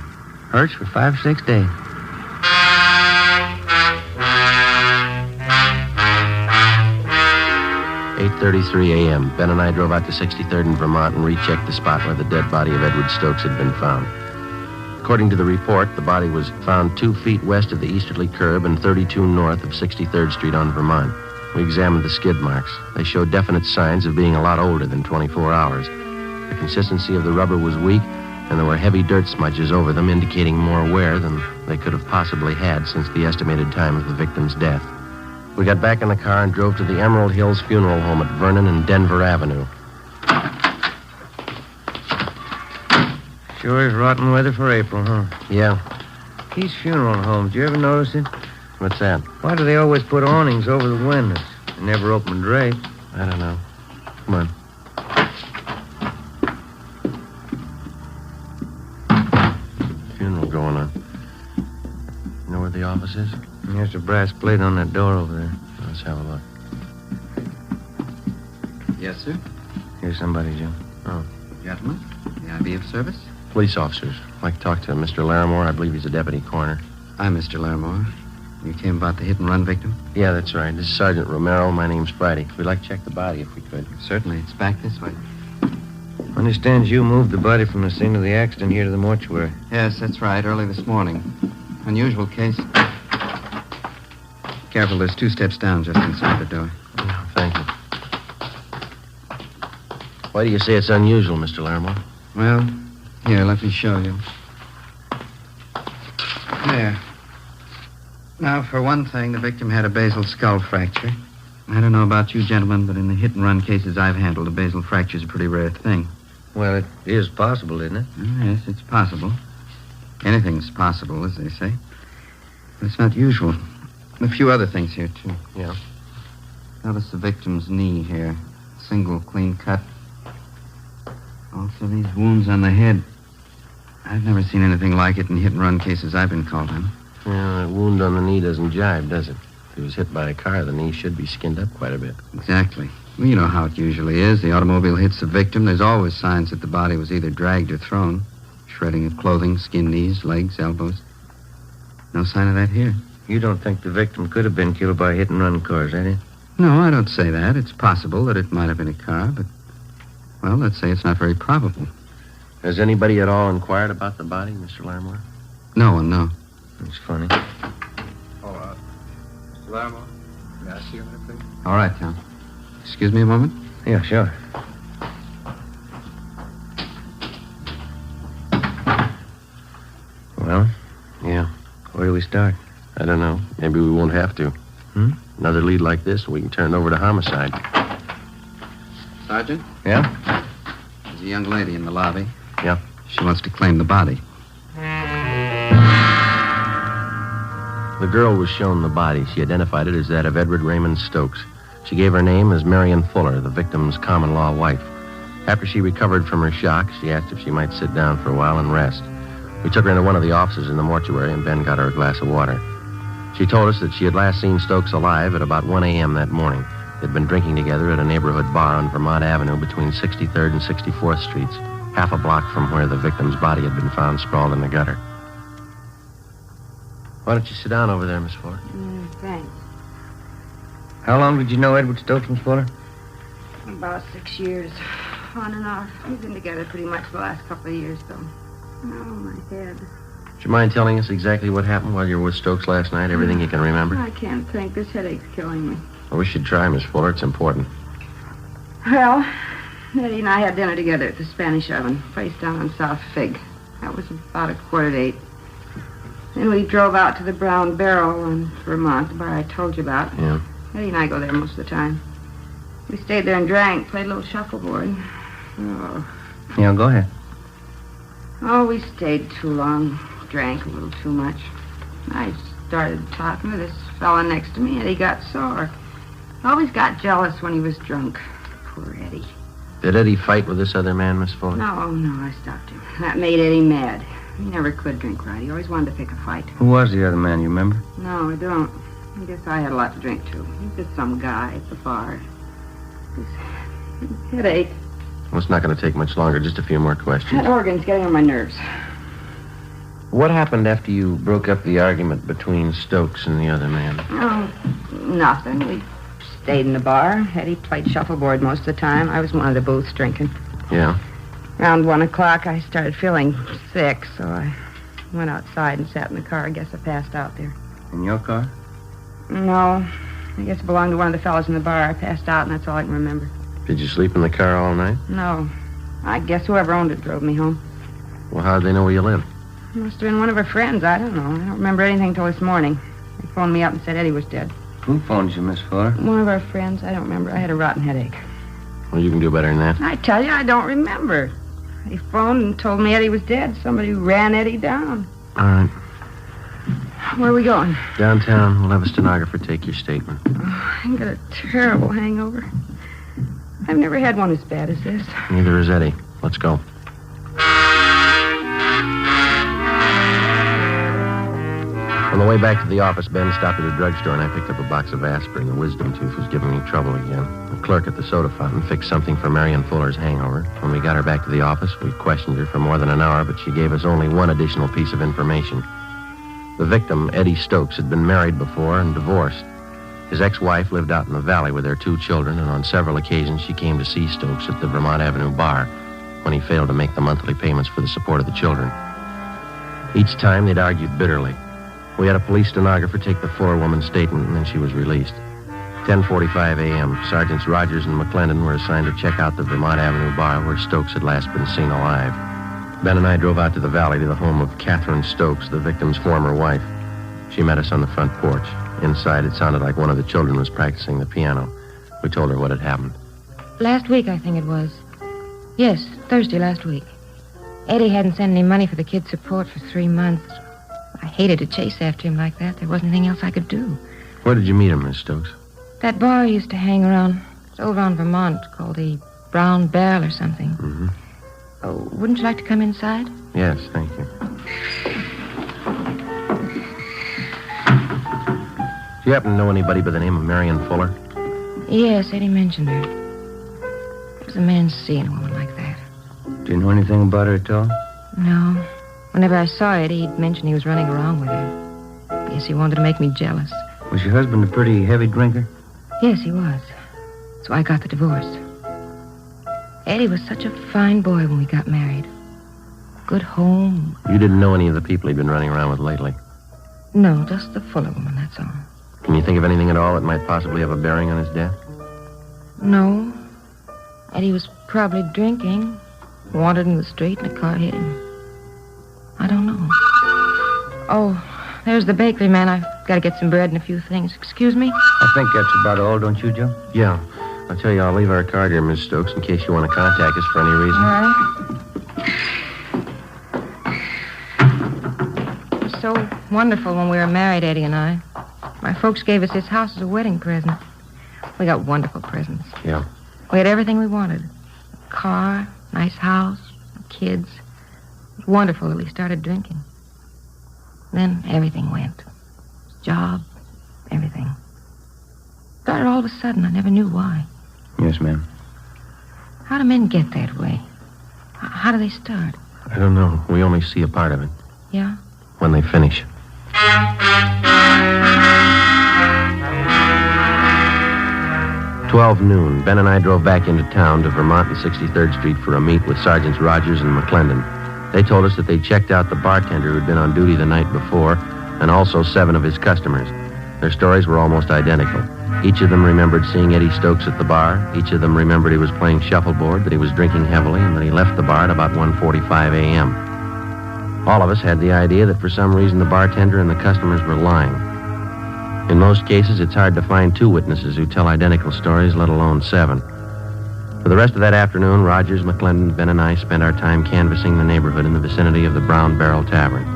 hurts for 5-6 days. .33 a.m. Ben and I drove out to 63rd and Vermont and rechecked the spot where the dead body of Edward Stokes had been found. According to the report, the body was found 2 feet west of the easterly curb and 32 north of 63rd Street on Vermont. We examined the skid marks. They showed definite signs of being a lot older than 24 hours. The consistency of the rubber was weak, and there were heavy dirt smudges over them, indicating more wear than they could have possibly had since the estimated time of the victim's death. We got back in the car and drove to the Emerald Hills Funeral Home at Vernon and Denver Avenue. Sure is rotten weather for April, huh? Yeah. These funeral homes, do you ever notice it? What's that? Why do they always put awnings over the windows? They never open drapes. I don't know. Come on. Funeral going on. You know where the office is? There's a brass plate on that door over there. Let's have a look. Yes, sir. Here's somebody, Jim. Oh. Gentlemen, may I be of service? Police officers. I'd like to talk to Mr. Larimore. I believe he's a deputy coroner. I'm Mr. Larimore. You came about the hit-and-run victim? Yeah, that's right. This is Sergeant Romero. My name's Friday. We'd like to check the body if we could. Certainly. It's back this way. Understands you moved the body from the scene of the accident here to the mortuary. Yes, that's right. Early this morning. Unusual case. Careful, there's 2 steps down just inside the door. Oh, thank you. Why do you say it's unusual, Mr. Larimore? Well, here, let me show you. There. Now, for one thing, the victim had a basal skull fracture. I don't know about you gentlemen, but in the hit-and-run cases I've handled, a basal fracture's a pretty rare thing. Well, it is possible, isn't it? Yes, it's possible. Anything's possible, as they say. But it's not usual. A few other things here, too. Yeah? Notice the victim's knee here. Single clean cut. Also, these wounds on the head. I've never seen anything like it in hit-and-run cases I've been called on. Yeah, that wound on the knee doesn't jive, does it? If he was hit by a car, the knee should be skinned up quite a bit. Exactly. Well, you know how it usually is. The automobile hits the victim. There's always signs that the body was either dragged or thrown. Shredding of clothing, skinned knees, legs, elbows. No sign of that here. You don't think the victim could have been killed by hit-and-run cars, eh? No, I don't say that. It's possible that it might have been a car, but, well, let's say it's not very probable. Has anybody at all inquired about the body, Mr. Larimore? No one, no. That's funny. Hold on. Mr. Larimore, may I see you a minute, please? All right, Tom. Excuse me a moment? Yeah, sure. Well? Yeah. Where do we start? I don't know. Maybe we won't have to. Another lead like this, we can turn it over to homicide. Sergeant? Yeah? There's a young lady in the lobby. Yeah? She wants to claim the body. The girl was shown the body. She identified it as that of Edward Raymond Stokes. She gave her name as Marion Fuller, the victim's common-law wife. After she recovered from her shock, she asked if she might sit down for a while and rest. We took her into one of the offices in the mortuary, and Ben got her a glass of water. She told us that she had last seen Stokes alive at about 1 a.m. that morning. They'd been drinking together at a neighborhood bar on Vermont Avenue between 63rd and 64th Streets, half a block from where the victim's body had been found sprawled in the gutter. Why don't you sit down over there, Miss Fuller? Thanks. How long did you know Edward Stokes, Miss Fuller? About 6 years. On and off. We've been together pretty much the last couple of years, though. Oh, my head. Would you mind telling us exactly what happened while you were with Stokes last night? Everything you can remember? I can't think. This headache's killing me. Well, we should try, Miss Fuller. It's important. Well, Eddie and I had dinner together at the Spanish Oven, place down on South Fig. That was about 7:45. Then we drove out to the Brown Barrel in Vermont, the bar I told you about. Yeah. Eddie and I go there most of the time. We stayed there and drank, played a little shuffleboard. Oh. Yeah, go ahead. Oh, we stayed too long. Drank a little too much. I started talking to this fella next to me, and he got sore. Always got jealous when he was drunk. Poor Eddie. Did Eddie fight with this other man, Miss Fuller? No, I stopped him. That made Eddie mad. He never could drink right. He always wanted to pick a fight. Who was the other man, you remember? No, I don't. I guess I had a lot to drink, too. He's just some guy at the bar. His headache. Well, it's not going to take much longer. Just a few more questions. That organ's getting on my nerves. What happened after you broke up the argument between Stokes and the other man? Oh, nothing. We stayed in the bar. Eddie played shuffleboard most of the time. I was one of the booths drinking. Yeah? Around 1 o'clock, I started feeling sick, so I went outside and sat in the car. I guess I passed out there. In your car? No. I guess it belonged to one of the fellas in the bar. I passed out, and that's all I can remember. Did you sleep in the car all night? No. I guess whoever owned it drove me home. Well, how'd they know where you lived? Must have been one of her friends. I don't know. I don't remember anything till this morning. They phoned me up and said Eddie was dead. Who phoned you, Miss Fuller? One of our friends. I don't remember. I had a rotten headache. Well, you can do better than that. I tell you, I don't remember. He phoned and told me Eddie was dead. Somebody ran Eddie down. All right. Where are we going? Downtown. We'll have a stenographer take your statement. Oh, I got a terrible hangover. I've never had one as bad as this. Neither is Eddie. Let's go. On the way back to the office, Ben stopped at a drugstore and I picked up a box of aspirin. The wisdom tooth was giving me trouble again. The clerk at the soda fountain fixed something for Marion Fuller's hangover. When we got her back to the office, we questioned her for more than an hour, but she gave us only one additional piece of information. The victim, Eddie Stokes, had been married before and divorced. His ex-wife lived out in the valley with their 2 children, and on several occasions she came to see Stokes at the Vermont Avenue bar when he failed to make the monthly payments for the support of the children. Each time they'd argued bitterly. We had a police stenographer take the Fuller woman's statement, and then she was released. 10:45 a.m., Sergeants Rogers and McClendon were assigned to check out the Vermont Avenue bar where Stokes had last been seen alive. Ben and I drove out to the valley to the home of Catherine Stokes, the victim's former wife. She met us on the front porch. Inside, it sounded like one of the children was practicing the piano. We told her what had happened. Last week, I think it was. Yes, Thursday last week. Eddie hadn't sent any money for the kid's support for 3 months. I hated to chase after him like that. There wasn't anything else I could do. Where did you meet him, Miss Stokes? That bar he used to hang around. It's over on Vermont, called the Brown Barrel or something. Mm-hmm. Oh, wouldn't you like to come inside? Yes, thank you. Do you happen to know anybody by the name of Marion Fuller? Yes, Eddie mentioned her. It was a man seeing a woman like that. Do you know anything about her at all? No. Whenever I saw Eddie, he'd mention he was running around with her. Guess he wanted to make me jealous. Was your husband a pretty heavy drinker? Yes, he was. So I got the divorce. Eddie was such a fine boy when we got married. Good home. You didn't know any of the people he'd been running around with lately? No, just the Fuller woman, that's all. Can you think of anything at all that might possibly have a bearing on his death? No. Eddie was probably drinking, wandered in the street, and a car hit him. I don't know. Oh, there's the bakery man. I've got to get some bread and a few things. Excuse me? I think that's about all, don't you, Joe? Yeah. I'll tell you, I'll leave our card here, Miss Stokes, in case you want to contact us for any reason. All right. It was so wonderful when we were married, Eddie and I. My folks gave us this house as a wedding present. We got wonderful presents. Yeah. We had everything we wanted. A car, nice house, kids. It was wonderful till we started drinking. Then everything went. Job, everything. Started all of a sudden. I never knew why. Yes, ma'am. How do men get that way? How do they start? I don't know. We only see a part of it. Yeah? When they finish. 12 noon. Ben and I drove back into town to Vermont and 63rd Street for a meet with Sergeants Rogers and McClendon. They told us that they checked out the bartender who'd been on duty the night before and also 7 of his customers. Their stories were almost identical. Each of them remembered seeing Eddie Stokes at the bar. Each of them remembered he was playing shuffleboard, that he was drinking heavily, and that he left the bar at about 1:45 a.m. All of us had the idea that for some reason the bartender and the customers were lying. In most cases, it's hard to find 2 witnesses who tell identical stories, let alone 7. For the rest of that afternoon, Rogers, McClendon, Ben, and I spent our time canvassing the neighborhood in the vicinity of the Brown Barrel Tavern.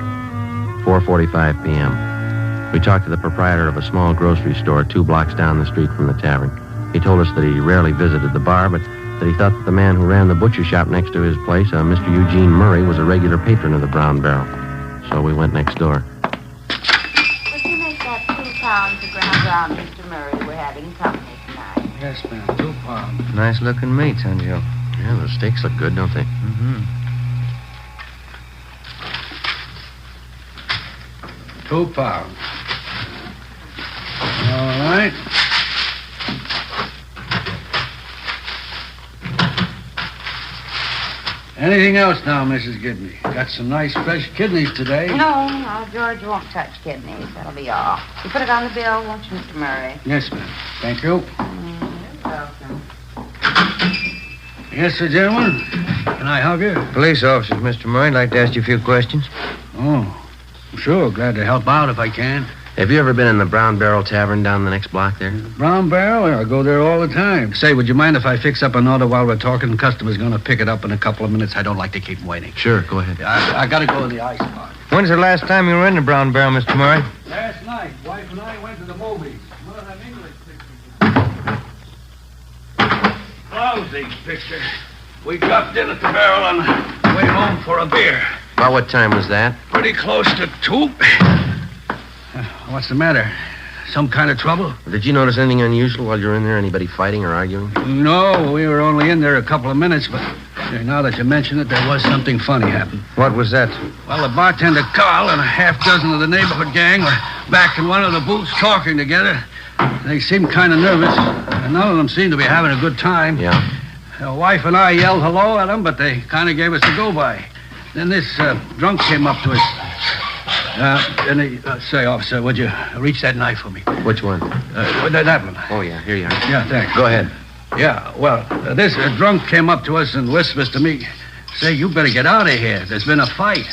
4:45 p.m. We talked to the proprietor of a small grocery store 2 blocks down the street from the tavern. He told us that he rarely visited the bar, but that he thought that the man who ran the butcher shop next to his place, Mr. Eugene Murray, was a regular patron of the Brown Barrel. So we went next door. Would you make that 2 pounds of ground round, Mr. Murray? We're having company tonight. Yes, ma'am. 2 pounds. Nice-looking meats, huh, Joe? Yeah, the steaks look good, don't they? Mm-hmm. 2 pounds. All right. Anything else now, Mrs. Gidney? Got some nice fresh kidneys today. No, George won't touch kidneys. That'll be all. You put it on the bill, won't you, Mr. Murray? Yes, ma'am. Thank you. You're welcome. Yes, sir, gentlemen. Can I help you? Police officers, Mr. Murray. I'd like to ask you a few questions. Oh, sure. Glad to help out if I can. Have you ever been in the Brown Barrel Tavern down the next block there? Brown Barrel? I go there all the time. Say, would you mind if I fix up an order while we're talking? The customer's going to pick it up in a couple of minutes. I don't like to keep him waiting. Sure, go ahead. I got to go to the ice box. When's the last time you were in the Brown Barrel, Mr. Murray? Last night, wife and I went to the movies. One of them English pictures. Lousy picture. We dropped in at the Barrel on the way home for a beer. About what time was that? Pretty close to 2. What's the matter? Some kind of trouble? Did you notice anything unusual while you were in there? Anybody fighting or arguing? No, we were only in there a couple of minutes, but now that you mention it, there was something funny happen. What was that? Well, the bartender Carl and a half dozen of the neighborhood gang were back in one of the booths talking together. They seemed kind of nervous, and none of them seemed to be having a good time. Yeah? The wife and I yelled hello at them, but they kind of gave us a go-by. Then this drunk came up to us. And he, say, officer, would you reach that knife for me? Which one? That one. Oh, yeah, here you are. Yeah, thanks. Go ahead. Yeah, well, this drunk came up to us and whispers to me, say, you better get out of here. There's been a fight.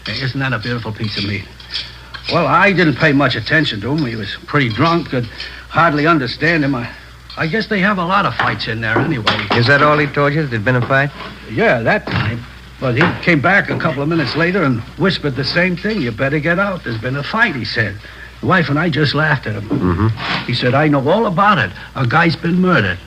Hey, isn't that a beautiful piece of meat? Well, I didn't pay much attention to him. He was pretty drunk, could hardly understand him. I guess they have a lot of fights in there anyway. Is that all he told you? There'd been a fight? Yeah, that time. But he came back a couple of minutes later and whispered the same thing. You better get out. There's been a fight, he said. The wife and I just laughed at him. Mm-hmm. He said, I know all about it. A guy's been murdered.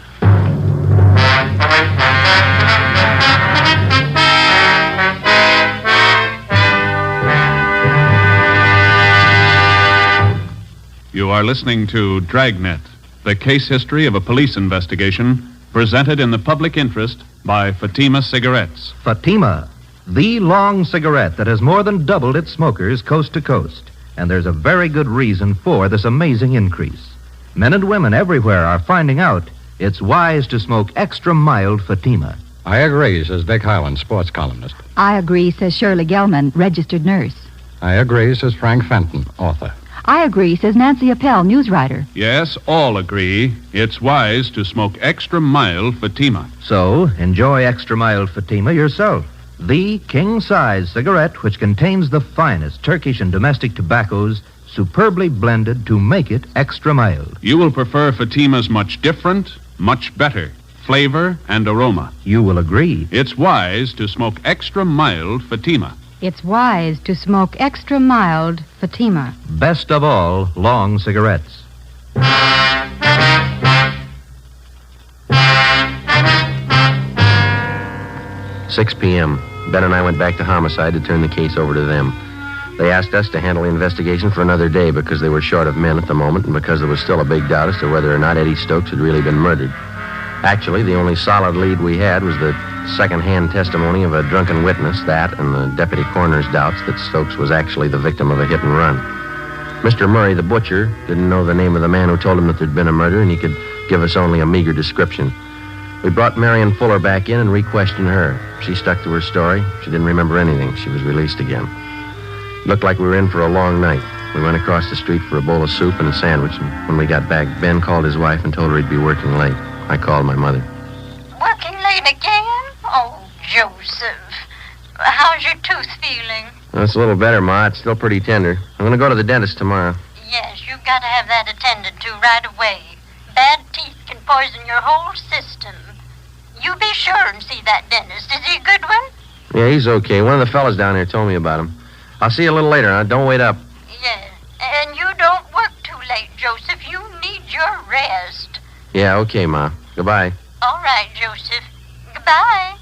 You are listening to Dragnet, the case history of a police investigation, presented in the public interest by Fatima Cigarettes. Fatima, the long cigarette that has more than doubled its smokers coast to coast. And there's a very good reason for this amazing increase. Men and women everywhere are finding out it's wise to smoke extra mild Fatima. I agree, says Vic Hyland, sports columnist. I agree, says Shirley Gelman, registered nurse. I agree, says Frank Fenton, author. I agree, says Nancy Appel, news writer. Yes, all agree. It's wise to smoke extra mild Fatima. So, enjoy extra mild Fatima yourself. The king-size cigarette which contains the finest Turkish and domestic tobaccos superbly blended to make it extra mild. You will prefer Fatima's much different, much better flavor and aroma. You will agree. It's wise to smoke extra mild Fatima. It's wise to smoke extra mild Fatima. Best of all, long cigarettes. 6 p.m. Ben and I went back to homicide to turn the case over to them. They asked us to handle the investigation for another day because they were short of men at the moment and because there was still a big doubt as to whether or not Eddie Stokes had really been murdered. Actually, the only solid lead we had was the second-hand testimony of a drunken witness, that and the deputy coroner's doubts that Stokes was actually the victim of a hit-and-run. Mr. Murray, the butcher, didn't know the name of the man who told him that there'd been a murder, and he could give us only a meager description. We brought Marion Fuller back in and re-questioned her. She stuck to her story. She didn't remember anything. She was released again. It looked like we were in for a long night. We went across the street for a bowl of soup and a sandwich, and when we got back, Ben called his wife and told her he'd be working late. I called my mother. Working late again? Oh, Joseph. How's your tooth feeling? Well, it's a little better, Ma. It's still pretty tender. I'm going to go to the dentist tomorrow. Yes, you've got to have that attended to right away. Bad teeth can poison your whole system. You be sure and see that dentist. Is he a good one? Yeah, he's okay. One of the fellas down there told me about him. I'll see you a little later, huh? Don't wait up. Yes. And you don't work too late, Joseph. You need your rest. Yeah, okay, Ma. Goodbye. All right, Joseph. Goodbye.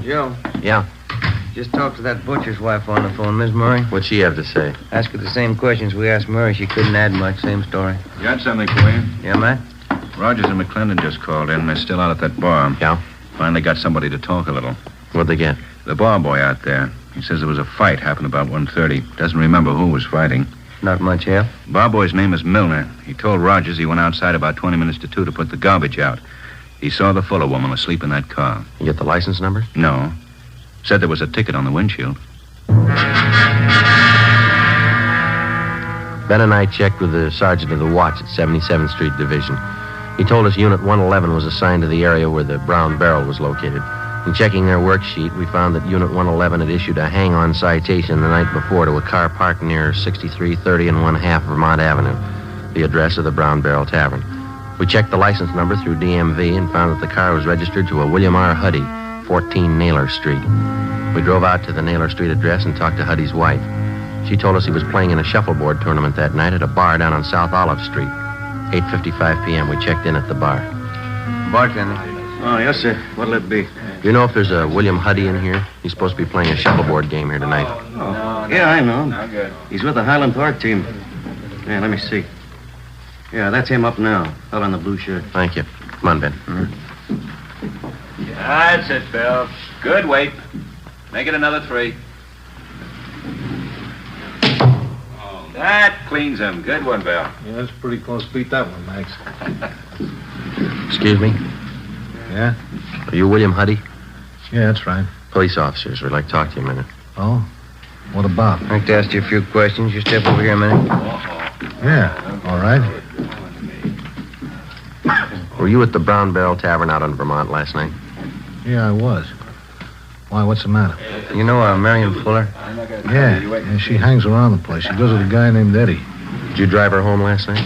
Joe. Yeah? Just talked to that butcher's wife on the phone, Miss Murray. What'd she have to say? Asked her the same questions we asked Murray. She couldn't add much. Same story. Got something for you? Yeah, Matt? Rogers and McClendon just called in. They're still out at that bar. Yeah? Finally got somebody to talk a little. What'd they get? The bar boy out there. He says there was a fight happened about 1:30. Doesn't remember who was fighting. Not much help. Bar boy's name is Milner. He told Rogers he went outside about 20 minutes to 2 to put the garbage out. He saw the Fuller woman asleep in that car. You get the license number? No. Said there was a ticket on the windshield. Ben and I checked with the sergeant of the watch at 77th Street Division. He told us Unit 111 was assigned to the area where the Brown Barrel was located. In checking their worksheet, we found that Unit 111 had issued a hang-on citation the night before to a car parked near 6330 and 1/2 Vermont Avenue, the address of the Brown Barrel Tavern. We checked the license number through DMV and found that the car was registered to a William R. Huddy, 14 Naylor Street. We drove out to the Naylor Street address and talked to Huddy's wife. She told us he was playing in a shuffleboard tournament that night at a bar down on South Olive Street. 8:55 p.m. We checked in at the bar. Bartender. Oh, yes, sir. What'll it be? Do you know if there's a William Huddy in here? He's supposed to be playing a shuffleboard game here tonight. Oh, yeah, I know him. He's with the Highland Park team. Yeah, let me see. Yeah, that's him up now. Out on the blue shirt. Thank you. Come on, Ben. That's it, Bill. Good weight. Make it another 3. That cleans him. Good one, Bill. Yeah, that's pretty close. Beat that one, Max. Excuse me? Yeah? Are you William Huddy? Yeah, that's right. Police officers. We'd like to talk to you a minute. Oh? What about? I'd like to ask you a few questions. You step over here a minute. Yeah, all right. Were you at the Brown Barrel Tavern out on Vermont last night? Yeah, I was. Why, what's the matter? You know Marion Fuller? Yeah, she hangs around the place. She goes with a guy named Eddie. Did you drive her home last night?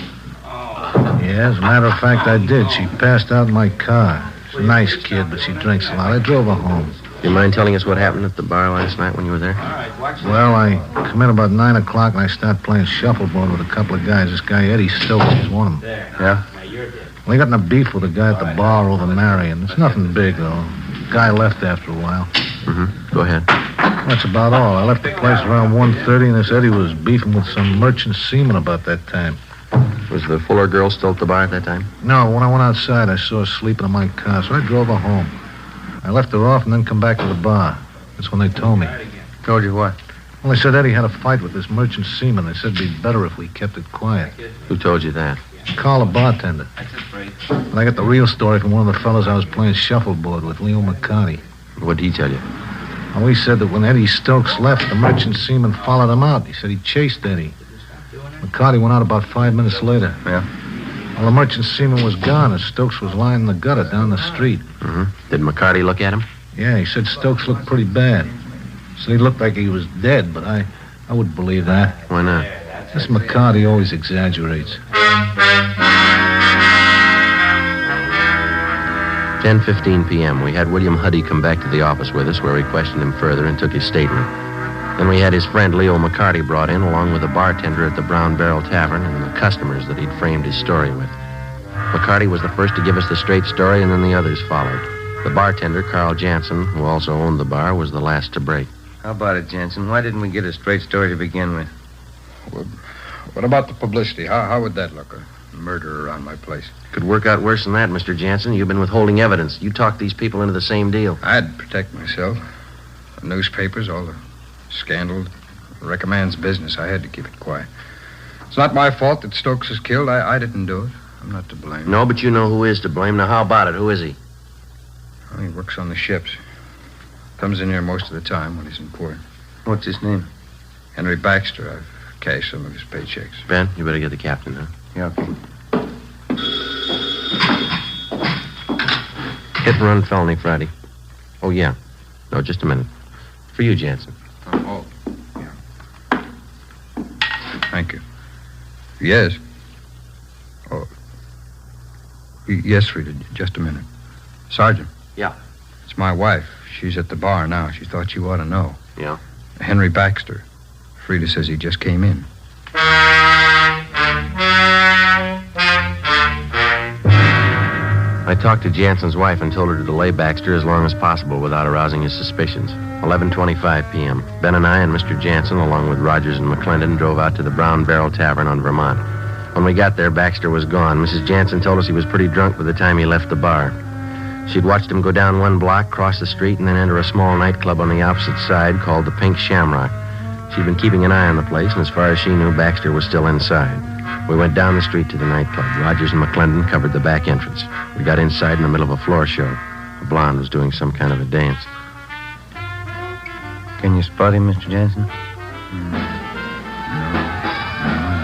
Yeah, as a matter of fact, I did. She passed out in my car. She's a nice kid, but she drinks a lot. I drove her home. Do you mind telling us what happened at the bar last night when you were there? Well, I come in about 9 o'clock and I start playing shuffleboard with a couple of guys. This guy, Eddie Stokes, he's one of them. Yeah? We got in a beef with a guy at the bar over Marion. It's nothing big, though. Guy left after a while. Mm-hmm. Go ahead. That's about all. I left the place around 1:30, and this Eddie was beefing with some merchant seaman about that time. Was the Fuller girl still at the bar at that time? No, when I went outside, I saw her sleeping in my car, so I drove her home. I left her off and then come back to the bar. That's when they told me. Told you what? Well, they said Eddie had a fight with this merchant seaman. They said it'd be better if we kept it quiet. Who told you that? Call the bartender. But I got the real story from one of the fellas I was playing shuffleboard with, Leo McCarty. What did he tell you? Well, he said that when Eddie Stokes left, the merchant seaman followed him out. He said he chased Eddie. McCarty went out about 5 minutes later. Yeah? Well, the merchant seaman was gone, and Stokes was lying in the gutter down the street. Mm-hmm. Did McCarty look at him? Yeah, he said Stokes looked pretty bad. Said he looked like he was dead, but I wouldn't believe that. Why not? This McCarty always exaggerates. 10:15 p.m. We had William Huddy come back to the office with us, where we questioned him further and took his statement. Then we had his friend Leo McCarty brought in, along with the bartender at the Brown Barrel Tavern and the customers that he'd framed his story with. McCarty was the first to give us the straight story, and then the others followed. The bartender, Carl Jansen, who also owned the bar, was the last to break. How about it, Jansen? Why didn't we get a straight story to begin with? What about the publicity? How would that look? A murder around my place. Could work out worse than that, Mr. Jansen. You've been withholding evidence. You talked these people into the same deal. I'd protect myself. The newspapers, all the scandal, recommends business. I had to keep it quiet. It's not my fault that Stokes is killed. I didn't do it. I'm not to blame. No, but you know who is to blame. Now, how about it? Who is he? Well, he works on the ships. Comes in here most of the time when he's in port. What's his name? Henry Baxter. I've cashed some of his paychecks. Ben, you better get the captain, huh? Yeah, okay. Hit and run felony Friday. Oh, yeah. No, just a minute. For you, Jansen. Oh, yeah. Thank you. Yes. Oh. Yes, Rita, just a minute. Sergeant. Yeah. It's my wife. She's at the bar now. She thought you ought to know. Yeah? Henry Baxter. Frida says he just came in. I talked to Jansen's wife and told her to delay Baxter as long as possible without arousing his suspicions. 11:25 p.m. Ben and I and Mr. Jansen, along with Rogers and McClendon, drove out to the Brown Barrel Tavern on Vermont. When we got there, Baxter was gone. Mrs. Jansen told us he was pretty drunk by the time he left the bar. She'd watched him go down one block, cross the street, and then enter a small nightclub on the opposite side called the Pink Shamrock. She'd been keeping an eye on the place, and as far as she knew, Baxter was still inside. We went down the street to the nightclub. Rogers and McClendon covered the back entrance. We got inside in the middle of a floor show. A blonde was doing some kind of a dance. Can you spot him, Mr. Jansen? No,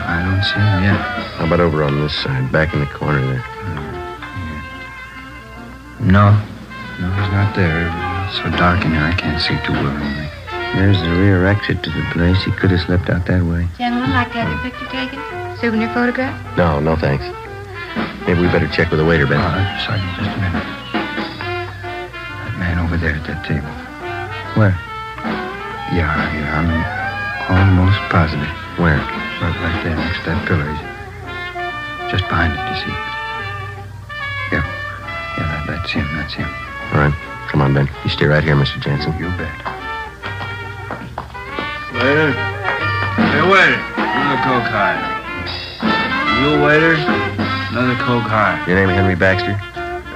I don't see him yet. How about over on this side, back in the corner there? No, he's not there. So dark in here, I can't see too well anyway. There's the rear exit to the place. He could have slipped out that way. Gentlemen, like to have your picture taken? Souvenir photograph? No, no thanks. Maybe we better check with the waiter, Ben. Sergeant, just a minute. That man over there at that table. Where? Yeah, I'm almost positive. Where? Right there, next to that pillar. He's just behind it, you see. Yeah, that's him. All right. Come on, Ben. You stay right here, Mr. Jansen. You bet. Waiter. Hey, waiter. Another Coke high. You, waiter? Another Coke high. Your name Henry Baxter?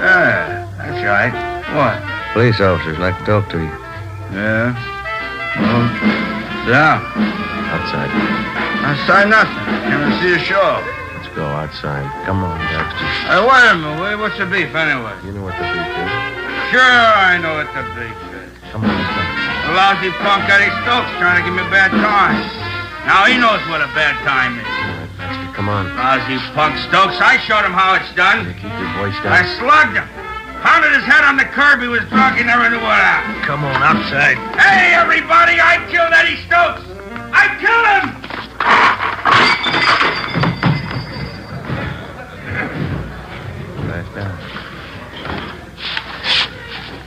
Yeah, that's right. What? Police officers like to talk to you. Yeah? Well, sit down. Outside. Outside nothing. Can't see a show. Let's go outside. Come on, Baxter. Hey, wait a minute, Wade. What's the beef, anyway? You know what the beef is. Sure, I know what the beef is. Come on, let's go. The lousy punk Eddie Stokes trying to give me a bad time. Now he knows what a bad time is. All right, Baxter, come on. Lousy punk Stokes. I showed him how it's done. Keep your voice down. I slugged him. Pounded his head on the curb. He was drunk. He never knew what happened. Come on, outside. Hey, everybody, I killed Eddie Stokes. I killed him. Last down.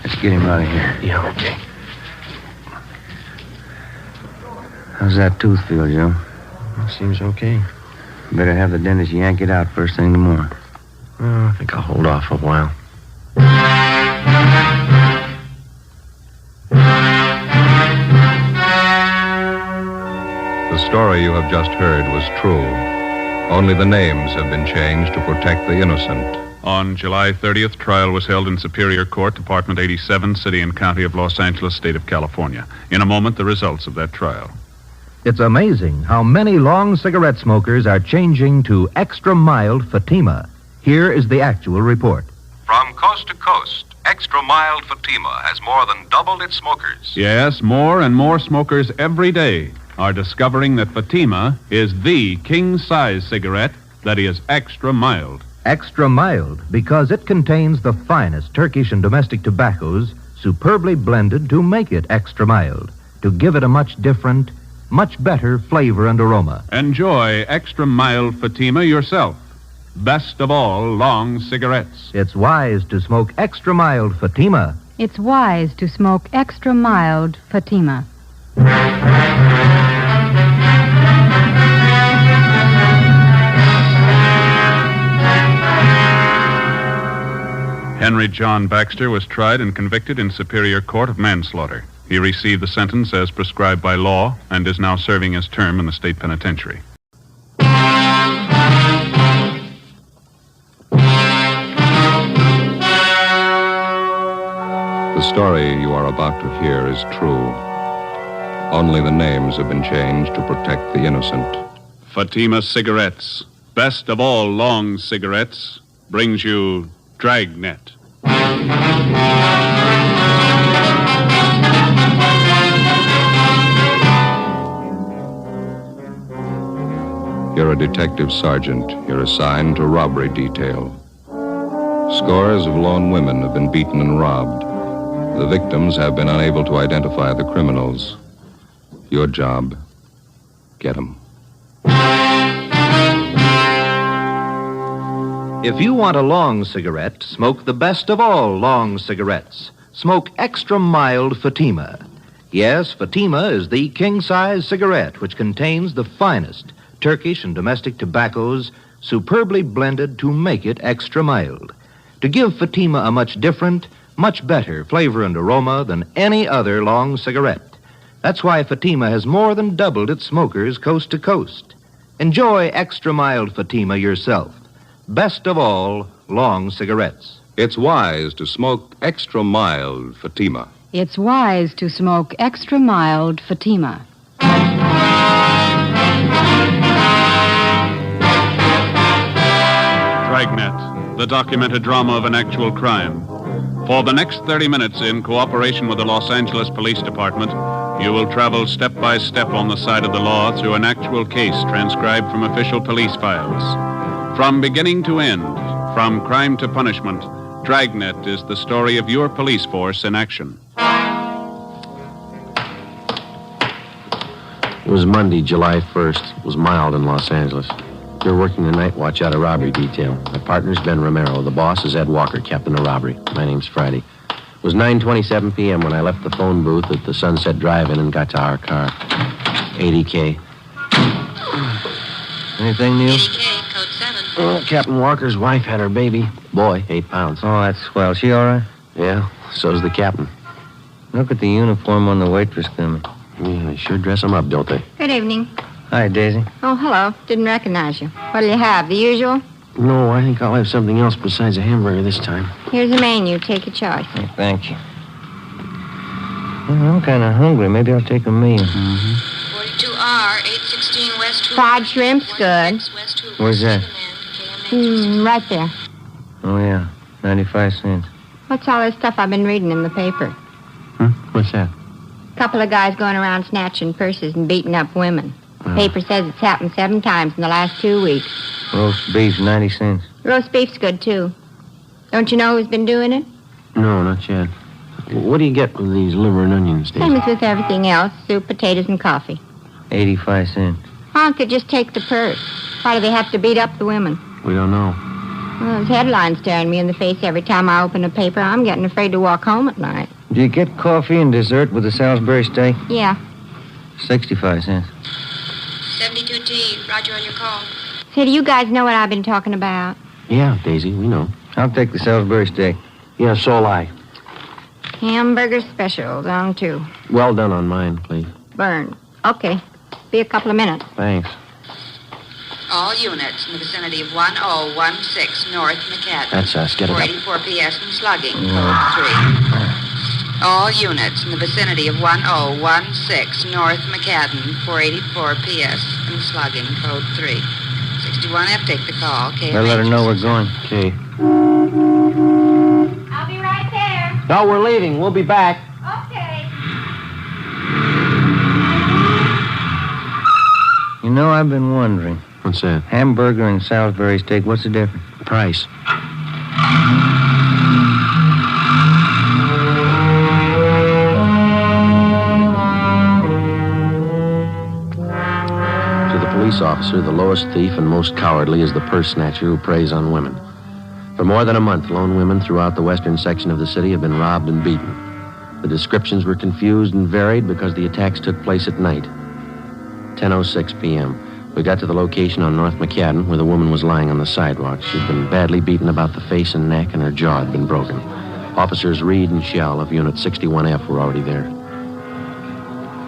Let's get him out of here. Yeah, okay. How's that tooth feel, Joe? Seems okay. Better have the dentist yank it out first thing tomorrow. Well, I think I'll hold off a while. The story you have just heard was true. Only the names have been changed to protect the innocent. On July 30th, trial was held in Superior Court, Department 87, City and County of Los Angeles, State of California. In a moment, the results of that trial. It's amazing how many long cigarette smokers are changing to extra mild Fatima. Here is the actual report. From coast to coast, extra mild Fatima has more than doubled its smokers. Yes, more and more smokers every day are discovering that Fatima is the king-size cigarette that is extra mild. Extra mild because it contains the finest Turkish and domestic tobaccos superbly blended to make it extra mild, to give it a much different, much better flavor and aroma. Enjoy extra mild Fatima yourself. Best of all long cigarettes. It's wise to smoke extra mild Fatima. It's wise to smoke extra mild Fatima. Henry John Baxter was tried and convicted in Superior Court of manslaughter. He received the sentence as prescribed by law and is now serving his term in the state penitentiary. The story you are about to hear is true. Only the names have been changed to protect the innocent. Fatima Cigarettes, best of all long cigarettes, brings you Dragnet. You're a detective sergeant. You're assigned to robbery detail. Scores of lone women have been beaten and robbed. The victims have been unable to identify the criminals. Your job, get them. If you want a long cigarette, smoke the best of all long cigarettes. Smoke extra mild Fatima. Yes, Fatima is the king-size cigarette which contains the finest Turkish and domestic tobaccos superbly blended to make it extra mild, to give Fatima a much different, much better flavor and aroma than any other long cigarette. That's why Fatima has more than doubled its smokers coast to coast. Enjoy extra mild Fatima yourself. Best of all, long cigarettes. It's wise to smoke extra mild Fatima. It's wise to smoke extra mild Fatima. Dragnet, the documented drama of an actual crime. For the next 30 minutes, in cooperation with the Los Angeles Police Department, you will travel step by step on the side of the law through an actual case transcribed from official police files. From beginning to end, from crime to punishment, Dragnet is the story of your police force in action. It was Monday, July 1st. It was mild in Los Angeles. We were working the night watch out of robbery detail. My partner's Ben Romero. The boss is Ed Walker, captain of robbery. My name's Friday. It was 9:27 p.m. when I left the phone booth at the Sunset Drive-In and got to our car. 80K. Anything new? 80K, code 7. Captain Walker's wife had her baby. Boy, 8 pounds. Oh, that's swell. She all right? Yeah, so's the captain. Look at the uniform on the waitress coming. Yeah, they sure dress them up, don't they? Good evening. Hi, Daisy. Oh, hello. Didn't recognize you. What'll you have? The usual? No, I think I'll have something else besides a hamburger this time. Here's the menu. Take your choice. Hey, thank you. Well, I'm kind of hungry. Maybe I'll take a meal. 42R, 816 West. Fried shrimp's good. Where's that? Right there. Oh, yeah. 95 cents. What's all this stuff I've been reading in the paper? What's that? Couple of guys going around snatching purses and beating up women. Paper says it's happened 7 times in the last 2 weeks. Roast beef, 90 cents. Roast beef's good, too. Don't you know who's been doing it? No, not yet. What do you get with these liver and onions, Daisy? Same as with everything else. Soup, potatoes, and coffee. 85 cents. Why don't they just take the purse? Why do they have to beat up the women? We don't know. Well, there's headlines staring me in the face every time I open a paper. I'm getting afraid to walk home at night. Do you get coffee and dessert with the Salisbury steak? Yeah. 65 cents. 72T, roger on your call. Say, do you guys know what I've been talking about? Yeah, Daisy, we know. I'll take the Salisbury steak. Yeah, so'll I. Hamburger specials on 2. Well done on mine, please. Burned. Okay. Be a couple of minutes. Thanks. All units in the vicinity of 1016 North McCadden. That's us. Get it up. 484 PS and slugging, code 3. All units in the vicinity of 1016 North McCadden, 484 PS and slugging, code 3. 61F, take the call. Okay. Better let her know we're going. Okay. I'll be right there. No, we're leaving. We'll be back. Okay. You know, I've been wondering. What's that? Hamburger and Salisbury steak, what's the difference? Price. To the police officer, the lowest thief and most cowardly is the purse snatcher who preys on women. For more than a month, lone women throughout the western section of the city have been robbed and beaten. The descriptions were confused and varied because the attacks took place at night. 10:06 p.m. We got to the location on North McCadden where the woman was lying on the sidewalk. She'd been badly beaten about the face and neck, and her jaw had been broken. Officers Reed and Shell of Unit 61F were already there.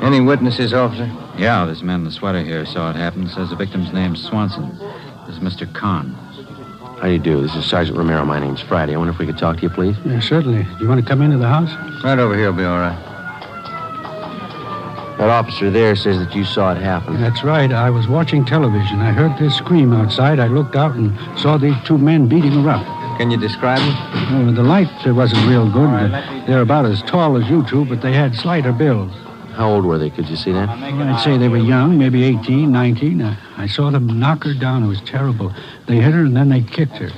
Any witnesses, officer? Yeah, this man in the sweater here saw it happen. Says the victim's name's Swanson. This is Mr. Kahn. How do you do? This is Sergeant Romero. My name's Friday. I wonder if we could talk to you, please? Yeah, certainly. Do you want to come into the house? Right over here will be all right. That officer there says that you saw it happen. That's right. I was watching television. I heard this scream outside. I looked out and saw these 2 men beating her up. Can you describe them? Well, the light wasn't real good. They're about as tall as you two, but they had slighter builds. How old were they? Could you see that? Well, I'd say they were young, maybe 18, 19. I saw them knock her down. It was terrible. They hit her and then they kicked her.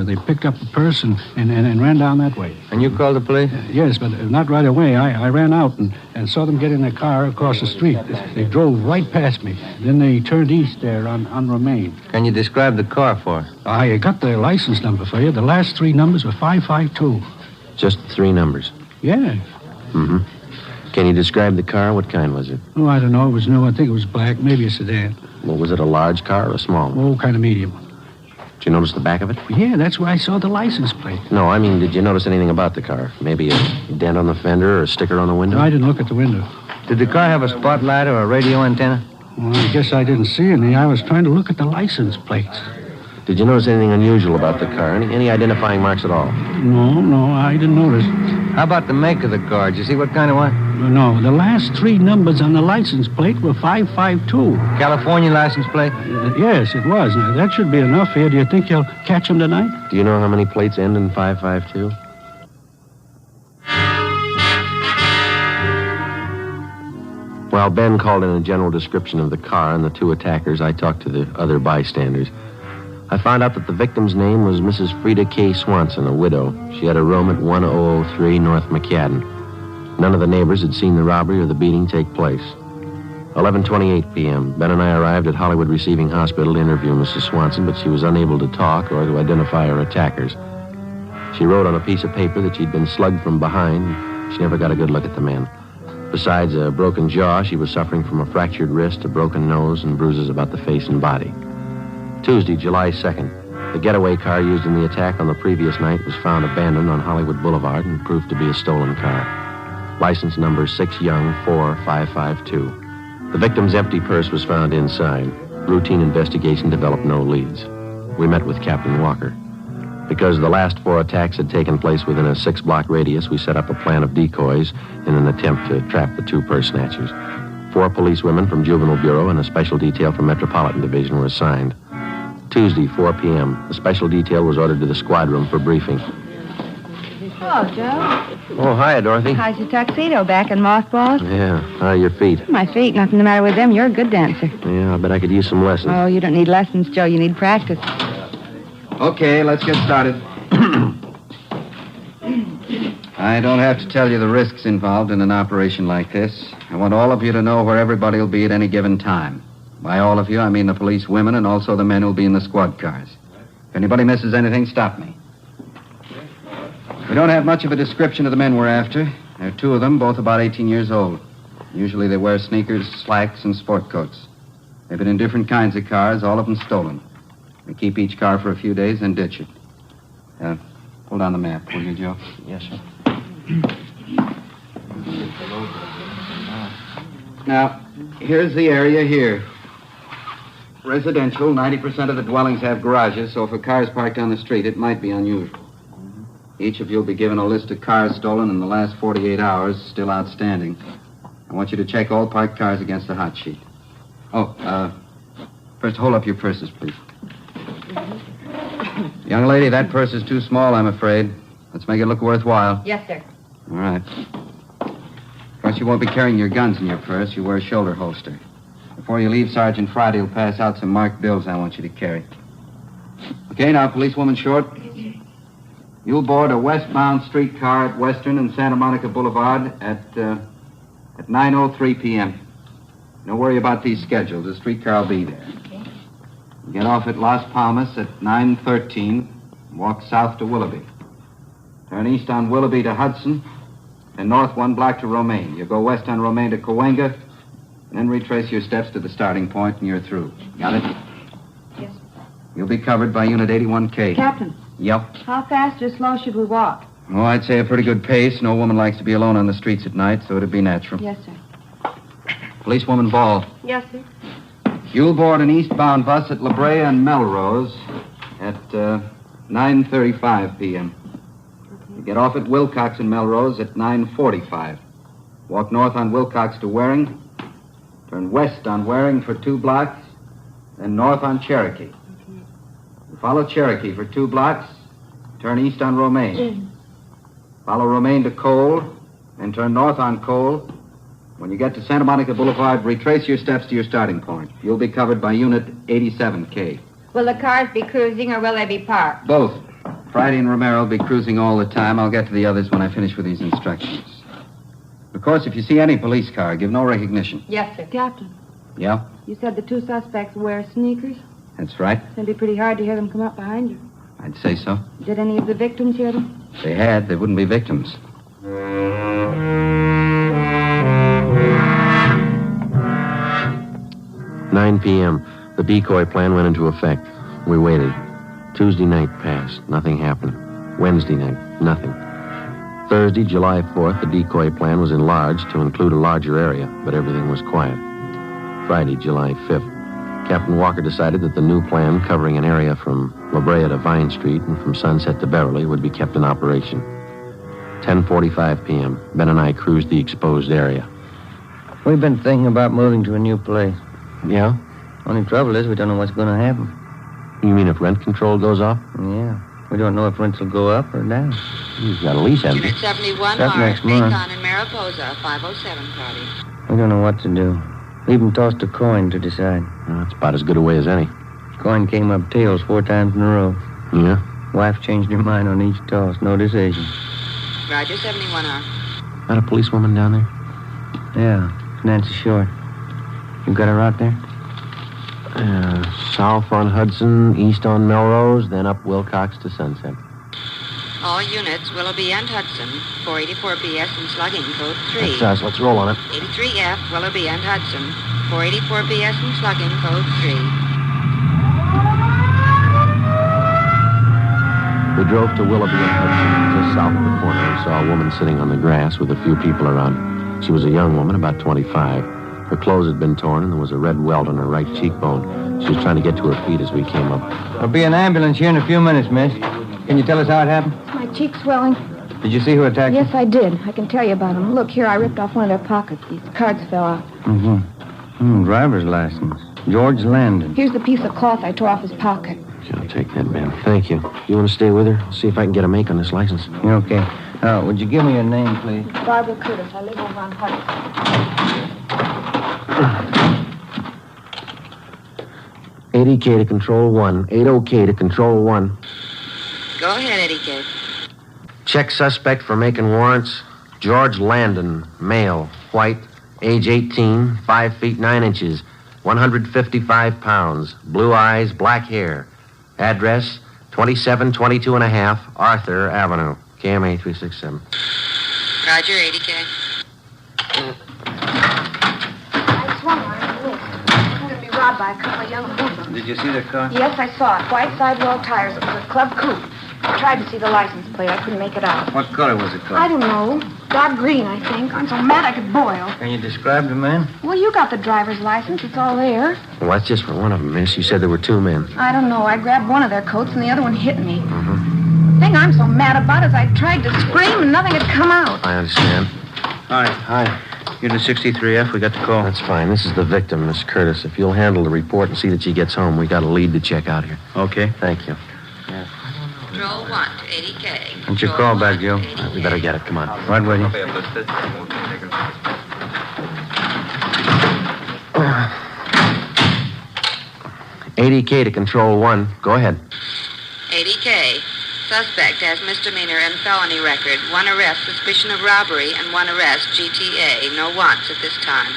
They picked up the purse and ran down that way. And you called the police? Yes, but not right away. I ran out and saw them get in their car across the street. They drove right past me. Then they turned east there on Romaine. Can you describe the car for us? I got the license number for you. The last 3 numbers were 552. Just 3 numbers? Yeah. Mm-hmm. Can you describe the car? What kind was it? Oh, I don't know. It was new. I think it was black, maybe a sedan. Well, was it a large car or a small one? Oh, kind of medium. Did you notice the back of it? Yeah, that's where I saw the license plate. No, I mean, did you notice anything about the car? Maybe a dent on the fender or a sticker on the window? No, I didn't look at the window. Did the car have a spotlight or a radio antenna? Well, I guess I didn't see any. I was trying to look at the license plates. Did you notice anything unusual about the car? Any identifying marks at all? No, I didn't notice. How about the make of the car? Did you see what kind of one? No, the last 3 numbers on the license plate were 552. California license plate? Yes, it was. Now, that should be enough here. Do you think you'll catch him tonight? Do you know how many plates end in 552? While Ben called in a general description of the car and the 2 attackers, I talked to the other bystanders. I found out that the victim's name was Mrs. Frida K. Swanson, a widow. She had a room at 1003 North McCadden. None of the neighbors had seen the robbery or the beating take place. 11:28 p.m. Ben and I arrived at Hollywood Receiving Hospital to interview Mrs. Swanson, but she was unable to talk or to identify her attackers. She wrote on a piece of paper that she'd been slugged from behind. She never got a good look at the men. Besides a broken jaw, she was suffering from a fractured wrist, a broken nose, and bruises about the face and body. Tuesday, July 2nd. The getaway car used in the attack on the previous night was found abandoned on Hollywood Boulevard and proved to be a stolen car. License number 6 Young 4552. The victim's empty purse was found inside. Routine investigation developed no leads. We met with Captain Walker. Because the last 4 attacks had taken place within a 6-block radius, we set up a plan of decoys in an attempt to trap the 2 purse snatchers. 4 policewomen from Juvenile Bureau and a special detail from Metropolitan Division were assigned. Tuesday, 4 p.m., a special detail was ordered to the squad room for briefing. Hello, Joe. Oh, hiya, Dorothy. How's your tuxedo? Back in mothballs? Yeah, how are your feet? My feet, nothing the matter with them. You're a good dancer. Yeah, I bet I could use some lessons. Oh, you don't need lessons, Joe. You need practice. Okay, let's get started. I don't have to tell you the risks involved in an operation like this. I want all of you to know where everybody will be at any given time. By all of you, I mean the police women and also the men who'll be in the squad cars. If anybody misses anything, stop me. We don't have much of a description of the men we're after. There are 2 of them, both about 18 years old. Usually they wear sneakers, slacks, and sport coats. They've been in different kinds of cars, all of them stolen. We keep each car for a few days, then ditch it. Hold on the map, will you, Joe? Yes, sir. Now, here's the area here. Residential, 90% of the dwellings have garages, so if a car is parked on the street, it might be unusual. Each of you will be given a list of cars stolen in the last 48 hours, still outstanding. I want you to check all parked cars against the hot sheet. First, hold up your purses, please. Young lady, that purse is too small, I'm afraid. Let's make it look worthwhile. Yes, sir. All right. Of course, you won't be carrying your guns in your purse. You wear a shoulder holster. Before you leave, Sergeant Friday will pass out some marked bills I want you to carry. Okay, now, policewoman Short. You'll board a westbound streetcar at Western and Santa Monica Boulevard at 9:03 p.m. Don't worry about these schedules. The streetcar will be there. Get off at Las Palmas at 9:13. Walk south to Willoughby. Turn east on Willoughby to Hudson, and north 1 block to Romaine. You go west on Romaine to Cahuenga, and then retrace your steps to the starting point, and you're through. Got it? Yes. You'll be covered by Unit 81K. Captain. Yep. How fast or slow should we walk? Oh, I'd say a pretty good pace. No woman likes to be alone on the streets at night, so it'd be natural. Yes, sir. Policewoman Ball. Yes, sir. You'll board an eastbound bus at La Brea and Melrose at 9:35 p.m. You get off at Wilcox and Melrose at 9:45. Walk north on Wilcox to Waring. Turn west on Waring for 2 blocks, then north on Cherokee. You follow Cherokee for 2 blocks, turn east on Romaine. Follow Romaine to Cole, and turn north on Cole. When you get to Santa Monica Boulevard, retrace your steps to your starting point. You'll be covered by Unit 87K. Will the cars be cruising or will they be parked? Both. Friday and Romero will be cruising all the time. I'll get to the others when I finish with these instructions. Of course, if you see any police car, give no recognition. Yes, sir. Captain, Yeah? you said the 2 suspects wear sneakers. That's right. It'd be pretty hard to hear them come up behind you. I'd say so. Did any of the victims hear them? If they had, they wouldn't be victims. 9 p.m. The decoy plan went into effect. We waited. Tuesday night passed. Nothing happened. Wednesday night, nothing. Thursday, July 4th, the decoy plan was enlarged to include a larger area, but everything was quiet. Friday, July 5th. Captain Walker decided that the new plan, covering an area from La Brea to Vine Street and from Sunset to Beverly, would be kept in operation. 10:45 p.m. Ben and I cruised the exposed area. We've been thinking about moving to a new place. Yeah? Only trouble is we don't know what's going to happen. You mean if rent control goes off? Yeah. We don't know if rents will go up or down. You've got a lease, haven't you? Unit 71 Start Mars, next month. Bacon and Mariposa, 507 party. We don't know what to do. We even tossed a coin to decide. Well, that's about as good a way as any. Coin came up tails 4 times in a row. Yeah? Wife changed her mind on each toss. No decision. Roger, 71R. That a policewoman down there? Yeah, Nancy Short. You got a route there? South on Hudson, east on Melrose, then up Wilcox to Sunset. All units, Willoughby and Hudson, 484 PS and slugging, code 3. That's us. Let's roll on it. 83F, Willoughby and Hudson, 484 PS and slugging, code 3. We drove to Willoughby and Hudson. Just south of the corner, we saw a woman sitting on the grass with a few people around. She was a young woman, about 25. Her clothes had been torn, and there was a red welt on her right cheekbone. She was trying to get to her feet as we came up. There'll be an ambulance here in a few minutes, miss. Can you tell us how it happened? My cheek's swelling. Did you see who attacked you? Yes, I did. I can tell you about them. Look, here, I ripped off one of their pockets. These cards fell out. Driver's license. George Landon. Here's the piece of cloth I tore off his pocket. I'll take that, Ben. Thank you. You want to stay with her? See if I can get a make on this license. Yeah, okay. Would you give me your name, please? Barbara Curtis. I live over on Hudson. 80K to control 1. 80K to control 1. Go ahead, Eddie K. Check suspect for making warrants. George Landon, male, white, age 18, 5 feet 9 inches, 155 pounds, blue eyes, black hair. Address, 2722 and a half Arthur Avenue, KMA 367. Roger, 80K. I swung on his list. I'm going to be robbed by a couple of young hoodlums. Did you see the car? Yes, I saw it. White sidewall tires. It was a club coupe. I tried to see the license plate. I couldn't make it out. What color was the car? I don't know. Dark green, I think. I'm so mad I could boil. Can you describe the man? Well, you got the driver's license. It's all there. Well, that's just for one of them, miss. You said there were 2 men. I don't know. I grabbed one of their coats and the other one hit me. The thing I'm so mad about is I tried to scream and nothing had come out. I understand. Hi. Hi. Unit 63F, we got the call. That's fine. This is the victim, Miss Curtis. If you'll handle the report and see that she gets home, we got a lead to check out here. Okay. Thank you. Control 1 to 80K. What's your call back, Joe? We better get it. Come on. Right with you. 80K to control 1. Go ahead. 80K. Suspect has misdemeanor and felony record. 1 arrest, suspicion of robbery, and 1 arrest, GTA. No wants at this time.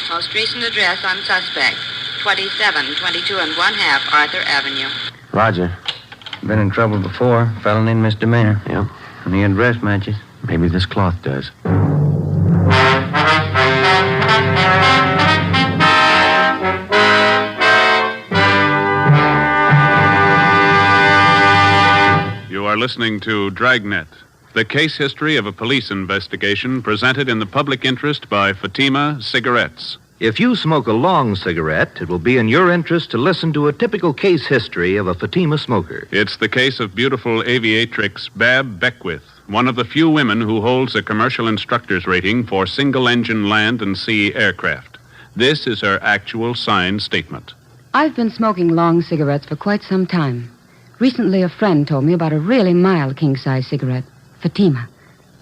Most recent address on suspect, 2722 and 1/2 Arthur Avenue. Roger. Been in trouble before. Felony and misdemeanor. Yeah. And the address matches. Maybe this cloth does. You are listening to Dragnet, the case history of a police investigation presented in the public interest by Fatima Cigarettes. If you smoke a long cigarette, it will be in your interest to listen to a typical case history of a Fatima smoker. It's the case of beautiful aviatrix Bab Beckwith, one of the few women who holds a commercial instructor's rating for single-engine land and sea aircraft. This is her actual signed statement. I've been smoking long cigarettes for quite some time. Recently, a friend told me about a really mild king-size cigarette, Fatima.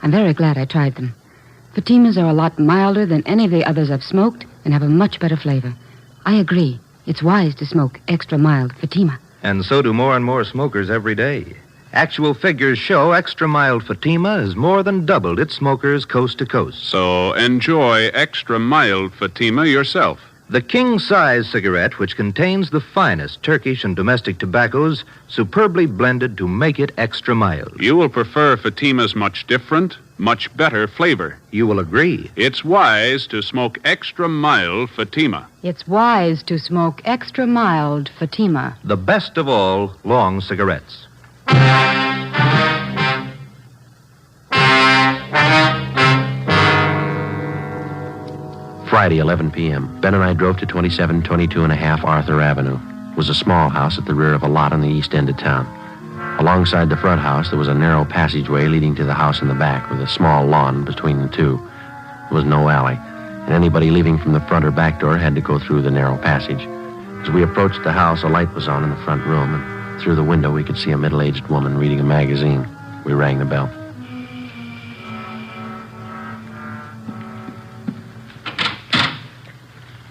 I'm very glad I tried them. Fatimas are a lot milder than any of the others I've smoked and have a much better flavor. I agree. It's wise to smoke extra mild Fatima. And so do more and more smokers every day. Actual figures show extra mild Fatima has more than doubled its smokers coast to coast. So enjoy extra mild Fatima yourself. The king-size cigarette, which contains the finest Turkish and domestic tobaccos, superbly blended to make it extra mild. You will prefer Fatima's much different, much better flavor. You will agree. It's wise to smoke extra mild Fatima. It's wise to smoke extra mild Fatima. The best of all long cigarettes. Friday, 11 p.m. Ben and I drove to 2722 and a half Arthur Avenue. It was a small house at the rear of a lot on the east end of town. Alongside the front house, there was a narrow passageway leading to the house in the back with a small lawn between the two. There was no alley, and anybody leaving from the front or back door had to go through the narrow passage. As we approached the house, a light was on in the front room, and through the window we could see a middle-aged woman reading a magazine. We rang the bell.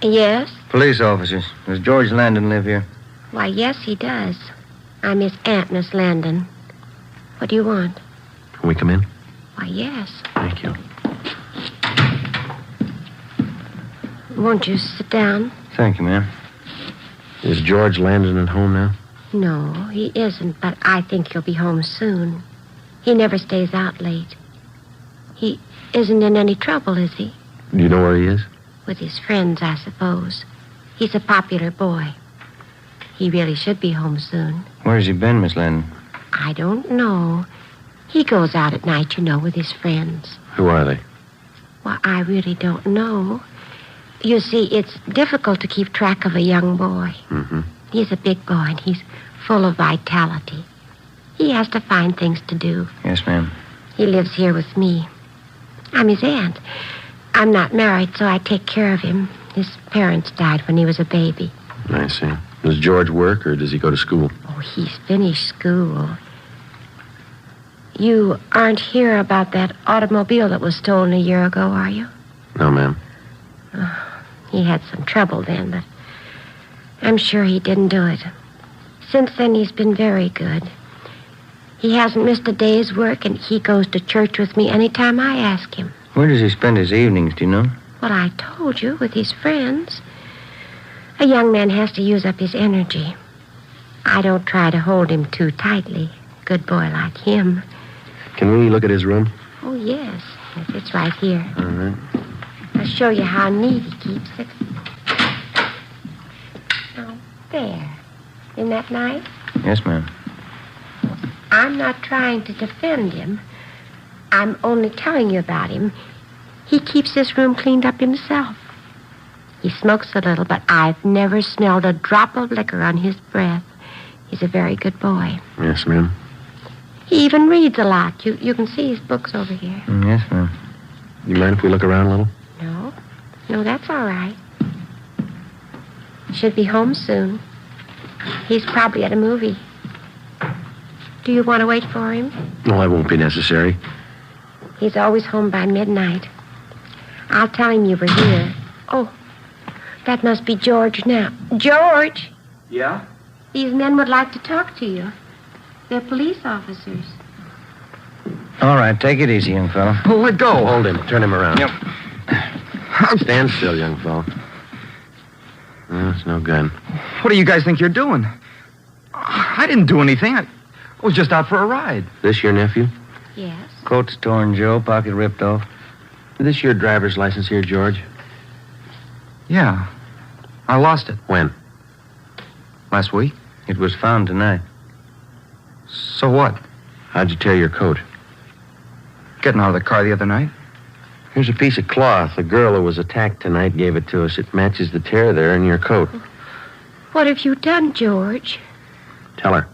Yes? Police officers. Does George Landon live here? Why, yes, he does. I'm his aunt, Miss Landon. What do you want? Can we come in? Why, yes. Thank you. Won't you sit down? Thank you, ma'am. Is George Landon at home now? No, he isn't, but I think he'll be home soon. He never stays out late. He isn't in any trouble, is he? Do you know where he is? With his friends, I suppose. He's a popular boy. He really should be home soon. Where's he been, Miss Landon? I don't know. He goes out at night, you know, with his friends. Who are they? Well, I really don't know. You see, it's difficult to keep track of a young boy. Mm-hmm. He's a big boy, and he's full of vitality. He has to find things to do. Yes, ma'am. He lives here with me. I'm his aunt. I'm not married, so I take care of him. His parents died when he was a baby. I see. Does George work, or does he go to school? Oh, he's finished school. You aren't here about that automobile that was stolen a year ago, are you? No, ma'am. Oh, he had some trouble then, but I'm sure he didn't do it. Since then, he's been very good. He hasn't missed a day's work, and he goes to church with me any time I ask him. Where does he spend his evenings, do you know? Well, I told you, with his friends. A young man has to use up his energy. I don't try to hold him too tightly. Good boy like him. Can we look at his room? Oh, yes. It's right here. All right. I'll show you how neat he keeps it. Oh, there. Isn't that nice? Yes, ma'am. I'm not trying to defend him. I'm only telling you about him. He keeps this room cleaned up himself. He smokes a little, but I've never smelled a drop of liquor on his breath. He's a very good boy. Yes, ma'am. He even reads a lot. You can see his books over here. Yes, ma'am. You mind if we look around a little? No, that's all right. Should be home soon. He's probably at a movie. Do you want to wait for him? No, that won't be necessary. He's always home by midnight. I'll tell him you were here. Oh, that must be George now. George! Yeah? These men would like to talk to you. They're police officers. All right, take it easy, young fellow. Let go. Hold him. Turn him around. Yep. Stand still, young fellow. It's no gun. What do you guys think you're doing? I didn't do anything. I was just out for a ride. This your nephew? Yes. Coat's torn, Joe. Pocket ripped off. Is this your driver's license here, George? Yeah. I lost it. When? Last week. It was found tonight. So what? How'd you tear your coat? Getting out of the car the other night. Here's a piece of cloth. The girl who was attacked tonight gave it to us. It matches the tear there in your coat. What have you done, George? Tell her.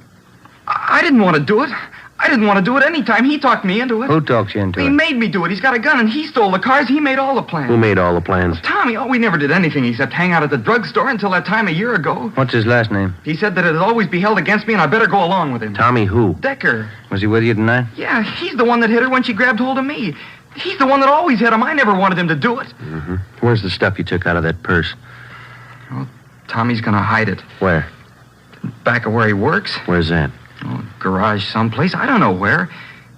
I didn't want to do it. I didn't want to do it any time. He talked me into it. Who talked you into He it? made me do it. He's got a gun, and he stole the cars. He made all the plans. Who made all the plans? Tommy. Oh, we never did anything except hang out at the drugstore until that time a year ago. What's his last name? He said that it'd always be held against me, and I better go along with him. Tommy who? Decker. Was he with you tonight? Yeah, he's the one that hit her when she grabbed hold of me. He's the one that always hit him. I never wanted him to do it. Mm-hmm. Where's the stuff you took out of that purse? Well, Tommy's gonna hide it. Where? Back of where he works. Where's that? Oh, garage someplace. I don't know where.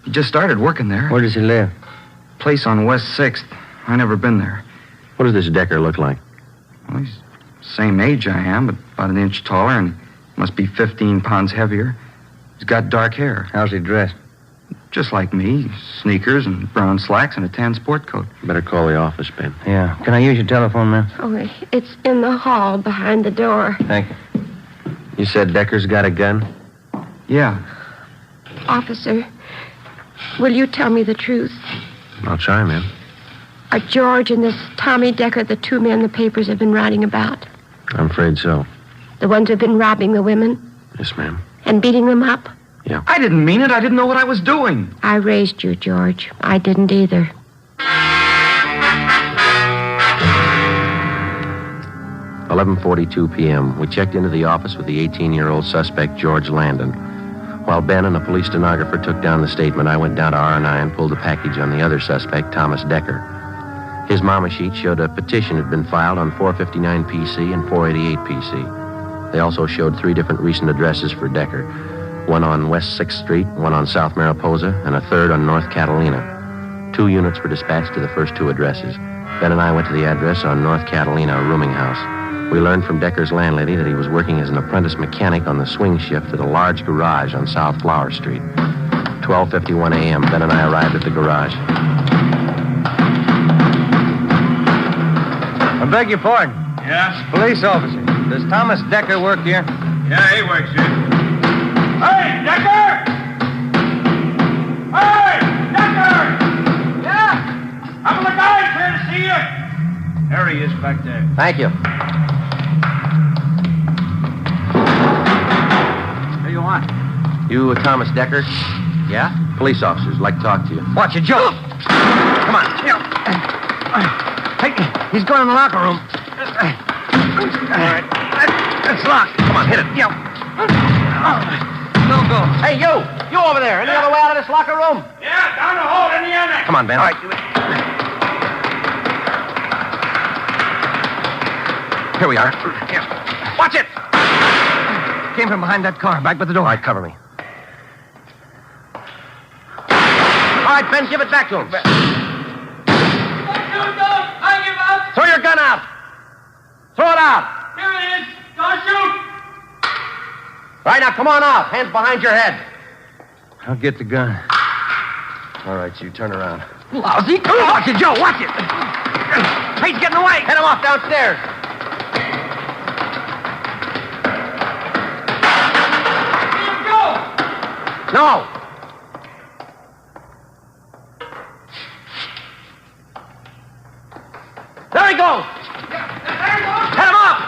He just started working there. Where does he live? Place on West 6th. I never been there. What does this Decker look like? Well, he's same age I am, but about an inch taller and must be 15 pounds heavier. He's got dark hair. How's he dressed? Just like me. Sneakers and brown slacks and a tan sport coat. Better call the office, Ben. Yeah. Can I use your telephone, ma'am? Oh, it's in the hall behind the door. Thank you. You said Decker's got a gun? Yeah. Officer, will you tell me the truth? I'll try, ma'am. Are George and this Tommy Decker the two men the papers have been writing about? I'm afraid so. The ones who've been robbing the women? Yes, ma'am. And beating them up? Yeah. I didn't mean it. I didn't know what I was doing. I raised you, George. I didn't either. "11:42 p.m. We checked into the office with the 18-year-old suspect, George Landon. While Ben and a police stenographer took down the statement, I went down to R&I and pulled a package on the other suspect, Thomas Decker. His mama sheet showed a petition had been filed on 459 PC and 488 PC. They also showed 3 different recent addresses for Decker. One on West 6th Street, one on South Mariposa, and a third on North Catalina. 2 units were dispatched to the first 2 addresses. Ben and I went to the address on North Catalina, a rooming house. We learned from Decker's landlady that he was working as an apprentice mechanic on the swing shift at a large garage on South Flower Street. 12:51 a.m., Ben and I arrived at the garage. I beg your pardon. Yeah? Police officer. Does Thomas Decker work here? Yeah, he works here. Hey, Decker! Hey, Decker! Yeah? Couple of guys here to see you. There he is back there. Thank you. What do you want? You Thomas Decker? Yeah? Police officers like to talk to you. Watch it, Joe. Come on. Hey, he's going in the locker room. All right. It's locked. Come on, hit it. Yeah. No go. Hey, you! You over there. Any other way out of this locker room? Yeah, down the hole in the annex. Come on, Ben. All right. Here we are. Yeah. Watch it. Came from behind that car, back by the door. All right, cover me. All right, Ben, give it back to him. Don't shoot, don't! I give up! Throw your gun out. Throw it out. Here it is! Don't shoot! All right, now come on out. Hands behind your head. I'll get the gun. All right, you turn around. Lousy. Watch it, Joe. Watch it. He's getting away. Head him off downstairs. Let him go! No. There he goes. Head him off.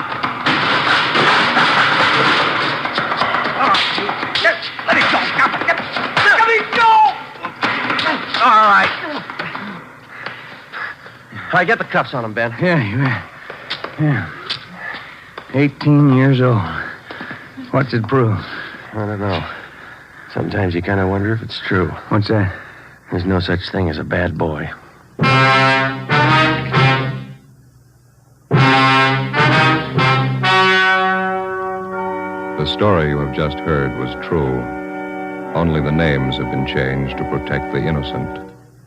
Let it go. Let it go. All right. All right, get the cuffs on him, Ben. Yeah. 18 years old. What's it prove? I don't know. Sometimes you kind of wonder if it's true. What's that? There's no such thing as a bad boy. The story you have just heard was true. Only the names have been changed to protect the innocent.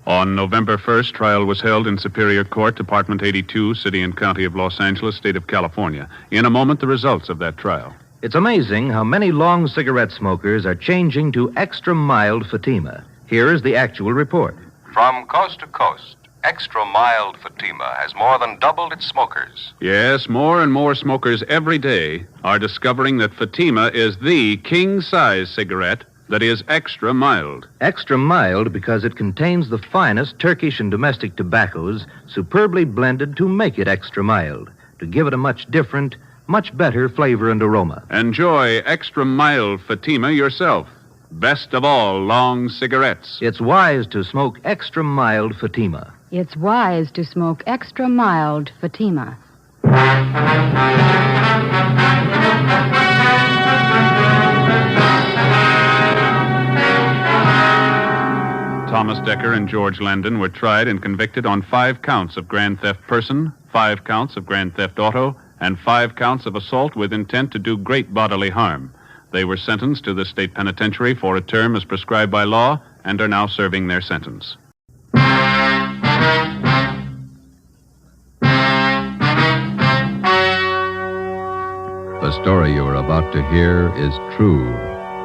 On November 1st, trial was held in Superior Court, Department 82, City and County of Los Angeles, State of California. In a moment, the results of that trial. It's amazing how many long cigarette smokers are changing to extra mild Fatima. Here is the actual report. From coast to coast, extra mild Fatima has more than doubled its smokers. Yes, more and more smokers every day are discovering that Fatima is the king-size cigarette that is extra mild. Extra mild because it contains the finest Turkish and domestic tobaccos superbly blended to make it extra mild, to give it a much different, much better flavor and aroma. Enjoy extra mild Fatima yourself. Best of all long cigarettes. It's wise to smoke extra mild Fatima. It's wise to smoke extra mild Fatima. Thomas Decker and George Landon were tried and convicted on 5 counts of grand theft person, 5 counts of grand theft auto, and 5 counts of assault with intent to do great bodily harm. They were sentenced to the state penitentiary for a term as prescribed by law and are now serving their sentence. The story you are about to hear is true.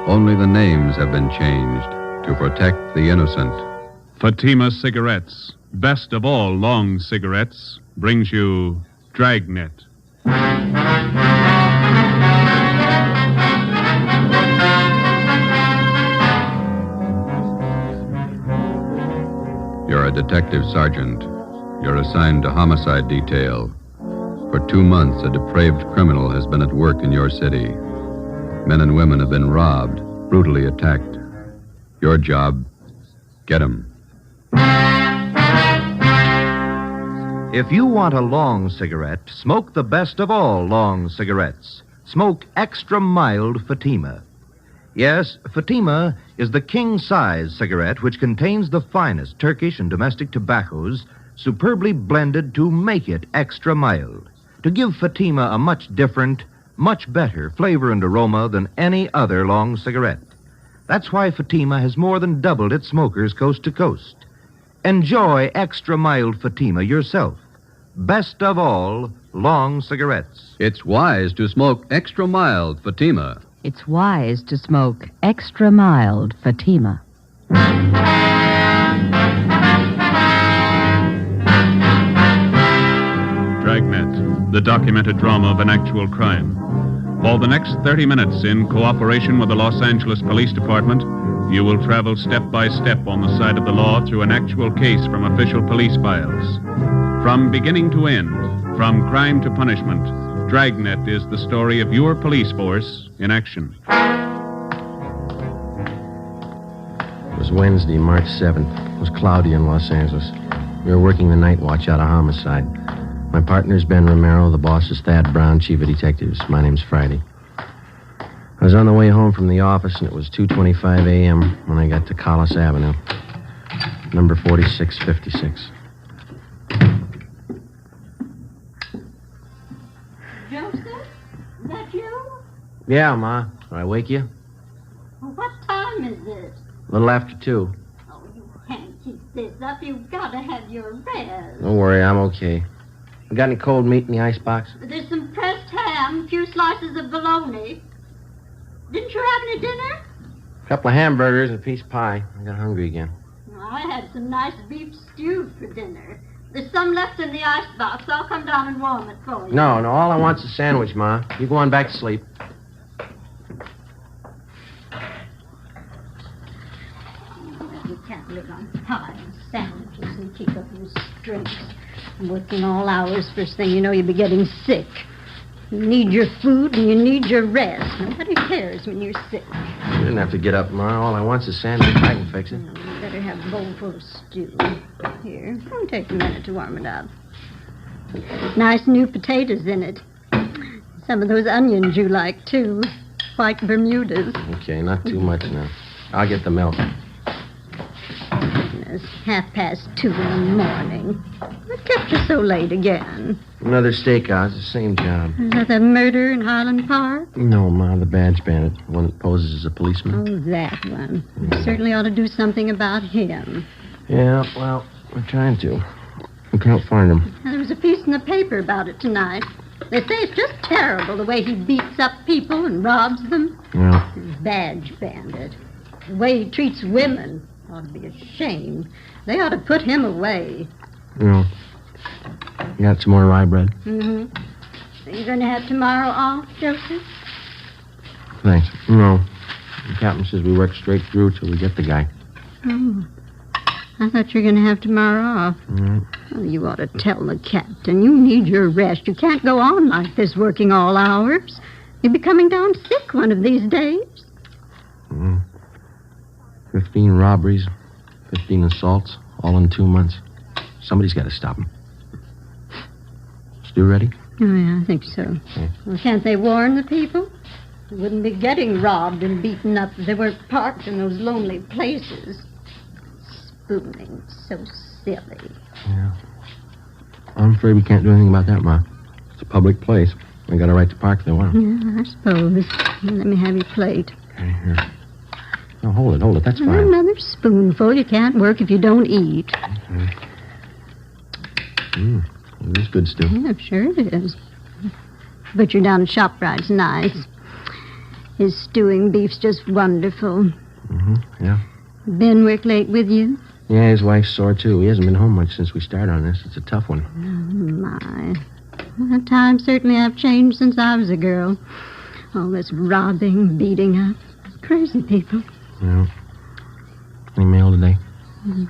Only the names have been changed to protect the innocent. Fatima Cigarettes, best of all long cigarettes, brings you Dragnet. You're a detective sergeant. You're assigned to homicide detail. For 2 months, a depraved criminal has been at work in your city. Men and women have been robbed, brutally attacked. Your job, get him. If you want a long cigarette, smoke the best of all long cigarettes. Smoke extra mild Fatima. Yes, Fatima is the king-size cigarette which contains the finest Turkish and domestic tobaccos superbly blended to make it extra mild, to give Fatima a much different, much better flavor and aroma than any other long cigarette. That's why Fatima has more than doubled its smokers coast to coast. Enjoy extra mild Fatima yourself. best of all, long cigarettes. It's wise to smoke extra mild Fatima. It's wise to smoke extra mild Fatima. Dragnet, the documented drama of an actual crime. For the next 30 minutes, in cooperation with the Los Angeles Police Department, you will travel step by step on the side of the law through an actual case from official police files. From beginning to end, from crime to punishment, Dragnet is the story of your police force in action. It was Wednesday, March 7th. It was cloudy in Los Angeles. We were working the night watch out of homicide. My partner's Ben Romero. The boss is Thad Brown, chief of detectives. My name's Friday. I was on the way home from the office, and it was 2:25 a.m. when I got to Collis Avenue, number 4656. Joseph? Is that you? Yeah, Ma. Did I wake you? Well, what time is it? A little after 2. Oh, you can't keep this up. You've got to have your rest. Don't worry, I'm okay. You got any cold meat in the icebox? There's some pressed ham, a few slices of bologna. Didn't you have any dinner? A couple of hamburgers and a piece of pie. I got hungry again. I had some nice beef stew for dinner. There's some left in the icebox. I'll come down and warm it for you. No, all I want's a sandwich, Ma. You go on back to sleep. You can't live on pie and sandwiches and keep up your strength. Working all hours, first thing you know, you'll be getting sick. You need your food and you need your rest. Nobody cares when you're sick. You didn't have to get up, Ma. All I want's a sandwich. I can fix it. You better have a bowl full of stew. Here, it'll take a minute to warm it up. Nice new potatoes in it. Some of those onions you like, too. White Bermudas. Okay, not too much now. I'll get the milk. It's 2:30 in the morning. What kept you so late again? Another stakeout. It's the same job. Is that the murder in Highland Park? No, Ma, the badge bandit. The one that poses as a policeman. Oh, that one. You certainly ought to do something about him. Yeah, well, we're trying to. We can't find him. Now, there was a piece in the paper about it tonight. They say it's just terrible the way he beats up people and robs them. Yeah. Badge bandit. The way he treats women. Ought to be ashamed. They ought to put him away. Yeah. You got some more rye bread? Mm-hmm. Are you going to have tomorrow off, Joseph? Thanks. No. The captain says we work straight through till we get the guy. Oh. I thought you were going to have tomorrow off. Mm. Well, you ought to tell the captain. You need your rest. You can't go on like this working all hours. You'll be coming down sick one of these days. 15 robberies, 15 assaults, all in 2 months. Somebody's got to stop him. Stew ready? Oh, yeah, I think so. Okay. Well, can't they warn the people? They wouldn't be getting robbed and beaten up if they weren't parked in those lonely places. Spooning, so silly. Yeah. I'm afraid we can't do anything about that, Ma. It's a public place. They got a right to park if they want. Yeah, I suppose. Let me have your plate. Okay, here. No, hold it. That's fine. Another spoonful. You can't work if you don't eat. Okay. It is good stew. Yeah, sure it is. Butcher down at ShopRite's nice. His stewing beef's just wonderful. Yeah. Ben work late with you? Yeah, his wife's sore, too. He hasn't been home much since we started on this. It's a tough one. Oh, my. Well, times certainly have changed since I was a girl. All this robbing, beating up. Crazy people. Yeah. Any mail today?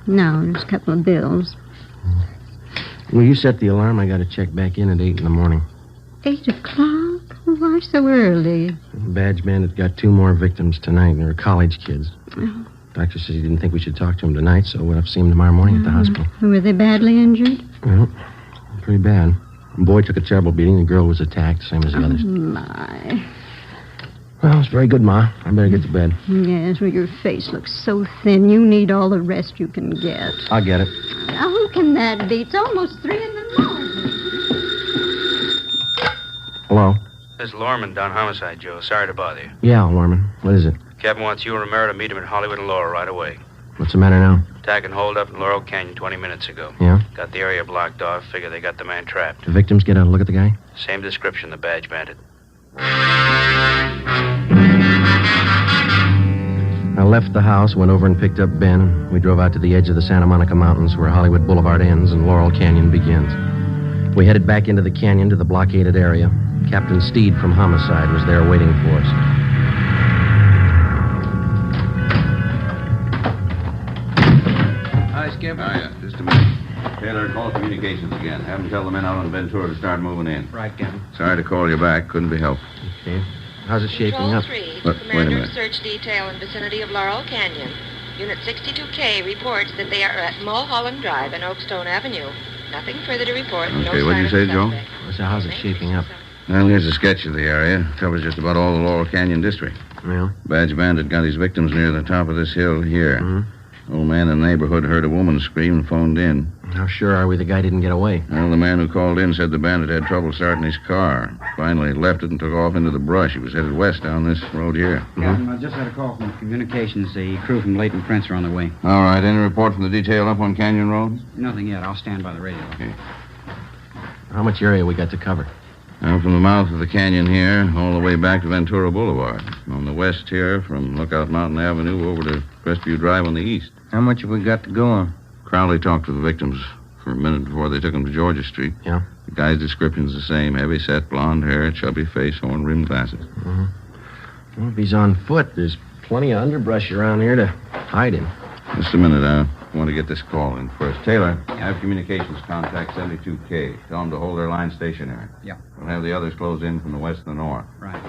No, just a couple of bills. Well, you set the alarm. I got to check back in at 8 in the morning. 8 o'clock? Why so early? The badge bandit got 2 more victims tonight. They were college kids. Oh. Doctor says he didn't think we should talk to him tonight, so we'll have to see him tomorrow morning at the hospital. Were they badly injured? Well, pretty bad. The boy took a terrible beating. The girl was attacked, same as the others. My. Well, it's very good, Ma. I better get to bed. Yes, well, your face looks so thin. You need all the rest you can get. I'll get it. Now, who can that be? It's almost 3 in the morning. Hello? This is Lorman down homicide, Joe. Sorry to bother you. Yeah, Lorman. What is it? Captain wants you and Romero to meet him at Hollywood and Laurel right away. What's the matter now? Attack and hold up in Laurel Canyon 20 minutes ago. Yeah? Got the area blocked off. Figure they got the man trapped. The victims get a look at the guy? Same description, the badge bandit. I left the house, went over and picked up Ben. We drove out to the edge of the Santa Monica Mountains where Hollywood Boulevard ends and Laurel Canyon begins. We headed back into the canyon to the blockaded area. Captain Steed from Homicide was there waiting for us. Hi, Skip. Hiya. Just a minute. Taylor, call communications again. Have them tell the men out on Ventura to start moving in. Right, Captain. Sorry to call you back. Couldn't be helped. Okay. How's it shaping Control up? 3, Wait a Commander minute. of Search Detail in vicinity of Laurel Canyon. Unit 62K reports that they are at Mulholland Drive and Oakstone Avenue. Nothing further to report. No Okay, what'd you sign say, of Joe? suspect. So how's it shaping up? Well, here's a sketch of the area. Covers just about all the Laurel Canyon district. Yeah? Badge bandit got his victims near the top of this hill here. Mm-hmm. Old man in the neighborhood heard a woman scream and phoned in. How sure are we the guy didn't get away? Well, the man who called in said the bandit had trouble starting his car. Finally left it and took off into the brush. He was headed west down this road here. Captain, I just had a call from communications. The crew from Leighton Prince are on their way. All right. Any report from the detail up on Canyon Road? Nothing yet. I'll stand by the radio. Okay. How much area we got to cover? Now, from the mouth of the canyon here, all the way back to Ventura Boulevard. On the west here, from Lookout Mountain Avenue over to Crestview Drive on the east. How much have we got to go on? Crowley talked to the victims for a minute before they took them to Georgia Street. Yeah? The guy's description's the same. Heavy-set, blonde hair, chubby face, horn-rimmed glasses. Mm-hmm. Well, if he's on foot, there's plenty of underbrush around here to hide him. Just a minute. I want to get this call in first. Taylor, I have communications contact 72K. Tell them to hold their line stationary. Yeah. We'll have the others close in from the west and the north. Right.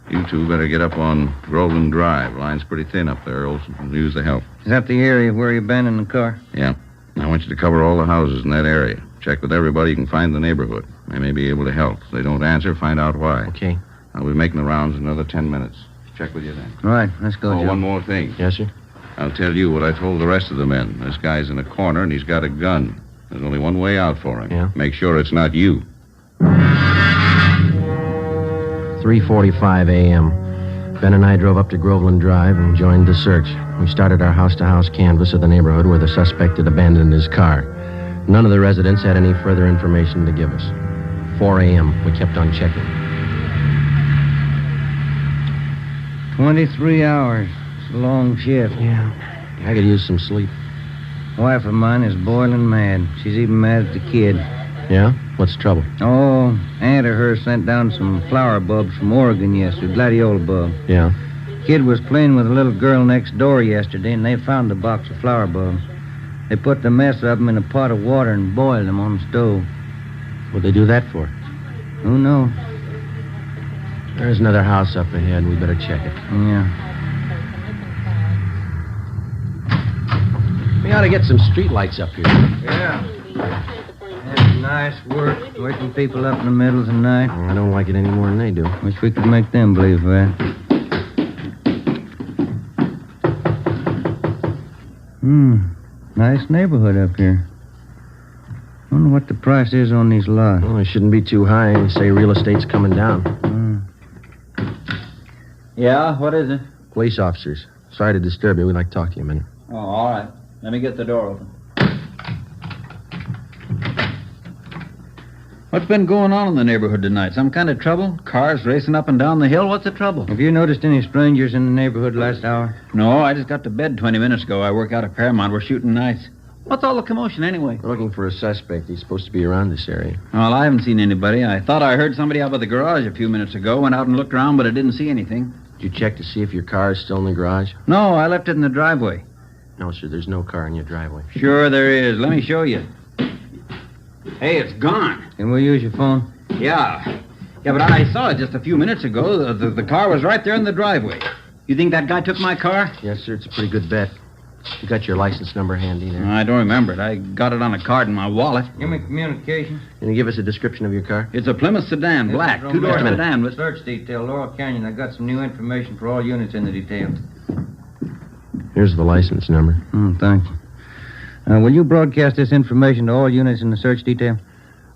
You two better get up on Roseland Drive. Line's pretty thin up there, Olson. We'll use the help. Is that the area where you abandoned the car? Yeah. I want you to cover all the houses in that area. Check with everybody you can find in the neighborhood. They may be able to help. If they don't answer, find out why. Okay. I'll be making the rounds in another 10 minutes. Check with you then. All right, let's go, Oh, Joe. one more thing. Yes, sir? I'll tell you what I told the rest of the men. This guy's in a corner and he's got a gun. There's only one way out for him. Yeah? Make sure it's not you. 3:45 a.m. Ben and I drove up to Groveland Drive and joined the search. We started our house-to-house canvass of the neighborhood where the suspect had abandoned his car. None of the residents had any further information to give us. 4 a.m. We kept on checking. 23 hours. It's a long shift. Yeah. I could use some sleep. Wife of mine is boiling mad. She's even mad at the kid. Yeah? What's the trouble? Oh, aunt of hers sent down some flower bulbs from Oregon yesterday, gladiola bulb. Yeah. Kid was playing with a little girl next door yesterday, and they found the box of flower bulbs. They put the mess of them in a pot of water and boiled them on the stove. What'd they do that for? Who knows? There's another house up ahead. We better check it. Yeah. We ought to get some street lights up here. Yeah. That's nice work, waking people up in the middle of the night. I don't like it any more than they do. Wish we could make them believe that. Nice neighborhood up here. Wonder what the price is on these lots. Well, it shouldn't be too high. They say real estate's coming down. Yeah, what is it? Police officers. Sorry to disturb you. We'd like to talk to you a minute. Oh, all right. Let me get the door open. What's been going on in the neighborhood tonight? Some kind of trouble? Cars racing up and down the hill? What's the trouble? Have you noticed any strangers in the neighborhood last hour? No, I just got to bed 20 minutes ago. I work out at Paramount. We're shooting nights. What's all the commotion anyway? We're looking for a suspect. He's supposed to be around this area. Well, I haven't seen anybody. I thought I heard somebody out by the garage a few minutes ago. Went out and looked around, but I didn't see anything. Did you check to see if your car is still in the garage? No, I left it in the driveway. No, sir. There's no car in your driveway. Sure there is. Let me show you. Hey, it's gone. Can we use your phone? Yeah. Yeah, but I saw it just a few minutes ago. The car was right there in the driveway. You think that guy took my car? Yes, sir. It's a pretty good bet. You got your license number handy there? I don't remember it. I got it on a card in my wallet. Give me communications. Can you give us a description of your car? It's a Plymouth sedan, black. Two-door sedan. With... Search detail, Laurel Canyon. I got some new information for all units in the detail. Here's the license number. Thank you. Will you broadcast this information to all units in the search detail?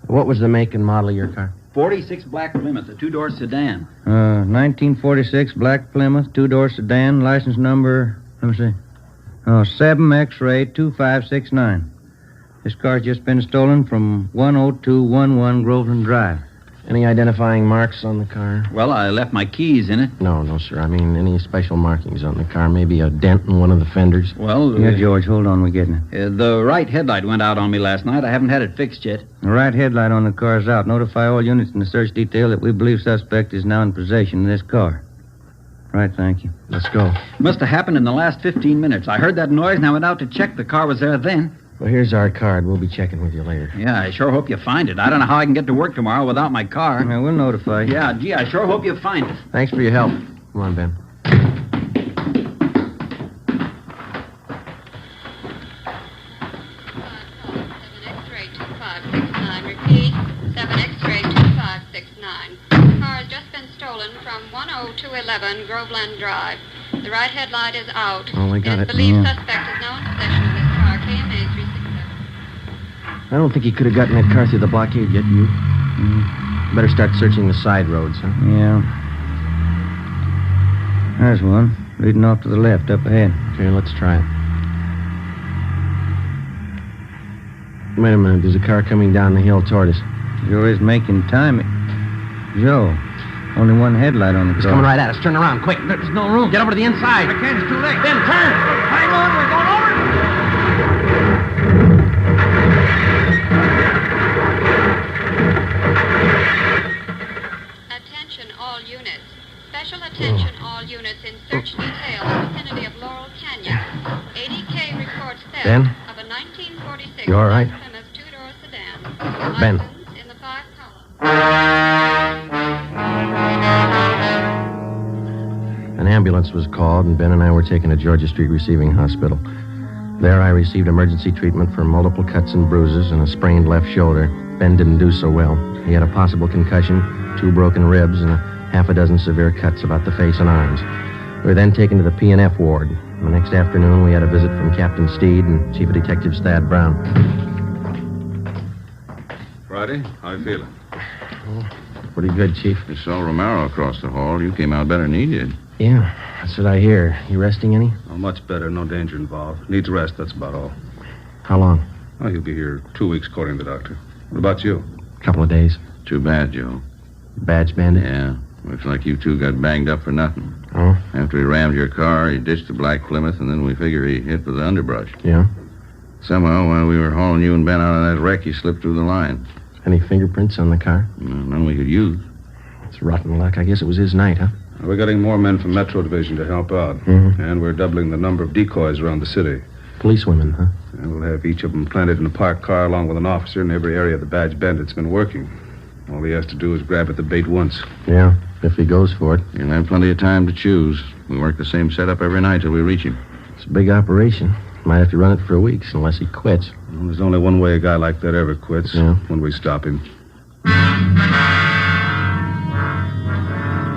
What was the make and model of your car? 46 black Plymouth, a two-door sedan. 1946 black Plymouth, two-door sedan, license number, let me see. Oh, 7 X-ray 2569. This car's just been stolen from 10211 Roseland Drive. Any identifying marks on the car? Well, I left my keys in it. No, sir. I mean, any special markings on the car? Maybe a dent in one of the fenders? Well... Yeah, George, hold on. We're getting it. The right headlight went out on me last night. I haven't had it fixed yet. The right headlight on the car's out. Notify all units in the search detail that we believe suspect is now in possession of this car. Right, thank you. Let's go. Must have happened in the last 15 minutes. I heard that noise and I went out to check. The car was there then. Well, here's our card. We'll be checking with you later. Yeah, I sure hope you find it. I don't know how I can get to work tomorrow without my car. Yeah, we'll notify you. Yeah, gee, I sure hope you find it. Thanks for your help. Come on, Ben. 7 X-ray 2569. The car has just been stolen from 10211 Groveland Drive. The right headlight is out. Oh, we got it. Believed suspect is now in possession of this car, KMA 367. I don't think he could have gotten that car through the blockade yet, you. Better start searching the side roads, huh? Yeah. There's one. Leading off to the left, up ahead. Okay, let's try it. Wait a minute. There's a car coming down the hill toward us. Joe is making time. Joe, only one headlight on the car. He's coming right at us. Turn around, quick. There's no room. Get over to the inside. I can't. It's too late. Ben, turn. Hang on. We're going over. Attention all units. Special attention all units in search detail in the vicinity of Laurel Canyon. 80K reports theft Ben? of a 1946 You all right? Plymouth two-door sedan. Ben. License in the 5 column. An ambulance was called, and Ben and I were taken to Georgia Street Receiving Hospital. There I received emergency treatment for multiple cuts and bruises and a sprained left shoulder. Ben didn't do so well. He had a possible concussion, 2 broken ribs, and a half a dozen severe cuts about the face and arms. We were then taken to the P&F ward. The next afternoon, we had a visit from Captain Steed and Chief of Detectives Thad Brown. Friday, how you feeling? Pretty good, Chief. You saw Romero across the hall. You came out better than he did. Yeah, that's what I hear. You resting any? Oh, much better. No danger involved. Needs rest, that's about all. How long? Oh, he'll be here 2 weeks, according to the doctor. What about you? A couple of days. Too bad, Joe. Badge bandit? Yeah. Looks like you two got banged up for nothing. Oh? After he rammed your car, he ditched the black Plymouth, and then we figure he hit with the underbrush. Yeah? Somehow, while we were hauling you and Ben out of that wreck, he slipped through the line. Any fingerprints on the car? None we could use. It's rotten luck. I guess it was his night, huh? We're getting more men from Metro Division to help out. Mm-hmm. And we're doubling the number of decoys around the city. Policewomen, huh? And we'll have each of them planted in a parked car along with an officer in every area the badge bandit's been working. All he has to do is grab at the bait once. Yeah, if he goes for it. He'll have plenty of time to choose. We work the same setup every night till we reach him. It's a big operation. Might have to run it for weeks unless he quits. Well, there's only one way a guy like that ever quits. Yeah. When we stop him.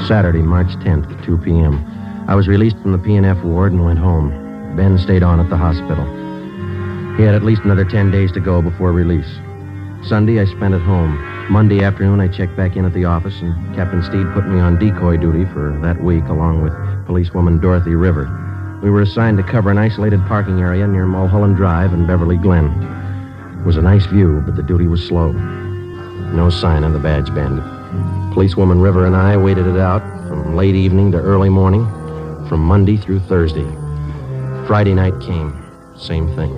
Saturday, March 10th, 2 p.m. I was released from the P&F ward and went home. Ben stayed on at the hospital. He had at least another 10 days to go before release. Sunday, I spent at home. Monday afternoon, I checked back in at the office, and Captain Steed put me on decoy duty for that week, along with policewoman Dorothy River. We were assigned to cover an isolated parking area near Mulholland Drive and Beverly Glen. It was a nice view, but the duty was slow. No sign of the badge bandit. Policewoman River and I waited it out from late evening to early morning, from Monday through Thursday. Friday night came. Same thing.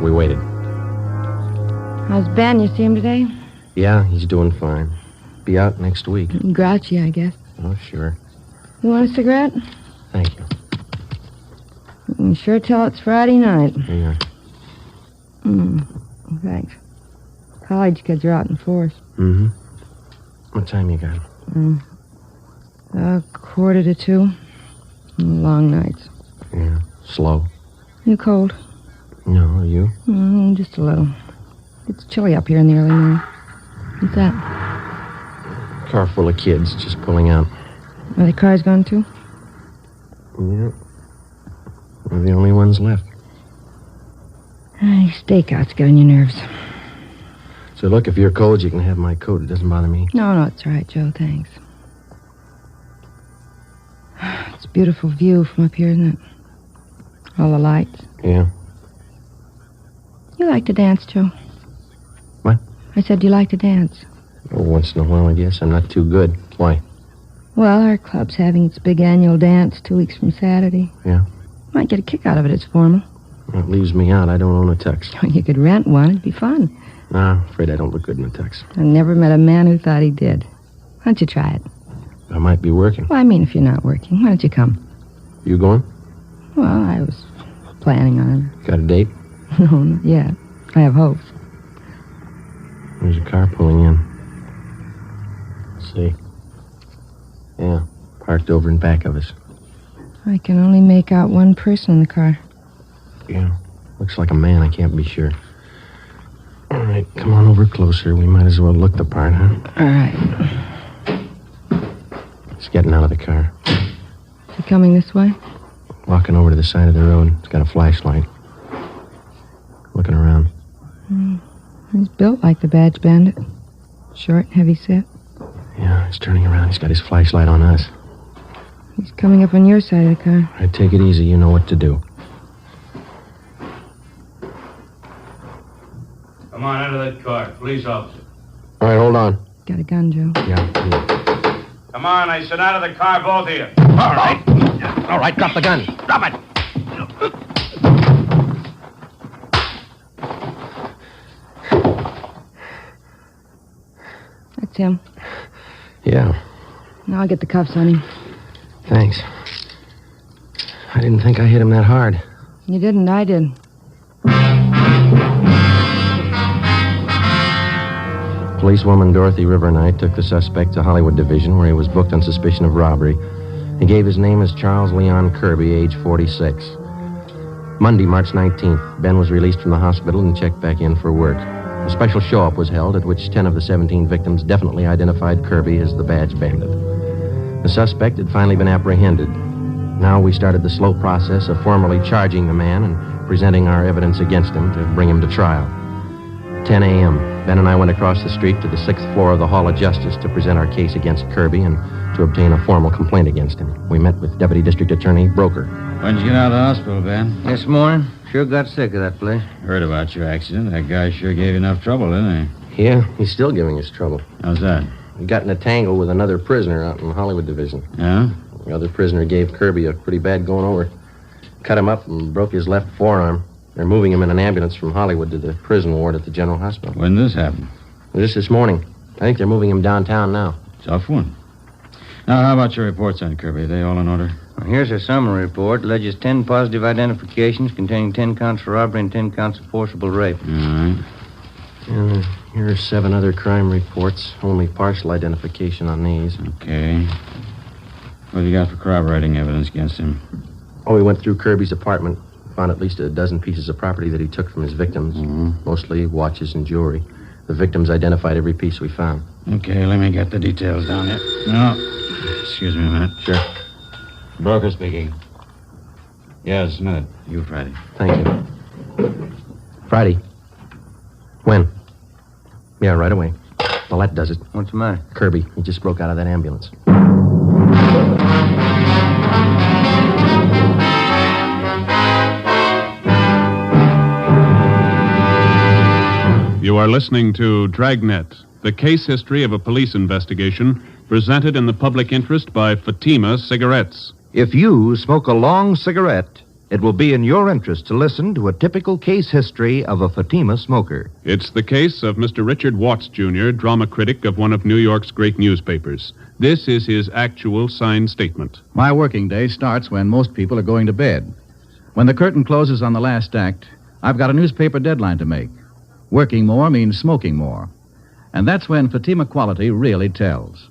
We waited. How's Ben? You see him today? Yeah, he's doing fine. Be out next week. Grouchy, I guess. Oh, sure. You want a cigarette? Thank you. You can sure tell it's Friday night. Yeah. Thanks. College kids are out in force. Mm-hmm. What time you got? 1:45. Long nights. Yeah. Slow. You cold? No, are you? Just a little. It's chilly up here in the early morning. What's that? Car full of kids just pulling out. Are the cars gone too? Yeah. We're the only ones left. These stakeouts get on your nerves. So look, if you're cold, you can have my coat. It doesn't bother me. No, it's all right, Joe. Thanks. It's a beautiful view from up here, isn't it? All the lights. Yeah. You like to dance, Joe? What? I said you like to dance. Oh, once in a while, I guess. I'm not too good. Why? Well, our club's having its big annual dance 2 weeks from Saturday. Yeah? Might get a kick out of it. It's formal. Well, it leaves me out. I don't own a tux. You could rent one. It'd be fun. No, I'm afraid I don't look good in a tux. I never met a man who thought he did. Why don't you try it? I might be working. Well, I mean, if you're not working, why don't you come? You going? Well, I was planning on it. Got a date? No, not yet. I have hopes. There's a car pulling in. Let's see. Yeah, parked over in back of us. I can only make out one person in the car. Yeah, looks like a man. I can't be sure. All right, come on over closer. We might as well look the part, huh? All right. He's getting out of the car. Is he coming this way? Walking over to the side of the road. He's got a flashlight. Looking around. He's built like the badge bandit. Short, heavy set. Yeah, he's turning around. He's got his flashlight on us. He's coming up on your side of the car. All right, take it easy. You know what to do. Come on, out of that car. Police officer. All right, hold on. Got a gun, Joe. Yeah. Come on, I said out of the car, both of you. All right. All right, drop the gun. Drop it. That's him. Yeah. Now I'll get the cuffs on him. Thanks. I didn't think I hit him that hard. You didn't, I did. Policewoman Dorothy River and I took the suspect to Hollywood Division, where he was booked on suspicion of robbery. He gave his name as Charles Leon Kirby, age 46. Monday, March 19th, Ben was released from the hospital and checked back in for work. A special show-up was held at which 10 of the 17 victims definitely identified Kirby as the badge bandit. The suspect had finally been apprehended. Now we started the slow process of formally charging the man and presenting our evidence against him to bring him to trial. 10 a.m., Ben and I went across the street to the 6th floor of the Hall of Justice to present our case against Kirby and to obtain a formal complaint against him. We met with Deputy District Attorney Broker. When'd you get out of the hospital, Ben? This morning. Sure got sick of that place. Heard about your accident. That guy sure gave you enough trouble, didn't he? Yeah, he's still giving us trouble. How's that? He got in a tangle with another prisoner out in the Hollywood Division. Yeah? The other prisoner gave Kirby a pretty bad going over. Cut him up and broke his left forearm. They're moving him in an ambulance from Hollywood to the prison ward at the General Hospital. When did this happen? Just this morning. I think they're moving him downtown now. Tough one. Now, how about your reports on Kirby? Are they all in order? Well, here's a summary report. Alleges 10 positive identifications containing 10 counts of robbery and 10 counts of forcible rape. All right. And here are 7 other crime reports. Only partial identification on these. Okay. What have you got for corroborating evidence against him? Oh, we went through Kirby's apartment. Found at least a dozen pieces of property that he took from his victims. Mostly watches and jewelry. The victims identified every piece we found. Okay, let me get the details down here. No. Excuse me a minute. Sure. Broker speaking. Yes, a minute. You, Friday. Thank you. Friday. When? Yeah, right away. Well, that does it. What's the matter? Kirby. He just broke out of that ambulance. You are listening to Dragnet, the case history of a police investigation presented in the public interest by Fatima Cigarettes. If you smoke a long cigarette, it will be in your interest to listen to a typical case history of a Fatima smoker. It's the case of Mr. Richard Watts, Jr., drama critic of one of New York's great newspapers. This is his actual signed statement. My working day starts when most people are going to bed. When the curtain closes on the last act, I've got a newspaper deadline to make. Working more means smoking more. And that's when Fatima quality really tells.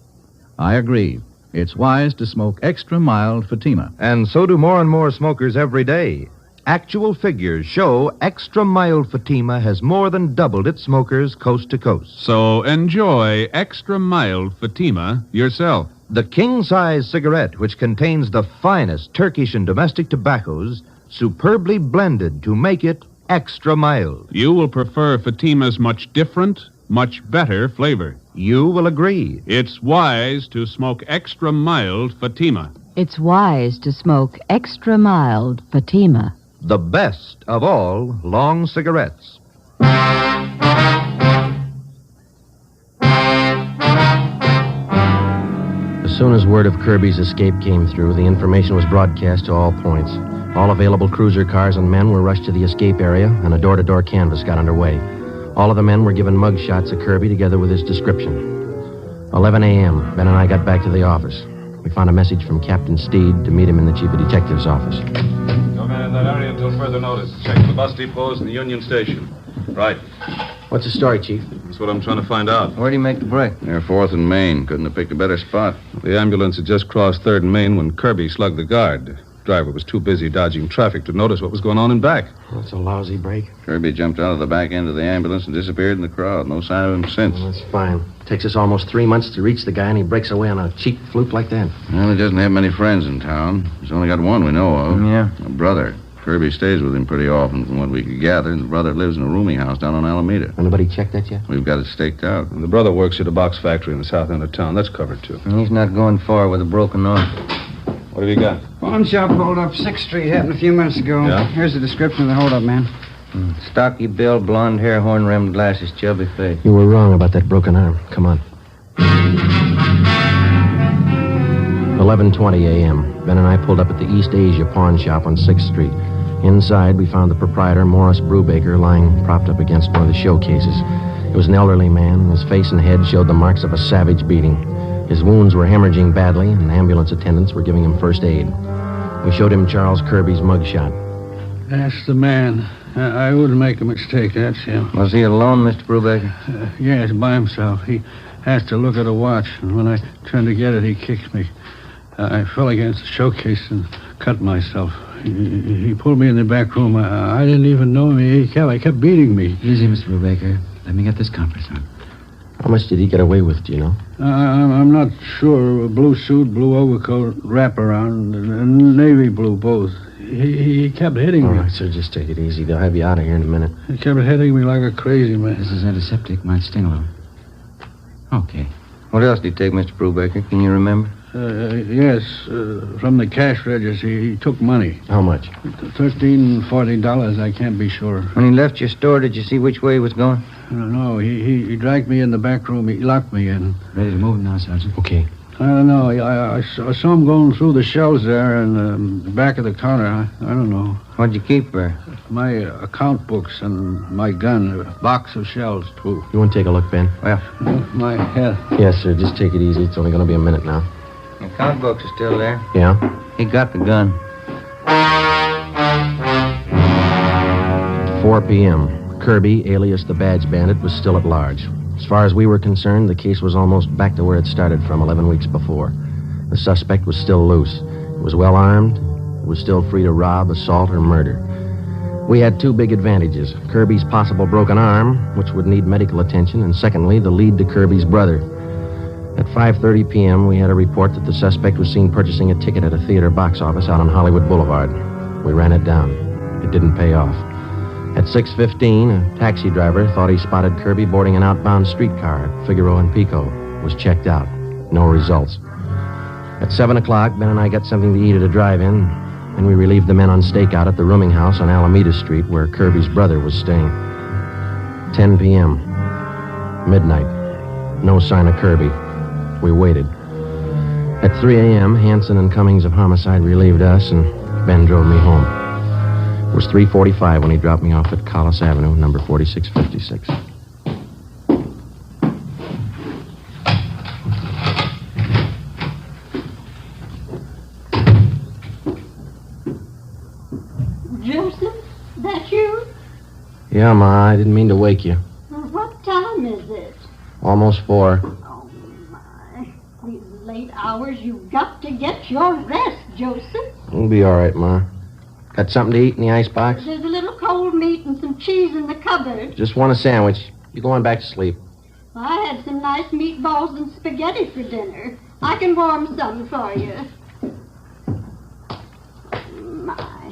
I agree. It's wise to smoke extra mild Fatima. And so do more and more smokers every day. Actual figures show extra mild Fatima has more than doubled its smokers coast to coast. So enjoy extra mild Fatima yourself. The king-size cigarette, which contains the finest Turkish and domestic tobaccos, superbly blended to make it extra mild. You will prefer Fatima's much different, much better flavor. You will agree. It's wise to smoke extra mild Fatima. It's wise to smoke extra mild Fatima. the best of all long cigarettes. As soon as word of Kirby's escape came through, the information was broadcast to all points. All available cruiser cars and men were rushed to the escape area, and a door-to-door canvass got underway. All of the men were given mug shots of Kirby together with his description. 11 a.m., Ben and I got back to the office. We found a message from Captain Steed to meet him in the chief of detective's office. No man in that area until further notice. Check the bus depots and the Union Station. Right. What's the story, Chief? That's what I'm trying to find out. Where'd he make the break? Near 4th and Main. Couldn't have picked a better spot. The ambulance had just crossed 3rd and Main when Kirby slugged the guard. Driver was too busy dodging traffic to notice what was going on in back. That's a lousy break. Kirby jumped out of the back end of the ambulance and disappeared in the crowd. No sign of him since. Well, that's fine. Takes us almost 3 months to reach the guy, and he breaks away on a cheap fluke like that. Well, he doesn't have many friends in town. He's only got one we know of. Yeah. A brother. Kirby stays with him pretty often from what we could gather. The brother lives in a rooming house down on Alameda. Anybody checked that yet? We've got it staked out. And the brother works at a box factory in the south end of town. That's covered, too. He's not going far with a broken arm. What have you got? Pawn shop hold up 6th Street happened a few minutes ago. Yeah? Here's the description of the hold up, man. Stocky build, blonde hair, horn-rimmed glasses, chubby face. You were wrong about that broken arm. Come on. 11:20 a.m. Ben and I pulled up at the East Asia pawn shop on 6th Street. Inside, we found the proprietor, Morris Brubaker, lying propped up against one of the showcases. He was an elderly man, and his face and head showed the marks of a savage beating. His wounds were hemorrhaging badly, and ambulance attendants were giving him first aid. We showed him Charles Kirby's mugshot. That's the man. I wouldn't make a mistake. That's him. Was he alone, Mr. Brubaker? Yes, by himself. He has to look at a watch, and when I turned to get it, he kicked me. I fell against the showcase and cut myself. He pulled me in the back room. I didn't even know him. He kept beating me. Easy, Mr. Brubaker. Let me get this compress on. How much did he get away with, do you know? I'm not sure. A blue suit, blue overcoat, wraparound, and navy blue both. He kept hitting me. All right, sir, just take it easy. They'll have you out of here in a minute. He kept hitting me like a crazy man. This is antiseptic. Might sting a little. Okay. What else did he take, Mr. Brubaker? Can you remember? Yes, from the cash register, he took money. How much? $13, $40, I can't be sure. When he left your store, did you see which way he was going? No, he dragged me in the back room. He locked me in. Ready to move him now, Sergeant? Okay. I don't know. I saw him going through the shelves there and the back of the counter. I don't know. What'd you keep there? My account books and my gun, a box of shells, too. You want to take a look, Ben? Well, my head. Yes, sir. Just take it easy. It's only going to be a minute now. the account books are still there. Yeah? He got the gun. 4 p.m. Kirby, alias the Badge Bandit, was still at large. As far as we were concerned, the case was almost back to where it started from 11 weeks before. The suspect was still loose. He was well armed. He was still free to rob, assault, or murder. We had two big advantages. Kirby's possible broken arm, which would need medical attention, and secondly, the lead to Kirby's brother. At 5:30 p.m., we had a report that the suspect was seen purchasing a ticket at a theater box office out on Hollywood Boulevard. We ran it down. It didn't pay off. At 6:15, a taxi driver thought he spotted Kirby boarding an outbound streetcar at Figaro and Pico. It was checked out. No results. At 7 o'clock, Ben and I got something to eat at a drive-in, and we relieved the men on stakeout at the rooming house on Alameda Street where Kirby's brother was staying. 10 p.m. Midnight. No sign of Kirby. We waited. At 3 a.m., Hanson and Cummings of Homicide relieved us, and Ben drove me home. It was 3:45 when he dropped me off at Collis Avenue, number 4656. Joseph, that you? Yeah, Ma, I didn't mean to wake you. What time is it? Almost 4. Oh, my. These late hours, you've got to get your rest, Joseph. It'll be all right, Ma. Got something to eat in the icebox? There's a little cold meat and some cheese in the cupboard. Just want a sandwich. You go on back to sleep. I had some nice meatballs and spaghetti for dinner. I can warm some for you. My,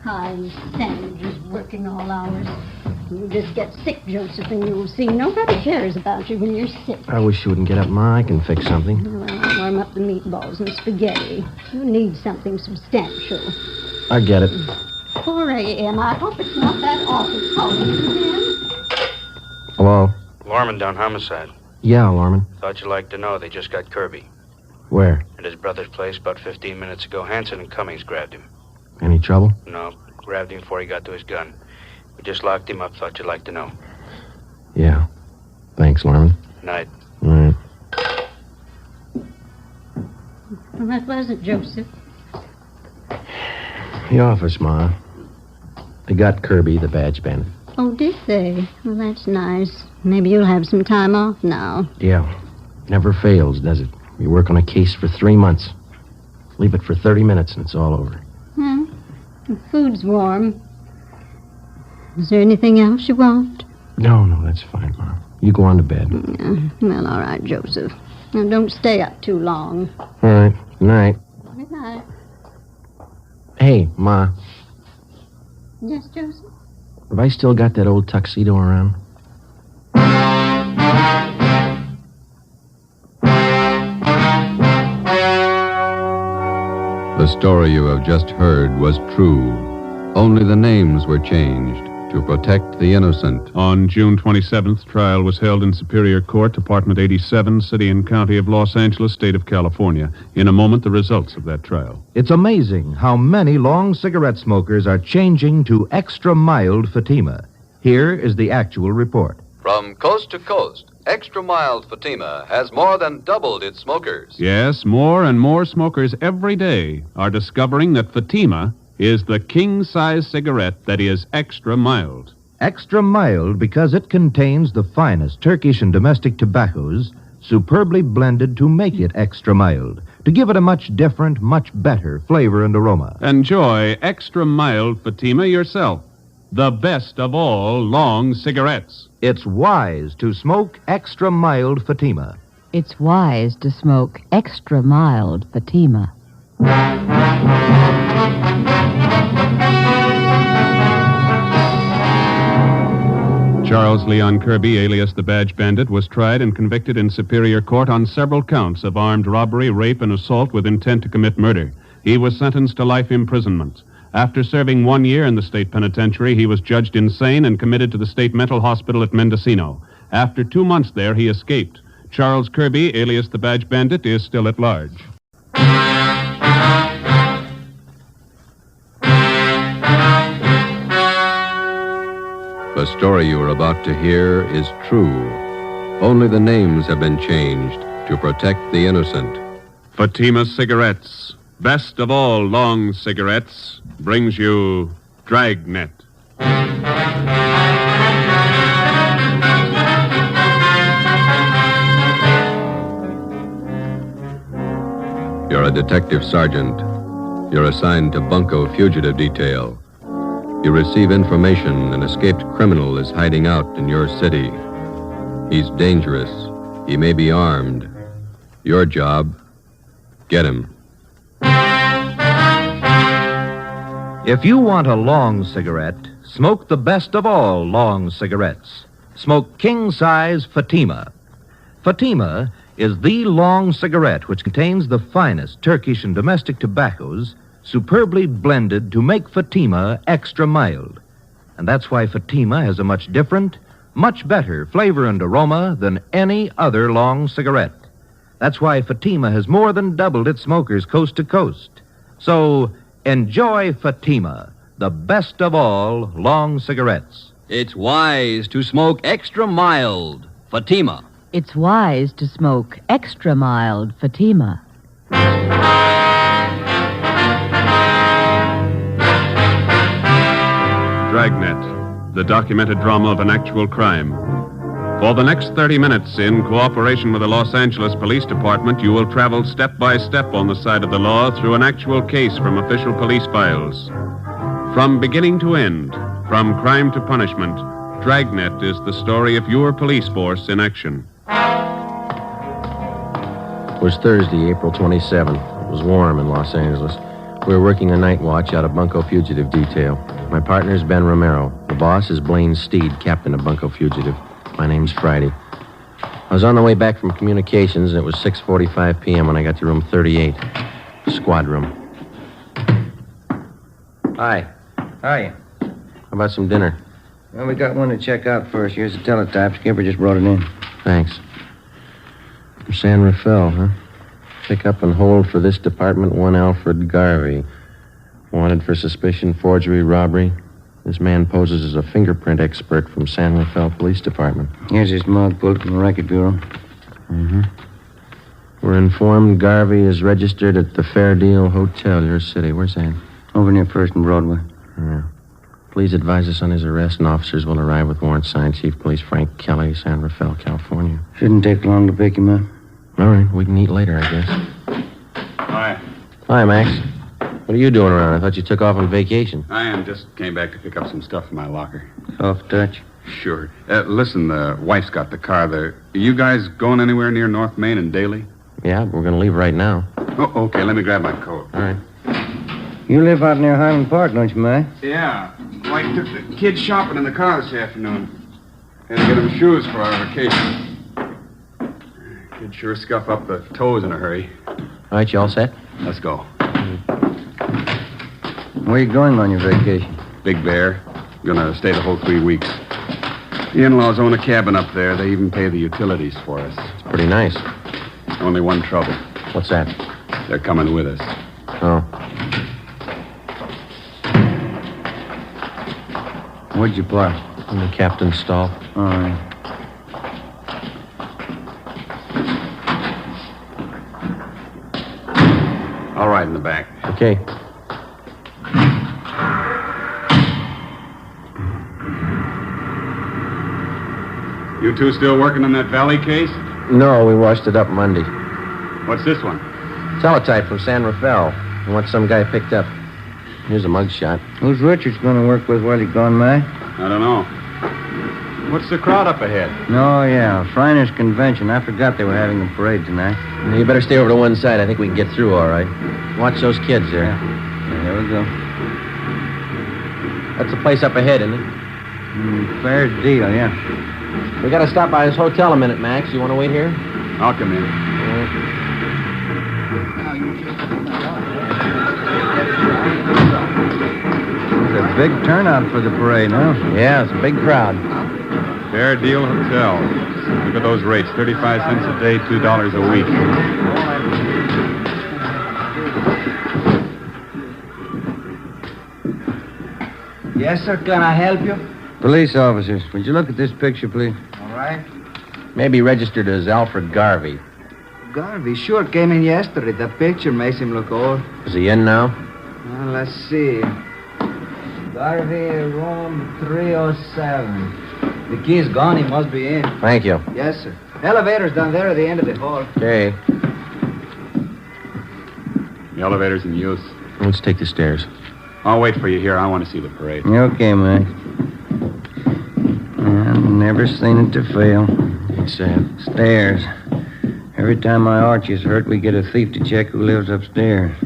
kind sandwiches working all hours. You just get sick, Joseph, and you'll see nobody cares about you when you're sick. I wish you wouldn't get up, Ma. I can fix something. Well, warm up the meatballs and spaghetti. You need something substantial. I get it. 4 a.m. I hope it's not that awful calling. Hello? Lorman down homicide. Yeah, Lorman. Thought you'd like to know they just got Kirby. Where? At his brother's place about 15 minutes ago. Hanson and Cummings grabbed him. Any trouble? No, grabbed him before he got to his gun. We just locked him up. Thought you'd like to know. Yeah. Thanks, Lorman. Night. All right. Well, that wasn't Joseph. The office, Ma. They got Kirby, the badge bandit. Oh, did they? Well, that's nice. Maybe you'll have some time off now. Yeah. Never fails, does it? You work on a case for 3 months. Leave it for 30 minutes and it's all over. The food's warm. Is there anything else you want? No, that's fine, Ma. You go on to bed. Well, all right, Joseph. Now, don't stay up too long. All right. Good night. Good night. Hey, Ma. Yes, Joseph? Have I still got that old tuxedo around? The story you have just heard was true. Only the names were changed to protect the innocent. On June 27th, trial was held in Superior Court, Department 87, City and County of Los Angeles, State of California. In a moment, the results of that trial. It's amazing how many long cigarette smokers are changing to extra mild Fatima. Here is the actual report. From coast to coast, Extra Mild Fatima has more than doubled its smokers. Yes, more and more smokers every day are discovering that Fatima is the king-size cigarette that is extra mild. Extra mild because it contains the finest Turkish and domestic tobaccos superbly blended to make it extra mild, to give it a much different, much better flavor and aroma. Enjoy extra mild Fatima yourself. The best of all long cigarettes. It's wise to smoke extra mild Fatima. It's wise to smoke extra mild Fatima. Charles Leon Kirby, alias the Badge Bandit, was tried and convicted in Superior Court on several counts of armed robbery, rape, and assault with intent to commit murder. He was sentenced to life imprisonment. After serving 1 year in the state penitentiary, he was judged insane and committed to the state mental hospital at Mendocino. After 2 months there, he escaped. Charles Kirby, alias the Badge Bandit, is still at large. The story you are about to hear is true. Only the names have been changed to protect the innocent. Fatima Cigarettes, best of all long cigarettes, brings you Dragnet. You're a detective sergeant. You're assigned to Bunko Fugitive Detail. You receive information an escaped criminal is hiding out in your city. He's dangerous. He may be armed. Your job, get him. If you want a long cigarette, smoke the best of all long cigarettes. Smoke king-size Fatima. Fatima is the long cigarette which contains the finest Turkish and domestic tobaccos superbly blended to make Fatima extra mild. And that's why Fatima has a much different, much better flavor and aroma than any other long cigarette. That's why Fatima has more than doubled its smokers coast to coast. So enjoy Fatima, the best of all long cigarettes. It's wise to smoke extra mild Fatima. It's wise to smoke extra mild Fatima. Dragnet, the documented drama of an actual crime. For the next 30 minutes, in cooperation with the Los Angeles Police Department, you will travel step by step on the side of the law through an actual case from official police files. From beginning to end, from crime to punishment, Dragnet is the story of your police force in action. It was Thursday, April 27th. It was warm in Los Angeles. We were working a night watch out of Bunko Fugitive Detail. My partner's Ben Romero. The boss is Blaine Steed, captain of Bunko Fugitive. My name's Friday. I was on the way back from communications, and it was 6:45 p.m. when I got to room 38, squad room. Hi. Hiya. How about some dinner? Well, we got one to check out first. Here's the teletype. Skipper just brought it in. Thanks. From San Rafael, huh? Pick up and hold for this department one Alfred Garvey. Wanted for suspicion, forgery, robbery. This man poses as a fingerprint expert from San Rafael Police Department. Here's his mug pulled from the Record Bureau. Mm-hmm. We're informed Garvey is registered at the Fair Deal Hotel, your city. Where's that? Over near First and Broadway. Yeah. Please advise us on his arrest, and officers will arrive with warrant signed Chief Police Frank Kelly, San Rafael, California. Shouldn't take long to pick him up. All right, we can eat later, I guess. Hi. Hi, Max. What are you doing around? I thought you took off on vacation. I am. Just came back to pick up some stuff in my locker. Soft touch. Sure. Listen, the wife's got the car there. Are you guys going anywhere near North Main and Daly? Yeah, we're going to leave right now. Oh, okay. Let me grab my coat. All right. You live out near Highland Park, don't you, Mac? Yeah. Wife took the kids shopping in the car this afternoon. Had to get them shoes for our vacation. Kids sure scuff up the toes in a hurry. All right, you all set? Let's go. Where you going on your vacation? Big Bear. Gonna stay the whole 3 weeks. The in-laws own a cabin up there. They even pay the utilities for us. It's pretty nice. Only one trouble. What's that? They're coming with us. Oh. Where'd you park? In the captain's stall. All right. All right, in the back. Okay. You two still working on that Valley case? No, we washed it up Monday. What's this one? Teletype from San Rafael. What some guy picked up. Here's a mugshot. Who's Richards going to work with while he's gone, Mac? I don't know. What's the crowd up ahead? Oh, yeah. Shriners Convention. I forgot they were having a parade tonight. You better stay over to one side. I think we can get through all right. Watch those kids there. Yeah, there we go. That's the place up ahead, isn't it? Fair deal, yeah. We got to stop by this hotel a minute, Max. You want to wait here? I'll come in. It's a big turnout for the parade, huh? Yeah, it's a big crowd. Fair Deal Hotel. Look at those rates. 35 cents a day, $2 a week. Yes, sir. Can I help you? Police officers, would you look at this picture, please? All right. Maybe registered as Alfred Garvey. Garvey sure came in yesterday. The picture makes him look old. Is he in now? Well, let's see. Garvey, room 307. The key's gone. He must be in. Thank you. Yes, sir. Elevator's down there at the end of the hall. Okay. The elevator's in use. Let's take the stairs. I'll wait for you here. I want to see the parade. Okay, Mac. I've never seen it to fail. Except stairs. Every time my arch is hurt, we get a thief to check who lives upstairs.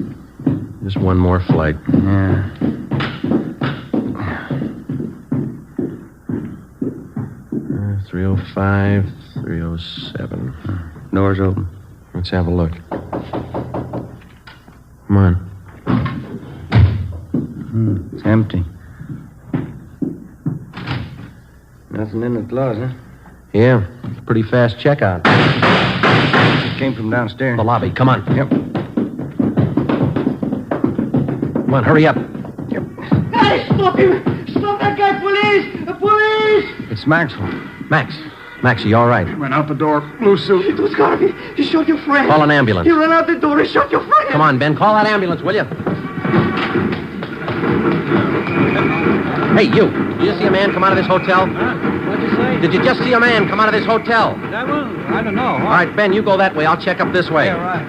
Just one more flight. Yeah. 305, 307. Door's open. Let's have a look. Come on. It's empty. Nothing in the closet, huh? Yeah, it's a pretty fast checkout. It came from downstairs. The lobby. Come on. Yep. Come on, hurry up. Yep. Guys, stop him! Stop that guy, police! Police! It's Maxwell. Max, are you all right? He went out the door, blue suit. It was Garvey. He shot your friend. Call an ambulance. He ran out the door. He shot your friend. Come on, Ben. Call that ambulance, will you? Hey, you. Did you see a man come out of this hotel? What'd you say? Did you just see a man come out of this hotel? That one? I don't know. All right, Ben, you go that way. I'll check up this way. Yeah, right.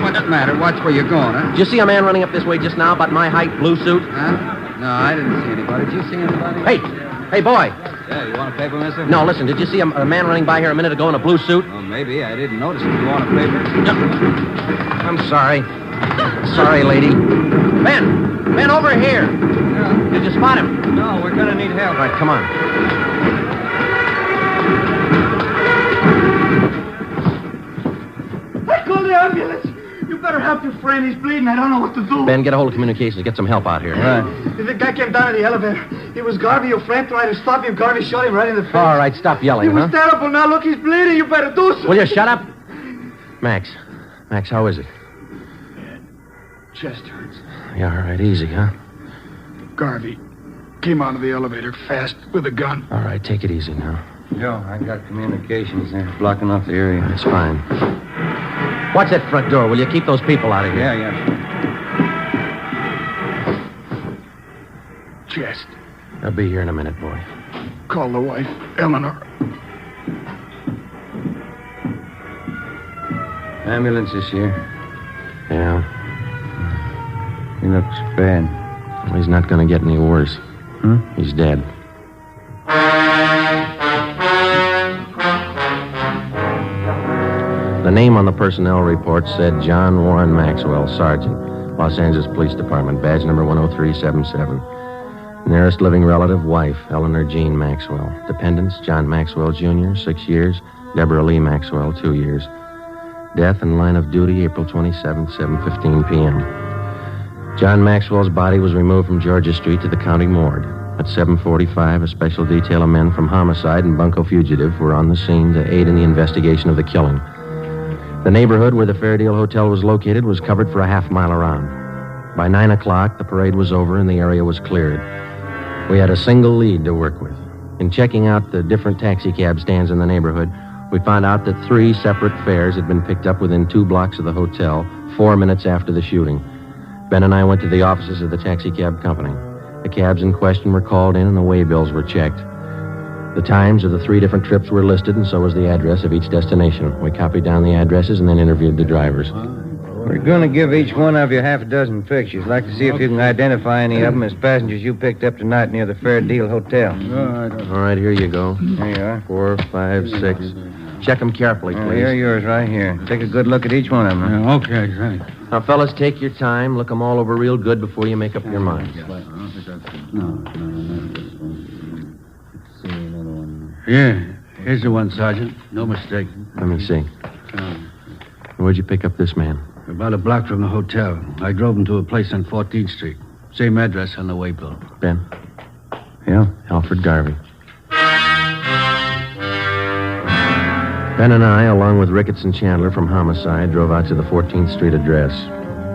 What does matter? Watch where you're going, huh? Did you see a man running up this way just now, about my height, blue suit? Huh? No, I didn't see anybody. Did you see anybody? Hey, boy. Yeah, you want a paper, mister? No, listen, did you see a man running by here a minute ago in a blue suit? Oh, maybe. I didn't notice it. You want a paper? No. I'm sorry. Sorry, lady. Ben, over here. Yeah. Did you spot him? No, we're gonna need help. All right, come on. I called the ambulance. You better help your friend. He's bleeding. I don't know what to do. Ben, get a hold of communications. Get some help out here. Right. The guy came down to the elevator. It was Garvey. Your friend tried to stop him. Garvey shot him right in the face. All right, stop yelling, He was terrible. Now, look, he's bleeding. You better do something. Will you shut up? Max, how is it? Chest hurts. Yeah, all right, easy, huh? Garvey came out of the elevator fast with a gun. All right, take it easy now. Joe, I got communications there blocking off the area. That's fine. Watch that front door. Will you keep those people out of here? Yeah. Chest. I'll be here in a minute, boy. Call the wife, Eleanor. Ambulance is here. Yeah. He looks bad. Well, he's not going to get any worse. He's dead. The name on the personnel report said John Warren Maxwell, Sergeant, Los Angeles Police Department, badge number 10377. Nearest living relative, wife, Eleanor Jean Maxwell. Dependents, John Maxwell Jr., 6 years. Deborah Lee Maxwell, 2 years. Death in line of duty, April 27th, 7:15 p.m. John Maxwell's body was removed from Georgia Street to the county morgue. At 7:45, a special detail of men from homicide and bunco fugitive were on the scene to aid in the investigation of the killing. The neighborhood where the Fairdale Hotel was located was covered for a half mile around. By 9 o'clock, the parade was over and the area was cleared. We had a single lead to work with. In checking out the different taxicab stands in the neighborhood, we found out that 3 separate fares had been picked up within 2 blocks of the hotel 4 minutes after the shooting. Ben and I went to the offices of the taxicab company. The cabs in question were called in and the waybills were checked. The times of the 3 different trips were listed, and so was the address of each destination. We copied down the addresses and then interviewed the drivers. We're going to give each one of you half a dozen pictures. I'd like to see if you can identify any of them as passengers you picked up tonight near the Fairdale Hotel. All right, here you go. There you are. 4, 5, 6. Check them carefully, please. Here are yours right here. Take a good look at each one of them. Yeah, okay, thanks. Now, fellas, take your time. Look them all over real good before you make up your mind. Yeah, here's the one, Sergeant. No mistake. Let me see. Where'd you pick up this man? About a block from the hotel. I drove him to a place on 14th Street. Same address on the waybill. Ben? Yeah? Alfred Garvey. Ben and I, along with Ricketts and Chandler from Homicide, drove out to the 14th Street address,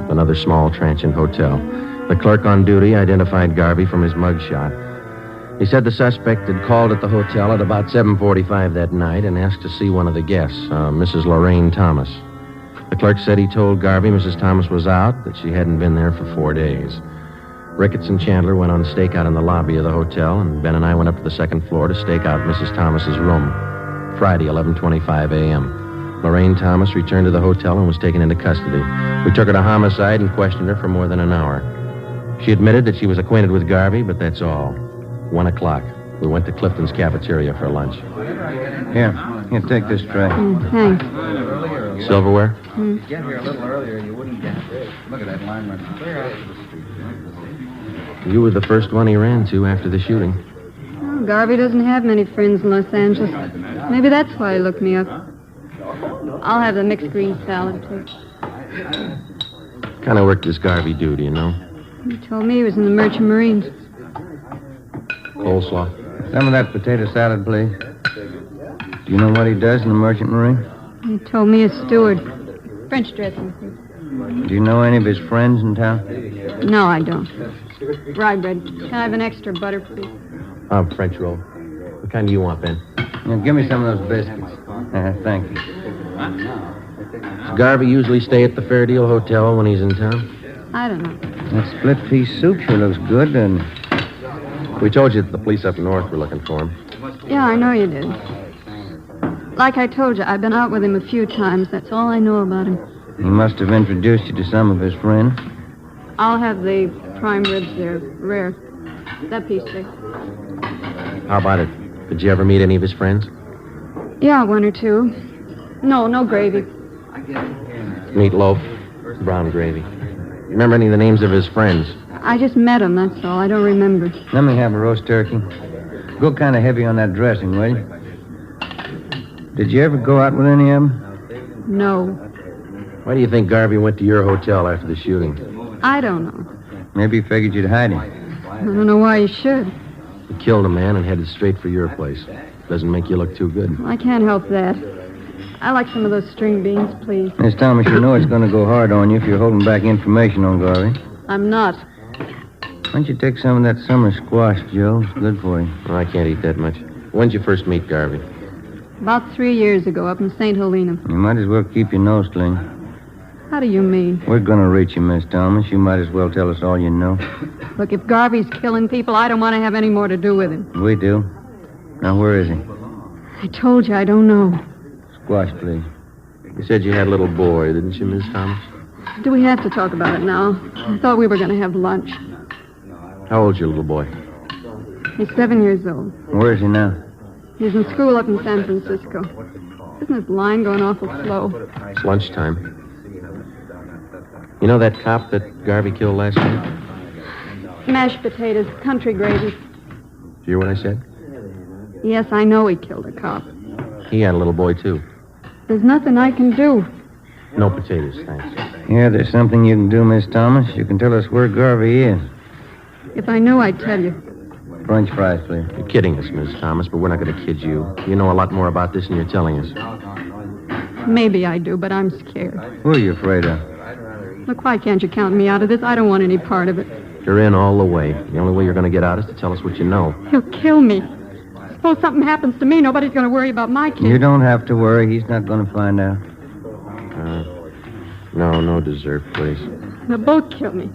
another small transient hotel. The clerk on duty identified Garvey from his mugshot. He said the suspect had called at the hotel at about 7:45 that night and asked to see one of the guests, Mrs. Lorraine Thomas. The clerk said he told Garvey Mrs. Thomas was out, that she hadn't been there for 4 days. Ricketts and Chandler went on stakeout in the lobby of the hotel, and Ben and I went up to the second floor to stake out Mrs. Thomas's room. Friday, 11:25 a.m. Lorraine Thomas returned to the hotel and was taken into custody. We took her to Homicide and questioned her for more than an hour. She admitted that she was acquainted with Garvey, but that's all. 1 o'clock. We went to Clifton's cafeteria for lunch. Here, take this tray. Thanks. Silverware? Get here a little earlier, you wouldn't get it. Look at that line running clear out to the street. You were the first one he ran to after the shooting. Oh, Garvey doesn't have many friends in Los Angeles. Maybe that's why he looked me up. I'll have the mixed green salad, too. What kind of work does Garvey do, do you know? He told me he was in the Merchant Marines. Coleslaw. Some of that potato salad, please. Do you know what he does in the Merchant Marine? He told me he's steward. French dressing, please. Do you know any of his friends in town? No, I don't. Rye bread. Can I have an extra butter, please? French roll. What kind do you want, Ben? Yeah, give me some of those biscuits. Thank you. Does Garvey usually stay at the Fairdale Hotel when he's in town? I don't know. That split pea soup sure looks good, doesn't it? We told you that the police up north were looking for him. Yeah, I know you did. Like I told you, I've been out with him a few times. That's all I know about him. He must have introduced you to some of his friends. I'll have the prime ribs there, rare. That piece there. How about it? Did you ever meet any of his friends? Yeah, 1 or 2. No gravy. Meatloaf, brown gravy. Remember any of the names of his friends? I just met him, that's all. I don't remember. Let me have a roast turkey. Go kind of heavy on that dressing, will you? Did you ever go out with any of them? No. Why do you think Garvey went to your hotel after the shooting? I don't know. Maybe he figured you'd hide him. I don't know why he should. He killed a man and headed straight for your place. Doesn't make you look too good. I can't help that. I like some of those string beans, please. Miss Thomas, you know it's going to go hard on you if you're holding back information on Garvey. I'm not. Why don't you take some of that summer squash, Joe? It's good for you. Well, I can't eat that much. When'd you first meet Garvey? About 3 years ago, up in St. Helena. You might as well keep your nose clean. How do you mean? We're going to reach you, Miss Thomas. You might as well tell us all you know. Look, if Garvey's killing people, I don't want to have any more to do with him. We do. Now, where is he? I told you I don't know. Squash, please. You said you had a little boy, didn't you, Miss Thomas? Do we have to talk about it now? I thought we were going to have lunch. How old's your little boy? He's 7 years old. Where is he now? He's in school up in San Francisco. Isn't his line going awful slow? It's lunchtime. You know that cop that Garvey killed last night? Mashed potatoes, country gravy. Did you hear what I said? Yes, I know he killed a cop. He had a little boy, too. There's nothing I can do. No potatoes, thanks. Yeah, there's something you can do, Miss Thomas. You can tell us where Garvey is. If I knew, I'd tell you. French fries, please. You're kidding us, Miss Thomas, but we're not going to kid you. You know a lot more about this than you're telling us. Maybe I do, but I'm scared. Who are you afraid of? Look, why can't you count me out of this? I don't want any part of it. You're in all the way. The only way you're going to get out is to tell us what you know. He'll kill me. Suppose something happens to me, nobody's going to worry about my kid. You don't have to worry. He's not going to find out. No dessert, please. They'll both kill me.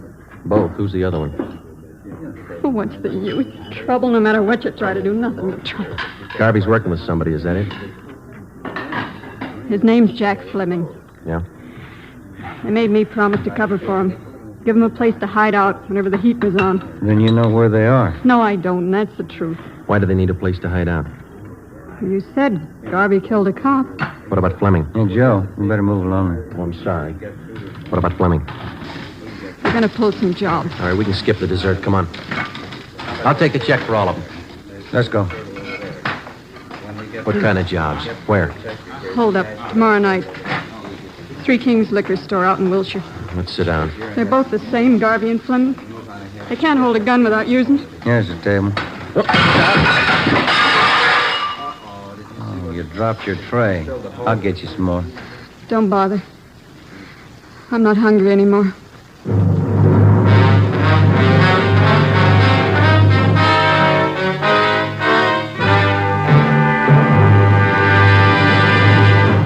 Both? Who's the other one? Well, what's the use? Trouble, no matter what you try to do, nothing but trouble. Garvey's working with somebody, is that it? His name's Jack Fleming. Yeah? They made me promise to cover for him. Give him a place to hide out whenever the heat was on. Then you know where they are. No, I don't, and that's the truth. Why do they need a place to hide out? You said Garvey killed a cop. What about Fleming? Hey, Joe, you better move along there. Oh, I'm sorry. What about Fleming? We're going to pull some jobs. All right, we can skip the dessert. Come on. I'll take a check for all of them. Let's go. What kind of jobs? Where? Hold up. Tomorrow night. Three Kings liquor store out in Wilshire. Let's sit down. They're both the same, Garvey and Fleming. They can't hold a gun without using it. Here's the table. Oh, you dropped your tray. I'll get you some more. Don't bother. I'm not hungry anymore.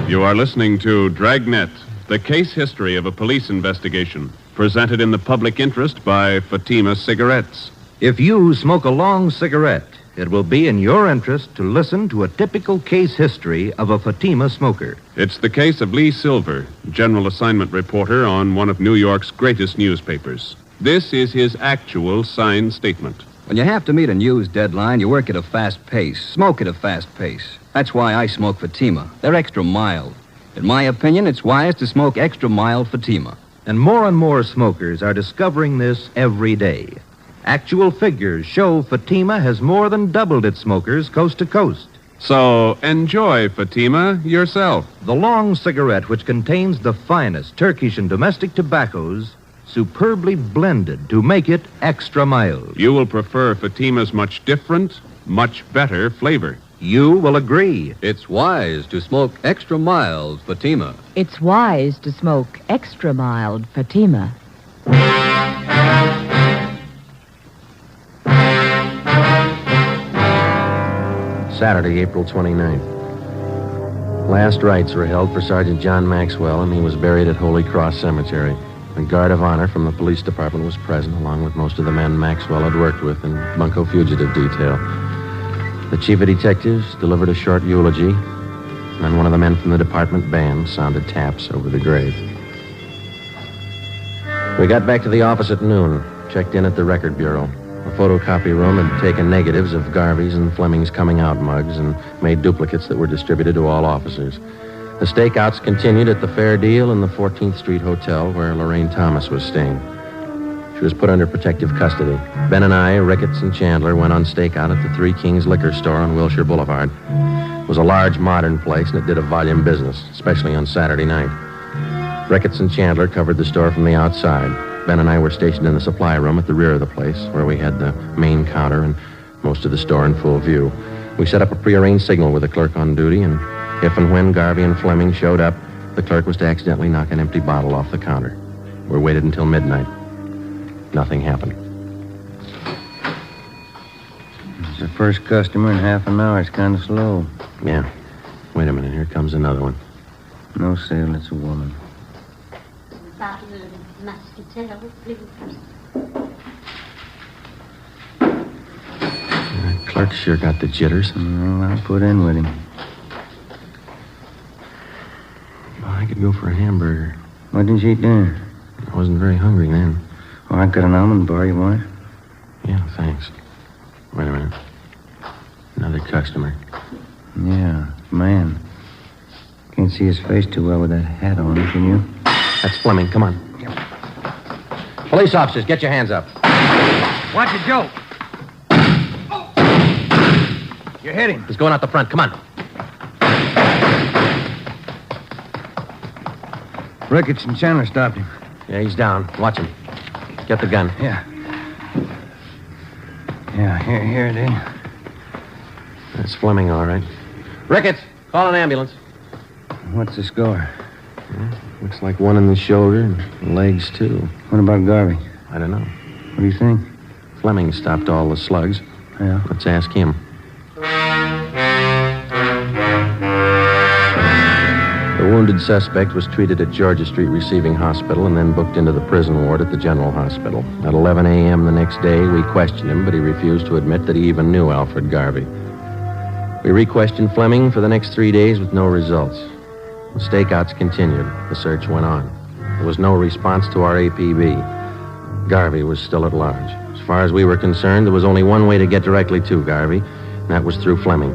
You are listening to Dragnet, the case history of a police investigation, presented in the public interest by Fatima Cigarettes. If you smoke a long cigarette, it will be in your interest to listen to a typical case history of a Fatima smoker. It's the case of Lee Silver, general assignment reporter on one of New York's greatest newspapers. This is his actual signed statement. When you have to meet a news deadline, you work at a fast pace, smoke at a fast pace. That's why I smoke Fatima. They're extra mild. In my opinion, it's wise to smoke extra mild Fatima. And more smokers are discovering this every day. Actual figures show Fatima has more than doubled its smokers coast to coast. So enjoy Fatima yourself. The long cigarette, which contains the finest Turkish and domestic tobaccos, superbly blended to make it extra mild. You will prefer Fatima's much different, much better flavor. You will agree. It's wise to smoke extra mild Fatima. It's wise to smoke extra mild Fatima. Saturday, April 29th. Last rites were held for Sergeant John Maxwell, and he was buried at Holy Cross Cemetery. A guard of honor from the police department was present, along with most of the men Maxwell had worked with in Bunko Fugitive Detail. The chief of detectives delivered a short eulogy, and then one of the men from the department band sounded taps over the grave. We got back to the office at noon, checked in at the record bureau. The photocopy room had taken negatives of Garvey's and Fleming's coming out mugs and made duplicates that were distributed to all officers. The stakeouts continued at the Fair Deal in the 14th Street Hotel where Lorraine Thomas was staying. She was put under protective custody. Ben and I, Ricketts and Chandler, went on stakeout at the Three Kings liquor store on Wilshire Boulevard. It was a large modern place and it did a volume business, especially on Saturday night. Ricketts and Chandler covered the store from the outside. Ben and I were stationed in the supply room at the rear of the place, where we had the main counter and most of the store in full view. We set up a prearranged signal with the clerk on duty, and if and when Garvey and Fleming showed up, the clerk was to accidentally knock an empty bottle off the counter. We waited until midnight. Nothing happened. It's the first customer in half an hour. It's kind of slow. Yeah. Wait a minute. Here comes another one. No sale. It's a woman. Bottle of muscatel, please. The clerk sure got the jitters. Well, I'll put in with him. Well, I could go for a hamburger. Why didn't you eat dinner? I wasn't very hungry then. Oh, I got an almond bar. You want it? Yeah, thanks. Wait a minute. Another customer. Yeah, man. Can't see his face too well with that hat on, can you? That's Fleming. Come on. Police officers, get your hands up. Watch it, Joe. You hit him. He's going out the front. Come on. Ricketts and Chandler stopped him. Yeah, he's down. Watch him. Get the gun. Yeah. Yeah, here it is. That's Fleming, all right. Ricketts, call an ambulance. What's the score? Yeah, looks like one in the shoulder and legs, too. What about Garvey? I don't know. What do you think? Fleming stopped all the slugs. Yeah. Let's ask him. The wounded suspect was treated at Georgia Street Receiving Hospital and then booked into the prison ward at the General Hospital. At 11 a.m. the next day, we questioned him, but he refused to admit that he even knew Alfred Garvey. We re-questioned Fleming for the next 3 days with no results. The stakeouts continued. The search went on. There was no response to our APB. Garvey was still at large. As far as we were concerned, there was only one way to get directly to Garvey, and that was through Fleming.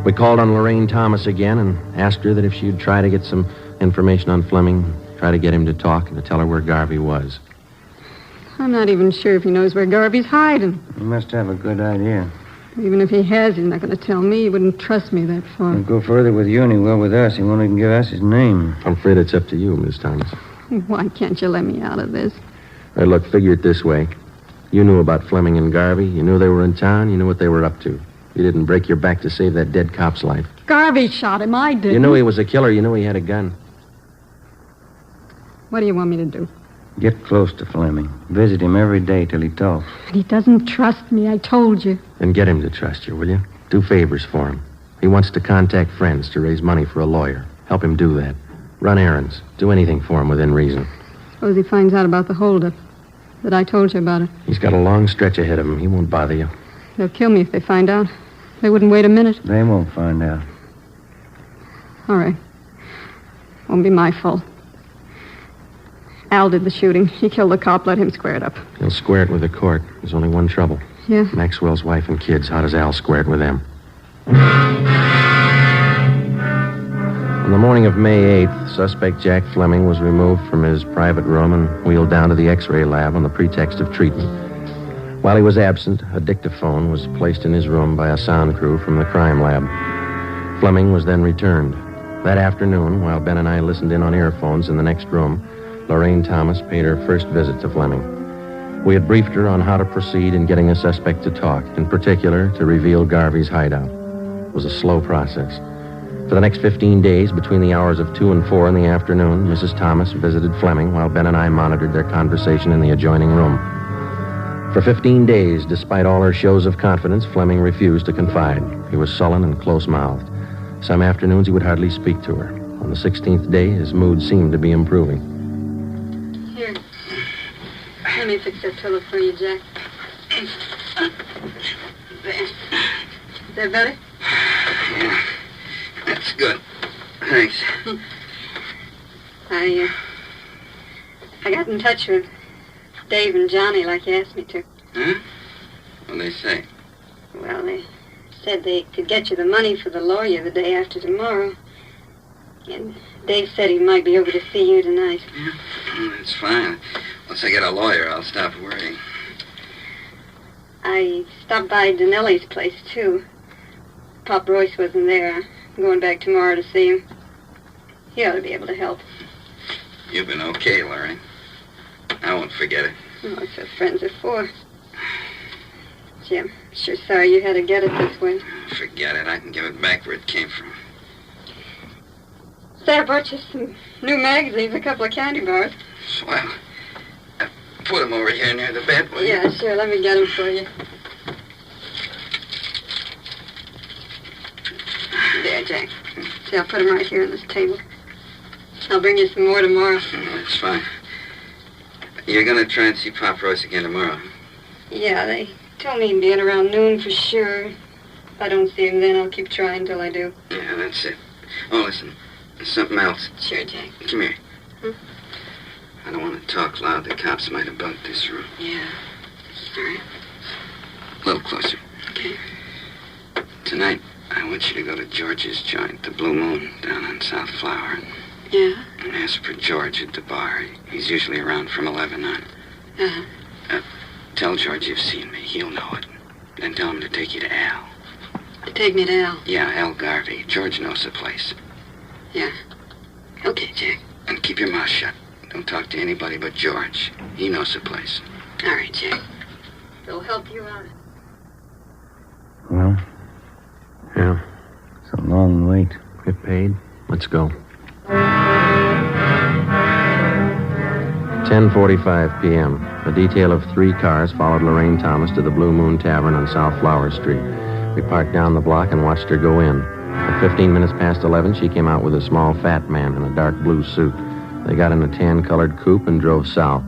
We called on Lorraine Thomas again and asked her that if she'd try to get some information on Fleming, try to get him to talk and to tell her where Garvey was. I'm not even sure if he knows where Garvey's hiding. He must have a good idea. Even if he has, he's not going to tell me. He wouldn't trust me that far. He'll go further with you than he will with us. He won't even give us his name. I'm afraid it's up to you, Miss Thomas. Why can't you let me out of this? All right, look, figure it this way. You knew about Fleming and Garvey. You knew they were in town. You knew what they were up to. You didn't break your back to save that dead cop's life. Garvey shot him. I didn't. You knew he was a killer. You knew he had a gun. What do you want me to do? Get close to Fleming. Visit him every day till he talks. But he doesn't trust me, I told you. Then get him to trust you, will you? Do favors for him. He wants to contact friends to raise money for a lawyer. Help him do that. Run errands. Do anything for him within reason. Suppose he finds out about the holdup. That I told you about it. He's got a long stretch ahead of him. He won't bother you. They'll kill me if they find out. They wouldn't wait a minute. They won't find out. All right. Won't be my fault. Al did the shooting. He killed the cop. Let him square it up. He'll square it with the court. There's only one trouble. Yeah? Maxwell's wife and kids. How does Al square it with them? On the morning of May 8th, suspect Jack Fleming was removed from his private room and wheeled down to the X-ray lab on the pretext of treatment. While he was absent, a dictaphone was placed in his room by a sound crew from the crime lab. Fleming was then returned. That afternoon, while Ben and I listened in on earphones in the next room, Lorraine Thomas paid her first visit to Fleming. We had briefed her on how to proceed in getting the suspect to talk, in particular, to reveal Garvey's hideout. It was a slow process. For the next 15 days, between the hours of 2 and 4 in the afternoon, Mrs. Thomas visited Fleming while Ben and I monitored their conversation in the adjoining room. For 15 days, despite all her shows of confidence, Fleming refused to confide. He was sullen and close-mouthed. Some afternoons, he would hardly speak to her. On the 16th day, his mood seemed to be improving. Here. Let me fix that pillow for you, Jack. There. Is that better? Yeah. That's good. Thanks. I got in touch with Dave and Johnny like you asked me to. Huh? What'd they say? Well, they said they could get you the money for the lawyer the day after tomorrow. And Dave said he might be over to see you tonight. Yeah. Well, that's fine. Once I get a lawyer, I'll stop worrying. I stopped by Danelli's place, too. Pop Royce wasn't there. I'm going back tomorrow to see him. He ought to be able to help. You've been okay, Lorraine. I won't forget it. Oh, that's what friends are for. Gee, I'm sure sorry you had to get it this way. Forget it. I can give it back where it came from. Say, I brought you some new magazines, a couple of candy bars. Swell. Put them over here near the bed, will you? Yeah, sure. Let me get them for you. There, Jack. See, I'll put them right here on this table. I'll bring you some more tomorrow. That's fine. You're going to try and see Pop Royce again tomorrow? Yeah, they told me he'd be in around noon for sure. If I don't see him then, I'll keep trying till I do. Yeah, that's it. Oh, listen. There's something else. Sure, Jack. Come here. Hmm? I don't want to talk loud. The cops might have bugged this room. Yeah. All right. A little closer. Okay. Tonight, I want you to go to George's joint, the Blue Moon, down on South Flower. Yeah? And ask for George at the bar. He's usually around from 11 on. Uh-huh. Tell George you've seen me. He'll know it. Then tell him to take you to Al. Take me to Al. Yeah, Al Garvey. George knows the place. Yeah. Okay, Jack. And keep your mouth shut. Don't talk to anybody but George. He knows the place. All right, Jack. It'll help you out. Well? Yeah. It's a long wait. Get paid? Let's go. 10:45 p.m. A detail of 3 cars followed Lorraine Thomas to the Blue Moon Tavern on South Flower Street. We parked down the block and watched her go in. At 15 minutes past 11, she came out with a small fat man in a dark blue suit. They got in a tan-colored coupe and drove south.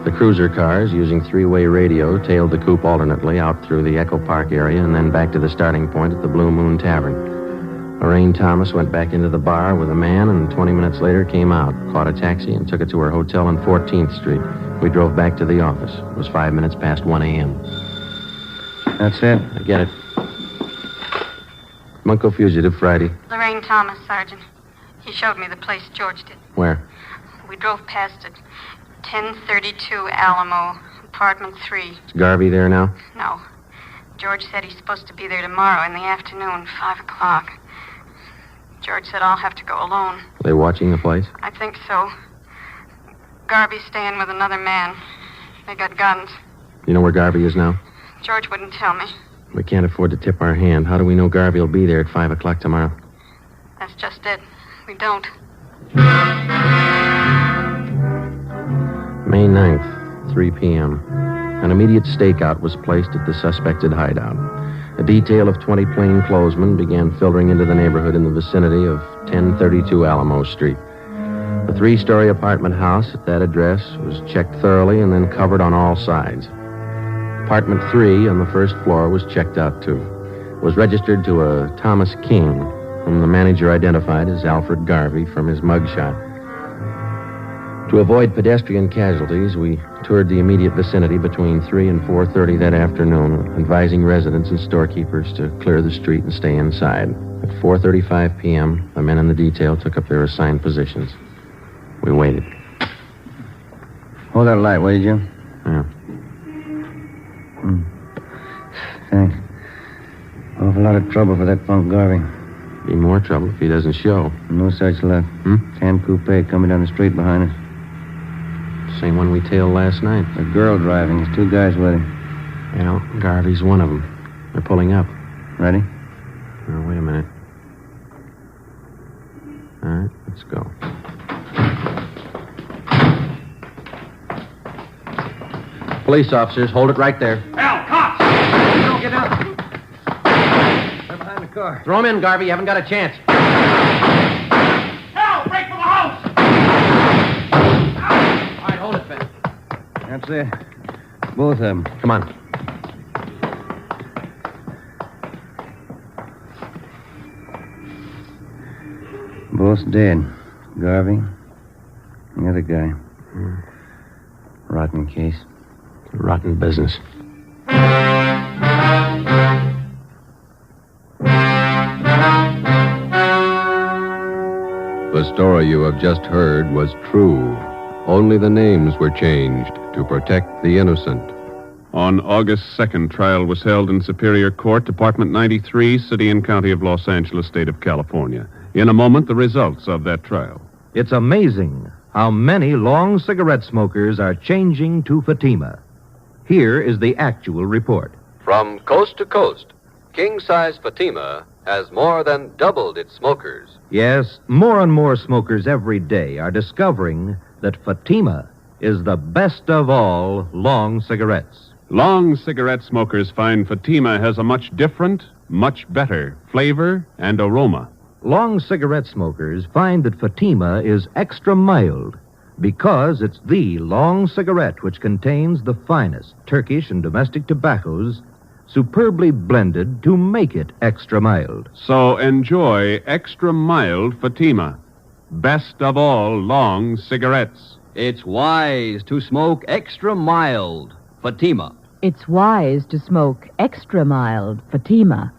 The cruiser cars, using 3-way radio, tailed the coupe alternately out through the Echo Park area and then back to the starting point at the Blue Moon Tavern. Lorraine Thomas went back into the bar with a man and 20 minutes later came out, caught a taxi, and took it to her hotel on 14th Street. We drove back to the office. It was 5 minutes past 1 a.m. That's it. I get it. Munko Fugitive, Friday. Lorraine Thomas, Sergeant. He showed me the place George did. Where? We drove past it. 1032 Alamo, apartment 3. Is Garvey there now? No. George said he's supposed to be there tomorrow in the afternoon, 5 o'clock. George said I'll have to go alone. Are they watching the place? I think so. Garvey's staying with another man. They got guns. You know where Garvey is now? George wouldn't tell me. We can't afford to tip our hand. How do we know Garvey will be there at 5 o'clock tomorrow? That's just it. We don't. May 9th, 3 p.m. An immediate stakeout was placed at the suspected hideout. A detail of 20 plainclothesmen began filtering into the neighborhood in the vicinity of 1032 Alamo Street. The 3-story apartment house at that address was checked thoroughly and then covered on all sides. Apartment 3 on the first floor was checked out, too. It was registered to a Thomas King, whom the manager identified as Alfred Garvey from his mugshot. To avoid pedestrian casualties, we toured the immediate vicinity between 3 and 4:30 that afternoon, advising residents and storekeepers to clear the street and stay inside. At 4:35 p.m., the men in the detail took up their assigned positions. We waited. Hold that light, will you, Jim? Yeah. Thanks. Awful lot of trouble for that punk Garvey. Be more trouble if he doesn't show. No such luck. Tan coupe coming down the street behind us. Same one we tailed last night. A girl driving. There's 2 guys with him. Yeah, Garvey's one of them. They're pulling up. Ready? Now, wait a minute. All right, let's go. Police officers, hold it right there. Al, cops! No, get down. They're behind the car. Throw him in, Garvey. You haven't got a chance. Al, break for the house! All right, hold it, Ben. That's it. Both of them. Come on. Both dead. Garvey. And the other guy. Rotten case. Rotten business. The story you have just heard was true. Only the names were changed to protect the innocent. On August 2nd, trial was held in Superior Court, Department 93, City and County of Los Angeles, State of California. In a moment, the results of that trial. It's amazing how many long cigarette smokers are changing to Fatima. Here is the actual report. From coast to coast, king-size Fatima has more than doubled its smokers. Yes, more and more smokers every day are discovering that Fatima is the best of all long cigarettes. Long cigarette smokers find Fatima has a much different, much better flavor and aroma. Long cigarette smokers find that Fatima is extra mild because it's the long cigarette which contains the finest Turkish and domestic tobaccos superbly blended to make it extra mild. So enjoy extra mild Fatima. Best of all long cigarettes. It's wise to smoke extra mild Fatima. It's wise to smoke extra mild Fatima.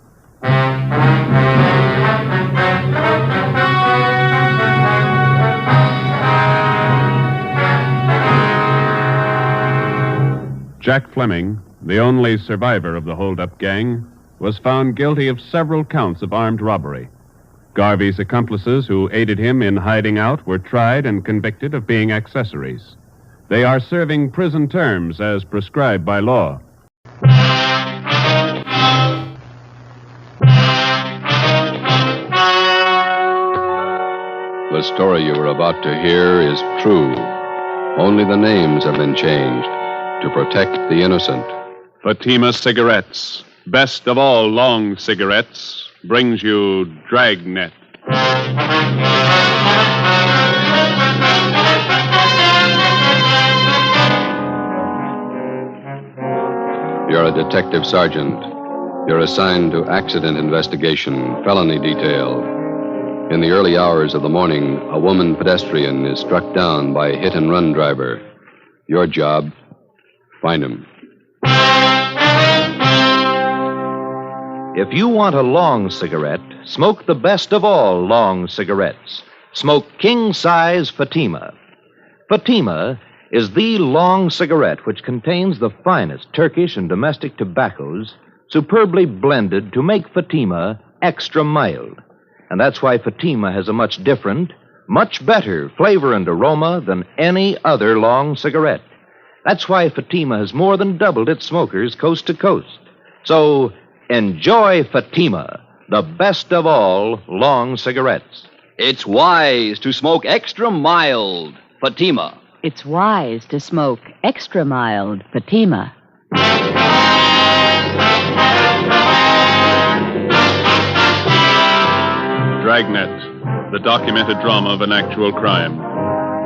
Jack Fleming, the only survivor of the hold-up gang, was found guilty of several counts of armed robbery. Garvey's accomplices who aided him in hiding out were tried and convicted of being accessories. They are serving prison terms as prescribed by law. The story you are about to hear is true. Only the names have been changed to protect the innocent. Fatima Cigarettes, best of all long cigarettes, brings you Dragnet. You're a detective sergeant. You're assigned to accident investigation, felony detail. In the early hours of the morning, a woman pedestrian is struck down by a hit-and-run driver. Your job, find him. If you want a long cigarette, smoke the best of all long cigarettes. Smoke king-size Fatima. Fatima is the long cigarette which contains the finest Turkish and domestic tobaccos superbly blended to make Fatima extra mild. And that's why Fatima has a much different, much better flavor and aroma than any other long cigarette. That's why Fatima has more than doubled its smokers coast to coast. So enjoy Fatima, the best of all long cigarettes. It's wise to smoke extra mild Fatima. It's wise to smoke extra mild Fatima. Dragnet, the documented drama of an actual crime.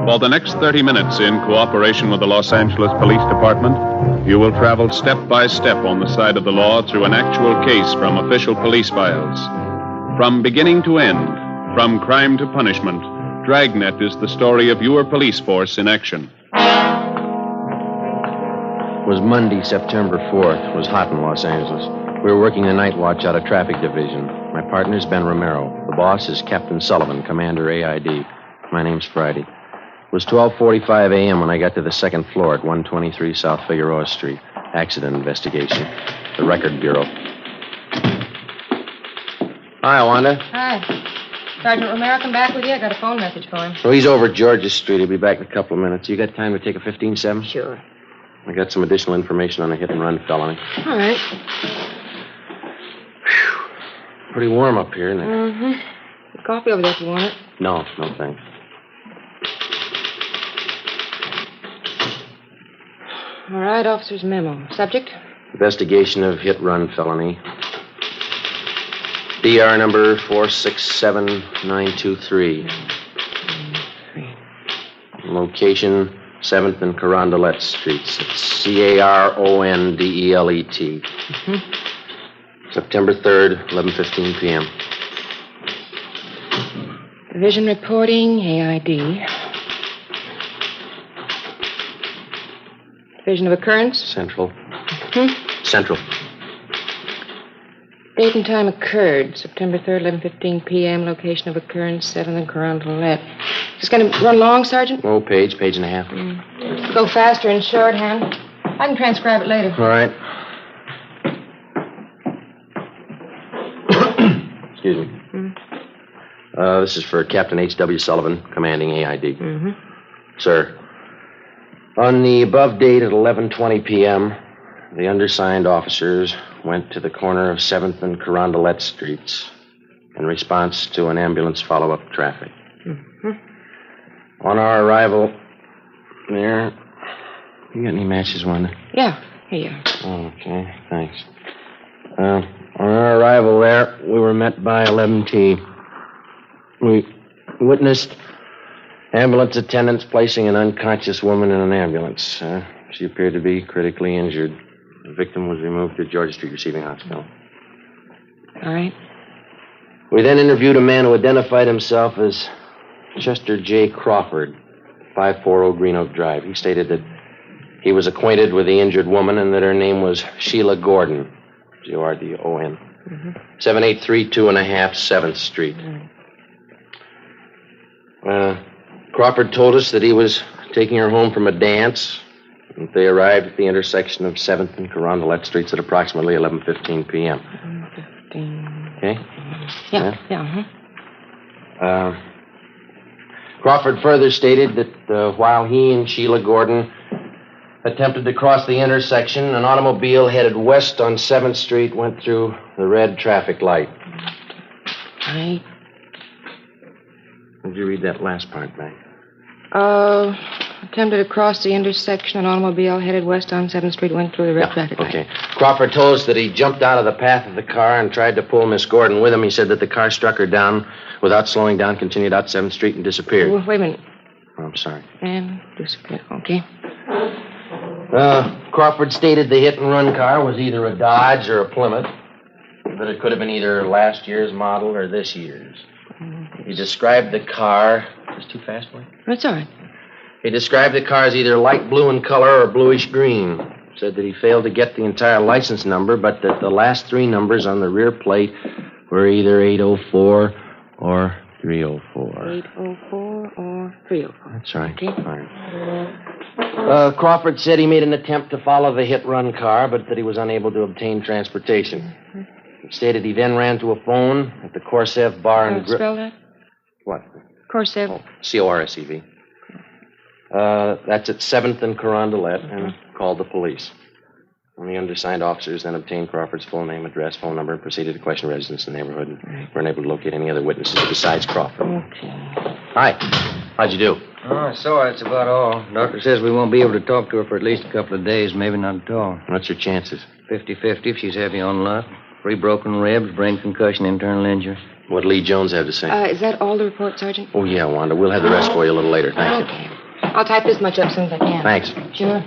For the next 30 minutes, in cooperation with the Los Angeles Police Department, you will travel step by step on the side of the law through an actual case from official police files. From beginning to end, from crime to punishment, Dragnet is the story of your police force in action. It was Monday, September 4th. It was hot in Los Angeles. We were working the night watch out of traffic division. My partner's Ben Romero. The boss is Captain Sullivan, Commander AID. My name's Friday. It was 12:45 a.m. when I got to the second floor at 123 South Figueroa Street. Accident investigation. The Record Bureau. Hi, Wanda. Hi. Sergeant Romero come back with you? I got a phone message for him. Oh, he's over at Georgia Street. He'll be back in a couple of minutes. You got time to take a 15-7? Sure. I got some additional information on a hit-and-run felony. All right. Pretty warm up here, isn't it? Mm-hmm. Coffee over there if you want it. No, thanks. All right, officer's memo. Subject? Investigation of hit-run felony. DR number 467923. Location, 7th and Carondelet Streets. It's Carondelet. Mm-hmm. September 3rd, 11:15 p.m. Division reporting, AID. Division of occurrence? Central. Hmm? Central. Date and time occurred, September 3rd, 11:15 p.m. Location of occurrence, 7th and Carondelet. Just going to run long, Sergeant? Oh, page and a half. Go faster in shorthand. I can transcribe it later. All right. Excuse me. This is for Captain H.W. Sullivan, commanding AID. Mm-hmm. Sir. On the above date at 11:20 p.m., the undersigned officers went to the corner of 7th and Carondelet Streets in response to an ambulance follow-up traffic. On our arrival there... You got any matches, Wanda? Yeah, here. Okay, thanks. On our arrival there, we were met by 11T. We witnessed ambulance attendants placing an unconscious woman in an ambulance. She appeared to be critically injured. The victim was removed to Georgia Street Receiving Hospital. All right. We then interviewed a man who identified himself as Chester J. Crawford, 540 Green Oak Drive. He stated that he was acquainted with the injured woman and that her name was Sheila Gordon, Gordon, 7832.5 7th Street. Crawford told us that he was taking her home from a dance. And they arrived at the intersection of 7th and Carondelet Streets at approximately 11:15 p.m. 11:15. Okay? Yeah. Crawford further stated that while he and Sheila Gordon attempted to cross the intersection, an automobile headed west on 7th Street went through the red traffic light. Right. Did you read that last part, Meg? Attempted to cross the intersection. An automobile headed west on 7th Street went through the red traffic light. Okay. Crawford told us that he jumped out of the path of the car and tried to pull Miss Gordon with him. He said that the car struck her down without slowing down, continued out 7th Street, and disappeared. Wait a minute. Oh, I'm sorry. And disappeared. Okay. Crawford stated the hit-and-run car was either a Dodge or a Plymouth, but it could have been either last year's model or this year's. He described the car... Is too fast, boy? That's all right. He described the car as either light blue in color or bluish green. Said that he failed to get the entire license number, but that the last three numbers on the rear plate were either 804 or 304. 804 or 304. That's right. Okay. Fine. Crawford said he made an attempt to follow the hit-run car, but that he was unable to obtain transportation. He stated he then ran to a phone at the Corsev Bar and Grill. Spell that? What? Corsev. Corsev. That's at 7th and Carondelet, and called the police. And the undersigned officers then obtained Crawford's full name, address, phone number, and proceeded to question residents in the neighborhood. And were unable to locate any other witnesses besides Crawford. Okay. Hi. How'd you do? Oh, I saw her. That's about all. Doctor says we won't be able to talk to her for at least a couple of days, maybe not at all. What's your chances? 50-50 if she's heavy on luck. 3 broken ribs, brain concussion, internal injury. What'd Lee Jones have to say? Is that all the report, Sergeant? Oh, yeah, Wanda. We'll have the rest for you a little later. Thank you. Okay. I'll type this much up as soon as I can. Thanks. Sure.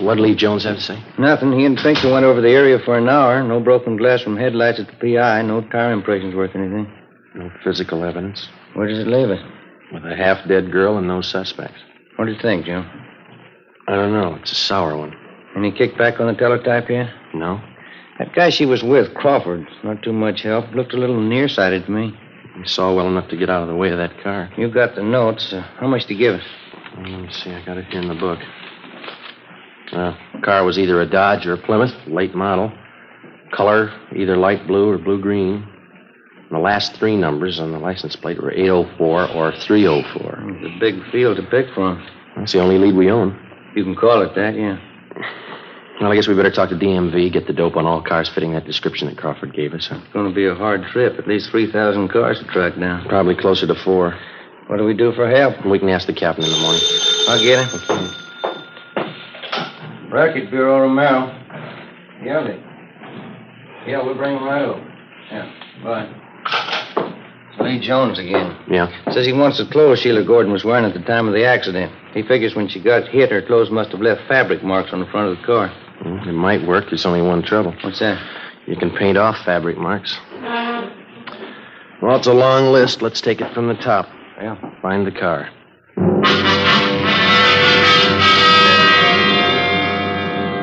What'd Lee Jones have to say? Nothing. He and Finkel went over the area for an hour. No broken glass from headlights at the PI. No tire impressions worth anything. No physical evidence. Where does it leave us? With a half-dead girl and no suspects. What do you think, Joe? I don't know. It's a sour one. Any kickback on the teletype yet? No. That guy she was with, Crawford, not too much help. Looked a little nearsighted to me. He saw well enough to get out of the way of that car. You got the notes. How much to give us? Let me see. I got it here in the book. The car was either a Dodge or a Plymouth, late model. Color, either light blue or blue-green. And the last 3 numbers on the license plate were 804 or 304. It's a big field to pick from. That's the only lead we own. You can call it that, yeah. Well, I guess we better talk to DMV, get the dope on all cars fitting that description that Crawford gave us. It's going to be a hard trip. At least 3,000 cars to track down. Probably closer to 4. What do we do for help? We can ask the captain in the morning. I'll get him. Okay. Racket Bureau, Romero. Yeah, we'll bring him right over. Yeah, bye. It's Lee Jones again. Yeah? Says he wants the clothes Sheila Gordon was wearing at the time of the accident. He figures when she got hit, her clothes must have left fabric marks on the front of the car. It might work. There's only one trouble. What's that? You can paint off fabric marks. Well, it's a long list. Let's take it from the top. Yeah. Find the car.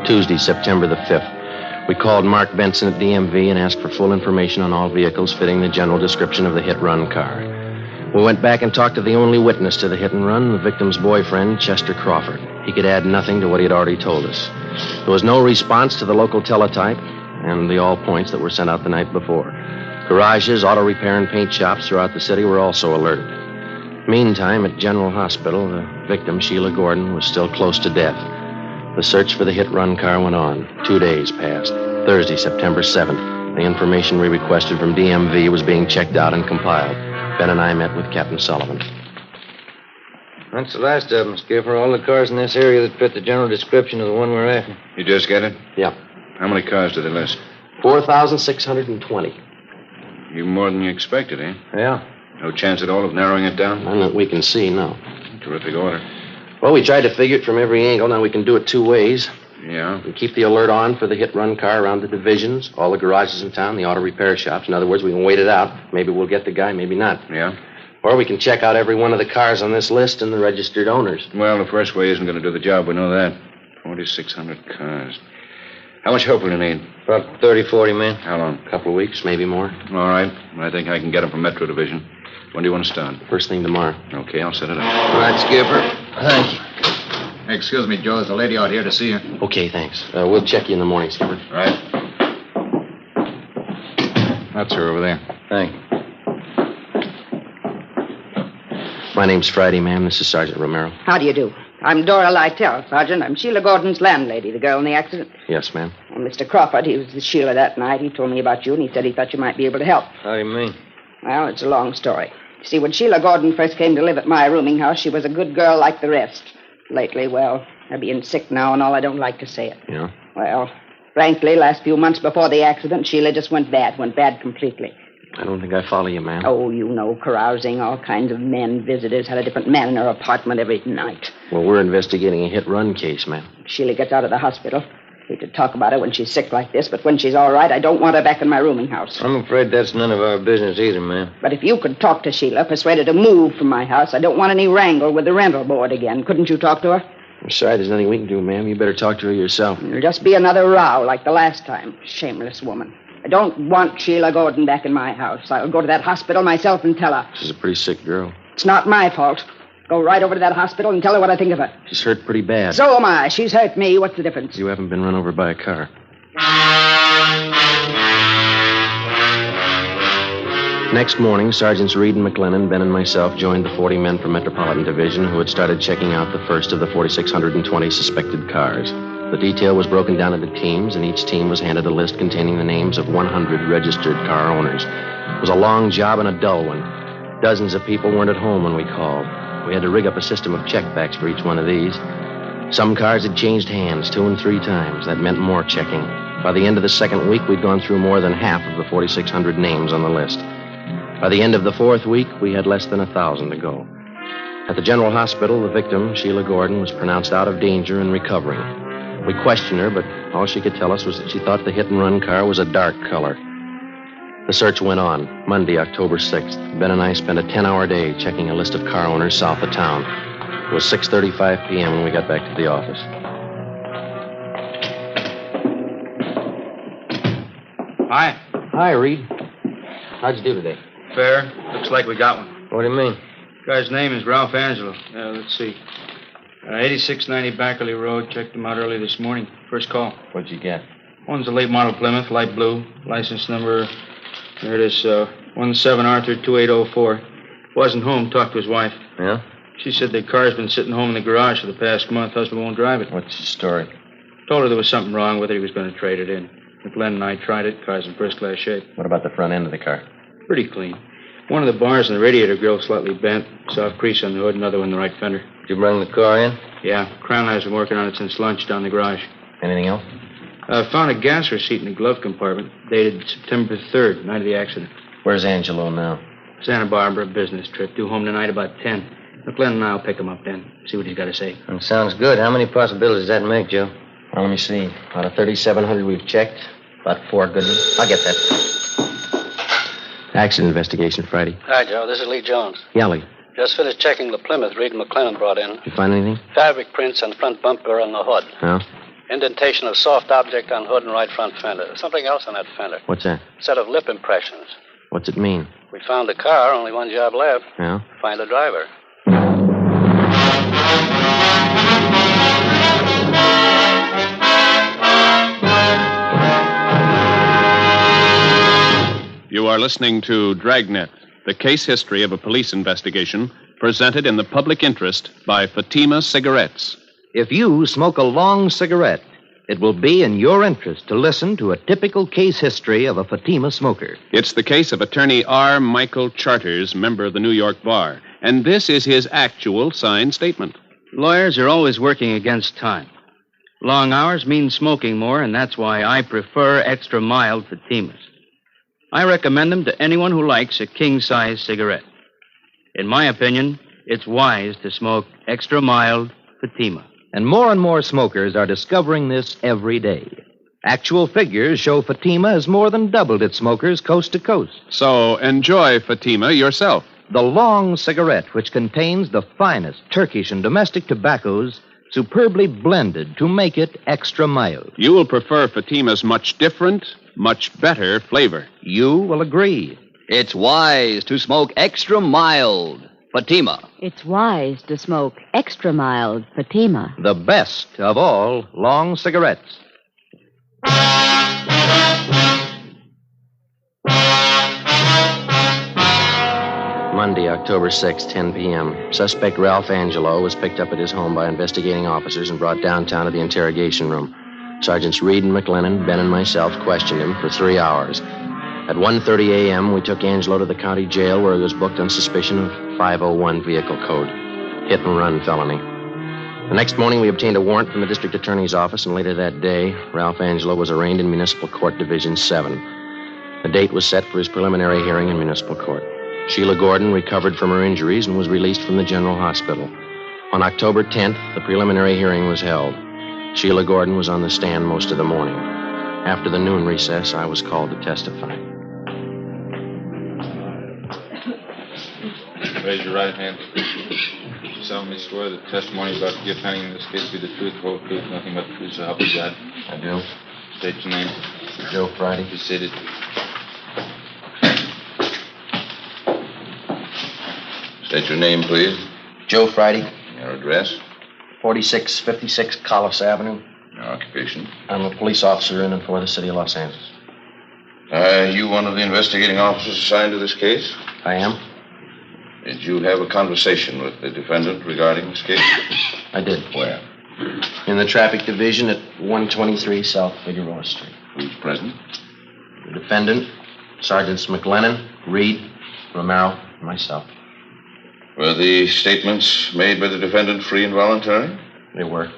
Tuesday, September the 5th. We called Mark Benson at DMV and asked for full information on all vehicles fitting the general description of the hit-run car. We went back and talked to the only witness to the hit-and-run, the victim's boyfriend, Chester Crawford. He could add nothing to what he had already told us. There was no response to the local teletype and the all points that were sent out the night before. Garages, auto repair, and paint shops throughout the city were also alerted. Meantime, at General Hospital, the victim, Sheila Gordon, was still close to death. The search for the hit-run car went on. 2 days passed. Thursday, September 7th, the information we requested from DMV was being checked out and compiled. Ben and I met with Captain Sullivan. That's the last of them, Skipper. All the cars in this area that fit the general description of the one we're after. You just get it? Yeah. How many cars did they list? 4,620. Even more than you expected, eh? Yeah. No chance at all of narrowing it down? None that we can see, no. Terrific order. Well, we tried to figure it from every angle. Now we can do it 2 ways. Yeah? We keep the alert on for the hit-run car around the divisions, all the garages in town, the auto repair shops. In other words, we can wait it out. Maybe we'll get the guy, maybe not. Yeah? Or we can check out every one of the cars on this list and the registered owners. Well, the first way isn't going to do the job. We know that. 4,600 cars. How much help will you need? About 30, 40 men. How long? A couple of weeks, maybe more. All right. I think I can get them from Metro Division. When do you want to start? First thing tomorrow. Okay, I'll set it up. All right, Skipper. Thank you. Excuse me, Joe. There's a lady out here to see you. Okay, thanks. We'll check you in the morning, Skipper. Right. That's her over there. Thank you. My name's Friday, ma'am. This is Sergeant Romero. How do you do? I'm Dora Lytell, Sergeant. I'm Sheila Gordon's landlady, the girl in the accident. Yes, ma'am. Well, Mr. Crawford, he was with Sheila that night. He told me about you, and he said he thought you might be able to help. How do you mean? Well, it's a long story. You see, when Sheila Gordon first came to live at my rooming house, she was a good girl like the rest. Lately, well, her being sick now and all, I don't like to say it. Yeah? Well, frankly, last few months before the accident, Sheila just went bad completely. I don't think I follow you, ma'am. Oh, you know, carousing, all kinds of men, visitors, had a different man in her apartment every night. Well, we're investigating a hit-run case, ma'am. Sheila gets out of the hospital. Hate to talk about her when she's sick like this, but when she's all right, I don't want her back in my rooming house. I'm afraid that's none of our business either, ma'am. But if you could talk to Sheila, persuade her to move from my house, I don't want any wrangle with the rental board again. Couldn't you talk to her? I'm sorry, there's nothing we can do, ma'am. You better talk to her yourself. It'll just be another row like the last time. Shameless woman. I don't want Sheila Gordon back in my house. I'll go to that hospital myself and tell her. She's a pretty sick girl. It's not my fault. Go right over to that hospital and tell her what I think of her. She's hurt pretty bad. So am I. She's hurt me. What's the difference? You haven't been run over by a car. Next morning, Sergeants Reed and McLennan, Ben and myself joined the 40 men from Metropolitan Division who had started checking out the first of the 4,620 suspected cars. The detail was broken down into teams, and each team was handed a list containing the names of 100 registered car owners. It was a long job and a dull one. Dozens of people weren't at home when we called. We had to rig up a system of checkbacks for each one of these. Some cars had changed hands 2 and 3 times. That meant more checking. By the end of the second week, we'd gone through more than half of the 4,600 names on the list. By the end of the fourth week, we had less than 1,000 to go. At the General Hospital, the victim, Sheila Gordon, was pronounced out of danger and recovering. We questioned her, but all she could tell us was that she thought the hit-and-run car was a dark color. The search went on. Monday, October 6th, Ben and I spent a 10-hour day checking a list of car owners south of town. It was 6:35 p.m. when we got back to the office. Hi. Hi, Reed. How'd you do today? Fair. Looks like we got one. What do you mean? Guy's name is Ralph Angelo. Let's see. 8690 Backerley Road. Checked him out early this morning. First call. What'd you get? One's a late model Plymouth, light blue. License number, there it is, 17 Arthur 2804. Wasn't home. Talked to his wife. Yeah? She said the car's been sitting home in the garage for the past month. Husband won't drive it. What's the story? Told her there was something wrong with it. He was going to trade it in. McLennan and I tried it. Car's in first-class shape. What about the front end of the car? Pretty clean. One of the bars in the radiator grill slightly bent. Soft crease on the hood, another one in the right fender. Did you bring the car in? Yeah. Crown has been working on it since lunch down the garage. Anything else? Found a gas receipt in the glove compartment, dated September 3rd, night of the accident. Where's Angelo now? Santa Barbara, business trip. Due home tonight about 10. McLennan and I'll pick him up then. See what he's got to say. That sounds good. How many possibilities does that make, Joe? Well, let me see. Out of 3,700 we've checked, about 4 good ones. I'll get that. Accident investigation, Friday. Hi, Joe. This is Lee Jones. Yeah, Lee. Just finished checking the Plymouth Reed and McLennan brought in. Did you find anything? Fabric prints on front bumper on the hood. No? Indentation of soft object on hood and right front fender. Something else on that fender. What's that? Set of lip impressions. What's it mean? We found the car. Only one job left. Yeah? Find the driver. You are listening to Dragnet, the case history of a police investigation presented in the public interest by Fatima Cigarettes. If you smoke a long cigarette, it will be in your interest to listen to a typical case history of a Fatima smoker. It's the case of attorney R. Michael Charters, member of the New York Bar. And this is his actual signed statement. Lawyers are always working against time. Long hours mean smoking more, and that's why I prefer extra mild Fatimas. I recommend them to anyone who likes a king-size cigarette. In my opinion, it's wise to smoke extra mild Fatima. And more smokers are discovering this every day. Actual figures show Fatima has more than doubled its smokers coast to coast. So enjoy Fatima yourself. The long cigarette, which contains the finest Turkish and domestic tobaccos, superbly blended to make it extra mild. You will prefer Fatima's much different, much better flavor. You will agree. It's wise to smoke extra mild Fatima. It's wise to smoke extra mild Fatima. The best of all long cigarettes. Monday, October 6, 10 p.m. Suspect Ralph Angelo was picked up at his home by investigating officers and brought downtown to the interrogation room. Sergeants Reed and McLennan, Ben, and myself questioned him for 3 hours. At 1:30 a.m., we took Angelo to the county jail where he was booked on suspicion of 501 vehicle code, hit-and-run felony. The next morning, we obtained a warrant from the district attorney's office, and later that day, Ralph Angelo was arraigned in Municipal Court Division 7. The date was set for his preliminary hearing in Municipal Court. Sheila Gordon recovered from her injuries and was released from the General Hospital. On October 10th, the preliminary hearing was held. Sheila Gordon was on the stand most of the morning. After the noon recess, I was called to testify. Raise your right hand. You solemnly swear that the testimony about to give pending in this case be the truth, the whole truth, nothing but the truth, so help you God. I do. State your name. Joe Friday. Be seated. State your name, please. Joe Friday. Your address. 4656 Collis Avenue. Your occupation. I'm a police officer in and for the city of Los Angeles. Are you one of the investigating officers assigned to this case? I am. Did you have a conversation with the defendant regarding this case? I did. Where? In the traffic division at 123 South Figueroa Street. Who's present? The defendant, Sergeants McLennan, Reed, Romero, and myself. Were the statements made by the defendant free and voluntary? They were.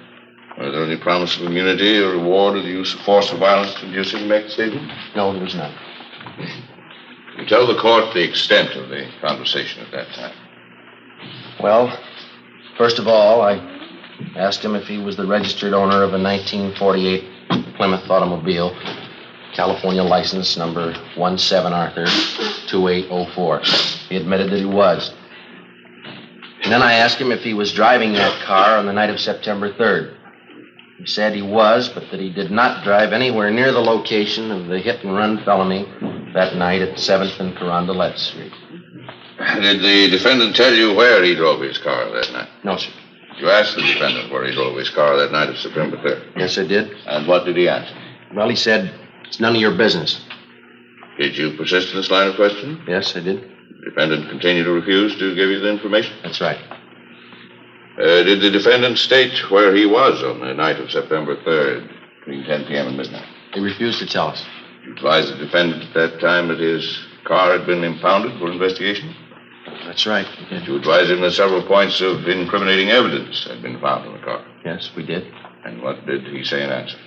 Were there any promise of immunity or reward or the use of force or violence to induce him to make the statement? No, there was none. You tell the court the extent of the conversation at that time. Well, first of all, I asked him if he was the registered owner of a 1948 Plymouth automobile, California license number 17 Arthur 2804. He admitted that he was. And then I asked him if he was driving that car on the night of September 3rd. He said he was, but that he did not drive anywhere near the location of the hit-and-run felony that night at 7th and Carondelet Street. Did the defendant tell you where he drove his car that night? No, sir. You asked the defendant where he drove his car that night of September 3rd? Yes, I did. And what did he answer? Well, he said, it's none of your business. Did you persist in this line of questioning? Yes, I did. The defendant continued to refuse to give you the information? That's right. Did the defendant state where he was on the night of September 3rd, between 10 p.m. and midnight? He refused to tell us. You advised the defendant at that time that his car had been impounded for investigation? That's right. Did you advise him that several points of incriminating evidence had been found in the car? Yes, we did. And what did he say in answer?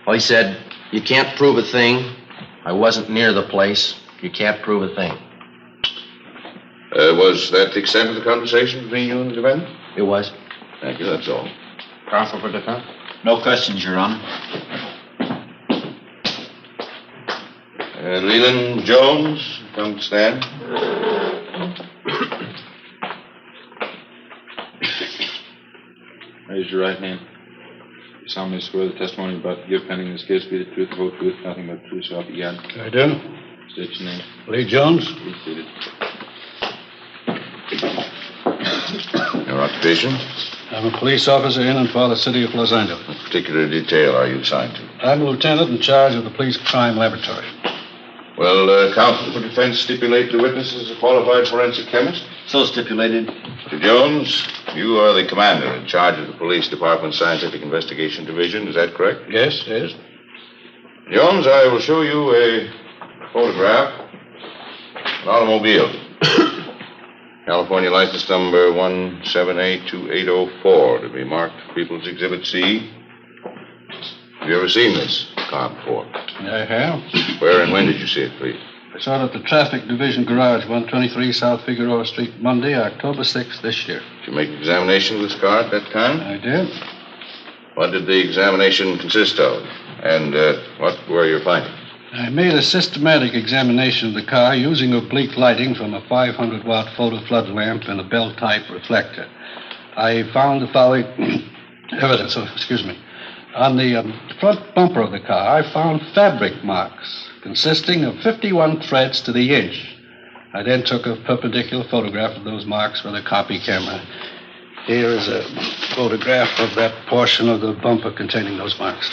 Well, he said, you can't prove a thing. I wasn't near the place. You can't prove a thing. Was that the extent of the conversation between you and the defendant? It was. Thank you, that's all. Counsel for defense? No questions, Your Honor. Leland Jones, come stand. Raise your right hand. You solemnly swear the testimony you're about to give pending this case be the truth, the whole truth, nothing but the truth, so help you God. I do. State your name. Lee Jones. Be seated. Your occupation? I'm a police officer in and for the city of Los Angeles. What particular detail are you assigned to? I'm a lieutenant in charge of the police crime laboratory. Well, counsel for defense stipulate the witness is a qualified forensic chemist? So stipulated. Mr. Jones, you are the commander in charge of the police department's scientific investigation division. Is that correct? Yes. Jones, I will show you a photograph of an automobile. California license number 1782804 to be marked People's Exhibit C. Have you ever seen this car before? I have. Where and when did you see it, please? I saw it at the Traffic Division Garage, 123 South Figueroa Street, Monday, October 6th this year. Did you make an examination of this car at that time? I did. What did the examination consist of? And what were your findings? I made a systematic examination of the car using oblique lighting from a 500-watt photo flood lamp and a bell-type reflector. I found the following evidence. On the front bumper of the car, I found fabric marks consisting of 51 threads to the inch. I then took a perpendicular photograph of those marks with a copy camera. Here is a photograph of that portion of the bumper containing those marks.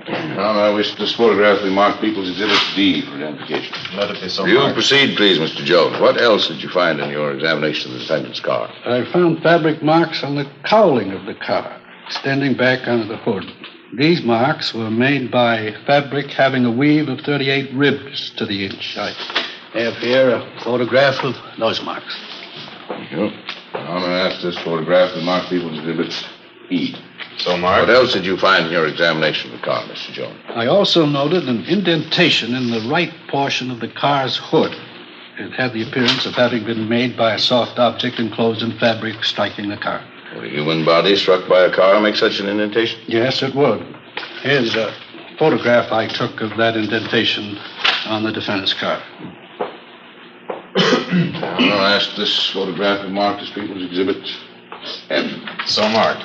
Well, I wish this photograph be marked People's Exhibit D for identification. Let it be so. You proceed, please, Mr. Jones. What else did you find in your examination of the defendant's car? I found fabric marks on the cowling of the car, extending back under the hood. These marks were made by fabric having a weave of 38 ribs to the inch. I have here a photograph of those marks. Thank you. I'm going to ask this photograph to mark People's Exhibit E. So, Mark? What else did you find in your examination of the car, Mr. Jones? I also noted an indentation in the right portion of the car's hood. It had the appearance of having been made by a soft object enclosed in fabric striking the car. Would a human body struck by a car make such an indentation? Yes, it would. Here's a photograph I took of that indentation on the defendant's car. I'm going to ask this photograph to mark as People's Exhibit F. So marked.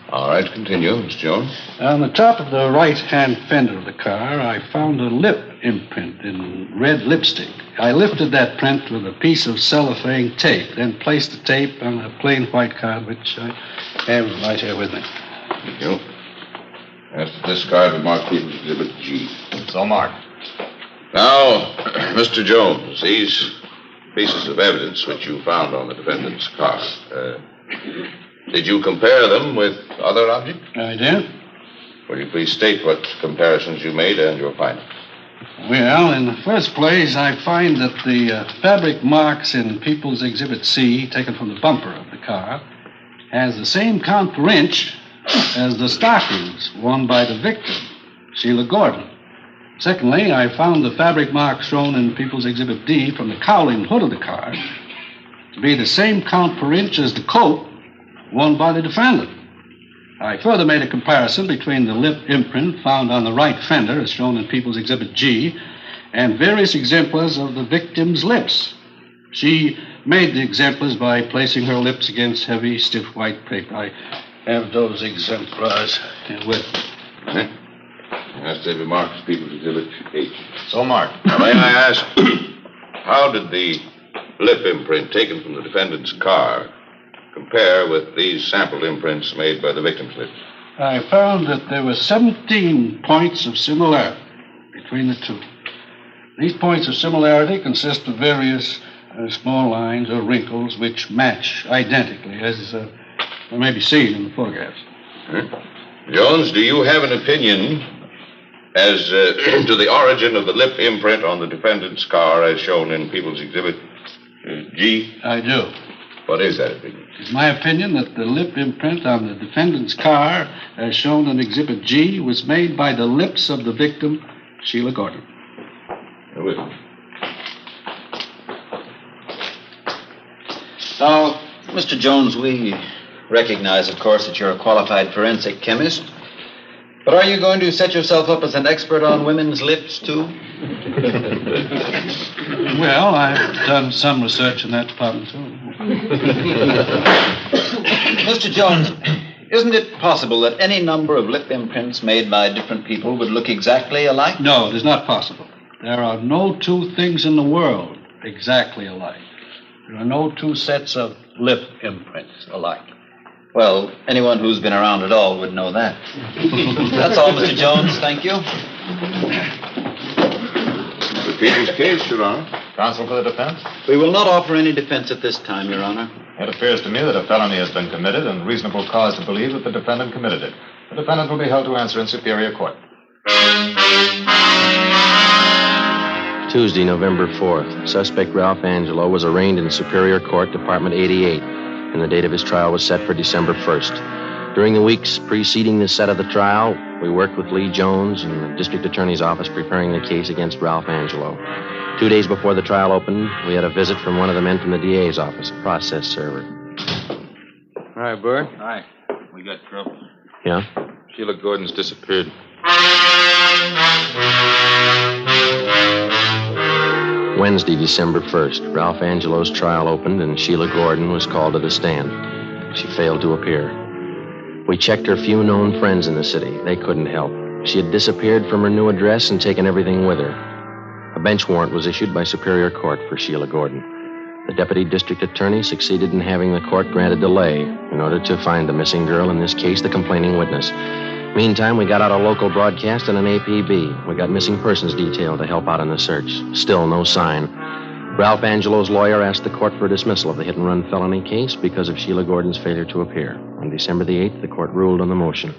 All right, continue, Mr. Jones. On the top of the right-hand fender of the car, I found a lip imprint in red lipstick. I lifted that print with a piece of cellophane tape, then placed the tape on a plain white card, which I have right here with me. Thank you. Ask this card to mark People's Exhibit G. So marked. Now, Mr. Jones, these pieces of evidence which you found on the defendant's car, did you compare them with other objects? I did. Will you please state what comparisons you made and your findings? Well, in the first place, I find that the fabric marks in People's Exhibit C, taken from the bumper of the car, has the same count per inch as the stockings worn by the victim, Sheila Gordon. Secondly, I found the fabric marks shown in People's Exhibit D from the cowling hood of the car to be the same count per inch as the coat worn by the defendant. I further made a comparison between the lip imprint found on the right fender, as shown in People's Exhibit G, and various exemplars of the victim's lips. She made the exemplars by placing her lips against heavy, stiff white paper. I have those exemplars with me. Ask David Marcus, People's Exhibit H. So marked. Now, may I ask, how did the lip imprint taken from the defendant's car compare with these sample imprints made by the victim's lips? I found that there were 17 points of similarity between the two. These points of similarity consist of various small lines or wrinkles which match identically, as may be seen in the photographs. Jones, do you have an opinion as to the origin of the lip imprint on the defendant's car as shown in People's Exhibit G? I do. What is that opinion? It's my opinion that the lip imprint on the defendant's car, as shown in Exhibit G, was made by the lips of the victim, Sheila Gordon. With me. Now, Mr. Jones, we recognize, of course, that you're a qualified forensic chemist. But are you going to set yourself up as an expert on women's lips, too? Well, I've done some research in that department, too. Mr. Jones, isn't it possible that any number of lip imprints made by different people would look exactly alike? No, it is not possible. There are no two things in the world exactly alike. There are no two sets of lip imprints alike. Well, anyone who's been around at all would know that. That's all, Mr. Jones. Thank you. The people's case, Your Honor. Counsel for the defense? We will not offer any defense at this time, Your Honor. It appears to me that a felony has been committed and reasonable cause to believe that the defendant committed it. The defendant will be held to answer in Superior Court. Tuesday, November 4th. Suspect Ralph Angelo was arraigned in Superior Court, Department 88, and the date of his trial was set for December 1st. During the weeks preceding the set of the trial, we worked with Lee Jones and the District Attorney's Office preparing the case against Ralph Angelo. 2 days before the trial opened, we had a visit from one of the men from the DA's office, a process server. All right, Bert. Hi. We got trouble. Yeah? Sheila Gordon's disappeared. Wednesday, December 1st, Ralph Angelo's trial opened and Sheila Gordon was called to the stand. She failed to appear. We checked her few known friends in the city. They couldn't help. She had disappeared from her new address and taken everything with her. A bench warrant was issued by Superior Court for Sheila Gordon. The deputy district attorney succeeded in having the court grant a delay in order to find the missing girl, in this case, the complaining witness. Meantime, we got out a local broadcast and an APB. We got missing persons detail to help out in the search. Still no sign. Ralph Angelo's lawyer asked the court for a dismissal of the hit-and-run felony case because of Sheila Gordon's failure to appear. On December the 8th, the court ruled on the motion.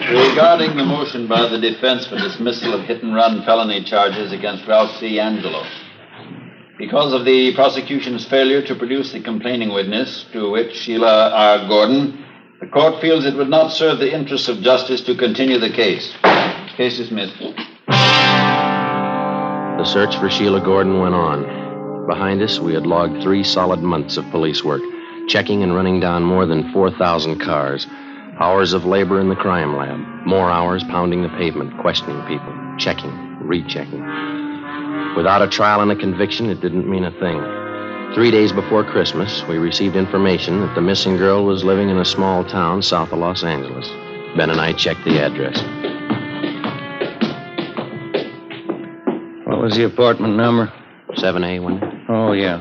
Regarding the motion by the defense for dismissal of hit-and-run felony charges against Ralph C. Angelo, because of the prosecution's failure to produce the complaining witness, to which Sheila R. Gordon, the court feels it would not serve the interests of justice to continue the case. Case dismissed. The search for Sheila Gordon went on. Behind us, we had logged 3 solid months of police work, checking and running down more than 4,000 cars. Hours of labor in the crime lab. More hours pounding the pavement, questioning people, checking, rechecking. Without a trial and a conviction, it didn't mean a thing. 3 days before Christmas, we received information that the missing girl was living in a small town south of Los Angeles. Ben and I checked the address. What was the apartment number? 7A, wasn't it? Oh, yeah.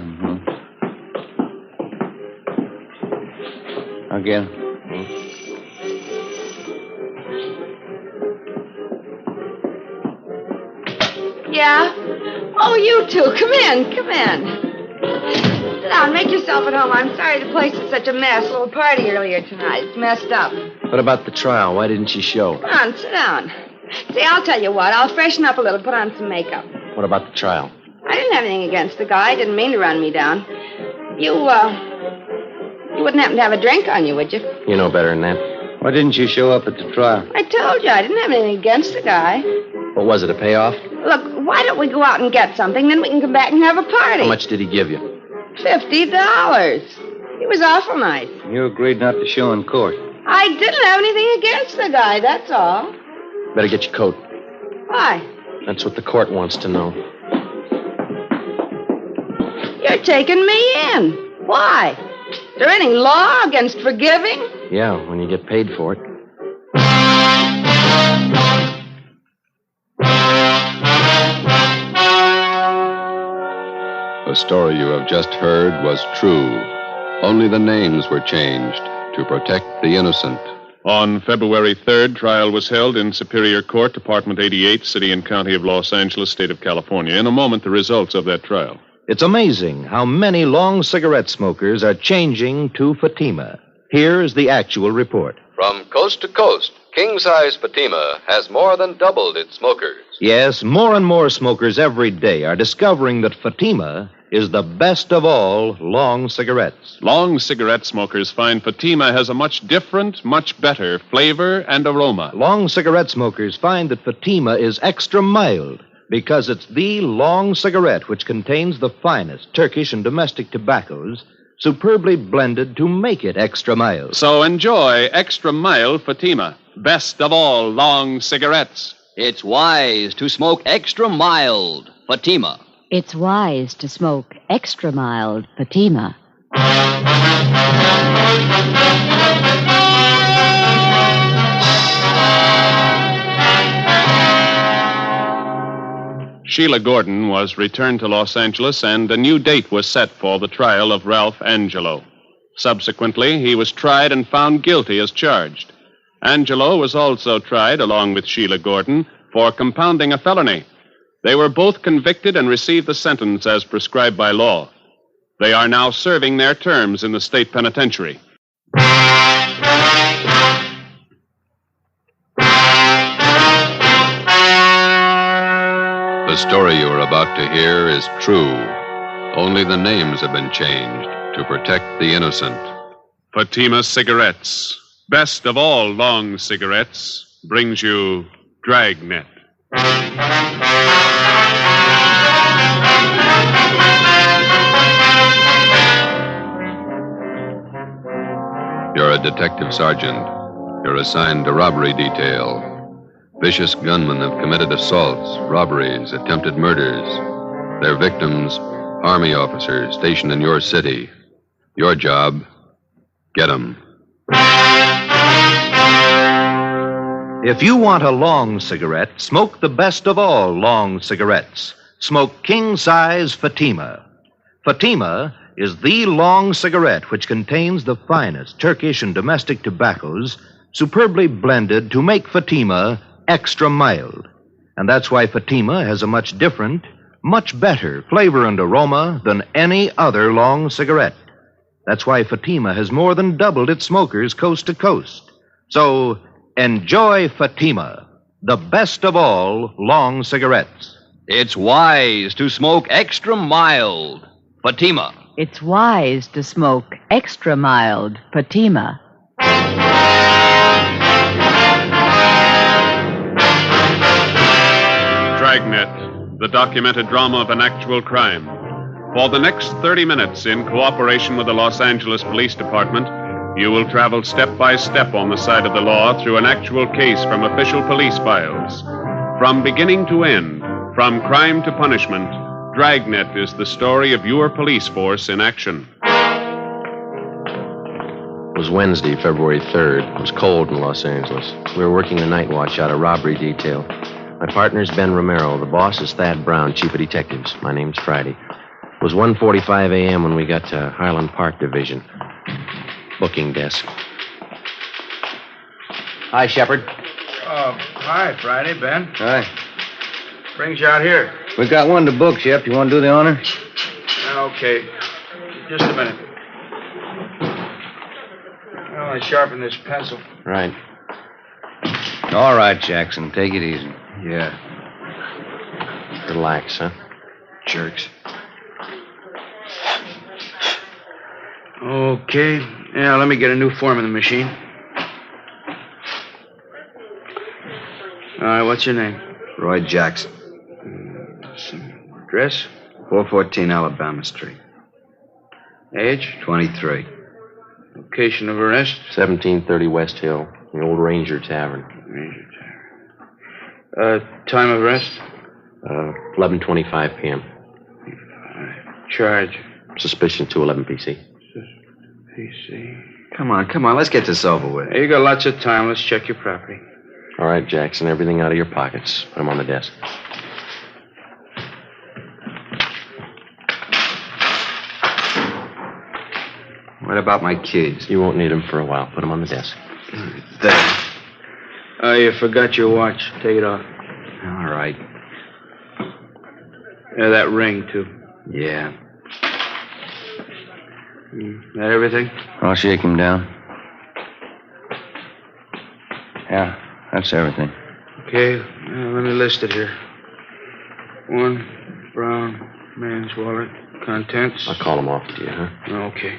I'll get it. Yeah? Oh, you two. Come in. Sit down. Make yourself at home. I'm sorry the place is such a mess. A little party earlier tonight. It's messed up. What about the trial? Why didn't she show? Come on, sit down. See, I'll tell you what. I'll freshen up a little, put on some makeup. What about the trial? I didn't have anything against the guy. I didn't mean to run me down. You wouldn't happen to have a drink on you, would you? You know better than that. Why didn't you show up at the trial? I told you I didn't have anything against the guy. What was it, a payoff? Look, why don't we go out and get something, then we can come back and have a party. How much did he give you? $50. He was awful nice. You agreed not to show in court. I didn't have anything against the guy, that's all. Better get your coat. Why? That's what the court wants to know. You're taking me in. Why? Is there any law against forgiving? Yeah, when you get paid for it. The story you have just heard was true. Only the names were changed to protect the innocent. On February 3rd, trial was held in Superior Court, Department 88, City and County of Los Angeles, State of California. In a moment, the results of that trial. It's amazing how many long cigarette smokers are changing to Fatima. Here's the actual report. From coast to coast, king-size Fatima has more than doubled its smokers. Yes, more and more smokers every day are discovering that Fatima is the best of all long cigarettes. Long cigarette smokers find Fatima has a much different, much better flavor and aroma. Long cigarette smokers find that Fatima is extra mild because it's the long cigarette which contains the finest Turkish and domestic tobaccos superbly blended to make it extra mild. So enjoy extra mild Fatima, best of all long cigarettes. It's wise to smoke extra mild Fatima. It's wise to smoke extra mild Fatima. Sheila Gordon was returned to Los Angeles, and a new date was set for the trial of Ralph Angelo. Subsequently, he was tried and found guilty as charged. Angelo was also tried, along with Sheila Gordon, for compounding a felony. They were both convicted and received the sentence as prescribed by law. They are now serving their terms in the state penitentiary. The story you are about to hear is true. Only the names have been changed to protect the innocent. Fatima Cigarettes, best of all long cigarettes, brings you Dragnet. You're a detective sergeant. You're assigned to robbery detail. Vicious gunmen have committed assaults, robberies, attempted murders. Their victims, Army officers stationed in your city. Your job, get them. If you want a long cigarette, smoke the best of all long cigarettes. Smoke king-size Fatima. Fatima is the long cigarette which contains the finest Turkish and domestic tobaccos superbly blended to make Fatima extra mild. And that's why Fatima has a much different, much better flavor and aroma than any other long cigarette. That's why Fatima has more than doubled its smokers coast to coast. So, enjoy Fatima, the best of all long cigarettes. It's wise to smoke extra mild. Fatima. It's wise to smoke extra mild Fatima. Dragnet, the documented drama of an actual crime. For the next 30 minutes, in cooperation with the Los Angeles Police Department, you will travel step by step on the side of the law through an actual case from official police files. From beginning to end, from crime to punishment, Dragnet is the story of your police force in action. It was Wednesday, February 3rd. It was cold in Los Angeles. We were working the night watch out of robbery detail. My partner's Ben Romero. The boss is Thad Brown, chief of detectives. My name's Friday. It was 1:45 a.m. when we got to Highland Park Division. Booking desk. Hi, Shepard. Hi, Friday, Ben. Hi. Brings you out here. We've got one to book, Shep. You want to do the honor? Okay. Just a minute. Well, I sharpen this pencil. Right. All right, Jackson. Take it easy. Yeah. Relax, huh? Jerks. Okay. Yeah, let me get a new form in the machine. All right, what's your name? Roy Jackson. Address? 414 Alabama Street. Age? 23. Location of arrest? 1730 West Hill, the old Ranger Tavern. Time of arrest? 11:25 p.m. Charge? Suspicion 211 PC. PC. Come on, let's get this over with. Hey, you got lots of time. Let's check your property. All right, Jackson, everything out of your pockets. Put them on the desk. What about my keys? You won't need them for a while. Put them on the desk. There. Oh, you forgot your watch. Take it off. All right. Yeah, that ring, too. Yeah. That everything? I'll shake him down. Yeah, that's everything. Okay, let me list it here. 1 brown man's wallet. Contents? I'll call them off to you, huh? Okay.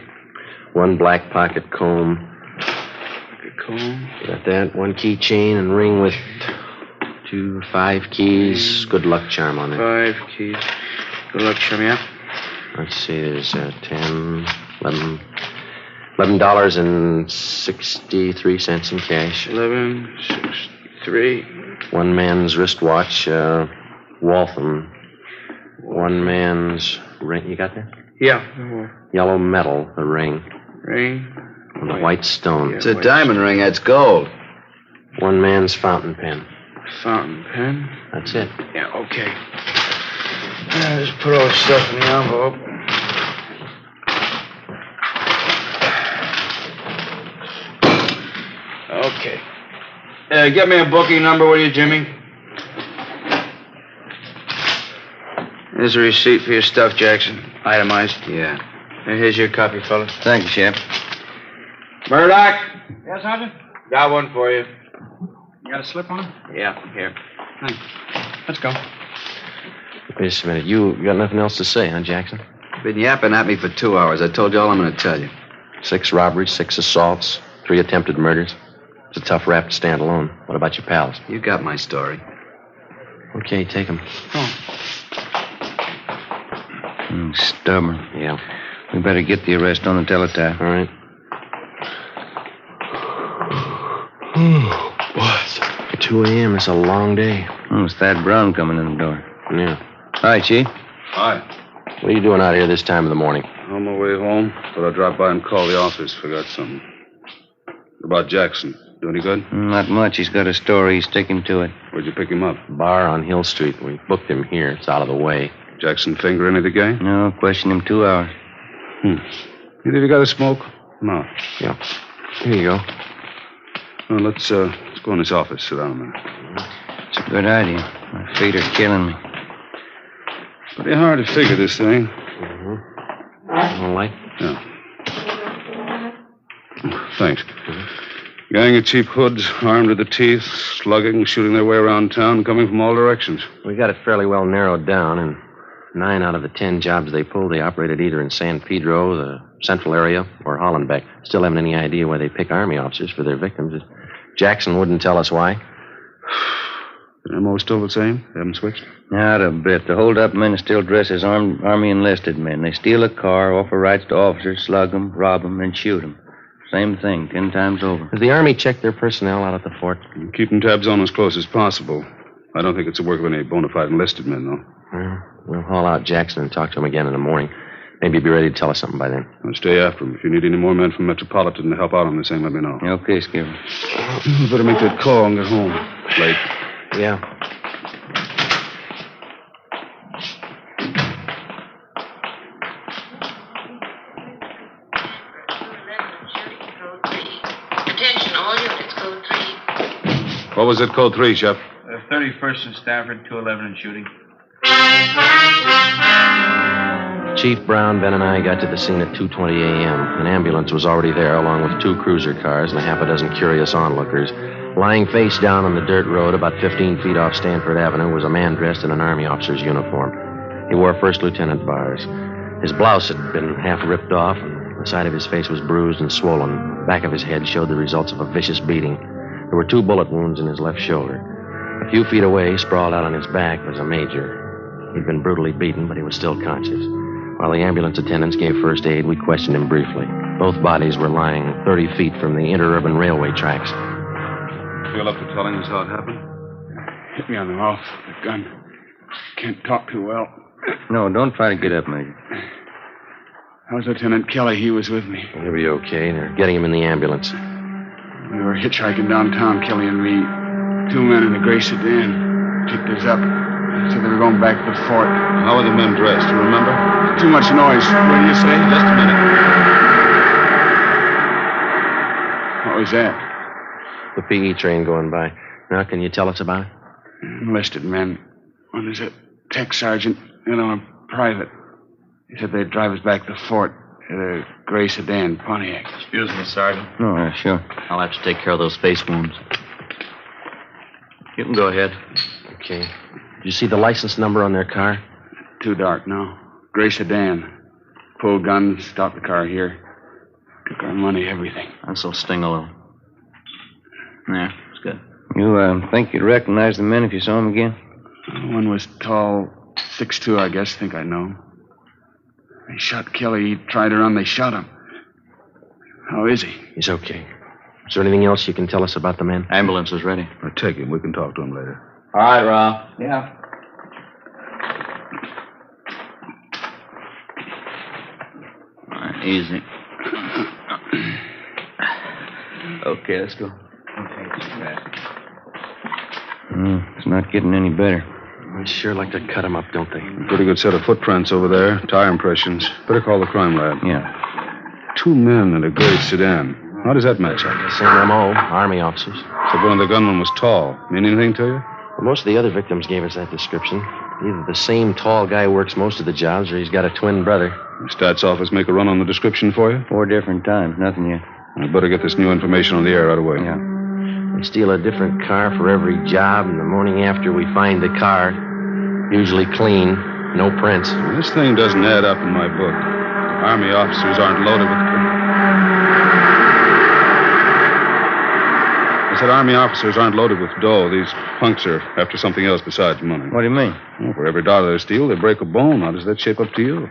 1 black pocket comb. Pocket comb. Got that. 1 keychain and ring with 5 keys. Good luck charm on it. 5 keys. Good luck charm, yeah. Let's see, there's 10, $11.63 in cash. 11.63. 1 man's wristwatch, Waltham. 1 man's ring. You got that? Yeah. Yellow metal, the ring. Ring. And a white stone. It's a diamond ring. That's gold. 1 man's fountain pen. Fountain pen. That's it. Yeah, okay. Just put all the stuff in the envelope. Okay. Get me a booking number, will you, Jimmy? Here's a receipt for your stuff, Jackson. Itemized? Yeah. Here's your copy, fellas. Thank you, Shep. Murdoch, Yes, Sergeant? got one for you. You got a slip on him? Yeah, here. Thanks. Let's go. Wait just a minute. You got nothing else to say, huh, Jackson? Been yapping at me for 2 hours. I told you all I'm going to tell you. 6 robberies, 6 assaults, 3 attempted murders. It's a tough rap to stand alone. What about your pals? You got my story. Okay, take them. Stubborn. Yeah. We better get the arrest on the teletype. All right. Boy, 2 a.m. It's a long day. It's Thad Brown coming in the door. Yeah. Hi, Chief. Hi. What are you doing out here this time of the morning? On my way home, thought I'd drop by and call the office. Forgot something. About Jackson. Do any good? Not much. He's got a story. He's sticking to it. Where'd you pick him up? Bar on Hill Street. We booked him here. It's out of the way. Jackson finger any of the gang? No, questioned him 2 hours. You think you got a smoke? No. Yeah. Here you go. Well, let's go in this office. Sit down a minute. It's a good idea. My feet are killing me. Pretty hard to figure this thing. All right. Yeah. Thanks. Gang of cheap hoods, armed to the teeth, slugging, shooting their way around town, coming from all directions. We got it fairly well narrowed down, and 9 out of the 10 jobs they pulled, they operated either in San Pedro, the central area, or Hollenbeck. Still haven't any idea why they pick Army officers for their victims. Jackson wouldn't tell us why. The MO still the same? They haven't switched? Not a bit. The hold-up men still dress as Army enlisted men. They steal a car, offer rights to officers, slug them, rob them, and shoot them. Same thing, 10 times over. Has the Army checked their personnel out at the fort? Keeping tabs on as close as possible. I don't think it's the work of any bona fide enlisted men, though. We'll haul out Jackson and talk to him again in the morning. Maybe he'll be ready to tell us something by then. I'll stay after him. If you need any more men from Metropolitan to help out on this thing, let me know. Okay, Skipper. You better make that call and get home. Late. Yeah. Attention, all units, code 3. What was it, code 3, Shep? 31st and Stafford, 211 and shooting. Chief Brown, Ben, and I got to the scene at 2:20 a.m. An ambulance was already there, along with 2 cruiser cars and a half a dozen curious onlookers. Lying face down on the dirt road about 15 feet off Stanford Avenue was a man dressed in an Army officer's uniform. He wore first lieutenant bars. His blouse had been half ripped off, and the side of his face was bruised and swollen. The back of his head showed the results of a vicious beating. There were 2 bullet wounds in his left shoulder. A few feet away, sprawled out on his back, was a major. He'd been brutally beaten, but he was still conscious. While the ambulance attendants gave first aid, we questioned him briefly. Both bodies were lying 30 feet from the interurban railway tracks. Feel up to telling us how it happened? Hit me on the mouth with a gun. Can't talk too well. No, don't try to get up, Major. How's Lieutenant Kelly? He was with me. He'll be okay. They're getting him in the ambulance. We were hitchhiking downtown, Kelly and me. 2 men in a gray sedan picked us up. Said they were going back to the fort. How were the men dressed? Do you remember? Too much noise. What do you say? Just a minute. What was that? The PE train going by. Now, can you tell us about it? Enlisted men. One is a tech sergeant and on a private. He said they'd drive us back to the fort in a gray sedan, Pontiac. Excuse me, Sergeant. Oh, sure. I'll have to take care of those face wounds. You can go ahead. Okay. Did you see the license number on their car? Too dark, no. Gray sedan. Pulled guns, stopped the car here. Took our money, everything. That's so sting a little. Yeah, it's good. You think you'd recognize the men if you saw them again? One was tall, 6'2", I guess. Think I know. They shot Kelly. He tried to run. They shot him. How is he? He's okay. Is there anything else you can tell us about the men? Ambulance is ready. Now, take him. We can talk to him later. All right, Rob. Yeah. All right, easy. Okay, let's go. It's not getting any better. They sure like to cut him up, don't they? Pretty good set of footprints over there. Tire impressions. Better call the crime lab. Yeah. 2 men in a gray sedan. How does that match up? Same MO, Army officers. So one of the gunmen was tall. Mean anything to you? Well, most of the other victims gave us that description. Either the same tall guy works most of the jobs or he's got a twin brother. The stats office make a run on the description for you? 4 different times. Nothing yet. I'd better get this new information on the air right away. Yeah. They steal a different car for every job, and the morning after we find the car, usually clean, no prints. This thing doesn't add up in my book. Army officers aren't loaded with... I said Army officers aren't loaded with dough. These punks are after something else besides money. What do you mean? Well, for every dollar they steal, they break a bone. How does that shape up to you?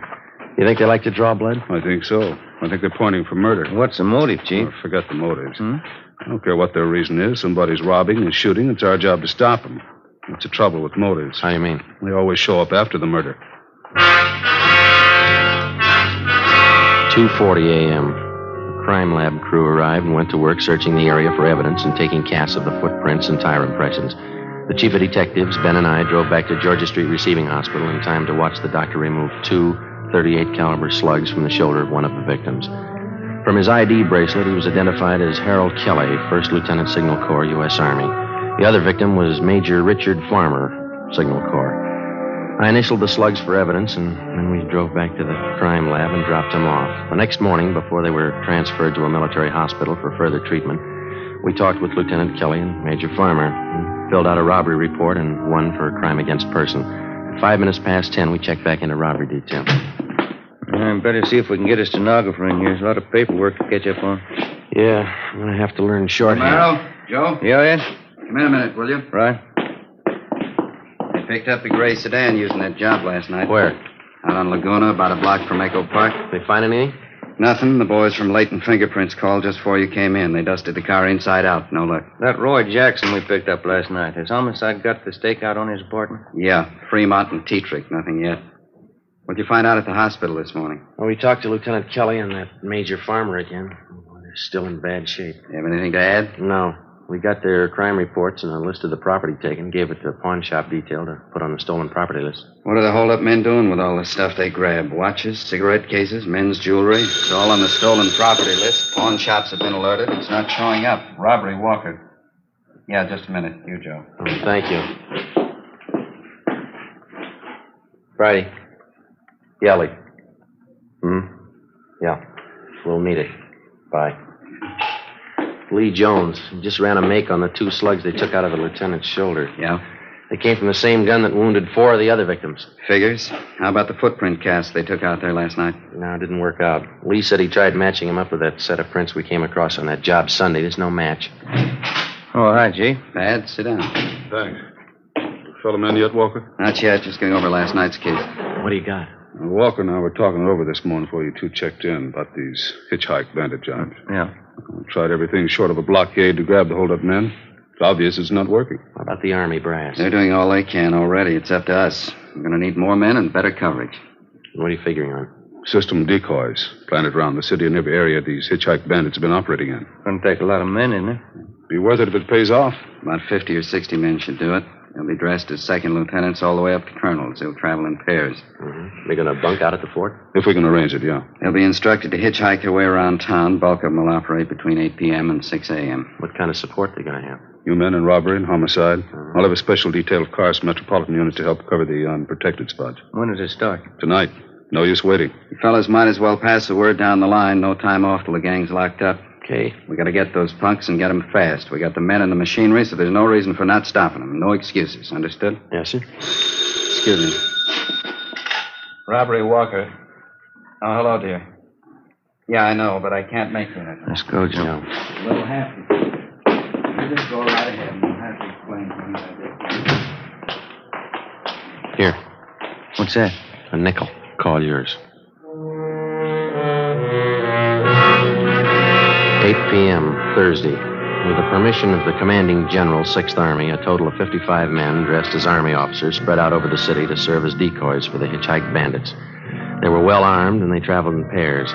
You think they like to draw blood? I think so. I think they're pointing for murder. What's the motive, Chief? Oh, forget the motives. I don't care what their reason is. Somebody's robbing and shooting. It's our job to stop them. What's the trouble with motives? How do you mean? They always show up after the murder. 2:40 a.m. The crime lab crew arrived and went to work searching the area for evidence and taking casts of the footprints and tire impressions. The chief of detectives, Ben, and I drove back to Georgia Street Receiving Hospital in time to watch the doctor remove 2 .38 caliber slugs from the shoulder of one of the victims. From his ID bracelet, he was identified as Harold Kelly, 1st Lieutenant Signal Corps, U.S. Army. The other victim was Major Richard Farmer, Signal Corps. I initialed the slugs for evidence, and then we drove back to the crime lab and dropped them off. The next morning, before they were transferred to a military hospital for further treatment, we talked with Lieutenant Kelly and Major Farmer and filled out a robbery report and one for a crime against person. At 5 minutes past 10, we checked back into robbery detail. I better see if we can get a stenographer in here. There's a lot of paperwork to catch up on. Yeah, I'm going to have to learn shorthand. Romero, Joe? Yeah, Ed? Come in a minute, will you? Right. They picked up a gray sedan using that job last night. Where? Out on Laguna, about a block from Echo Park. They find anything? Nothing. The boys from Leighton Fingerprints called just before you came in. They dusted the car inside out. No luck. That Roy Jackson we picked up last night. Has Homicide got the stakeout on his apartment? Yeah, Fremont and Tetrick. Nothing yet. What'd you find out at the hospital this morning? Well, we talked to Lieutenant Kelly and that Major Farmer again. They're still in bad shape. You have anything to add? No. We got their crime reports and a list of the property taken, gave it to pawn shop detail to put on the stolen property list. What are the hold-up men doing with all the stuff they grabbed? Watches, cigarette cases, men's jewelry? It's all on the stolen property list. Pawn shops have been alerted. It's not showing up. Robbery, Walker. Yeah, just a minute. You, Joe. Oh, thank you. Friday. Yelly. Yeah. We'll meet it. Bye. Lee Jones. He just ran a make on the 2 slugs they took out of the lieutenant's shoulder. Yeah? They came from the same gun that wounded 4 of the other victims. Figures. How about the footprint cast they took out there last night? No, it didn't work out. Lee said he tried matching him up with that set of prints we came across on that job Sunday. There's no match. Oh, hi, Chief. Bad. Sit down. Thanks. Fellow man yet, Walker? Not yet. Just going over last night's case. What do you got? Walker and I were talking it over this morning before you 2 checked in about these hitchhike bandit jobs. Yeah. We tried everything short of a blockade to grab the hold-up men. It's obvious it's not working. How about the Army brass? They're doing all they can already. It's up to us. We're going to need more men and better coverage. What are you figuring on? System decoys planted around the city and every area these hitchhike bandits have been operating in. Gonna take a lot of men, isn't it? Be worth it if it pays off. About 50 or 60 men should do it. They'll be dressed as second lieutenants all the way up to colonels. They'll travel in pairs. They're going to bunk out at the fort? If we can arrange it, yeah. They'll be instructed to hitchhike their way around town. Bulk of them will operate between 8 p.m. and 6 a.m. What kind of support are they going to have? You men in robbery and homicide. I'll have a special detail of cars from Metropolitan Unit to help cover the unprotected spots. When does it start? Tonight. No use waiting. You fellas might as well pass the word down the line. No time off till the gang's locked up. Okay. We got to get those punks and get them fast. We got the men and the machinery, so there's no reason for not stopping them. No excuses. Understood? Yes, sir. Excuse me. Robbery, Walker. Oh, hello, dear. Yeah, I know, but I can't make you anything. Let's go, Joe. A little happy. You just go right ahead and I'll have to explain things I did. Here. What's that? A nickel. Call yours. 8 p.m., Thursday. With the permission of the commanding general, 6th Army, a total of 55 men dressed as Army officers spread out over the city to serve as decoys for the hitchhike bandits. They were well armed and they traveled in pairs.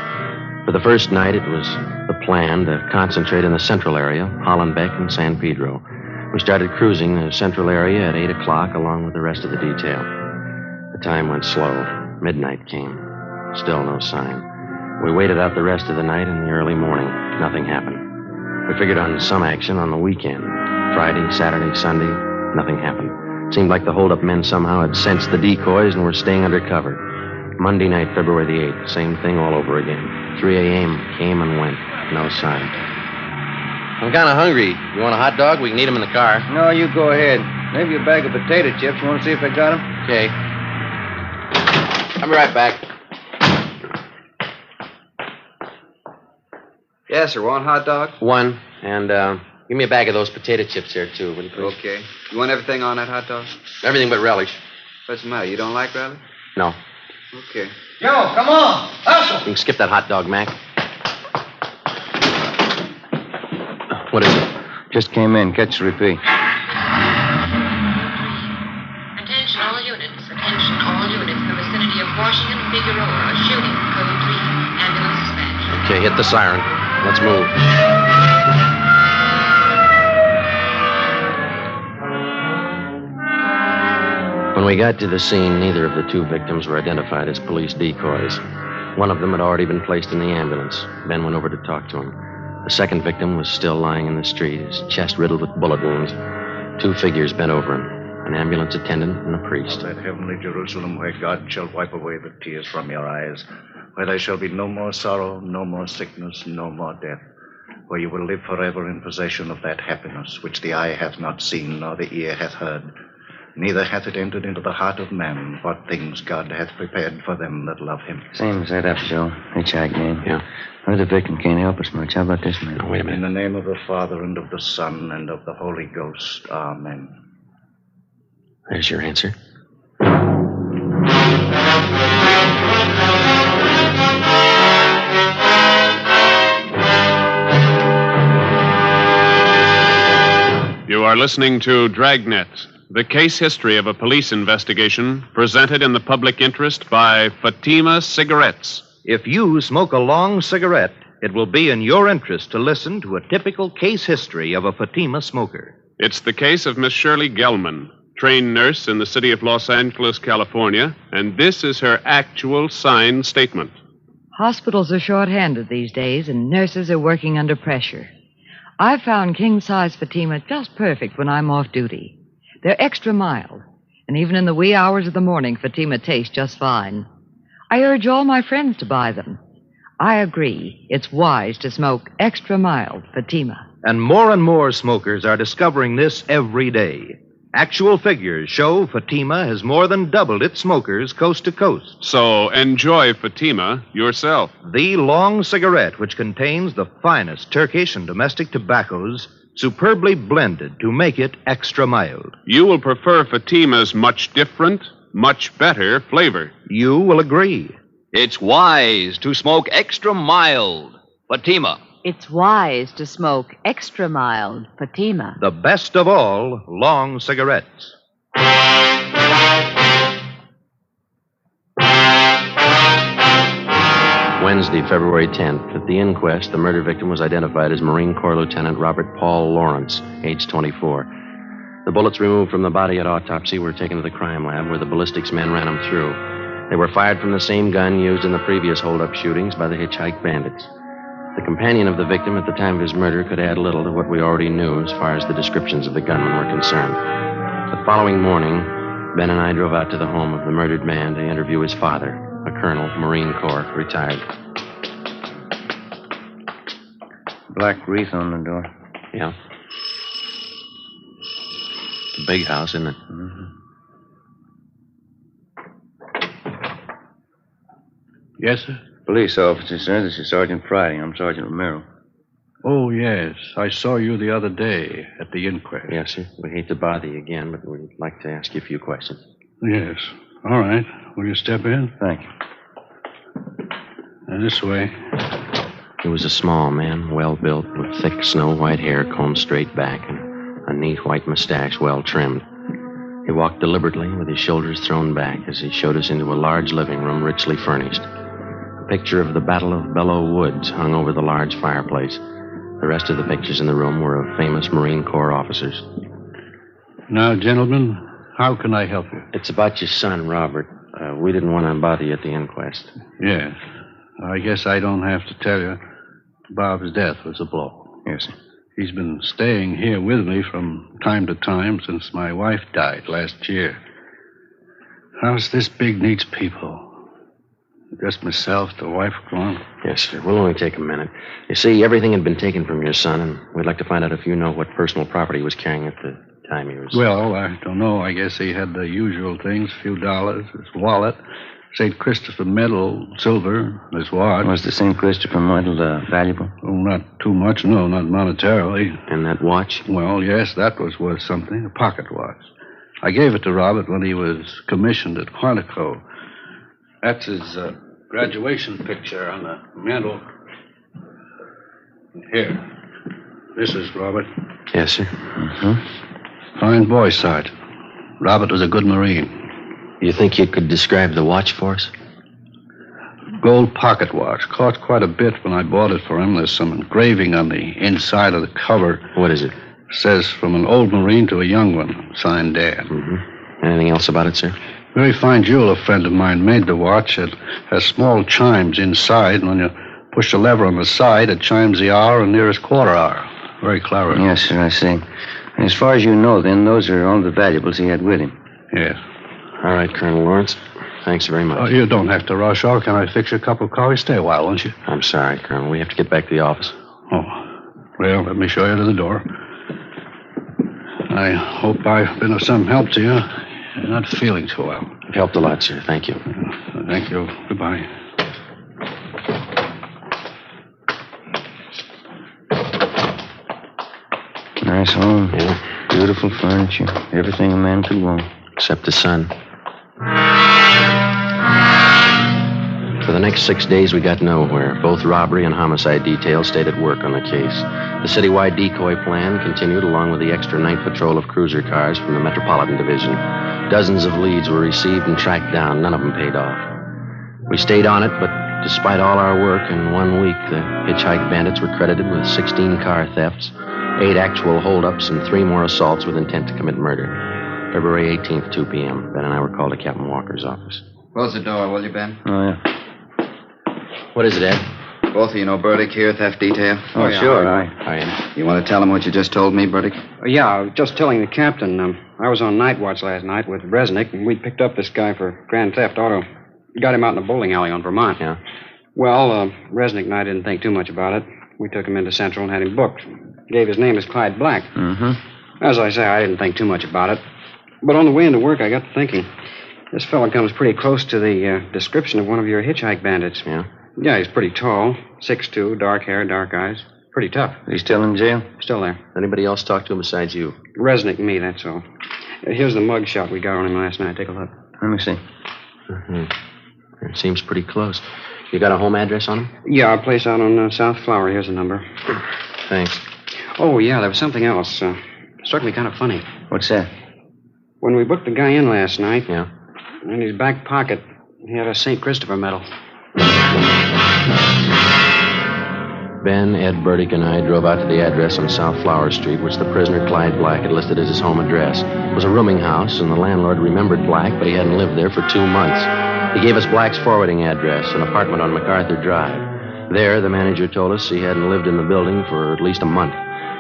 For the first night, it was the plan to concentrate in the central area, Hollenbeck and San Pedro. We started cruising the central area at 8 o'clock along with the rest of the detail. The time went slow. Midnight came. Still no sign. We waited out the rest of the night and the early morning. Nothing happened. We figured on some action on the weekend. Friday, Saturday, Sunday, nothing happened. Seemed like the holdup men somehow had sensed the decoys and were staying under cover. Monday night, February the 8th, same thing all over again. 3 a.m. came and went. No sign. I'm kind of hungry. You want a hot dog? We can eat them in the car. No, you go ahead. Maybe a bag of potato chips. You want to see if I got them? Okay. I'll be right back. Yes, sir. Want hot dog? One. And give me a bag of those potato chips here, too, will you please? Okay. You want everything on that hot dog? Everything but relish. What's the matter? You don't like relish? No. Okay. Joe, come on. Hustle. You can skip that hot dog, Mac. What is it? Just came in. Catch the repeat. Attention all units. Attention all units in the vicinity of Washington, Figueroa. A shooting. Code 3. Ambulance dispatch. Okay, hit the siren. Let's move. When we got to the scene, neither of the two victims were identified as police decoys. One of them had already been placed in the ambulance. Ben went over to talk to him. The second victim was still lying in the street, his chest riddled with bullet wounds. Two figures bent over him, an ambulance attendant and a priest. That heavenly Jerusalem where God shall wipe away the tears from your eyes, where there shall be no more sorrow, no more sickness, no more death, where you will live forever in possession of that happiness which the eye hath not seen nor the ear hath heard, neither hath it entered into the heart of man what things God hath prepared for them that love him. Same as that up, Joe. Hitchhike man. Yeah. Well, the victim can't help us much. How about this man? Oh, wait a minute. In the name of the Father, and of the Son, and of the Holy Ghost. Amen. There's your answer. You are listening to Dragnet, the case history of a police investigation presented in the public interest by Fatima Cigarettes. If you smoke a long cigarette, it will be in your interest to listen to a typical case history of a Fatima smoker. It's the case of Miss Shirley Gelman, trained nurse in the city of Los Angeles, California, and this is her actual signed statement. Hospitals are short-handed these days, and nurses are working under pressure. I've found king-size Fatima just perfect when I'm off duty. They're extra mild, and even in the wee hours of the morning, Fatima tastes just fine. I urge all my friends to buy them. I agree, it's wise to smoke extra mild Fatima. And more smokers are discovering this every day. Actual figures show Fatima has more than doubled its smokers coast to coast. So enjoy Fatima yourself. The long cigarette, which contains the finest Turkish and domestic tobaccos, superbly blended to make it extra mild. You will prefer Fatima's much different, much better flavor. You will agree. It's wise to smoke extra mild Fatima. It's wise to smoke extra mild Fatima. The best of all long cigarettes. Wednesday, February 10th. At the inquest, the murder victim was identified as Marine Corps Lieutenant Robert Paul Lawrence, age 24. The bullets removed from the body at autopsy were taken to the crime lab where the ballistics men ran them through. They were fired from the same gun used in the previous hold-up shootings by the hitchhike bandits. The companion of the victim at the time of his murder could add little to what we already knew as far as the descriptions of the gunmen were concerned. The following morning, Ben and I drove out to the home of the murdered man to interview his father, a colonel, Marine Corps, retired. Black wreath on the door. Yeah. It's a big house, isn't it? Mm-hmm. Yes, sir? Police officer, sir. This is Sergeant Friday. I'm Sergeant Romero. Oh, yes. I saw you the other day at the inquest. Yes, sir. We hate to bother you again, but we'd like to ask you a few questions. Yes. All right. Will you step in? Thank you. This way. He was a small man, well-built, with thick snow-white hair combed straight back and a neat white mustache well-trimmed. He walked deliberately with his shoulders thrown back as he showed us into a large living room richly furnished. A picture of the Battle of Belleau Woods hung over the large fireplace. The rest of the pictures in the room were of famous Marine Corps officers. Now, gentlemen, how can I help you? It's about your son, Robert. We didn't want to bother you at the inquest. Yes. I guess I don't have to tell you. Bob's death was a blow. Yes, sir. He's been staying here with me from time to time since my wife died last year. House this big needs people. Just myself, the wife gone. Yes, sir. We'll only take a minute. You see, everything had been taken from your son, and we'd like to find out if you know what personal property he was carrying at the time he was... Well, I don't know. I guess he had the usual things, a few dollars, his wallet, St. Christopher medal, silver, his watch. Was the St. Christopher medal valuable? Oh, not too much, no, not monetarily. And that watch? Well, yes, that was worth something, a pocket watch. I gave it to Robert when he was commissioned at Quantico. That's his graduation picture on the mantel. Here. This is Robert. Yes, sir. Fine boy, Sergeant. Robert was a good Marine. You think you could describe the watch for us? Gold pocket watch. Cost quite a bit when I bought it for him. There's some engraving on the inside of the cover. What is it? Says, from an old Marine to a young one. Signed, Dad. Anything else about it, sir? Very fine jeweler friend of mine made the watch. It has small chimes inside, and when you push the lever on the side, it chimes the hour and nearest quarter hour. Very clever. Yes, sir, I see. As far as you know, then, those are all the valuables he had with him. Yes. All right, Colonel Lawrence. Thanks very much. Oh, you don't have to rush off. Can I fix you a cup of coffee? Stay a while, won't you? I'm sorry, Colonel. We have to get back to the office. Oh. Well, let me show you to the door. I hope I've been of some help to you. You're not feeling too well. You've helped a lot, sir. Thank you. Thank you. Goodbye. Nice home. Yeah. Beautiful furniture. Everything a man could want. Except the sun. For the next 6 days, we got nowhere. Both robbery and homicide details stayed at work on the case. The citywide decoy plan continued along with the extra night patrol of cruiser cars from the Metropolitan Division. Dozens of leads were received and tracked down. None of them paid off. We stayed on it, but despite all our work, in 1 week, the hitchhike bandits were credited with 16 car thefts, 8 actual holdups, and 3 more assaults with intent to commit murder. February 18th, 2 p.m. Ben and I were called to Captain Walker's office. Close the door, will you, Ben? Oh, yeah. What is it, Ed? Both of you know Burdick here, theft detail? Oh, yeah, sure. I am. You want to tell him what you just told me, Burdick? Yeah, I was just telling the captain. I was on night watch last night with Resnick, and we picked up this guy for grand theft auto. Got him out in a bowling alley on Vermont. Yeah. Well, Resnick and I didn't think too much about it. We took him into Central and had him booked. Gave his name as Clyde Black. As I say, I didn't think too much about it. But on the way into work, I got to thinking. This fella comes pretty close to the description of one of your hitchhike bandits. Yeah? Yeah, he's pretty tall, 6'2", dark hair, dark eyes. Pretty tough. Is he still in jail? Still there. Anybody else talk to him besides you? Resnick and me, that's all. Here's the mug shot we got on him last night. Take a look. Let me see. It seems pretty close. You got a home address on him? Yeah, our place out on South Flower. Here's the number. Thanks. Oh, yeah, there was something else. Struck me kind of funny. What's that? When we booked the guy in last night... Yeah? In his back pocket, he had a St. Christopher medal. Ben, Ed, Burdick, and I drove out to the address on South Flower Street, which the prisoner, Clyde Black, had listed as his home address. It was a rooming house, and the landlord remembered Black, but he hadn't lived there for 2 months. He gave us Black's forwarding address, an apartment on MacArthur Drive. There, the manager told us he hadn't lived in the building for at least a month.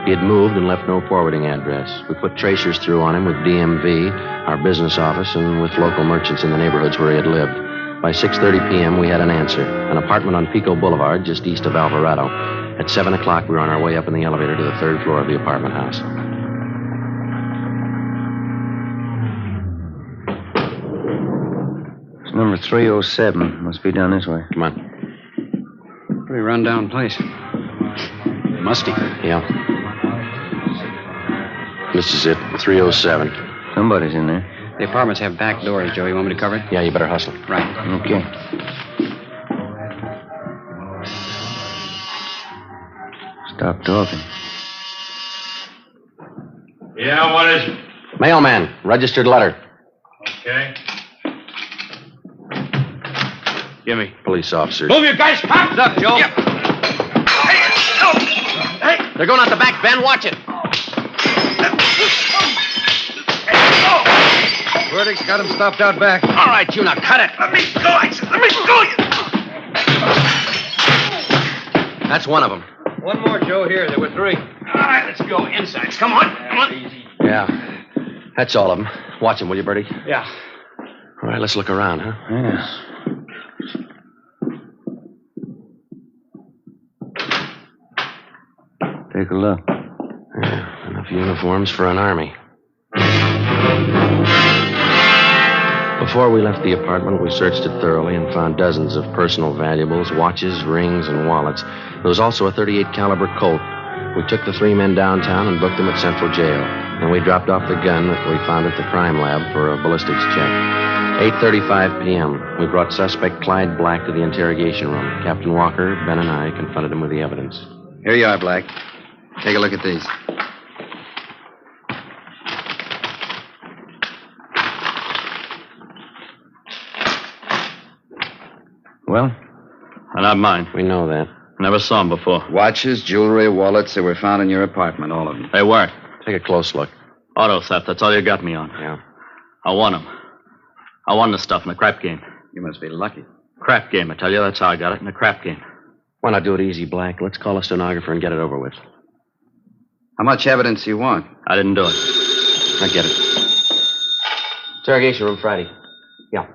He had moved and left no forwarding address. We put tracers through on him with DMV, our business office, and with local merchants in the neighborhoods where he had lived. By 6:30 p.m., we had an answer. An apartment on Pico Boulevard, just east of Alvarado. At 7 o'clock, we were on our way up in the elevator to the 3rd floor of the apartment house. It's number 307. Must be down this way. Come on. Pretty run-down place. Musty. Yeah. This is it, 307. Somebody's in there. The apartments have back doors, Joe. You want me to cover it? Yeah, you better hustle. Right. Okay. Stop talking. Yeah, what is it? Mailman, registered letter. Okay. Give me. Police officers. Move you guys. Pop. Up, Joe. Yeah. Hey, they're going out the back, Ben. Watch it. Burdick's got him stopped out back. All right, you now, cut it. Let me go, I said. Let me go. That's one of them. One more, Joe. Here, there were 3. All right, let's go. Insides. Come on. Come on. Easy. Yeah. That's all of them. Watch them, will you, Bertie? Yeah. All right, let's look around, huh? Yeah. Take a look. Yeah, enough uniforms for an army. Before we left the apartment, we searched it thoroughly and found dozens of personal valuables, watches, rings, and wallets. There was also a .38 caliber Colt. We took the 3 men downtown and booked them at Central Jail. Then we dropped off the gun that we found at the crime lab for a ballistics check. 8:35 p.m. We brought suspect Clyde Black to the interrogation room. Captain Walker, Ben, and I confronted him with the evidence. Here you are, Black. Take a look at these. Well? They're not mine. We know that. Never saw them before. Watches, jewelry, wallets, they were found in your apartment, all of them. They weren't. Take a close look. Auto theft, that's all you got me on. Yeah. I won them. I won the stuff in a crap game. You must be lucky. Crap game, I tell you. That's how I got it, in a crap game. Why not do it easy, Black? Let's call a stenographer and get it over with. How much evidence do you want? I didn't do it. I get it. Interrogation room Friday. Yeah.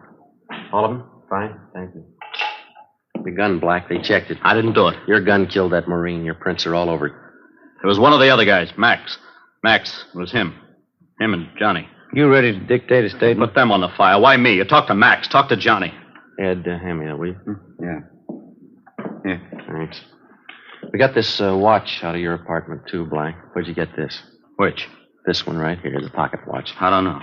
All of them? Fine. Thank you. The gun, Black. They checked it. I didn't do it. Your gun killed that Marine. Your prints are all over it. It was one of the other guys, Max. Max. It was him. Him and Johnny. You ready to dictate a statement? Put them on the file. Why me? You talk to Max. Talk to Johnny. Ed, hand me that, will you? Yeah. Here. Thanks. We got this watch out of your apartment, too, Black. Where'd you get this? Which? This one right here, the pocket watch. I don't know.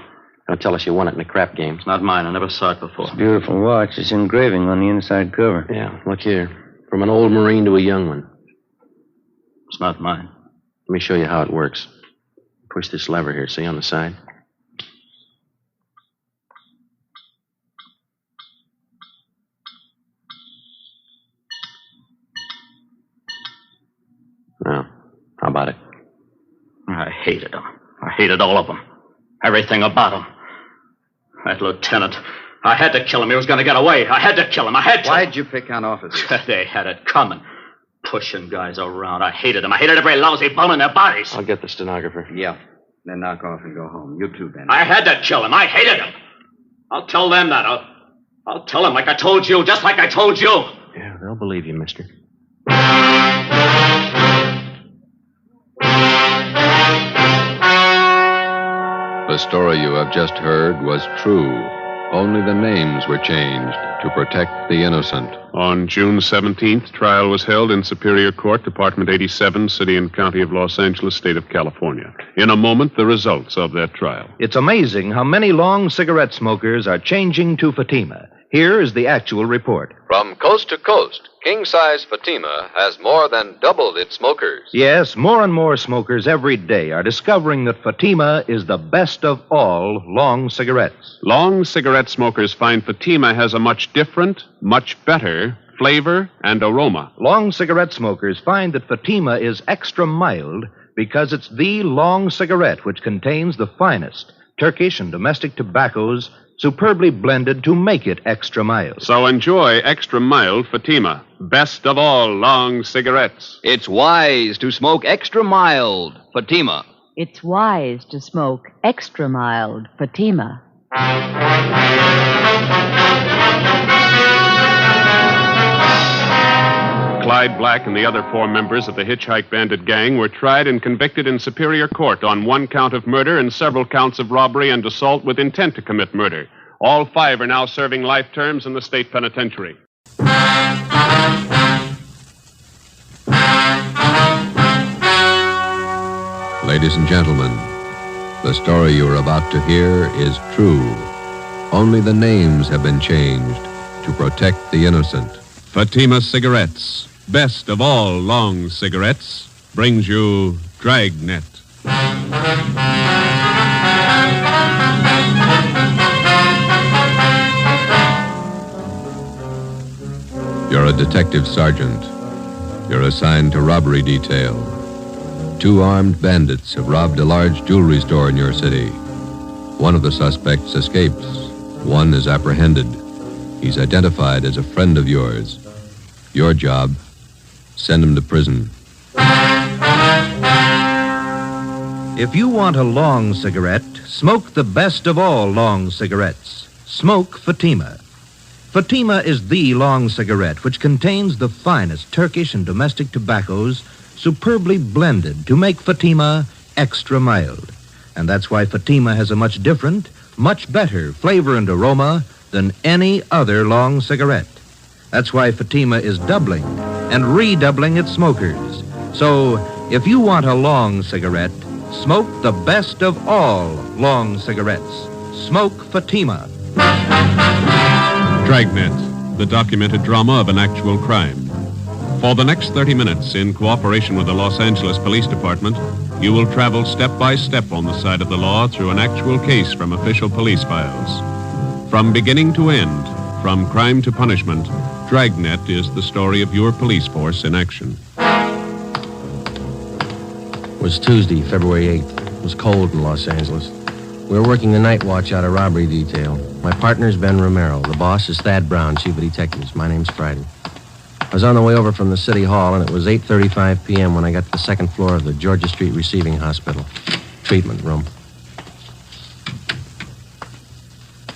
Don't tell us you won it in a crap game. It's not mine. I never saw it before. It's a beautiful watch. It's engraving on the inside cover. Yeah, look here. From an old Marine to a young one. It's not mine. Let me show you how it works. Push this lever here, see, on the side? Now, how about it? I hated them. I hated all of them. Everything about them. That lieutenant. I had to kill him. He was going to get away. I had to kill him. I had to. Why'd you pick on officers? They had it coming. Pushing guys around. I hated them. I hated every lousy bone in their bodies. I'll get the stenographer. Yeah. Then knock off and go home. You too, Ben. I had to kill him. I hated him. I'll tell them that. I'll tell them like I told you, just like I told you. Yeah, they'll believe you, mister. The story you have just heard was true. Only the names were changed to protect the innocent. On June 17th, trial was held in Superior Court, Department 87, City and County of Los Angeles, State of California. In a moment, the results of that trial. It's amazing how many long cigarette smokers are changing to Fatima. Here is the actual report. From coast to coast, king-size Fatima has more than doubled its smokers. Yes, more and more smokers every day are discovering that Fatima is the best of all long cigarettes. Long cigarette smokers find Fatima has a much different, much better flavor and aroma. Long cigarette smokers find that Fatima is extra mild because it's the long cigarette which contains the finest Turkish and domestic tobaccos superbly blended to make it extra mild. So enjoy extra mild Fatima, best of all long cigarettes. It's wise to smoke extra mild Fatima. It's wise to smoke extra mild Fatima. Clyde Black and the other 4 members of the Hitchhike Bandit gang were tried and convicted in Superior Court on 1 count of murder and several counts of robbery and assault with intent to commit murder. All 5 are now serving life terms in the state penitentiary. Ladies and gentlemen, the story you are about to hear is true. Only the names have been changed to protect the innocent. Fatima Cigarettes, best of all long cigarettes, brings you Dragnet. You're a detective sergeant. You're assigned to robbery detail. 2 armed bandits have robbed a large jewelry store in your city. One of the suspects escapes. One is apprehended. He's identified as a friend of yours. Your job, send him to prison. If you want a long cigarette, smoke the best of all long cigarettes. Smoke Fatima. Fatima is the long cigarette which contains the finest Turkish and domestic tobaccos superbly blended to make Fatima extra mild. And that's why Fatima has a much different, much better flavor and aroma than any other long cigarette. That's why Fatima is doubling and redoubling its smokers. So, if you want a long cigarette, smoke the best of all long cigarettes. Smoke Fatima. Dragnet, the documented drama of an actual crime. For the next 30 minutes, in cooperation with the Los Angeles Police Department, you will travel step by step on the side of the law through an actual case from official police files. From beginning to end, from crime to punishment, Dragnet is the story of your police force in action. It was Tuesday, February 8th. It was cold in Los Angeles. We were working the night watch out of robbery detail. My partner's Ben Romero. The boss is Thad Brown, chief of detectives. My name's Friday. I was on the way over from the city hall, and it was 8:35 p.m. when I got to the second floor of the Georgia Street Receiving Hospital. Treatment room.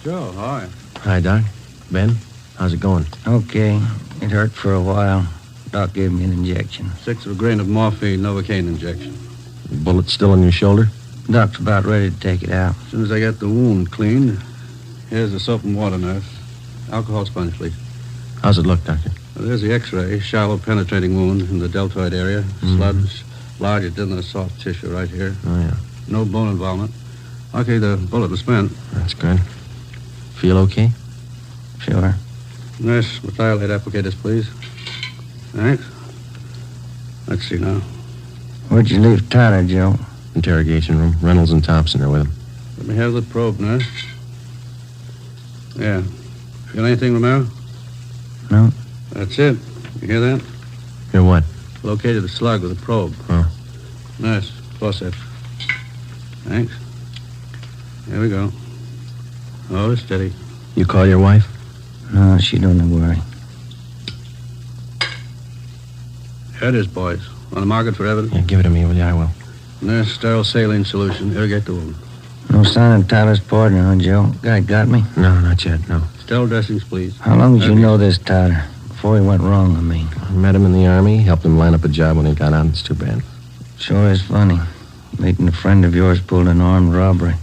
Joe, hi. Hi, Doc. Ben, how's it going? Okay. It hurt for a while. Doc gave me an injection. 6 of a grain of morphine, Novocaine injection. Bullet still in your shoulder? Doc's about ready to take it out. As soon as I get the wound cleaned, here's the soap and water, nurse. Alcohol sponge, please. How's it look, Doctor? Well, there's the x-ray. Shallow penetrating wound in the deltoid area. Sludge, larger than the soft tissue right here. Oh, yeah. No bone involvement. Okay, the bullet was spent. That's good. Feel okay? Sure. Nurse, methylate applicators, please. Thanks. Let's see now. Where'd you leave Tyler, Joe? Interrogation room. Reynolds and Thompson are with him. Let me have the probe, nurse. Yeah. Feel anything, Romero? No. That's it. You hear that? Hear what? Located the slug with a probe. Oh. Nurse, forceps. Thanks. Here we go. Oh, steady. You call your wife? No, she don't worry. Here it is, boys. On the market for evidence? Yeah, give it to me, will you? I will. Nurse, sterile saline solution. Irrigate the wound. No sign of Tyler's partner, huh, Joe? Guy got me? No, not yet, no. Sterile dressings, please. How long did you know this Tyler? Before he went wrong, I mean. I met him in the Army, helped him line up a job when he got out. It's too bad. Sure is funny. Meeting a friend of yours pulled an armed robbery.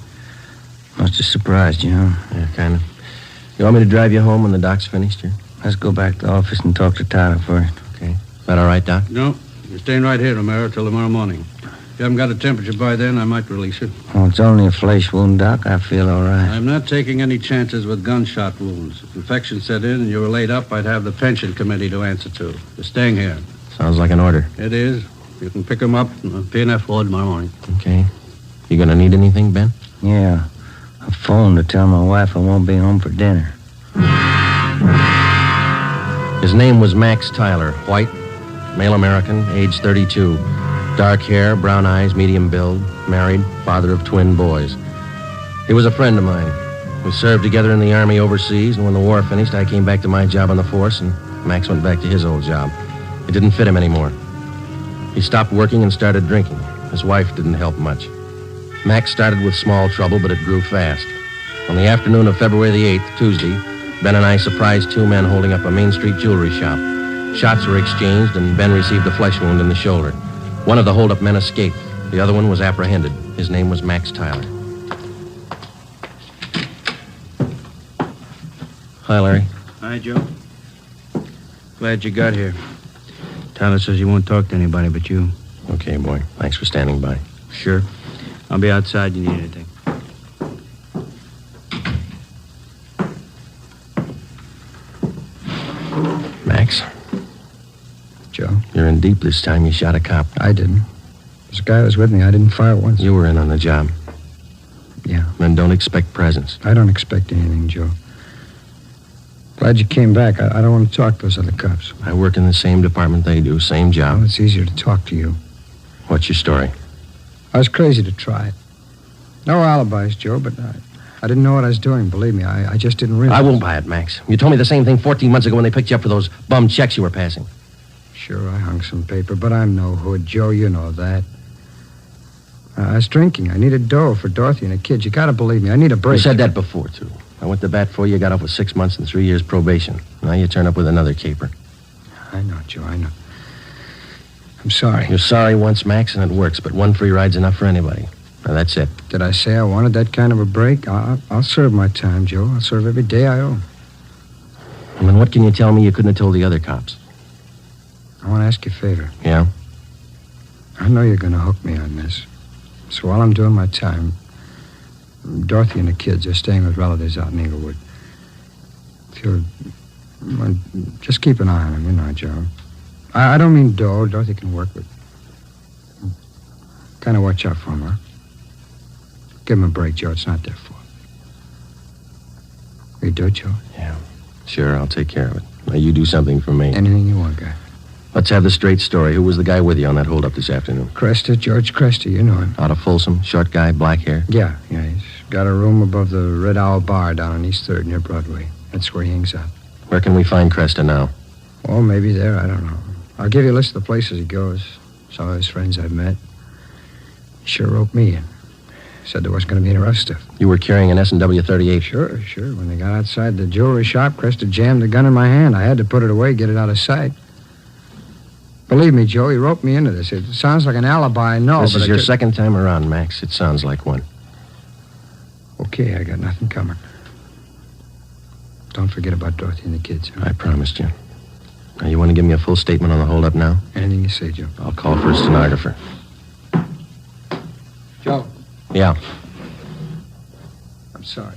Must have surprised you, huh? Yeah, kind of. You want me to drive you home when the doc's finished here? Let's go back to the office and talk to Tyler first. Okay. Is that all right, Doc? No. You're staying right here, Romero, till tomorrow morning. If you haven't got a temperature by then, I might release you. Oh, it's only a flesh wound, Doc. I feel all right. I'm not taking any chances with gunshot wounds. If infection set in and you were laid up, I'd have the pension committee to answer to. You're staying here. Sounds like an order. It is. You can pick him up in the P&F ward tomorrow morning. Okay. You gonna need anything, Ben? Yeah. I phoned to tell my wife I won't be home for dinner. His name was Max Tyler, white, male American, age 32. Dark hair, brown eyes, medium build, married, father of twin boys. He was a friend of mine. We served together in the Army overseas, and when the war finished, I came back to my job on the force, and Max went back to his old job. It didn't fit him anymore. He stopped working and started drinking. His wife didn't help much. Max started with small trouble, but it grew fast. On the afternoon of February the 8th, Tuesday, Ben and I surprised two men holding up a Main Street jewelry shop. Shots were exchanged, and Ben received a flesh wound in the shoulder. One of the hold-up men escaped. The other one was apprehended. His name was Max Tyler. Hi, Larry. Hi, Joe. Glad you got here. Tyler says he won't talk to anybody but you. Okay, boy. Thanks for standing by. Sure. I'll be outside. You need anything. Max? Joe? You're in deep this time. You shot a cop. I didn't. This guy was with me. I didn't fire once. You were in on the job. Yeah. Men don't expect presents. I don't expect anything, Joe. Glad you came back. I don't want to talk to those other cops. I work in the same department they do. Same job. Well, it's easier to talk to you. What's your story? I was crazy to try it. No alibis, Joe, but I didn't know what I was doing, believe me. I just didn't realize. I won't buy it, Max. You told me the same thing 14 months ago when they picked you up for those bum checks you were passing. Sure, I hung some paper, but I'm no hood, Joe. You know that. I was drinking. I needed dough for Dorothy and the kids. You gotta believe me. I need a break. You said that before, too. I went to bat for you, got off with 6 months and 3 years probation. Now you turn up with another caper. I know, Joe, I know. I'm sorry. You're sorry once, Max, and it works, but one free ride's enough for anybody. Now, that's it. Did I say I wanted that kind of a break? I'll serve my time, Joe. I'll serve every day I owe. And then what can you tell me you couldn't have told the other cops? I want to ask you a favor. Yeah? I know you're going to hook me on this. So while I'm doing my time, Dorothy and the kids are staying with relatives out in Inglewood. If you'll... Well, just keep an eye on them, you know, Joe. I don't mean dough. Dorothy can work, but... kind of watch out for them, huh? Give them a break, Joe. It's not their fault. Will you do it, Joe? Yeah. Sure, I'll take care of it. Now, you do something for me. Anything you want, guy. Let's have the straight story. Who was the guy with you on that holdup this afternoon? Cresta, George Cresta. You know him. Out of Folsom, short guy, black hair? Yeah. He's got a room above the Red Owl Bar down on East 3rd near Broadway. That's where he hangs out. Where can we find Cresta now? Oh, maybe there. I don't know. I'll give you a list of the places he goes. Some of his friends I've met. He sure roped me in. Said there wasn't going to be any rough stuff. You were carrying an S&W 38? Sure. When they got outside the jewelry shop, Cresta jammed the gun in my hand. I had to put it away, get it out of sight. Believe me, Joe, he roped me into this. It sounds like an alibi, I know, This but is your second time around, Max. It sounds like one. Okay, I got nothing coming. Don't forget about Dorothy and the kids. Huh? I promised you. Now, you want to give me a full statement on the holdup now? Anything you say, Joe. I'll call for a stenographer. Joe. Yeah. I'm sorry.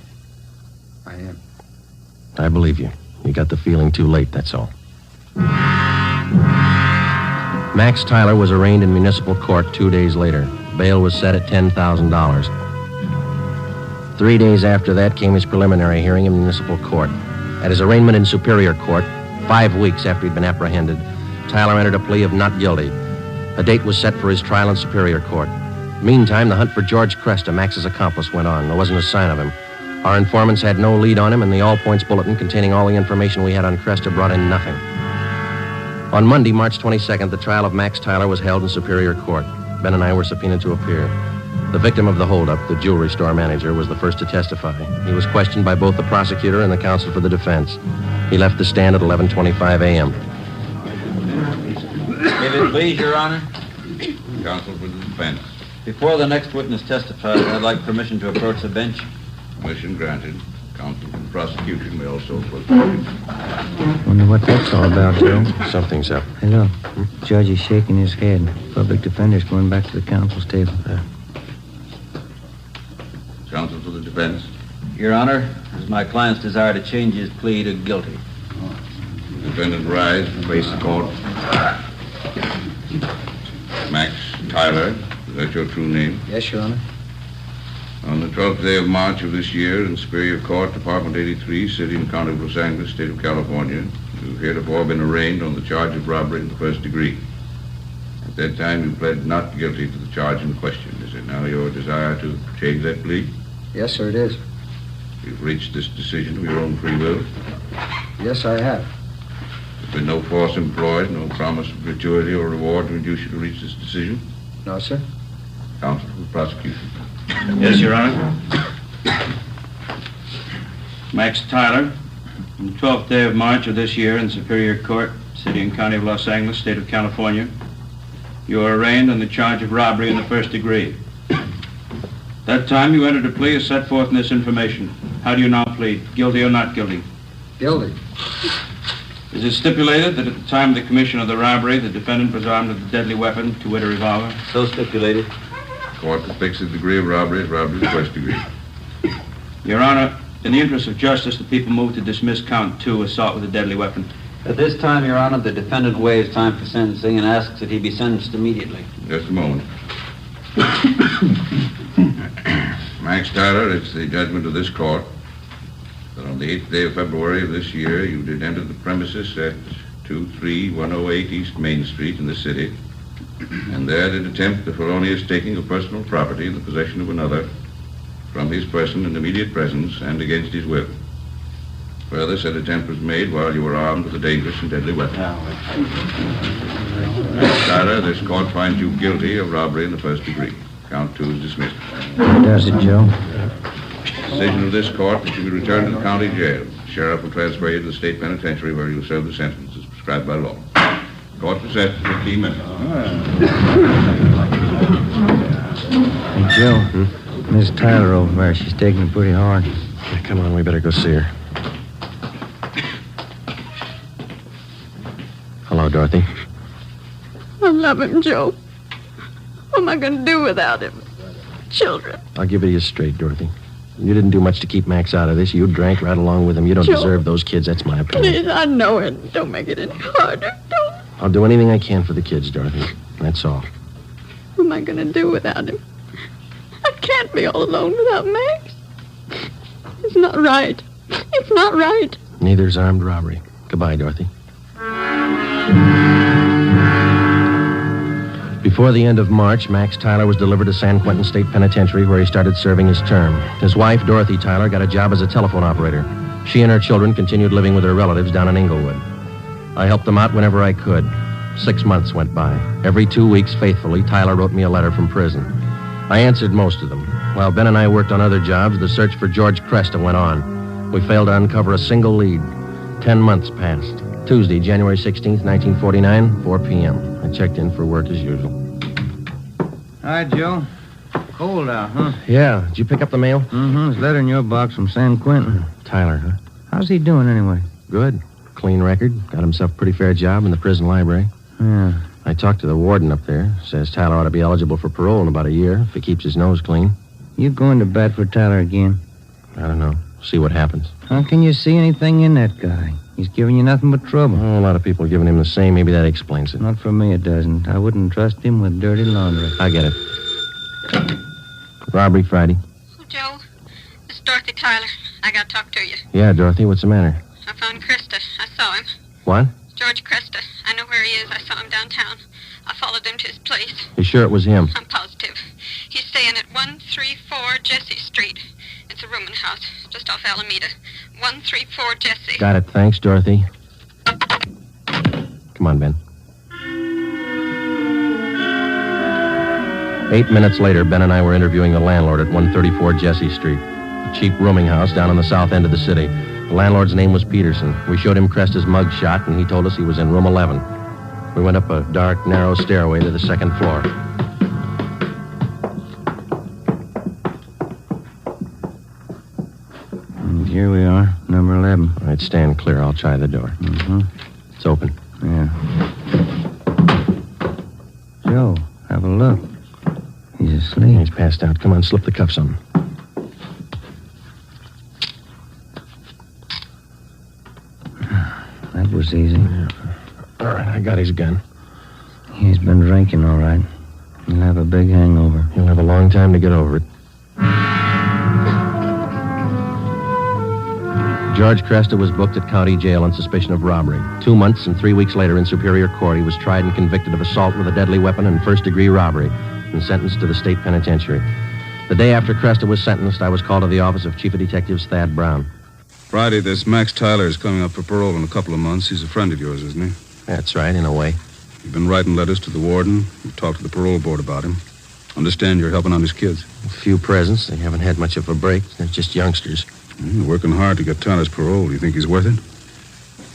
I am. I believe you. You got the feeling too late, that's all. Max Tyler was arraigned in municipal court 2 days later. Bail was set at $10,000. 3 days after that came his preliminary hearing in municipal court. At his arraignment in Superior Court, 5 weeks after he'd been apprehended, Tyler entered a plea of not guilty. A date was set for his trial in Superior Court. Meantime, the hunt for George Cresta, Max's accomplice, went on. There wasn't a sign of him. Our informants had no lead on him, and the all-points bulletin containing all the information we had on Cresta brought in nothing. On Monday, March 22nd, the trial of Max Tyler was held in Superior Court. Ben and I were subpoenaed to appear. The victim of the holdup, the jewelry store manager, was the first to testify. He was questioned by both the prosecutor and the counsel for the defense. He left the stand at 11:25 a.m. If it please, Your Honor. Counsel for the defense. Before the next witness testifies, I'd like permission to approach the bench. Permission granted. Counsel for the prosecution may also approach. Wonder what that's all about, Joe. Something's up. Hello. Judge is shaking his head. Public defender's going back to the counsel's table. Counsel for the defense. Your Honor, it is my client's desire to change his plea to guilty. Defendant rise and face the court. Max Tyler, is that your true name? Yes, Your Honor. On the 12th day of March of this year, in Superior Court, Department 83, City and County of Los Angeles, State of California, you've heretofore been arraigned on the charge of robbery in the first degree. At that time, you pled not guilty to the charge in question. Is it now your desire to change that plea? Yes, sir, it is. You've reached this decision of your own free will? Yes, I have. There's been no force employed, no promise of gratuity or reward to induce you to reach this decision? No, sir. Counsel for the prosecution. Yes, Your Honor. Max Tyler, on the 12th day of March of this year in Superior Court, City and County of Los Angeles, State of California, you are arraigned on the charge of robbery in the first degree. That time you entered a plea as set forth in this information. How do you now plead? Guilty or not guilty? Guilty. Is it stipulated that at the time of the commission of the robbery, the defendant was armed with a deadly weapon, to wit, a revolver? So stipulated. Court will fix the degree of robbery as robbery of the first degree. Your Honor, in the interest of justice, the people move to dismiss count 2, assault with a deadly weapon. At this time, Your Honor, the defendant waives time for sentencing and asks that he be sentenced immediately. Just a moment. Max Tyler, it's the judgment of this court that on the 8th day of February of this year, you did enter the premises at 23108 East Main Street in the city, and there did attempt the felonious taking of personal property in the possession of another from his person in immediate presence and against his will. Further, said attempt was made while you were armed with a dangerous and deadly weapon. Max Tyler, this court finds you guilty of robbery in the first degree. Count 2 is dismissed. Does it, Joe? Decision of this court that you be returned to the county jail. Sheriff will transfer you to the state penitentiary where you'll serve the sentence as prescribed by law. Court recess for 15 minutes. Hey, Joe. Miss Tyler over there, she's taking it pretty hard. Yeah, come on, we better go see her. Hello, Dorothy. I love him, Joe. What am I going to do without him? Children. I'll give it to you straight, Dorothy. You didn't do much to keep Max out of this. You drank right along with him. You don't Joe. deserve those kids. That's my opinion. Please, I know it. Don't make it any harder. Don't. I'll do anything I can for the kids, Dorothy. That's all. What am I going to do without him? I can't be all alone without Max. It's not right. It's not right. Neither's armed robbery. Goodbye, Dorothy. Before the end of March, Max Tyler was delivered to San Quentin State Penitentiary, where he started serving his term. His wife, Dorothy Tyler, got a job as a telephone operator. She and her children continued living with their relatives down in Inglewood. I helped them out whenever I could. 6 months went by. Every 2 weeks, faithfully, Tyler wrote me a letter from prison. I answered most of them. While Ben and I worked on other jobs, the search for George Cresta went on. We failed to uncover a single lead. 10 months passed. Tuesday, January 16th, 1949, 4 p.m. I checked in for work as usual. Hi, Joe. Cold out, huh? Yeah. Did you pick up the mail? Mm-hmm. There's a letter in your box from San Quentin. Tyler, huh? How's he doing anyway? Good. Clean record. Got himself a pretty fair job in the prison library. Yeah. I talked to the warden up there. Says Tyler ought to be eligible for parole in about a year if he keeps his nose clean. You going to bat for Tyler again? I don't know. See what happens. How can you see anything in that guy? He's giving you nothing but trouble. Oh, a lot of people are giving him the same. Maybe that explains it. Not for me, it doesn't. I wouldn't trust him with dirty laundry. I get it. Robbery Friday. Oh, Joe, this is Dorothy Tyler. I got to talk to you. Yeah, Dorothy, what's the matter? I found Krista. I saw him. What? George Cresta. I know where he is. I saw him downtown. I followed him to his place. You sure it was him? I'm positive. He's staying at 134 Jesse Street. It's a rooming house just off Alameda. 134 Jesse. Got it. Thanks, Dorothy. Come on, Ben. 8 minutes later, Ben and I were interviewing the landlord at 134 Jesse Street, a cheap rooming house down on the south end of the city. The landlord's name was Peterson. We showed him Cresta's mug shot, and he told us he was in room 11. We went up a dark, narrow stairway to the second floor. And here we are, number 11. All right, stand clear. I'll try the door. Mm-hmm. It's open. Yeah. Joe, have a look. He's asleep. He's passed out. Come on, slip the cuffs on him. That was easy. Yeah. All right, I got his gun. He's been drinking, all right. He'll have a big hangover. He'll have a long time to get over it. George Cresta was booked at county jail on suspicion of robbery. 2 months and 3 weeks later in Superior Court, he was tried and convicted of assault with a deadly weapon and first-degree robbery and sentenced to the state penitentiary. The day after Cresta was sentenced, I was called to the office of Chief of Detectives Thad Brown. Friday, this Max Tyler is coming up for parole in a couple of months. He's a friend of yours, isn't he? That's right, in a way. You've been writing letters to the warden. You've talked to the parole board about him. Understand you're helping on his kids. A few presents. They haven't had much of a break. They're just youngsters. You're working hard to get Tyler's parole. Do you think he's worth it?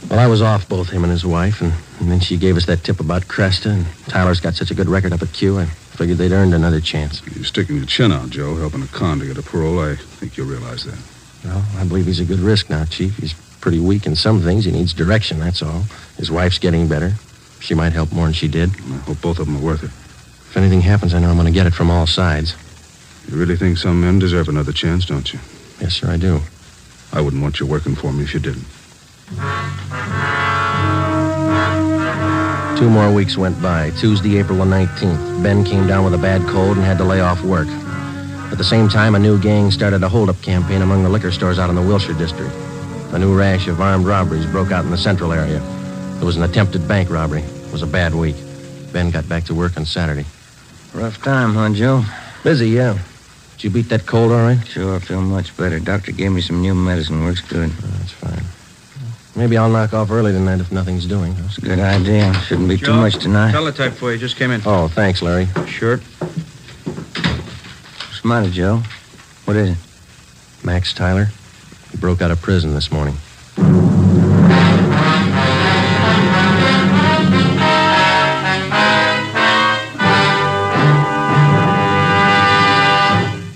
Well, I was off both him and his wife, and then she gave us that tip about Cresta, and Tyler's got such a good record up at Q, I figured they'd earned another chance. You're sticking your chin out, Joe, helping a con to get a parole. I think you'll realize that. Well, I believe he's a good risk now, Chief. He's pretty weak in some things. He needs direction, that's all. His wife's getting better. She might help more than she did. I hope both of them are worth it. If anything happens, I know I'm going to get it from all sides. You really think some men deserve another chance, don't you? Yes, sir, I do. I wouldn't want you working for me if you didn't. 2 more weeks went by. Tuesday, April the 19th. Ben came down with a bad cold and had to lay off work. At the same time, a new gang started a hold-up campaign among the liquor stores out in the Wilshire district. A new rash of armed robberies broke out in the central area. There was an attempted bank robbery. It was a bad week. Ben got back to work on Saturday. Rough time, huh, Joe? Busy, yeah. Did you beat that cold all right? Sure, I feel much better. Doctor gave me some new medicine. Works good. Oh, that's fine. Maybe I'll knock off early tonight if nothing's doing. That's a good idea. Shouldn't be Joe, too much tonight. Teletype for you. Just came in. Oh, thanks, Larry. Sure. the matter, Joe? What is it? Max Tyler. He broke out of prison this morning.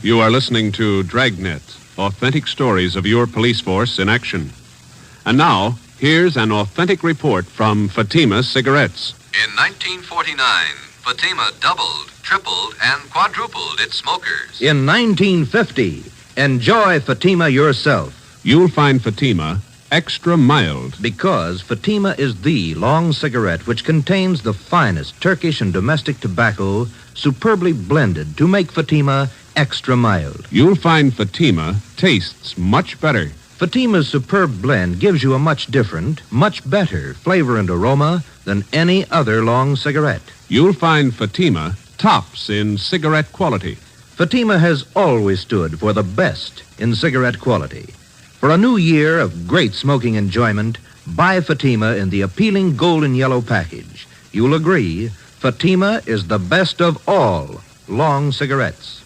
You are listening to Dragnet, authentic stories of your police force in action. And now, here's an authentic report from Fatima Cigarettes. In 1949, Fatima doubled, tripled, and quadrupled its smokers. In 1950, enjoy Fatima yourself. You'll find Fatima extra mild. Because Fatima is the long cigarette which contains the finest Turkish and domestic tobacco superbly blended to make Fatima extra mild. You'll find Fatima tastes much better. Fatima's superb blend gives you a much different, much better flavor and aroma than any other long cigarette. You'll find Fatima tops in cigarette quality. Fatima has always stood for the best in cigarette quality. For a new year of great smoking enjoyment, buy Fatima in the appealing golden yellow package. You'll agree, Fatima is the best of all long cigarettes.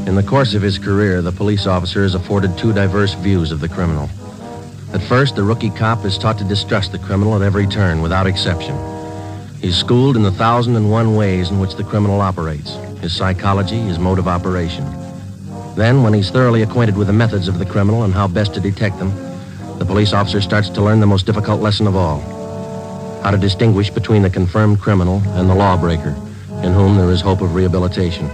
In the course of his career, the police officer is afforded two diverse views of the criminal. At first, the rookie cop is taught to distrust the criminal at every turn, without exception. He's schooled in the 1,001 ways in which the criminal operates, his psychology, his mode of operation. Then, when he's thoroughly acquainted with the methods of the criminal and how best to detect them, the police officer starts to learn the most difficult lesson of all: how to distinguish between the confirmed criminal and the lawbreaker, in whom there is hope of rehabilitation.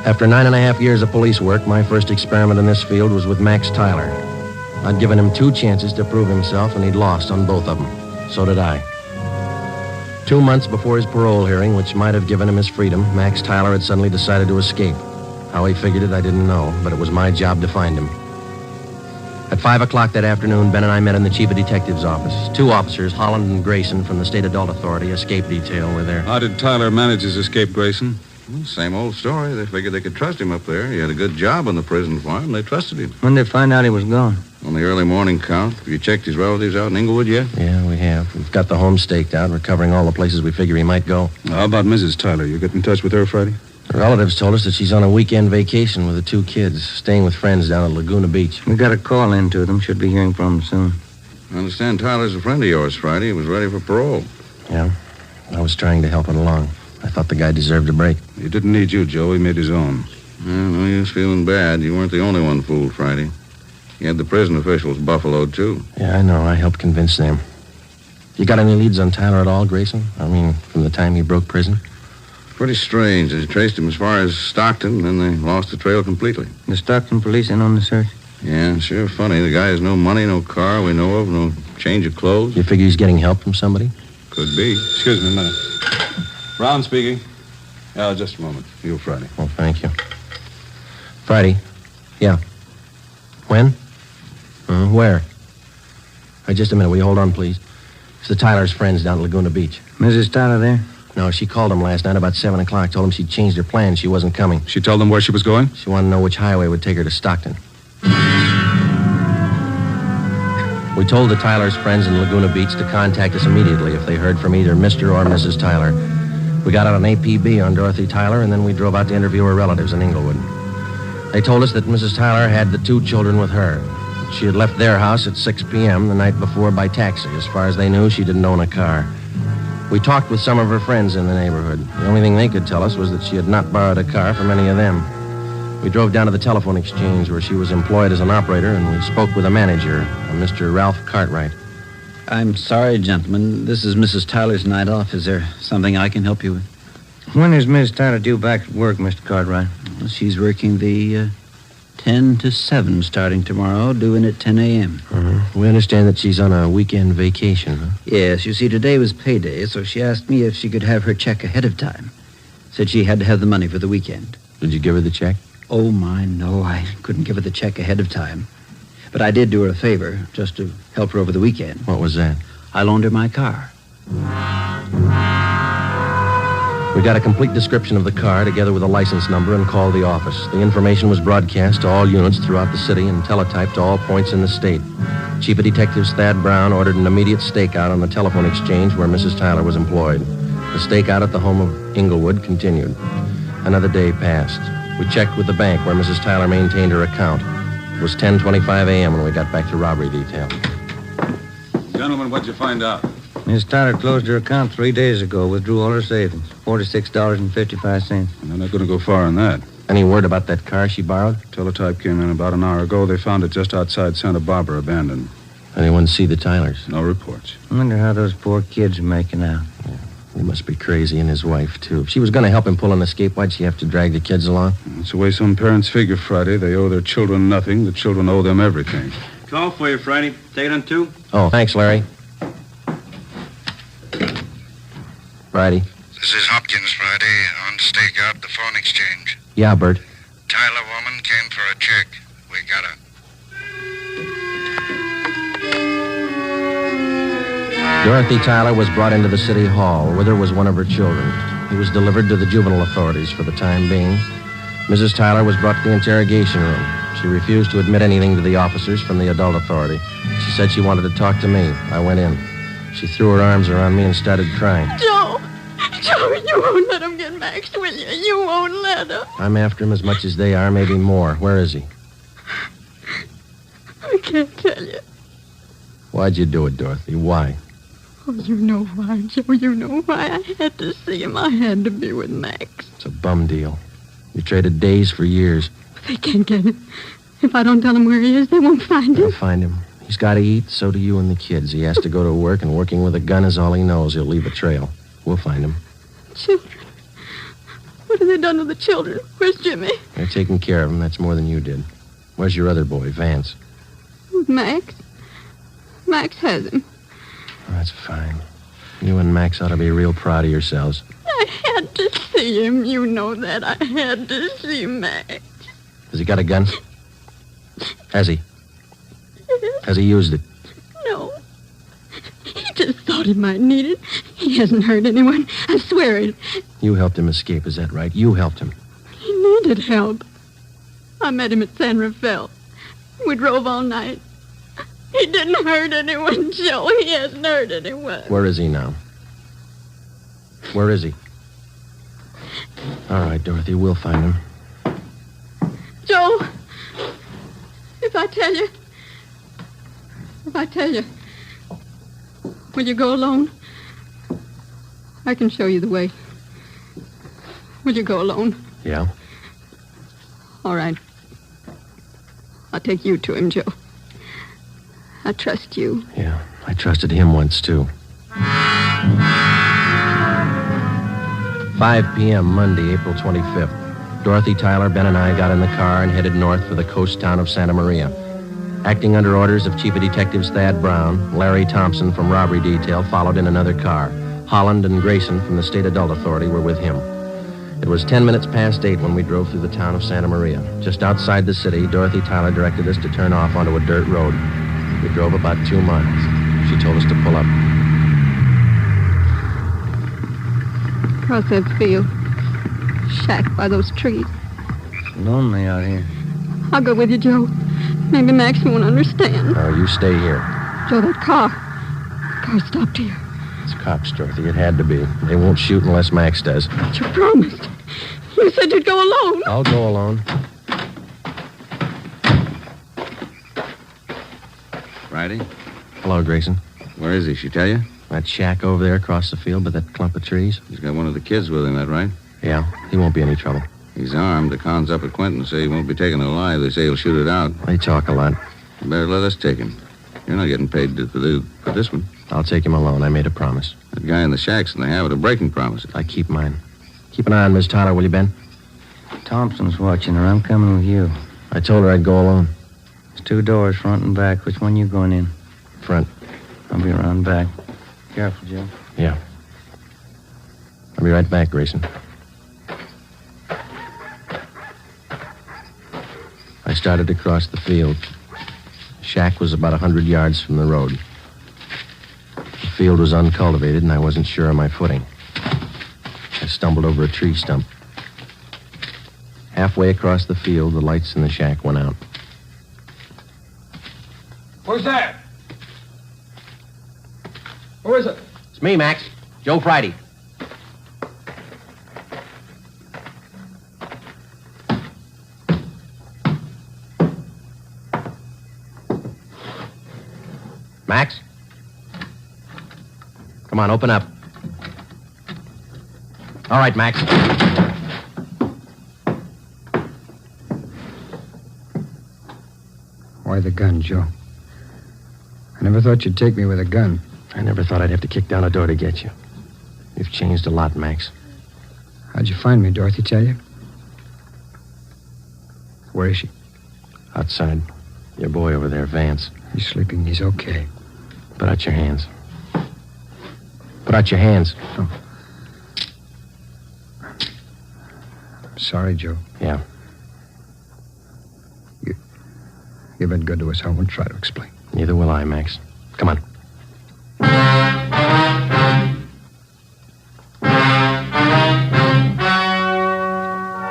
After 9.5 years of police work, my first experiment in this field was with Max Tyler. I'd given him 2 chances to prove himself, and he'd lost on both of them. So did I. 2 months before his parole hearing, which might have given him his freedom, Max Tyler had suddenly decided to escape. How he figured it, I didn't know, but it was my job to find him. At 5 o'clock that afternoon, Ben and I met in the chief of detective's office. 2 officers, Holland and Grayson, from the State Adult Authority, escape detail, were there. How did Tyler manage his escape, Grayson? Well, same old story. They figured they could trust him up there. He had a good job on the prison farm. They trusted him. When did they find out he was gone? On the early morning count. Have you checked his relatives out in Inglewood yet? Yeah, we have. We've got the home staked out. We're covering all the places we figure he might go. How about Mrs. Tyler? You get in touch with her Friday? The relatives told us that she's on a weekend vacation with the 2 kids, staying with friends down at Laguna Beach. We got a call in to them. Should be hearing from them soon. I understand Tyler's a friend of yours, Friday. He was ready for parole. Yeah, I was trying to help it along. I thought the guy deserved a break. He didn't need you, Joe. He made his own. Well, he was feeling bad. You weren't the only one fooled, Friday. He had the prison officials buffaloed, too. Yeah, I know. I helped convince them. You got any leads on Tyler at all, Grayson? I mean, from the time he broke prison? Pretty strange. They traced him as far as Stockton, then they lost the trail completely. The Stockton police in on the search? Yeah, sure funny. The guy has no money, no car we know of, no change of clothes. You figure he's getting help from somebody? Could be. Excuse me a minute. Brown speaking. Yeah, just a moment. You, Friday. Oh, thank you. Friday? Yeah. When? Where? Just a minute. Will you hold on, please? It's the Tyler's friends down at Laguna Beach. Mrs. Tyler there? No, she called him last night about 7 o'clock. Told him she'd changed her plans. She wasn't coming. She told them where she was going? She wanted to know which highway would take her to Stockton. We told the Tyler's friends in Laguna Beach to contact us immediately if they heard from either Mr. or Mrs. Tyler. We got out an APB on Dorothy Tyler, and then we drove out to interview her relatives in Inglewood. They told us that Mrs. Tyler had the 2 children with her. She had left their house at 6 p.m. the night before by taxi. As far as they knew, she didn't own a car. We talked with some of her friends in the neighborhood. The only thing they could tell us was that she had not borrowed a car from any of them. We drove down to the telephone exchange where she was employed as an operator, and we spoke with a manager, a Mr. Ralph Cartwright. I'm sorry, gentlemen. This is Mrs. Tyler's night off. Is there something I can help you with? When is Miss Tyler due back at work, Mr. Cartwright? Well, she's working the 10 to 7 starting tomorrow, due in at 10 a.m. We understand that she's on a weekend vacation, huh? Yes, you see, today was payday, so she asked me if she could have her check ahead of time. Said she had to have the money for the weekend. Did you give her the check? Oh, my, no. I couldn't give her the check ahead of time. But I did do her a favor, just to help her over the weekend. What was that? I loaned her my car. We got a complete description of the car together with a license number and called the office. The information was broadcast to all units throughout the city and teletyped to all points in the state. Chief of Detectives Thad Brown ordered an immediate stakeout on the telephone exchange where Mrs. Tyler was employed. The stakeout at the home of Inglewood continued. Another day passed. We checked with the bank where Mrs. Tyler maintained her account. It was 10:25 a.m. when we got back to robbery detail. Gentlemen, what'd you find out? Miss Tyler closed her account 3 days ago, withdrew all her savings, $46.55. And they're not going to go far on that. Any word about that car she borrowed? Teletype came in about an hour ago. They found it just outside Santa Barbara, abandoned. Anyone see the Tylers? No reports. I wonder how those poor kids are making out. He must be crazy, and his wife, too. If she was going to help him pull an escape, why'd she have to drag the kids along? It's the way some parents figure, Friday. They owe their children nothing. The children owe them everything. Call for you, Friday. Take it on 2. Oh, thanks, Larry. Friday. This is Hopkins, Friday, on stakeout, the phone exchange. Yeah, Bert. Tyler woman came for a check. We got her. Dorothy Tyler was brought into the city hall. With her was one of her children. He was delivered to the juvenile authorities for the time being. Mrs. Tyler was brought to the interrogation room. She refused to admit anything to the officers from the adult authority. She said she wanted to talk to me. I went in. She threw her arms around me and started crying. Joe, you won't let him get Max, will you? You won't let him. I'm after him as much as they are, maybe more. Where is he? I can't tell you. Why'd you do it, Dorothy? Why? Oh, you know why, Joe. You know why. I had to see him. I had to be with Max. It's a bum deal. You traded days for years. They can't get him. If I don't tell them where he is, they won't find him. They'll find him. He's got to eat, so do you and the kids. He has to go to work, and working with a gun is all he knows. He'll leave a trail. We'll find him. Children. What have they done with the children? Where's Jimmy? They're taking care of him. That's more than you did. Where's your other boy, Vance? With Max. Max has him. Oh, that's fine. You and Max ought to be real proud of yourselves. I had to see him. You know that. I had to see Max. Has he got a gun? Has he? Yes. Has he used it? No. He just thought he might need it. He hasn't hurt anyone. I swear it. You helped him escape, is that right? You helped him. He needed help. I met him at San Rafael. We drove all night. He didn't hurt anyone, Joe. He hasn't hurt anyone. Where is he now? Where is he? All right, Dorothy, we'll find him. Joe, if I tell you, will you go alone? I can show you the way. Will you go alone? Yeah. All right. I'll take you to him, Joe. I trust you. Yeah, I trusted him once, too. 5 p.m., Monday, April 25th. Dorothy Tyler, Ben, and I got in the car and headed north for the coast town of Santa Maria. Acting under orders of Chief of Detectives Thad Brown, Larry Thompson from Robbery Detail followed in another car. Holland and Grayson from the State Adult Authority were with him. It was 10 minutes past 8 when we drove through the town of Santa Maria. Just outside the city, Dorothy Tyler directed us to turn off onto a dirt road. We drove about 2 miles. She told us to pull up. Across that field. Shack by those trees. Lonely out here. I'll go with you, Joe. Maybe Max won't understand. No, you stay here. Joe, that car stopped here. It's cops, Dorothy. It had to be. They won't shoot unless Max does. But you promised. You said you'd go alone. I'll go alone. Friday? Hello, Grayson. Where is he? She tell you? That shack over there across the field by that clump of trees. He's got one of the kids with him, that right? Yeah, he won't be any trouble. He's armed. The cons up at Quentin say he won't be taken alive. They say he'll shoot it out. They talk a lot. You better let us take him. You're not getting paid for this one. I'll take him alone. I made a promise. That guy in the shack's in the habit of breaking promises. I keep mine. Keep an eye on Miss Tyler, will you, Ben? Thompson's watching her. I'm coming with you. I told her I'd go alone. There's 2 doors, front and back. Which one you going in? Front. I'll be around back. Careful, Joe. Yeah. I'll be right back, Grayson. I started to cross the field. The shack was about 100 yards from the road. The field was uncultivated, and I wasn't sure of my footing. I stumbled over a tree stump. Halfway across the field, the lights in the shack went out. Who's that? Who is it? It's me, Max. Joe Friday. Max? Come on, open up. All right, Max. Why the gun, Joe? I never thought you'd take me with a gun. I never thought I'd have to kick down a door to get you. You've changed a lot, Max. How'd you find me, Dorothy tell you? Where is she? Outside. Your boy over there, Vance. He's sleeping. He's okay. Put out your hands. Put out your hands. Oh. I'm sorry, Joe. Yeah. You've been good to us. I won't try to explain. Neither will I, Max. Come on.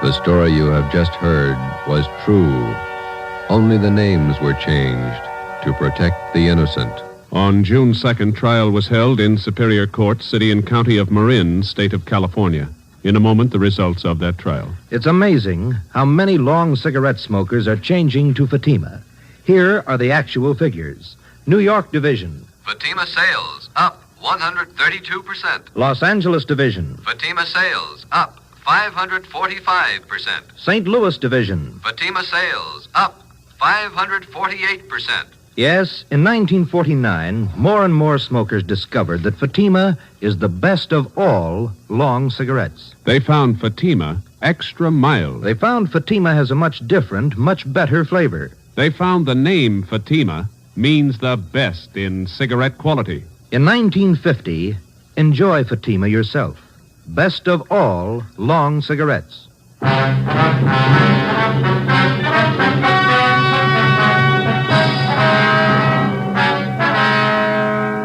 The story you have just heard was true. Only the names were changed to protect the innocent. On June 2nd, trial was held in Superior Court, City and County of Marin, State of California. In a moment, the results of that trial. It's amazing how many long cigarette smokers are changing to Fatima. Here are the actual figures. New York Division. Fatima sales up 132%. Los Angeles Division. Fatima sales up 545%. St. Louis Division. Fatima sales up 548%. Yes, in 1949, more and more smokers discovered that Fatima is the best of all long cigarettes. They found Fatima extra mild. They found Fatima has a much different, much better flavor. They found the name Fatima means the best in cigarette quality. In 1950, enjoy Fatima yourself. Best of all long cigarettes.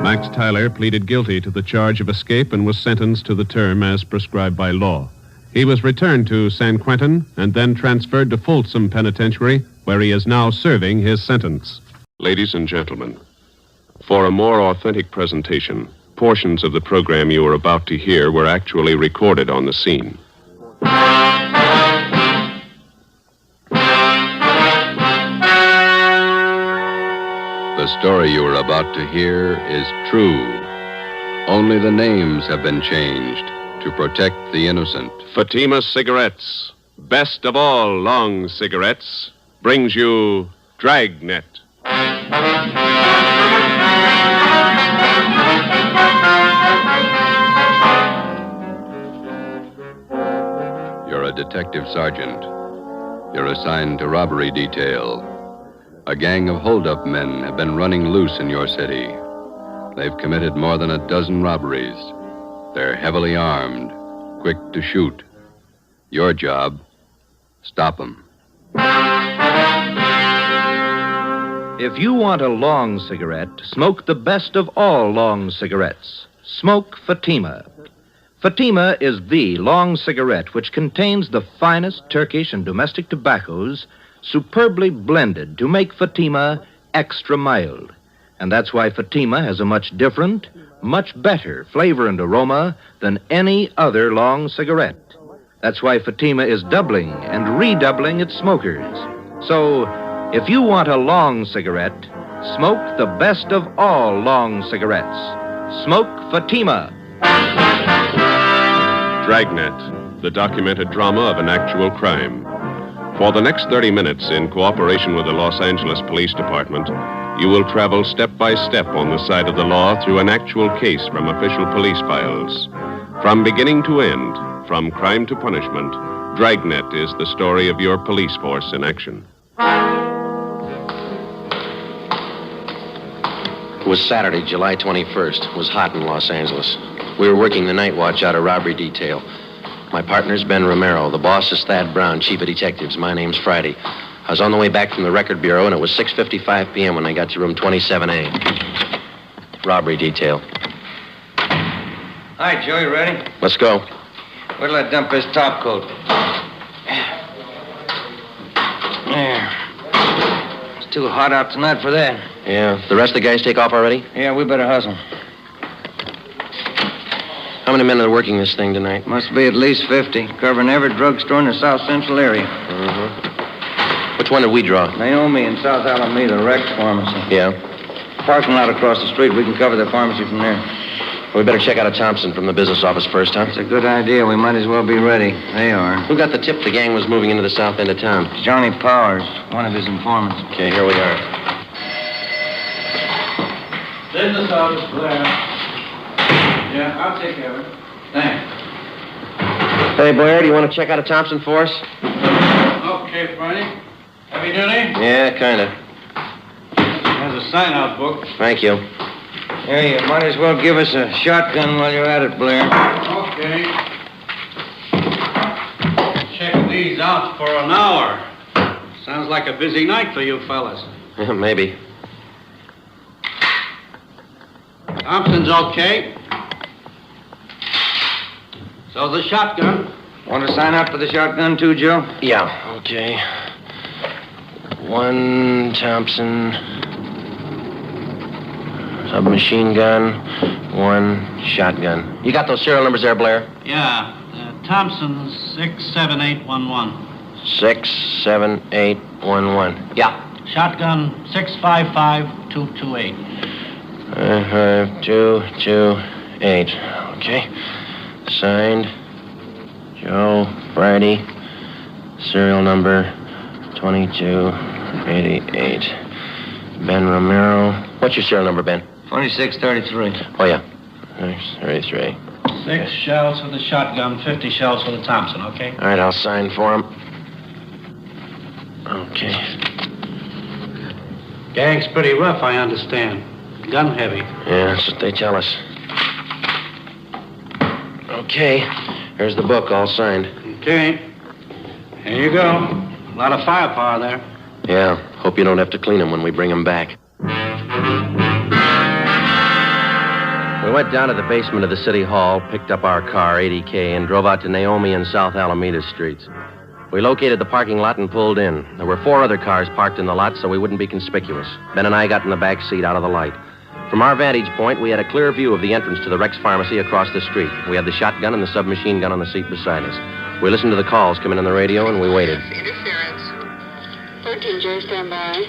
Max Tyler pleaded guilty to the charge of escape and was sentenced to the term as prescribed by law. He was returned to San Quentin and then transferred to Folsom Penitentiary, where he is now serving his sentence. Ladies and gentlemen, for a more authentic presentation, portions of the program you are about to hear were actually recorded on the scene. The story you are about to hear is true. Only the names have been changed to protect the innocent. Fatima Cigarettes, best of all long cigarettes, brings you Dragnet. You're a detective sergeant. You're assigned to robbery detail. A gang of hold-up men have been running loose in your city. They've committed more than a dozen robberies. They're heavily armed, quick to shoot. Your job, stop them. If you want a long cigarette, smoke the best of all long cigarettes. Smoke Fatima. Fatima is the long cigarette which contains the finest Turkish and domestic tobaccos superbly blended to make Fatima extra mild. And that's why Fatima has a much different, much better flavor and aroma than any other long cigarette. That's why Fatima is doubling and redoubling its smokers. So, if you want a long cigarette, smoke the best of all long cigarettes. Smoke Fatima. Dragnet, the documented drama of an actual crime. For the next 30 minutes, in cooperation with the Los Angeles Police Department, you will travel step by step on the side of the law through an actual case from official police files. From beginning to end, from crime to punishment, Dragnet is the story of your police force in action. It was Saturday, July 21st. It was hot in Los Angeles. We were working the night watch out of robbery detail. My partner's Ben Romero. The boss is Thad Brown, chief of detectives. My name's Friday. I was on the way back from the record bureau, and it was 6:55 p.m. when I got to room 27A. Robbery detail. All right, Joe, you ready? Let's go. Where'll I dump this top coat? There. It's too hot out tonight for that. Yeah. The rest of the guys take off already? Yeah, we better hustle. How many men are working this thing tonight? Must be at least 50, covering every drugstore in the South Central area. Which one did we draw? Naomi in South Alameda, Rex Pharmacy. Yeah. Parking lot across the street. We can cover the pharmacy from there. We better check out a Thompson from the business office first, huh? It's a good idea. We might as well be ready. They are. Who got the tip the gang was moving into the south end of town? Johnny Powers, one of his informants. Okay, here we are. Business office, Blair. Yeah, I'll take care of it. Thanks. Hey, Blair, do you want to check out a Thompson for us? Okay, Barney. Heavy duty? Yeah, kind of. There's a sign-out book. Thank you. Yeah, you might as well give us a shotgun while you're at it, Blair. Okay. Check these out for an hour. Sounds like a busy night for you fellas. Maybe. Thompson's okay. So the shotgun. Want to sign up for the shotgun, too, Joe? Yeah, okay. One Thompson submachine gun, one shotgun. You got those serial numbers there, Blair? Yeah. Thompson 67811. 67811. Yeah. Shotgun 655228. 5228. Okay. Signed, Joe Friday. Serial number 2288. Ben Romero. What's your serial number, Ben? 2633. Oh, yeah. 33. 6 shells for the shotgun, 50 shells for the Thompson, okay? All right, I'll sign for him. Okay. Gang's pretty rough, I understand. Gun heavy. Yeah, that's what they tell us. Okay. Here's the book, all signed. Okay. Here you go. A lot of firepower there. Yeah. Hope you don't have to clean them when we bring them back. We went down to the basement of the city hall, picked up our car, 80K, and drove out to Naomi and South Alameda streets. We located the parking lot and pulled in. There were 4 other cars parked in the lot so we wouldn't be conspicuous. Ben and I got in the back seat out of the light. From our vantage point, we had a clear view of the entrance to the Rex Pharmacy across the street. We had the shotgun and the submachine gun on the seat beside us. We listened to the calls coming on the radio, and we waited. Interference. 13J, stand by.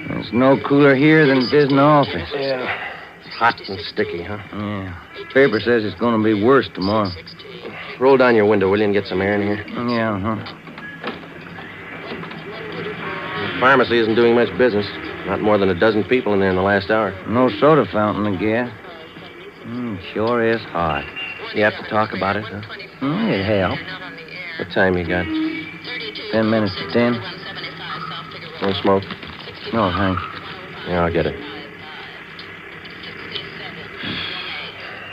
There's no cooler here than it is in the office. Yeah. Hot and sticky, huh? Yeah. Paper says it's going to be worse tomorrow. Roll down your window, will you, and get some air in here? Yeah, The pharmacy isn't doing much business. Not more than a dozen people in there in the last hour. No soda fountain, I guess. Sure is hot. You have to talk about it, huh? It helped. What time you got? 10 minutes to 10. Want to smoke? No, thanks. Yeah, I'll get it.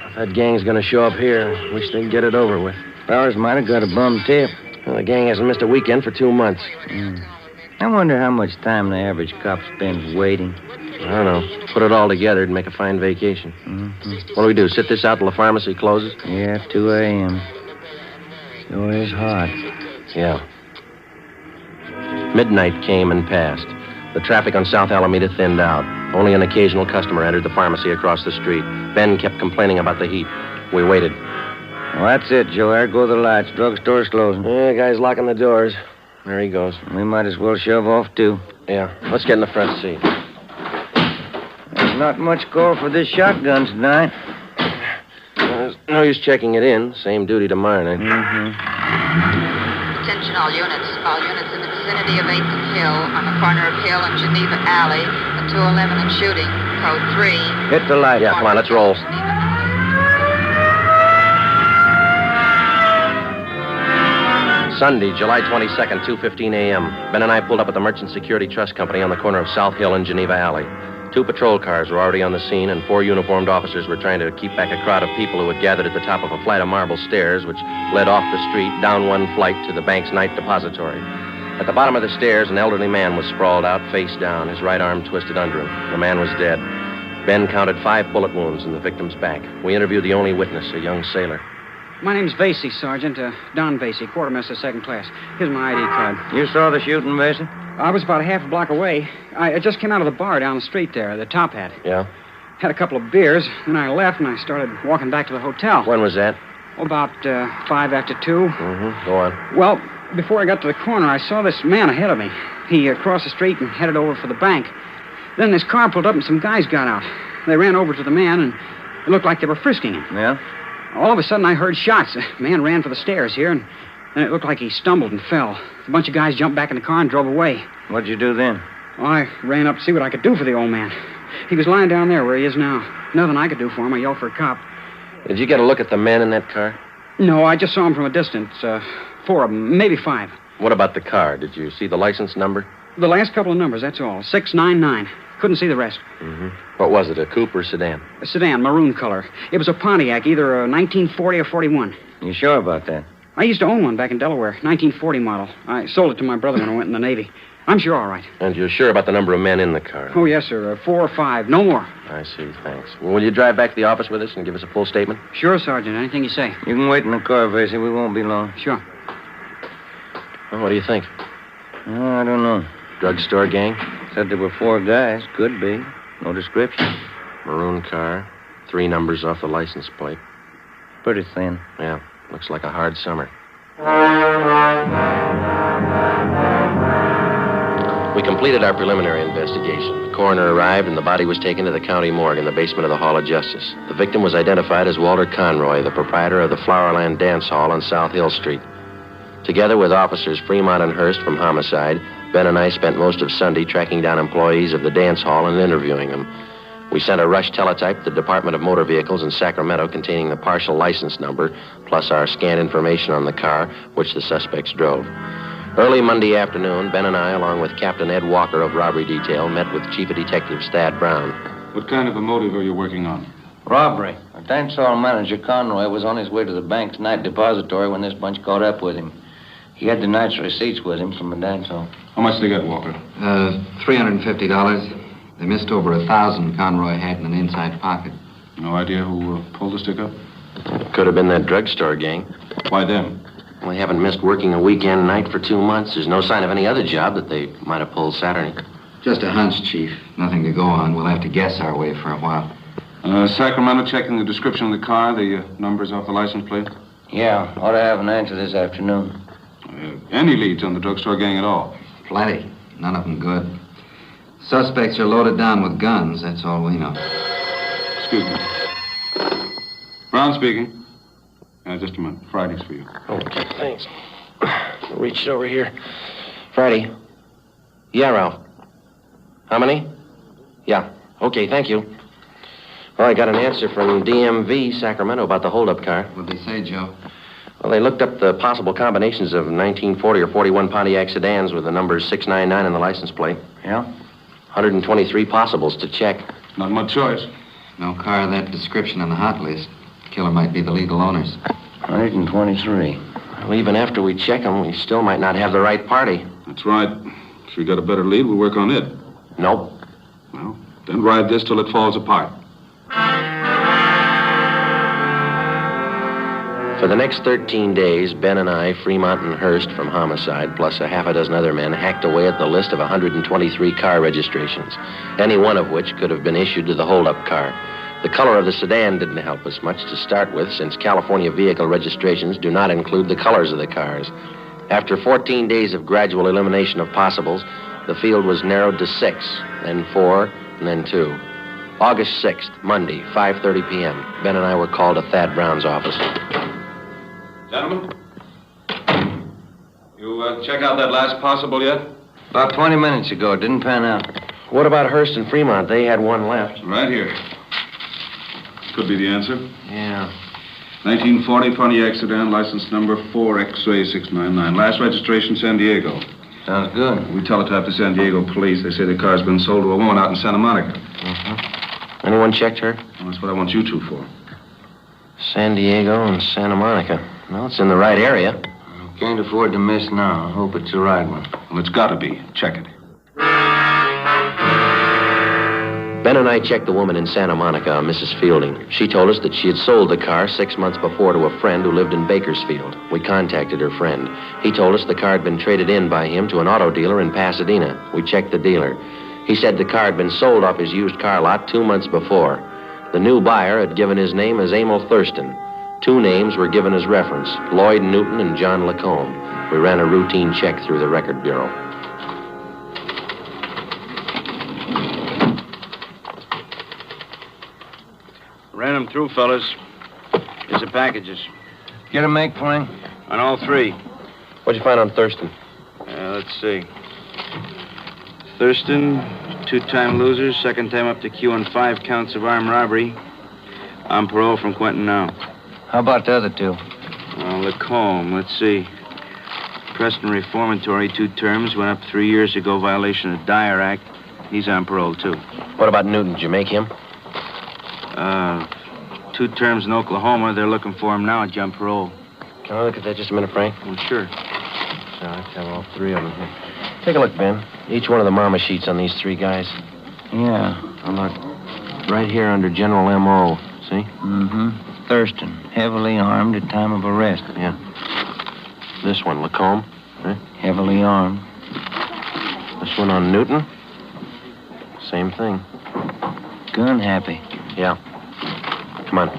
If that gang's gonna show up here, wish they'd get it over with. Powers might have got a bum tip. Well, the gang hasn't missed a weekend for 2 months. I wonder how much time the average cop spends waiting. I don't know. Put it all together, it'd make a fine vacation. What do we do, sit this out till the pharmacy closes? Yeah, 2 a.m. Sure is hot. Yeah. Midnight came and passed. The traffic on South Alameda thinned out. Only an occasional customer entered the pharmacy across the street. Ben kept complaining about the heat. We waited. Well, that's it, Joe. There go the lights. Drugstore's closing. Yeah, guy's locking the doors. There he goes. We might as well shove off, too. Yeah. Let's get in the front seat. There's not much call for this shotgun tonight. There's no use checking it in. Same duty tomorrow night. Attention all units. All units in the vicinity of 8th and Hill, on the corner of Hill and Geneva Alley, a 211 and shooting. Code 3. Hit the light. Yeah, come on, let's roll. Sunday, July 22nd, 2:15 a.m. Ben and I pulled up at the Merchant Security Trust Company on the corner of South Hill and Geneva Alley. 2 patrol cars were already on the scene, and 4 uniformed officers were trying to keep back a crowd of people who had gathered at the top of a flight of marble stairs which led off the street down one flight to the bank's night depository. At the bottom of the stairs, an elderly man was sprawled out, face down, his right arm twisted under him. The man was dead. Ben counted 5 bullet wounds in the victim's back. We interviewed the only witness, a young sailor. My name's Vasey, Sergeant. Don Vasey, quartermaster, 2nd class. Here's my ID card. You saw the shooting, Vasey? I was about a half a block away. I just came out of the bar down the street there, the Top Hat. Yeah? Had a couple of beers. Then I left and I started walking back to the hotel. When was that? About 5 after 2. Mm-hmm. Go on. Well, before I got to the corner, I saw this man ahead of me. He crossed the street and headed over for the bank. Then this car pulled up and some guys got out. They ran over to the man and it looked like they were frisking him. Yeah? All of a sudden, I heard shots. The man ran for the stairs here, and then it looked like he stumbled and fell. A bunch of guys jumped back in the car and drove away. What'd you do then? Well, I ran up to see what I could do for the old man. He was lying down there where he is now. Nothing I could do for him. I yelled for a cop. Did you get a look at the men in that car? No, I just saw him from a distance. 4 of them, maybe 5. What about the car? Did you see the license number? The last couple of numbers, that's all. 699. Couldn't see the rest. Mm-hmm. What was it, a coupe or sedan? A sedan, maroon color. It was a Pontiac, either a 1940 or 41. You sure about that? I used to own one back in Delaware, 1940 model. I sold it to my brother when I went in the Navy. I'm sure all right. And you're sure about the number of men in the car? Oh, yes, sir. 4 or 5, no more. I see, thanks. Well, will you drive back to the office with us and give us a full statement? Sure, Sergeant. Anything you say. You can wait in the car, Vasey. We won't be long. Sure. Well, what do you think? I don't know. Drugstore gang? Said there were 4 guys. Could be. No description. Maroon car. 3 numbers off the license plate. Pretty thin. Yeah. Looks like a hard summer. We completed our preliminary investigation. The coroner arrived and the body was taken to the county morgue in the basement of the Hall of Justice. The victim was identified as Walter Conroy, the proprietor of the Flowerland Dance Hall on South Hill Street. Together with officers Fremont and Hurst from homicide, Ben and I spent most of Sunday tracking down employees of the dance hall and interviewing them. We sent a rush teletype to the Department of Motor Vehicles in Sacramento containing the partial license number, plus our scanned information on the car, which the suspects drove. Early Monday afternoon, Ben and I, along with Captain Ed Walker of Robbery Detail, met with Chief of Detectives Thad Brown. What kind of a motive are you working on? Robbery. Our dance hall manager, Conroy, was on his way to the bank's night depository when this bunch caught up with him. He had the night's receipts with him from the dance hall. How much they got, Walker? $350. They missed over 1,000 Conroy had in an inside pocket. No idea who pulled the stick-up? Could have been that drugstore gang. Why them? Well, they haven't missed working a weekend night for 2 months. There's no sign of any other job that they might have pulled Saturday. Just a hunch, Chief. Nothing to go on. We'll have to guess our way for a while. Sacramento checking the description of the car, the numbers off the license plate? Yeah, ought to have an answer this afternoon. Any leads on the drugstore gang at all? Plenty. None of them good. Suspects are loaded down with guns. That's all we know. Excuse me. Brown speaking. Just a minute. Friday's for you. Okay, thanks. Reach over here. Friday. Yeah, Ralph. How many? Yeah. Okay, thank you. Well, I got an answer from DMV, Sacramento, about the holdup car. What'd they say, Joe? Well, they looked up the possible combinations of 1940 or 41 Pontiac sedans with the numbers 699 in the license plate. Yeah? 123 possibles to check. Not much choice. No car of that description on the hot list. Killer might be the legal owners. 123. Well, even after we check them, we still might not have the right party. That's right. If we got a better lead, we'll work on it. Nope. Well, then ride this till it falls apart. For the next 13 days, Ben and I, Fremont and Hurst from homicide, plus a half a dozen other men, hacked away at the list of 123 car registrations, any one of which could have been issued to the holdup car. The color of the sedan didn't help us much to start with, since California vehicle registrations do not include the colors of the cars. After 14 days of gradual elimination of possibles, the field was narrowed to 6, then 4, and then 2. August 6th, Monday, 5:30 p.m. Ben and I were called to Thad Brown's office. Gentlemen, you check out that last possible yet? About 20 minutes ago. It didn't pan out. What about Hurst and Fremont? They had one left. Right here. Could be the answer. Yeah. 1940 Pontiac sedan, license number 4X-ray 699. Last registration, San Diego. Sounds good. We teletyped to San Diego police. They say the car's been sold to a woman out in Santa Monica. Anyone checked her? Well, that's what I want you two for. San Diego and Santa Monica. Well, it's in the right area. Can't afford to miss now. I hope it's the right one. Well, it's got to be. Check it. Ben and I checked the woman in Santa Monica, Mrs. Fielding. She told us that she had sold the car 6 months before to a friend who lived in Bakersfield. We contacted her friend. He told us the car had been traded in by him to an auto dealer in Pasadena. We checked the dealer. He said the car had been sold off his used car lot 2 months before. The new buyer had given his name as Emil Thurston. 2 names were given as reference, Lloyd Newton and John Lacombe. We ran a routine check through the record bureau. Ran them through, fellas. Here's the packages. Get a make, Frank? On all 3. What'd you find on Thurston? Let's see. Thurston, 2-time loser, 2nd time up to Q on 5 counts of armed robbery. On parole from Quentin now. How about the other 2? Lacombe, let's see. Preston Reformatory, 2 terms, went up 3 years ago, violation of Dyer Act. He's on parole, too. What about Newton? Did you make him? 2 terms in Oklahoma. They're looking for him now at jump parole. Can I look at that just a minute, Frank? Well, sure. So I have all 3 of them here. Take a look, Ben. Each one of the mama sheets on these 3 guys. Yeah. Now look. Right here under General M.O. See? Mm-hmm. Thurston, heavily armed at time of arrest. Yeah. This one, Lacombe. Huh? Heavily armed. This one on Newton. Same thing. Gun happy. Yeah. Come on.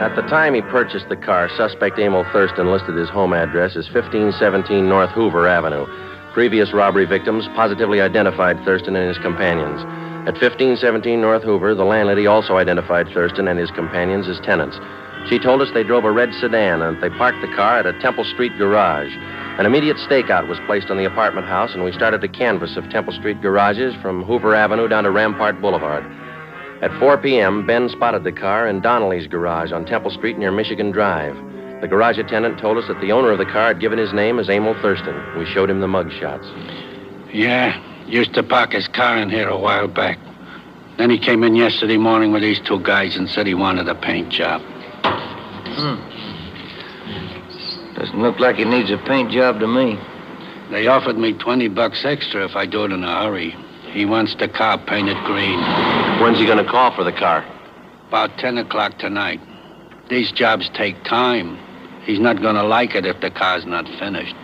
At the time he purchased the car, suspect Emil Thurston listed his home address as 1517 North Hoover Avenue. Previous robbery victims positively identified Thurston and his companions. At 1517 North Hoover, the landlady also identified Thurston and his companions as tenants. She told us they drove a red sedan and they parked the car at a Temple Street garage. An immediate stakeout was placed on the apartment house, and we started a canvass of Temple Street garages from Hoover Avenue down to Rampart Boulevard. At 4 p.m., Ben spotted the car in Donnelly's garage on Temple Street near Michigan Drive. The garage attendant told us that the owner of the car had given his name as Emil Thurston. We showed him the mug shots. Yeah, used to park his car in here a while back. Then he came in yesterday morning with these 2 guys and said he wanted a paint job. Doesn't look like he needs a paint job to me. They offered me $20 extra if I do it in a hurry. He wants the car painted green. When's he going to call for the car? About 10 o'clock tonight. These jobs take time. He's not going to like it if the car's not finished.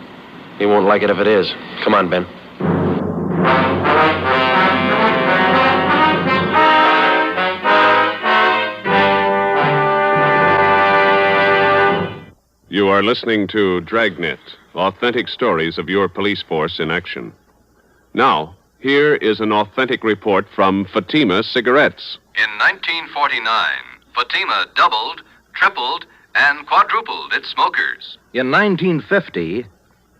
He won't like it if it is. Come on, Ben. You are listening to Dragnet, authentic stories of your police force in action. Now, here is an authentic report from Fatima Cigarettes. In 1949, Fatima doubled, tripled, and quadrupled its smokers. In 1950,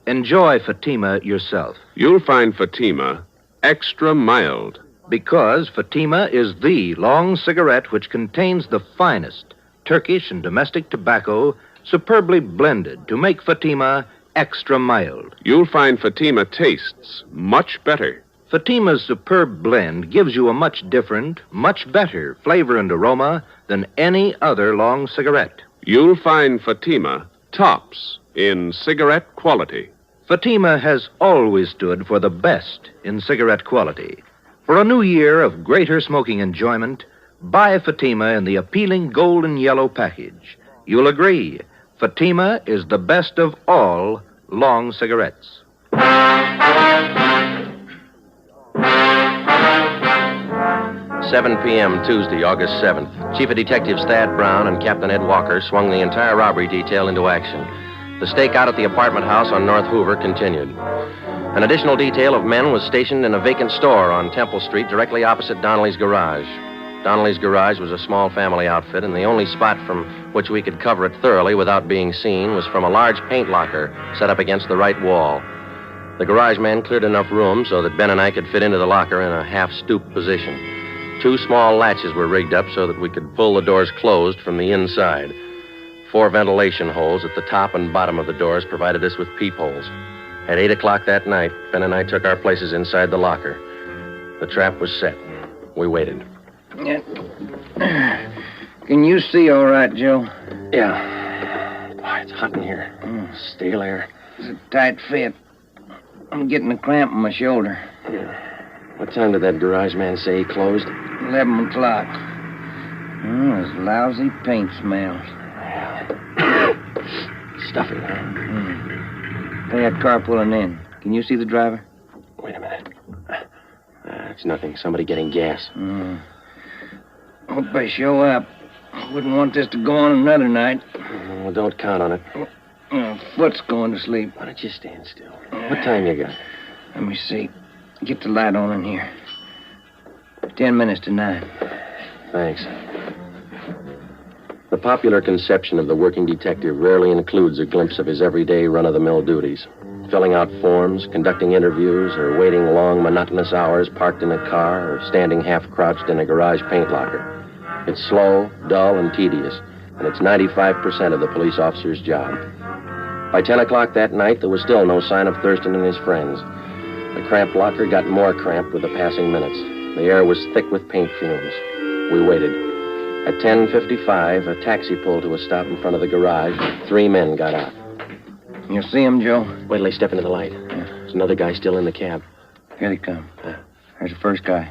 enjoy Fatima yourself. You'll find Fatima extra mild. Because Fatima is the long cigarette which contains the finest Turkish and domestic tobacco superbly blended to make Fatima extra mild. You'll find Fatima tastes much better. Fatima's superb blend gives you a much different, much better flavor and aroma than any other long cigarette. You'll find Fatima tops in cigarette quality. Fatima has always stood for the best in cigarette quality. For a new year of greater smoking enjoyment, buy Fatima in the appealing gold and yellow package. You'll agree, Fatima is the best of all long cigarettes. 7 p.m. Tuesday, August 7th. Chief of Detectives Thad Brown and Captain Ed Walker swung the entire robbery detail into action. The stakeout at the apartment house on North Hoover continued. An additional detail of men was stationed in a vacant store on Temple Street directly opposite Donnelly's garage. Donnelly's garage was a small family outfit, and the only spot from which we could cover it thoroughly without being seen was from a large paint locker set up against the right wall. The garage man cleared enough room so that Ben and I could fit into the locker in a half-stoop position. 2 small latches were rigged up so that we could pull the doors closed from the inside. 4 ventilation holes at the top and bottom of the doors provided us with peepholes. At 8 o'clock that night, Ben and I took our places inside the locker. The trap was set. We waited. Can you see all right, Joe? Yeah. Boy, it's hot in here. Stale air. It's a tight fit. I'm getting a cramp in my shoulder. Yeah. What time did that garage man say he closed? 11 o'clock. There's lousy paint smells. Stuffy, huh? They had car pulling in. Can you see the driver? Wait a minute. it's nothing. Somebody getting gas. Hope they show up. I wouldn't want this to go on another night. Well, don't count on it. Foot's going to sleep. Why don't you stand still? What time you got? Let me see. Get the light on in here. 10 minutes to 9. Thanks. The popular conception of the working detective rarely includes a glimpse of his everyday run-of-the-mill duties. Filling out forms, conducting interviews, or waiting long, monotonous hours parked in a car or standing half-crouched in a garage paint locker. It's slow, dull, and tedious, and it's 95% of the police officer's job. By 10 o'clock that night, there was still no sign of Thurston and his friends. The cramped locker got more cramped with the passing minutes. The air was thick with paint fumes. We waited. At 10:55, a taxi pulled to a stop in front of the garage. 3 men got out. You see him, Joe? Wait till they step into the light. There's another guy still in the cab. Here they come. There's the first guy.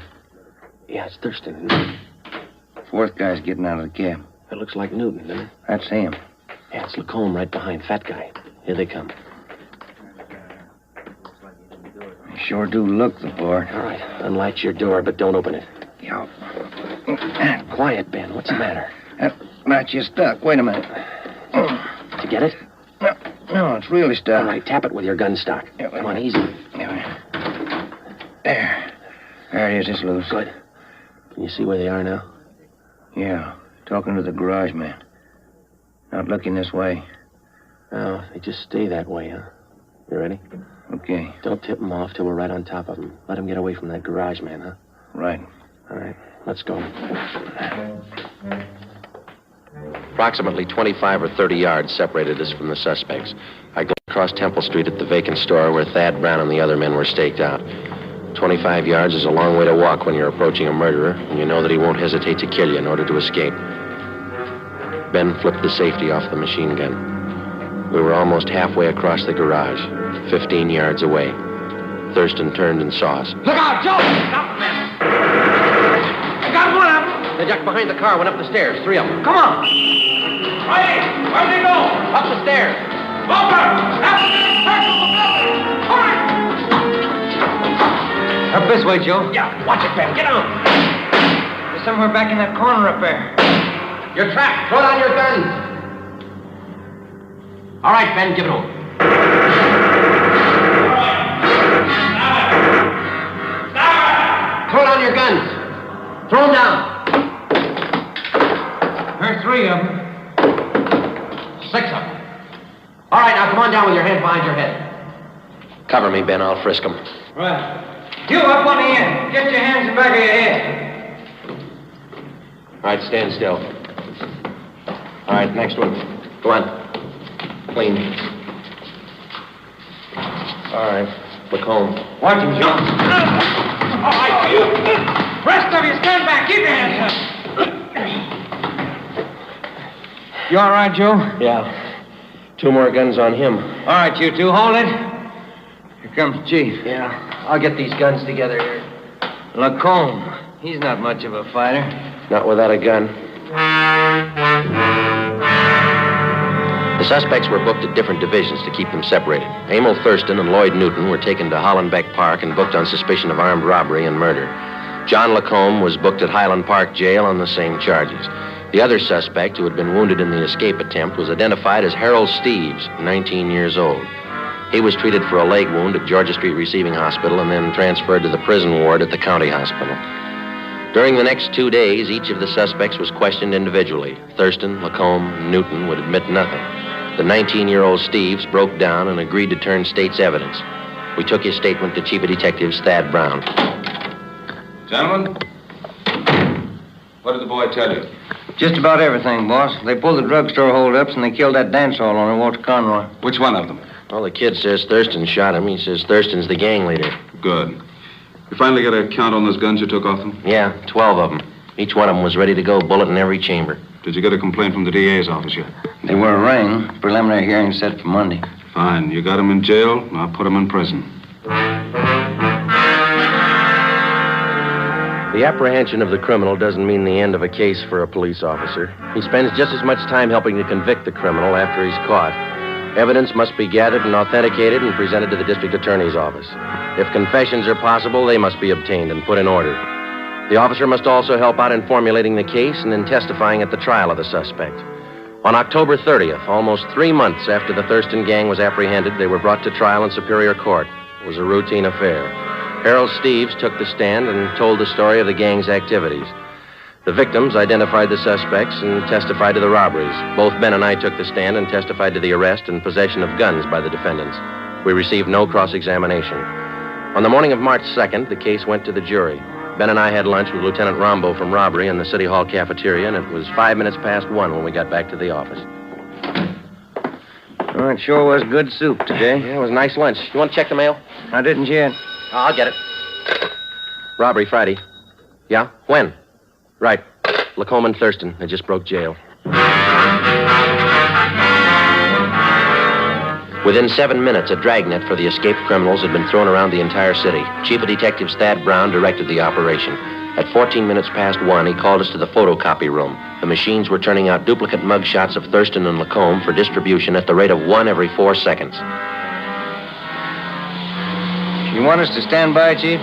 Yeah, it's Thurston, isn't it? Fourth guy's getting out of the cab. That looks like Newton, doesn't it? That's him. Yeah, it's Lacombe right behind. Fat guy. Here they come. They sure do look the part. All right, unlatch your door, but don't open it. Yeah. Quiet, Ben. What's the matter? That latch is stuck. Wait a minute. Did you get it? No, it's really stuck. All right, tap it with your gun stock. Yeah, come on, easy. There. There it is. It's loose. Good. Can you see where they are now? Yeah. Talking to the garage man. Not looking this way. Oh, they just stay that way, huh? You ready? Okay. Don't tip them off till we're right on top of them. Let them get away from that garage man, huh? Right. All right, let's go. Approximately 25 or 30 yards separated us from the suspects. I glanced across Temple Street at the vacant store where Thad Brown and the other men were staked out. 25 yards is a long way to walk when you're approaching a murderer, and you know that he won't hesitate to kill you in order to escape. Ben flipped the safety off the machine gun. We were almost halfway across the garage, 15 yards away. Thurston turned and saw us. Look out, Joe! Stop, man! I got one of them! They ducked behind the car, went up the stairs. 3 of them. Come on! Riley, where'd they go? Up the stairs. Over! Circle the building! Hurry! Up this way, Joe. Yeah, watch it, Ben. Get on! They're somewhere back in that corner up there. You're trapped. Throw down your guns. All right, Ben, give it over. Throw down your guns. Throw them down. There's 3 of them. 6 of them. All right, now come on down with your hands behind your head. Cover me, Ben. I'll frisk them. Right. You up on the end. Get your hands in the back of your head. All right, stand still. All right, next one. Go on. Clean. All right, look home. Watch him, Joe. All right, you. Rest of you, stand back. Keep your hands up. You all right, Joe? Yeah. 2 more guns on him. All right, you two, hold it. Here comes the chief. Yeah, I'll get these guns together here. Lacombe. He's not much of a fighter. Not without a gun. The suspects were booked at different divisions to keep them separated. Emil Thurston and Lloyd Newton were taken to Hollenbeck Park and booked on suspicion of armed robbery and murder. John Lacombe was booked at Highland Park Jail on the same charges. The other suspect, who had been wounded in the escape attempt, was identified as Harold Steves, 19 years old. He was treated for a leg wound at Georgia Street Receiving Hospital and then transferred to the prison ward at the county hospital. During the next 2 days, each of the suspects was questioned individually. Thurston, Lacombe, and Newton would admit nothing. The 19-year-old Steves broke down and agreed to turn state's evidence. We took his statement to Chief of Detectives Thad Brown. Gentlemen, what did the boy tell you? Just about everything, boss. They pulled the drugstore holdups and they killed that dance hall owner, Walter Conroy. Which one of them? Well, the kid says Thurston shot him. He says Thurston's the gang leader. Good. You finally got a count on those guns you took off them? Yeah, 12 of them. Each one of them was ready to go, bullet in every chamber. Did you get a complaint from the DA's office yet? They were arraigned. Preliminary hearing set for Monday. Fine. You got them in jail, and I'll put them in prison. The apprehension of the criminal doesn't mean the end of a case for a police officer. He spends just as much time helping to convict the criminal after he's caught. Evidence must be gathered and authenticated and presented to the district attorney's office. If confessions are possible, they must be obtained and put in order. The officer must also help out in formulating the case and in testifying at the trial of the suspect. On October 30th, almost 3 months after the Thurston gang was apprehended, they were brought to trial in Superior Court. It was a routine affair. Harold Steves took the stand and told the story of the gang's activities. The victims identified the suspects and testified to the robberies. Both Ben and I took the stand and testified to the arrest and possession of guns by the defendants. We received no cross-examination. On the morning of March 2nd, the case went to the jury. Ben and I had lunch with Lieutenant Rombo from robbery in the City Hall cafeteria, and it was 5 minutes past 1 when we got back to the office. Oh, it sure was good soup today. Yeah, it was a nice lunch. You want to check the mail? I didn't yet. I'll get it. Robbery Friday. Yeah? When? Right. Lacombe and Thurston. They just broke jail. Within 7 minutes, a dragnet for the escaped criminals had been thrown around the entire city. Chief of Detectives Thad Brown directed the operation. At 14 minutes past 1, he called us to the photocopy room. The machines were turning out duplicate mugshots of Thurston and Lacombe for distribution at the rate of 1 every 4 seconds. You want us to stand by, Chief?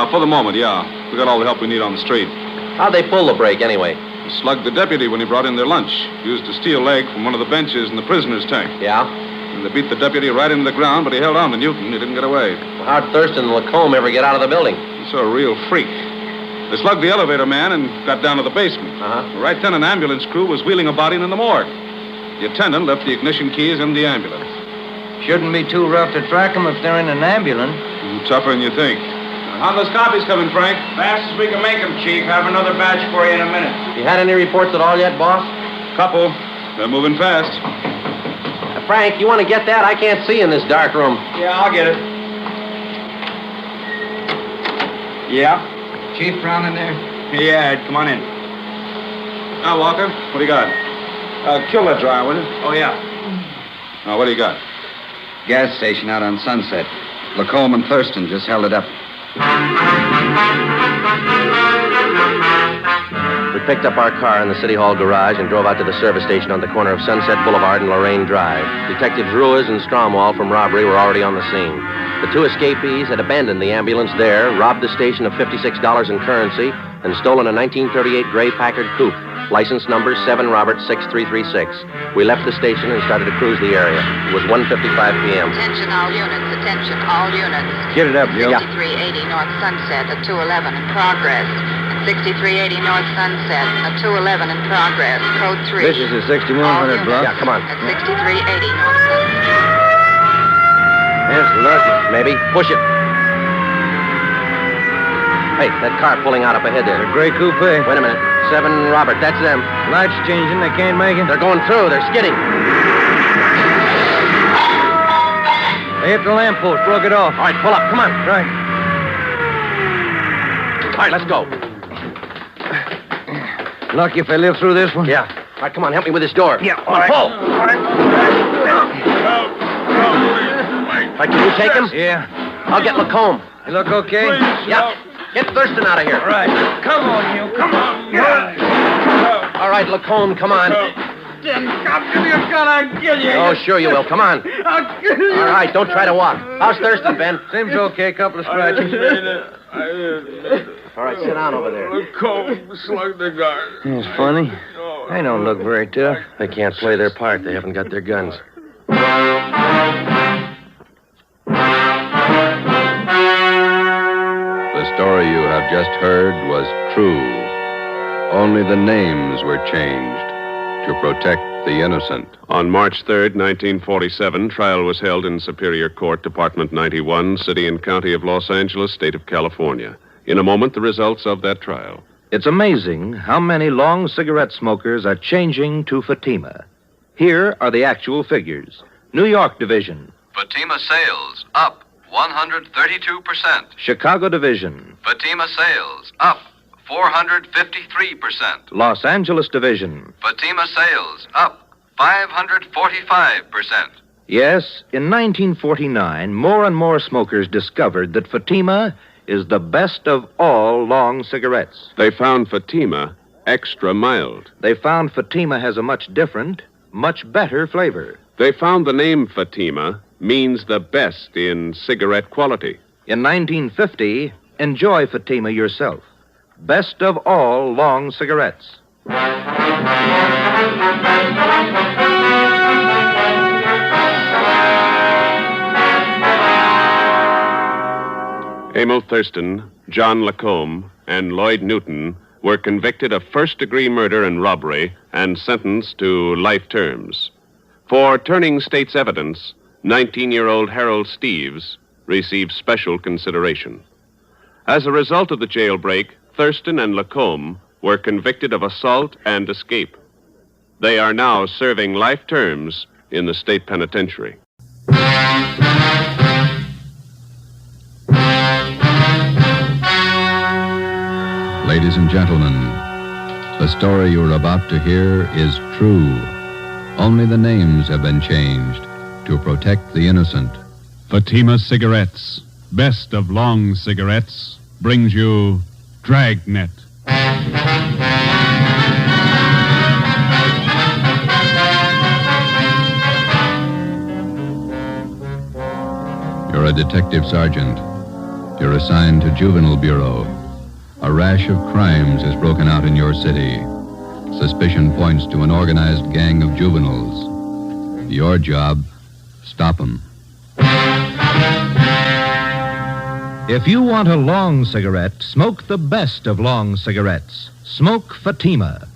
For the moment, yeah. We got all the help we need on the street. How'd they pull the break, anyway? He slugged the deputy when he brought in their lunch. Used a steel leg from one of the benches in the prisoner's tank. Yeah? And they beat the deputy right into the ground, but he held on to Newton. He didn't get away. Well, how'd Thurston and Lacombe ever get out of the building? He's a real freak. They slugged the elevator man and got down to the basement. Right then, an ambulance crew was wheeling a body into the morgue. The attendant left the ignition keys in the ambulance. Shouldn't be too rough to track them if they're in an ambulance. Tougher than you think. How those copies coming, Frank? Fast as we can make them, Chief. Have another batch for you in a minute. You had any reports at all yet, boss? Couple. They're moving fast. Frank, you want to get that? I can't see in this dark room. Yeah, I'll get it. Yeah? Chief Brown in there? Yeah, Ed, come on in. Now, Walker, what do you got? Kill that dryer, will you? Oh, yeah. Now, what do you got? Gas station out on Sunset. Lacombe and Thurston just held it up. We picked up our car in the City Hall garage and drove out to the service station on the corner of Sunset Boulevard and Lorraine Drive. Detectives Ruiz and Stromwall from robbery were already on the scene. The 2 escapees had abandoned the ambulance there, robbed the station of $56 in currency, and stolen a 1938 gray Packard coupe, license number 7 Robert 6336. We left the station and started to cruise the area. It was 1:55 p.m. Attention all units, attention all units. Get it up, Joe. 6380 North Sunset at 211 in progress. And 6380 North Sunset at 211 in progress. Code 3. This is the 6100 block. Yeah, come on. At 6380 North Sunset. Yes, look. Maybe. Push it. Hey, that car pulling out up ahead there. The gray coupe. Wait a minute. 7 Robert, that's them. Lights changing. They can't make it. They're going through. They're skidding. They hit the lamppost. Broke it off. All right, pull up. Come on. Right. All right, let's go. Lucky if they live through this one. Yeah. All right, come on. Help me with this door. Yeah, all right. Pull. All right, can you take him? Yeah. I'll get Lacombe. You look okay? Yeah. Get Thurston out of here. All right. Come on, you. Come on. All right, Lacombe, come on. Then I'll give you a gun. I'll kill you. Oh, sure you will. Come on. I'll kill you. All right, don't try to walk. How's Thurston, Ben? Seems okay. Couple of scratches. All right, sit down over there. Lacombe slugged the guard. It's funny. They don't look very tough. They can't play their part. They haven't got their guns. The story you have just heard was true. Only the names were changed to protect the innocent. On March 3rd, 1947, trial was held in Superior Court, Department 91, City and County of Los Angeles, State of California. In a moment, the results of that trial. It's amazing how many long cigarette smokers are changing to Fatima. Here are the actual figures. New York Division. Fatima sales up 132%. Chicago Division. Fatima sales up 453%. Los Angeles Division. Fatima sales up 545%. Yes, in 1949, more and more smokers discovered that Fatima is the best of all long cigarettes. They found Fatima extra mild. They found Fatima has a much different, much better flavor. They found the name Fatima means the best in cigarette quality. In 1950, enjoy Fatima yourself. Best of all long cigarettes. Emil Thurston, John Lacombe, and Lloyd Newton were convicted of first-degree murder and robbery and sentenced to life terms. For turning state's evidence, 19-year-old Harold Steves received special consideration. As a result of the jailbreak, Thurston and Lacombe were convicted of assault and escape. They are now serving life terms in the state penitentiary. Ladies and gentlemen, the story you're about to hear is true. Only the names have been changed to protect the innocent. Fatima Cigarettes, best of long cigarettes, brings you Dragnet. You're a detective sergeant. You're assigned to Juvenile Bureau. A rash of crimes has broken out in your city. Suspicion points to an organized gang of juveniles. Your job, stop them. If you want a long cigarette, smoke the best of long cigarettes. Smoke Fatima.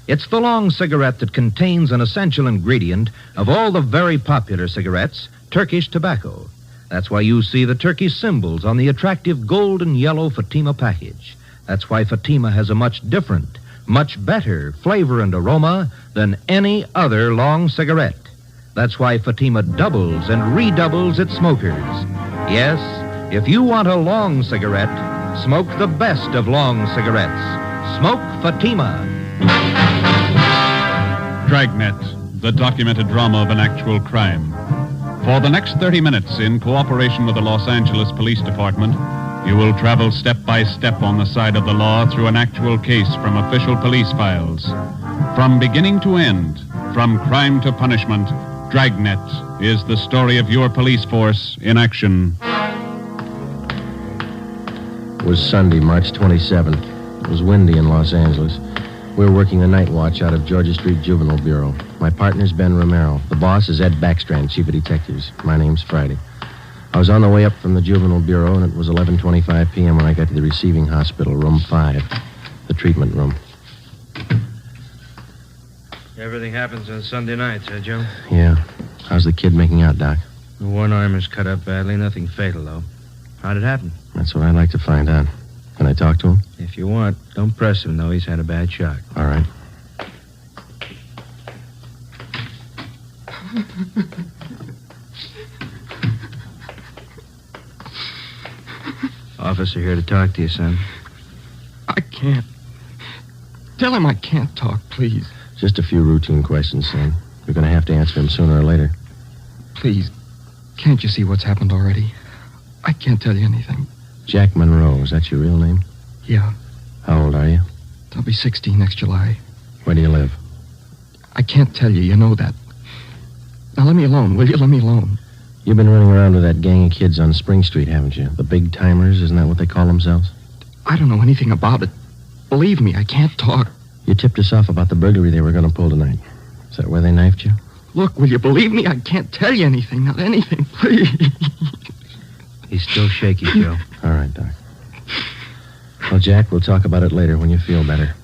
It's the long cigarette that contains an essential ingredient of all the very popular cigarettes, Turkish tobacco. That's why you see the Turkish symbols on the attractive gold and yellow Fatima package. That's why Fatima has a much different, much better flavor and aroma than any other long cigarette. That's why Fatima doubles and redoubles its smokers. Yes, if you want a long cigarette, smoke the best of long cigarettes. Smoke Fatima. Dragnet, the documented drama of an actual crime. For the next 30 minutes, in cooperation with the Los Angeles Police Department, you will travel step by step on the side of the law through an actual case from official police files. From beginning to end, from crime to punishment, Dragnet is the story of your police force in action. It was Sunday, March 27th. It was windy in Los Angeles. We were working the night watch out of Georgia Street Juvenile Bureau. My partner's Ben Romero. The boss is Ed Backstrand, chief of detectives. My name's Friday. I was on the way up from the Juvenile Bureau, and it was 11:25 p.m. when I got to the receiving hospital, room 5, the treatment room. Everything happens on Sunday nights, huh, Joe? Yeah. How's the kid making out, Doc? The one arm is cut up badly, nothing fatal, though. How'd it happen? That's what I'd like to find out. Can I talk to him? If you want, don't press him, though. He's had a bad shock. All right. Officer here to talk to you, son. I can't. Tell him I can't talk, please. Just a few routine questions, son. You're going to have to answer them sooner or later. Please, can't you see what's happened already? I can't tell you anything. Jack Monroe, is that your real name? Yeah. How old are you? I'll be 16 next July. Where do you live? I can't tell you know that. Now let me alone, will you? Let me alone. You've been running around with that gang of kids on Spring Street, haven't you? The big timers, isn't that what they call themselves? I don't know anything about it. Believe me, I can't talk. You tipped us off about the burglary they were going to pull tonight. Is that where they knifed you? Look, will you believe me? I can't tell you anything, not anything, please. He's still shaky, Joe. All right, Doc. Well, Jack, we'll talk about it later when you feel better.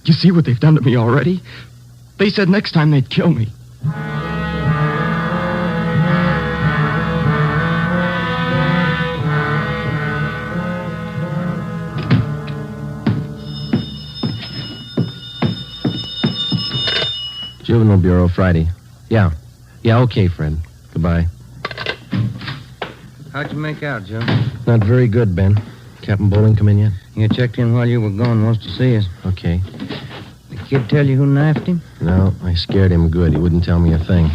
You see what they've done to me already? They said next time they'd kill me. Juvenile Bureau, Friday. Yeah, okay, Fred. Goodbye. How'd you make out, Joe? Not very good, Ben. Captain Bowling come in yet? You checked in while you were gone. Wants to see us. Okay. The kid tell you who knifed him? No, I scared him good. He wouldn't tell me a thing.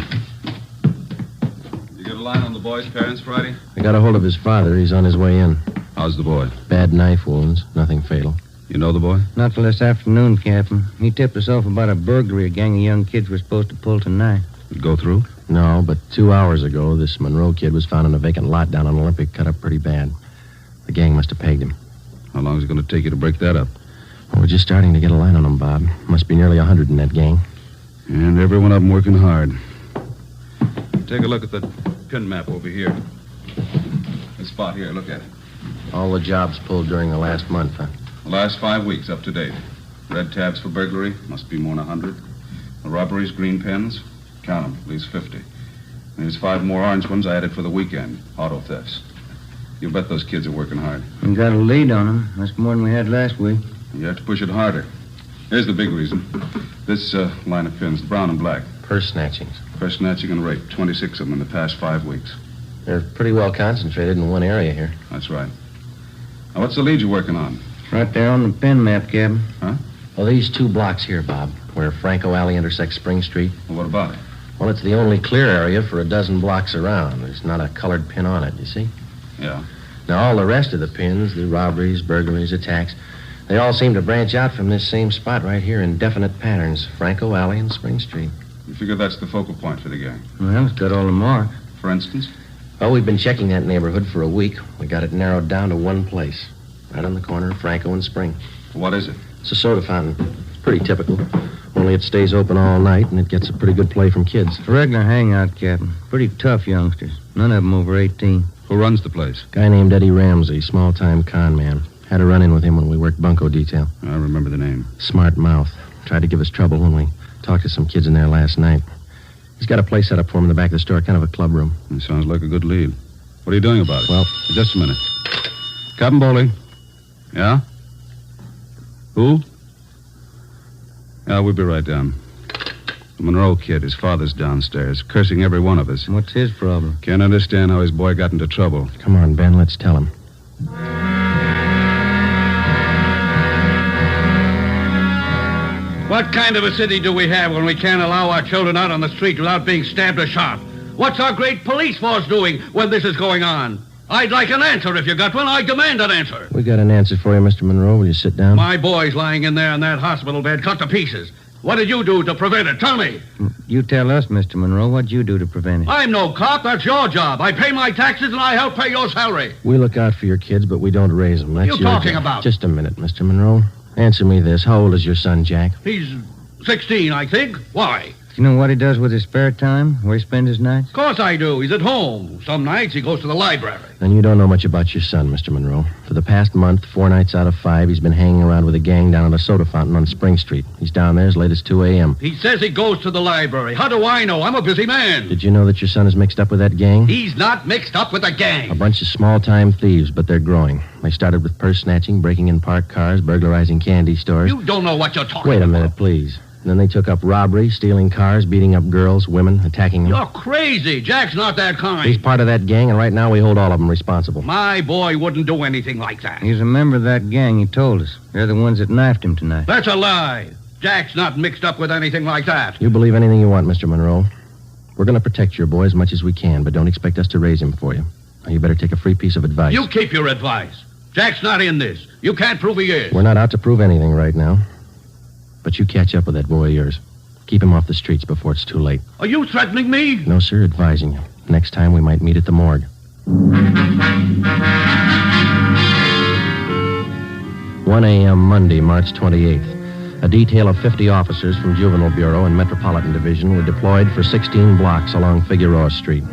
You get a line on the boy's parents, Friday? I got a hold of his father. He's on his way in. How's the boy? Bad knife wounds. Nothing fatal. You know the boy? Not till this afternoon, Captain. He tipped us off about a burglary a gang of young kids were supposed to pull tonight. Go through? No, but 2 hours ago, this Monroe kid was found in a vacant lot down on Olympic, cut up pretty bad. The gang must have pegged him. How long is it going to take you to break that up? Well, we're just starting to get a line on him, Bob. Must be nearly 100 in that gang. And every one of them working hard. Take a look at the pin map over here. This spot here, look at it. All the jobs pulled during the last month, huh? The last 5 weeks, up to date. Red tabs for burglary, must be more than 100. The robberies, green pens, count them, at least 50. And there's 5 more orange ones I added for the weekend, auto thefts. You bet those kids are working hard. We got a lead on them. That's more than we had last week. You have to push it harder. Here's the big reason. This line of pins, brown and black. Purse snatchings. Purse snatching and rape, 26 of them in the past 5 weeks. They're pretty well concentrated in one area here. That's right. Now, what's the lead you're working on? Right there on the pin map, Captain. Huh? Well, these 2 blocks here, Bob, where Franco Alley intersects Spring Street. Well, what about it? Well, it's the only clear area for a dozen blocks around. There's not a colored pin on it, you see? Yeah. Now, all the rest of the pins, the robberies, burglaries, attacks, they all seem to branch out from this same spot right here in definite patterns. Franco Alley and Spring Street. You figure that's the focal point for the gang? Well, it's got all the marks. For instance? Well, we've been checking that neighborhood for a week. We got it narrowed down to one place. Right on the corner of Franco and Spring. What is it? It's a soda fountain. It's pretty typical. Only it stays open all night, and it gets a pretty good play from kids. It's a regular hangout, Captain. Pretty tough youngsters. None of them over 18. Who runs the place? Guy named Eddie Ramsey, small-time con man. Had a run-in with him when we worked bunco detail. I remember the name. Smart mouth. Tried to give us trouble when we talked to some kids in there last night. He's got a place set up for him in the back of the store, kind of a club room. It sounds like a good lead. What are you doing about it? Well, just a minute. Captain Bowling. Yeah? Who? Yeah, we'll be right down. The Monroe kid, his father's downstairs, cursing every one of us. What's his problem? Can't understand how his boy got into trouble. Come on, Ben, let's tell him. What kind of a city do we have when we can't allow our children out on the street without being stabbed or shot? What's our great police force doing when this is going on? I'd like an answer if you got one. I demand an answer. We got an answer for you, Mr. Monroe. Will you sit down? My boy's lying in there in that hospital bed, cut to pieces. What did you do to prevent it? Tell me. You tell us, Mr. Monroe, what'd you do to prevent it? I'm no cop. That's your job. I pay my taxes and I help pay your salary. We look out for your kids, but we don't raise them. That's you your talking job. about? Just a minute, Mr. Monroe. Answer me this. How old is your son, Jack? He's 16, I think. Why? You know what he does with his spare time? Where he spends his nights? Of course I do. He's at home. Some nights he goes to the library. Then you don't know much about your son, Mr. Monroe. For the past month, 4 nights out of 5, he's been hanging around with a gang down at a soda fountain on Spring Street. He's down there as late as 2 a.m. He says he goes to the library. How do I know? I'm a busy man. Did you know that your son is mixed up with that gang? He's not mixed up with a gang. A bunch of small-time thieves, but they're growing. They started with purse snatching, breaking in parked cars, burglarizing candy stores. You don't know what you're talking about. Wait a minute, please. And then they took up robbery, stealing cars, beating up girls, women, attacking them. You're crazy. Jack's not that kind. He's part of that gang, and right now we hold all of them responsible. My boy wouldn't do anything like that. He's a member of that gang, he told us. They're the ones that knifed him tonight. That's a lie. Jack's not mixed up with anything like that. You believe anything you want, Mr. Monroe. We're going to protect your boy as much as we can, but don't expect us to raise him for you. Now, you better take a free piece of advice. You keep your advice. Jack's not in this. You can't prove he is. We're not out to prove anything right now. But you catch up with that boy of yours. Keep him off the streets before it's too late. Are you threatening me? No, sir, advising you. Next time we might meet at the morgue. 1 a.m. Monday, March 28th. A detail of 50 officers from Juvenile Bureau and Metropolitan Division were deployed for 16 blocks along Figueroa Street.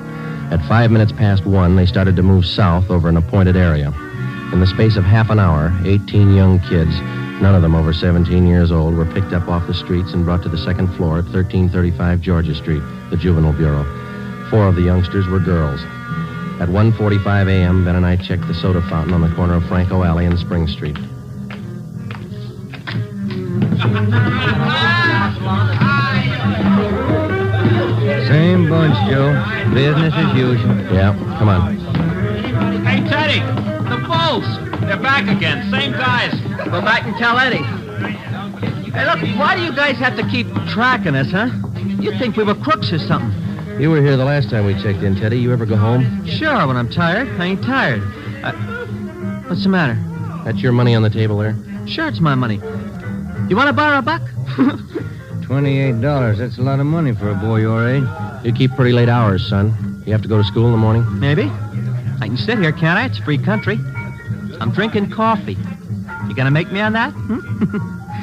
At 5 minutes past 1, they started to move south over an appointed area. In the space of half an hour, 18 young kids, none of them over 17 years old, were picked up off the streets and brought to the second floor at 1335 Georgia Street, the Juvenile Bureau. 4 of the youngsters were girls. At 1:45 a.m., Ben and I checked the soda fountain on the corner of Franco Alley and Spring Street. Same bunch, Joe. Business as usual. Yeah, come on. Hey, Teddy, the Bulls. They're back again. Same guys. Go back and tell Eddie. Hey, look, why do you guys have to keep tracking us, huh? You'd think we were crooks or something. You were here the last time we checked in, Teddy. You ever go home? Sure, when I'm tired. I ain't tired. What's the matter? That's your money on the table there? Sure, it's my money. You want to borrow $1? $28. That's a lot of money for a boy your age. You keep pretty late hours, son. You have to go to school in the morning? Maybe. I can sit here, can't I? It's free country. I'm drinking coffee. You gonna make me on that?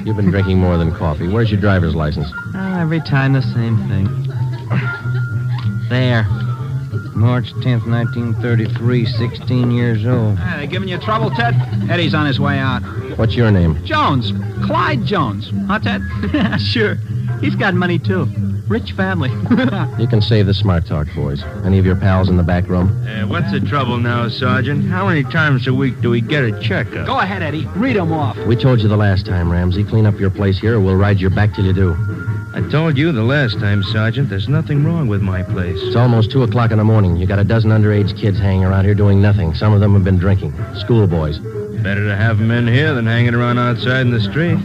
You've been drinking more than coffee. Where's your driver's license? Every time the same thing. There. March 10th, 1933, 16 years old. Hey, they giving you trouble, Ted? Eddie's on his way out. What's your name? Jones. Clyde Jones. Huh, Ted? Sure. He's got money, too. Rich family. You can save the smart talk, boys. Any of your pals in the back room? What's the trouble now, Sergeant? How many times a week do we get a checkup? Go ahead, Eddie. Read them off. We told you the last time, Ramsey. Clean up your place here or we'll ride your back till you do. I told you the last time, Sergeant. There's nothing wrong with my place. It's almost 2 o'clock in the morning. You got a dozen underage kids hanging around here doing nothing. Some of them have been drinking. Schoolboys. Better to have them in here than hanging around outside in the street.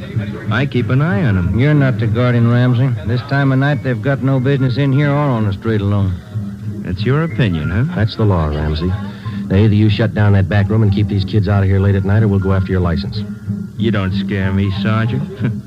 I keep an eye on them. You're not the guardian, Ramsey. This time of night, they've got no business in here or on the street alone. That's your opinion, huh? That's the law, Ramsey. Now, either you shut down that back room and keep these kids out of here late at night, or we'll go after your license. You don't scare me, Sergeant.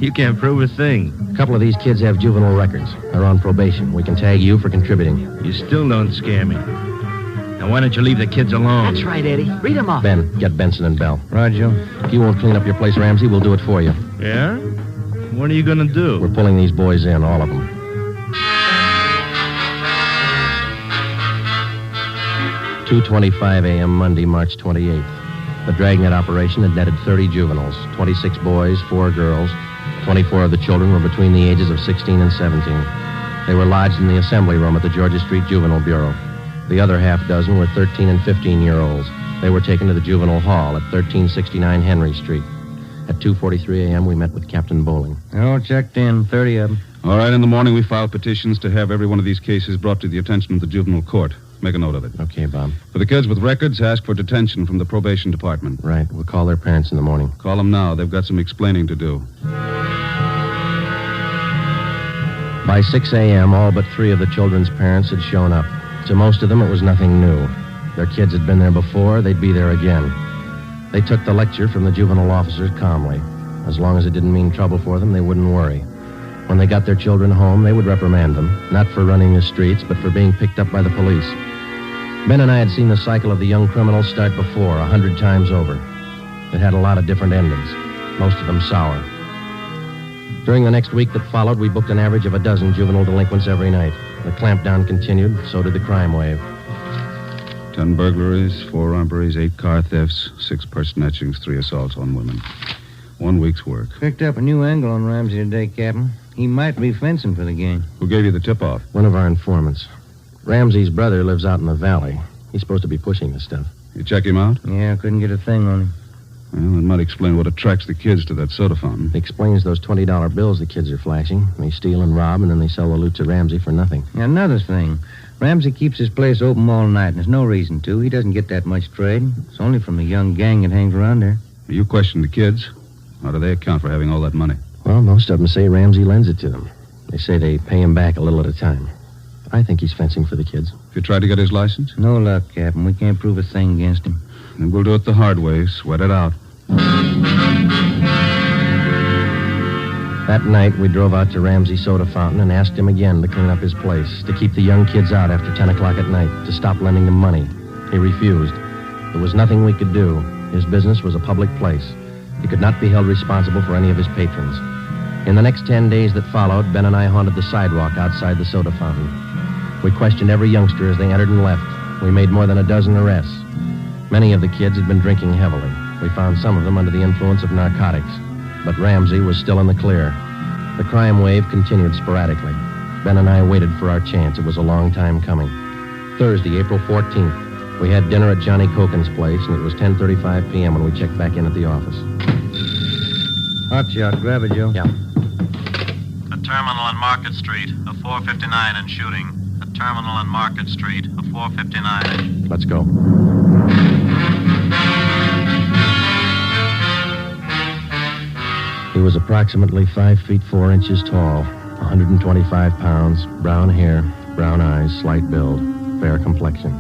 You can't prove a thing. A couple of these kids have juvenile records. They're on probation. We can tag you for contributing. You still don't scare me. Now, why don't you leave the kids alone? That's right, Eddie. Read them off. Ben, get Benson and Bell. Roger. If you won't clean up your place, Ramsey, we'll do it for you. Yeah? What are you going to do? We're pulling these boys in, all of them. $2:25 a.m., Monday, March 28th. The Dragnet operation had netted 30 juveniles, 26 boys, 4 girls. 24 of the children were between the ages of 16 and 17. They were lodged in the assembly room at the Georgia Street Juvenile Bureau. The other half dozen were 13 and 15-year-olds. They were taken to the juvenile hall at 1369 Henry Street. At 2:43 a.m., we met with Captain Bowling. All checked in, 30 of them. All right, in the morning we filed petitions to have every one of these cases brought to the attention of the juvenile court. Make a note of it. Okay, Bob. For the kids with records, ask for detention from the probation department. Right. We'll call their parents in the morning. Call them now. They've got some explaining to do. By 6 a.m., all but 3 of the children's parents had shown up. To most of them, it was nothing new. Their kids had been there before. They'd be there again. They took the lecture from the juvenile officers calmly. As long as it didn't mean trouble for them, they wouldn't worry. When they got their children home, they would reprimand them, not for running the streets, but for being picked up by the police. Ben and I had seen the cycle of the young criminals start before, 100 times over. It had a lot of different endings, most of them sour. During the next week that followed, we booked an average of a dozen juvenile delinquents every night. The clampdown continued, so did the crime wave. 10 burglaries, 4 robberies, 8 car thefts, 6 purse snatchings, 3 assaults on women. 1 week's work. Picked up a new angle on Ramsey today, Captain. He might be fencing for the gang. Who gave you the tip-off? One of our informants. Ramsey's brother lives out in the valley. He's supposed to be pushing this stuff. You check him out? Yeah, couldn't get a thing on him. Well, that might explain what attracts the kids to that soda fountain. It explains those $20 bills the kids are flashing. They steal and rob, and then they sell the loot to Ramsey for nothing. Another thing. Ramsey keeps his place open all night, and there's no reason to. He doesn't get that much trade. It's only from the young gang that hangs around there. You question the kids. How do they account for having all that money? Well, most of them say Ramsey lends it to them. They say they pay him back a little at a time. I think he's fencing for the kids. Have you tried to get his license? No luck, Captain. We can't prove a thing against him. Then we'll do it the hard way. Sweat it out. That night, we drove out to Ramsey's soda fountain and asked him again to clean up his place, to keep the young kids out after 10 o'clock at night, to stop lending them money. He refused. There was nothing we could do. His business was a public place. He could not be held responsible for any of his patrons. In the next 10 days that followed, Ben and I haunted the sidewalk outside the soda fountain. We questioned every youngster as they entered and left. We made more than a dozen arrests. Many of the kids had been drinking heavily. We found some of them under the influence of narcotics. But Ramsey was still in the clear. The crime wave continued sporadically. Ben and I waited for our chance. It was a long time coming. Thursday, April 14th, we had dinner at Johnny Cokin's place, and it was 10:35 p.m. when we checked back in at the office. Hot shot. Grab it, Joe. Yeah. A terminal on Market Street, a 459 and shooting. A terminal on Market Street, a 459. Let's go. He was approximately 5 feet 4 inches tall, 125 pounds, brown hair, brown eyes, slight build, fair complexion.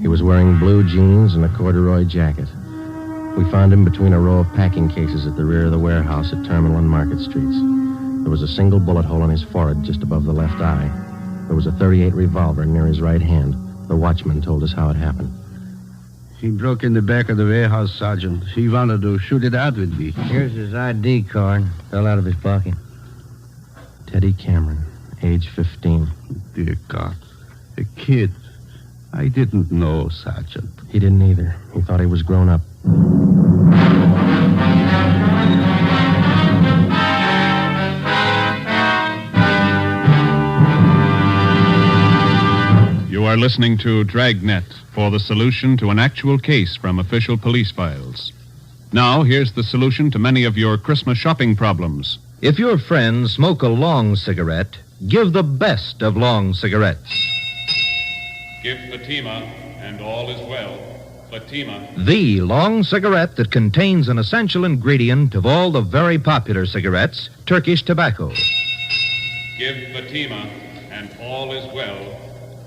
He was wearing blue jeans and a corduroy jacket. We found him between a row of packing cases at the rear of the warehouse at Terminal and Market Streets. There was a single bullet hole in his forehead just above the left eye. There was a .38 revolver near his right hand. The watchman told us how it happened. He broke in the back of the warehouse, Sergeant. He wanted to shoot it out with me. Here's his ID card. Fell out of his pocket. Teddy Cameron, age 15. Dear God. A kid. I didn't know, Sergeant. He didn't either. He thought he was grown up. You are listening to Dragnet for the solution to an actual case from official police files. Now, here's the solution to many of your Christmas shopping problems. If your friends smoke a long cigarette, give the best of long cigarettes. Give Fatima, and all is well. Fatima. The long cigarette that contains an essential ingredient of all the very popular cigarettes, Turkish tobacco. Give Fatima, and all is well.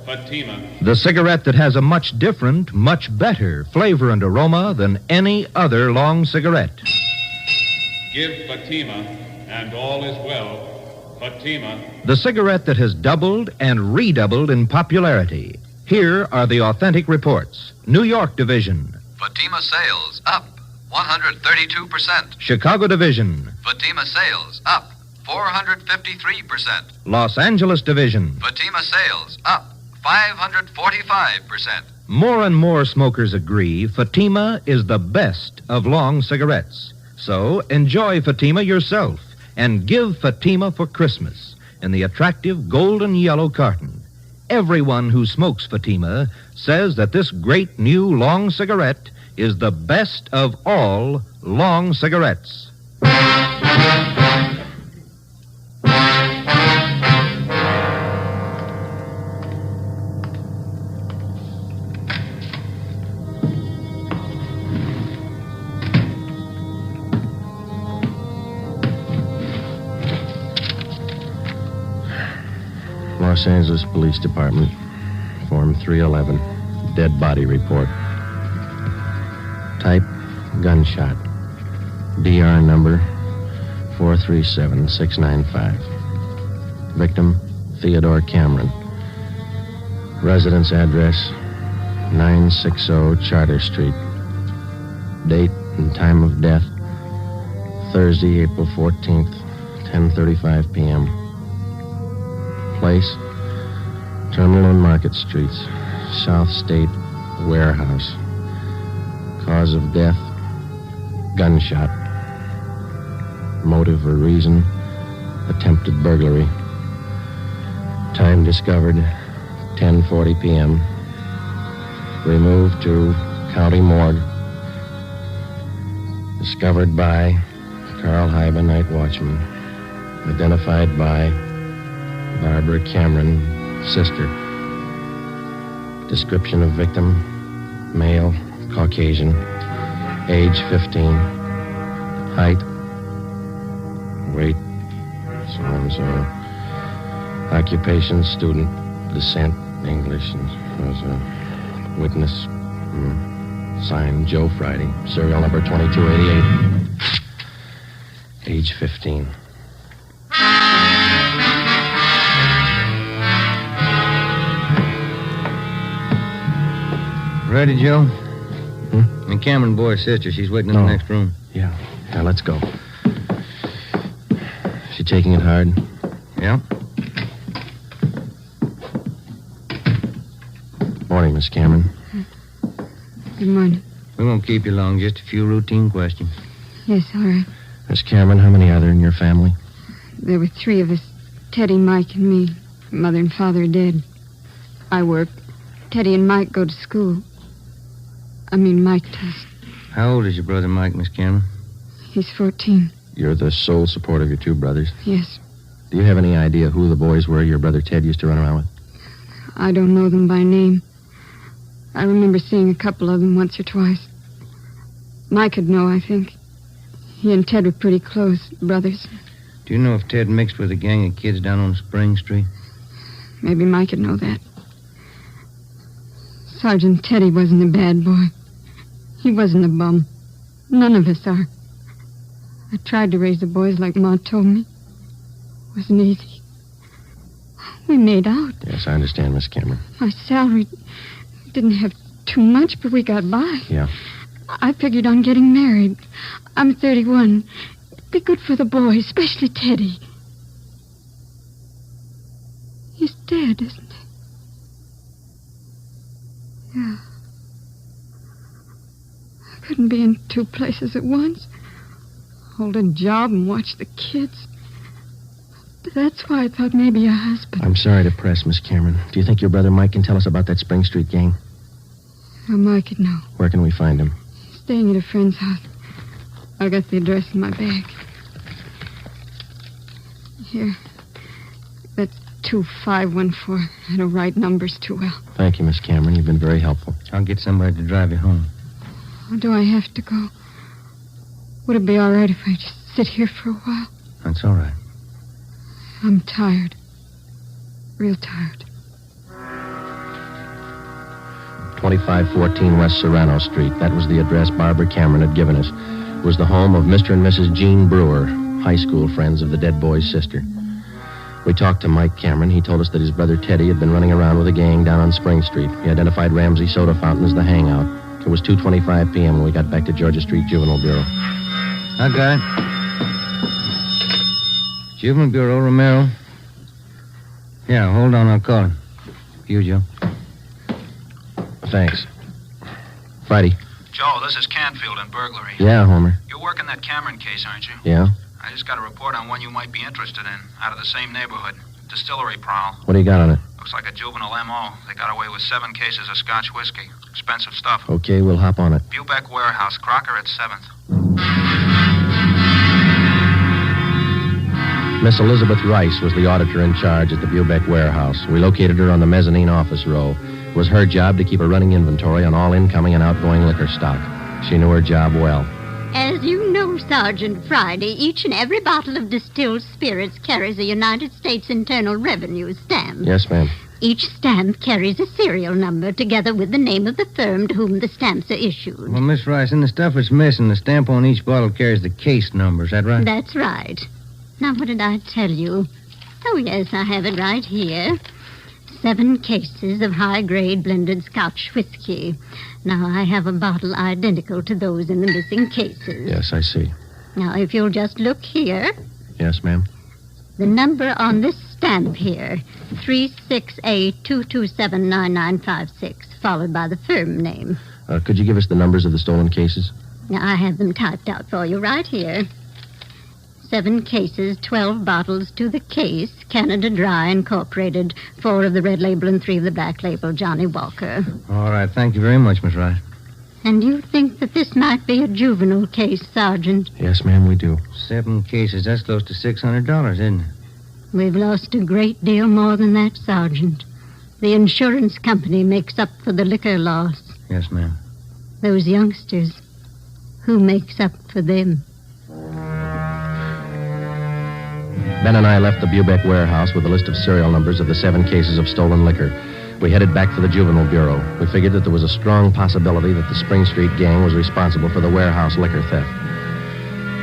Fatima. The cigarette that has a much different, much better flavor and aroma than any other long cigarette. Give Fatima, and all is well. Fatima. The cigarette that has doubled and redoubled in popularity. Here are the authentic reports. New York Division. Fatima sales up 132%. Chicago Division. Fatima sales up 453%. Los Angeles Division. Fatima sales up 545%. More and more smokers agree Fatima is the best of long cigarettes. So enjoy Fatima yourself and give Fatima for Christmas in the attractive golden yellow carton. Everyone who smokes Fatima says that this great new long cigarette is the best of all long cigarettes. Los Angeles Police Department, Form 311, dead body report. Type, gunshot. DR number 437695. Victim, Theodore Cameron. Residence address, 960 Charter Street. Date and time of death, Thursday, April 14th, 10:35 p.m. Place, Terminal and Market Streets, South State Warehouse. Cause of death, gunshot. Motive or reason, attempted burglary. Time discovered, 10:40 p.m. Removed to County Morgue. Discovered by Carl Hyba, night watchman. Identified by Barbara Cameron, sister. Description of victim, male, Caucasian, age 15, height, weight, so-and-so, occupation, student, descent, English, and was a witness, signed Joe Friday, serial number 2288, age 15. Ready, Joe? And Cameron boy's sister, she's waiting in the next room. Yeah, let's go. She taking it hard? Yeah. Morning, Miss Cameron. Good morning. We won't keep you long, just a few routine questions. Yes, all right. Miss Cameron, how many are there in your family? There were three of us. Teddy, Mike, and me. Mother and father are dead. I work. Teddy and Mike go to school. Mike does. How old is your brother Mike, Miss Cameron? He's 14. You're the sole support of your two brothers. Yes. Do you have any idea who the boys were your brother Ted used to run around with? I don't know them by name. I remember seeing a couple of them once or twice. Mike would know, I think. He and Ted were pretty close, brothers. Do you know if Ted mixed with a gang of kids down on Spring Street? Maybe Mike would know that. Sergeant Teddy wasn't a bad boy. He wasn't a bum. None of us are. I tried to raise the boys like Ma told me. It wasn't easy. We made out. Yes, I understand, Miss Cameron. My salary didn't have too much, but we got by. Yeah. I figured on getting married. I'm 31. It'd be good for the boys, especially Teddy. He's dead, isn't he? Yeah. I couldn't be in two places at once. Hold a job and watch the kids. That's why I thought maybe a husband. I'm sorry to press, Miss Cameron. Do you think your brother Mike can tell us about that Spring Street gang? Oh, Mike could know. Where can we find him? Staying at a friend's house. I got the address in my bag. Here. That's 2514. I don't write numbers too well. Thank you, Miss Cameron. You've been very helpful. I'll get somebody to drive you home. Or do I have to go? Would it be all right if I just sit here for a while? That's all right. I'm tired. Real tired. 2514 West Serrano Street. That was the address Barbara Cameron had given us. It was the home of Mr. and Mrs. Jean Brewer, high school friends of the dead boy's sister. We talked to Mike Cameron. He told us that his brother Teddy had been running around with a gang down on Spring Street. He identified Ramsey Soda Fountain as the hangout. It was 2:25 p.m. when we got back to Georgia Street Juvenile Bureau. I got it. Juvenile Bureau, Romero. Yeah, hold on, I'll call him. You, Joe. Thanks. Friday. Joe, this is Canfield in burglary. Yeah, Homer. You're working that Cameron case, aren't you? Yeah? I just got a report on one you might be interested in, out of the same neighborhood. Distillery prowl. What do you got on it? Looks like a juvenile M.O. They got away with 7 cases of Scotch whiskey. Expensive stuff. Okay, we'll hop on it. Bubeck Warehouse, Crocker at 7th. Miss Elizabeth Rice was the auditor in charge at the Bubeck Warehouse. We located her on the mezzanine office row. It was her job to keep a running inventory on all incoming and outgoing liquor stock. She knew her job well. As you know, Sergeant Friday, each and every bottle of distilled spirits carries a United States Internal Revenue stamp. Yes, ma'am. Each stamp carries a serial number together with the name of the firm to whom the stamps are issued. Well, Miss Rice, in the stuff that's missing, the stamp on each bottle carries the case number. Is that right? That's right. Now, what did I tell you? Oh, yes, I have it right here. 7 cases of high-grade blended Scotch whiskey. Now, I have a bottle identical to those in the missing cases. Yes, I see. Now, if you'll just look here. Yes, ma'am. The number on this stamp here, 368-227-9956, followed by the firm name. Could you give us the numbers of the stolen cases? Now, I have them typed out for you right here. 7 cases, 12 bottles to the case, Canada Dry Incorporated, 4 of the red label and 3 of the black label, Johnny Walker. All right, thank you very much, Miss Rice. And you think that this might be a juvenile case, Sergeant? Yes, ma'am, we do. 7 cases, that's close to $600, isn't it? We've lost a great deal more than that, Sergeant. The insurance company makes up for the liquor loss. Yes, ma'am. Those youngsters, who makes up for them? Ben and I left the Bubeck Warehouse with a list of serial numbers of the 7 cases of stolen liquor. We headed back for the Juvenile Bureau. We figured that there was a strong possibility that the Spring Street gang was responsible for the warehouse liquor theft.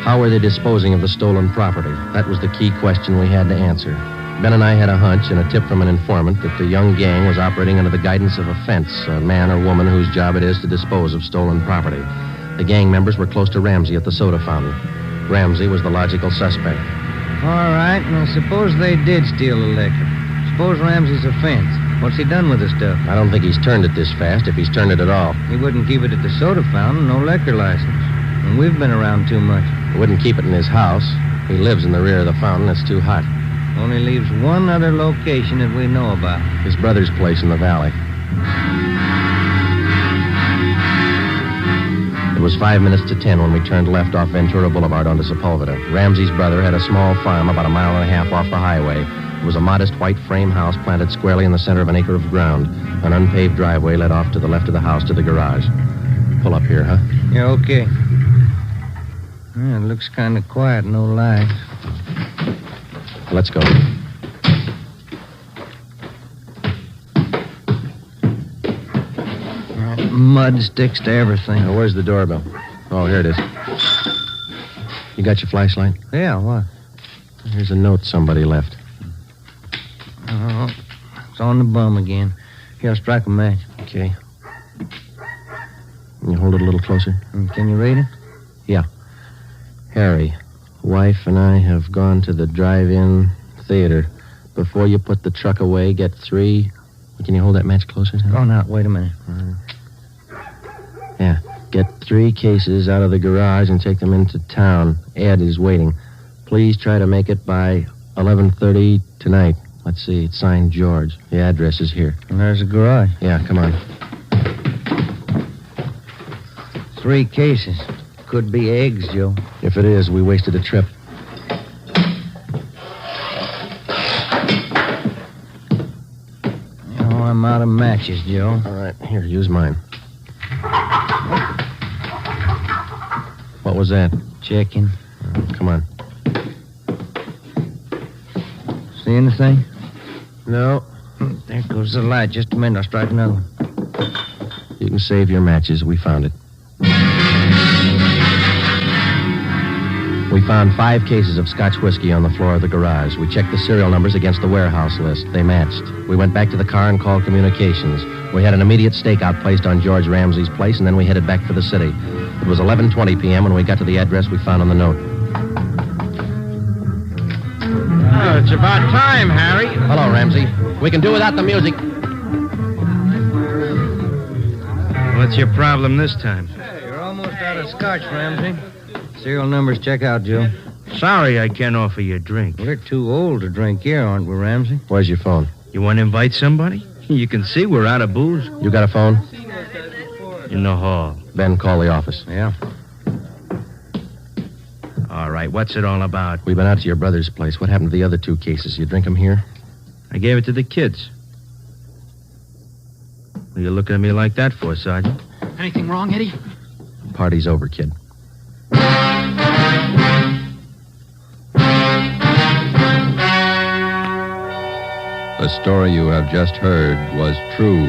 How were they disposing of the stolen property? That was the key question we had to answer. Ben and I had a hunch and a tip from an informant that the young gang was operating under the guidance of a fence, a man or woman whose job it is to dispose of stolen property. The gang members were close to Ramsey at the soda fountain. Ramsey was the logical suspect. All right, now suppose they did steal the liquor. Suppose Ramsey's a fence. What's he done with the stuff? I don't think he's turned it this fast, if he's turned it at all. He wouldn't keep it at the soda fountain, no liquor license. And we've been around too much. He wouldn't keep it in his house. He lives in the rear of the fountain. It's too hot. Only leaves one other location that we know about. His brother's place in the valley. It was 5 minutes to 10 when we turned left off Ventura Boulevard onto Sepulveda. Ramsey's brother had a small farm about 1.5 miles off the highway. It was a modest white frame house planted squarely in the center of an acre of ground. An unpaved driveway led off to the left of the house to the garage. Pull up here, huh? Yeah, okay. Yeah, it looks kind of quiet, no lights. Let's go. Mud sticks to everything. Now, where's the doorbell? Oh, here it is. You got your flashlight? Yeah, what? Here's a note somebody left. Oh, it's on the bum again. Here, I'll strike a match. Okay. Can you hold it a little closer? Can you read it? Yeah. Harry, wife and I have gone to the drive-in theater. Before you put the truck away, get 3... Can you hold that match closer? Oh, now, wait a minute. Yeah. Get 3 cases out of the garage and take them into town. Ed is waiting. Please try to make it by 11:30 tonight. Let's see. It's signed George. The address is here. And there's the garage. Yeah, come on. 3 cases. Could be eggs, Joe. If it is, we wasted a trip. Oh, I'm out of matches, Joe. All right, here, use mine. What was that? Checking. Come on. See anything? No. There goes the light. Just a minute, I'll strike another one. You can save your matches. We found it. We found 5 cases of Scotch whiskey on the floor of the garage. We checked the serial numbers against the warehouse list. They matched. We went back to the car and called communications. We had an immediate stakeout placed on George Ramsey's place, and then we headed back for the city. It was 11:20 p.m. when we got to the address we found on the note. Oh, it's about time, Harry. Hello, Ramsey. We can do without the music. What's your problem this time? Hey, you're almost out of scotch, Ramsey. Serial numbers check out, Joe. Sorry I can't offer you a drink. We're too old to drink here, aren't we, Ramsey? Where's your phone? You want to invite somebody? You can see we're out of booze. You got a phone? In the hall. Ben, call the office. Yeah. All right, what's it all about? We've been out to your brother's place. What happened to the other 2 cases? You drink them here? I gave it to the kids. What are you looking at me like that for, Sergeant? Anything wrong, Eddie? Party's over, kid. The story you have just heard was true.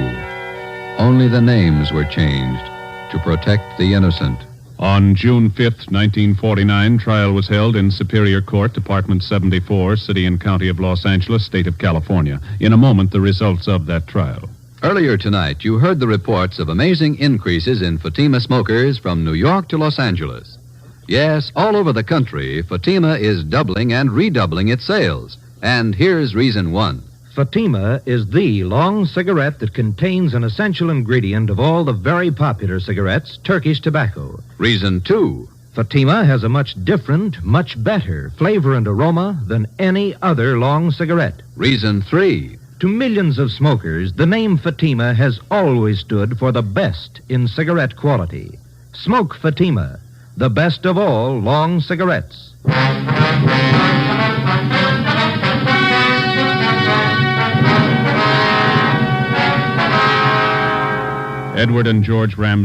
Only the names were changed to protect the innocent. On June 5th, 1949, trial was held in Superior Court, Department 74, City and County of Los Angeles, State of California. In a moment, the results of that trial. Earlier tonight, you heard the reports of amazing increases in Fatima smokers from New York to Los Angeles. Yes, all over the country, Fatima is doubling and redoubling its sales. And here's reason 1. Fatima is the long cigarette that contains an essential ingredient of all the very popular cigarettes, Turkish tobacco. Reason 2. Fatima has a much different, much better flavor and aroma than any other long cigarette. Reason 3. To millions of smokers, the name Fatima has always stood for the best in cigarette quality. Smoke Fatima, the best of all long cigarettes. Edward and George Ramsey